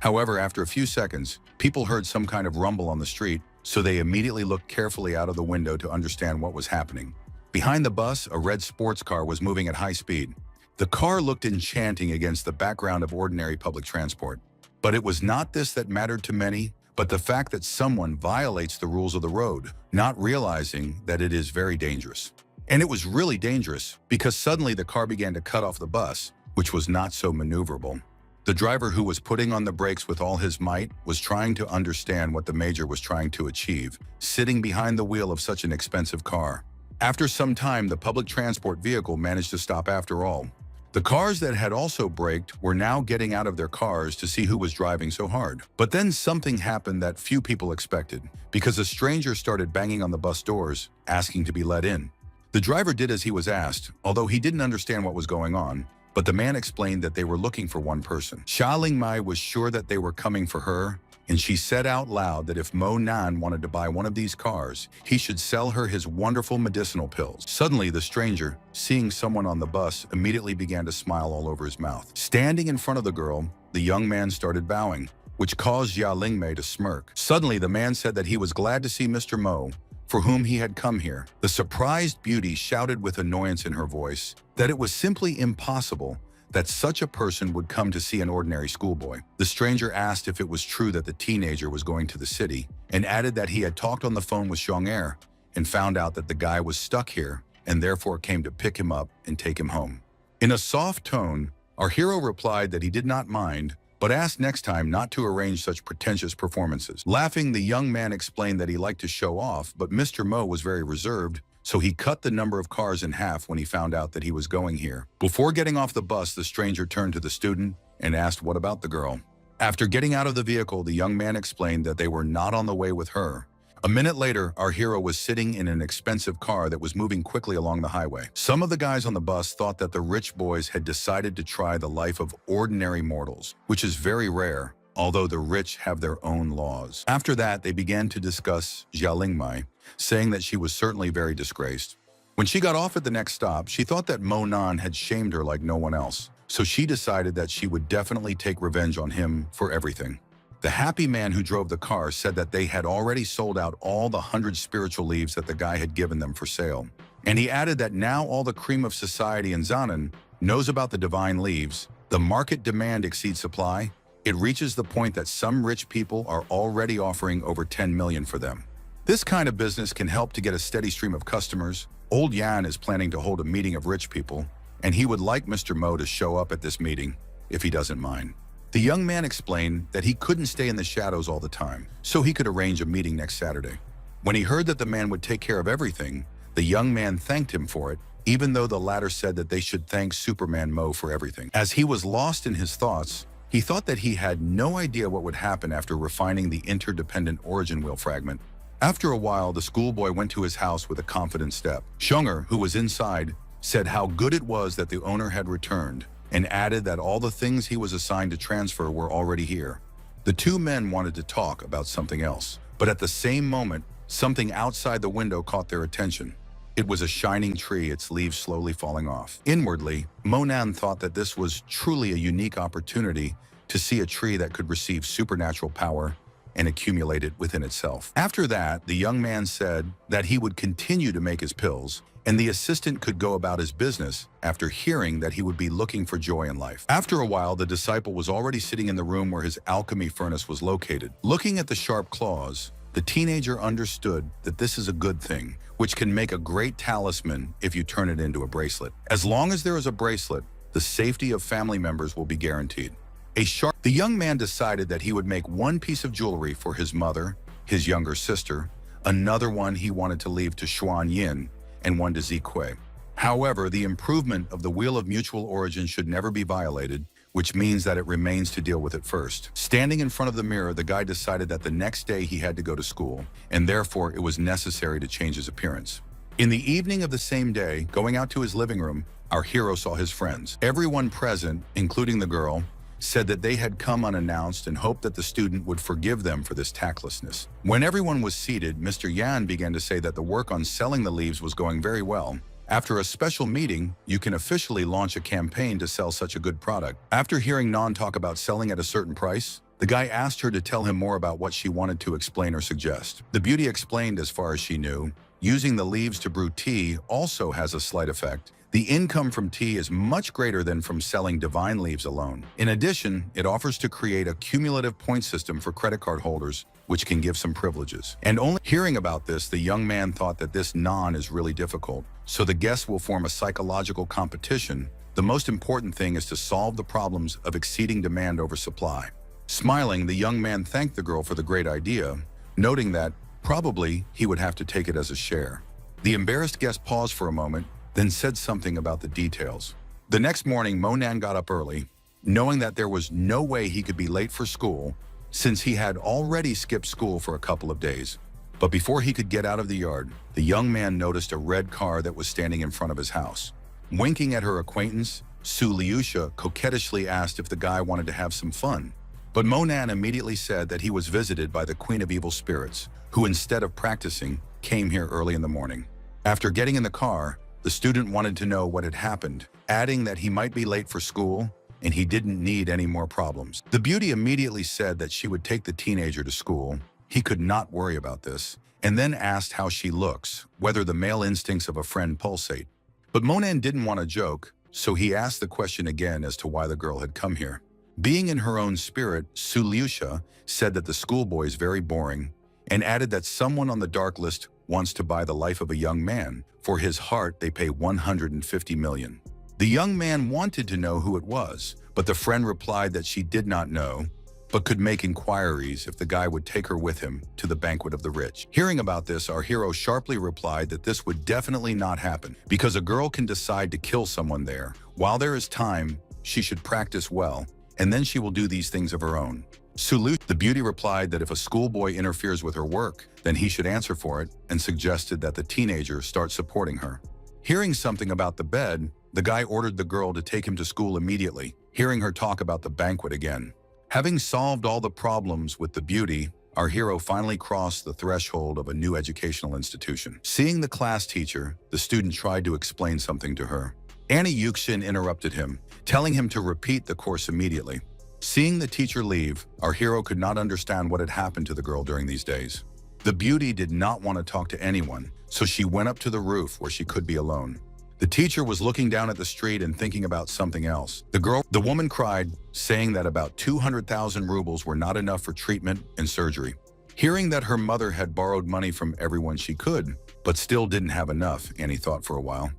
However, after a few seconds, people heard some kind of rumble on the street, so they immediately looked carefully out of the window to understand what was happening. Behind the bus, a red sports car was moving at high speed. The car looked enchanting against the background of ordinary public transport. But it was not this that mattered to many, but the fact that someone violates the rules of the road, not realizing that it is very dangerous. And it was really dangerous because suddenly the car began to cut off the bus, which was not so maneuverable. The driver, who was putting on the brakes with all his might, was trying to understand what the major was trying to achieve, sitting behind the wheel of such an expensive car. After some time, the public transport vehicle managed to stop after all. The cars that had also braked were now getting out of their cars to see who was driving so hard. But then something happened that few people expected, because a stranger started banging on the bus doors, asking to be let in. The driver did as he was asked, although he didn't understand what was going on, but the man explained that they were looking for one person. Xia Lingmai was sure that they were coming for her, and she said out loud that if Mo Nan wanted to buy one of these cars, he should sell her his wonderful medicinal pills. Suddenly, the stranger, seeing someone on the bus, immediately began to smile all over his mouth. Standing in front of the girl, the young man started bowing, which caused Xia Lingmai to smirk. Suddenly, the man said that he was glad to see Mr. Mo, for whom he had come here. The surprised beauty shouted with annoyance in her voice that it was simply impossible that such a person would come to see an ordinary schoolboy. The stranger asked if it was true that the teenager was going to the city, and added that he had talked on the phone with Zhong and found out that the guy was stuck here and therefore came to pick him up and take him home. In a soft tone, our hero replied that he did not mind, but asked next time not to arrange such pretentious performances. Laughing, the young man explained that he liked to show off, but Mr. Mo was very reserved, so he cut the number of cars in half when he found out that he was going here. Before getting off the bus, the stranger turned to the student and asked what about the girl. After getting out of the vehicle, the young man explained that they were not on the way with her. A minute later, our hero was sitting in an expensive car that was moving quickly along the highway. Some of the guys on the bus thought that the rich boys had decided to try the life of ordinary mortals, which is very rare, although the rich have their own laws. After that, they began to discuss Xia Lingmai, saying that she was certainly very disgraced. When she got off at the next stop, she thought that Mo Nan had shamed her like no one else, so she decided that she would definitely take revenge on him for everything. The happy man who drove the car said that they had already sold out all the 100 spiritual leaves that the guy had given them for sale. And he added that now all the cream of society in Zanen knows about the divine leaves. The market demand exceeds supply. It reaches the point that some rich people are already offering over 10 million for them. This kind of business can help to get a steady stream of customers. Old Yan is planning to hold a meeting of rich people, and he would like Mr. Mo to show up at this meeting, if he doesn't mind. The young man explained that he couldn't stay in the shadows all the time, so he could arrange a meeting next Saturday. When he heard that the man would take care of everything, the young man thanked him for it, even though the latter said that they should thank Superman Mo for everything. As he was lost in his thoughts, he thought that he had no idea what would happen after refining the interdependent origin wheel fragment. After a while, the schoolboy went to his house with a confident step. Zhong, who was inside, said how good it was that the owner had returned, and added that all the things he was assigned to transfer were already here. The two men wanted to talk about something else, but at the same moment, something outside the window caught their attention. It was a shining tree, its leaves slowly falling off. Inwardly, Monan thought that this was truly a unique opportunity to see a tree that could receive supernatural power and accumulate it within itself. After that, the young man said that he would continue to make his pills, and the assistant could go about his business after hearing that he would be looking for joy in life. After a while, the disciple was already sitting in the room where his alchemy furnace was located. Looking at the sharp claws, the teenager understood that this is a good thing, which can make a great talisman if you turn it into a bracelet. As long as there is a bracelet, the safety of family members will be guaranteed. The young man decided that he would make one piece of jewelry for his mother, his younger sister, another one he wanted to leave to Xuan Yin, and one to Zikui. However, the improvement of the Wheel of Mutual Origin should never be violated, which means that it remains to deal with it first. Standing in front of the mirror, the guy decided that the next day he had to go to school, and therefore it was necessary to change his appearance. In the evening of the same day, going out to his living room, our hero saw his friends. Everyone present, including the girl, said that they had come unannounced and hoped that the student would forgive them for this tactlessness. When everyone was seated, Mr. Yan began to say that the work on selling the leaves was going very well. After a special meeting, you can officially launch a campaign to sell such a good product. After hearing Non talk about selling at a certain price, the guy asked her to tell him more about what she wanted to explain or suggest. The beauty explained as far as she knew. Using the leaves to brew tea also has a slight effect. The income from tea is much greater than from selling divine leaves alone. In addition, it offers to create a cumulative point system for credit card holders, which can give some privileges. And only hearing about this, the young man thought that this non is really difficult. So the guests will form a psychological competition. The most important thing is to solve the problems of exceeding demand over supply. Smiling, the young man thanked the girl for the great idea, noting that probably he would have to take it as a share. The embarrassed guest paused for a moment, then said something about the details. The next morning, Monan got up early, knowing that there was no way he could be late for school since he had already skipped school for a couple of days. But before he could get out of the yard, the young man noticed a red car that was standing in front of his house. Winking at her acquaintance, Su Liusha coquettishly asked if the guy wanted to have some fun. But Monan immediately said that he was visited by the Queen of Evil Spirits, who instead of practicing, came here early in the morning. After getting in the car, the student wanted to know what had happened, adding that he might be late for school and he didn't need any more problems. The beauty immediately said that she would take the teenager to school. He could not worry about this, and then asked how she looks, whether the male instincts of a friend pulsate. But Monan didn't want to joke, so he asked the question again as to why the girl had come here. Being in her own spirit, Su Liusha said that the schoolboy is very boring, and added that someone on the dark list wants to buy the life of a young man. For his heart, they pay 150 million. The young man wanted to know who it was, but the friend replied that she did not know, but could make inquiries if the guy would take her with him to the banquet of the rich. Hearing about this, our hero sharply replied that this would definitely not happen, because a girl can decide to kill someone there. While there is time, she should practice well, and then she will do these things of her own. Sulu, the beauty, replied that if a schoolboy interferes with her work, then he should answer for it, and suggested that the teenager start supporting her. Hearing something about the bed, the guy ordered the girl to take him to school immediately, hearing her talk about the banquet again. Having solved all the problems with the beauty, our hero finally crossed the threshold of a new educational institution. Seeing the class teacher, the student tried to explain something to her. Annie Yuxin interrupted him, telling him to repeat the course immediately. Seeing the teacher leave, our hero could not understand what had happened to the girl during these days. The beauty did not want to talk to anyone, so she went up to the roof where she could be alone. The teacher was looking down at the street and thinking about something else. The woman cried, saying that about 200,000 rubles were not enough for treatment and surgery. Hearing that her mother had borrowed money from everyone she could, but still didn't have enough, Annie thought for a while.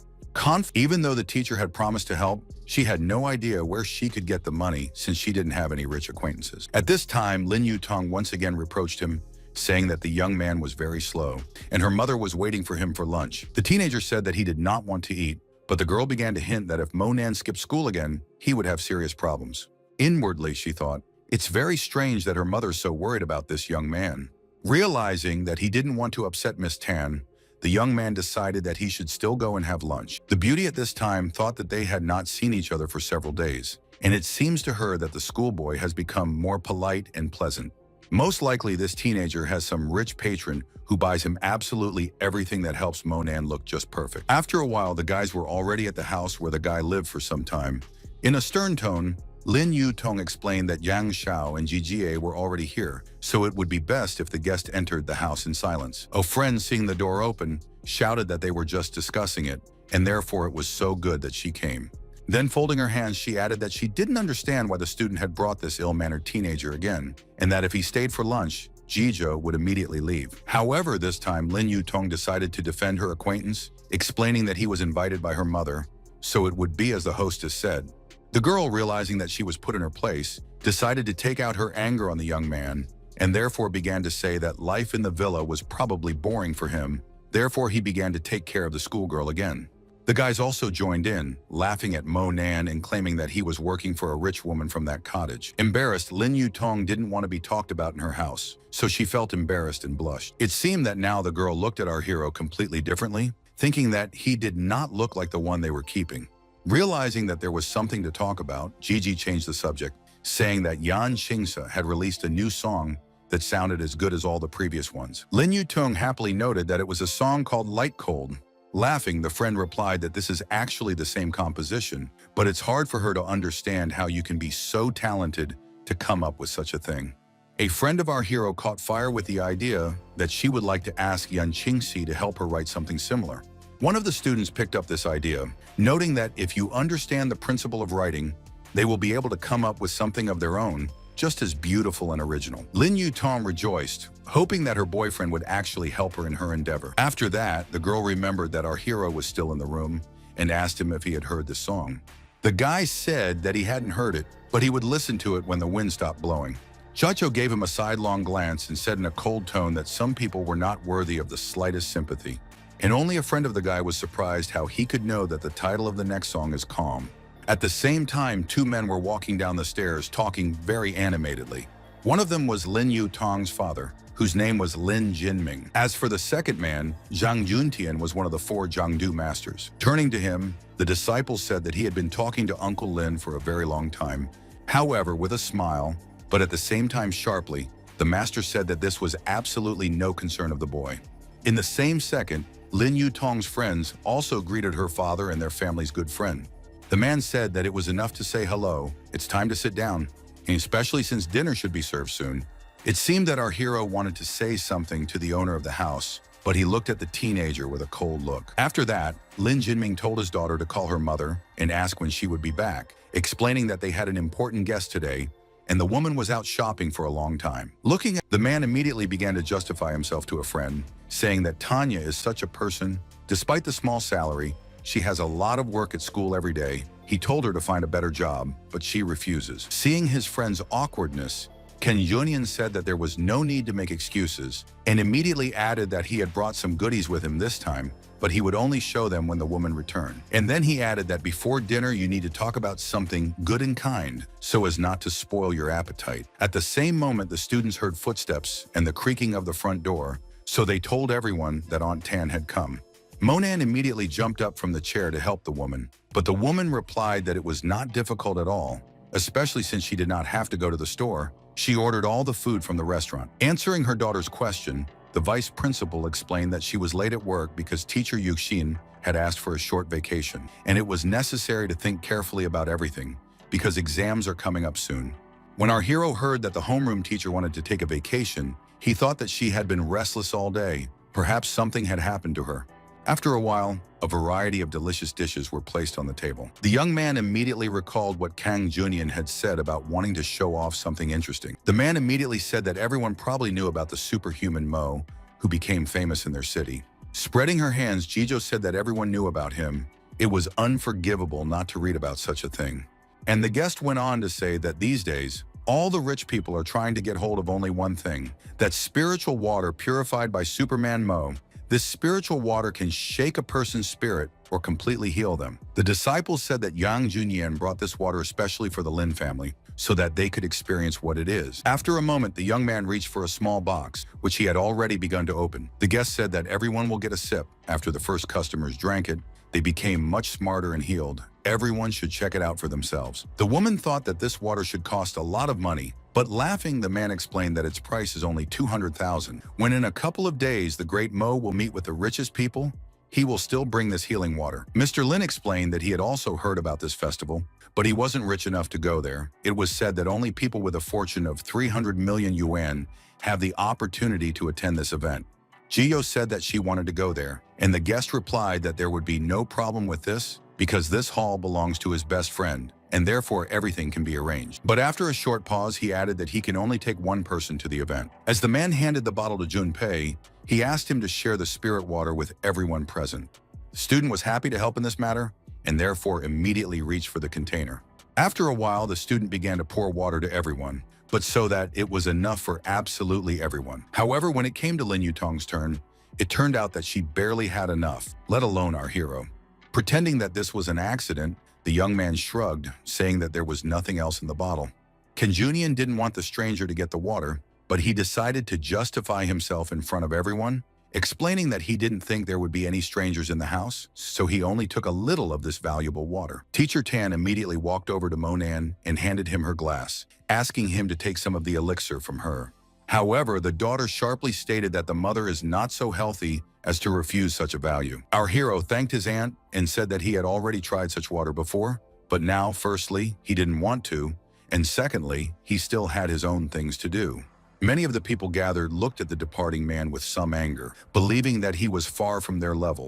Even though the teacher had promised to help, she had no idea where she could get the money since she didn't have any rich acquaintances. At this time, Lin Yutong once again reproached him, saying that the young man was very slow, and her mother was waiting for him for lunch. The teenager said that he did not want to eat, but the girl began to hint that if Monan skipped school again, he would have serious problems. Inwardly, she thought, it's very strange that her mother's so worried about this young man. Realizing that he didn't want to upset Miss Tan, the young man decided that he should still go and have lunch. The beauty at this time thought that they had not seen each other for several days, and it seems to her that the schoolboy has become more polite and pleasant. Most likely, this teenager has some rich patron who buys him absolutely everything that helps Monan look just perfect. After a while, the guys were already at the house where the guy lived for some time. In a stern tone, Lin Yutong explained that Yang Xiao and Jijie were already here, so it would be best if the guest entered the house in silence. A friend, seeing the door open, shouted that they were just discussing it, and therefore it was so good that she came. Then, folding her hands, she added that she didn't understand why the student had brought this ill-mannered teenager again, and that if he stayed for lunch, Jijo would immediately leave. However, this time, Lin Yutong decided to defend her acquaintance, explaining that he was invited by her mother, so it would be as the hostess said. The girl, realizing that she was put in her place, decided to take out her anger on the young man, and therefore began to say that life in the villa was probably boring for him, therefore he began to take care of the schoolgirl again. The guys also joined in, laughing at Mo Nan and claiming that he was working for a rich woman from that cottage. Embarrassed, Lin Yutong didn't want to be talked about in her house, so she felt embarrassed and blushed. It seemed that now the girl looked at our hero completely differently, thinking that he did not look like the one they were keeping. Realizing that there was something to talk about, Gigi changed the subject, saying that Yan Qingse had released a new song that sounded as good as all the previous ones. Lin Yutong happily noted that it was a song called Light Cold. Laughing, the friend replied that this is actually the same composition, but it's hard for her to understand how you can be so talented to come up with such a thing. A friend of our hero caught fire with the idea that she would like to ask Yan Qingxi to help her write something similar. One of the students picked up this idea, noting that if you understand the principle of writing, they will be able to come up with something of their own, just as beautiful and original. Lin Yutong rejoiced, hoping that her boyfriend would actually help her in her endeavor. After that, the girl remembered that our hero was still in the room and asked him if he had heard the song. The guy said that he hadn't heard it, but he would listen to it when the wind stopped blowing. Chacho gave him a sidelong glance and said in a cold tone that some people were not worthy of the slightest sympathy. And only a friend of the guy was surprised how he could know that the title of the next song is Calm. At the same time, two men were walking down the stairs talking very animatedly. One of them was Lin Yutong's father, whose name was Lin Jinming. As for the second man, Zhang Juntian was one of the 4 Jiangdu masters. Turning to him, the disciple said that he had been talking to Uncle Lin for a very long time. However, with a smile, but at the same time sharply, the master said that this was absolutely no concern of the boy. In the same second, Lin Yutong's friends also greeted her father and their family's good friend. The man said that it was enough to say hello, it's time to sit down, and especially since dinner should be served soon. It seemed that our hero wanted to say something to the owner of the house, but he looked at the teenager with a cold look. After that, Lin Jinming told his daughter to call her mother and ask when she would be back, explaining that they had an important guest today, and the woman was out shopping for a long time. Looking at the man immediately began to justify himself to a friend, saying that Tanya is such a person, despite the small salary, she has a lot of work at school every day. He told her to find a better job, but she refuses. Seeing his friend's awkwardness, Ken Junian said that there was no need to make excuses, and immediately added that he had brought some goodies with him this time, but he would only show them when the woman returned. And then he added that before dinner you need to talk about something good and kind, so as not to spoil your appetite. At the same moment, the students heard footsteps and the creaking of the front door, so they told everyone that Aunt Tan had come. Monan immediately jumped up from the chair to help the woman, but the woman replied that it was not difficult at all, especially since she did not have to go to the store. She ordered all the food from the restaurant. Answering her daughter's question, the vice principal explained that she was late at work because teacher Yuxin had asked for a short vacation, and it was necessary to think carefully about everything because exams are coming up soon. When our hero heard that the homeroom teacher wanted to take a vacation, he thought that she had been restless all day. Perhaps something had happened to her. After a while, a variety of delicious dishes were placed on the table. The young man immediately recalled what Kang Junian had said about wanting to show off something interesting. The man immediately said that everyone probably knew about the superhuman Mo, who became famous in their city. Spreading her hands, Jijo said that everyone knew about him. It was unforgivable not to read about such a thing. And the guest went on to say that these days, all the rich people are trying to get hold of only one thing, that spiritual water purified by Superman Mo. This spiritual water can shake a person's spirit or completely heal them. The disciples said that Yang Junyan brought this water especially for the Lin family, so that they could experience what it is. After a moment, the young man reached for a small box, which he had already begun to open. The guest said that everyone will get a sip. After the first customers drank it, they became much smarter and healed. Everyone should check it out for themselves. The woman thought that this water should cost a lot of money, but laughing, the man explained that its price is only 200,000. When in a couple of days the great Mo will meet with the richest people, he will still bring this healing water. Mr. Lin explained that he had also heard about this festival, but he wasn't rich enough to go there. It was said that only people with a fortune of 300 million yuan have the opportunity to attend this event. Gio said that she wanted to go there, and the guest replied that there would be no problem with this because this hall belongs to his best friend, and therefore everything can be arranged. But after a short pause, he added that he can only take one person to the event. As the man handed the bottle to Junpei, he asked him to share the spirit water with everyone present. The student was happy to help in this matter, and therefore immediately reached for the container. After a while, the student began to pour water to everyone, but so that it was enough for absolutely everyone. However, when it came to Lin Yutong's turn, it turned out that she barely had enough, let alone our hero. Pretending that this was an accident, the young man shrugged, saying that there was nothing else in the bottle. Kenjunian didn't want the stranger to get the water, but he decided to justify himself in front of everyone, explaining that he didn't think there would be any strangers in the house, so he only took a little of this valuable water. Teacher Tan immediately walked over to Monan and handed him her glass, asking him to take some of the elixir from her. However, the daughter sharply stated that the mother is not so healthy as to refuse such a value. Our hero thanked his aunt and said that he had already tried such water before, but now, firstly, he didn't want to, and secondly, he still had his own things to do. Many of the people gathered looked at the departing man with some anger, believing that he was far from their level.